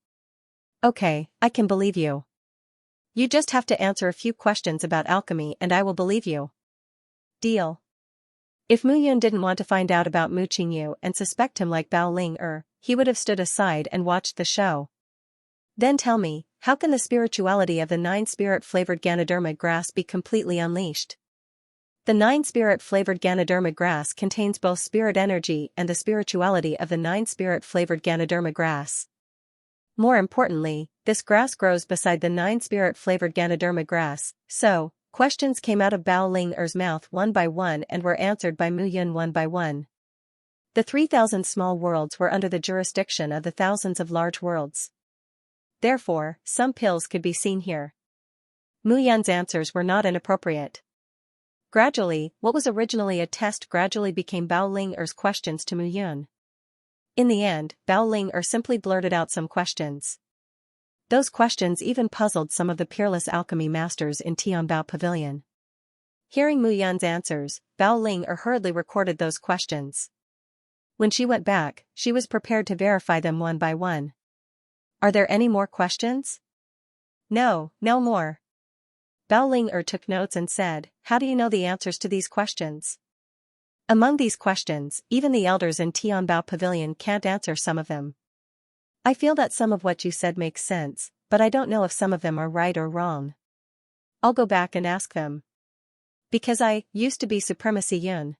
Okay, I can believe you. You just have to answer a few questions about alchemy and I will believe you. Deal. If Mu Yun didn't want to find out about Mu Qingyu and suspect him like Bao Ling he would have stood aside and watched the show. Then tell me, how can the spirituality of the 9-spirit-flavored Ganoderma grass be completely unleashed? The 9-spirit-flavored Ganoderma grass contains both spirit energy and the spirituality of the 9-spirit-flavored Ganoderma grass. More importantly, this grass grows beside the 9-spirit-flavored Ganoderma grass, so, questions came out of Bao Ling's mouth one by one and were answered by Mu Yun one by one. The 3,000 small worlds were under the jurisdiction of the thousands of large worlds. Therefore, some pills could be seen here. Mu Yun's answers were not inappropriate. Gradually, what was originally a test gradually became Bao Ling's questions to Mu Yun. In the end, Bao Ling simply blurted out some questions. Those questions even puzzled some of the peerless alchemy masters in Tianbao Pavilion. Hearing Mu Yun's answers, Bao Ling hurriedly recorded those questions. When she went back, she was prepared to verify them one by one. Are there any more questions? No, no more. Bao Ling took notes and said, how do you know the answers to these questions? Among these questions, even the elders in Tianbao Pavilion can't answer some of them. I feel that some of what you said makes sense, but I don't know if some of them are right or wrong. I'll go back and ask them. Because I used to be Supremacy Yun.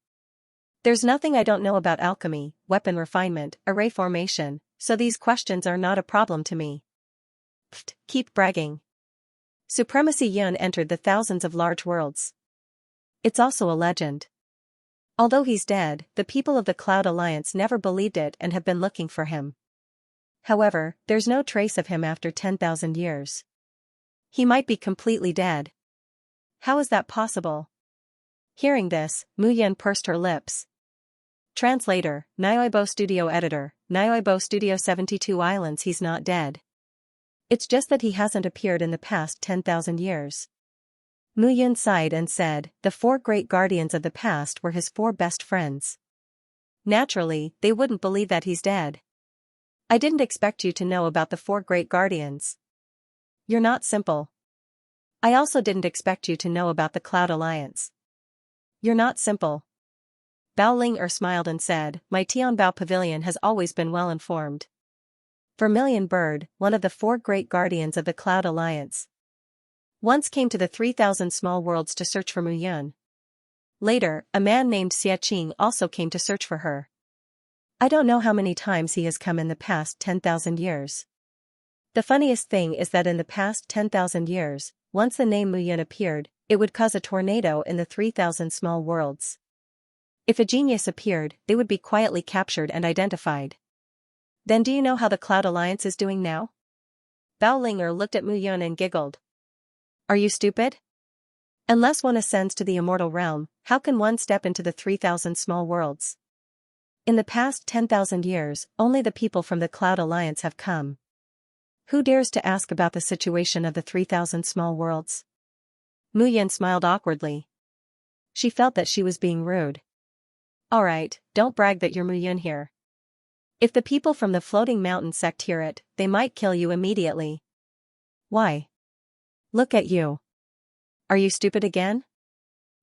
There's nothing I don't know about alchemy, weapon refinement, array formation, so these questions are not a problem to me. Pfft, keep bragging. Supremacy Yun entered the thousands of large worlds. It's also a legend. Although he's dead, the people of the Cloud Alliance never believed it and have been looking for him. However, there's no trace of him after 10,000 years. He might be completely dead. How is that possible? Hearing this, Mu Yun pursed her lips. Translator, Nyoibo Studio Editor, Nyoibo Studio 72 Islands. He's not dead. It's just that he hasn't appeared in the past 10,000 years. Muyun sighed and said, the 4 great guardians of the past were his 4 best friends. Naturally, they wouldn't believe that he's dead. I didn't expect you to know about the 4 great guardians. You're not simple. I also didn't expect you to know about the Cloud Alliance. You're not simple. Bao Ling smiled and said, my Tianbao Pavilion has always been well informed. Vermilion Bird, one of the 4 great guardians of the Cloud Alliance, once came to the 3,000 small worlds to search for Muyun. Later, a man named Xianxia also came to search for her. I don't know how many times he has come in the past 10,000 years. The funniest thing is that in the past 10,000 years, once the name Muyun appeared, it would cause a tornado in the 3,000 small worlds. If a genius appeared, they would be quietly captured and identified. Then do you know how the Cloud Alliance is doing now? Bao Linger looked at Muyun and giggled. Are you stupid? Unless one ascends to the immortal realm, how can one step into the 3,000 small worlds? In the past 10,000 years, only the people from the Cloud Alliance have come. Who dares to ask about the situation of the 3,000 small worlds? Muyun smiled awkwardly. She felt that she was being rude. Alright, don't brag that you're Muyun here. If the people from the Floating Mountain sect hear it, they might kill you immediately. Why? Look at you. Are you stupid again?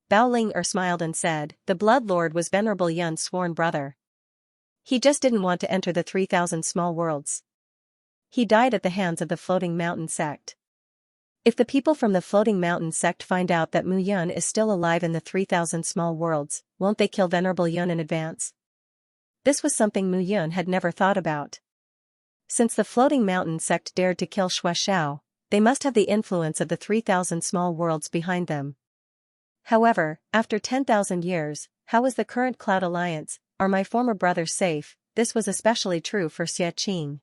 Bao Ling smiled and said, the Blood Lord was Venerable Yun's sworn brother. He just didn't want to enter the 3,000 small worlds. He died at the hands of the Floating Mountain sect. If the people from the Floating Mountain sect find out that Muyun is still alive in the 3,000 small worlds, won't they kill Venerable Yun in advance? This was something Muyun had never thought about. Since the Floating Mountain sect dared to kill Xue Xiao, they must have the influence of the 3,000 small worlds behind them. However, after 10,000 years, how is the current Cloud Alliance? Are my former brothers safe? This was especially true for Xie Qing.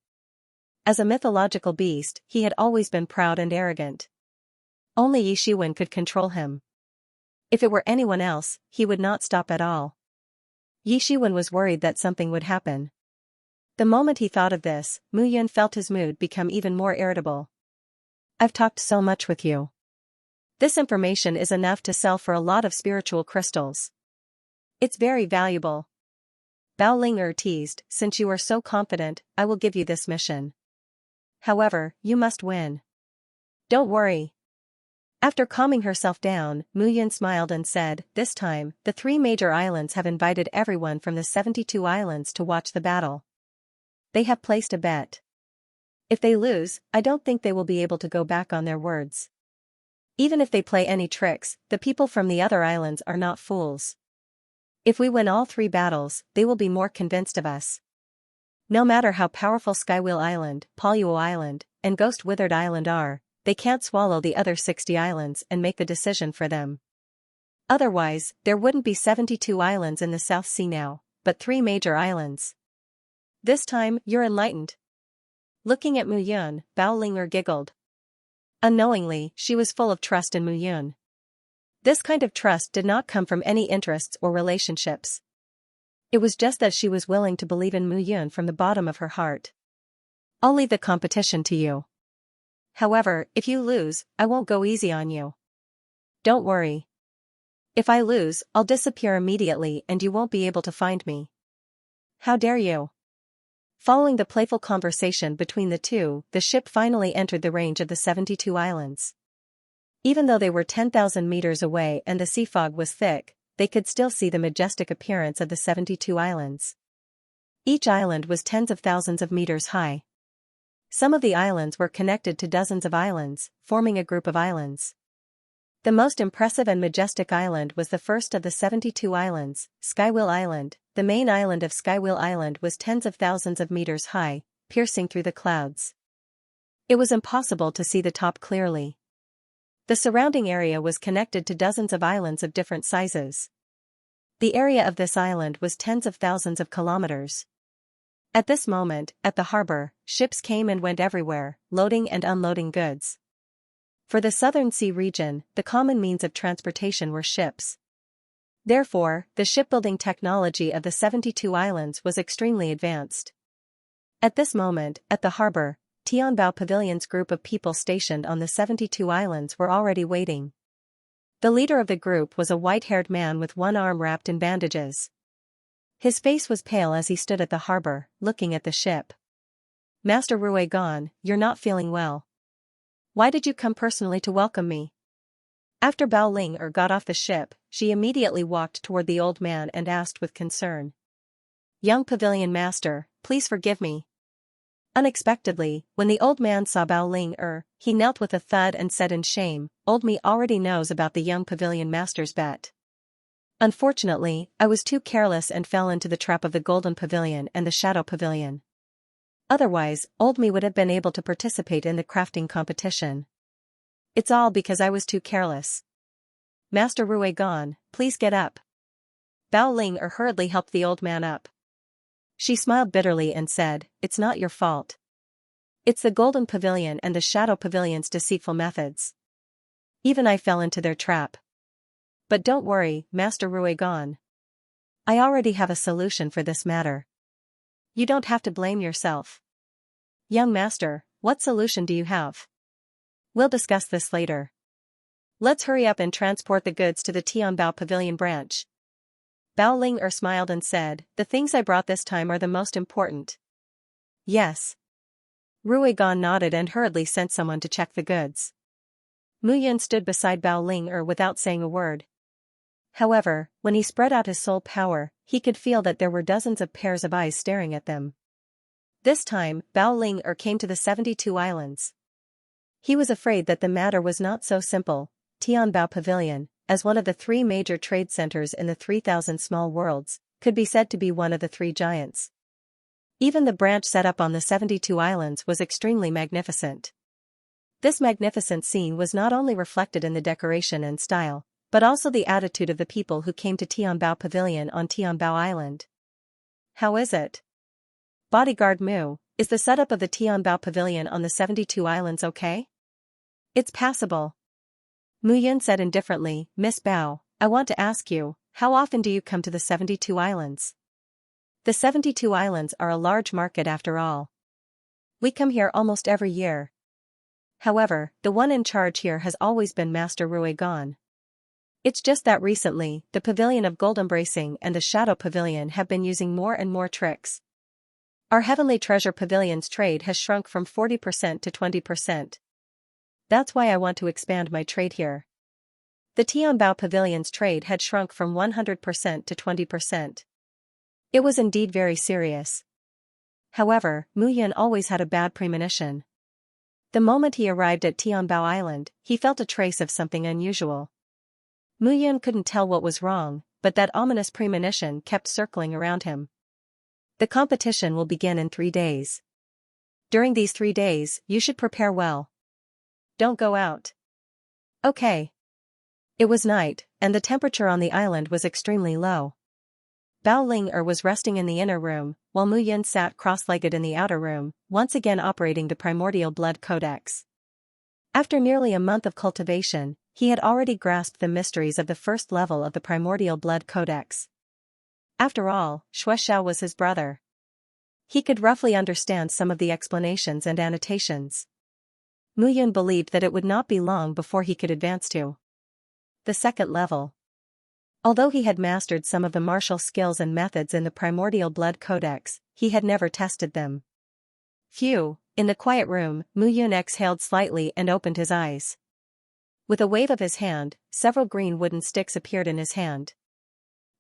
As a mythological beast, he had always been proud and arrogant. Only Yi Shiwen could control him. If it were anyone else, he would not stop at all. Yi Shiwen was worried that something would happen. The moment he thought of this, Muyun felt his mood become even more irritable. I've talked so much with you. This information is enough to sell for a lot of spiritual crystals. It's very valuable. Bao Ling teased, since you are so confident, I will give you this mission. However, you must win. Don't worry. After calming herself down, Muyun smiled and said, this time, the 3 major islands have invited everyone from the 72 islands to watch the battle. They have placed a bet. If they lose, I don't think they will be able to go back on their words. Even if they play any tricks, the people from the other islands are not fools. If we win all 3 battles, they will be more convinced of us. No matter how powerful Skywheel Island, Poluo Island, and Ghost Withered Island are, they can't swallow the other 60 islands and make the decision for them. Otherwise, there wouldn't be 72 islands in the South Sea now, but 3 major islands. This time, you're enlightened. Looking at Muyun, Bao Linger giggled. Unknowingly, she was full of trust in Muyun. This kind of trust did not come from any interests or relationships. It was just that she was willing to believe in Muyun from the bottom of her heart. I'll leave the competition to you. However, if you lose, I won't go easy on you. Don't worry. If I lose, I'll disappear immediately and you won't be able to find me. How dare you? Following the playful conversation between the two, the ship finally entered the range of the 72 islands. Even though they were 10,000 meters away and the sea fog was thick, they could still see the majestic appearance of the 72 islands. Each island was tens of thousands of meters high. Some of the islands were connected to dozens of islands, forming a group of islands. The most impressive and majestic island was the first of the 72 islands, Skywheel Island. The main island of Skywheel Island was tens of thousands of meters high, piercing through the clouds. It was impossible to see the top clearly. The surrounding area was connected to dozens of islands of different sizes. The area of this island was tens of thousands of kilometers. At this moment, at the harbor, ships came and went everywhere, loading and unloading goods. For the Southern Sea region, the common means of transportation were ships. Therefore, the shipbuilding technology of the 72 islands was extremely advanced. At this moment, at the harbor, Tianbao Pavilion's group of people stationed on the 72 islands were already waiting. The leader of the group was a white-haired man with one arm wrapped in bandages. His face was pale as he stood at the harbor, looking at the ship. "Master Rui Gan, you're not feeling well. Why did you come personally to welcome me?" After Bao Ling got off the ship, she immediately walked toward the old man and asked with concern. "Young pavilion master, please forgive me." Unexpectedly, when the old man saw Bao Ling, he knelt with a thud and said in shame, "Old me already knows about the young pavilion master's bet. Unfortunately, I was too careless and fell into the trap of the Golden Pavilion and the Shadow Pavilion. Otherwise, old me would have been able to participate in the crafting competition. It's all because I was too careless. Master Rui Gan, please get up." Bao Ling hurriedly helped the old man up. She smiled bitterly and said, "It's not your fault. It's the Golden Pavilion and the Shadow Pavilion's deceitful methods. Even I fell into their trap. But don't worry, Master Rui Gan. I already have a solution for this matter. You don't have to blame yourself." "Young master, what solution do you have?" "We'll discuss this later. Let's hurry up and transport the goods to the Tianbao Pavilion branch." Bao Ling smiled and said, "The things I brought this time are the most important." "Yes." Rui Gan nodded and hurriedly sent someone to check the goods. Mu Yun stood beside Bao Ling without saying a word. However, when he spread out his soul power, he could feel that there were dozens of pairs of eyes staring at them. This time, Bao Ling came to the 72 islands. He was afraid that the matter was not so simple. Tianbao Pavilion, as one of the 3 major trade centers in the 3,000 small worlds, could be said to be one of the 3 giants. Even the branch set up on the 72 islands was extremely magnificent. This magnificent scene was not only reflected in the decoration and style, but also the attitude of the people who came to Tianbao Pavilion on Tianbao Island. "How is it? Bodyguard Mu, is the setup of the Tianbao Pavilion on the 72 islands okay?" "It's passable." Mu Yun said indifferently, "Miss Bao, I want to ask you, how often do you come to the 72 islands? The 72 islands are a large market after all. We come here almost every year. However, the one in charge here has always been Master Rui Gan. It's just that recently, the Pavilion of Gold Embracing and the Shadow Pavilion have been using more and more tricks. Our Heavenly Treasure Pavilion's trade has shrunk from 40% to 20%. That's why I want to expand my trade here." The Tianbao Pavilion's trade had shrunk from 100% to 20%. It was indeed very serious. However, Mu Yun always had a bad premonition. The moment he arrived at Tianbao Island, he felt a trace of something unusual. Mu Yun couldn't tell what was wrong, but that ominous premonition kept circling around him. "The competition will begin in 3 days. During these 3 days, you should prepare well. Don't go out." "Okay." It was night, and the temperature on the island was extremely low. Bao Ling was resting in the inner room, while Mu Yun sat cross-legged in the outer room, once again operating the Primordial Blood Codex. After nearly a month of cultivation, he had already grasped the mysteries of the first level of the Primordial Blood Codex. After all, Xianxia was his brother. He could roughly understand some of the explanations and annotations. Mu Yun believed that it would not be long before he could advance to the second level. Although he had mastered some of the martial skills and methods in the Primordial Blood Codex, he had never tested them. Phew, in the quiet room, Mu Yun exhaled slightly and opened his eyes. With a wave of his hand, several green wooden sticks appeared in his hand.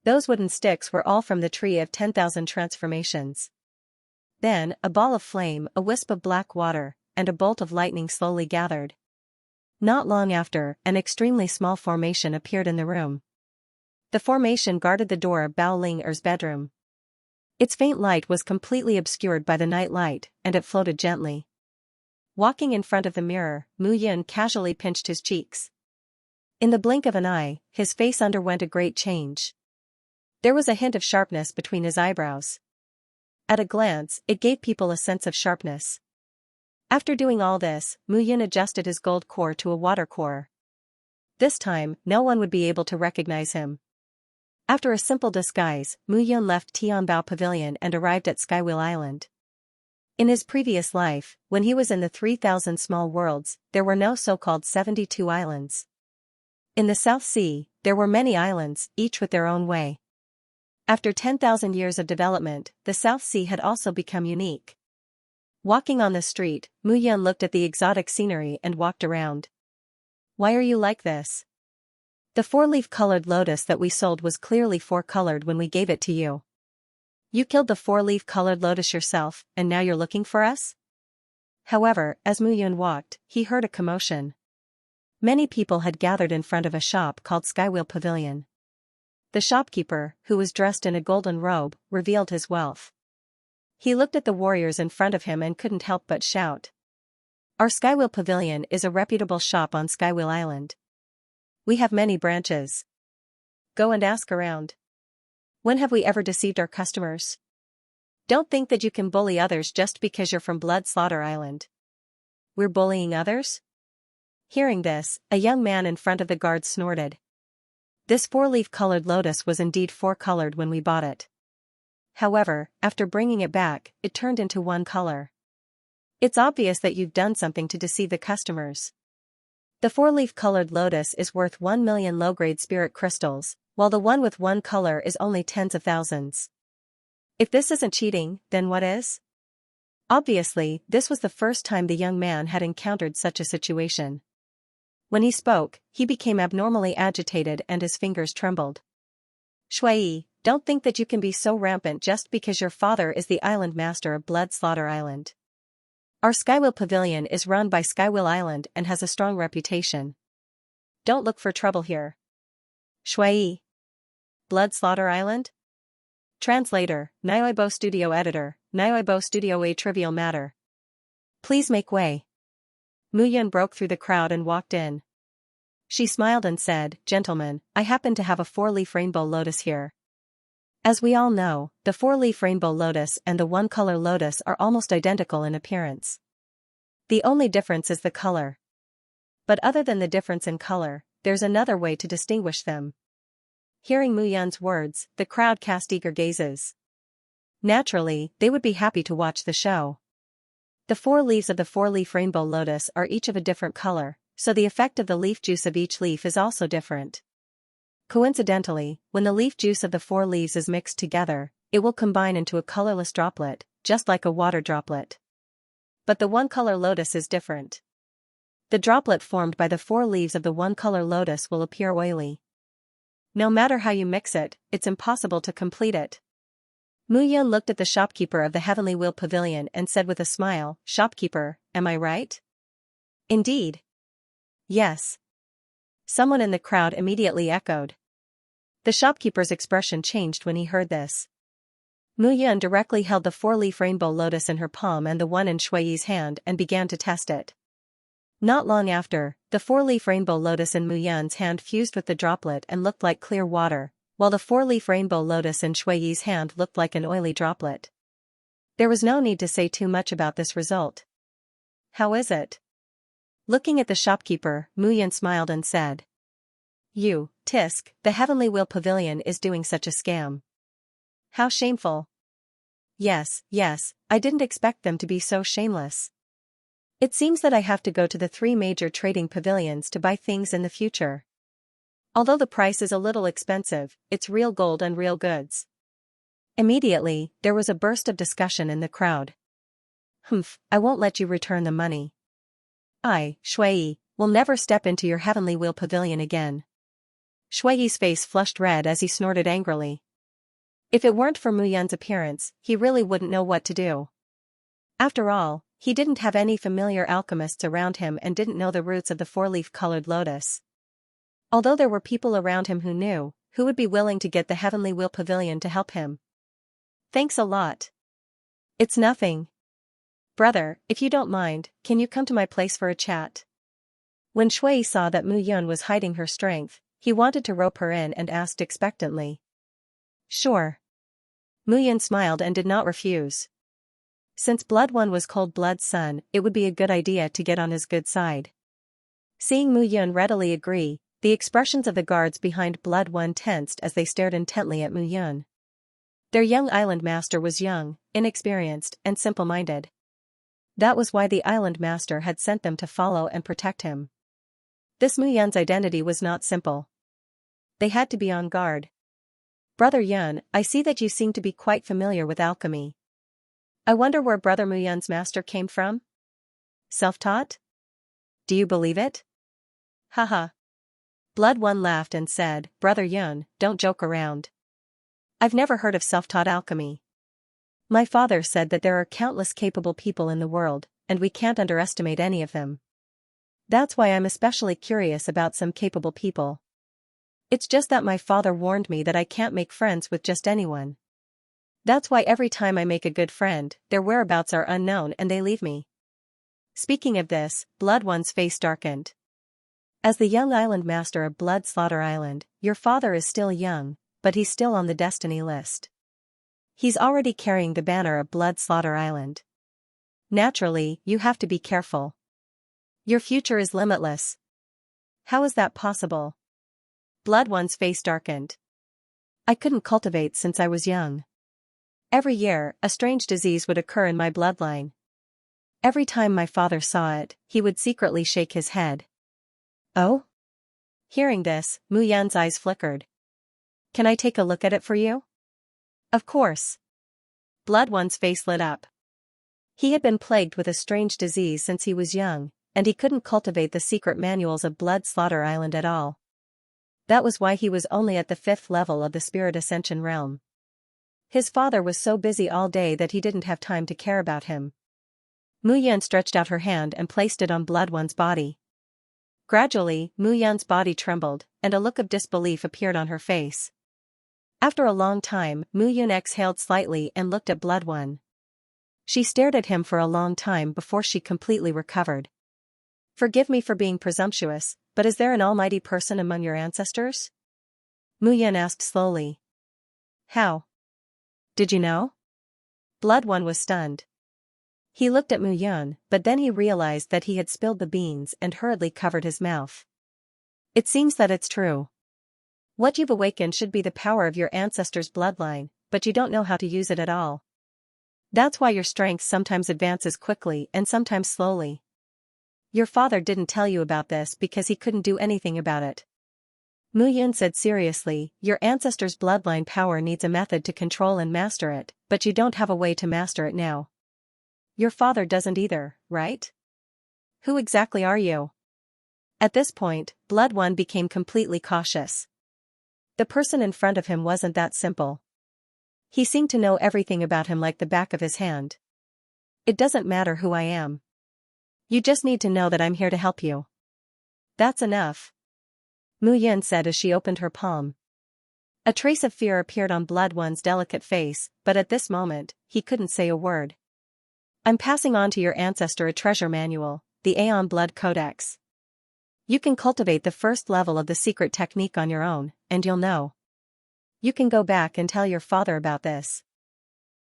Those wooden sticks were all from the tree of 10,000 transformations. Then, a ball of flame, a wisp of black water, and a bolt of lightning slowly gathered. Not long after, an extremely small formation appeared in the room. The formation guarded the door of Bao Ling's bedroom. Its faint light was completely obscured by the night light, and it floated gently. Walking in front of the mirror, Mu Yun casually pinched his cheeks. In the blink of an eye, his face underwent a great change. There was a hint of sharpness between his eyebrows. At a glance, it gave people a sense of sharpness. After doing all this, Mu Yun adjusted his gold core to a water core. This time, no one would be able to recognize him. After a simple disguise, Mu Yun left Tianbao Pavilion and arrived at Skywheel Island. In his previous life, when he was in the 3,000 small worlds, there were no so-called 72 islands. In the South Sea, there were many islands, each with their own way. After 10,000 years of development, the South Sea had also become unique. Walking on the street, Mu Yun looked at the exotic scenery and walked around. Why are you like this? The four-leaf colored lotus that we sold was clearly four-colored when we gave it to you. You killed the four-leaf colored lotus yourself, and now you're looking for us? However, as Mu Yun walked, he heard a commotion. Many people had gathered in front of a shop called Skywheel Pavilion. The shopkeeper, who was dressed in a golden robe, revealed his wealth. He looked at the warriors in front of him and couldn't help but shout. Our Skywheel Pavilion is a reputable shop on Skywheel Island. We have many branches. Go and ask around. When have we ever deceived our customers? Don't think that you can bully others just because you're from Blood Slaughter Island. We're bullying others? Hearing this, a young man in front of the guards snorted. This four-leaf colored lotus was indeed four-colored when we bought it. However, after bringing it back, it turned into one color. It's obvious that you've done something to deceive the customers. The four-leaf colored lotus is worth 1 million low-grade spirit crystals, while the one with one color is only tens of thousands. If this isn't cheating, then what is? Obviously, this was the first time the young man had encountered such a situation. When he spoke, he became abnormally agitated and his fingers trembled. Shui, don't think that you can be so rampant just because your father is the island master of Blood Slaughter Island. Our Skywheel Pavilion is run by Skywheel Island and has a strong reputation. Don't look for trouble here. Shui. Blood Slaughter Island? Translator, Nyoibo Studio Editor, Nyoibo Studio A Trivial Matter. Please make way. Mu Yun broke through the crowd and walked in. She smiled and said, Gentlemen, I happen to have a four-leaf rainbow lotus here. As we all know, the four-leaf rainbow lotus and the one-color lotus are almost identical in appearance. The only difference is the color. But other than the difference in color, there's another way to distinguish them. Hearing Mu Yun's words, the crowd cast eager gazes. Naturally, they would be happy to watch the show. The four leaves of the four-leaf rainbow lotus are each of a different color, so the effect of the leaf juice of each leaf is also different. Coincidentally, when the leaf juice of the four leaves is mixed together, it will combine into a colorless droplet, just like a water droplet. But the one-color lotus is different. The droplet formed by the four leaves of the one-color lotus will appear oily. No matter how you mix it, it's impossible to complete it. Mu Yun looked at the shopkeeper of the Heavenly Wheel Pavilion and said with a smile, Shopkeeper, am I right? Indeed. Yes. Someone in the crowd immediately echoed. The shopkeeper's expression changed when he heard this. Mu Yun directly held the four-leaf rainbow lotus in her palm and the one in Shui's hand and began to test it. Not long after, the four-leaf rainbow lotus in Mu Yun's hand fused with the droplet and looked like clear water, while the four-leaf rainbow lotus in Shui's hand looked like an oily droplet. There was no need to say too much about this result. How is it? Looking at the shopkeeper, Mu Yun smiled and said. You, Tisk, the Heavenly Wheel Pavilion is doing such a scam. How shameful. Yes, I didn't expect them to be so shameless. It seems that I have to go to the 3 major trading pavilions to buy things in the future. Although the price is a little expensive, it's real gold and real goods. Immediately, there was a burst of discussion in the crowd. Humph, I won't let you return the money. I, Shui, will never step into your Heavenly Wheel Pavilion again. Shui's face flushed red as he snorted angrily. If it weren't for Mu Yun's appearance, he really wouldn't know what to do. After all, he didn't have any familiar alchemists around him and didn't know the roots of the four-leaf colored lotus. Although there were people around him who knew, who would be willing to get the Heavenly Wheel Pavilion to help him. Thanks a lot. It's nothing. Brother, if you don't mind, can you come to my place for a chat? When Shui saw that Mu Yun was hiding her strength, he wanted to rope her in and asked expectantly. Sure. Mu Yun smiled and did not refuse. Since Blood One was Cold Blood's son, it would be a good idea to get on his good side. Seeing Mu Yun readily agree, The expressions of the guards behind Blood One tensed as they stared intently at Mu Yun. Their young island master was young, inexperienced, and simple-minded. That was why the island master had sent them to follow and protect him. This Mu Yun's identity was not simple. They had to be on guard. Brother Yun, I see that you seem to be quite familiar with alchemy. I wonder where Brother Mu Yun's master came from? Self-taught? Do you believe it? Haha. Blood One laughed and said, Brother Yun, don't joke around. I've never heard of self-taught alchemy. My father said that there are countless capable people in the world, and we can't underestimate any of them. That's why I'm especially curious about some capable people. It's just that my father warned me that I can't make friends with just anyone. That's why every time I make a good friend, their whereabouts are unknown and they leave me. Speaking of this, Blood One's face darkened. As the young island master of Blood Slaughter Island, your father is still young, but he's still on the destiny list. He's already carrying the banner of Blood Slaughter Island. Naturally, you have to be careful. Your future is limitless. How is that possible? Blood One's face darkened. I couldn't cultivate since I was young. Every year, a strange disease would occur in my bloodline. Every time my father saw it, he would secretly shake his head. Oh? Hearing this, Mu Yan's eyes flickered. Can I take a look at it for you? Of course. Blood One's face lit up. He had been plagued with a strange disease since he was young, and he couldn't cultivate the secret manuals of Blood Slaughter Island at all. That was why he was only at the 5th level of the Spirit Ascension realm. His father was so busy all day that he didn't have time to care about him. Mu Yan stretched out her hand and placed it on Blood One's body. Gradually, Mu Yan's body trembled, and a look of disbelief appeared on her face. After a long time, Mu Yun exhaled slightly and looked at Blood One. She stared at him for a long time before she completely recovered. Forgive me for being presumptuous, but is there an almighty person among your ancestors? Mu Yun asked slowly. How? Did you know? Blood One was stunned. He looked at Mu Yun, but then he realized that he had spilled the beans and hurriedly covered his mouth. It seems that it's true. What you've awakened should be the power of your ancestors' bloodline, but you don't know how to use it at all. That's why your strength sometimes advances quickly and sometimes slowly. Your father didn't tell you about this because he couldn't do anything about it. Mu Yun said seriously, your ancestors' bloodline power needs a method to control and master it, but you don't have a way to master it now. Your father doesn't either, right? Who exactly are you? At this point, Blood One became completely cautious. The person in front of him wasn't that simple. He seemed to know everything about him like the back of his hand. It doesn't matter who I am. You just need to know that I'm here to help you. That's enough. Mu Yun said as she opened her palm. A trace of fear appeared on Blood One's delicate face, but at this moment, he couldn't say a word. I'm passing on to your ancestor a treasure manual, the Aeon Blood Codex. You can cultivate the first level of the secret technique on your own, and you'll know. You can go back and tell your father about this.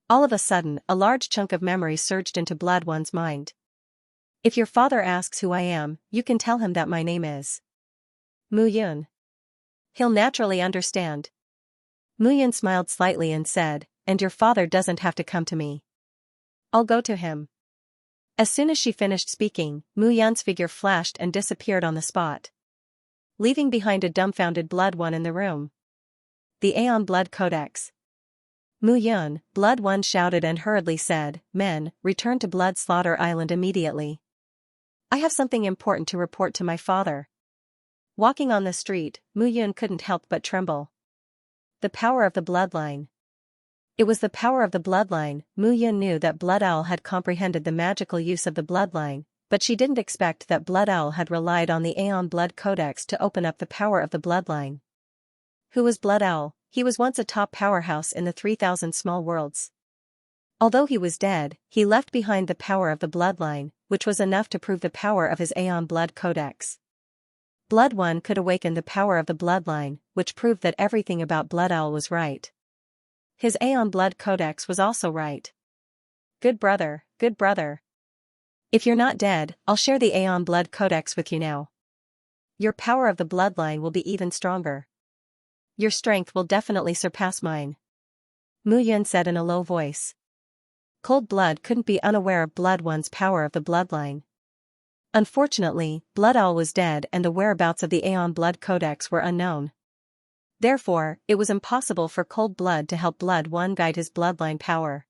All of a sudden, a large chunk of memory surged into Blood One's mind. If your father asks who I am, you can tell him that my name is Mu Yun. He'll naturally understand. Mu Yun smiled slightly and said, and your father doesn't have to come to me. I'll go to him. As soon as she finished speaking, Mu Yan's figure flashed and disappeared on the spot, leaving behind a dumbfounded Blood One in the room. The Aeon Blood Codex. Mu Yun, Blood One shouted and hurriedly said, Men, return to Blood Slaughter Island immediately. I have something important to report to my father. Walking on the street, Mu Yun couldn't help but tremble. The power of the bloodline. It was the power of the bloodline. Mu Yun knew that Blood Owl had comprehended the magical use of the bloodline, but she didn't expect that Blood Owl had relied on the Aeon Blood Codex to open up the power of the bloodline. Who was Blood Owl? He was once a top powerhouse in the 3,000 small worlds. Although he was dead, he left behind the power of the bloodline, which was enough to prove the power of his Aeon Blood Codex. Blood One could awaken the power of the bloodline, which proved that everything about Blood Owl was right. His Aeon Blood Codex was also right. Good brother, good brother. If you're not dead, I'll share the Aeon Blood Codex with you now. Your power of the bloodline will be even stronger. Your strength will definitely surpass mine. Mu Yun said in a low voice. Cold Blood couldn't be unaware of Blood One's power of the bloodline. Unfortunately, Blood Owl was dead and the whereabouts of the Aeon Blood Codex were unknown. Therefore, it was impossible for Cold Blood to help Blood One guide his bloodline power.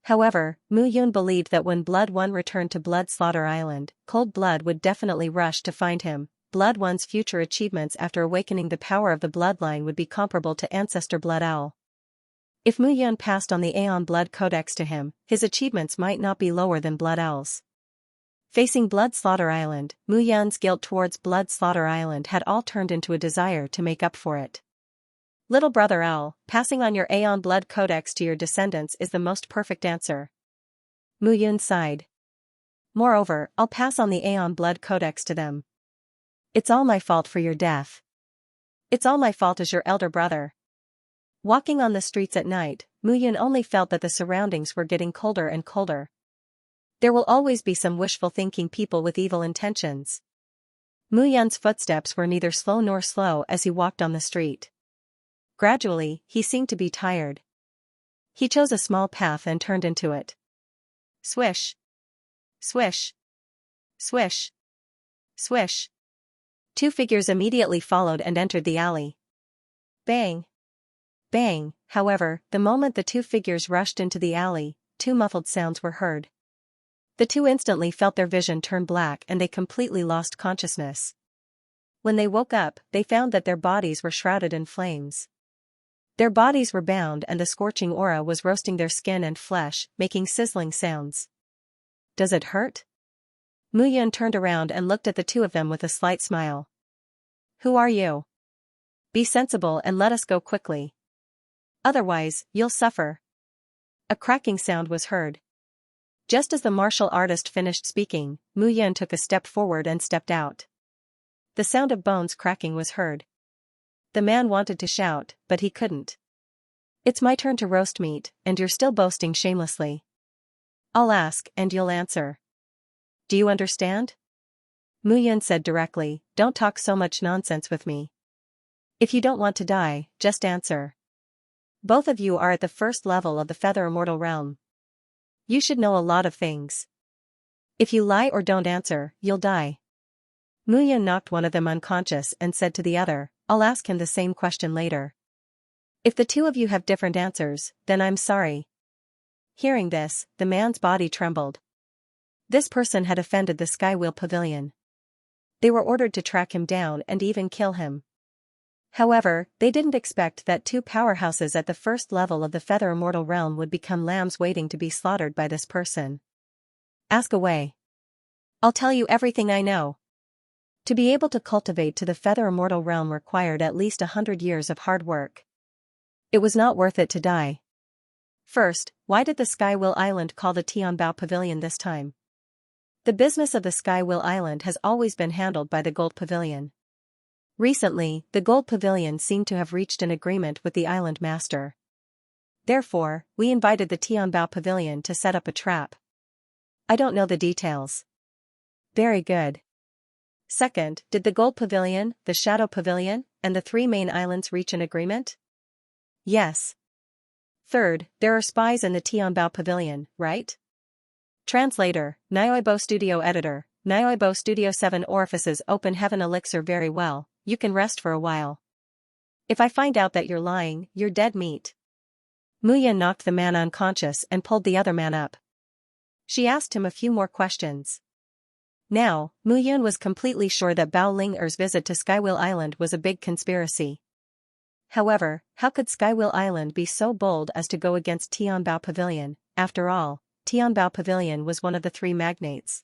However, Mu Yun believed that when Blood One returned to Blood Slaughter Island, Cold Blood would definitely rush to find him. Blood One's future achievements after awakening the power of the bloodline would be comparable to Ancestor Blood Owl. If Mu Yun passed on the Aeon Blood Codex to him, his achievements might not be lower than Blood Owl's. Facing Blood Slaughter Island, Mu Yun's guilt towards Blood Slaughter Island had all turned into a desire to make up for it. Little brother Owl, passing on your Aeon Blood Codex to your descendants is the most perfect answer. Mu Yun sighed. Moreover, I'll pass on the Aeon Blood Codex to them. It's all my fault for your death. It's all my fault as your elder brother. Walking on the streets at night, Mu Yun only felt that the surroundings were getting colder and colder. There will always be some wishful thinking people with evil intentions. Mu Yun's footsteps were neither slow nor slow as he walked on the street. Gradually, he seemed to be tired. He chose a small path and turned into it. Swish. Swish. Swish. Swish. Two figures immediately followed and entered the alley. Bang. Bang, however, the moment the two figures rushed into the alley, two muffled sounds were heard. The two instantly felt their vision turn black and they completely lost consciousness. When they woke up, they found that their bodies were shrouded in flames. Their bodies were bound and the scorching aura was roasting their skin and flesh, making sizzling sounds. Does it hurt? Mu Yun turned around and looked at the two of them with a slight smile. Who are you? Be sensible and let us go quickly. Otherwise, you'll suffer. A cracking sound was heard. Just as the martial artist finished speaking, Mu Yun took a step forward and stepped out. The sound of bones cracking was heard. The man wanted to shout, but he couldn't. It's my turn to roast meat, and you're still boasting shamelessly. I'll ask, and you'll answer. Do you understand? Mu Yun said directly, don't talk so much nonsense with me. If you don't want to die, just answer. Both of you are at the first level of the Feather Immortal Realm. You should know a lot of things. If you lie or don't answer, you'll die. Mu Yun knocked one of them unconscious and said to the other, I'll ask him the same question later. If the two of you have different answers, then I'm sorry. Hearing this, the man's body trembled. This person had offended the Skywheel Pavilion. They were ordered to track him down and even kill him. However, they didn't expect that two powerhouses at the first level of the Feather Immortal Realm would become lambs waiting to be slaughtered by this person. Ask away. I'll tell you everything I know. To be able to cultivate to the Feather Immortal Realm required at least 100 years of hard work. It was not worth it to die. First, why did the Skywheel Island call the Tianbao Pavilion this time? The business of the Skywheel Island has always been handled by the Gold Pavilion. Recently, the Gold Pavilion seemed to have reached an agreement with the Island Master. Therefore, we invited the Tianbao Pavilion to set up a trap. I don't know the details. Very good. Second, did the Gold Pavilion, the Shadow Pavilion, and the three main islands reach an agreement? Yes. Third, there are spies in the Tianbao Pavilion, right? Translator, Nioibo Studio Editor, Nioibo Studio 7 Orifices Open Heaven Elixir. Very well, you can rest for a while. If I find out that you're lying, you're dead meat. Mu Yun knocked the man unconscious and pulled the other man up. She asked him a few more questions. Now, Mu Yun was completely sure that Bao Ling-er's visit to Skywheel Island was a big conspiracy. However, how could Skywheel Island be so bold as to go against Tianbao Pavilion? After all, Tianbao Pavilion was one of the three magnates.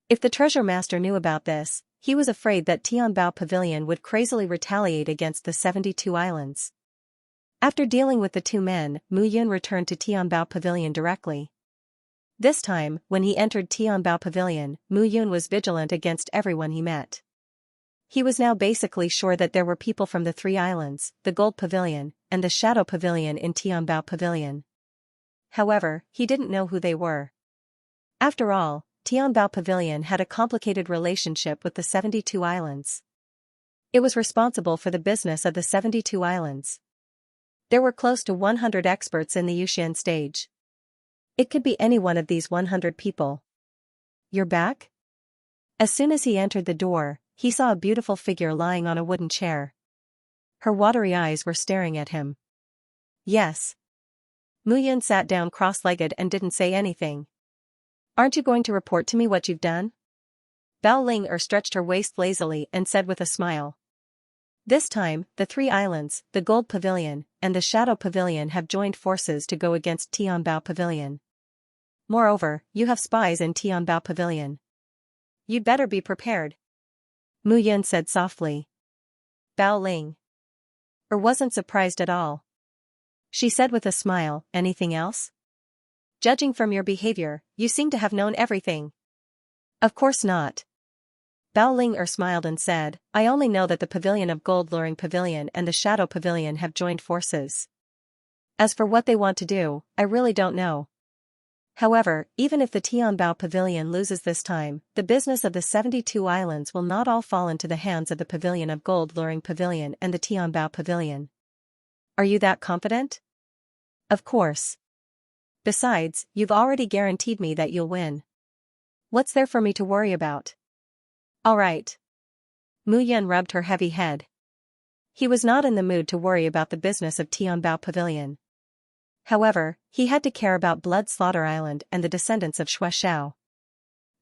If the Treasure Master knew about this, he was afraid that Tianbao Pavilion would crazily retaliate against the 72 islands. After dealing with the two men, Mu Yun returned to Tianbao Pavilion directly. This time, when he entered Tianbao Pavilion, Mu Yun was vigilant against everyone he met. He was now basically sure that there were people from the three islands, the Gold Pavilion, and the Shadow Pavilion in Tianbao Pavilion. However, he didn't know who they were. After all, Tianbao Pavilion had a complicated relationship with the 72 islands. It was responsible for the business of the 72 islands. There were close to 100 experts in the Yuxian stage. It could be any one of these 100 people. "You're back?" As soon as he entered the door, he saw a beautiful figure lying on a wooden chair. Her watery eyes were staring at him. "Yes." Muyun sat down cross-legged and didn't say anything. "Aren't you going to report to me what you've done?" Bao Ling stretched her waist lazily and said with a smile. "This time, the 3 islands, the Gold Pavilion, and the Shadow Pavilion have joined forces to go against Tianbao Pavilion. Moreover, you have spies in Tianbao Pavilion. You'd better be prepared," Muyun said softly. Bao Ling wasn't surprised at all. She said with a smile, "Anything else? Judging from your behavior, you seem to have known everything." "Of course not." Bao Ling smiled and said, "I only know that the Pavilion of Gold Luring Pavilion and the Shadow Pavilion have joined forces. As for what they want to do, I really don't know. However, even if the Tianbao Pavilion loses this time, the business of the 72 islands will not all fall into the hands of the Pavilion of Gold Luring Pavilion and the Tianbao Pavilion." "Are you that confident?" "Of course. Besides, you've already guaranteed me that you'll win. What's there for me to worry about?" "All right." Muyun rubbed her heavy head. He was not in the mood to worry about the business of Tianbao Pavilion. However, he had to care about Blood Slaughter Island and the descendants of Shueshao.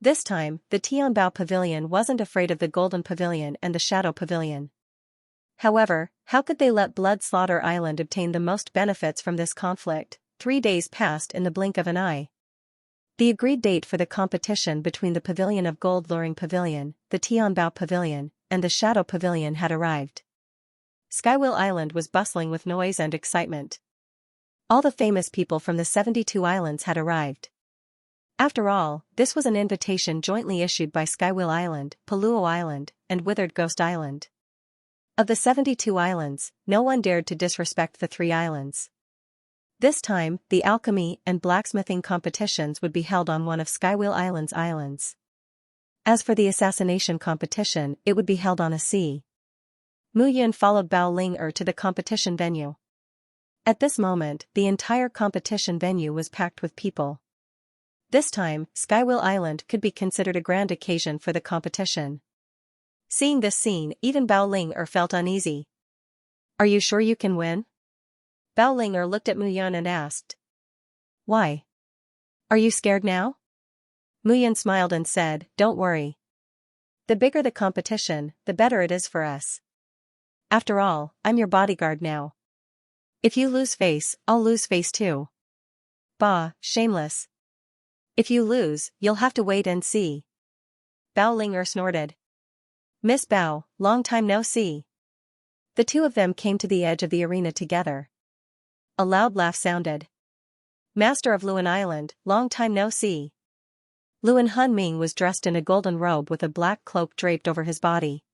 This time, the Tianbao Pavilion wasn't afraid of the Golden Pavilion and the Shadow Pavilion. However, how could they let Blood Slaughter Island obtain the most benefits from this conflict? 3 days passed in the blink of an eye. The agreed date for the competition between the Pavilion of Gold Luring Pavilion, the Tianbao Pavilion, and the Shadow Pavilion had arrived. Skywheel Island was bustling with noise and excitement. All the famous people from the 72 islands had arrived. After all, this was an invitation jointly issued by Skywheel Island, Paluo Island, and Withered Ghost Island. Of the 72 islands, no one dared to disrespect the 3 islands. This time, the alchemy and blacksmithing competitions would be held on one of Skywheel Island's islands. As for the assassination competition, it would be held on a sea. Muyun followed Bao Ling to the competition venue. At this moment, the entire competition venue was packed with people. This time, Skywheel Island could be considered a grand occasion for the competition. Seeing this scene, even Bao Ling felt uneasy. "Are you sure you can win?" Bao Ling looked at Muyun and asked. "Why? Are you scared now?" Muyun smiled and said, "Don't worry. The bigger the competition, the better it is for us. After all, I'm your bodyguard now. If you lose face, I'll lose face too." "Bah, shameless. If you lose, you'll have to wait and see." Bao Ling snorted. "Miss Bao, long time no see." The two of them came to the edge of the arena together. A loud laugh sounded. "Master of Luan Island, long time no see." Luan Hunming was dressed in a golden robe with a black cloak draped over his body.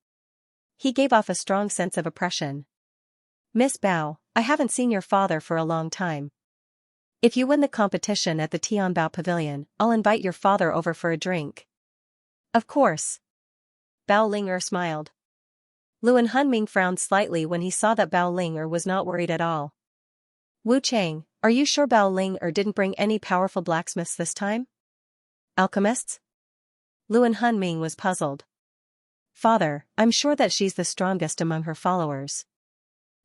He gave off a strong sense of oppression. "Miss Bao, I haven't seen your father for a long time. If you win the competition at the Tianbao Pavilion, I'll invite your father over for a drink." "Of course." Bao Ling smiled. Luan Hunming frowned slightly when he saw that Bao Ling was not worried at all. "Wu Chang, are you sure Bao Ling didn't bring any powerful blacksmiths this time?" "Alchemists?" Luan Hunming was puzzled. "Father, I'm sure that she's the strongest among her followers.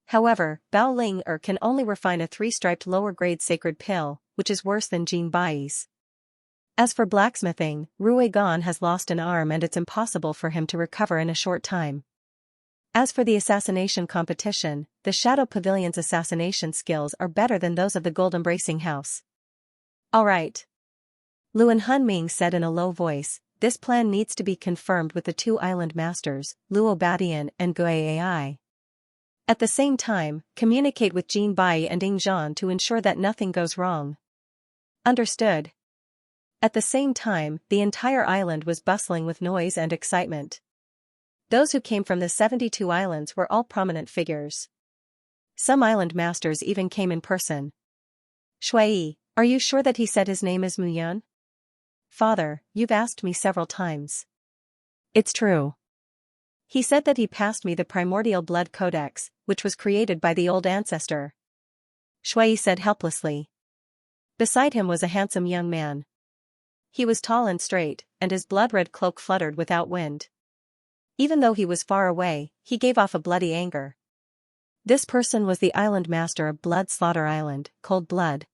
However, Bao Ling can only refine a 3-striped lower-grade sacred pill, which is worse than Jin Bai's. As for blacksmithing, Rui Gan has lost an arm and it's impossible for him to recover in a short time. As for the assassination competition, the Shadow Pavilion's assassination skills are better than those of the Gold Embracing House." "All right," Luan Hunming said in a low voice, "this plan needs to be confirmed with the 2 island masters, Luo Badian and Gue Ai. At the same time, communicate with Jin Bai and Ing Zhan to ensure that nothing goes wrong." "Understood." At the same time, the entire island was bustling with noise and excitement. Those who came from the 72 islands were all prominent figures. Some island masters even came in person. "Shui, are you sure that he said his name is Muyun?" Father, you've asked me several times. It's true. He said that he passed me the primordial blood codex, which was created by the old ancestor. Shui said helplessly. Beside him was a handsome young man. He was tall and straight, and his blood-red cloak fluttered without wind. Even though he was far away, he gave off a bloody anger. This person was the island master of Blood Slaughter Island, Cold Blood.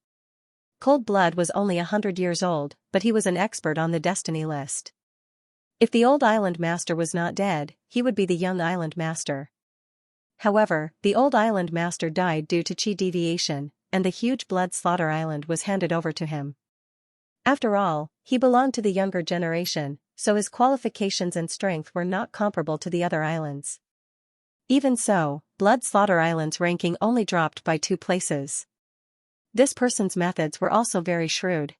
Cold Blood was only 100 years old, but he was an expert on the destiny list. If the old island master was not dead, he would be the young island master. However, the old island master died due to chi deviation, and the huge Blood Slaughter Island was handed over to him. After all, he belonged to the younger generation, so his qualifications and strength were not comparable to the other islands. Even so, Blood Slaughter Island's ranking only dropped by 2 places. This person's methods were also very shrewd.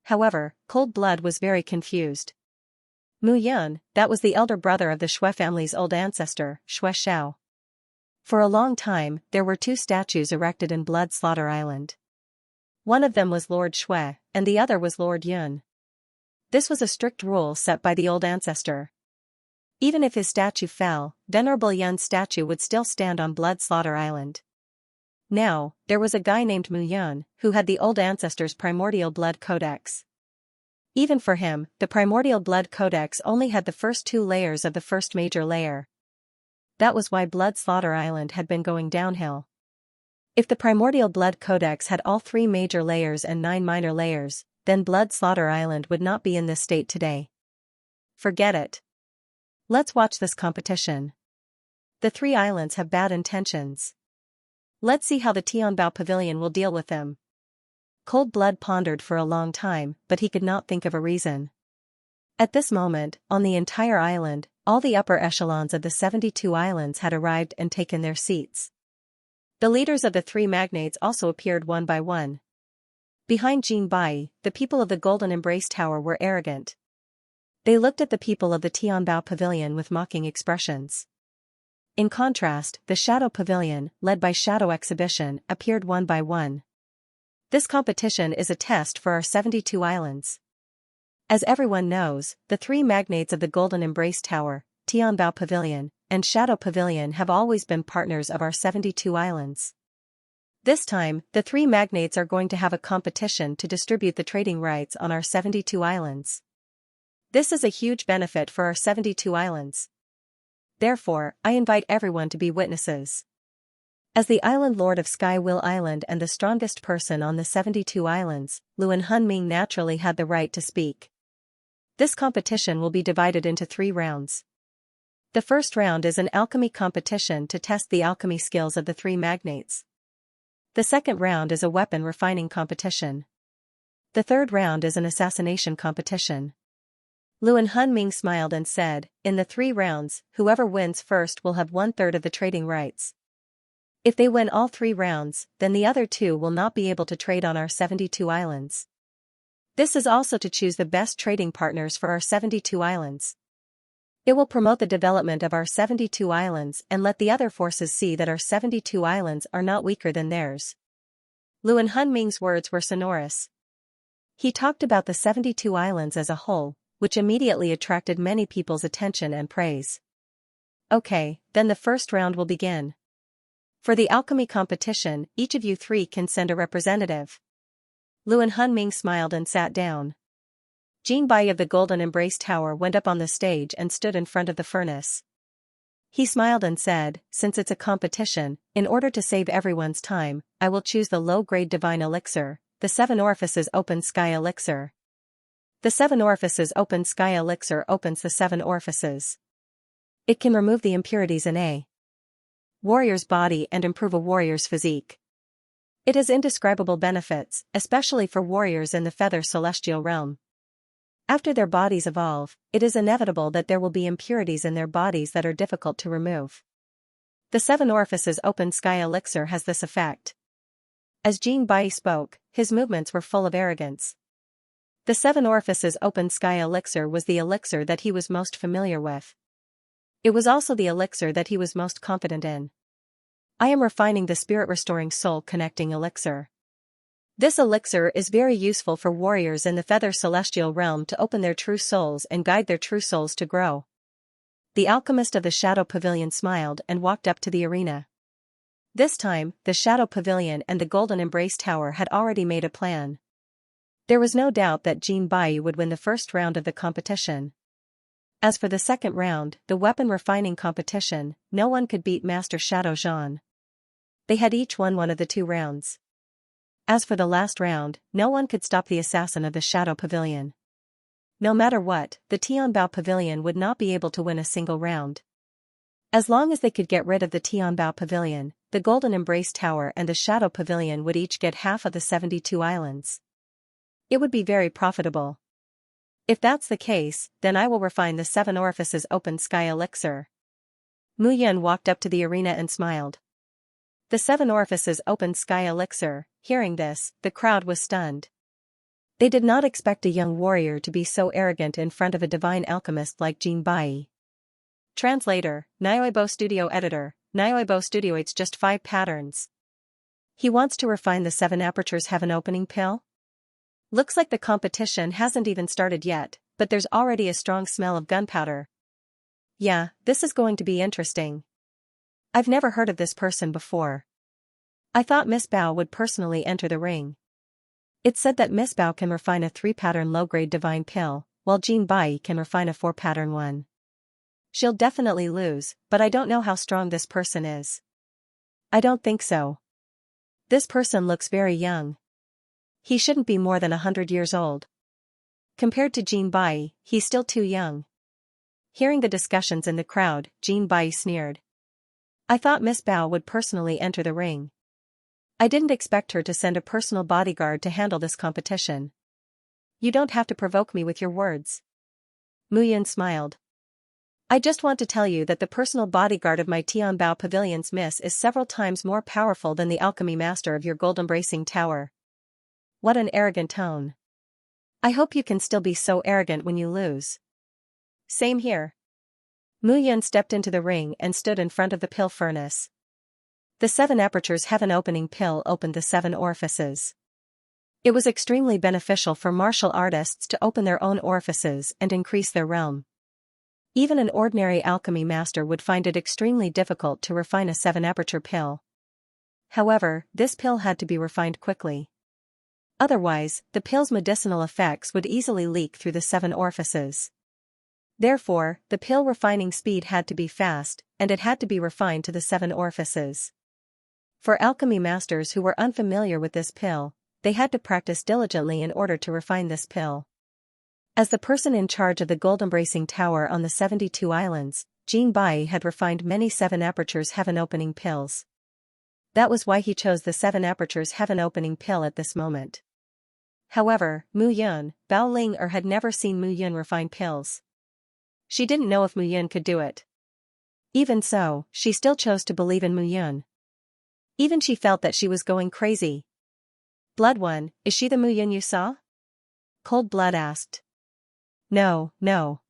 However, Cold Blood was very confused. Mu Yun, that was the elder brother of the Shui family's old ancestor, Shui Shao. For a long time, there were 2 statues erected in Blood Slaughter Island. One of them was Lord Shui, and the other was Lord Yun. This was a strict rule set by the old ancestor. Even if his statue fell, Venerable Yun's statue would still stand on Blood Slaughter Island. Now, there was a guy named Mu Yun, who had the old ancestor's primordial blood codex. Even for him, the primordial blood codex only had the first 2 layers of the first major layer. That was why Blood Slaughter Island had been going downhill. If the primordial blood codex had all 3 major layers and 9 minor layers, then Blood Slaughter Island would not be in this state today. Forget it. Let's watch this competition. The 3 islands have bad intentions. Let's see how the Tianbao Pavilion will deal with them. Cold Blood pondered for a long time, but he could not think of a reason. At this moment, on the entire island, all the upper echelons of the 72 islands had arrived and taken their seats. The leaders of the 3 magnates also appeared one by one. Behind Jin Bai, the people of the Golden Embrace Tower were arrogant. They looked at the people of the Tianbao Pavilion with mocking expressions. In contrast, the Shadow Pavilion, led by Shadow Exhibition, appeared one by one. This competition is a test for our 72 islands. As everyone knows, the 3 magnates of the Golden Embrace Tower, Tianbao Pavilion, and Shadow Pavilion have always been partners of our 72 islands. This time, the 3 magnates are going to have a competition to distribute the trading rights on our 72 islands. This is a huge benefit for our 72 islands. Therefore, I invite everyone to be witnesses. As the island lord of Sky Will Island and the strongest person on the 72 islands, Luan Hunming naturally had the right to speak. This competition will be divided into 3 rounds. The first round is an alchemy competition to test the alchemy skills of the 3 magnates. The second round is a weapon refining competition. The third round is an assassination competition. Luan Hunming smiled and said, in the 3 rounds, whoever wins first will have 1/3 of the trading rights. If they win all 3 rounds, then the other 2 will not be able to trade on our 72 islands. This is also to choose the best trading partners for our 72 islands. It will promote the development of our 72 islands and let the other forces see that our 72 islands are not weaker than theirs. Luan Hunming's words were sonorous. He talked about the 72 islands as a whole, which immediately attracted many people's attention and praise. Okay, then the first round will begin. For the alchemy competition, each of you 3 can send a representative. Luan Hunming smiled and sat down. Jin Bai of the Golden Embrace Tower went up on the stage and stood in front of the furnace. He smiled and said, since it's a competition, in order to save everyone's time, I will choose the low-grade divine elixir, the 7 Orifices Open Sky Elixir. The 7 Orifices Open Sky Elixir opens the 7 orifices. It can remove the impurities in a warrior's body and improve a warrior's physique. It has indescribable benefits, especially for warriors in the Feather Celestial Realm. After their bodies evolve, it is inevitable that there will be impurities in their bodies that are difficult to remove. The 7 Orifices Open Sky Elixir has this effect. As Jin Bai spoke, his movements were full of arrogance. The 7 Orifices Open Sky Elixir was the elixir that he was most familiar with. It was also the elixir that he was most confident in. I am refining the spirit-restoring soul-connecting elixir. This elixir is very useful for warriors in the feather celestial realm to open their true souls and guide their true souls to grow. The alchemist of the Shadow Pavilion smiled and walked up to the arena. This time, the Shadow Pavilion and the Golden Embrace Tower had already made a plan. There was no doubt that Jin Bai would win the first round of the competition. As for the second round, the weapon refining competition, no one could beat Master Shadow Zhan. They had each won one of the 2 rounds. As for the last round, no one could stop the assassin of the Shadow Pavilion. No matter what, the Tianbao Pavilion would not be able to win a single round. As long as they could get rid of the Tianbao Pavilion, the Golden Embrace Tower and the Shadow Pavilion would each get half of the 72 islands. It would be very profitable. If that's the case, then I will refine the 7 orifices open sky elixir. Mu Yun walked up to the arena and smiled. The 7 orifices open sky elixir. Hearing this, the crowd was stunned. They did not expect a young warrior to be so arrogant in front of a divine alchemist like Jin Bai. Translator, Nioibo Studio Editor, Nioibo Studio. It's just 5 patterns. He wants to refine the 7 apertures have an opening pill? Looks like the competition hasn't even started yet, but there's already a strong smell of gunpowder. Yeah, this is going to be interesting. I've never heard of this person before. I thought Miss Bao would personally enter the ring. It's said that Miss Bao can refine a 3-pattern low-grade divine pill, while Jin Bai can refine a 4-pattern one. She'll definitely lose, but I don't know how strong this person is. I don't think so. This person looks very young. He shouldn't be more than 100 years old. Compared to Jin Bai, he's still too young. Hearing the discussions in the crowd, Jin Bai sneered. I thought Miss Bao would personally enter the ring. I didn't expect her to send a personal bodyguard to handle this competition. You don't have to provoke me with your words. Mu Yun smiled. I just want to tell you that the personal bodyguard of my Tianbao Pavilion's miss is several times more powerful than the alchemy master of your gold embracing tower. What an arrogant tone. I hope you can still be so arrogant when you lose. Same here. Mu Yun stepped into the ring and stood in front of the pill furnace. The 7 apertures have an opening pill opened the 7 orifices. It was extremely beneficial for martial artists to open their own orifices and increase their realm. Even an ordinary alchemy master would find it extremely difficult to refine a 7-aperture pill. However, this pill had to be refined quickly. Otherwise, the pill's medicinal effects would easily leak through the 7 orifices. Therefore, the pill refining speed had to be fast, and it had to be refined to the 7 orifices. For alchemy masters who were unfamiliar with this pill, they had to practice diligently in order to refine this pill. As the person in charge of the gold embracing tower on the 72 islands, Jin Bai had refined many 7 apertures heaven opening pills. That was why he chose the 7 apertures heaven opening pill at this moment. However, Mu Yun, Bao Ling had never seen Mu Yun refine pills. She didn't know if Mu Yun could do it. Even so, she still chose to believe in Mu Yun. Even she felt that she was going crazy. Blood One, is she the Mu Yun you saw? Cold Blood asked. No, no.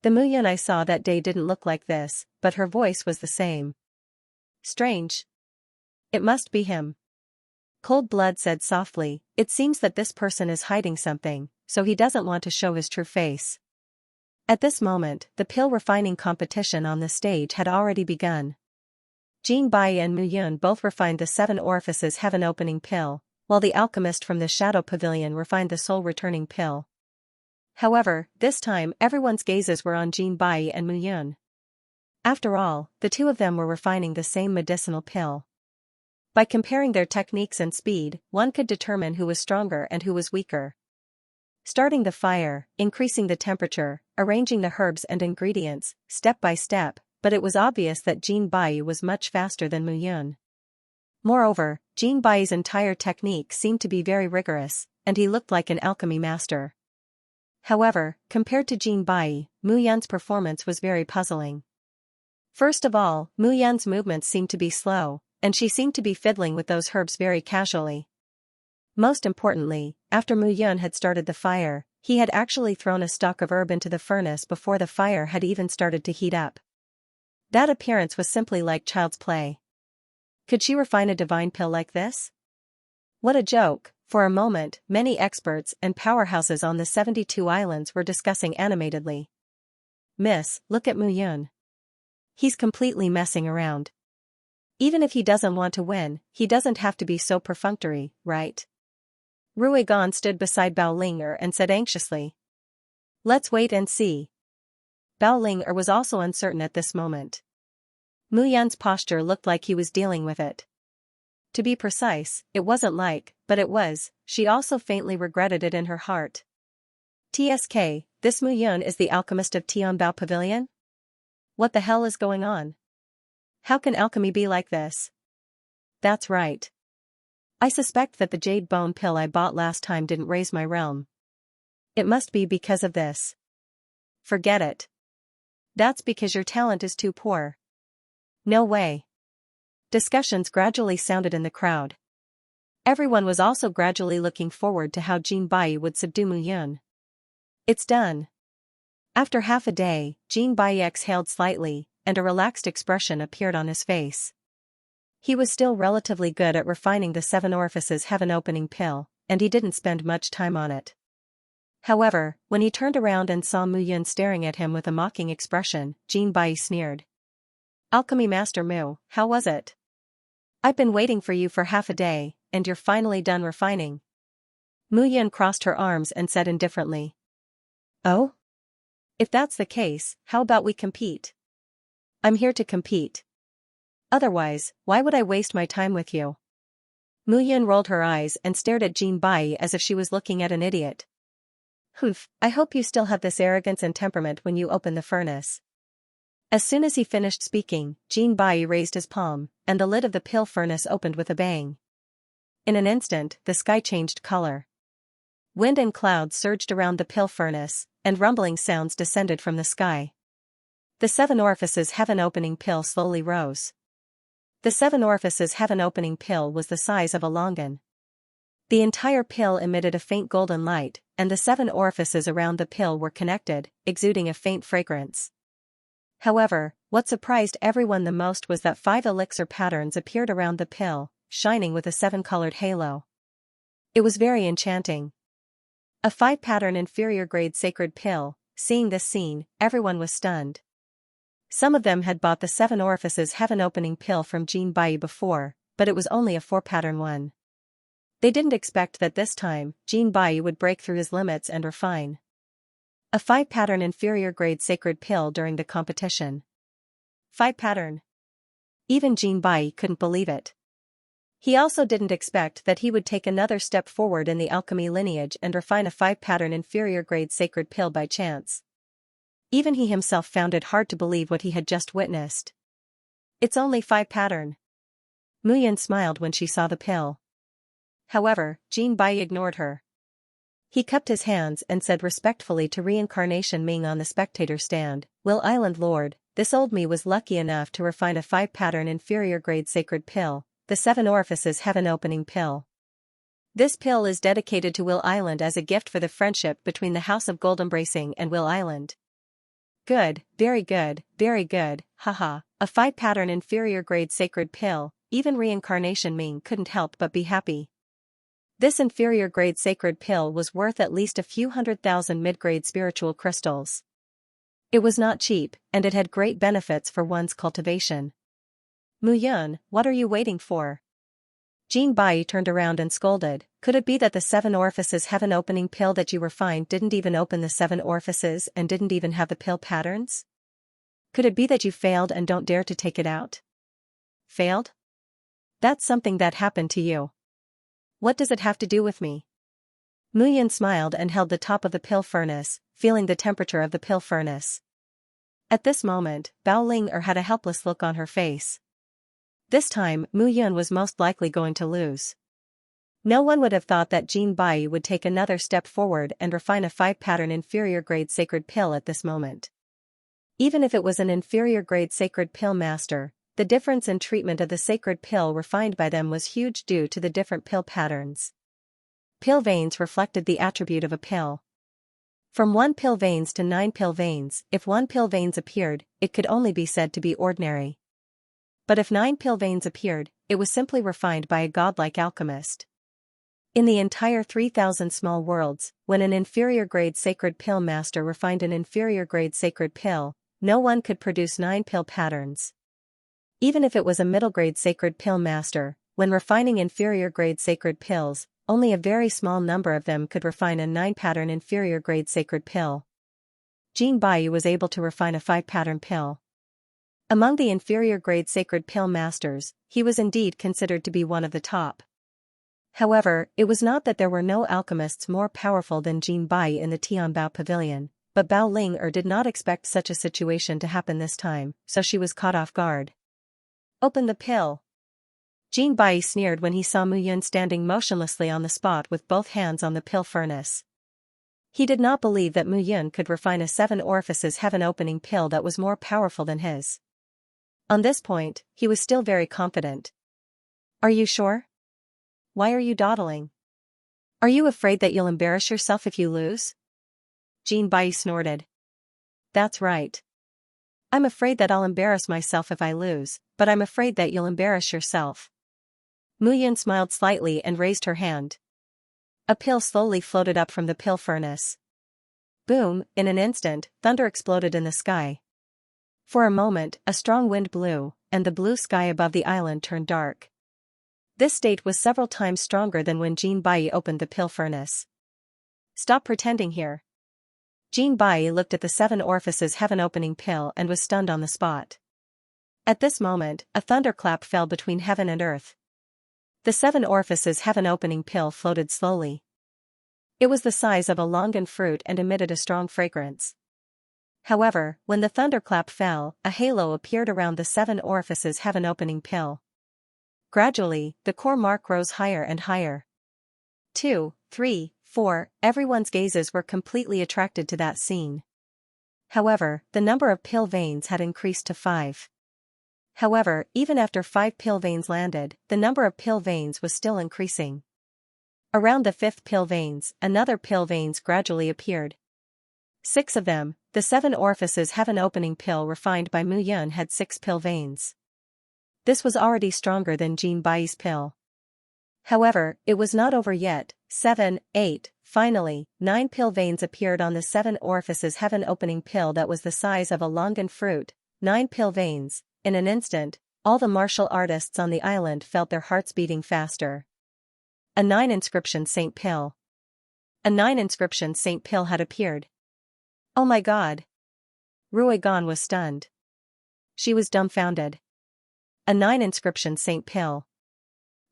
The Mu Yun I saw that day didn't look like this, but her voice was the same. Strange. It must be him. Cold Blood said softly, it seems that this person is hiding something, so he doesn't want to show his true face. At this moment, the pill refining competition on the stage had already begun. Jin Bai and Mu Yun both refined the 7 orifices heaven opening pill, while the alchemist from the Shadow Pavilion refined the soul returning pill. However, this time everyone's gazes were on Jin Bai and Mu Yun. After all, the 2 of them were refining the same medicinal pill. By comparing their techniques and speed, one could determine who was stronger and who was weaker. Starting the fire, increasing the temperature, arranging the herbs and ingredients, step by step, but it was obvious that Jin Bai was much faster than Mu Yun. Moreover, Jin Bai's entire technique seemed to be very rigorous, and he looked like an alchemy master. However, compared to Jin Bai, Mu Yun's performance was very puzzling. First of all, Mu Yun's movements seemed to be slow, and she seemed to be fiddling with those herbs very casually. Most importantly, after Mu Yun had started the fire, he had actually thrown a stalk of herb into the furnace before the fire had even started to heat up. That appearance was simply like child's play. Could she refine a divine pill like this? What a joke, For a moment, many experts and powerhouses on the 72 islands were discussing animatedly. "Miss, look at Mu Yun. He's completely messing around. Even if he doesn't want to win, he doesn't have to be so perfunctory, right?" Rui Gan stood beside Bao Ling'er and said anxiously. "Let's wait and see." Bao Ling'er was also uncertain at this moment. Mu Yun's posture looked like he was dealing with it. To be precise, it wasn't like, but it was. She also faintly regretted it in her heart. "TSK, this Mu Yun is the alchemist of Tianbao Pavilion? What the hell is going on? How can alchemy be like this?" "That's right. I suspect that the jade bone pill I bought last time didn't raise my realm. It must be because of this." "Forget it. That's because your talent is too poor." "No way." Discussions gradually sounded in the crowd. Everyone was also gradually looking forward to how Jin Bai would subdue Mu Yun. "It's done." After half a day, Jin Bai exhaled slightly, and a relaxed expression appeared on his face. He was still relatively good at refining the 7 orifices heaven-opening pill, and he didn't spend much time on it. However, when he turned around and saw Mu Yun staring at him with a mocking expression, Jin Bai sneered. "Alchemy Master Mu, how was it? I've been waiting for you for half a day, and you're finally done refining." Mu Yun crossed her arms and said indifferently. "Oh? If that's the case, how about we compete? I'm here to compete. Otherwise, why would I waste my time with you?" Mu Yun rolled her eyes and stared at Jin Bai as if she was looking at an idiot. "Humph, I hope you still have this arrogance and temperament when you open the furnace." As soon as he finished speaking, Jin Bai raised his palm, and the lid of the pill furnace opened with a bang. In an instant, the sky changed color. Wind and clouds surged around the pill furnace, and rumbling sounds descended from the sky. The 7 orifices heaven-opening pill slowly rose. The 7 orifices heaven-opening pill was the size of a longan. The entire pill emitted a faint golden light, and the 7 orifices around the pill were connected, exuding a faint fragrance. However, what surprised everyone the most was that 5 elixir patterns appeared around the pill, shining with a 7-colored halo. It was very enchanting. A 5-pattern inferior-grade sacred pill. Seeing this scene, everyone was stunned. Some of them had bought the 7 orifices heaven-opening pill from Jin Bai before, but it was only a 4-pattern one. They didn't expect that this time, Jin Bai would break through his limits and refine a 5-pattern inferior-grade sacred pill during the competition. 5-pattern. Even Jin Bai couldn't believe it. He also didn't expect that he would take another step forward in the alchemy lineage and refine a 5-pattern inferior-grade sacred pill by chance. Even he himself found it hard to believe what he had just witnessed. "It's only 5-pattern." Mu Yun smiled when she saw the pill. However, Jin Bai ignored her. He cupped his hands and said respectfully to Reincarnation Ming on the spectator stand, "Will Island Lord, this old me was lucky enough to refine a 5-pattern inferior-grade sacred pill, the 7 orifices heaven-opening pill. This pill is dedicated to Will Island as a gift for the friendship between the House of Gold Embracing and Will Island." "Good, very good, haha, a 5-pattern inferior-grade sacred pill." Even Reincarnation Ming couldn't help but be happy. This inferior-grade sacred pill was worth at least a few 100,000 mid-grade spiritual crystals. It was not cheap, and it had great benefits for one's cultivation. "Mu Yun, what are you waiting for?" Jin Bai turned around and scolded. "Could it be that the 7 orifices heaven-opening pill that you refined didn't even open the 7 orifices and didn't even have the pill patterns? Could it be that you failed and don't dare to take it out?" "Failed? That's something that happened to you. What does it have to do with me?" Mu Yun smiled and held the top of the pill furnace, feeling the temperature of the pill furnace. At this moment, Bao Ling'er had a helpless look on her face. This time, Mu Yun was most likely going to lose. No one would have thought that Jin Bai would take another step forward and refine a 5-pattern inferior-grade sacred pill at this moment. Even if it was an inferior-grade sacred pill master, the difference in treatment of the sacred pill refined by them was huge due to the different pill patterns. Pill veins reflected the attribute of a pill. From 1 pill veins to 9 pill veins, if 1 pill veins appeared, it could only be said to be ordinary. But if 9 pill veins appeared, it was simply refined by a godlike alchemist. In the entire 3,000 small worlds, when an inferior-grade sacred pill master refined an inferior-grade sacred pill, no one could produce 9 pill patterns. Even if it was a middle-grade sacred pill master, when refining inferior-grade sacred pills, only a very small number of them could refine a 9-pattern inferior-grade sacred pill. Jin Baiyu was able to refine a 5-pattern pill. Among the inferior-grade sacred pill masters, he was indeed considered to be one of the top. However, it was not that there were no alchemists more powerful than Jin Bai in the Tianbao Pavilion, but Bao Ling did not expect such a situation to happen this time, so she was caught off guard. Open the pill. Jin Bai sneered when he saw Mu Yun standing motionlessly on the spot with both hands on the pill furnace. He did not believe that Mu Yun could refine a 7 orifices heaven-opening pill that was more powerful than his. On this point, he was still very confident. Are you sure? Why are you dawdling? Are you afraid that you'll embarrass yourself if you lose? Jin Bai snorted. That's right. I'm afraid that I'll embarrass myself if I lose, but I'm afraid that you'll embarrass yourself. Mu Yun smiled slightly and raised her hand. A pill slowly floated up from the pill furnace. Boom, in an instant, thunder exploded in the sky. For a moment, a strong wind blew, and the blue sky above the island turned dark. This state was several times stronger than when Jin Bai opened the pill furnace. Stop pretending here. Jin Bai looked at the 7 orifices heaven-opening pill and was stunned on the spot. At this moment, a thunderclap fell between heaven and earth. The 7 orifices heaven-opening pill floated slowly. It was the size of a longan fruit and emitted a strong fragrance. However, when the thunderclap fell, a halo appeared around the 7 orifices heaven-opening pill. Gradually, the core mark rose higher and higher. 2, 3, 4, everyone's gazes were completely attracted to that scene. However, the number of pill veins had increased to 5. However, even after 5 pill veins landed, the number of pill veins was still increasing. Around the 5th pill veins, another pill veins gradually appeared. 6 of them, the 7 orifices heaven-opening pill refined by Mu Yun had 6 pill veins. This was already stronger than Jin Bai's pill. However, it was not over yet. 7, 8, finally, 9 pill veins appeared on the 7 orifices heaven-opening pill that was the size of a longan fruit. 9 pill veins. In an instant, all the martial artists on the island felt their hearts beating faster. A 9 inscription saint pill. A 9 inscription saint pill had appeared. Oh my god! Rui Gan was stunned. She was dumbfounded. A 9 inscription saint pill.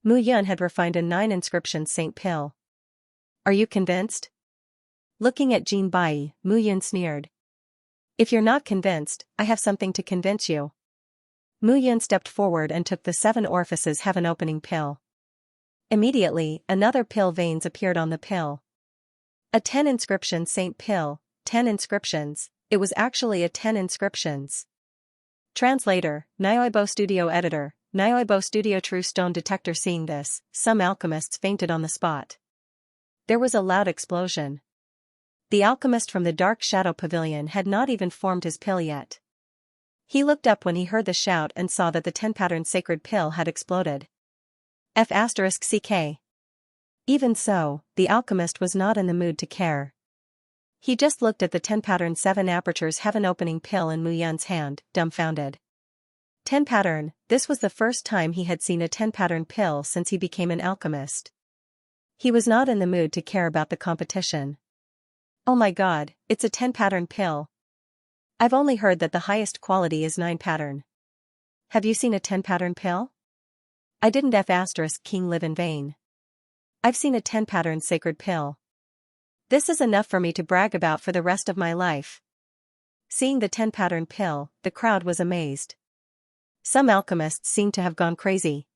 Mu Yun had refined a 9 inscription saint pill. Are you convinced? Looking at Jin Bai, Mu Yun sneered. If you're not convinced, I have something to convince you. Mu Yun stepped forward and took the 7 orifices heaven-opening pill. Immediately, another pill veins appeared on the pill. A 10 inscription saint pill, 10 inscriptions, it was actually a 10 inscriptions. Translator, Nyoibo Studio Editor, Nyoibo Studio True Stone Detector. Seeing this, some alchemists fainted on the spot. There was a loud explosion. The alchemist from the Dark Shadow Pavilion had not even formed his pill yet. He looked up when he heard the shout and saw that the 10-pattern sacred pill had exploded. F***ck. Even so, the alchemist was not in the mood to care. He just looked at the 10-pattern 7 apertures heaven-opening pill in Mu Yun's hand, dumbfounded. 10-pattern, this was the first time he had seen a 10-pattern pill since he became an alchemist. He was not in the mood to care about the competition. Oh my god, it's a 10-pattern pill. I've only heard that the highest quality is 9-pattern. Have you seen a 10-pattern pill? I didn't King live in vain. I've seen a 10-pattern sacred pill. This is enough for me to brag about for the rest of my life. Seeing the 10-pattern pill, the crowd was amazed. Some alchemists seemed to have gone crazy.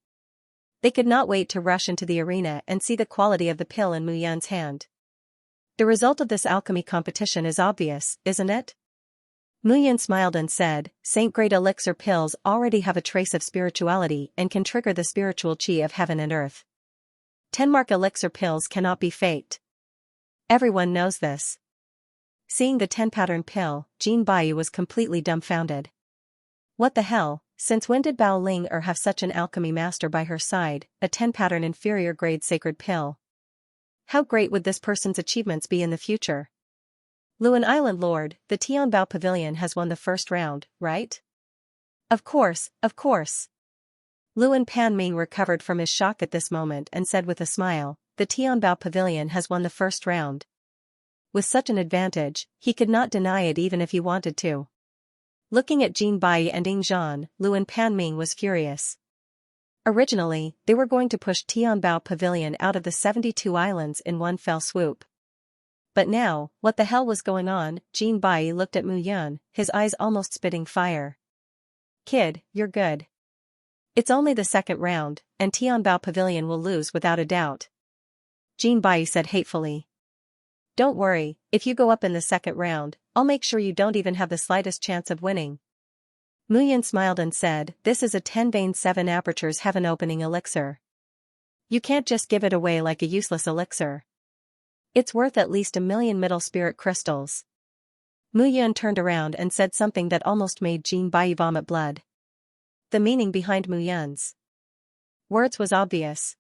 They could not wait to rush into the arena and see the quality of the pill in Mu Yun's hand. The result of this alchemy competition is obvious, isn't it? Mu Yun smiled and said, Saint-grade elixir pills already have a trace of spirituality and can trigger the spiritual chi of heaven and earth. 10-mark elixir pills cannot be faked. Everyone knows this. Seeing the 10-pattern pill, Jin Baiyu was completely dumbfounded. What the hell, since when did Bao Ling have such an alchemy master by her side, a 10-pattern inferior grade sacred pill? How great would this person's achievements be in the future? Luan Island Lord, the Tianbao Pavilion has won the first round, right? Of course, of course. Luan Panming recovered from his shock at this moment and said with a smile, the Tianbao Pavilion has won the first round. With such an advantage, he could not deny it even if he wanted to. Looking at Jin Bai and Ying Zhan, Luan Panming was furious. Originally, they were going to push Tianbao Pavilion out of the 72 islands in one fell swoop. But now, what the hell was going on? Jin Bai looked at Mu Yun, his eyes almost spitting fire. Kid, you're good. It's only the second round, and Tianbao Pavilion will lose without a doubt. Jin Bai said hatefully. Don't worry, if you go up in the second round, I'll make sure you don't even have the slightest chance of winning. Mu Yun smiled and said, this is a 10 vein 7 apertures heaven opening elixir. You can't just give it away like a useless elixir. It's worth at least 1 million middle spirit crystals. Mu Yun turned around and said something that almost made Jin Bai vomit blood. The meaning behind Mu Yun's words was obvious.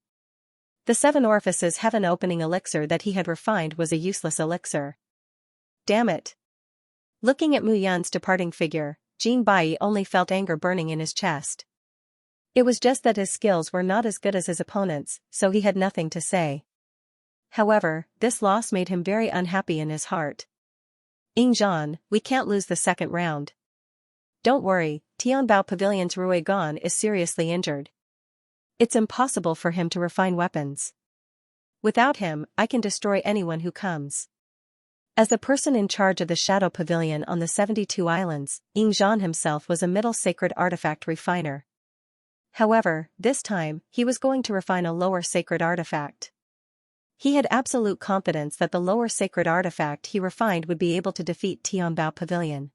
The 7 orifices heaven opening elixir that he had refined was a useless elixir. Damn it. Looking at Mu Yun's departing figure, Jin Bai only felt anger burning in his chest. It was just that his skills were not as good as his opponents, so he had nothing to say. However, this loss made him very unhappy in his heart. Ying Zhan, we can't lose the second round. Don't worry, Tianbao Pavilion's Rui Gan is seriously injured. It's impossible for him to refine weapons. Without him, I can destroy anyone who comes. As the person in charge of the Shadow Pavilion on the 72 islands, Ying Zhan himself was a middle sacred artifact refiner. However, this time, he was going to refine a lower sacred artifact. He had absolute confidence that the lower sacred artifact he refined would be able to defeat Tianbao Pavilion.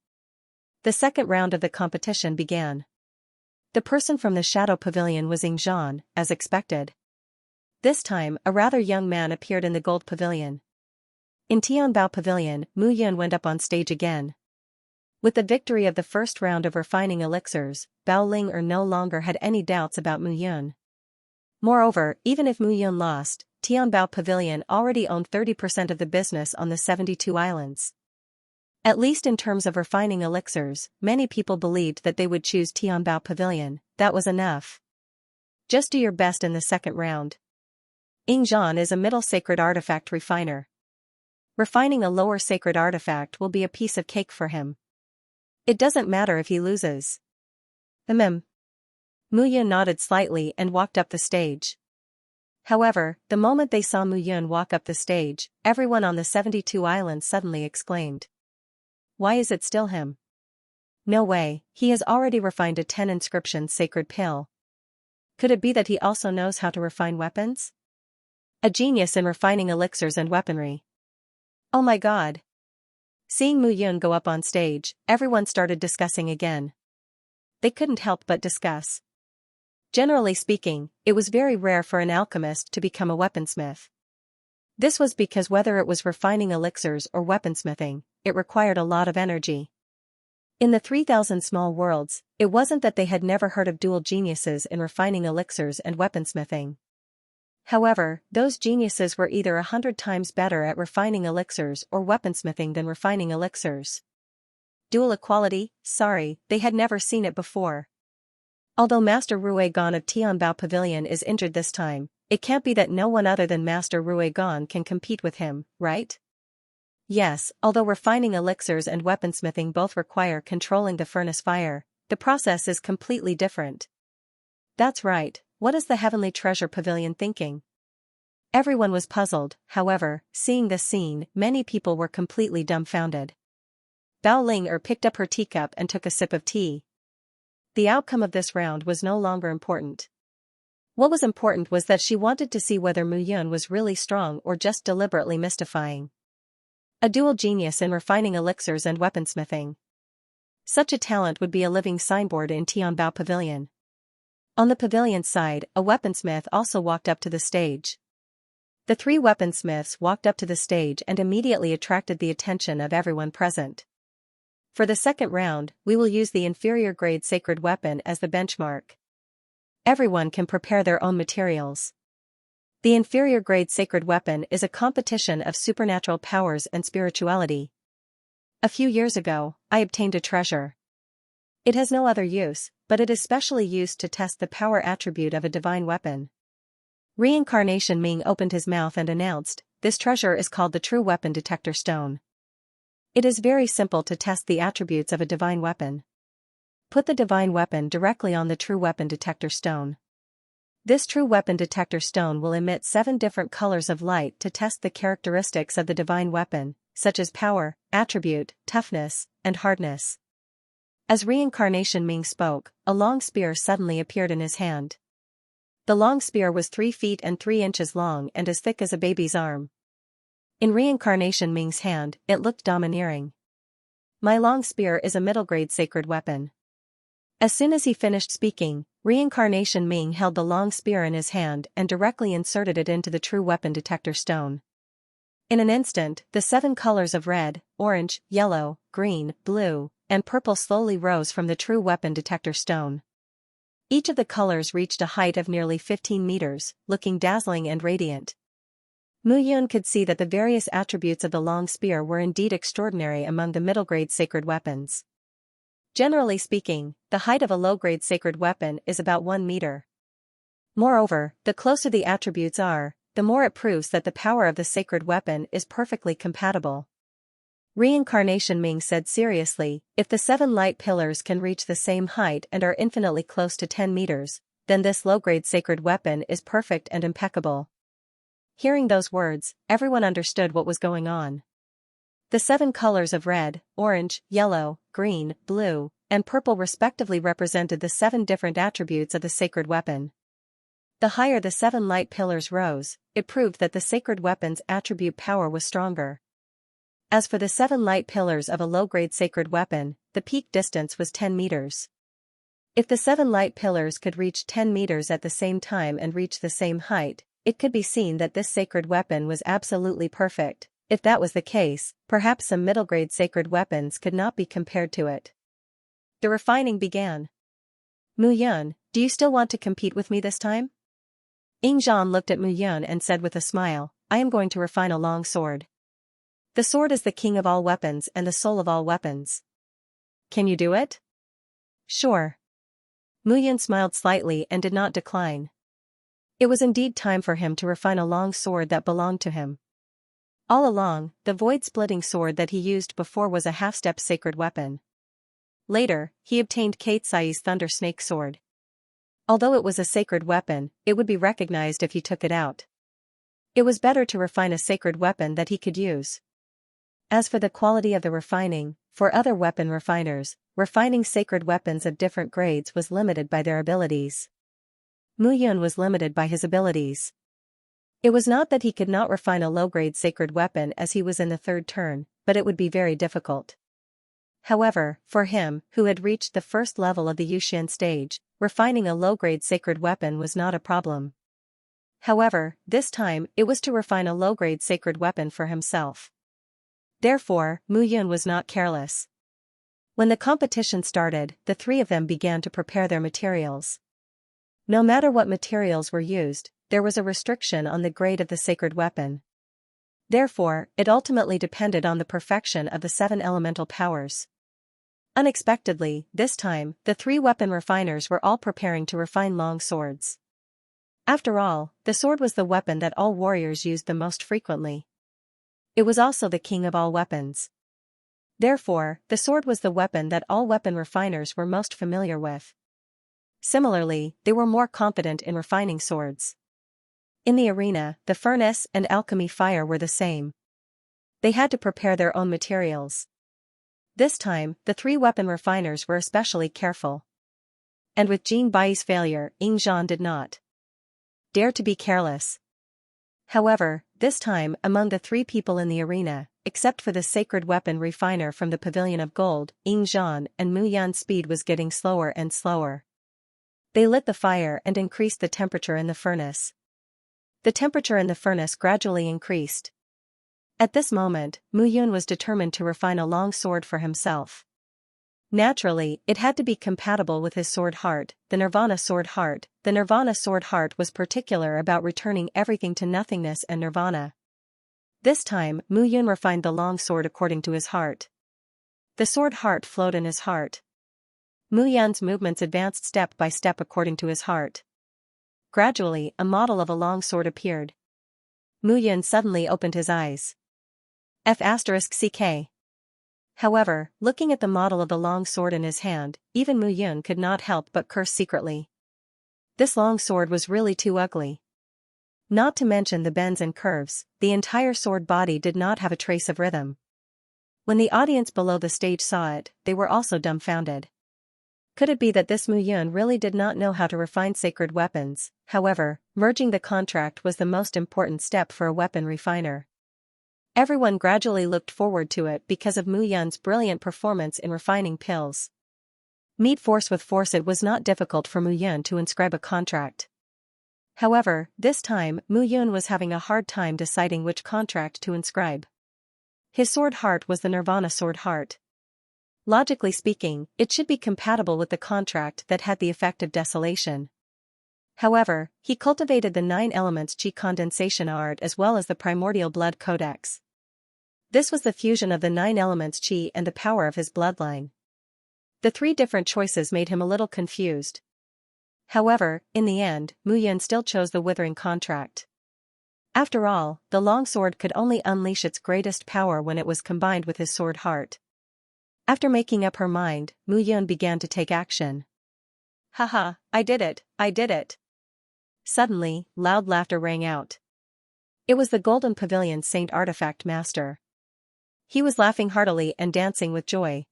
The second round of the competition began. The person from the Shadow Pavilion was Ying Zhan, as expected. This time, a rather young man appeared in the Gold Pavilion. In Tianbao Pavilion, Mu Yun went up on stage again. With the victory of the first round of refining elixirs, Bao Ling no longer had any doubts about Mu Yun. Moreover, even if Mu Yun lost, Tianbao Pavilion already owned 30% of the business on the 72 islands. At least in terms of refining elixirs, many people believed that they would choose Tianbao Pavilion. That was enough. Just do your best in the second round. Ying Zhan is a middle sacred artifact refiner. Refining a lower sacred artifact will be a piece of cake for him. It doesn't matter if he loses. Mu Yun nodded slightly and walked up the stage. However, the moment they saw Mu Yun walk up the stage, everyone on the 72 islands suddenly exclaimed. Why is it still him? No way, he has already refined a 10 inscription sacred pill. Could it be that he also knows how to refine weapons? A genius in refining elixirs and weaponry. Oh my god. Seeing Mu Yun go up on stage, everyone started discussing again. They couldn't help but discuss. Generally speaking, it was very rare for an alchemist to become a weaponsmith. This was because whether it was refining elixirs or weaponsmithing, it required a lot of energy. In the 3,000 small worlds, it wasn't that they had never heard of dual geniuses in refining elixirs and weaponsmithing. However, those geniuses were either 100 times better at refining elixirs or weaponsmithing than refining elixirs. Dual equality? Sorry, they had never seen it before. Although Master Rui Gan of Tianbao Pavilion is injured this time, it can't be that no one other than Master Rui Gan can compete with him, right? Yes, although refining elixirs and weaponsmithing both require controlling the furnace fire, the process is completely different. That's right, what is the Heavenly Treasure Pavilion thinking? Everyone was puzzled, however, seeing this scene, many people were completely dumbfounded. Bao Ling picked up her teacup and took a sip of tea. The outcome of this round was no longer important. What was important was that she wanted to see whether Mu Yun was really strong or just deliberately mystifying. A dual genius in refining elixirs and weaponsmithing. Such a talent would be a living signboard in Tianbao Pavilion. On the pavilion's side, a weaponsmith also walked up to the stage. The 3 weaponsmiths walked up to the stage and immediately attracted the attention of everyone present. For the second round, we will use the inferior grade sacred weapon as the benchmark. Everyone can prepare their own materials. The inferior grade sacred weapon is a competition of supernatural powers and spirituality. A few years ago, I obtained a treasure. It has no other use, but it is specially used to test the power attribute of a divine weapon. Reincarnation Ming opened his mouth and announced, "This treasure is called the True Weapon Detector Stone. It is very simple to test the attributes of a divine weapon. Put the divine weapon directly on the True Weapon Detector Stone. This True Weapon Detector Stone will emit 7 different colors of light to test the characteristics of the divine weapon, such as power, attribute, toughness, and hardness." As Reincarnation Ming spoke, a long spear suddenly appeared in his hand. The long spear was 3 feet and 3 inches long and as thick as a baby's arm. In Reincarnation Ming's hand, it looked domineering. "My long spear is a middle-grade sacred weapon." As soon as he finished speaking, Reincarnation Ming held the long spear in his hand and directly inserted it into the True Weapon Detector Stone. In an instant, the 7 colors of red, orange, yellow, green, blue, and purple slowly rose from the True Weapon Detector Stone. Each of the colors reached a height of nearly 15 meters, looking dazzling and radiant. Mu Yun could see that the various attributes of the long spear were indeed extraordinary among the middle-grade sacred weapons. Generally speaking, the height of a low-grade sacred weapon is about 1 meter. Moreover, the closer the attributes are, the more it proves that the power of the sacred weapon is perfectly compatible. Reincarnation Ming said seriously, "If the 7 light pillars can reach the same height and are infinitely close to 10 meters, then this low-grade sacred weapon is perfect and impeccable." Hearing those words, everyone understood what was going on. The 7 colors of red, orange, yellow, green, blue, and purple respectively represented the 7 different attributes of the sacred weapon. The higher the 7 light pillars rose, it proved that the sacred weapon's attribute power was stronger. As for the 7 light pillars of a low-grade sacred weapon, the peak distance was 10 meters. If the 7 light pillars could reach 10 meters at the same time and reach the same height, it could be seen that this sacred weapon was absolutely perfect. If that was the case, perhaps some middle-grade sacred weapons could not be compared to it. The refining began. "Mu Yun, do you still want to compete with me this time?" Ying Zhan looked at Mu Yun and said with a smile, "I am going to refine a long sword. The sword is the king of all weapons and the soul of all weapons. Can you do it?" "Sure." Mu Yun smiled slightly and did not decline. It was indeed time for him to refine a long sword that belonged to him. All along, the void-splitting sword that he used before was a half-step sacred weapon. Later, he obtained Kate Sai's Thunder Snake sword. Although it was a sacred weapon, it would be recognized if he took it out. It was better to refine a sacred weapon that he could use. As for the quality of the refining, for other weapon refiners, refining sacred weapons of different grades was limited by their abilities. Mu Yun was limited by his abilities. It was not that he could not refine a low-grade sacred weapon as he was in the 3rd turn, but it would be very difficult. However, for him, who had reached the 1st level of the Yuxian stage, refining a low-grade sacred weapon was not a problem. However, this time, it was to refine a low-grade sacred weapon for himself. Therefore, Mu Yun was not careless. When the competition started, the 3 of them began to prepare their materials. No matter what materials were used, there was a restriction on the grade of the sacred weapon. Therefore, it ultimately depended on the perfection of the 7 elemental powers. Unexpectedly, this time, the 3 weapon refiners were all preparing to refine long swords. After all, the sword was the weapon that all warriors used the most frequently. It was also the king of all weapons. Therefore, the sword was the weapon that all weapon refiners were most familiar with. Similarly, they were more confident in refining swords. In the arena, the furnace and alchemy fire were the same. They had to prepare their own materials. This time, the 3 weapon refiners were especially careful. And with Jin Bai's failure, Ying Zhan did not dare to be careless. However, this time, among the 3 people in the arena, except for the sacred weapon refiner from the Pavilion of Gold, Ying Zhan and Mu Yan's speed was getting slower and slower. They lit the fire and increased the temperature in the furnace. The temperature in the furnace gradually increased. At this moment, Mu Yun was determined to refine a long sword for himself. Naturally, it had to be compatible with his sword heart, the Nirvana sword heart. The Nirvana sword heart was particular about returning everything to nothingness and Nirvana. This time, Mu Yun refined the long sword according to his heart. The sword heart flowed in his heart. Mu Yun's movements advanced step by step according to his heart. Gradually, a model of a long sword appeared. Mu Yun suddenly opened his eyes. F***ck. However, looking at the model of the long sword in his hand, even Mu Yun could not help but curse secretly. This long sword was really too ugly. Not to mention the bends and curves, the entire sword body did not have a trace of rhythm. When the audience below the stage saw it, they were also dumbfounded. Could it be that this Mu Yun really did not know how to refine sacred weapons? However, merging the contract was the most important step for a weapon refiner. Everyone gradually looked forward to it because of Mu Yun's brilliant performance in refining pills. Meet force with force. It was not difficult for Mu Yun to inscribe a contract. However, this time, Mu Yun was having a hard time deciding which contract to inscribe. His sword heart was the Nirvana sword heart. Logically speaking, it should be compatible with the contract that had the effect of desolation. However, he cultivated the 9 elements Qi condensation art as well as the primordial blood codex. This was the fusion of the 9 elements Qi and the power of his bloodline. The 3 different choices made him a little confused. However, in the end, Mu Yun still chose the withering contract. After all, the long sword could only unleash its greatest power when it was combined with his sword heart. After making up her mind, Mu Yun began to take action. Haha, I did it, I did it. Suddenly, loud laughter rang out. It was the Golden Pavilion Saint Artifact Master. He was laughing heartily and dancing with joy.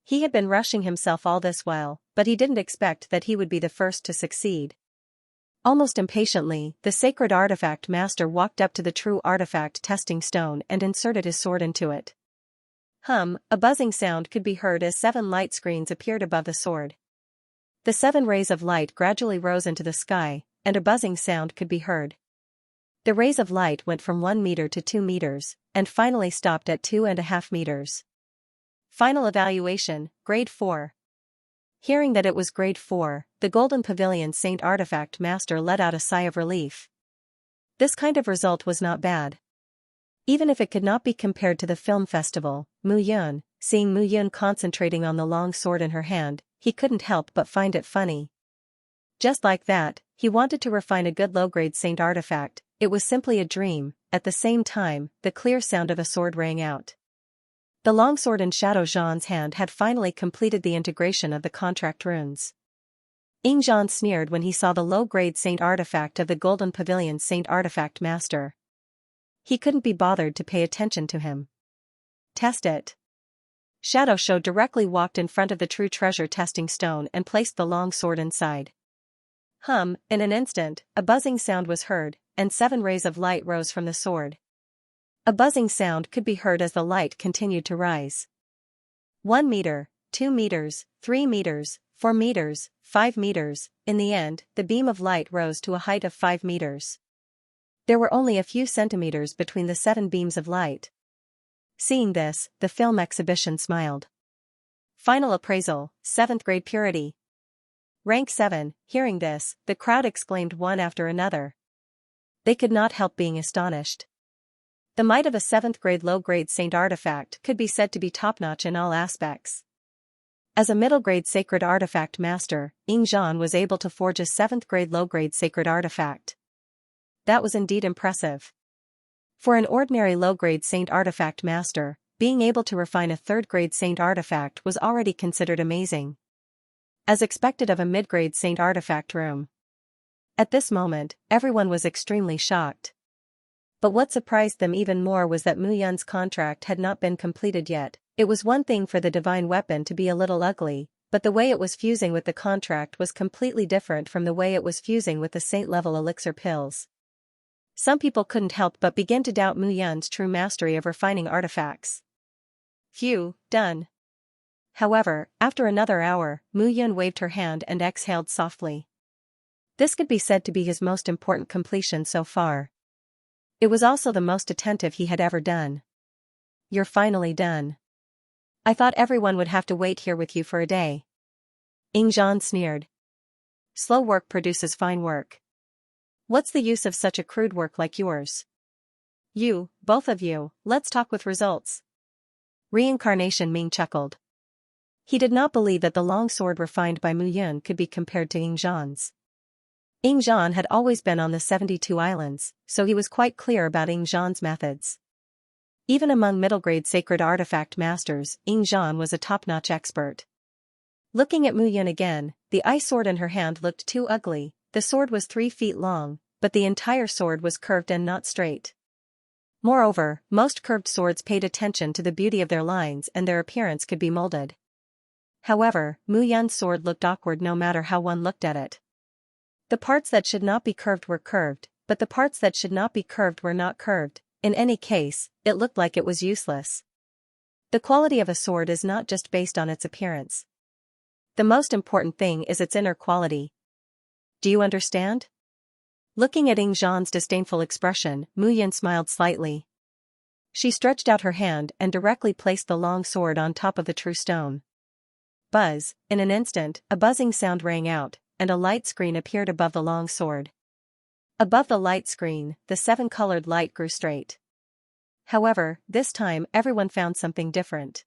He had been rushing himself all this while, but he didn't expect that he would be the first to succeed. Almost impatiently, the Sacred Artifact Master walked up to the true artifact testing stone and inserted his sword into it. A buzzing sound could be heard as 7 light screens appeared above the sword. The 7 rays of light gradually rose into the sky, and a buzzing sound could be heard. The rays of light went from 1 meter to 2 meters, and finally stopped at 2.5 meters. Final evaluation, Grade 4. Hearing that it was Grade 4, the Golden Pavilion Saint Artifact Master let out a sigh of relief. This kind of result was not bad. Even if it could not be compared to the film festival, Mu Yun, seeing Mu Yun concentrating on the long sword in her hand, he couldn't help but find it funny. Just like that, he wanted to refine a good low-grade saint artifact. It was simply a dream. At the same time, the clear sound of a sword rang out. The long sword in Shadow Zhan's hand had finally completed the integration of the contract runes. Ying Zhan sneered when he saw the low-grade saint artifact of the Golden Pavilion Saint Artifact Master. He couldn't be bothered to pay attention to him. Test it. Shadow Zhan directly walked in front of the true treasure testing stone and placed the long sword inside. In an instant, a buzzing sound was heard, and 7 rays of light rose from the sword. A buzzing sound could be heard as the light continued to rise. 1 meter, 2 meters, 3 meters, 4 meters, 5 meters. In the end, the beam of light rose to a height of 5 meters. There were only a few centimeters between the 7 beams of light. Seeing this, the film exhibition smiled. Final appraisal, 7th grade purity. Rank 7. Hearing this, the crowd exclaimed one after another. They could not help being astonished. The might of a 7th grade low-grade saint artifact could be said to be top-notch in all aspects. As a middle-grade sacred artifact master, Ying Zhan was able to forge a 7th grade low-grade sacred artifact. That was indeed impressive. For an ordinary low-grade saint artifact master, being able to refine a 3rd grade saint artifact was already considered amazing. As expected of a mid-grade saint artifact room. At this moment, everyone was extremely shocked. But what surprised them even more was that Mu Yun's contract had not been completed yet. It was one thing for the divine weapon to be a little ugly, but the way it was fusing with the contract was completely different from the way it was fusing with the saint-level elixir pills. Some people couldn't help but begin to doubt Mu Yun's true mastery of refining artifacts. Phew, done. However, after another hour, Mu Yun waved her hand and exhaled softly. This could be said to be his most important completion so far. It was also the most attentive he had ever done. You're finally done. I thought everyone would have to wait here with you for a day. Yingzhan sneered. Slow work produces fine work. What's the use of such a crude work like yours? You, both of you, let's talk with results. Reincarnation Ming chuckled. He did not believe that the long sword refined by Mu Yun could be compared to Yingzhan's. Yingzhan had always been on the 72 islands, so he was quite clear about Yingzhan's methods. Even among middle-grade sacred artifact masters, Yingzhan was a top-notch expert. Looking at Mu Yun again, the ice sword in her hand looked too ugly. The sword was 3 feet long, but the entire sword was curved and not straight. Moreover, most curved swords paid attention to the beauty of their lines and their appearance could be molded. However, Mu Yun's sword looked awkward no matter how one looked at it. The parts that should not be curved were curved, but the parts that should not be curved were not curved. In any case, it looked like it was useless. The quality of a sword is not just based on its appearance. The most important thing is its inner quality. Do you understand? Looking at Yingzhan's disdainful expression, Mu Yun smiled slightly. She stretched out her hand and directly placed the long sword on top of the true stone. Buzz, in an instant, a buzzing sound rang out, and a light screen appeared above the long sword. Above the light screen, the 7-colored light grew straight. However, this time everyone found something different.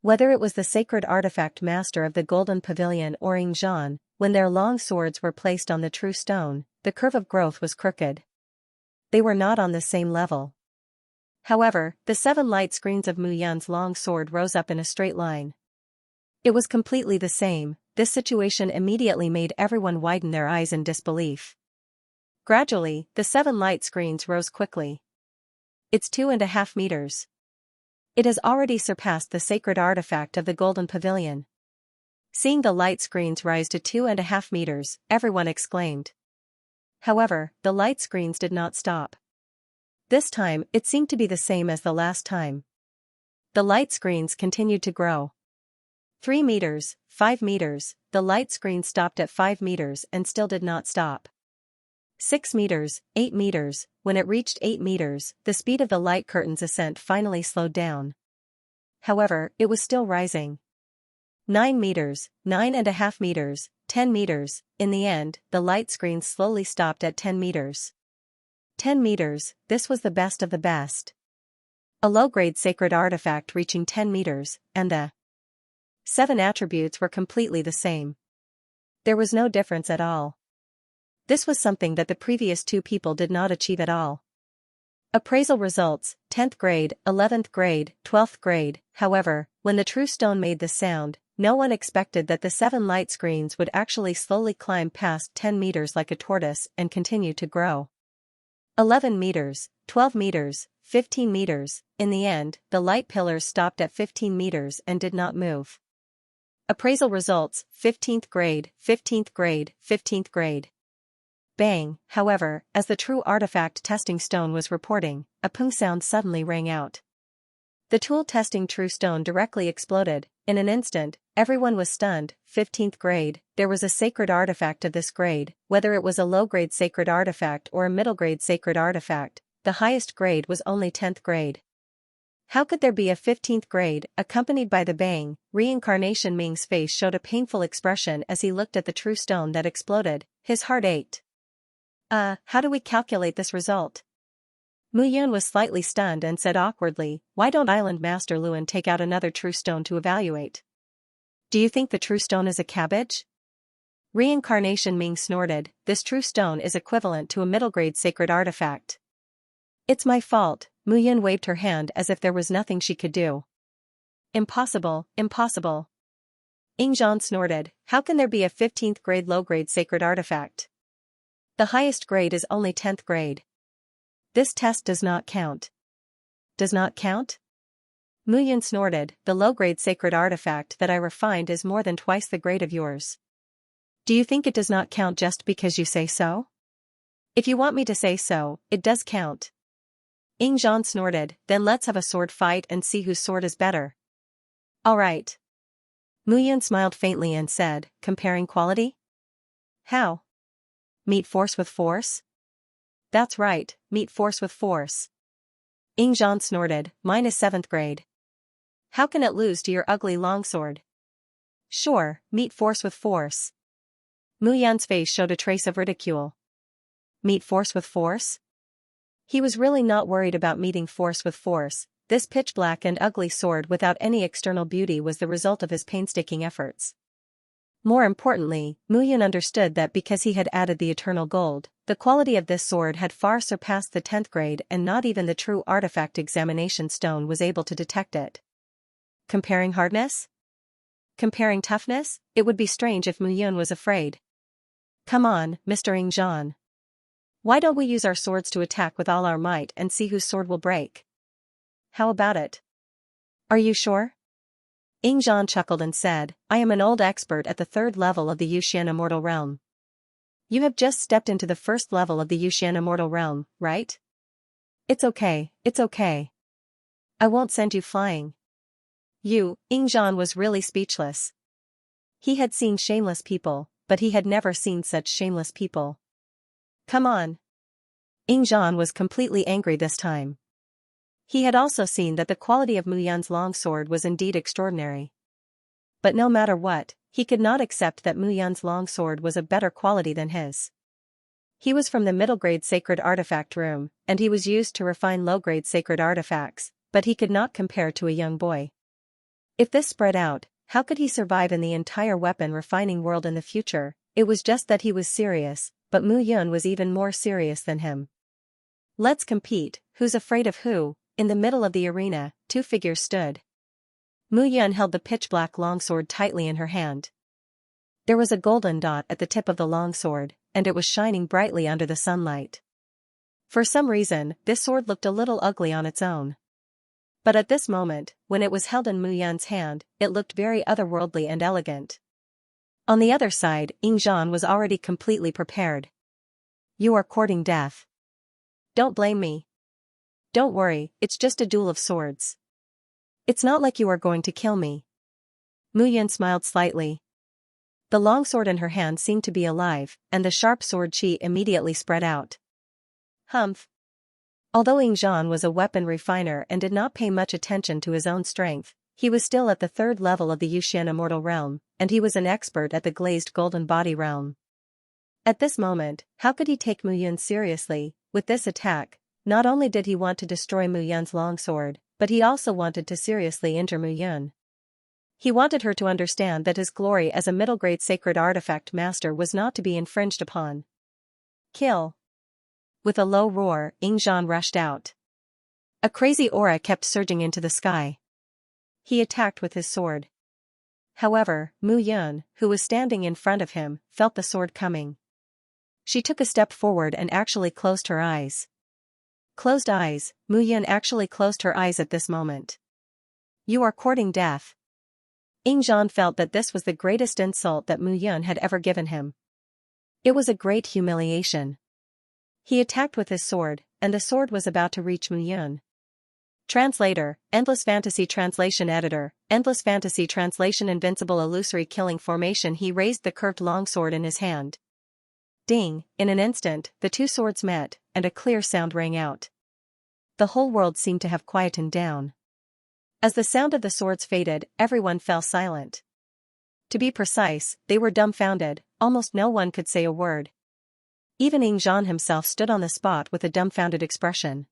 Whether it was the sacred artifact master of the Golden Pavilion or Yingzhan, when their long swords were placed on the true stone, the curve of growth was crooked. They were not on the same level. However, the 7 light screens of Mu Yun's long sword rose up in a straight line. It was completely the same. This situation immediately made everyone widen their eyes in disbelief. Gradually, the 7 light screens rose quickly. It's 2.5 meters. It has already surpassed the sacred artifact of the Golden Pavilion. Seeing the light screens rise to 2.5 meters, everyone exclaimed. However, the light screens did not stop. This time, it seemed to be the same as the last time. The light screens continued to grow. 3 meters, 5 meters, the light screen stopped at 5 meters and still did not stop. 6 meters, 8 meters, when it reached 8 meters, the speed of the light curtain's ascent finally slowed down. However, it was still rising. 9 meters, 9.5 meters, 10 meters, in the end, the light screen slowly stopped at 10 meters. 10 meters, this was the best of the best. A low-grade sacred artifact reaching 10 meters, and the 7 attributes were completely the same. There was no difference at all. This was something that the previous 2 people did not achieve at all. Appraisal results, 10th grade, 11th grade, 12th grade. However, when the true stone made the sound, no one expected that the 7 light screens would actually slowly climb past 10 meters like a tortoise and continue to grow. 11 meters, 12 meters, 15 meters, in the end, the light pillars stopped at 15 meters and did not move. Appraisal results, 15th grade, 15th grade, 15th grade. Bang, however, as the true artifact testing stone was reporting, a pung sound suddenly rang out. The tool testing true stone directly exploded. In an instant, everyone was stunned. 15th grade, there was a sacred artifact of this grade, whether it was a low-grade sacred artifact or a middle-grade sacred artifact, the highest grade was only 10th grade. How could there be a 15th grade, accompanied by the bang? Reincarnation Ming's face showed a painful expression as he looked at the true stone that exploded. His heart ached. How do we calculate this result? Mu Yun was slightly stunned and said awkwardly, why don't Island Master Luan take out another true stone to evaluate? Do you think the true stone is a cabbage? Reincarnation Ming snorted, this true stone is equivalent to a middle-grade sacred artifact. It's my fault, Mu Yun waved her hand as if there was nothing she could do. Impossible, impossible. Yingzhan snorted, how can there be a 15th grade low-grade sacred artifact? The highest grade is only 10th grade. This test does not count. Does not count? Mu Yun snorted, the low-grade sacred artifact that I refined is more than twice the grade of yours. Do you think it does not count just because you say so? If you want me to say so, it does count. Yingzhan snorted, then let's have a sword fight and see whose sword is better. All right. Mu Yun smiled faintly and said, comparing quality? How? Meet force with force? That's right, meet force with force. Yingzhan snorted, mine is 7th grade. How can it lose to your ugly longsword? Sure, meet force with force. Mu Yan's face showed a trace of ridicule. Meet force with force? He was really not worried about meeting force with force. This pitch-black and ugly sword without any external beauty was the result of his painstaking efforts. More importantly, Mu Yan understood that because he had added the eternal gold, the quality of this sword had far surpassed the 10th grade and not even the true artifact examination stone was able to detect it. Comparing hardness? Comparing toughness? It would be strange if Mu Yan was afraid. Come on, Mr. Ingzhan. Why don't we use our swords to attack with all our might and see whose sword will break? How about it? Are you sure? Ingzhan chuckled and said, I am an old expert at the 3rd level of the Yuxian Immortal Realm. You have just stepped into the 1st level of the Yuxian Immortal Realm, right? It's okay, it's okay. I won't send you flying. Ingzhan was really speechless. He had seen shameless people, but he had never seen such shameless people. Come on. Ingzhan was completely angry this time. He had also seen that the quality of Mu Yan's longsword was indeed extraordinary. But no matter what, he could not accept that Mu Yan's longsword was of better quality than his. He was from the middle-grade sacred artifact room, and he was used to refine low-grade sacred artifacts, but he could not compare to a young boy. If this spread out, how could he survive in the entire weapon refining world in the future? It was just that he was serious, but Mu Yan was even more serious than him. Let's compete, who's afraid of who? In the middle of the arena, 2 figures stood. Mu Yan held the pitch-black longsword tightly in her hand. There was a golden dot at the tip of the longsword, and it was shining brightly under the sunlight. For some reason, this sword looked a little ugly on its own. But at this moment, when it was held in Mu Yan's hand, it looked very otherworldly and elegant. On the other side, Ingzhan was already completely prepared. You are courting death. Don't blame me. Don't worry, it's just a duel of swords. It's not like you are going to kill me. Mu Yan smiled slightly. The longsword in her hand seemed to be alive, and the sharp sword chi immediately spread out. Humph. Although Ingzhan was a weapon refiner and did not pay much attention to his own strength, he was still at the 3rd level of the Yuxian Immortal Realm, and he was an expert at the glazed golden body realm. At this moment, how could he take Mu Yan seriously? With this attack, not only did he want to destroy Mu Yan's longsword, but he also wanted to seriously injure Mu Yan. He wanted her to understand that his glory as a middle-grade sacred artifact master was not to be infringed upon. Kill. With a low roar, Ingzhan rushed out. A crazy aura kept surging into the sky. He attacked with his sword. However, Mu Yan, who was standing in front of him, felt the sword coming. She took a step forward and actually closed her eyes. Closed eyes, Mu Yan actually closed her eyes at this moment. You are courting death. Ingzhan felt that this was the greatest insult that Mu Yan had ever given him. It was a great humiliation. He attacked with his sword, and the sword was about to reach Mu Yan. Translator, Endless Fantasy Translation Editor, Endless Fantasy Translation Invincible Illusory Killing Formation. He raised the curved longsword in his hand. Ding, in an instant, the 2 swords met, and a clear sound rang out. The whole world seemed to have quietened down. As the sound of the swords faded, everyone fell silent. To be precise, they were dumbfounded, almost no one could say a word. Even Ingzhan himself stood on the spot with a dumbfounded expression.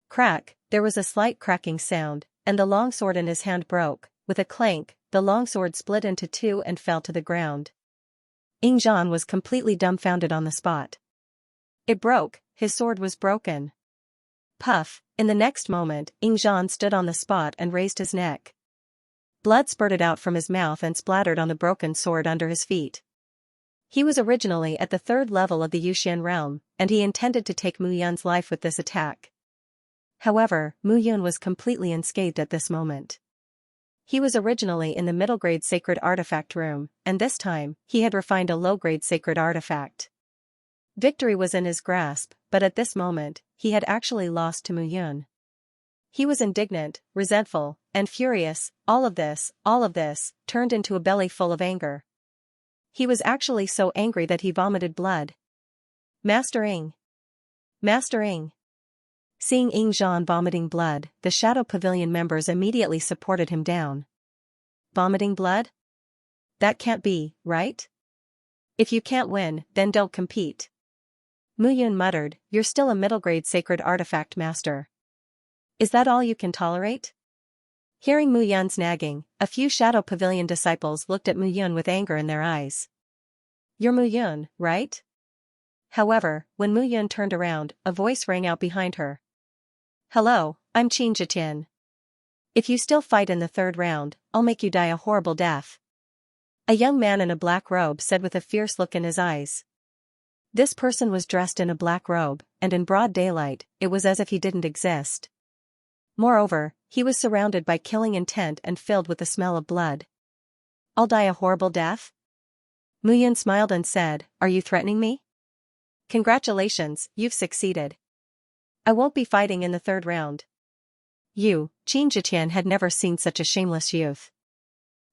Crack, there was a slight cracking sound, and the longsword in his hand broke. With a clank, the longsword split into 2 and fell to the ground. Ingzhan was completely dumbfounded on the spot. It broke, his sword was broken. Puff, in the next moment, Ingzhan stood on the spot and raised his neck. Blood spurted out from his mouth and splattered on the broken sword under his feet. He was originally at the 3rd level of the Yuxian realm, and he intended to take Mu Yan's life with this attack. However, Mu Yan was completely unscathed at this moment. He was originally in the middle-grade sacred artifact room, and this time, he had refined a low-grade sacred artifact. Victory was in his grasp, but at this moment, he had actually lost to Mu Yan. He was indignant, resentful, and furious. All of this, turned into a belly full of anger. He was actually so angry that he vomited blood. Mastering! Mastering! Seeing Ying Zhan vomiting blood, the Shadow Pavilion members immediately supported him down. Vomiting blood? That can't be, right? If you can't win, then don't compete. Mu Yun muttered, you're still a middle-grade sacred artifact master. Is that all you can tolerate? Hearing Mu Yun's nagging, a few Shadow Pavilion disciples looked at Mu Yun with anger in their eyes. You're Mu Yun, right? However, when Mu Yun turned around, a voice rang out behind her. Hello, I'm Xianxia. If you still fight in the third round, I'll make you die a horrible death. A young man in a black robe said with a fierce look in his eyes. This person was dressed in a black robe, and in broad daylight, it was as if he didn't exist. Moreover, he was surrounded by killing intent and filled with the smell of blood. I'll die a horrible death? Mu Yun smiled and said, are you threatening me? Congratulations, you've succeeded. I won't be fighting in the third round. Xianxia had never seen such a shameless youth.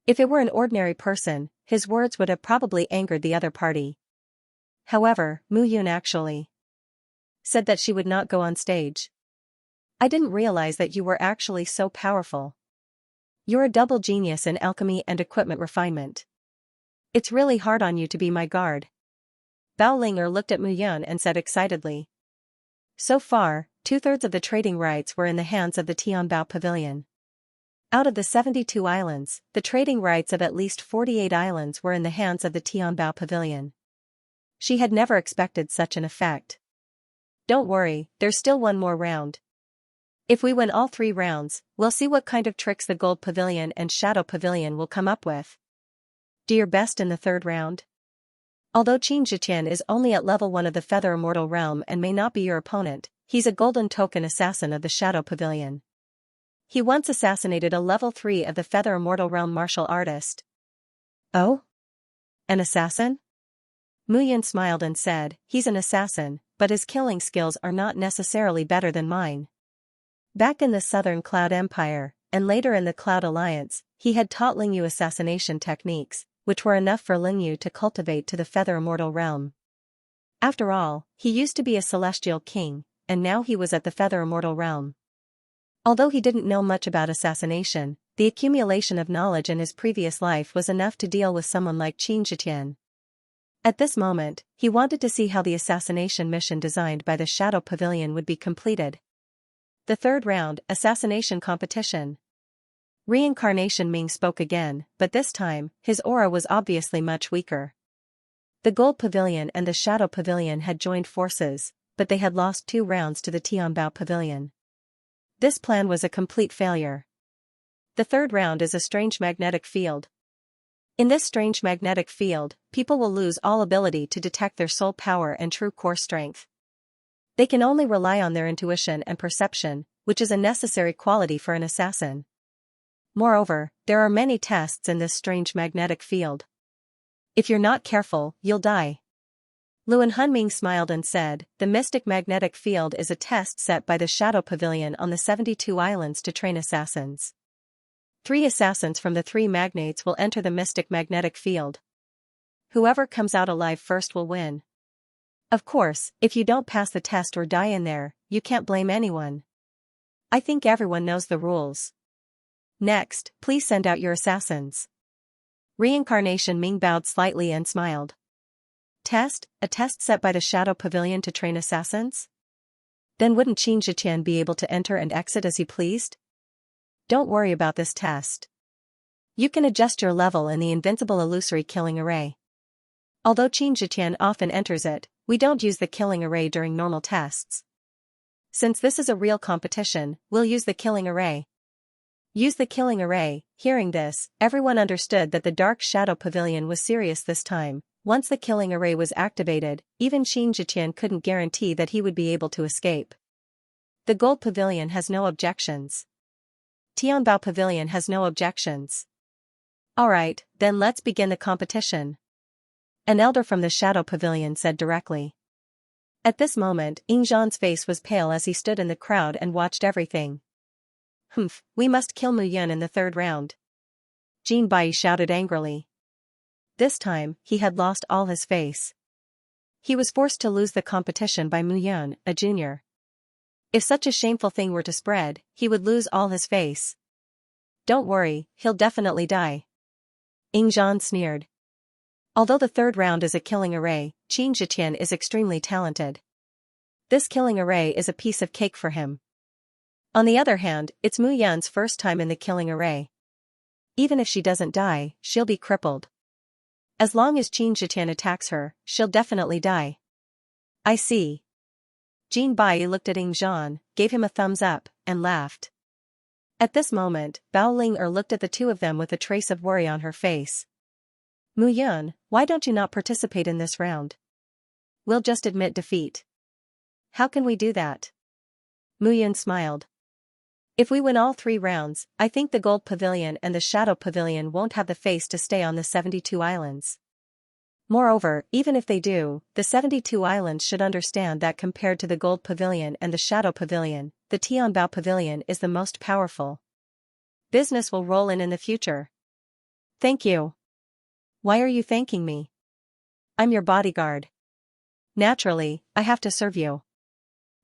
If it were an ordinary person, his words would have probably angered the other party. However, Mu Yun actually said that she would not go on stage. I didn't realize that you were actually so powerful. You're a double genius in alchemy and equipment refinement. It's really hard on you to be my guard. Bao Linger looked at Mu Yun and said excitedly. So far, 2/3 of the trading rights were in the hands of the Tianbao Pavilion. Out of the 72 islands, the trading rights of at least 48 islands were in the hands of the Tianbao Pavilion. She had never expected such an effect. Don't worry, there's still one more round. If we win all 3 rounds, we'll see what kind of tricks the Gold Pavilion and Shadow Pavilion will come up with. Do your best in the third round. Although Xianxia is only at level 1 of the Feather Immortal Realm and may not be your opponent, he's a golden token assassin of the Shadow Pavilion. He once assassinated a level 3 of the Feather Immortal Realm martial artist. Oh? An assassin? Mu Yun smiled and said, he's an assassin, but his killing skills are not necessarily better than mine. Back in the Southern Cloud Empire, and later in the Cloud Alliance, he had taught Lingyu assassination techniques, which were enough for Lingyu to cultivate to the Feather Immortal Realm. After all, he used to be a celestial king, and now he was at the Feather Immortal Realm. Although he didn't know much about assassination, the accumulation of knowledge in his previous life was enough to deal with someone like Xianxia. At this moment, he wanted to see how the assassination mission designed by the Shadow Pavilion would be completed. The third round, assassination competition. Reincarnation Ming spoke again, but this time, his aura was obviously much weaker. The Gold Pavilion and the Shadow Pavilion had joined forces, but they had lost 2 rounds to the Tianbao Pavilion. This plan was a complete failure. The third round is a strange magnetic field. In this strange magnetic field, people will lose all ability to detect their soul power and true core strength. They can only rely on their intuition and perception, which is a necessary quality for an assassin. Moreover, there are many tests in this strange magnetic field. If you're not careful, you'll die. Luan Hunming smiled and said, the mystic magnetic field is a test set by the Shadow Pavilion on the 72 islands to train assassins. 3 assassins from the 3 magnates will enter the mystic magnetic field. Whoever comes out alive first will win. Of course, if you don't pass the test or die in there, you can't blame anyone. I think everyone knows the rules. Next, please send out your assassins. Reincarnation Ming bowed slightly and smiled. Test? A test set by the Shadow Pavilion to train assassins? Then wouldn't Xianxia be able to enter and exit as he pleased? Don't worry about this test. You can adjust your level in the invincible illusory killing array. Although Xianxia often enters it, we don't use the killing array during normal tests. Since this is a real competition, we'll use the killing array. Use the killing array. Hearing this, everyone understood that the Dark Shadow Pavilion was serious this time. Once the killing array was activated, even Xianxia couldn't guarantee that he would be able to escape. The Gold Pavilion has no objections. Tianbao Pavilion has no objections. Alright, then let's begin the competition. An elder from the Shadow Pavilion said directly. At this moment, Ying Zhan's face was pale as he stood in the crowd and watched everything. Humph, we must kill Mu Yun in the third round. Jin Bai shouted angrily. This time, he had lost all his face. He was forced to lose the competition by Mu Yun, a junior. If such a shameful thing were to spread, he would lose all his face. Don't worry, he'll definitely die. Yingzhan sneered. Although the third round is a killing array, Xianxia is extremely talented. This killing array is a piece of cake for him. On the other hand, it's Mu Yan's first time in the killing array. Even if she doesn't die, she'll be crippled. As long as Xianxia attacks her, she'll definitely die. I see. Jin Bai looked at Yingzhan, gave him a thumbs up, and laughed. At this moment, Bao Ling looked at the two of them with a trace of worry on her face. Mu Yun, why don't you not participate in this round? We'll just admit defeat. How can we do that? Mu Yun smiled. If we win all 3 rounds, I think the Gold Pavilion and the Shadow Pavilion won't have the face to stay on the 72 islands. Moreover, even if they do, the 72 islands should understand that compared to the Gold Pavilion and the Shadow Pavilion, the Tianbao Pavilion is the most powerful. Business will roll in the future. Thank you. Why are you thanking me? I'm your bodyguard. Naturally, I have to serve you.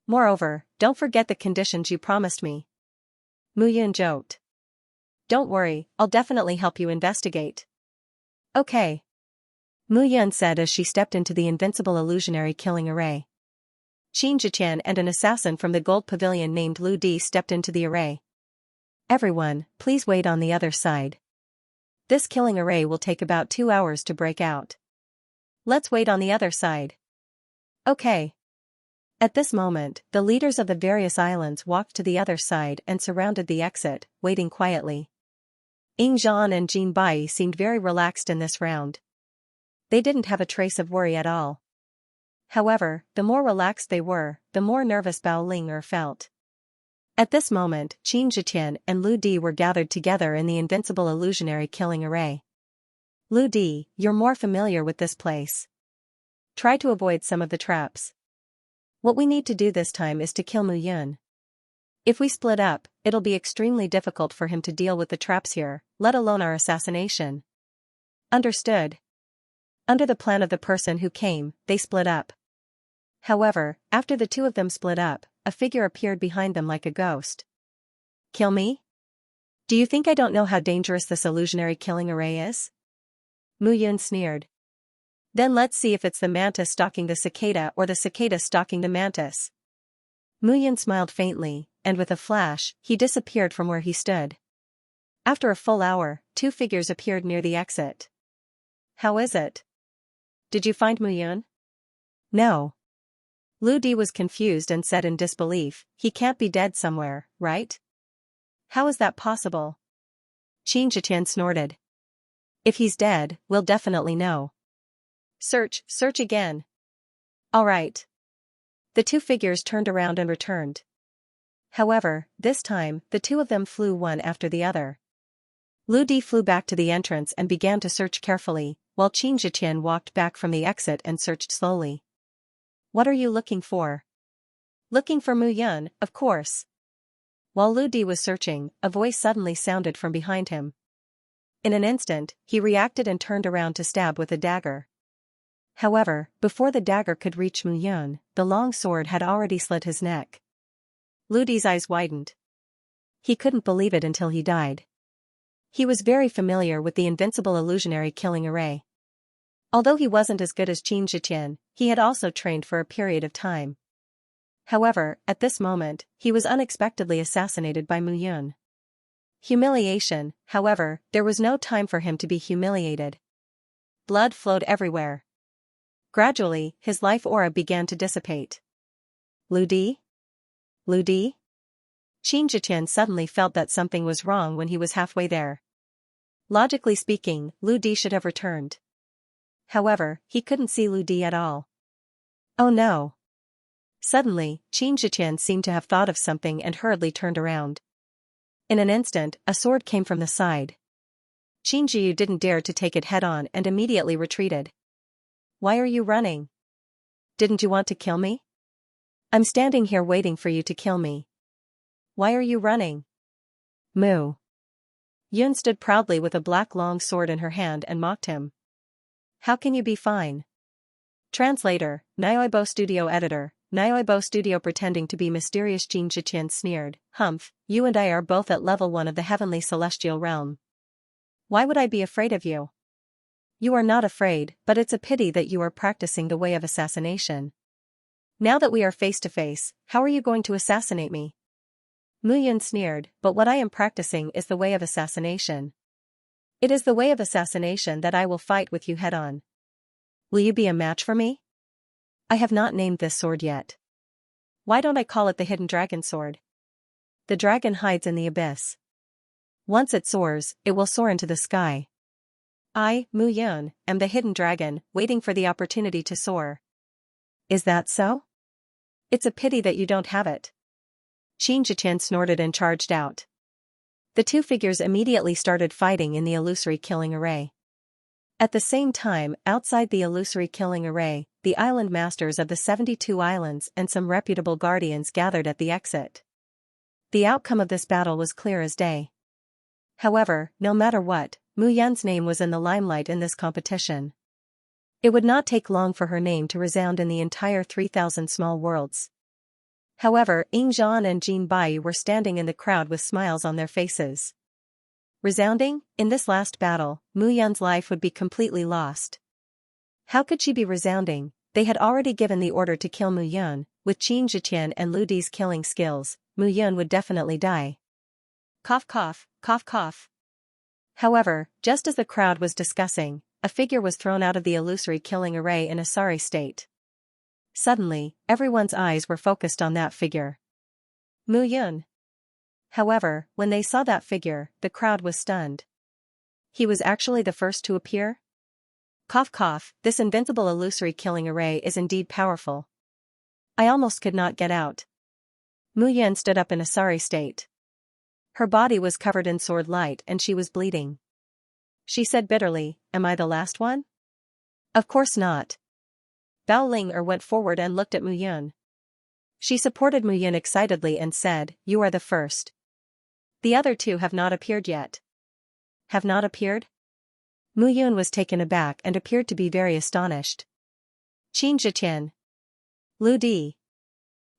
Moreover, don't forget the conditions you promised me. Mu Yun joked. Don't worry, I'll definitely help you investigate. Okay. Mu Yun said as she stepped into the invincible illusionary killing array. Xianxia and an assassin from the Gold Pavilion named Lu Di stepped into the array. Everyone, please wait on the other side. This killing array will take about 2 hours to break out. Let's wait on the other side. Okay. At this moment, the leaders of the various islands walked to the other side and surrounded the exit, waiting quietly. Yingzhan and Jin Bai seemed very relaxed in this round. They didn't have a trace of worry at all. However, the more relaxed they were, the more nervous Bao Ling felt. At this moment, Xianxia and Lu Di were gathered together in the invincible illusionary killing array. Lu Di, you're more familiar with this place. Try to avoid some of the traps. What we need to do this time is to kill Mu Yun. If we split up, it'll be extremely difficult for him to deal with the traps here, let alone our assassination. Understood. Under the plan of the person who came, they split up. However, after the two of them split up, a figure appeared behind them like a ghost. Kill me? Do you think I don't know how dangerous this illusionary killing array is? Mu Yun sneered. Then let's see if it's the mantis stalking the cicada or the cicada stalking the mantis. Mu Yun smiled faintly, and with a flash, he disappeared from where he stood. After a full hour, 2 figures appeared near the exit. How is it? Did you find Mu Yun? No. Lu Di was confused and said in disbelief, he can't be dead somewhere, right? How is that possible? Xianxia snorted. If he's dead, we'll definitely know. Search again. All right. The 2 figures turned around and returned. However, this time, the 2 of them flew one after the other. Lu Di flew back to the entrance and began to search carefully, while Xianxia walked back from the exit and searched slowly. What are you looking for? Looking for Mu Yun, of course. While Lu Di was searching, a voice suddenly sounded from behind him. In an instant, he reacted and turned around to stab with a dagger. However, before the dagger could reach Mu Yun, the long sword had already slit his neck. Lu Di's eyes widened. He couldn't believe it until he died. He was very familiar with the invincible illusionary killing array. Although he wasn't as good as Xianxia, he had also trained for a period of time. However, at this moment, he was unexpectedly assassinated by Mu Yun. Humiliation, however, there was no time for him to be humiliated. Blood flowed everywhere. Gradually, his life aura began to dissipate. Lu Di? Lu Di? Xianxia suddenly felt that something was wrong when he was halfway there. Logically speaking, Lu Di should have returned. However, he couldn't see Lu Di at all. Oh no. Suddenly, Xianxia seemed to have thought of something and hurriedly turned around. In an instant, a sword came from the side. Xianxia didn't dare to take it head-on and immediately retreated. Why are you running? Didn't you want to kill me? I'm standing here waiting for you to kill me. Why are you running? Mu Yun stood proudly with a black long sword in her hand and mocked him. How can you be fine? Translator, Audiobook Studio Editor, Nioibo Studio pretending to be mysterious. Xianxia sneered. Humph, you and I are both at level 1 of the heavenly celestial realm. Why would I be afraid of you? You are not afraid, but it's a pity that you are practicing the way of assassination. Now that we are face to face, how are you going to assassinate me? Muyun sneered, but what I am practicing is the way of assassination. It is the way of assassination that I will fight with you head on. Will you be a match for me? I have not named this sword yet. Why don't I call it the Hidden Dragon Sword? The dragon hides in the abyss. Once it soars, it will soar into the sky. I, Muyun, am the hidden dragon, waiting for the opportunity to soar. Is that so? It's a pity that you don't have it. Xianxia snorted and charged out. The two figures immediately started fighting in the illusory killing array. At the same time, outside the illusory killing array, the island masters of the 72 islands and some reputable guardians gathered at the exit. The outcome of this battle was clear as day. However, no matter what, Muyun's name was in the limelight in this competition. It would not take long for her name to resound in the entire 3,000 small worlds. However, Yingzhan and Jin Bai were standing in the crowd with smiles on their faces. Resounding? In this last battle, Muyun's life would be completely lost. How could she be resounding? They had already given the order to kill Muyun. With Qin Zhiqian and Lu Di's killing skills, Muyun would definitely die. Cough cough, cough cough. However, just as the crowd was discussing, a figure was thrown out of the illusory killing array in a sorry state. Suddenly, everyone's eyes were focused on that figure. Muyun. However, when they saw that figure, the crowd was stunned. He was actually the first to appear? Cough cough, this invincible illusory killing array is indeed powerful. I almost could not get out. Muyun stood up in a sorry state. Her body was covered in sword light and she was bleeding. She said bitterly, "Am I the last one?" Of course not. Bao Ling went forward and looked at Muyun. She supported Muyun excitedly and said, "You are the first. The other two have not appeared yet." Have not appeared? Muyun was taken aback and appeared to be very astonished. Qin Zhiqian, Lu Di,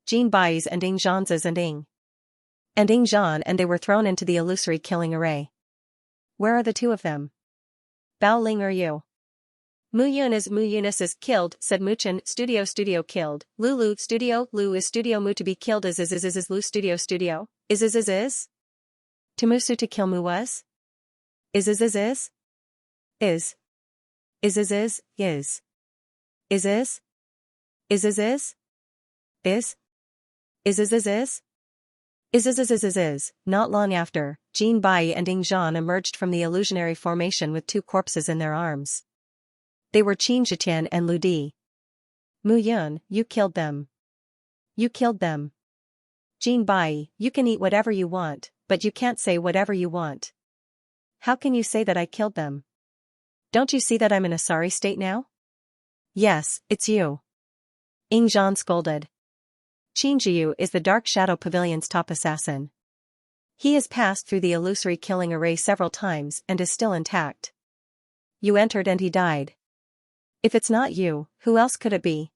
Jin Bai's and Yingzhan's and Yingzhan, and they were thrown into the illusory killing array. Where are the two of them? Bao Ling you? Muyunis is killed, said Muchen. Studio killed. Lu is studio Mu to be killed is Lu studio is? Tumusu to kill Mu was? Is? Is? Is? Not long after, Jin Bai and Yingzhan emerged from the illusionary formation with two corpses in their arms. They were Qin Zhiqian and Lu Di. Muyun, you killed them. You killed them. Jin Bai, you can eat whatever you want, but you can't say whatever you want. How can you say that I killed them? Don't you see that I'm in a sorry state now? Yes, it's you. Yingzhan scolded. Qin Zhiyu is the Dark Shadow Pavilion's top assassin. He has passed through the illusory killing array several times and is still intact. You entered and he died. If it's not you, who else could it be?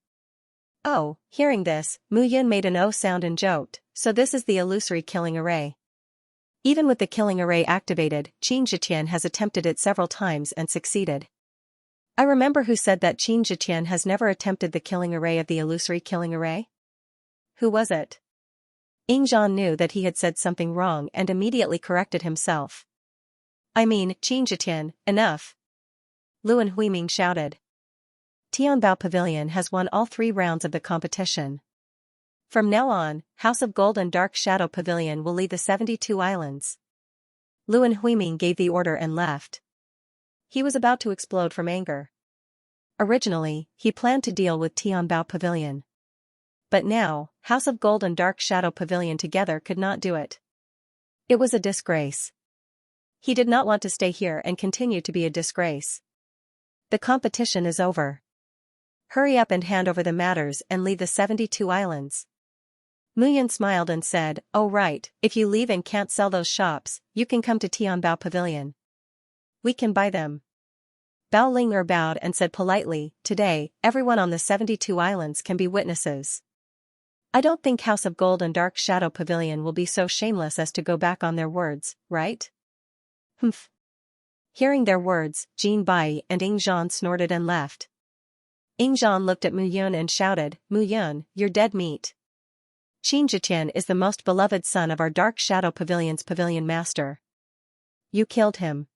Oh, hearing this, Muyun made an "oh" sound and joked, so this is the illusory killing array. Even with the killing array activated, Qin Zhiqian has attempted it several times and succeeded. I remember who said that Qin Zhiqian has never attempted the killing array of the illusory killing array? Who was it? Yingzhan knew that he had said something wrong and immediately corrected himself. I mean, Qin Zhiqian, enough. Luan Huiming shouted. Tianbao Pavilion has won all 3 rounds of the competition. From now on, House of Gold and Dark Shadow Pavilion will lead the 72 islands. Luan Huiming gave the order and left. He was about to explode from anger. Originally, he planned to deal with Tianbao Pavilion. But now, House of Gold and Dark Shadow Pavilion together could not do it. It was a disgrace. He did not want to stay here and continue to be a disgrace. The competition is over. Hurry up and hand over the matters and leave the 72 islands. Muyun smiled and said, "Oh right, if you leave and can't sell those shops, you can come to Tianbao Pavilion. We can buy them." Bao Ling bowed and said politely, "Today, everyone on the 72 islands can be witnesses." I don't think House of Gold and Dark Shadow Pavilion will be so shameless as to go back on their words, right? Humph. Hearing their words, Jin Bai and Ying Zhan snorted and left. Ying Zhan looked at Mu Yun and shouted, "Mu Yun, you're dead meat. Qin Zhiqian is the most beloved son of our Dark Shadow Pavilion's pavilion master. You killed him.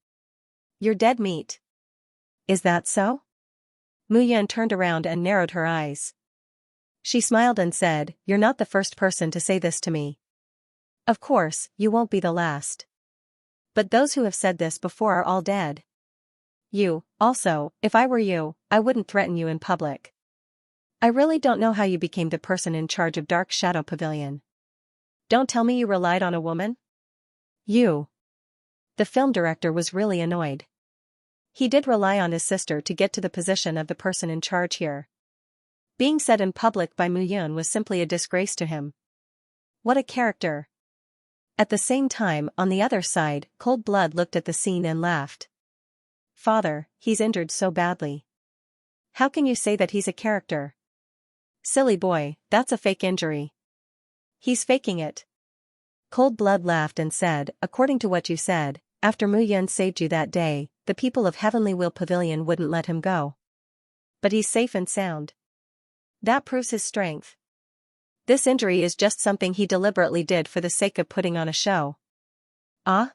You're dead meat." "Is that so?" Mu Yun turned around and narrowed her eyes. She smiled and said, "You're not the first person to say this to me. Of course, you won't be the last. But those who have said this before are all dead. You, also, if I were you, I wouldn't threaten you in public. I really don't know how you became the person in charge of Dark Shadow Pavilion. Don't tell me you relied on a woman?" "You." The film director was really annoyed. He did rely on his sister to get to the position of the person in charge here. Being said in public by Mu Yun was simply a disgrace to him. What a character. At the same time, on the other side, Cold Blood looked at the scene and laughed. "Father, he's injured so badly. How can you say that he's a character? Silly boy, that's a fake injury. He's faking it." Cold Blood laughed and said, "According to what you said, after Mu Yun saved you that day, the people of Heavenly Wheel Pavilion wouldn't let him go. But he's safe and sound. That proves his strength. This injury is just something he deliberately did for the sake of putting on a show." "Ah?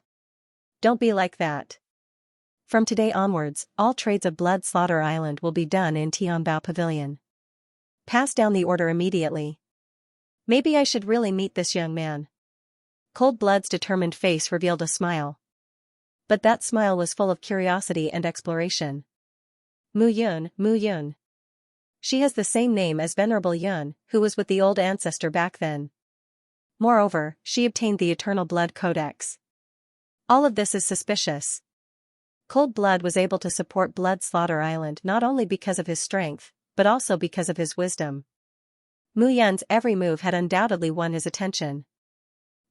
Don't be like that. From today onwards, all trades of Blood Slaughter Island will be done in Tianbao Pavilion. Pass down the order immediately. Maybe I should really meet this young man." Cold Blood's determined face revealed a smile. But that smile was full of curiosity and exploration. Mu Yun, Mu Yun. She has the same name as Venerable Yun, who was with the old ancestor back then. Moreover, she obtained the Eternal Blood Codex. All of this is suspicious. Cold Blood was able to support Blood Slaughter Island not only because of his strength, but also because of his wisdom. Mu Yun's every move had undoubtedly won his attention.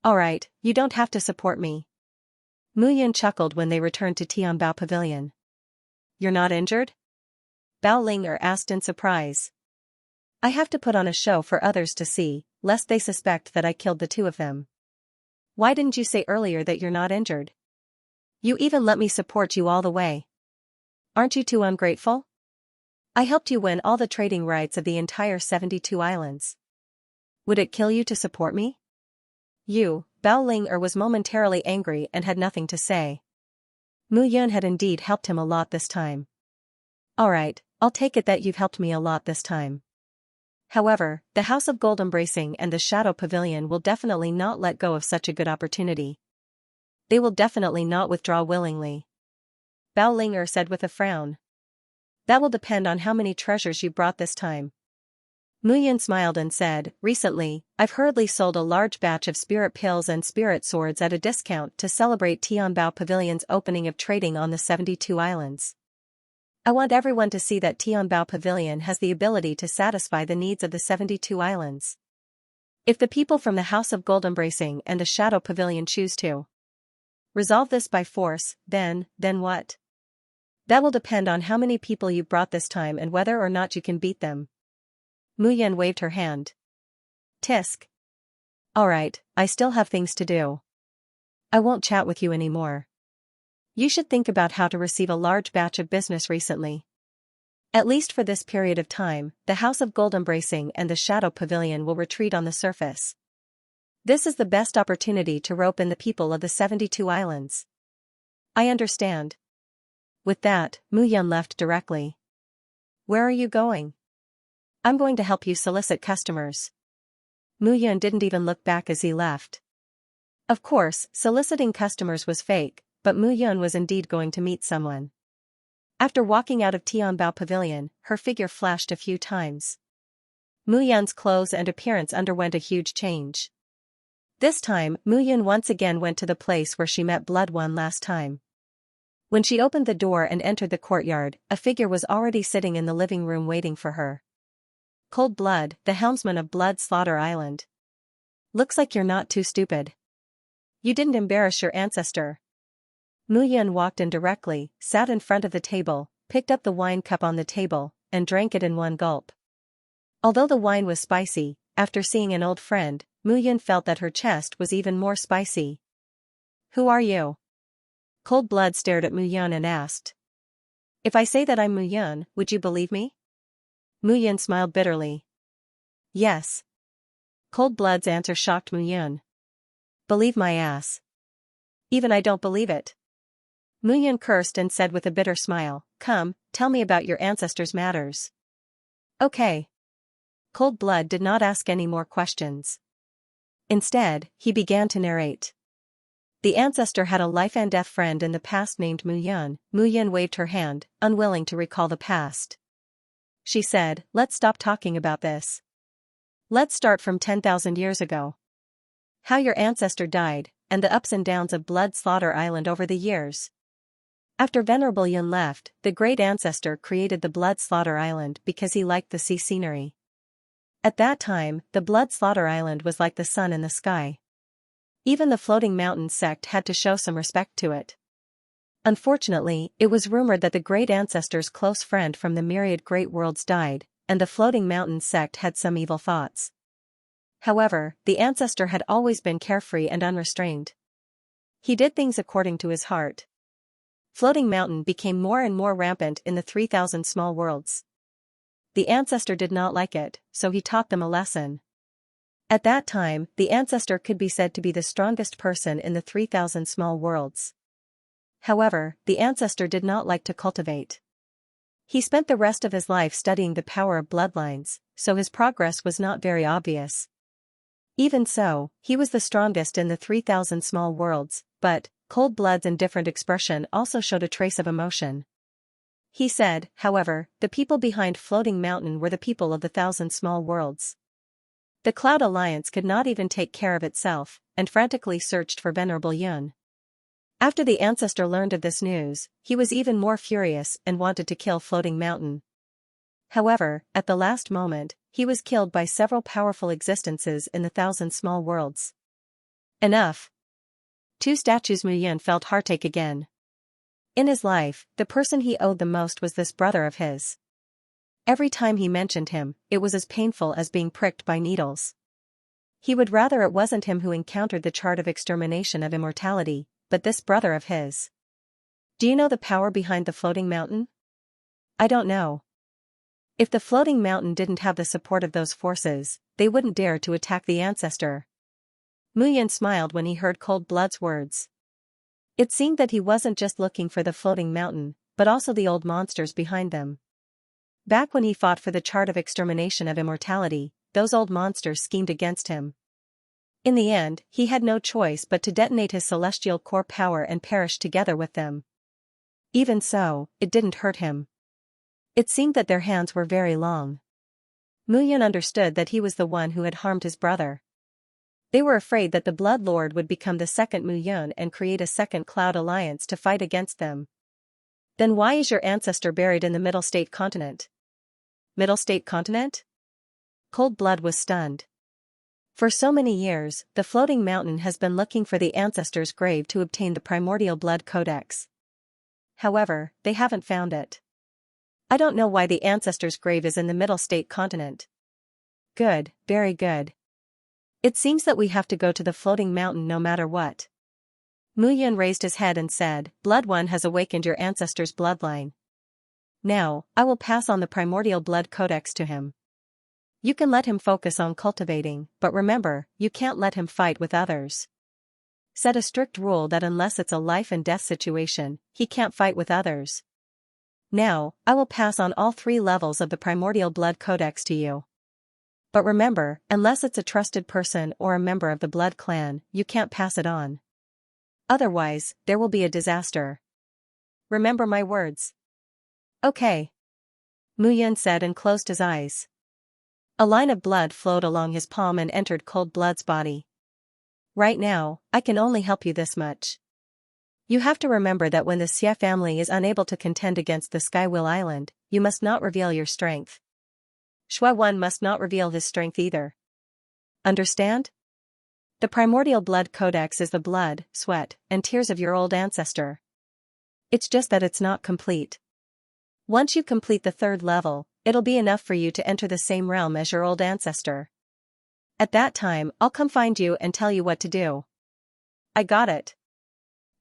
"Alright, you don't have to support me." Mu Yun chuckled when they returned to Tianbao Pavilion. "You're not injured?" Bao Linger asked in surprise. "I have to put on a show for others to see, lest they suspect that I killed the two of them." "Why didn't you say earlier that you're not injured? You even let me support you all the way. Aren't you too ungrateful? I helped you win all the trading rights of the entire 72 islands. Would it kill you to support me?" Bao Linger was momentarily angry and had nothing to say. Mu Yun had indeed helped him a lot this time. "Alright, I'll take it that you've helped me a lot this time. However, the House of Gold Embracing and the Shadow Pavilion will definitely not let go of such a good opportunity. They will definitely not withdraw willingly," Bao Linger said with a frown. "That will depend on how many treasures you brought this time." Mu Yun smiled and said, "Recently, I've hurriedly sold a large batch of spirit pills and spirit swords at a discount to celebrate Tianbao Pavilion's opening of trading on the 72 islands. I want everyone to see that Tianbao Pavilion has the ability to satisfy the needs of the 72 islands. If the people from the House of Gold Embracing and the Shadow Pavilion choose to resolve this by force, then what? That will depend on how many people you brought this time and whether or not you can beat them." Mu Yun waved her hand. "Tisk. Alright, I still have things to do. I won't chat with you anymore. You should think about how to receive a large batch of business recently. At least for this period of time, the House of Gold Embracing and the Shadow Pavilion will retreat on the surface. This is the best opportunity to rope in the people of the 72 islands." "I understand." With that, Mu Yun left directly. "Where are you going?" "I'm going to help you solicit customers." Mu Yun didn't even look back as he left. Of course, soliciting customers was fake, but Mu Yun was indeed going to meet someone. After walking out of Tianbao Pavilion, her figure flashed a few times. Mu Yun's clothes and appearance underwent a huge change. This time, Mu Yun once again went to the place where she met Blood One last time. When she opened the door and entered the courtyard, a figure was already sitting in the living room waiting for her. Cold Blood, the helmsman of Blood Slaughter Island. "Looks like you're not too stupid. You didn't embarrass your ancestor." Mu Yun walked in directly, sat in front of the table, picked up the wine cup on the table, and drank it in one gulp. Although the wine was spicy, after seeing an old friend, Muyan felt that her chest was even more spicy. Who are you? Cold Blood stared at Muyan and asked. If I say that I'm Muyan, would you believe me? Muyan smiled bitterly. Yes. Cold Blood's answer shocked Muyan. Believe my ass. Even I don't believe it. Muyan cursed and said with a bitter smile, Come, tell me about your ancestors' matters. Okay. Cold Blood did not ask any more questions. Instead, he began to narrate. The ancestor had a life and death friend in the past named Muyan. Muyan waved her hand, unwilling to recall the past. She said, Let's stop talking about this. Let's start from 10,000 years ago. How your ancestor died, and the ups and downs of Blood Slaughter Island over the years. After Venerable Yun left, the great ancestor created the Blood Slaughter Island because he liked the sea scenery. At that time, the Blood Slaughter Island was like the sun in the sky. Even the Floating Mountains sect had to show some respect to it. Unfortunately, it was rumored that the great ancestor's close friend from the myriad great worlds died, and the Floating Mountains sect had some evil thoughts. However, the ancestor had always been carefree and unrestrained. He did things according to his heart. Floating Mountain became more and more rampant in the 3,000 small worlds. The ancestor did not like it, so he taught them a lesson. At that time, the ancestor could be said to be the strongest person in the 3,000 small worlds. However, the ancestor did not like to cultivate. He spent the rest of his life studying the power of bloodlines, so his progress was not very obvious. Even so, he was the strongest in the 3,000 small worlds, but Cold Blood's indifferent expression also showed a trace of emotion. He said, however, the people behind Floating Mountain were the people of the 1,000 small worlds. The Cloud Alliance could not even take care of itself, and frantically searched for Venerable Yun. After the ancestor learned of this news, he was even more furious and wanted to kill Floating Mountain. However, at the last moment, he was killed by several powerful existences in the 1,000 small worlds. Enough. 2 statues. Muyan felt heartache again. In his life, the person he owed the most was this brother of his. Every time he mentioned him, it was as painful as being pricked by needles. He would rather it wasn't him who encountered the chart of extermination of immortality, but this brother of his. Do you know the power behind the Floating Mountain? I don't know. If the Floating Mountain didn't have the support of those forces, they wouldn't dare to attack the ancestor. Muyan smiled when he heard Cold Blood's words. It seemed that he wasn't just looking for the Floating Mountain, but also the old monsters behind them. Back when he fought for the chart of extermination of immortality, those old monsters schemed against him. In the end, he had no choice but to detonate his celestial core power and perish together with them. Even so, it didn't hurt him. It seemed that their hands were very long. Muyan understood that he was the one who had harmed his brother. They were afraid that the Blood Lord would become the second Muyan and create a second Cloud Alliance to fight against them. Then why is your ancestor buried in the Middle State Continent? Middle State Continent? Cold Blood was stunned. For so many years, the Floating Mountain has been looking for the ancestor's grave to obtain the Primordial Blood Codex. However, they haven't found it. I don't know why the ancestor's grave is in the Middle State Continent. Good, very good. It seems that we have to go to the Floating Mountain no matter what. Muyan raised his head and said, Blood One has awakened your ancestor's bloodline. Now, I will pass on the Primordial Blood Codex to him. You can let him focus on cultivating, but remember, you can't let him fight with others. Set a strict rule that unless it's a life and death situation, he can't fight with others. Now, I will pass on all 3 levels of the Primordial Blood Codex to you. But remember, unless it's a trusted person or a member of the Blood Clan, you can't pass it on. Otherwise, there will be a disaster. Remember my words. Okay. Muyan said and closed his eyes. A line of blood flowed along his palm and entered Cold Blood's body. Right now, I can only help you this much. You have to remember that when the Xia family is unable to contend against the Skywheel Island, you must not reveal your strength. Shui One must not reveal his strength either. Understand? The Primordial Blood Codex is the blood, sweat, and tears of your old ancestor. It's just that it's not complete. Once you complete the 3rd level, it'll be enough for you to enter the same realm as your old ancestor. At that time, I'll come find you and tell you what to do. I got it.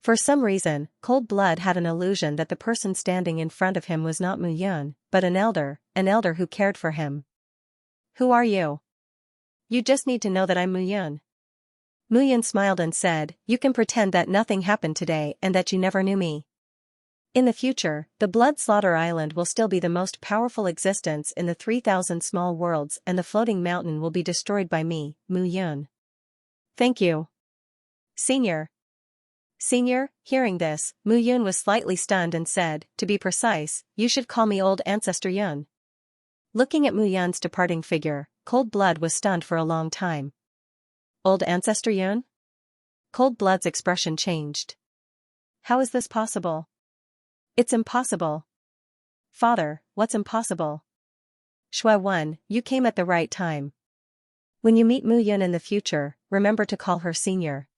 For some reason, Cold Blood had an illusion that the person standing in front of him was not Mu Yun, but an elder who cared for him. Who are you? You just need to know that I'm Mu Yun. Mu Yun smiled and said, you can pretend that nothing happened today and that you never knew me. In the future, the Blood Slaughter Island will still be the most powerful existence in the 3,000 small worlds and the floating mountain will be destroyed by me, Mu Yun. Thank you. Senior. Hearing this, Mu Yun was slightly stunned and said, to be precise, you should call me Old Ancestor Yun. Looking at Mu Yun's departing figure, Cold Blood was stunned for a long time. Old Ancestor Yun? Cold Blood's expression changed. How is this possible? It's impossible. Father, what's impossible? Shui-1, you came at the right time. When you meet Mu Yun in the future, remember to call her Senior.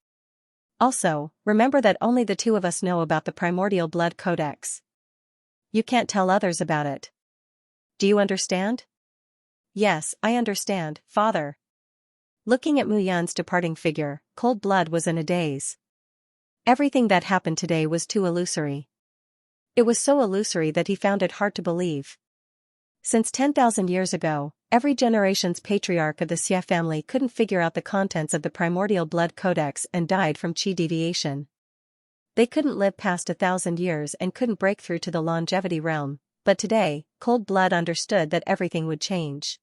Also, remember that only the two of us know about the Primordial Blood Codex. You can't tell others about it. Do you understand? Yes, I understand, Father. Looking at Mu Yun's departing figure, Cold Blood was in a daze. Everything that happened today was too illusory. It was so illusory that he found it hard to believe. Since 10,000 years ago, every generation's patriarch of the Xia family couldn't figure out the contents of the Primordial Blood Codex and died from qi deviation. They couldn't live past 1,000 years and couldn't break through to the longevity realm, but today, Cold Blood understood that everything would change.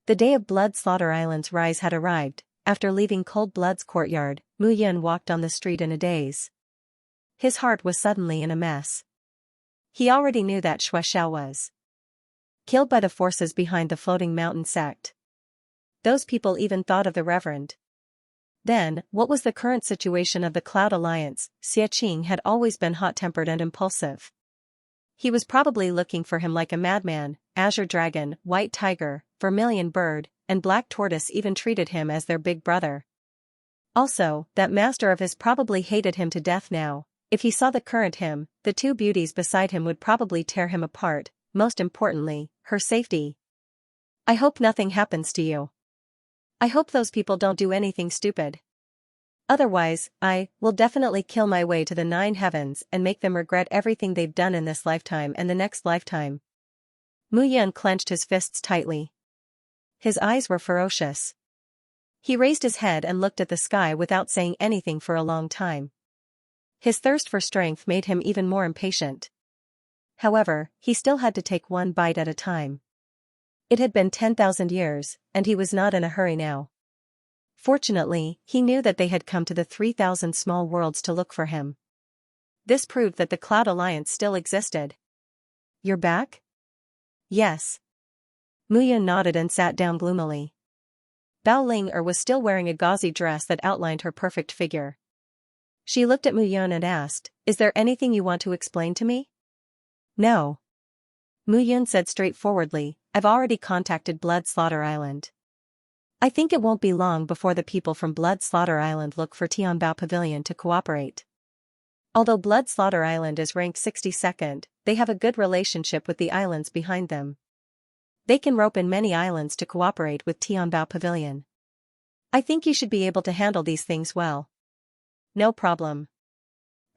The day of Blood Slaughter Island's rise had arrived. After leaving Cold Blood's courtyard, Mu Yun walked on the street in a daze. His heart was suddenly in a mess. He already knew that Xianxia was killed by the forces behind the Floating Mountain sect. Those people even thought of the Reverend. Then, what was the current situation of the Cloud Alliance? Xiaqing had always been hot-tempered and impulsive. He was probably looking for him like a madman. Azure Dragon, White Tiger, Vermilion Bird, and Black Tortoise even treated him as their big brother. Also, that master of his probably hated him to death now. If he saw the current him, the two beauties beside him would probably tear him apart. Most importantly, her safety. I hope nothing happens to you. I hope those people don't do anything stupid. Otherwise, I will definitely kill my way to the 9 heavens and make them regret everything they've done in this lifetime and the next lifetime. Mu Yun clenched his fists tightly. His eyes were ferocious. He raised his head and looked at the sky without saying anything for a long time. His thirst for strength made him even more impatient. However, he still had to take one bite at a time. It had been 10,000 years, and he was not in a hurry now. Fortunately, he knew that they had come to the 3,000 small worlds to look for him. This proved that the Cloud Alliance still existed. You're back? Yes. Mu Yun nodded and sat down gloomily. Bao Ling was still wearing a gauzy dress that outlined her perfect figure. She looked at Mu Yun and asked, is there anything you want to explain to me? No. Mu Yun said straightforwardly, I've already contacted Blood Slaughter Island. I think it won't be long before the people from Blood Slaughter Island look for Tianbao Pavilion to cooperate. Although Blood Slaughter Island is ranked 62nd, they have a good relationship with the islands behind them. They can rope in many islands to cooperate with Tianbao Pavilion. I think you should be able to handle these things well. No problem.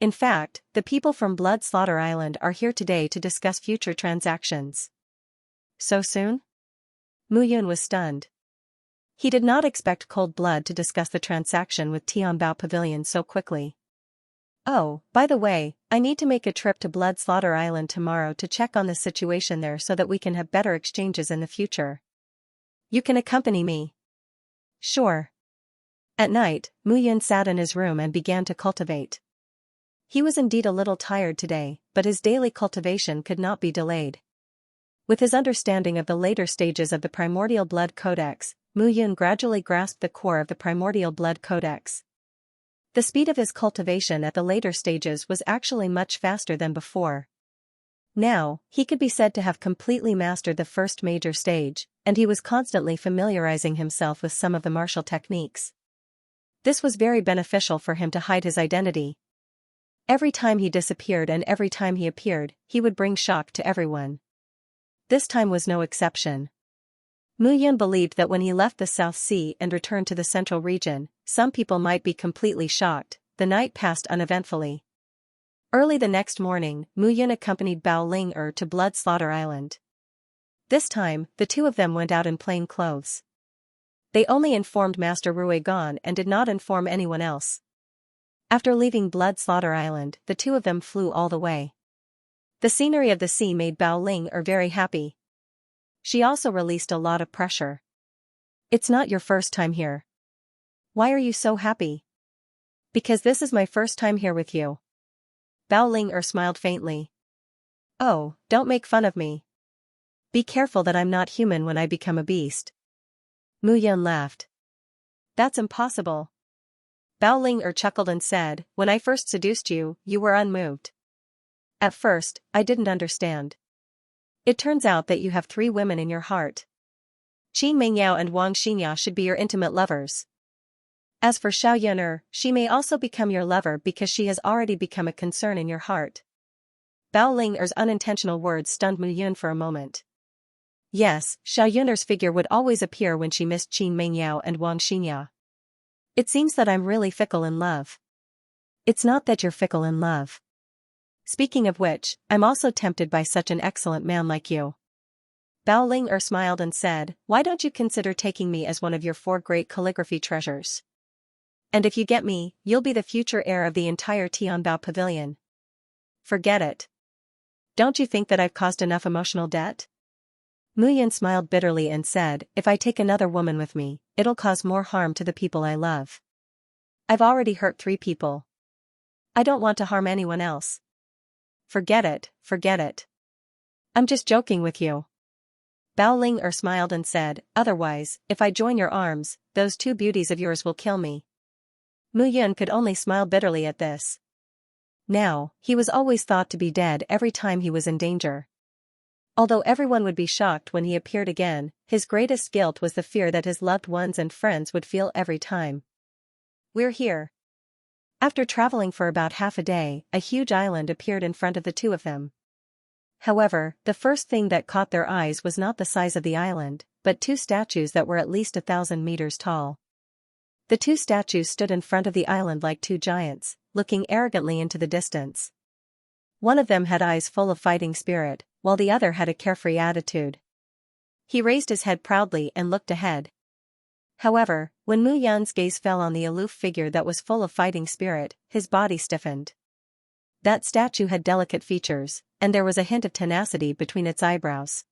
In fact, the people from Blood Slaughter Island are here today to discuss future transactions. So soon? Mu Yun was stunned. He did not expect Cold Blood to discuss the transaction with Tianbao Pavilion so quickly. Oh, by the way, I need to make a trip to Blood Slaughter Island tomorrow to check on the situation there so that we can have better exchanges in the future. You can accompany me. Sure. At night, Mu Yun sat in his room and began to cultivate. He was indeed a little tired today, but his daily cultivation could not be delayed. With his understanding of the later stages of the Primordial Blood Codex, Mu Yun gradually grasped the core of the Primordial Blood Codex. The speed of his cultivation at the later stages was actually much faster than before. Now, he could be said to have completely mastered the first major stage, and he was constantly familiarizing himself with some of the martial techniques. This was very beneficial for him to hide his identity. Every time he disappeared and every time he appeared, he would bring shock to everyone. This time was no exception. Mu Yun believed that when he left the South Sea and returned to the central region, some people might be completely shocked. The night passed uneventfully. Early the next morning, Mu Yun accompanied Bao Ling to Blood Slaughter Island. This time, the two of them went out in plain clothes. They only informed Master Rui Gan and did not inform anyone else. After leaving Blood Slaughter Island, the two of them flew all the way. The scenery of the sea made Bao Ling very happy. She also released a lot of pressure. It's not your first time here. Why are you so happy? Because this is my first time here with you. Bao Ling smiled faintly. Oh, don't make fun of me. Be careful that I'm not human when I become a beast. Mu Yun laughed. That's impossible. Bao Ling chuckled and said, when I first seduced you, you were unmoved. At first, I didn't understand. It turns out that you have 3 women in your heart. Qin Mengyao and Wang Xianxia should be your intimate lovers. As for Xiaoyun, she may also become your lover because she has already become a concern in your heart. Bao Ling's unintentional words stunned Mu Yun for a moment. Yes, Xiaoyun's figure would always appear when she missed Qin Mengyao and Wang Xianxia. It seems that I'm really fickle in love. It's not that you're fickle in love. Speaking of which, I'm also tempted by such an excellent man like you. Bao Ling smiled and said, why don't you consider taking me as one of your 4 great calligraphy treasures? And if you get me, you'll be the future heir of the entire Tianbao Pavilion. Forget it. Don't you think that I've caused enough emotional debt? Mu Yun smiled bitterly and said, if I take another woman with me, it'll cause more harm to the people I love. I've already hurt 3 people. I don't want to harm anyone else. Forget it, forget it. I'm just joking with you. Bao Ling smiled and said, otherwise, if I join your arms, those 2 beauties of yours will kill me. Mu Yun could only smile bitterly at this. Now, he was always thought to be dead every time he was in danger. Although everyone would be shocked when he appeared again, his greatest guilt was the fear that his loved ones and friends would feel every time. We're here. After traveling for about half a day, a huge island appeared in front of the two of them. However, the first thing that caught their eyes was not the size of the island, but 2 statues that were at least 1,000 meters tall. The 2 statues stood in front of the island like 2 giants, looking arrogantly into the distance. One of them had eyes full of fighting spirit, while the other had a carefree attitude. He raised his head proudly and looked ahead. However, when Mu Yun's gaze fell on the aloof figure that was full of fighting spirit, his body stiffened. That statue had delicate features, and there was a hint of tenacity between its eyebrows.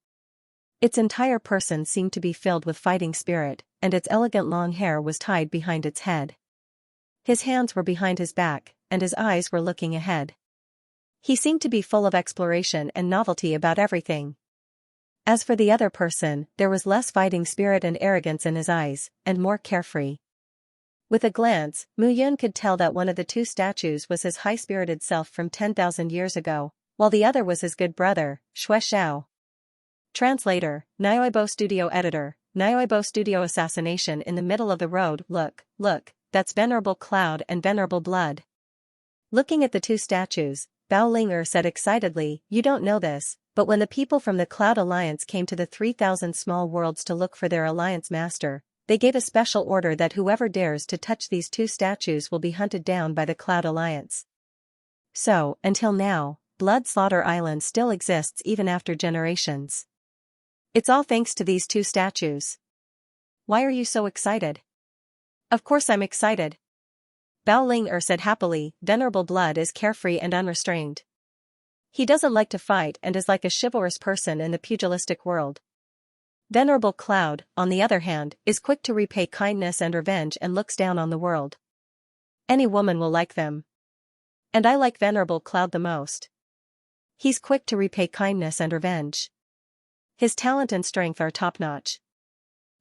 Its entire person seemed to be filled with fighting spirit, and its elegant long hair was tied behind its head. His hands were behind his back, and his eyes were looking ahead. He seemed to be full of exploration and novelty about everything. As for the other person, there was less fighting spirit and arrogance in his eyes, and more carefree. With a glance, Mu Yun could tell that one of the 2 statues was his high-spirited self from 10,000 years ago, while the other was his good brother, Xue Xiao. Translator, Nioibo Studio Editor, Nioibo Studio Assassination in the middle of the road. Look, that's Venerable Cloud and Venerable Blood. Looking at the 2 statues, Bao Ling said excitedly, you don't know this, but when the people from the Cloud Alliance came to the 3,000 small worlds to look for their alliance master, they gave a special order that whoever dares to touch these 2 statues will be hunted down by the Cloud Alliance. So, until now, Blood Slaughter Island still exists even after generations. It's all thanks to these 2 statues. Why are you so excited? Of course I'm excited. Bao Ling said happily, Venerable Blood is carefree and unrestrained. He doesn't like to fight and is like a chivalrous person in the pugilistic world. Venerable Cloud, on the other hand, is quick to repay kindness and revenge and looks down on the world. Any woman will like them. And I like Venerable Cloud the most. He's quick to repay kindness and revenge. His talent and strength are top-notch.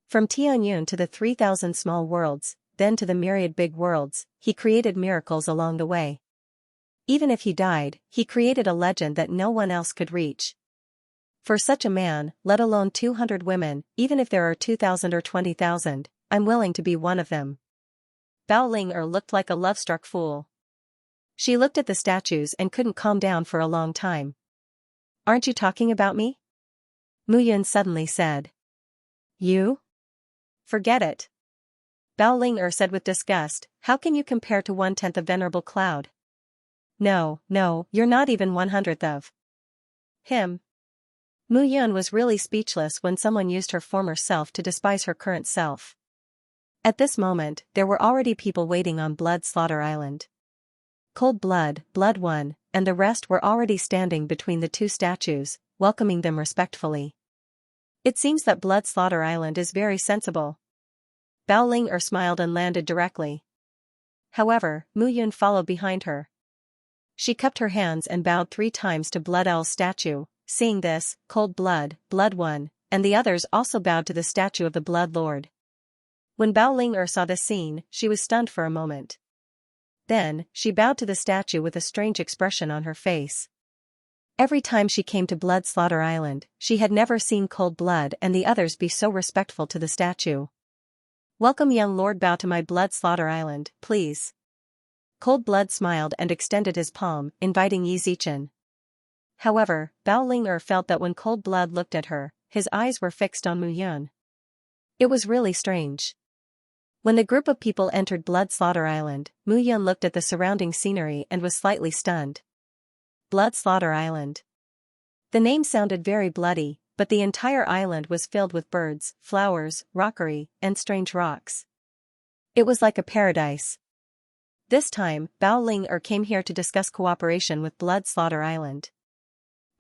From Tianyun to the 3,000 small worlds, then to the myriad big worlds, he created miracles along the way. Even if he died, he created a legend that no one else could reach. For such a man, let alone 200 women, even if there are 2,000 or 20,000, I'm willing to be one of them. Bao Ling looked like a love-struck fool. She looked at the statues and couldn't calm down for a long time. Aren't you talking about me? Mu Yun suddenly said. You? Forget it. Bao Ling said with disgust, how can you compare to 1/10 of Venerable Cloud? No, you're not even 1/100th of him. Mu Yun was really speechless when someone used her former self to despise her current self. At this moment, there were already people waiting on Blood Slaughter Island. Cold Blood, Blood One, and the rest were already standing between the two statues, welcoming them respectfully. It seems that Blood Slaughter Island is very sensible. Bao Ling smiled and landed directly. However, Mu Yun followed behind her. She cupped her hands and bowed 3 times to Blood Owl's statue. Seeing this, Cold Blood, Blood One, and the others also bowed to the statue of the Blood Lord. When Bao Ling saw this scene, she was stunned for a moment. Then, she bowed to the statue with a strange expression on her face. Every time she came to Blood Slaughter Island, she had never seen Cold Blood and the others be so respectful to the statue. Welcome, young lord, bow to my Blood Slaughter Island, please. Cold Blood smiled and extended his palm, inviting Yi Zichen. However, Bao Ling felt that when Cold Blood looked at her, his eyes were fixed on Mu Yun. It was really strange. When the group of people entered Blood Slaughter Island, Mu Yun looked at the surrounding scenery and was slightly stunned. Blood Slaughter Island. The name sounded very bloody, but the entire island was filled with birds, flowers, rockery, and strange rocks. It was like a paradise. This time, Bao Ling came here to discuss cooperation with Blood Slaughter Island.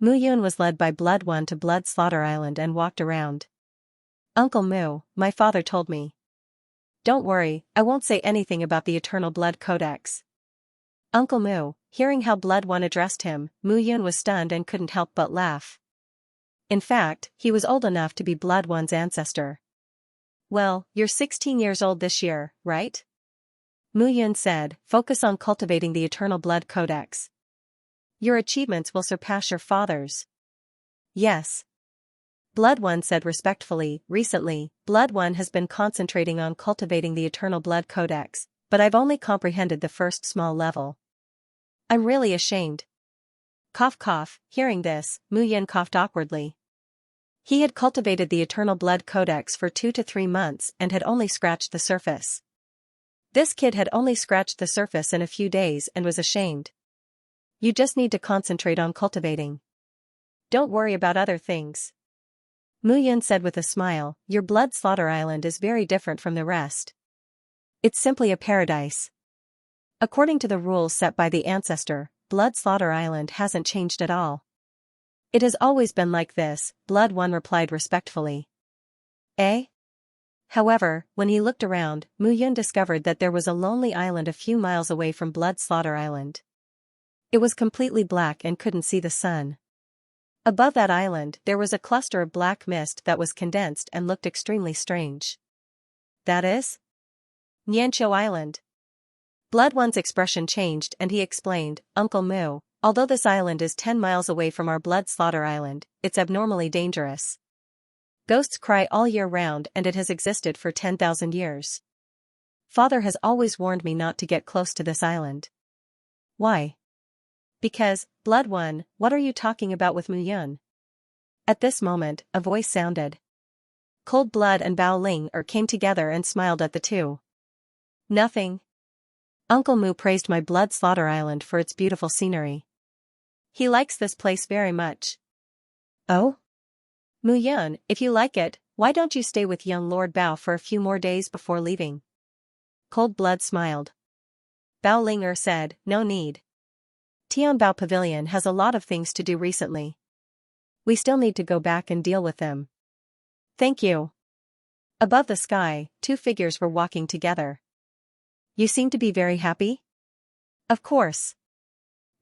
Mu Yun was led by Blood One to Blood Slaughter Island and walked around. Uncle Mu, my father told me. Don't worry, I won't say anything about the Eternal Blood Codex. Uncle Mu, hearing how Blood One addressed him, Mu Yun was stunned and couldn't help but laugh. In fact, he was old enough to be Blood One's ancestor. Well, you're 16 years old this year, right? Mu Yun said, focus on cultivating the Eternal Blood Codex. Your achievements will surpass your father's. Yes. Blood One said respectfully, recently, Blood One has been concentrating on cultivating the Eternal Blood Codex, but I've only comprehended the first small level. I'm really ashamed. Cough cough, hearing this, Mu Yun coughed awkwardly. He had cultivated the Eternal Blood Codex for 2 to 3 months and had only scratched the surface. This kid had only scratched the surface in a few days and was ashamed. You just need to concentrate on cultivating. Don't worry about other things. Mu Yun said with a smile, your Blood Slaughter Island is very different from the rest. It's simply a paradise. According to the rules set by the ancestor, Blood Slaughter Island hasn't changed at all. It has always been like this, Blood One replied respectfully. Eh? However, when he looked around, Mu Yun discovered that there was a lonely island a few miles away from Blood Slaughter Island. It was completely black and couldn't see the sun. Above that island, there was a cluster of black mist that was condensed and looked extremely strange. That is? Xianxia Island. Blood One's expression changed and he explained, Uncle Mu, although this island is 10 miles away from our Blood Slaughter Island, it's abnormally dangerous. Ghosts cry all year round and it has existed for 10,000 years. Father has always warned me not to get close to this island. Why? Because, Blood One, what are you talking about with Mu Yun? At this moment, a voice sounded. Cold Blood and Bao Ling came together and smiled at the two. Nothing. Uncle Mu praised my Blood Slaughter Island for its beautiful scenery. He likes this place very much. Oh? Mu Yun, if you like it, why don't you stay with young Lord Bao for a few more days before leaving? Cold Blood smiled. Bao Ling said, no need. Tianbao Pavilion has a lot of things to do recently. We still need to go back and deal with them. Thank you. Above the sky, 2 figures were walking together. You seem to be very happy? Of course.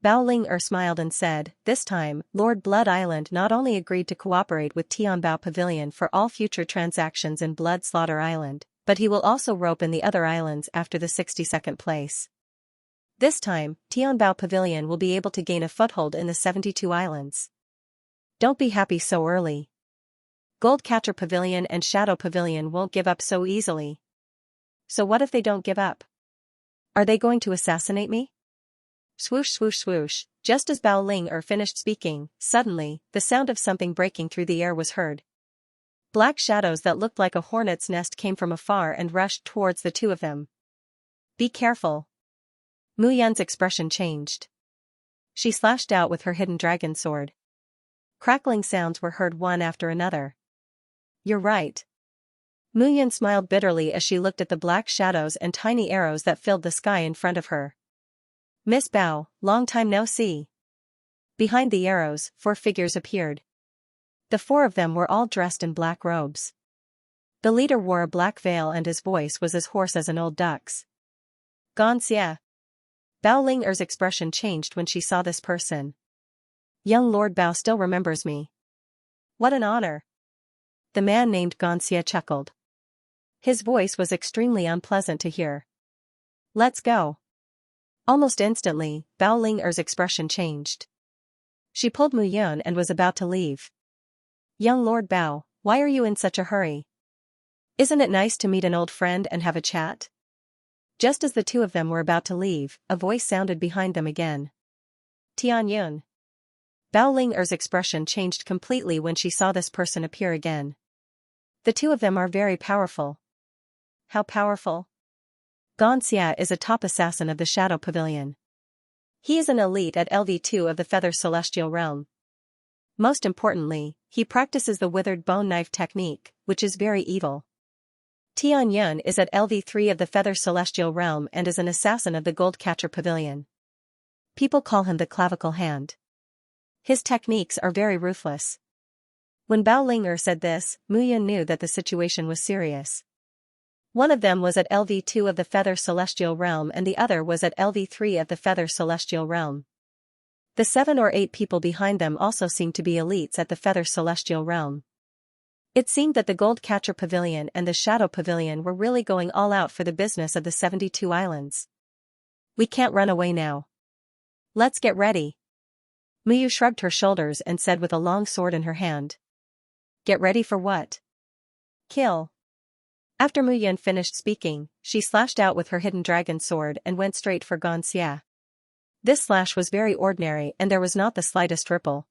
Bao Ling smiled and said, this time, Lord Blood Island not only agreed to cooperate with Tianbao Pavilion for all future transactions in Blood Slaughter Island, but he will also rope in the other islands after the 62nd place. This time, Tianbao Pavilion will be able to gain a foothold in the 72 islands. Don't be happy so early. Goldcatcher Pavilion and Shadow Pavilion won't give up so easily. So what if they don't give up? Are they going to assassinate me? Swoosh swoosh swoosh, just as Bao Ling finished speaking, suddenly, the sound of something breaking through the air was heard. Black shadows that looked like a hornet's nest came from afar and rushed towards the two of them. Be careful. Mu Yan's expression changed. She slashed out with her hidden dragon sword. Crackling sounds were heard one after another. You're right. Mu Yan smiled bitterly as she looked at the black shadows and tiny arrows that filled the sky in front of her. Miss Bao, long time no see. Behind the arrows, 4 figures appeared. The 4 of them were all dressed in black robes. The leader wore a black veil and his voice was as hoarse as an old duck's. Xianxia. Bao Ling'er's expression changed when she saw this person. Young Lord Bao still remembers me. What an honor. The man named Xianxia chuckled. His voice was extremely unpleasant to hear. Let's go. Almost instantly, Bao Ling'er's expression changed. She pulled Mu Yan and was about to leave. Young Lord Bao, why are you in such a hurry? Isn't it nice to meet an old friend and have a chat? Just as the two of them were about to leave, a voice sounded behind them again. Tianyun. Bao Ling'er's expression changed completely when she saw this person appear again. The two of them are very powerful. How powerful? Xianxia is a top assassin of the Shadow Pavilion. He is an elite at LV2 of the Feather Celestial Realm. Most importantly, he practices the withered bone knife technique, which is very evil. Tianyun is at LV3 of the Feather Celestial Realm and is an assassin of the Gold Catcher Pavilion. People call him the Clavicle Hand. His techniques are very ruthless. When Bao Ling'er said this, Mu Yan knew that the situation was serious. One of them was at LV2 of the Feather Celestial Realm and the other was at LV3 of the Feather Celestial Realm. The 7 or 8 people behind them also seemed to be elites at the Feather Celestial Realm. It seemed that the Gold Catcher Pavilion and the Shadow Pavilion were really going all out for the business of the 72 islands. We can't run away now. Let's get ready. Muyu shrugged her shoulders and said with a long sword in her hand. Get ready for what? Kill. After Mu Yan finished speaking, she slashed out with her hidden dragon sword and went straight for Xianxia. This slash was very ordinary and there was not the slightest ripple.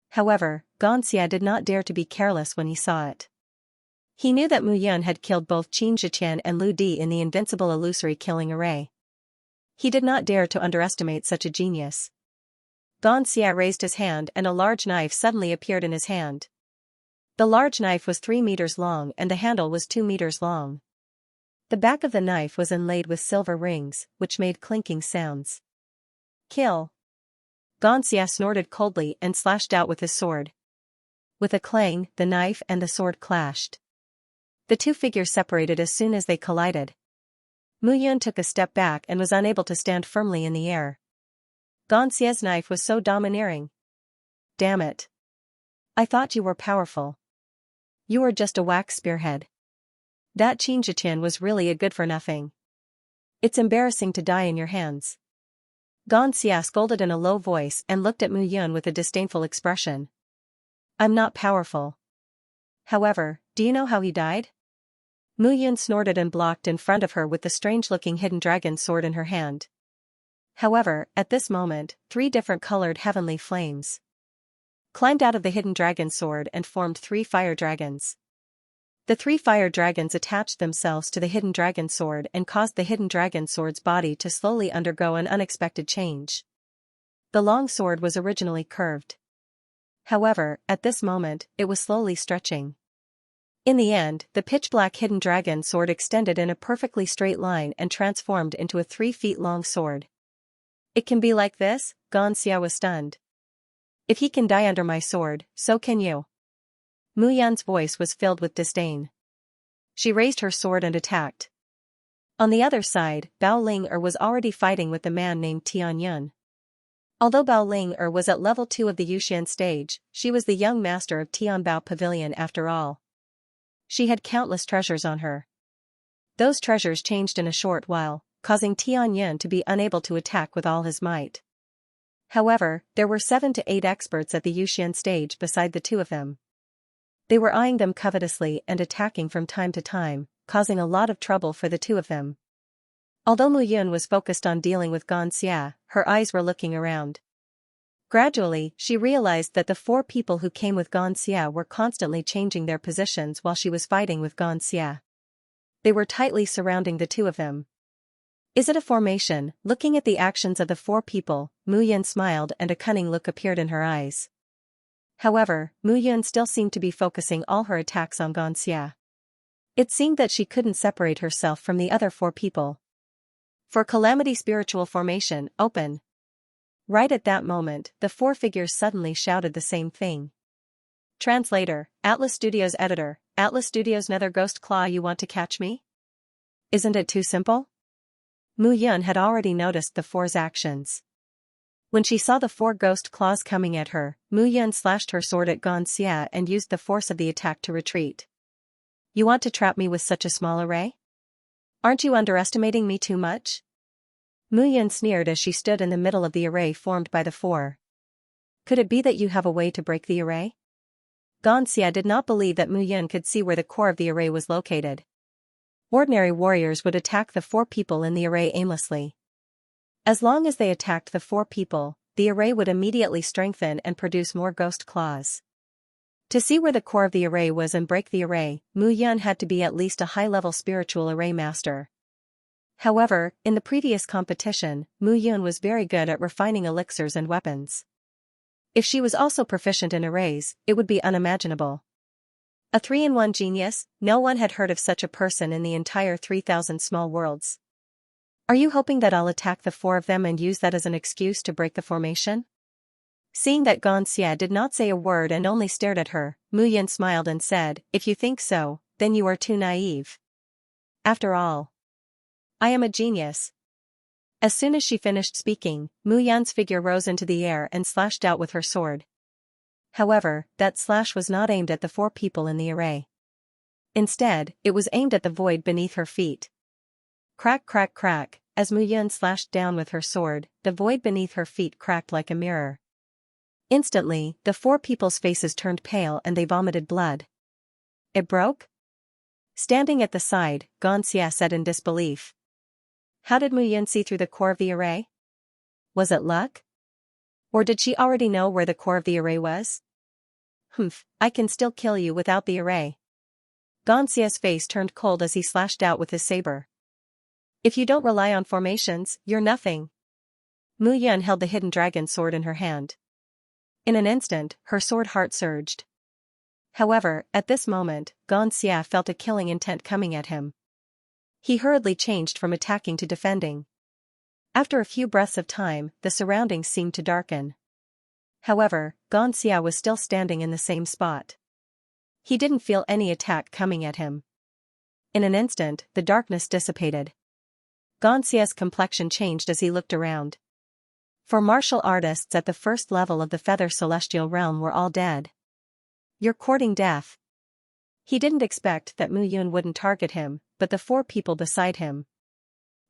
However, Xianxia did not dare to be careless when he saw it. He knew that Mu Yan had killed both Qin Zhiqian and Lu Di in the invincible illusory killing array. He did not dare to underestimate such a genius. Xianxia raised his hand and a large knife suddenly appeared in his hand. The large knife was 3 meters long and the handle was 2 meters long. The back of the knife was inlaid with silver rings, which made clinking sounds. Kill. Xianxia snorted coldly and slashed out with his sword. With a clang, the knife and the sword clashed. The two figures separated as soon as they collided. Mu Yan took a step back and was unable to stand firmly in the air. Xianxia's knife was so domineering. Damn it. I thought you were powerful. You were just a wax spearhead. That Qin Zhiqian was really a good-for-nothing. It's embarrassing to die in your hands. Xianxia scolded in a low voice and looked at Mu Yan with a disdainful expression. I'm not powerful. However, do you know how he died? Mu Yan snorted and blocked in front of her with the strange-looking hidden dragon sword in her hand. However, at this moment, 3 different colored heavenly flames climbed out of the hidden dragon sword and formed 3 fire dragons. The 3 fire dragons attached themselves to the hidden dragon sword and caused the hidden dragon sword's body to slowly undergo an unexpected change. The long sword was originally curved. However, at this moment, it was slowly stretching. In the end, the pitch-black hidden dragon sword extended in a perfectly straight line and transformed into a 3 feet long sword. It can be like this? Xianxia was stunned. If he can die under my sword, so can you. Mu Yan's voice was filled with disdain. She raised her sword and attacked. On the other side, Bao Ling'er was already fighting with the man named Tianyun. Although Bao Ling'er was at level 2 of the Yuxian stage, she was the young master of Tianbao Pavilion after all. She had countless treasures on her. Those treasures changed in a short while, causing Tianyun to be unable to attack with all his might. However, there were 7 to 8 experts at the Yuxian stage beside the two of them. They were eyeing them covetously and attacking from time to time, causing a lot of trouble for the two of them. Although Mu Yan was focused on dealing with Xianxia, her eyes were looking around. Gradually, she realized that the 4 people who came with Xianxia were constantly changing their positions while she was fighting with Xianxia. They were tightly surrounding the 2 of them. Is it a formation? Looking at the actions of the 4 people, Mu Yun smiled and a cunning look appeared in her eyes. However, Mu Yun still seemed to be focusing all her attacks on Xianxia. It seemed that she couldn't separate herself from the other 4 people. For Calamity Spiritual Formation, open. Right at that moment, the 4 figures suddenly shouted the same thing. Translator, Atlas Studios Editor, Atlas Studios Nether Ghost Claw, you want to catch me? Isn't it too simple? Mu Yun had already noticed the 4's actions. When she saw the 4 ghost claws coming at her, Mu Yun slashed her sword at Xianxia and used the force of the attack to retreat. You want to trap me with such a small array? Aren't you underestimating me too much? Mu Yun sneered as she stood in the middle of the array formed by the 4. Could it be that you have a way to break the array? Xianxia did not believe that Mu Yun could see where the core of the array was located. Ordinary warriors would attack the 4 people in the array aimlessly. As long as they attacked the 4 people, the array would immediately strengthen and produce more ghost claws. To see where the core of the array was and break the array, Mu Yun had to be at least a high-level spiritual array master. However, in the previous competition, Mu Yun was very good at refining elixirs and weapons. If she was also proficient in arrays, it would be unimaginable. A 3-in-1 genius? No one had heard of such a person in the entire 3,000 small worlds. Are you hoping that I'll attack the 4 of them and use that as an excuse to break the formation? Seeing that Xianxia did not say a word and only stared at her, Mu Yun smiled and said, if you think so, then you are too naive. After all, I am a genius. As soon as she finished speaking, Mu Yun's figure rose into the air and slashed out with her sword. However, that slash was not aimed at the 4 people in the array. Instead, it was aimed at the void beneath her feet. Crack, crack, crack, as Mu Yun slashed down with her sword, the void beneath her feet cracked like a mirror. Instantly, the 4 people's faces turned pale and they vomited blood. It broke? Standing at the side, Xianxia said in disbelief. How did Mu Yun see through the core of the array? Was it luck? Or did she already know where the core of the array was? Humph, I can still kill you without the array. Xianxia's face turned cold as he slashed out with his saber. If you don't rely on formations, you're nothing. Mu Yun held the hidden dragon sword in her hand. In an instant, her sword heart surged. However, at this moment, Xianxia felt a killing intent coming at him. He hurriedly changed from attacking to defending. After a few breaths of time, the surroundings seemed to darken. However, Xianxia was still standing in the same spot. He didn't feel any attack coming at him. In an instant, the darkness dissipated. Xianxia's complexion changed as he looked around. For martial artists at the first level of the Feather Celestial Realm were all dead. You're courting death. He didn't expect that Mu Yun wouldn't target him, but the 4 people beside him.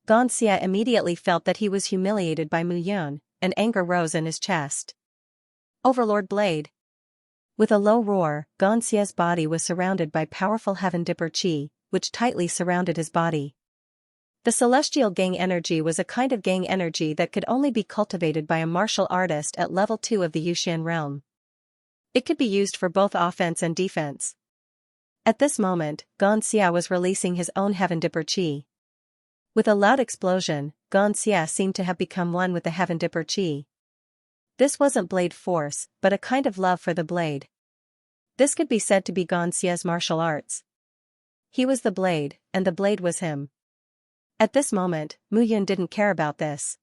Xianxia immediately felt that he was humiliated by Mu Yun, and anger rose in his chest. Overlord Blade. With a low roar, Xianxia's body was surrounded by powerful Heaven Dipper Chi, which tightly surrounded his body. The Celestial Gang Energy was a kind of gang energy that could only be cultivated by a martial artist at level 2 of the Yuxian realm. It could be used for both offense and defense. At this moment, Xianxia was releasing his own Heaven Dipper Chi. With a loud explosion, Xianxia seemed to have become one with the Heaven Dipper Chi. This wasn't blade force, but a kind of love for the blade. This could be said to be Xianxia's martial arts. He was the blade, and the blade was him. At this moment, Mu Yun didn't care about this.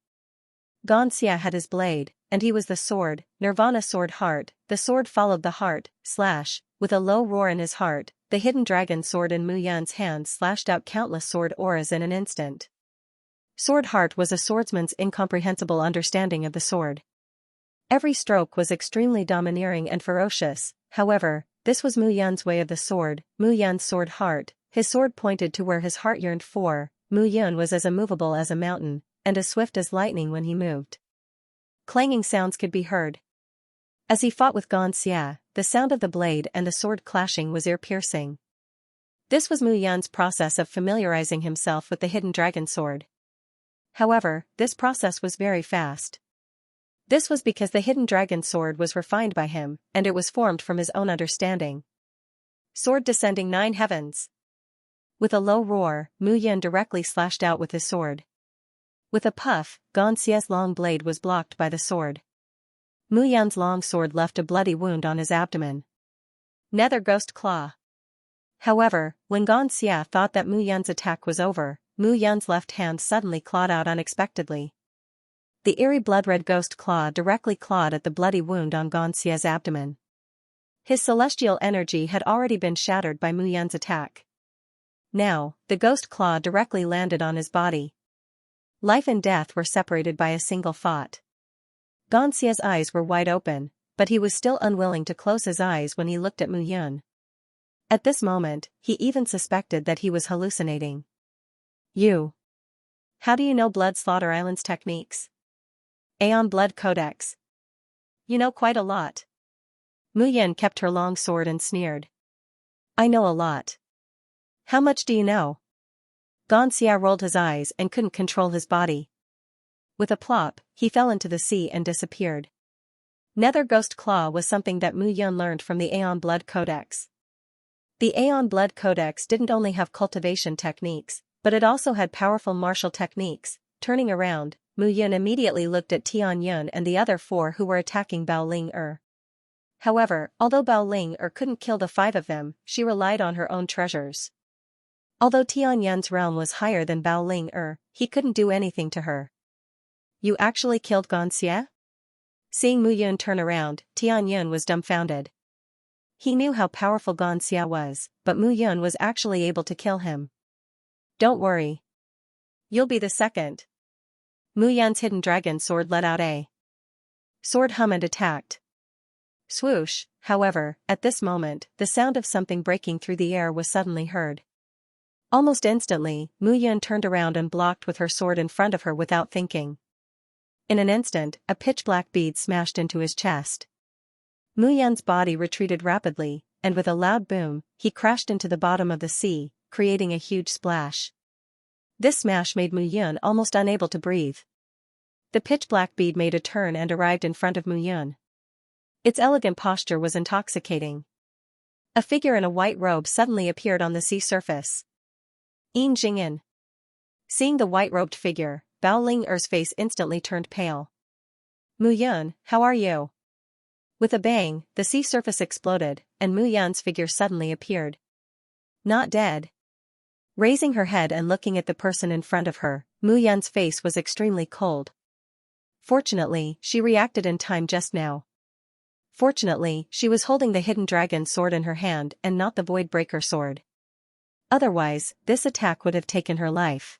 Xianxia had his blade, and he was the sword, Nirvana Sword Heart. The sword followed the heart, slash, with a low roar in his heart, the hidden dragon sword in Mu Yun's hand slashed out countless sword auras in an instant. Sword Heart was a swordsman's incomprehensible understanding of the sword. Every stroke was extremely domineering and ferocious, however, this was Mu Yun's way of the sword, Mu Yun's sword heart. His sword pointed to where his heart yearned for. Mu Yun was as immovable as a mountain, and as swift as lightning when he moved. Clanging sounds could be heard. As he fought with Xianxia, the sound of the blade and the sword clashing was ear-piercing. This was Mu Yun's process of familiarizing himself with the hidden dragon sword. However, this process was very fast. This was because the hidden dragon sword was refined by him, and it was formed from his own understanding. Sword descending 9 heavens. With a low roar, Mu Yan directly slashed out with his sword. With a puff, Xianxia's long blade was blocked by the sword. Mu Yan's long sword left a bloody wound on his abdomen. Nether Ghost Claw. However, when Xianxia thought that Mu Yan's attack was over, Mu Yan's left hand suddenly clawed out unexpectedly. The eerie blood-red ghost claw directly clawed at the bloody wound on Xianxia's abdomen. His celestial energy had already been shattered by Mu Yan's attack. Now, the ghost claw directly landed on his body. Life and death were separated by a single thought. Xianxia's eyes were wide open, but he was still unwilling to close his eyes when he looked at Mu Yan. At this moment, he even suspected that he was hallucinating. You. How do you know Blood Slaughter Island's techniques? Aeon Blood Codex. You know quite a lot. Mu Yan kept her long sword and sneered. I know a lot. How much do you know? Xianxia rolled his eyes and couldn't control his body. With a plop, he fell into the sea and disappeared. Nether Ghost Claw was something that Mu Yan learned from the Aeon Blood Codex. The Aeon Blood Codex didn't only have cultivation techniques, but it also had powerful martial techniques. Turning around, Mu Yan immediately looked at Tianyun and the other 4 who were attacking Bao Ling. However, although Bao Ling couldn't kill the 5 of them, she relied on her own treasures. Although Tianyun's realm was higher than Bao Ling, he couldn't do anything to her. You actually killed Xianxia? Seeing Mu Yan turn around, Tianyun was dumbfounded. He knew how powerful Xianxia was, but Mu Yan was actually able to kill him. Don't worry. You'll be the second. Mu Yan's hidden dragon sword let out a sword hum and attacked. Swoosh, however, at this moment, the sound of something breaking through the air was suddenly heard. Almost instantly, Mu Yan turned around and blocked with her sword in front of her without thinking. In an instant, a pitch-black bead smashed into his chest. Mu Yan's body retreated rapidly, and with a loud boom, he crashed into the bottom of the sea, creating a huge splash. This smash made Mu Yan almost unable to breathe. The pitch-black bead made a turn and arrived in front of Mu Yan. Its elegant posture was intoxicating. A figure in a white robe suddenly appeared on the sea surface. Yin Jing'an. Seeing the white-robed figure, Bao Ling-er's face instantly turned pale. Mu Yan, how are you? With a bang, the sea surface exploded, and Mu Yan's figure suddenly appeared. Not dead. Raising her head and looking at the person in front of her, Mu Yan's face was extremely cold. Fortunately, she reacted in time just now. Fortunately, she was holding the hidden dragon sword in her hand and not the Voidbreaker sword. Otherwise, this attack would have taken her life.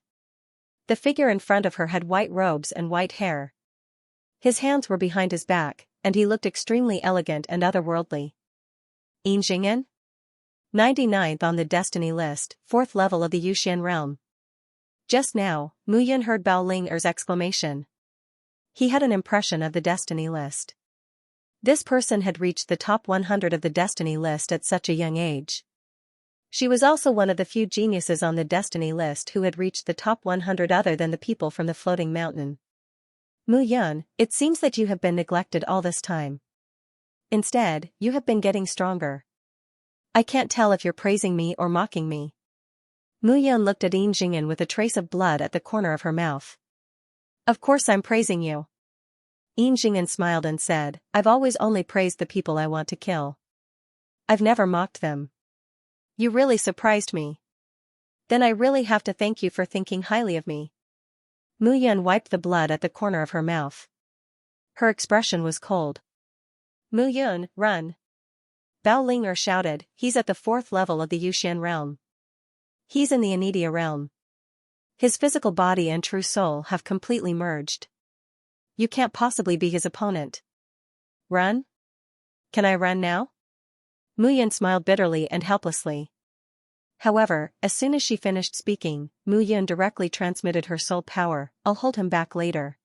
The figure in front of her had white robes and white hair. His hands were behind his back, and he looked extremely elegant and otherworldly. Yin Jing'an? 99th on the destiny list, 4th level of the Yuxian realm. Just now, Mu Yan heard Bao Ling-er's exclamation. He had an impression of the destiny list. This person had reached the top 100 of the destiny list at such a young age. She was also one of the few geniuses on the destiny list who had reached the top 100 other than the people from the floating mountain. Mu Yan, it seems that you have been neglected all this time. Instead, you have been getting stronger. I can't tell if you're praising me or mocking me. Mu Yan looked at Yin Jing'an with a trace of blood at the corner of her mouth. Of course I'm praising you. Yin Jing'an smiled and said, I've always only praised the people I want to kill. I've never mocked them. You really surprised me. Then I really have to thank you for thinking highly of me. Mu Yan wiped the blood at the corner of her mouth. Her expression was cold. Mu Yan, run. Bao Ling shouted, he's at the 4th level of the Yuxian realm. He's in the Anidia realm. His physical body and true soul have completely merged. You can't possibly be his opponent. Run? Can I run now? Mu Yan smiled bitterly and helplessly. However, as soon as she finished speaking, Mu Yan directly transmitted her soul power. I'll hold him back later.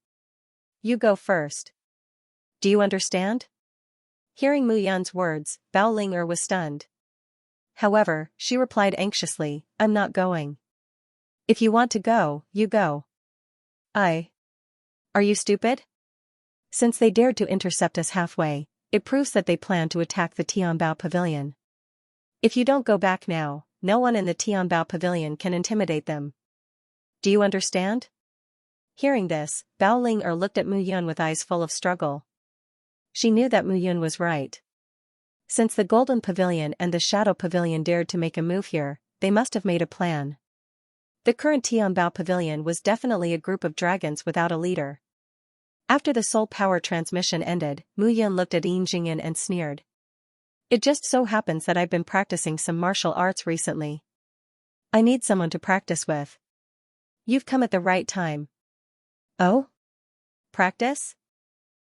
You go first. Do you understand? Hearing Mu Yan's words, Bao Ling was stunned. However, she replied anxiously, I'm not going. If you want to go, you go. Are you stupid? Since they dared to intercept us halfway, it proves that they plan to attack the Tianbao Pavilion. If you don't go back now, no one in the Tianbao Pavilion can intimidate them. Do you understand? Hearing this, Bao Ling looked at Mu Yun with eyes full of struggle. She knew that Mu Yun was right. Since the Golden Pavilion and the Shadow Pavilion dared to make a move here, they must have made a plan. The current Tianbao Pavilion was definitely a group of dragons without a leader. After the soul power transmission ended, Mu Yun looked at Yin Jingyan and sneered. It just so happens that I've been practicing some martial arts recently. I need someone to practice with. You've come at the right time. Oh? Practice?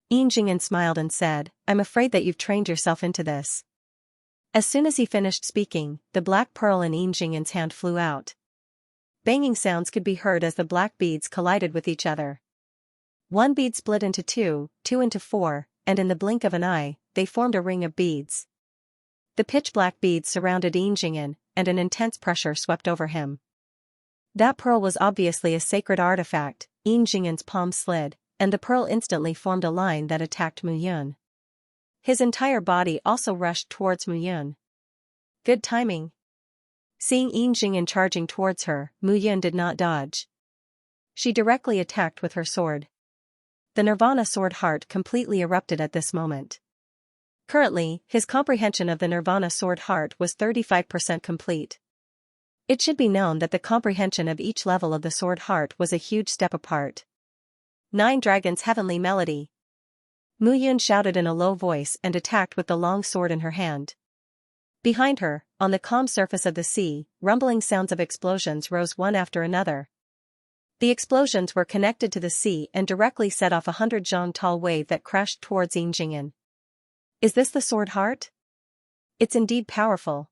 Yin Jingyan smiled and said, I'm afraid that you've trained yourself into this. As soon as he finished speaking, the black pearl in Yin Jingyan's hand flew out. Banging sounds could be heard as the black beads collided with each other. One bead split into two, two into four, and in the blink of an eye, they formed a ring of beads. The pitch-black beads surrounded Yin Jingyan, and an intense pressure swept over him. That pearl was obviously a sacred artifact. Yin Jingyan's palm slid, and the pearl instantly formed a line that attacked Mu Yun. His entire body also rushed towards Mu Yun. Good timing. Seeing Yin Jingyan charging towards her, Mu Yun did not dodge. She directly attacked with her sword. The Nirvana sword heart completely erupted at this moment. Currently, his comprehension of the Nirvana sword heart was 35% complete. It should be known that the comprehension of each level of the sword heart was a huge step apart. 9 Dragons Heavenly Melody. Mu Yun shouted in a low voice and attacked with the long sword in her hand. Behind her, on the calm surface of the sea, rumbling sounds of explosions rose one after another. The explosions were connected to the sea and directly set off a 100-zhang tall wave that crashed towards Yin Jingyan. Is this the sword heart? It's indeed powerful.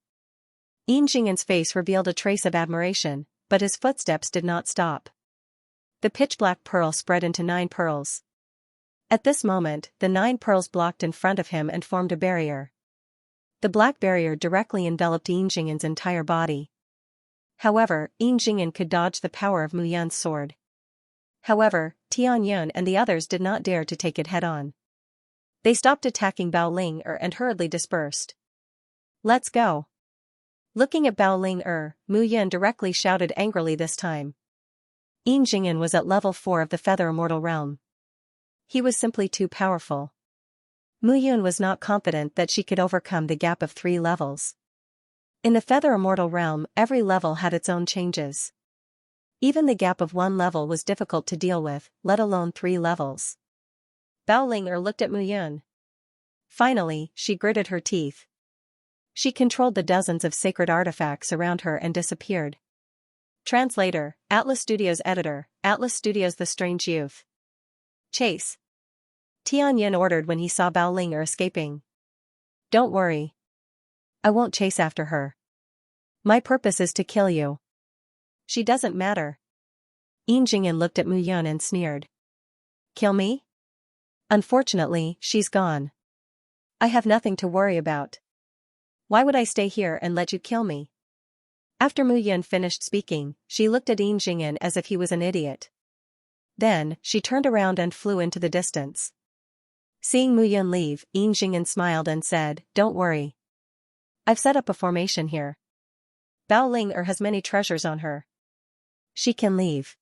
Yin Jingyan's face revealed a trace of admiration, but his footsteps did not stop. The pitch-black pearl spread into 9 pearls. At this moment, the 9 pearls blocked in front of him and formed a barrier. The black barrier directly enveloped Yin Jingyan's entire body. However, Yin Jingyan could dodge the power of Mu Yun's sword. However, Tian Yun and the others did not dare to take it head-on. They stopped attacking Bao Ling and hurriedly dispersed. Let's go. Looking at Bao Ling Mu Yun directly shouted angrily this time. Yin Jingyan was at level 4 of the Feather Immortal Realm. He was simply too powerful. Mu Yun was not confident that she could overcome the gap of 3 levels. In the Feather Immortal Realm, every level had its own changes. Even the gap of 1 level was difficult to deal with, let alone 3 levels. Bao Ling looked at Mu Yun. Finally, she gritted her teeth. She controlled the dozens of sacred artifacts around her and disappeared. Translator, Atlas Studios Editor, Atlas Studios The Strange Youth. Chase. Tian Yin ordered when he saw Bao Ling escaping. Don't worry. I won't chase after her. My purpose is to kill you. She doesn't matter. Yin Jingyan looked at Mu Yun and sneered. Kill me? Unfortunately, she's gone. I have nothing to worry about. Why would I stay here and let you kill me? After Mu Yun finished speaking, she looked at Yin Jingyan as if he was an idiot. Then, she turned around and flew into the distance. Seeing Mu Yun leave, Yin Jingyan smiled and said, Don't worry. I've set up a formation here. Bao Ling has many treasures on her. She can leave.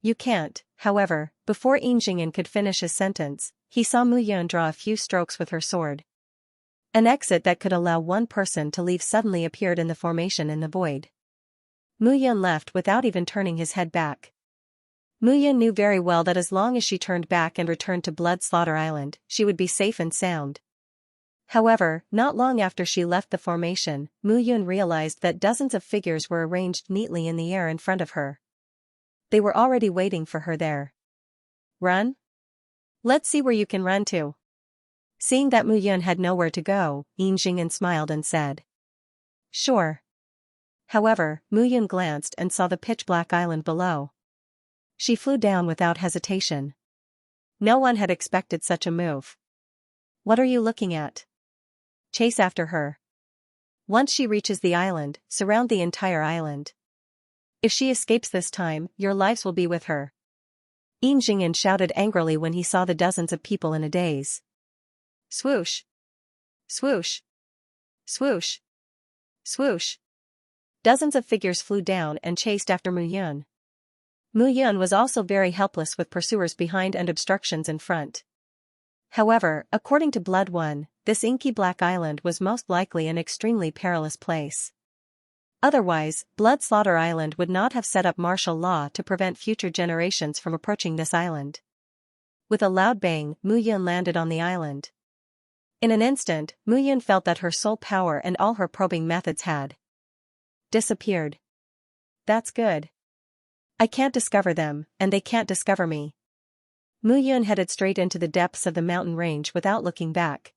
You can't. However, before Yin Jingyan could finish his sentence, he saw Mu Yun draw a few strokes with her sword. An exit that could allow one person to leave suddenly appeared in the formation in the void. Mu Yun left without even turning his head back. Mu Yun knew very well that as long as she turned back and returned to Blood Slaughter Island, she would be safe and sound. However, not long after she left the formation, Mu Yun realized that dozens of figures were arranged neatly in the air in front of her. They were already waiting for her there. Run? Let's see where you can run to. Seeing that Mu Yun had nowhere to go, Yin Jingyan smiled and said. Sure. However, Mu Yun glanced and saw the pitch-black island below. She flew down without hesitation. No one had expected such a move. What are you looking at? Chase after her. Once she reaches the island, surround the entire island. If she escapes this time, your lives will be with her. Xianxia shouted angrily when he saw the dozens of people in a daze. Swoosh! Swoosh! Swoosh! Swoosh! Dozens of figures flew down and chased after Mu Yun. Mu Yun was also very helpless with pursuers behind and obstructions in front. However, according to Blood One, this inky black island was most likely an extremely perilous place. Otherwise, Blood Slaughter Island would not have set up martial law to prevent future generations from approaching this island. With a loud bang, Mu Yun landed on the island. In an instant, Mu Yun felt that her soul power and all her probing methods had disappeared. That's good. I can't discover them, and they can't discover me. Mu Yun headed straight into the depths of the mountain range without looking back.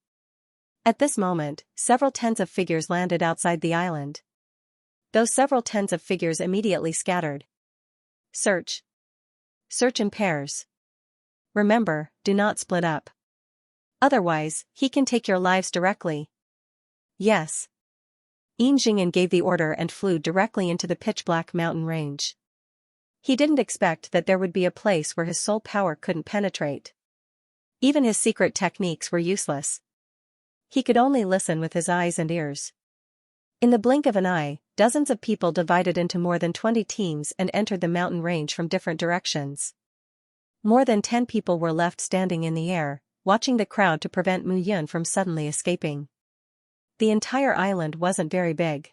At this moment, several tens of figures landed outside the island. Those several tens of figures immediately scattered. Search. Search in pairs. Remember, do not split up. Otherwise, he can take your lives directly. Yes. Xianxia gave the order and flew directly into the pitch-black mountain range. He didn't expect that there would be a place where his soul power couldn't penetrate. Even his secret techniques were useless. He could only listen with his eyes and ears. In the blink of an eye, dozens of people divided into more than 20 teams and entered the mountain range from different directions. More than 10 people were left standing in the air, watching the crowd to prevent Mu Yun from suddenly escaping. The entire island wasn't very big.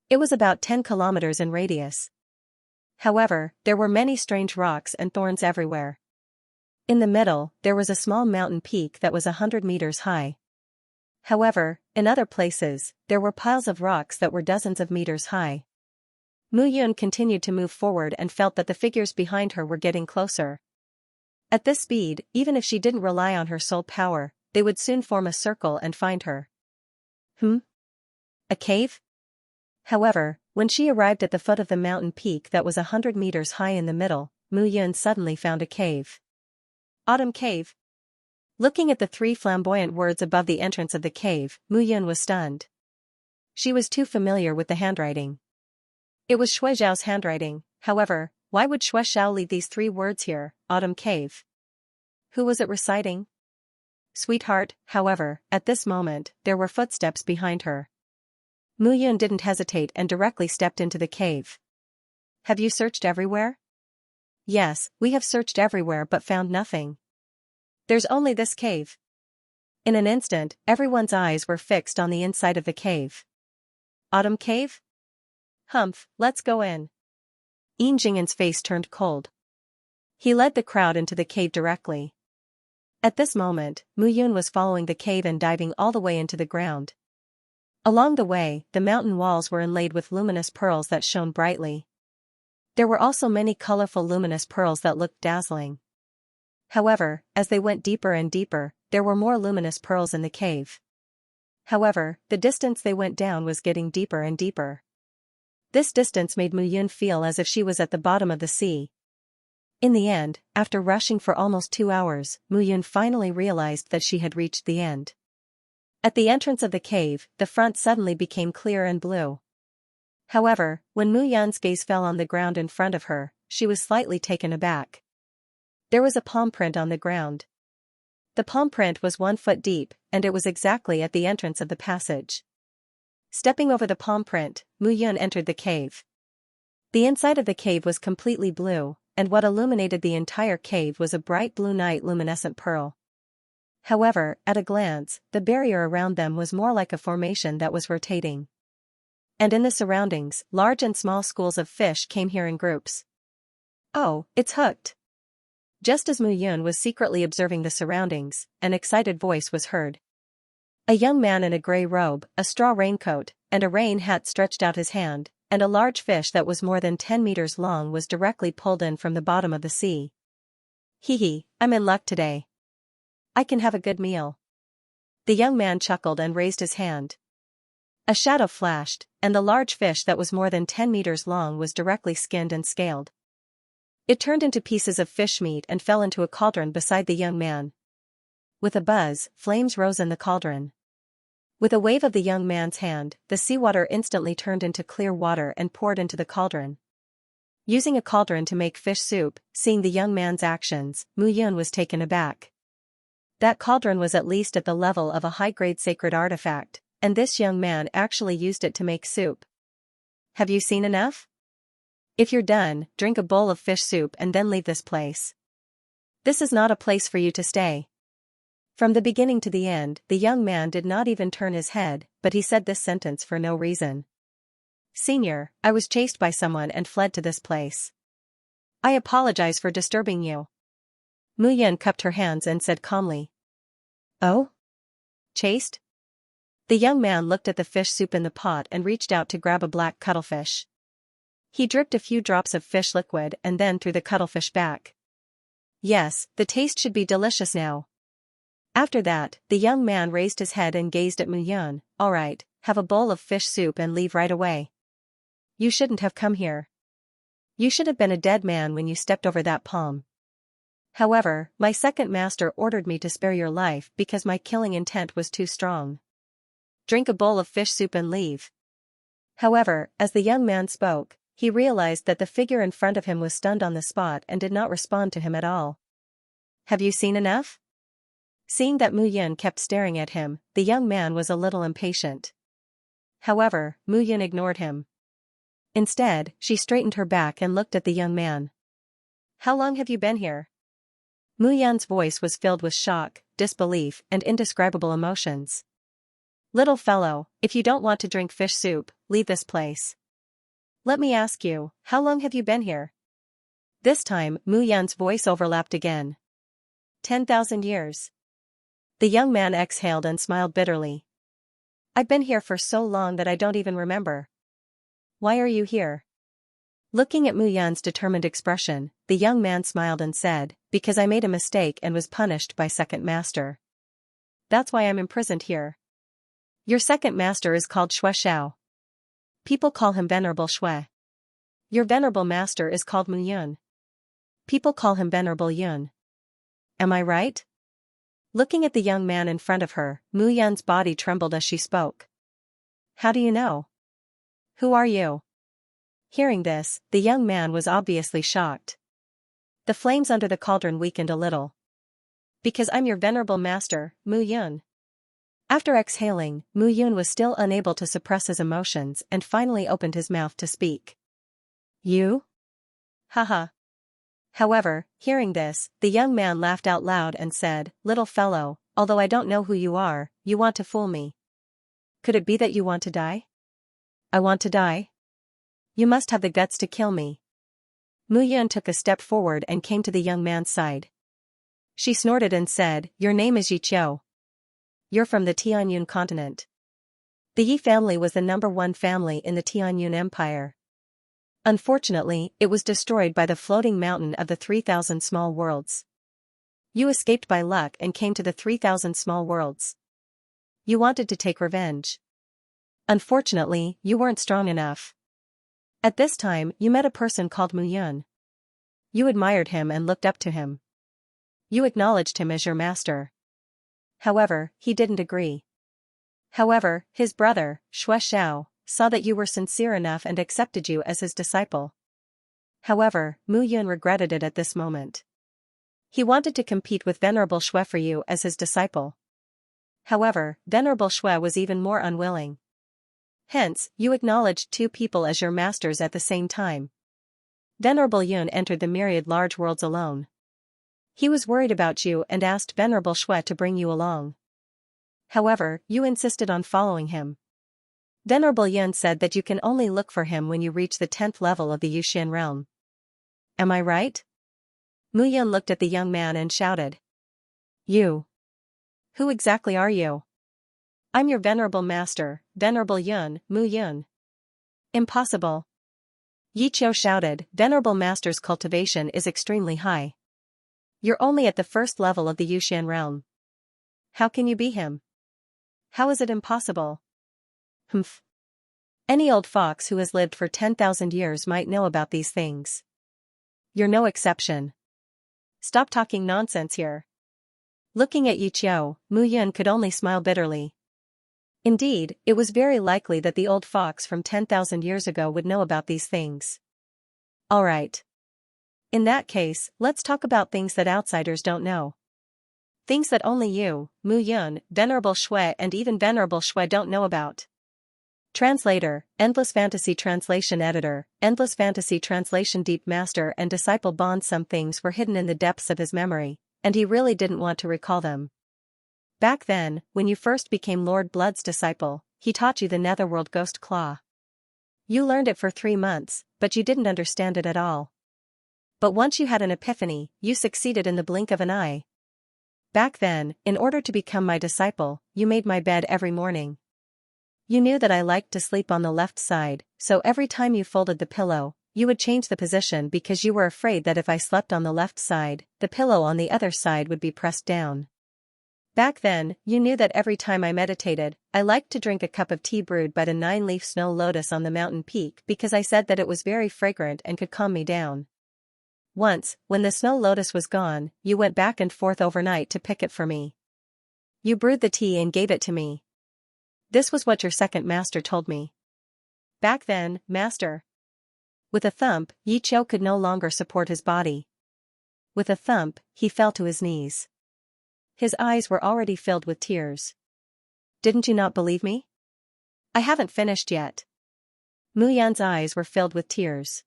It was about 10 kilometers in radius. However, there were many strange rocks and thorns everywhere. In the middle, there was a small mountain peak that was 100 meters high. However, in other places, there were piles of rocks that were dozens of meters high. Mu Yun continued to move forward and felt that the figures behind her were getting closer. At this speed, even if she didn't rely on her soul power, they would soon form a circle and find her. A cave? However, when she arrived at the foot of the mountain peak that was 100 meters high in the middle, Mu Yun suddenly found a cave. Autumn Cave. Looking at the 3 flamboyant words above the entrance of the cave, Mu Yun was stunned. She was too familiar with the handwriting. It was Shui Zhao's handwriting. However, why would Shui Zhao leave these 3 words here, Autumn Cave? Who was it reciting? Sweetheart. However, at this moment, there were footsteps behind her. Mu Yun didn't hesitate and directly stepped into the cave. Have you searched everywhere? Yes, we have searched everywhere but found nothing. There's only this cave. In an instant, everyone's eyes were fixed on the inside of the cave. Autumn Cave? Humph, let's go in. Xianxia's face turned cold. He led the crowd into the cave directly. At this moment, Mu Yun was following the cave and diving all the way into the ground. Along the way, the mountain walls were inlaid with luminous pearls that shone brightly. There were also many colorful luminous pearls that looked dazzling. However, as they went deeper and deeper, there were more luminous pearls in the cave. However, the distance they went down was getting deeper and deeper. This distance made Mu Yun feel as if she was at the bottom of the sea. In the end, after rushing for almost 2 hours, Mu Yun finally realized that she had reached the end. At the entrance of the cave, the front suddenly became clear and blue. However, when Mu Yun's gaze fell on the ground in front of her, she was slightly taken aback. There was a palm print on the ground. The palm print was 1 foot deep, and it was exactly at the entrance of the passage. Stepping over the palm print, Mu Yun entered the cave. The inside of the cave was completely blue, and what illuminated the entire cave was a bright blue night luminescent pearl. However, at a glance, the barrier around them was more like a formation that was rotating. And in the surroundings, large and small schools of fish came here in groups. Oh, it's hooked. Just as Mu Yun was secretly observing the surroundings, an excited voice was heard. A young man in a gray robe, a straw raincoat, and a rain hat stretched out his hand, and a large fish that was more than 10 meters long was directly pulled in from the bottom of the sea. Hee, I'm in luck today. I can have a good meal. The young man chuckled and raised his hand. A shadow flashed, and the large fish that was more than 10 meters long was directly skinned and scaled. It turned into pieces of fish meat and fell into a cauldron beside the young man. With a buzz, flames rose in the cauldron. With a wave of the young man's hand, the seawater instantly turned into clear water and poured into the cauldron. Using a cauldron to make fish soup, seeing the young man's actions, Mu Yun was taken aback. That cauldron was at least at the level of a high-grade sacred artifact, and this young man actually used it to make soup. Have you seen enough? If you're done, drink a bowl of fish soup and then leave this place. This is not a place for you to stay. From the beginning to the end, the young man did not even turn his head, but he said this sentence for no reason. Senior, I was chased by someone and fled to this place. I apologize for disturbing you. Mu Yun cupped her hands and said calmly. Oh? Chased? The young man looked at the fish soup in the pot and reached out to grab a black cuttlefish. He dripped a few drops of fish liquid and then threw the cuttlefish back. Yes, the taste should be delicious now. After that, the young man raised his head and gazed at Mu Yun. All right, have a bowl of fish soup and leave right away. You shouldn't have come here. You should have been a dead man when you stepped over that palm. However, my second master ordered me to spare your life because my killing intent was too strong. Drink a bowl of fish soup and leave. However, as the young man spoke, he realized that the figure in front of him was stunned on the spot and did not respond to him at all. Have you seen enough? Seeing that Mu Yun kept staring at him, the young man was a little impatient. However, Mu Yun ignored him. Instead, she straightened her back and looked at the young man. How long have you been here? Mu Yun's voice was filled with shock, disbelief, and indescribable emotions. Little fellow, if you don't want to drink fish soup, leave this place. Let me ask you, how long have you been here? This time, Mu Yun's voice overlapped again. 10,000 years. The young man exhaled and smiled bitterly. I've been here for so long that I don't even remember. Why are you here? Looking at Mu Yun's determined expression, the young man smiled and said, because I made a mistake and was punished by second master. That's why I'm imprisoned here. Your second master is called Xue Xiao. People call him Venerable Xue. Your venerable master is called Mu Yun. People call him Venerable Yun. Am I right? Looking at the young man in front of her, Mu Yun's body trembled as she spoke. How do you know? Who are you? Hearing this, the young man was obviously shocked. The flames under the cauldron weakened a little. Because I'm your venerable master, Mu Yun. After exhaling, Mu Yun was still unable to suppress his emotions and finally opened his mouth to speak. You? Haha. However, hearing this, the young man laughed out loud and said, Little fellow, although I don't know who you are, you want to fool me. Could it be that you want to die? I want to die? You must have the guts to kill me. Mu Yun took a step forward and came to the young man's side. She snorted and said, Your name is Yi Qiu. You're from the Tianyun continent. The Yi family was the #1 family in the Tianyun Empire. Unfortunately, it was destroyed by the floating mountain of the 3,000 small worlds. You escaped by luck and came to the 3,000 small worlds. You wanted to take revenge. Unfortunately, you weren't strong enough. At this time, you met a person called Mu Yun. You admired him and looked up to him. You acknowledged him as your master. However, he didn't agree. However, his brother, Xue Xiao, saw that you were sincere enough and accepted you as his disciple. However, Mu Yun regretted it at this moment. He wanted to compete with Venerable Xue for you as his disciple. However, Venerable Xue was even more unwilling. Hence, you acknowledged two people as your masters at the same time. Venerable Yun entered the myriad large worlds alone. He was worried about you and asked Venerable Xue to bring you along. However, you insisted on following him. Venerable Yun said that you can only look for him when you reach the 10th level of the Yuxian realm. Am I right? Mu Yun looked at the young man and shouted. You. Who exactly are you? I'm your venerable master, Venerable Yun, Mu Yun. Impossible. Yi Qiu shouted, Venerable master's cultivation is extremely high. You're only at the first level of the Yuxian realm. How can you be him? How is it impossible? Humph. Any old fox who has lived for 10,000 years might know about these things. You're no exception. Stop talking nonsense here. Looking at Yi Qiu, Mu Yun could only smile bitterly. Indeed, it was very likely that the old fox from 10,000 years ago would know about these things. Alright. In that case, let's talk about things that outsiders don't know. Things that only you, Mu Yun, Venerable Shui and even Venerable Shui don't know about. Translator, Endless Fantasy Translation Editor, Endless Fantasy Translation Deep Master and Disciple Bond. Some things were hidden in the depths of his memory, and he really didn't want to recall them. Back then, when you first became Lord Blood's disciple, he taught you the Netherworld Ghost Claw. You learned it for 3 months, but you didn't understand it at all. But once you had an epiphany, you succeeded in the blink of an eye. Back then, in order to become my disciple, you made my bed every morning. You knew that I liked to sleep on the left side, so every time you folded the pillow, you would change the position because you were afraid that if I slept on the left side, the pillow on the other side would be pressed down. Back then, you knew that every time I meditated, I liked to drink a cup of tea brewed by the 9-leaf snow lotus on the mountain peak because I said that it was very fragrant and could calm me down. Once, when the snow lotus was gone, you went back and forth overnight to pick it for me. You brewed the tea and gave it to me. This was what your second master told me. Back then, master. With a thump, Yi Qiu could no longer support his body. With a thump, he fell to his knees. His eyes were already filled with tears. Didn't you not believe me? I haven't finished yet. Mu Yan's eyes were filled with tears.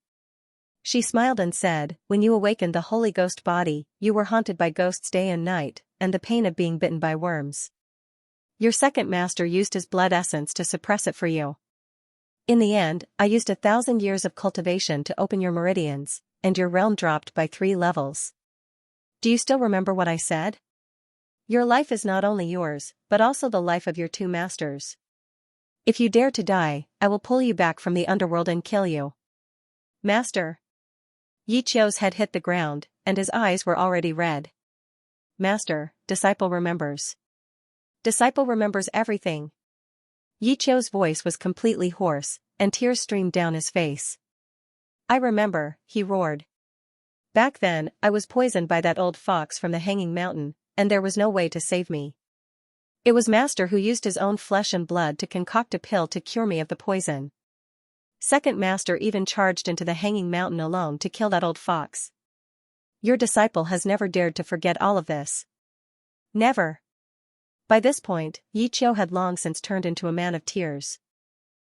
She smiled and said, when you awakened the Holy Ghost body, you were haunted by ghosts day and night, and the pain of being bitten by worms. Your second master used his blood essence to suppress it for you. In the end, I used 1,000 years of cultivation to open your meridians, and your realm dropped by 3 levels. Do you still remember what I said? Your life is not only yours, but also the life of your 2 masters. If you dare to die, I will pull you back from the underworld and kill you. Master. Yi Qiu's head hit the ground, and his eyes were already red. Master, disciple remembers. Disciple remembers everything. Yi Qiu's voice was completely hoarse, and tears streamed down his face. I remember, he roared. Back then, I was poisoned by that old fox from the Hanging Mountain, and there was no way to save me. It was Master who used his own flesh and blood to concoct a pill to cure me of the poison. Second Master even charged into the Hanging Mountain alone to kill that old fox. Your disciple has never dared to forget all of this. Never. By this point, Yi Qiu had long since turned into a man of tears.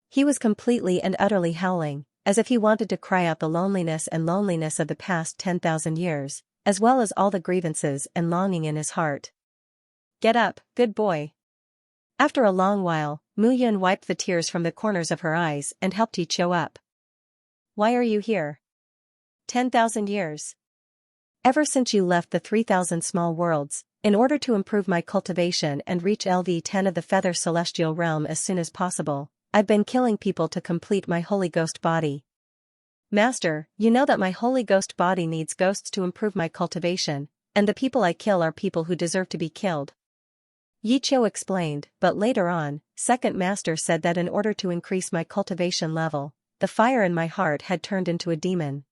He was completely and utterly howling, as if he wanted to cry out the loneliness of the past 10,000 years, as well as all the grievances and longing in his heart. Get up, good boy. After a long while, Mu Yun wiped the tears from the corners of her eyes and helped Yi Qiu up. Why are you here? 10,000 years. Ever since you left the 3,000 small worlds, in order to improve my cultivation and reach LV10 of the Feather Celestial Realm as soon as possible, I've been killing people to complete my Holy Ghost body. Master, you know that my Holy Ghost body needs ghosts to improve my cultivation, and the people I kill are people who deserve to be killed. Yi Qiu explained, but later on, Second Master said that in order to increase my cultivation level, the fire in my heart had turned into a demon.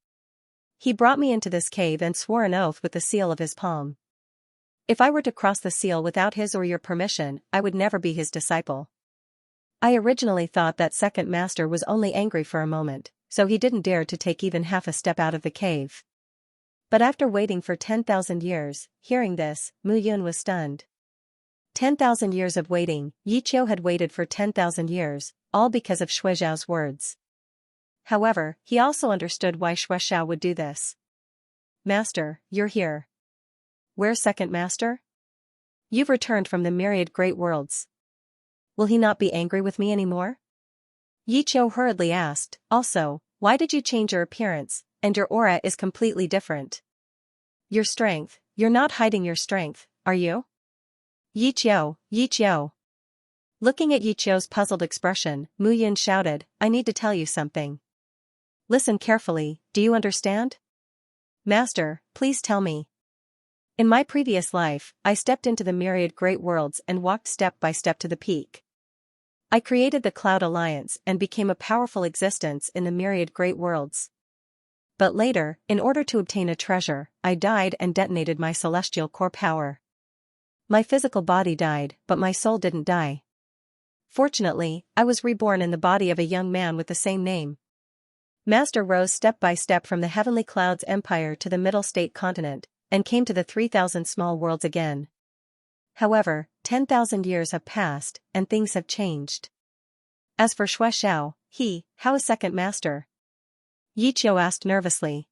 He brought me into this cave and swore an oath with the seal of his palm. If I were to cross the seal without his or your permission, I would never be his disciple. I originally thought that Second Master was only angry for a moment, so he didn't dare to take even half a step out of the cave. But after waiting for 10,000 years, hearing this, Mu Yun was stunned. 10,000 years of waiting, Yi Qiu had waited for 10,000 years, all because of Shui Zhao's words. However, he also understood why Shui Zhao would do this. Master, you're here. Where's Second Master? You've returned from the myriad great worlds. Will he not be angry with me anymore? Yi Qiu hurriedly asked, also, why did you change your appearance, and your aura is completely different? Your strength, you're not hiding your strength, are you? Yi Qiu, Yi Qiu. Looking at Yi Qiu's puzzled expression, Mu Yun shouted, I need to tell you something. Listen carefully, do you understand? Master, please tell me. In my previous life, I stepped into the myriad great worlds and walked step by step to the peak. I created the Cloud Alliance and became a powerful existence in the myriad great worlds. But later, in order to obtain a treasure, I died and detonated my celestial core power. My physical body died, but my soul didn't die. Fortunately, I was reborn in the body of a young man with the same name. Master rose step by step from the heavenly clouds empire to the middle state continent, and came to the 3,000 small worlds again. However, 10,000 years have passed, and things have changed. As for Xiao, how is second master? Yiqiu asked nervously.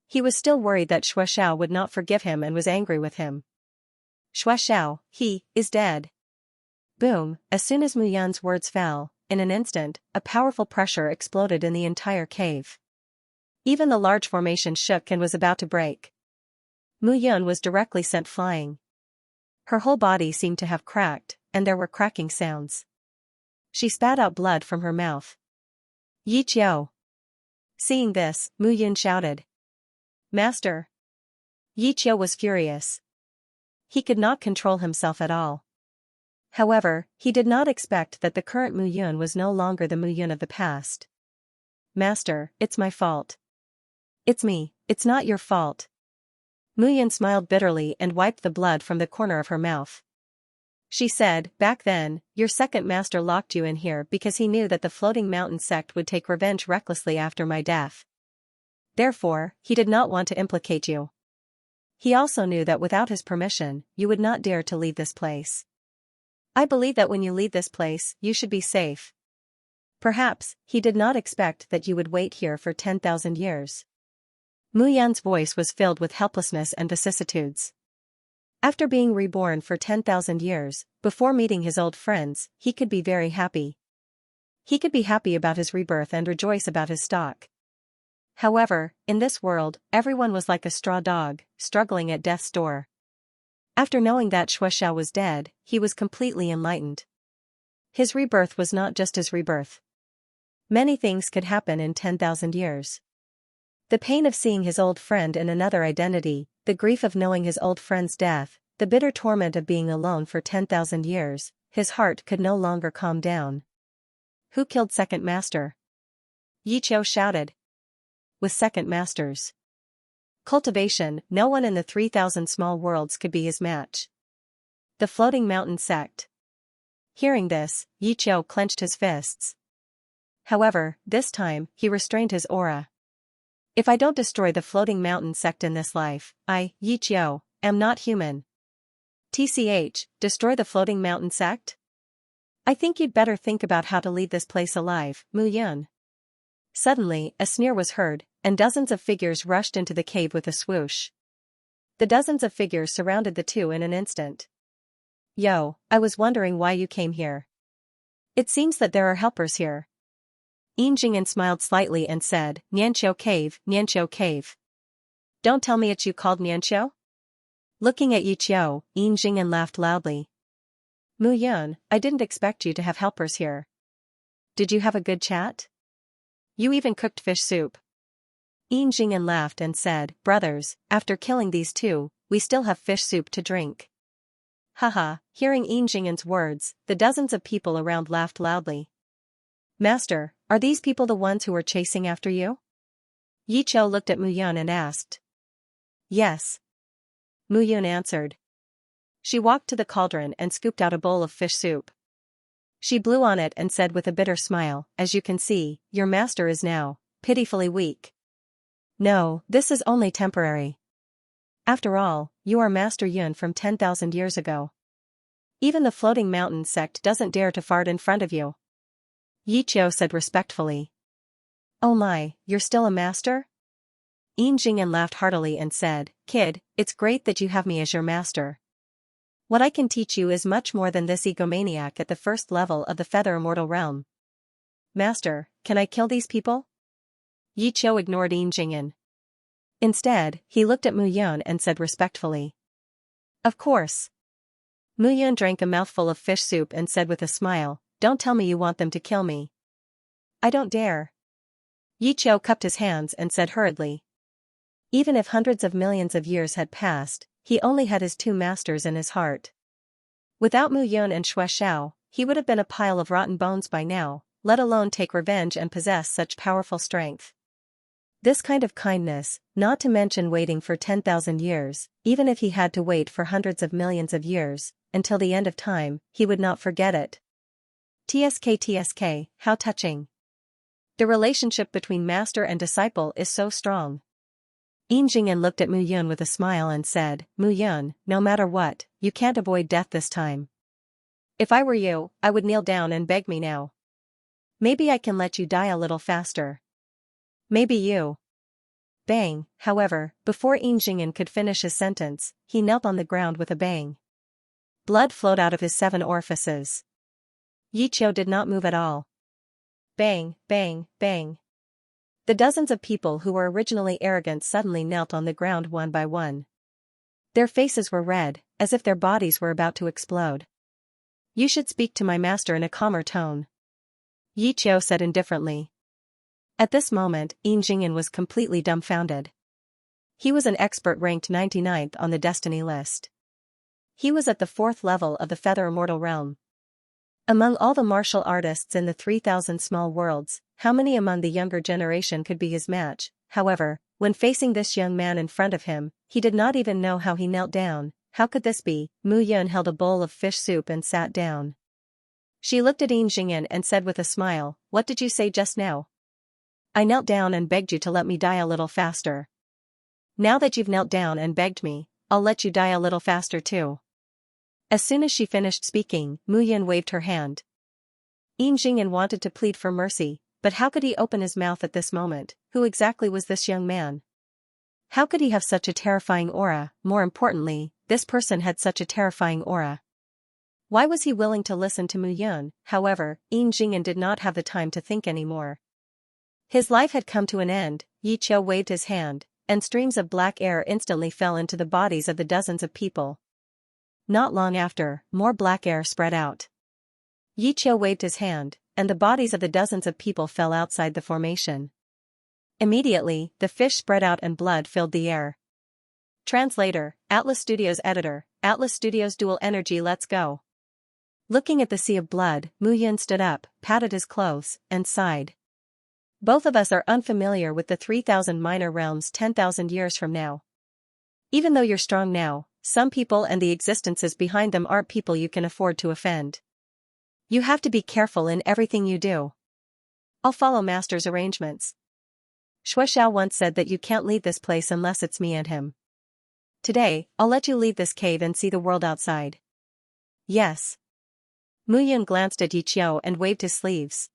He was still worried that Xiao would not forgive him and was angry with him. Xiao, he is dead. Boom, as soon as Mu Yun's words fell, in an instant, a powerful pressure exploded in the entire cave. Even the large formation shook and was about to break. Mu Yun was directly sent flying. Her whole body seemed to have cracked, and there were cracking sounds. She spat out blood from her mouth. Yiqiu. Seeing this, Mu Yun shouted. Master. Yiqiu was furious. He could not control himself at all. However, he did not expect that the current Mu Yun was no longer the Mu Yun of the past. Master, it's my fault. It's me, it's not your fault. Mu Yun smiled bitterly and wiped the blood from the corner of her mouth. She said, back then, your second master locked you in here because he knew that the floating mountain sect would take revenge recklessly after my death. Therefore, he did not want to implicate you. He also knew that without his permission, you would not dare to leave this place. I believe that when you leave this place, you should be safe. Perhaps, he did not expect that you would wait here for 10,000 years. Mu Yan's voice was filled with helplessness and vicissitudes. After being reborn for 10,000 years, before meeting his old friends, he could be very happy. He could be happy about his rebirth and rejoice about his stock. However, in this world, everyone was like a straw dog, struggling at death's door. After knowing that Xiao was dead, he was completely enlightened. His rebirth was not just his rebirth. Many things could happen in 10,000 years. The pain of seeing his old friend in another identity, the grief of knowing his old friend's death, the bitter torment of being alone for 10,000 years, his heart could no longer calm down. Who killed second master? Yiqiu shouted. With second masters. Cultivation, no one in the 3,000 small worlds could be his match. The floating mountain sect. Hearing this, Yiqiu clenched his fists. However, this time, he restrained his aura. If I don't destroy the floating mountain sect in this life, I, Yiqiu, am not human. TCH, destroy the floating mountain sect? I think you'd better think about how to leave this place alive, Mu Yun. Suddenly, a sneer was heard, and dozens of figures rushed into the cave with a swoosh. The dozens of figures surrounded the two in an instant. Yo, I was wondering why you came here. It seems that there are helpers here. Yinjingyan smiled slightly and said, Nianqiu Cave, Nianqiu Cave. Don't tell me it's you called Nianqiu? Looking at Yiqiu, Yinjingyan laughed loudly. Mu Yun, I didn't expect you to have helpers here. Did you have a good chat? You even cooked fish soup. Yinjingyan laughed and said, brothers, after killing these two, we still have fish soup to drink. Haha, hearing Yinjingyan's words, the dozens of people around laughed loudly. Master, are these people the ones who were chasing after you? Yiqiu looked at Mu Yun and asked. Yes. Mu Yun answered. She walked to the cauldron and scooped out a bowl of fish soup. She blew on it and said with a bitter smile, as you can see, your master is now pitifully weak. No, this is only temporary. After all, you are Master Yun from 10,000 years ago. Even the floating mountain sect doesn't dare to fart in front of you. Yiqiu said respectfully. Oh my, you're still a master? Yinjingyan laughed heartily and said, kid, it's great that you have me as your master. What I can teach you is much more than this egomaniac at the first level of the Feather Immortal Realm. Master, can I kill these people? Yiqiu ignored Yinjingyan. Instead, he looked at Mu Yun and said respectfully. Of course. Mu Yun drank a mouthful of fish soup and said with a smile, don't tell me you want them to kill me. I don't dare. Yiqiu cupped his hands and said hurriedly. Even if hundreds of millions of years had passed, he only had his two masters in his heart. Without Mu Yun and Xiao, he would have been a pile of rotten bones by now, let alone take revenge and possess such powerful strength. This kind of kindness, not to mention waiting for 10,000 years, even if he had to wait for hundreds of millions of years, until the end of time, he would not forget it. TSK, how touching. The relationship between master and disciple is so strong. Yinjingyan looked at Mu Yun with a smile and said, Mu Yun, no matter what, you can't avoid death this time. If I were you, I would kneel down and beg me now. Maybe I can let you die a little faster. Maybe you. Bang, however, before Yinjingyan could finish his sentence, he knelt on the ground with a bang. Blood flowed out of his 7 orifices. Yiqiu did not move at all. Bang, bang, bang. The dozens of people who were originally arrogant suddenly knelt on the ground one by one. Their faces were red, as if their bodies were about to explode. You should speak to my master in a calmer tone. Yiqiu said indifferently. At this moment, Yinjingyan was completely dumbfounded. He was an expert ranked 99th on the destiny list. He was at the 4th level of the Feather Immortal realm. Among all the martial artists in the 3,000 small worlds, how many among the younger generation could be his match? However, when facing this young man in front of him, he did not even know how he knelt down. How could this be? Mu Yun held a bowl of fish soup and sat down. She looked at Yinjingyan and said with a smile, What did you say just now? I knelt down and begged you to let me die a little faster. Now that you've knelt down and begged me, I'll let you die a little faster too. As soon as she finished speaking, Mu Yun waved her hand. Yinjingyan wanted to plead for mercy, but how could he open his mouth at this moment? Who exactly was this young man? How could he have such a terrifying aura? More importantly, this person had such a terrifying aura. Why was he willing to listen to Mu Yun? However, Yinjingyan did not have the time to think anymore. His life had come to an end. Yiqiu waved his hand, and streams of black air instantly fell into the bodies of the dozens of people. Not long after, more black air spread out. Yiqiu waved his hand, and the bodies of the dozens of people fell outside the formation. Immediately, the fish spread out and blood filled the air. Translator, Atlas Studios Editor, Atlas Studios Dual Energy. Let's go. Looking at the sea of blood, Mu Yun stood up, patted his clothes, and sighed. Both of us are unfamiliar with the 3,000 minor realms 10,000 years from now. Even though you're strong now, some people and the existences behind them aren't people you can afford to offend. You have to be careful in everything you do. I'll follow Master's arrangements. Shuexiao once said that you can't leave this place unless it's me and him. Today, I'll let you leave this cave and see the world outside. Yes. Mu Yun glanced at Yiqiu and waved his sleeves.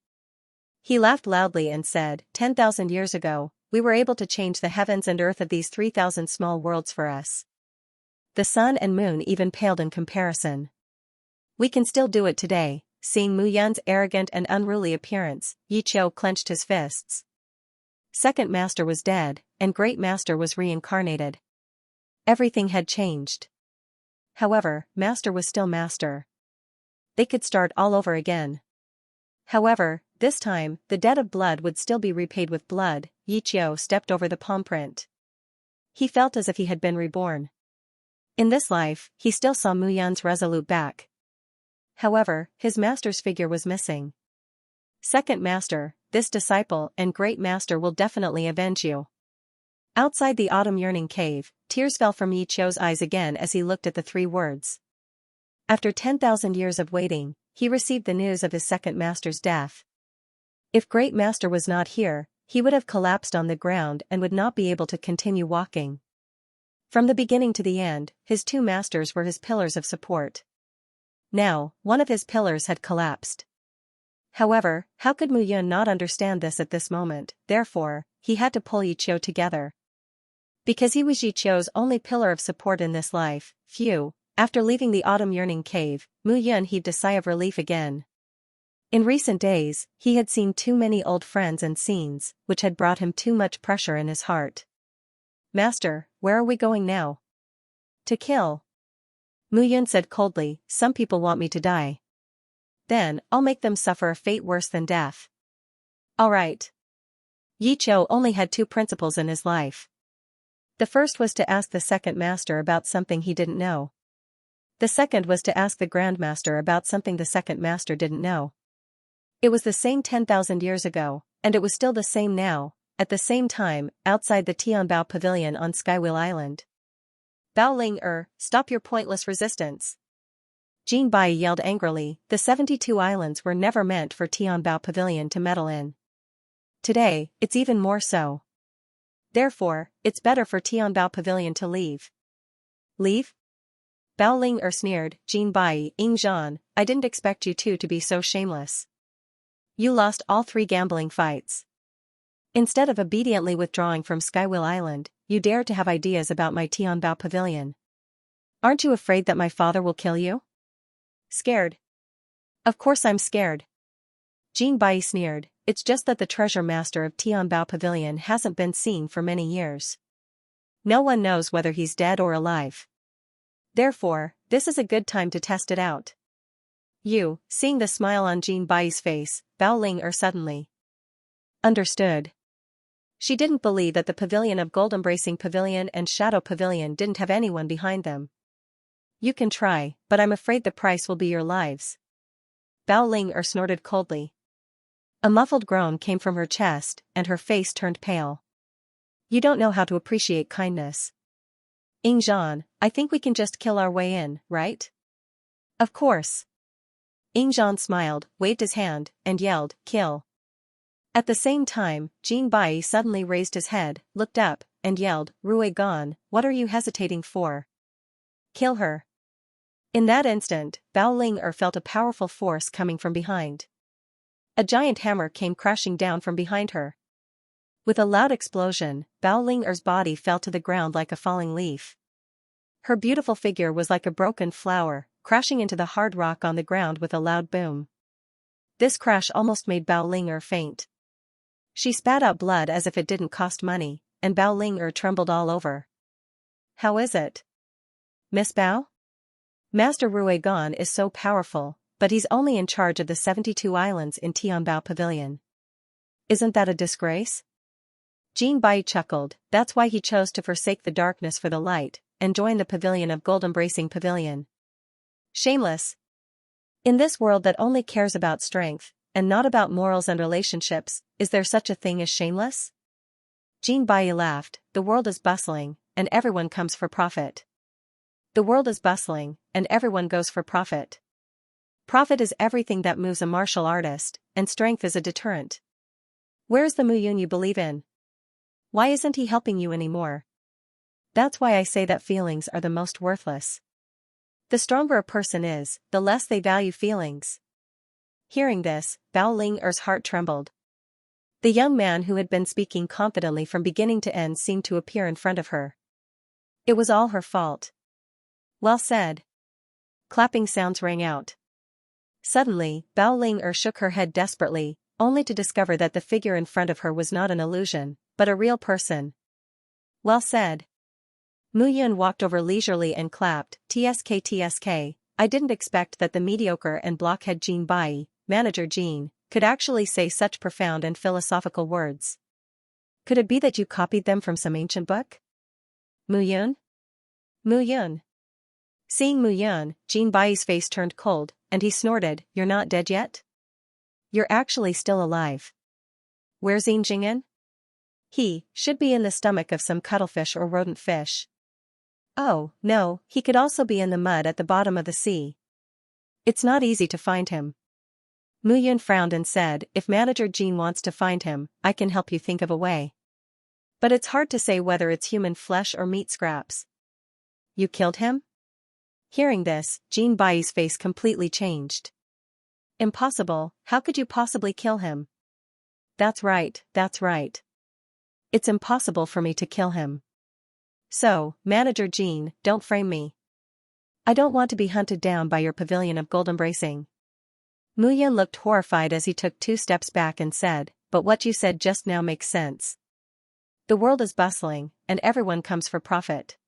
He laughed loudly and said, 10,000 years ago, we were able to change the heavens and earth of these 3,000 small worlds for us. The sun and moon even paled in comparison. We can still do it today. Seeing Mu Yun's arrogant and unruly appearance, Yiqiu clenched his fists. Second Master was dead, and Great Master was reincarnated. Everything had changed. However, Master was still Master. They could start all over again. However, this time, the debt of blood would still be repaid with blood. Yiqiu stepped over the palm print. He felt as if he had been reborn. In this life, he still saw Mu Yun's resolute back. However, his master's figure was missing. Second Master, this disciple and Great Master will definitely avenge you. Outside the autumn yearning cave, tears fell from Yiqiu's eyes again as he looked at the 3 words. After 10,000 years of waiting, he received the news of his second master's death. If Great Master was not here, he would have collapsed on the ground and would not be able to continue walking. From the beginning to the end, his 2 masters were his pillars of support. Now, one of his pillars had collapsed. However, how could Mu Yun not understand this at this moment? Therefore, he had to pull Yiqiu together. Because he was Yiqiu's only pillar of support in this life. After leaving the autumn yearning cave, Mu Yun heaved a sigh of relief again. In recent days, he had seen too many old friends and scenes, which had brought him too much pressure in his heart. Master, where are we going now? To kill. Mu Yun said coldly, some people want me to die. Then, I'll make them suffer a fate worse than death. Alright. Yiqiu only had 2 principles in his life. The first was to ask the second master about something he didn't know. The second was to ask the Grand Master about something the second master didn't know. It was the same 10,000 years ago, and it was still the same now, at the same time, outside the Tianbao Pavilion on Skywheel Island. Bao Ling stop your pointless resistance. Jin Bai yelled angrily, the 72 islands were never meant for Tianbao Pavilion to meddle in. Today, it's even more so. Therefore, it's better for Tianbao Pavilion to leave. Leave? Bao Ling sneered, Jin Bai, Ying Zhan, I didn't expect you two to be so shameless. You lost all 3 gambling fights. Instead of obediently withdrawing from Skywheel Island, you dare to have ideas about my Tianbao Pavilion. Aren't you afraid that my father will kill you? Scared? Of course I'm scared. Jin Bai sneered, it's just that the treasure master of Tianbao Pavilion hasn't been seen for many years. No one knows whether he's dead or alive. Therefore, this is a good time to test it out. You, seeing the smile on Jin Bai's face, Bao Ling suddenly understood. She didn't believe that the pavilion of Gold Embracing Pavilion and Shadow Pavilion didn't have anyone behind them. You can try, but I'm afraid the price will be your lives. Bao Ling snorted coldly. A muffled groan came from her chest, and her face turned pale. You don't know how to appreciate kindness. Ying Zhan, I think we can just kill our way in, right? Of course. Ying Zhan smiled, waved his hand, and yelled, kill. At the same time, Jin Bai suddenly raised his head, looked up, and yelled, Rui Gan, what are you hesitating for? Kill her. In that instant, Bao Ling felt a powerful force coming from behind. A giant hammer came crashing down from behind her. With a loud explosion, Bao Ling's body fell to the ground like a falling leaf. Her beautiful figure was like a broken flower, crashing into the hard rock on the ground with a loud boom. This crash almost made Bao Ling faint. She spat out blood as if it didn't cost money, and Bao Ling trembled all over. How is it? Miss Bao? Master Rui Gan is so powerful, but he's only in charge of the 72 islands in Tianbao Pavilion. Isn't that a disgrace? Jin Bai chuckled, that's why he chose to forsake the darkness for the light, and join the pavilion of Gold Embracing Pavilion. Shameless. In this world that only cares about strength, and not about morals and relationships, is there such a thing as shameless? Jin Bai laughed, the world is bustling, and everyone comes for profit. The world is bustling, and everyone goes for profit. Profit is everything that moves a martial artist, and strength is a deterrent. Where's the Muyun you believe in? Why isn't he helping you anymore? That's why I say that feelings are the most worthless. The stronger a person is, the less they value feelings. Hearing this, Bao Ling's heart trembled. The young man who had been speaking confidently from beginning to end seemed to appear in front of her. It was all her fault. Well said. Clapping sounds rang out. Suddenly, Bao Ling shook her head desperately, only to discover that the figure in front of her was not an illusion, but a real person. Well said. Muyun walked over leisurely and clapped, TSK, I didn't expect that the mediocre and blockhead Jin Bai, Manager Jin, could actually say such profound and philosophical words. Could it be that you copied them from some ancient book? Muyun? Muyun. Seeing Muyun, Jin Bai's face turned cold, and he snorted, you're not dead yet? You're actually still alive. Where's Ying Jing'an? He should be in the stomach of some cuttlefish or rodent fish. Oh, no, he could also be in the mud at the bottom of the sea. It's not easy to find him. Muyun frowned and said, if Manager Jin wants to find him, I can help you think of a way. But it's hard to say whether it's human flesh or meat scraps. You killed him? Hearing this, Jin Bai's face completely changed. Impossible, how could you possibly kill him? That's right, that's right. It's impossible for me to kill him. So, Manager Jin, don't frame me. I don't want to be hunted down by your pavilion of gold embracing. Muyun looked horrified as he took 2 steps back and said, but what you said just now makes sense. The world is bustling, and everyone comes for profit.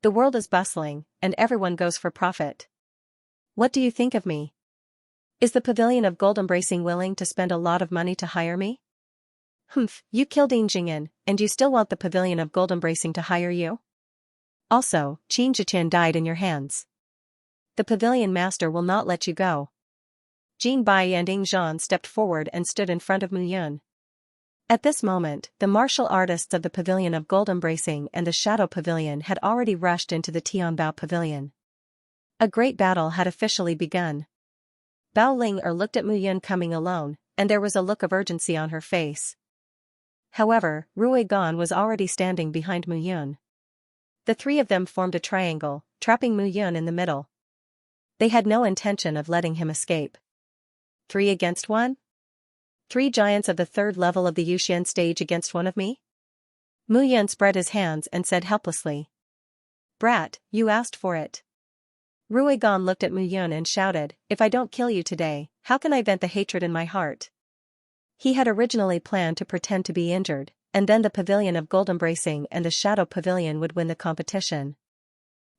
The world is bustling, and everyone goes for profit. What do you think of me? Is the pavilion of gold embracing willing to spend a lot of money to hire me? Humph, you killed Ying Jing'an, and you still want the pavilion of gold embracing to hire you? Also, Qin Zhiqian died in your hands. The pavilion master will not let you go. Jin Bai and Ying Zhan stepped forward and stood in front of Muyun. At this moment, the martial artists of the pavilion of gold embracing and the shadow pavilion had already rushed into the Tianbao pavilion. A great battle had officially begun. Bao Ling looked at Muyun coming alone, and there was a look of urgency on her face. However, Rui Gan was already standing behind Mu Yun. The three of them formed a triangle, trapping Mu Yun in the middle. They had no intention of letting him escape. 3 against 1? 3 giants of the third level of the Yuxian stage against one of me? Mu Yun spread his hands and said helplessly. Brat, you asked for it. Rui Gan looked at Mu Yun and shouted, if I don't kill you today, how can I vent the hatred in my heart? He had originally planned to pretend to be injured, and then the Pavilion of Gold Embracing and the Shadow Pavilion would win the competition.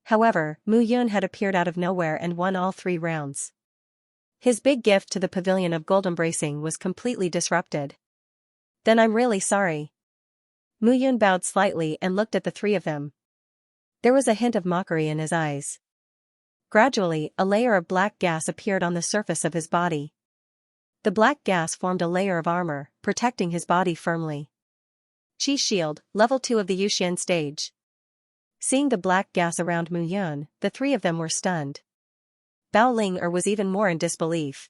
However, Mu Yun had appeared out of nowhere and won all 3 rounds. His big gift to the Pavilion of Gold Embracing was completely disrupted. Then I'm really sorry. Mu Yun bowed slightly and looked at the 3 of them. There was a hint of mockery in his eyes. Gradually, a layer of black gas appeared on the surface of his body. The black gas formed a layer of armor, protecting his body firmly. Qi Shield, level 2 of the Yuxian stage. Seeing the black gas around Mu Yun, the 3 of them were stunned. Bao Ling was even more in disbelief.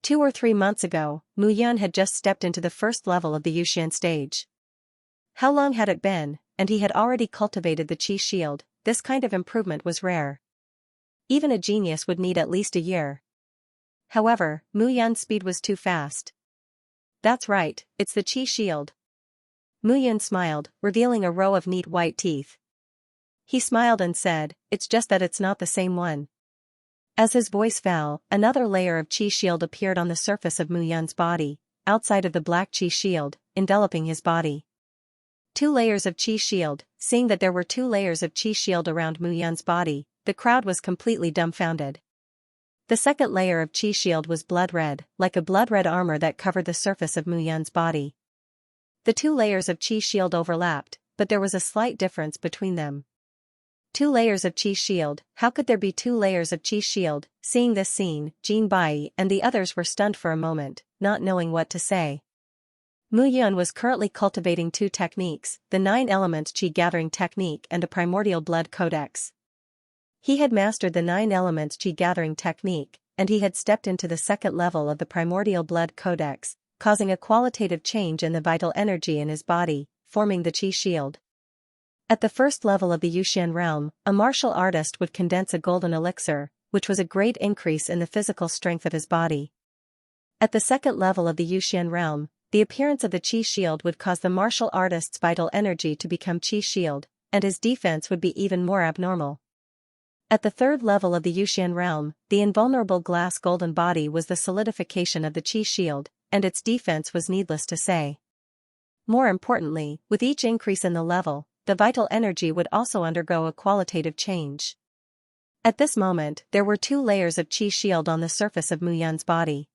2 or 3 months ago, Mu Yun had just stepped into the first level of the Yuxian stage. How long had it been, and he had already cultivated the Qi Shield? This kind of improvement was rare. Even a genius would need at least a year. However, Mu Yun's speed was too fast. That's right, it's the Qi Shield. Mu Yun smiled, revealing a row of neat white teeth. He smiled and said, it's just that it's not the same one. As his voice fell, another layer of Qi Shield appeared on the surface of Mu Yun's body, outside of the black Qi Shield, enveloping his body. 2 layers of Qi Shield. Seeing that there were 2 layers of Qi Shield around Mu Yun's body, the crowd was completely dumbfounded. The second layer of Qi Shield was blood red, like a blood red armor that covered the surface of Mu Yun's body. The 2 layers of Qi Shield overlapped, but there was a slight difference between them. 2 layers of Qi Shield. How could there be 2 layers of Qi Shield? Seeing this scene, Jin Bai and the others were stunned for a moment, not knowing what to say. Mu Yun was currently cultivating 2 techniques, the 9-element Qi gathering technique and a primordial blood codex. He had mastered the 9-element Qi gathering technique, and he had stepped into the second level of the primordial blood codex, causing a qualitative change in the vital energy in his body, forming the Qi Shield. At the first level of the Yuxian realm, a martial artist would condense a golden elixir, which was a great increase in the physical strength of his body. At the second level of the Yuxian realm, the appearance of the Qi Shield would cause the martial artist's vital energy to become Qi Shield, and his defense would be even more abnormal. At the third level of the Yuxian realm, the invulnerable glass golden body was the solidification of the Qi Shield, and its defense was needless to say. More importantly, with each increase in the level, the vital energy would also undergo a qualitative change. At this moment, there were 2 layers of Qi Shield on the surface of Mu Yun's body.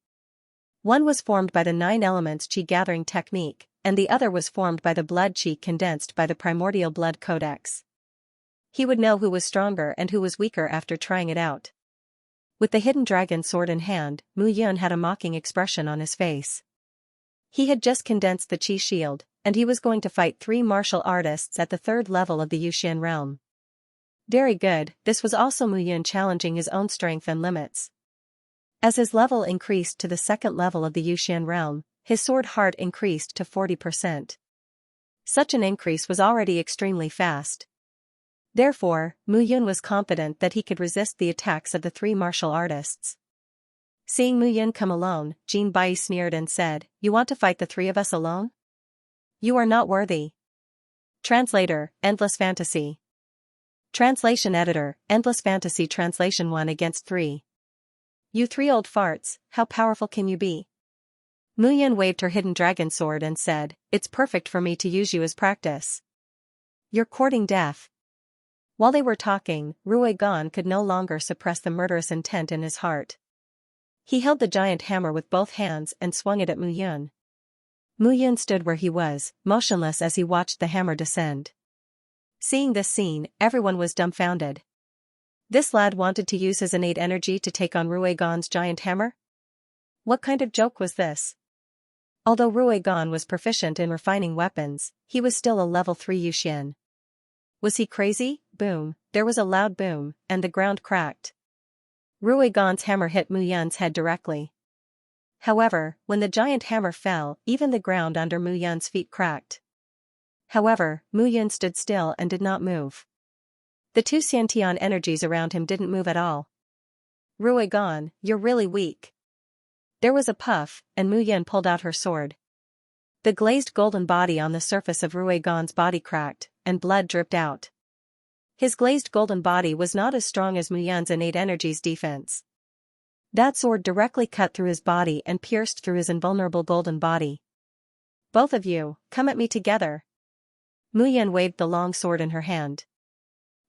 One was formed by the 9 elements Qi gathering technique, and the other was formed by the blood Qi condensed by the primordial blood codex. He would know who was stronger and who was weaker after trying it out. With the hidden dragon sword in hand, Mu Yun had a mocking expression on his face. He had just condensed the Qi Shield, and he was going to fight 3 martial artists at the third level of the Yuxian realm. Very good, this was also Mu Yun challenging his own strength and limits. As his level increased to the second level of the Yuxian realm, his sword heart increased to 40%. Such an increase was already extremely fast. Therefore, Mu Yun was confident that he could resist the attacks of the 3 martial artists. Seeing Mu Yun come alone, Jin Bai sneered and said, "You want to fight the 3 of us alone? You are not worthy." Translator, Endless Fantasy. Translation Editor, Endless Fantasy Translation 1 against 3. You 3 old farts, how powerful can you be? Mu Yun waved her hidden dragon sword and said, "It's perfect for me to use you as practice. You're courting death." While they were talking, Rui Gan could no longer suppress the murderous intent in his heart. He held the giant hammer with both hands and swung it at Mu Yun. Mu Yun stood where he was, motionless as he watched the hammer descend. Seeing this scene, everyone was dumbfounded. This lad wanted to use his innate energy to take on Rui Gan's giant hammer? What kind of joke was this? Although Rui Gan was proficient in refining weapons, he was still a level 3 Yuxian. Was he crazy? Boom, there was a loud boom, and the ground cracked. Rui Gan's hammer hit Mu Yun's head directly. However, when the giant hammer fell, even the ground under Mu Yun's feet cracked. However, Mu Yun stood still and did not move. The two Xiantian energies around him didn't move at all. Ruigan, you're really weak. There was a puff, and Mu Yun pulled out her sword. The glazed golden body on the surface of Ruigan's body cracked, and blood dripped out. His glazed golden body was not as strong as Mu Yun's innate energies defense. That sword directly cut through his body and pierced through his invulnerable golden body. Both of you, come at me together. Mu Yun waved the long sword in her hand.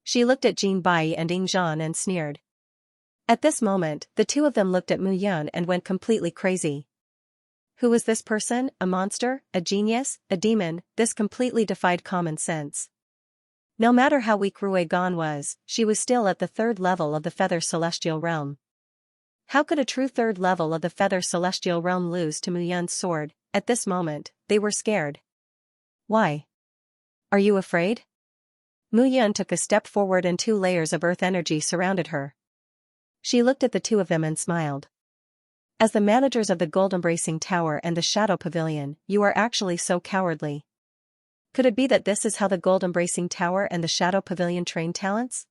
She looked at Jin Bai and Ying Zhan and sneered. At this moment, the two of them looked at Mu Yun and went completely crazy. Who was this person? A monster? A genius? A demon? This completely defied common sense. No matter how weak Ruigan was, she was still at the third level of the Feather Celestial Realm. How could a true third level of the Feather Celestial Realm lose to Mu Yun's sword? At this moment, they were scared. Why? Are you afraid? Mu Yun took a step forward and 2 layers of earth energy surrounded her. She looked at the two of them and smiled. As the managers of the Gold Embracing Tower and the Shadow Pavilion, you are actually so cowardly. Could it be that this is how the Gold Embracing Tower and the Shadow Pavilion train talents?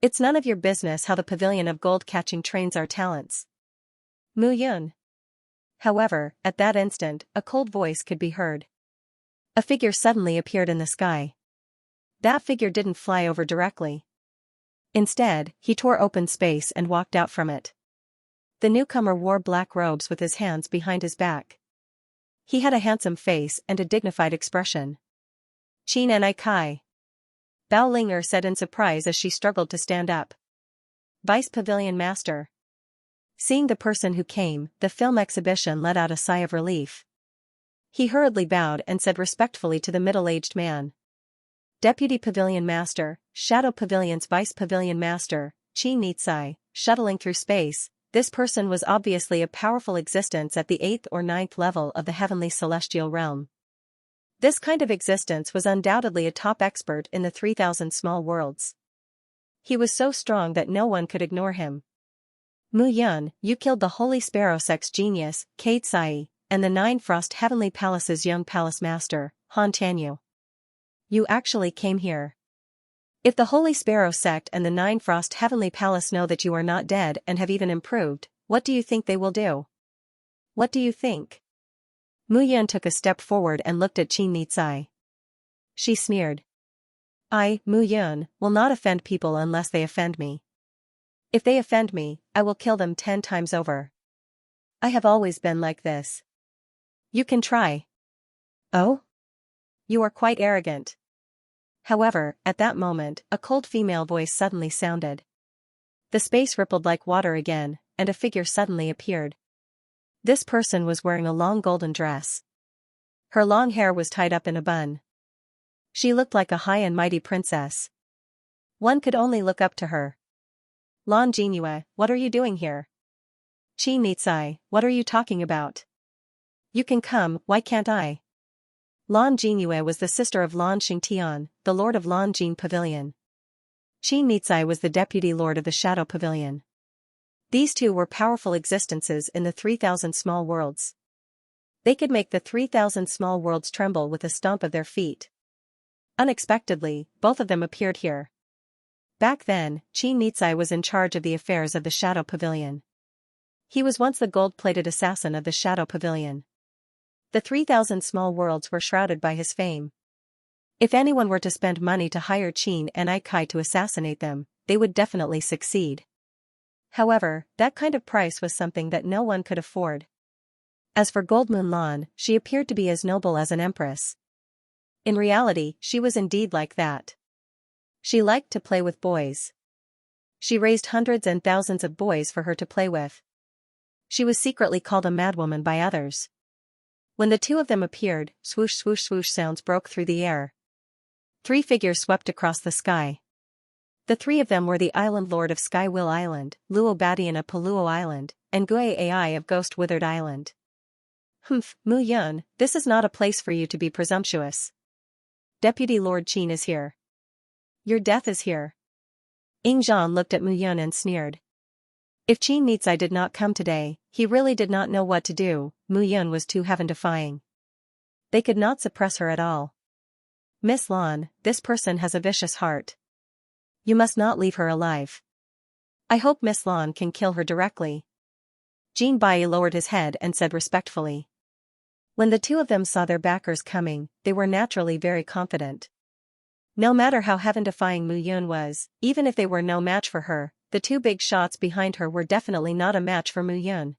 It's none of your business how the Pavilion of Gold Catching trains our talents. Mu Yun. However, at that instant, a cold voice could be heard. A figure suddenly appeared in the sky. That figure didn't fly over directly. Instead, he tore open space and walked out from it. The newcomer wore black robes with his hands behind his back. He had a handsome face and a dignified expression. Qin and I Kai. Bao Linger said in surprise as she struggled to stand up. Vice Pavilion Master. Seeing the person who came, the film exhibition let out a sigh of relief. He hurriedly bowed and said respectfully to the middle-aged man. Deputy Pavilion Master, Shadow Pavilion's Vice Pavilion Master, Qin Nitsai, shuttling through space. This person was obviously a powerful existence at the 8th or 9th level of the Heavenly Celestial Realm. This kind of existence was undoubtedly a top expert in the 3,000 small worlds. He was so strong that no one could ignore him. Mu Yun, you killed the Holy Sparrow Sect's genius, Kate Sai, and the 9 Frost Heavenly Palace's young palace master, Han Tianyu. You actually came here. If the Holy Sparrow Sect and the 9 Frost Heavenly Palace know that you are not dead and have even improved, what do you think they will do? What do you think? Mu Yun took a step forward and looked at Qin Nitsai. She sneered. I, Mu Yun, will not offend people unless they offend me. If they offend me, I will kill them 10 times over. I have always been like this. You can try. Oh? You are quite arrogant. However, at that moment, a cold female voice suddenly sounded. The space rippled like water again, and a figure suddenly appeared. This person was wearing a long golden dress. Her long hair was tied up in a bun. She looked like a high and mighty princess. One could only look up to her. Lan Jingyue, what are you doing here? Qin Nitsai, what are you talking about? You can come, why can't I? Lan Jingyue was the sister of Lan Xingtian, the lord of Lan Jin Pavilion. Qin Nitsai was the deputy lord of the Shadow Pavilion. These two were powerful existences in the 3,000 small worlds. They could make the 3,000 small worlds tremble with a stomp of their feet. Unexpectedly, both of them appeared here. Back then, Qin Nitsai was in charge of the affairs of the Shadow Pavilion. He was once the gold-plated assassin of the Shadow Pavilion. The 3,000 small worlds were shrouded by his fame. If anyone were to spend money to hire Qin and Ikai to assassinate them, they would definitely succeed. However, that kind of price was something that no one could afford. As for Gold Moon Lan, she appeared to be as noble as an empress. In reality, she was indeed like that. She liked to play with boys. She raised hundreds and thousands of boys for her to play with. She was secretly called a madwoman by others. When the two of them appeared, swoosh swoosh swoosh sounds broke through the air. 3 figures swept across the sky. The 3 of them were the Island Lord of Skywill Island, Luo Badian of Paluo Island, and Gui Ai of Ghost Withered Island. Humph, Mu Yun, this is not a place for you to be presumptuous. Deputy Lord Qin is here. Your death is here. Ying Zhan looked at Mu Yun and sneered. If Qin Nitsai did not come today, he really did not know what to do. Mu Yun was too heaven-defying. They could not suppress her at all. Miss Lan, this person has a vicious heart. You must not leave her alive. I hope Miss Lan can kill her directly. Jin Bai lowered his head and said respectfully. When the two of them saw their backers coming, they were naturally very confident. No matter how heaven-defying Mu Yun was, even if they were no match for her, the two big shots behind her were definitely not a match for Mu Yun.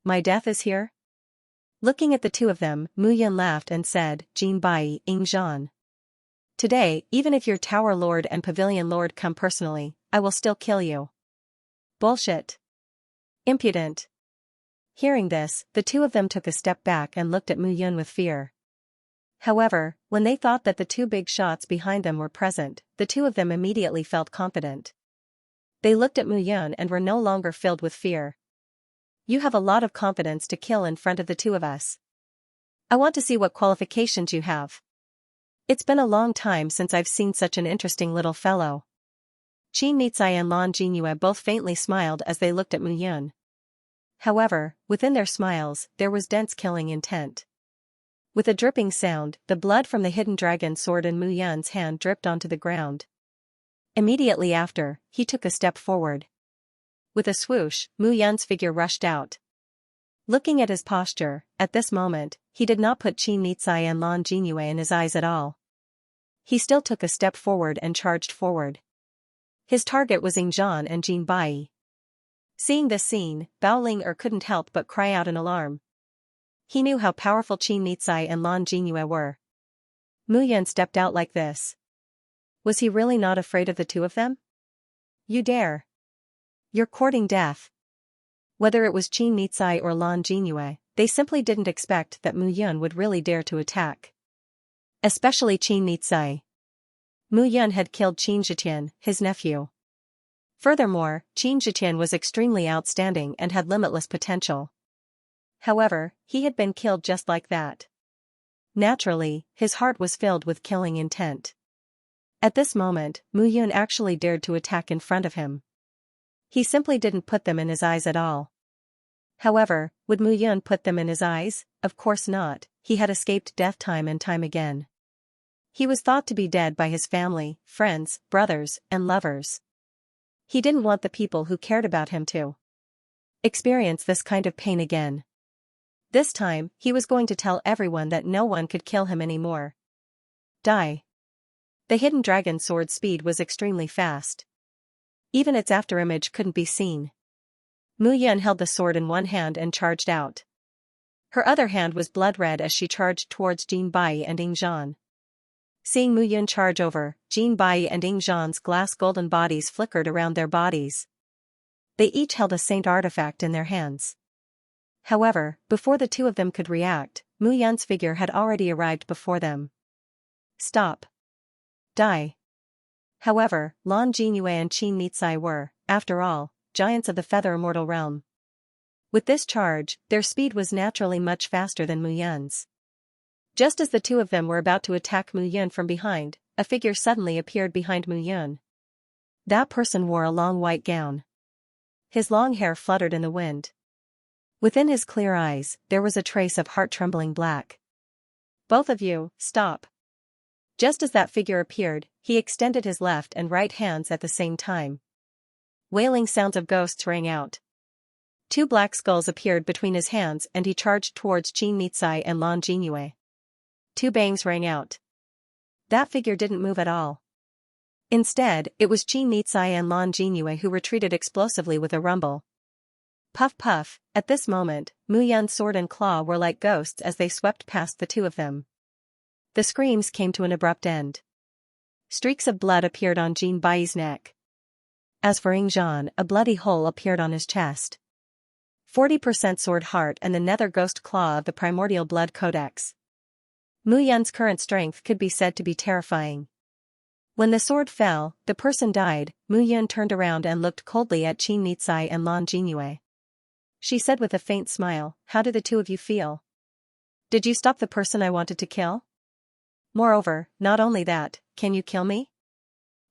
My death is here? Looking at the two of them, Mu Yun laughed and said, Jin Bai, Ying Zhan. Today, even if your Tower Lord and Pavilion Lord come personally, I will still kill you. Bullshit. Impudent. Hearing this, the two of them took a step back and looked at Mu Yun with fear. However, when they thought that the two big shots behind them were present, the two of them immediately felt confident. They looked at Mu Yun and were no longer filled with fear. You have a lot of confidence to kill in front of the two of us. I want to see what qualifications you have. It's been a long time since I've seen such an interesting little fellow. Qin Nitsai and Lan Jinyue both faintly smiled as they looked at Mu Yun. However, within their smiles, there was dense killing intent. With a dripping sound, the blood from the hidden dragon sword in Mu Yun's hand dripped onto the ground. Immediately after, he took a step forward. With a swoosh, Mu Yun's figure rushed out. Looking at his posture, at this moment, he did not put Qin Nitsai and Lan Jinyue in his eyes at all. He still took a step forward and charged forward. His target was Ying Zhan and Jin Bai. Seeing this scene, Bao Ling couldn't help but cry out in alarm. He knew how powerful Qin Nitsai and Lan Jinyue were. Mu Yun stepped out like this. Was he really not afraid of the two of them? You dare. You're courting death. Whether it was Qin Nitsai or Lan Jinyue, they simply didn't expect that Mu Yun would really dare to attack. Especially Qin Nitsai. Mu Yun had killed Qin Zhitian, his nephew. Furthermore, Qin Zhitian was extremely outstanding and had limitless potential. However, he had been killed just like that. Naturally, his heart was filled with killing intent. At this moment, Mu Yun actually dared to attack in front of him. He simply didn't put them in his eyes at all. However, would Mu Yun put them in his eyes? Of course not, he had escaped death time and time again. He was thought to be dead by his family, friends, brothers, and lovers. He didn't want the people who cared about him to experience this kind of pain again. This time, he was going to tell everyone that no one could kill him anymore. Die. The hidden dragon sword's speed was extremely fast. Even its afterimage couldn't be seen. Mu Yun held the sword in one hand and charged out. Her other hand was blood red as she charged towards Jin Bai and Ying Zhan. Seeing Mu Yun charge over, Jin Bai and Ying Zhan's glass golden bodies flickered around their bodies. They each held a saint artifact in their hands. However, before the two of them could react, Mu Yun's figure had already arrived before them. Stop. Die. However, Lan Jinyue and Qin Nitsai were, after all, giants of the Feather Immortal realm. With this charge, their speed was naturally much faster than Mu Yun's. Just as the two of them were about to attack Mu Yun from behind, a figure suddenly appeared behind Mu Yun. That person wore a long white gown. His long hair fluttered in the wind. Within his clear eyes, there was a trace of heart-trembling black. Both of you, stop. Just as that figure appeared, he extended his left and right hands at the same time. Wailing sounds of ghosts rang out. Two black skulls appeared between his hands and he charged towards Qin Nitsai and Lan Jinyue. Two bangs rang out. That figure didn't move at all. Instead, it was Qin Nitsai and Lan Jinyue who retreated explosively with a rumble. Puff puff, at this moment, Mu Yun's sword and claw were like ghosts as they swept past the two of them. The screams came to an abrupt end. Streaks of blood appeared on Jin Bai's neck. As for Ying Zhan, a bloody hole appeared on his chest. 40% sword heart and the nether ghost claw of the primordial blood codex. Mu Yun's current strength could be said to be terrifying. When the sword fell, the person died. Mu Yun turned around and looked coldly at Qin Nitsai and Lan Jinyue. She said with a faint smile, "How do the two of you feel? Did you stop the person I wanted to kill? Moreover, not only that, can you kill me?"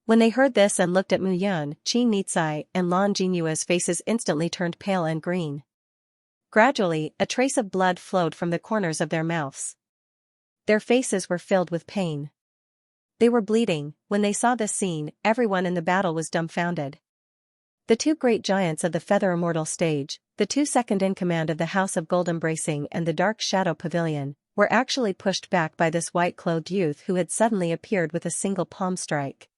When they heard this and looked at Mu Yun, Qin Nitsai and Lan Jinyue's faces instantly turned pale and green. Gradually, a trace of blood flowed from the corners of their mouths. Their faces were filled with pain. They were bleeding. When they saw this scene, everyone in the battle was dumbfounded. The two great giants of the Feather Immortal stage, the two second in command of the House of Gold Embracing and the Dark Shadow Pavilion, were actually pushed back by this white-clothed youth who had suddenly appeared with a single palm strike.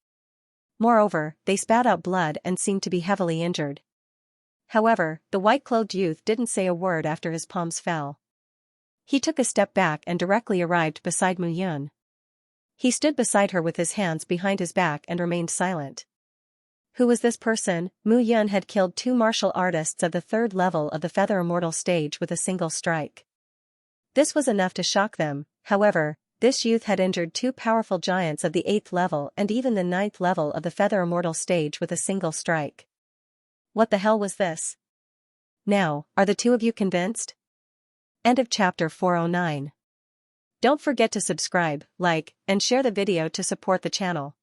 Moreover, they spat out blood and seemed to be heavily injured. However, the white-clothed youth didn't say a word after his palms fell. He took a step back and directly arrived beside Mu Yun. He stood beside her with his hands behind his back and remained silent. Who was this person? Mu Yun had killed two martial artists of the third level of the Feather Immortal stage with a single strike. This was enough to shock them. However, this youth had injured two powerful giants of the 8th level and even the 9th level of the Feather Immortal stage with a single strike. What the hell was this? Now, are the two of you convinced? End of chapter 409. Don't forget to subscribe, like, and share the video to support the channel.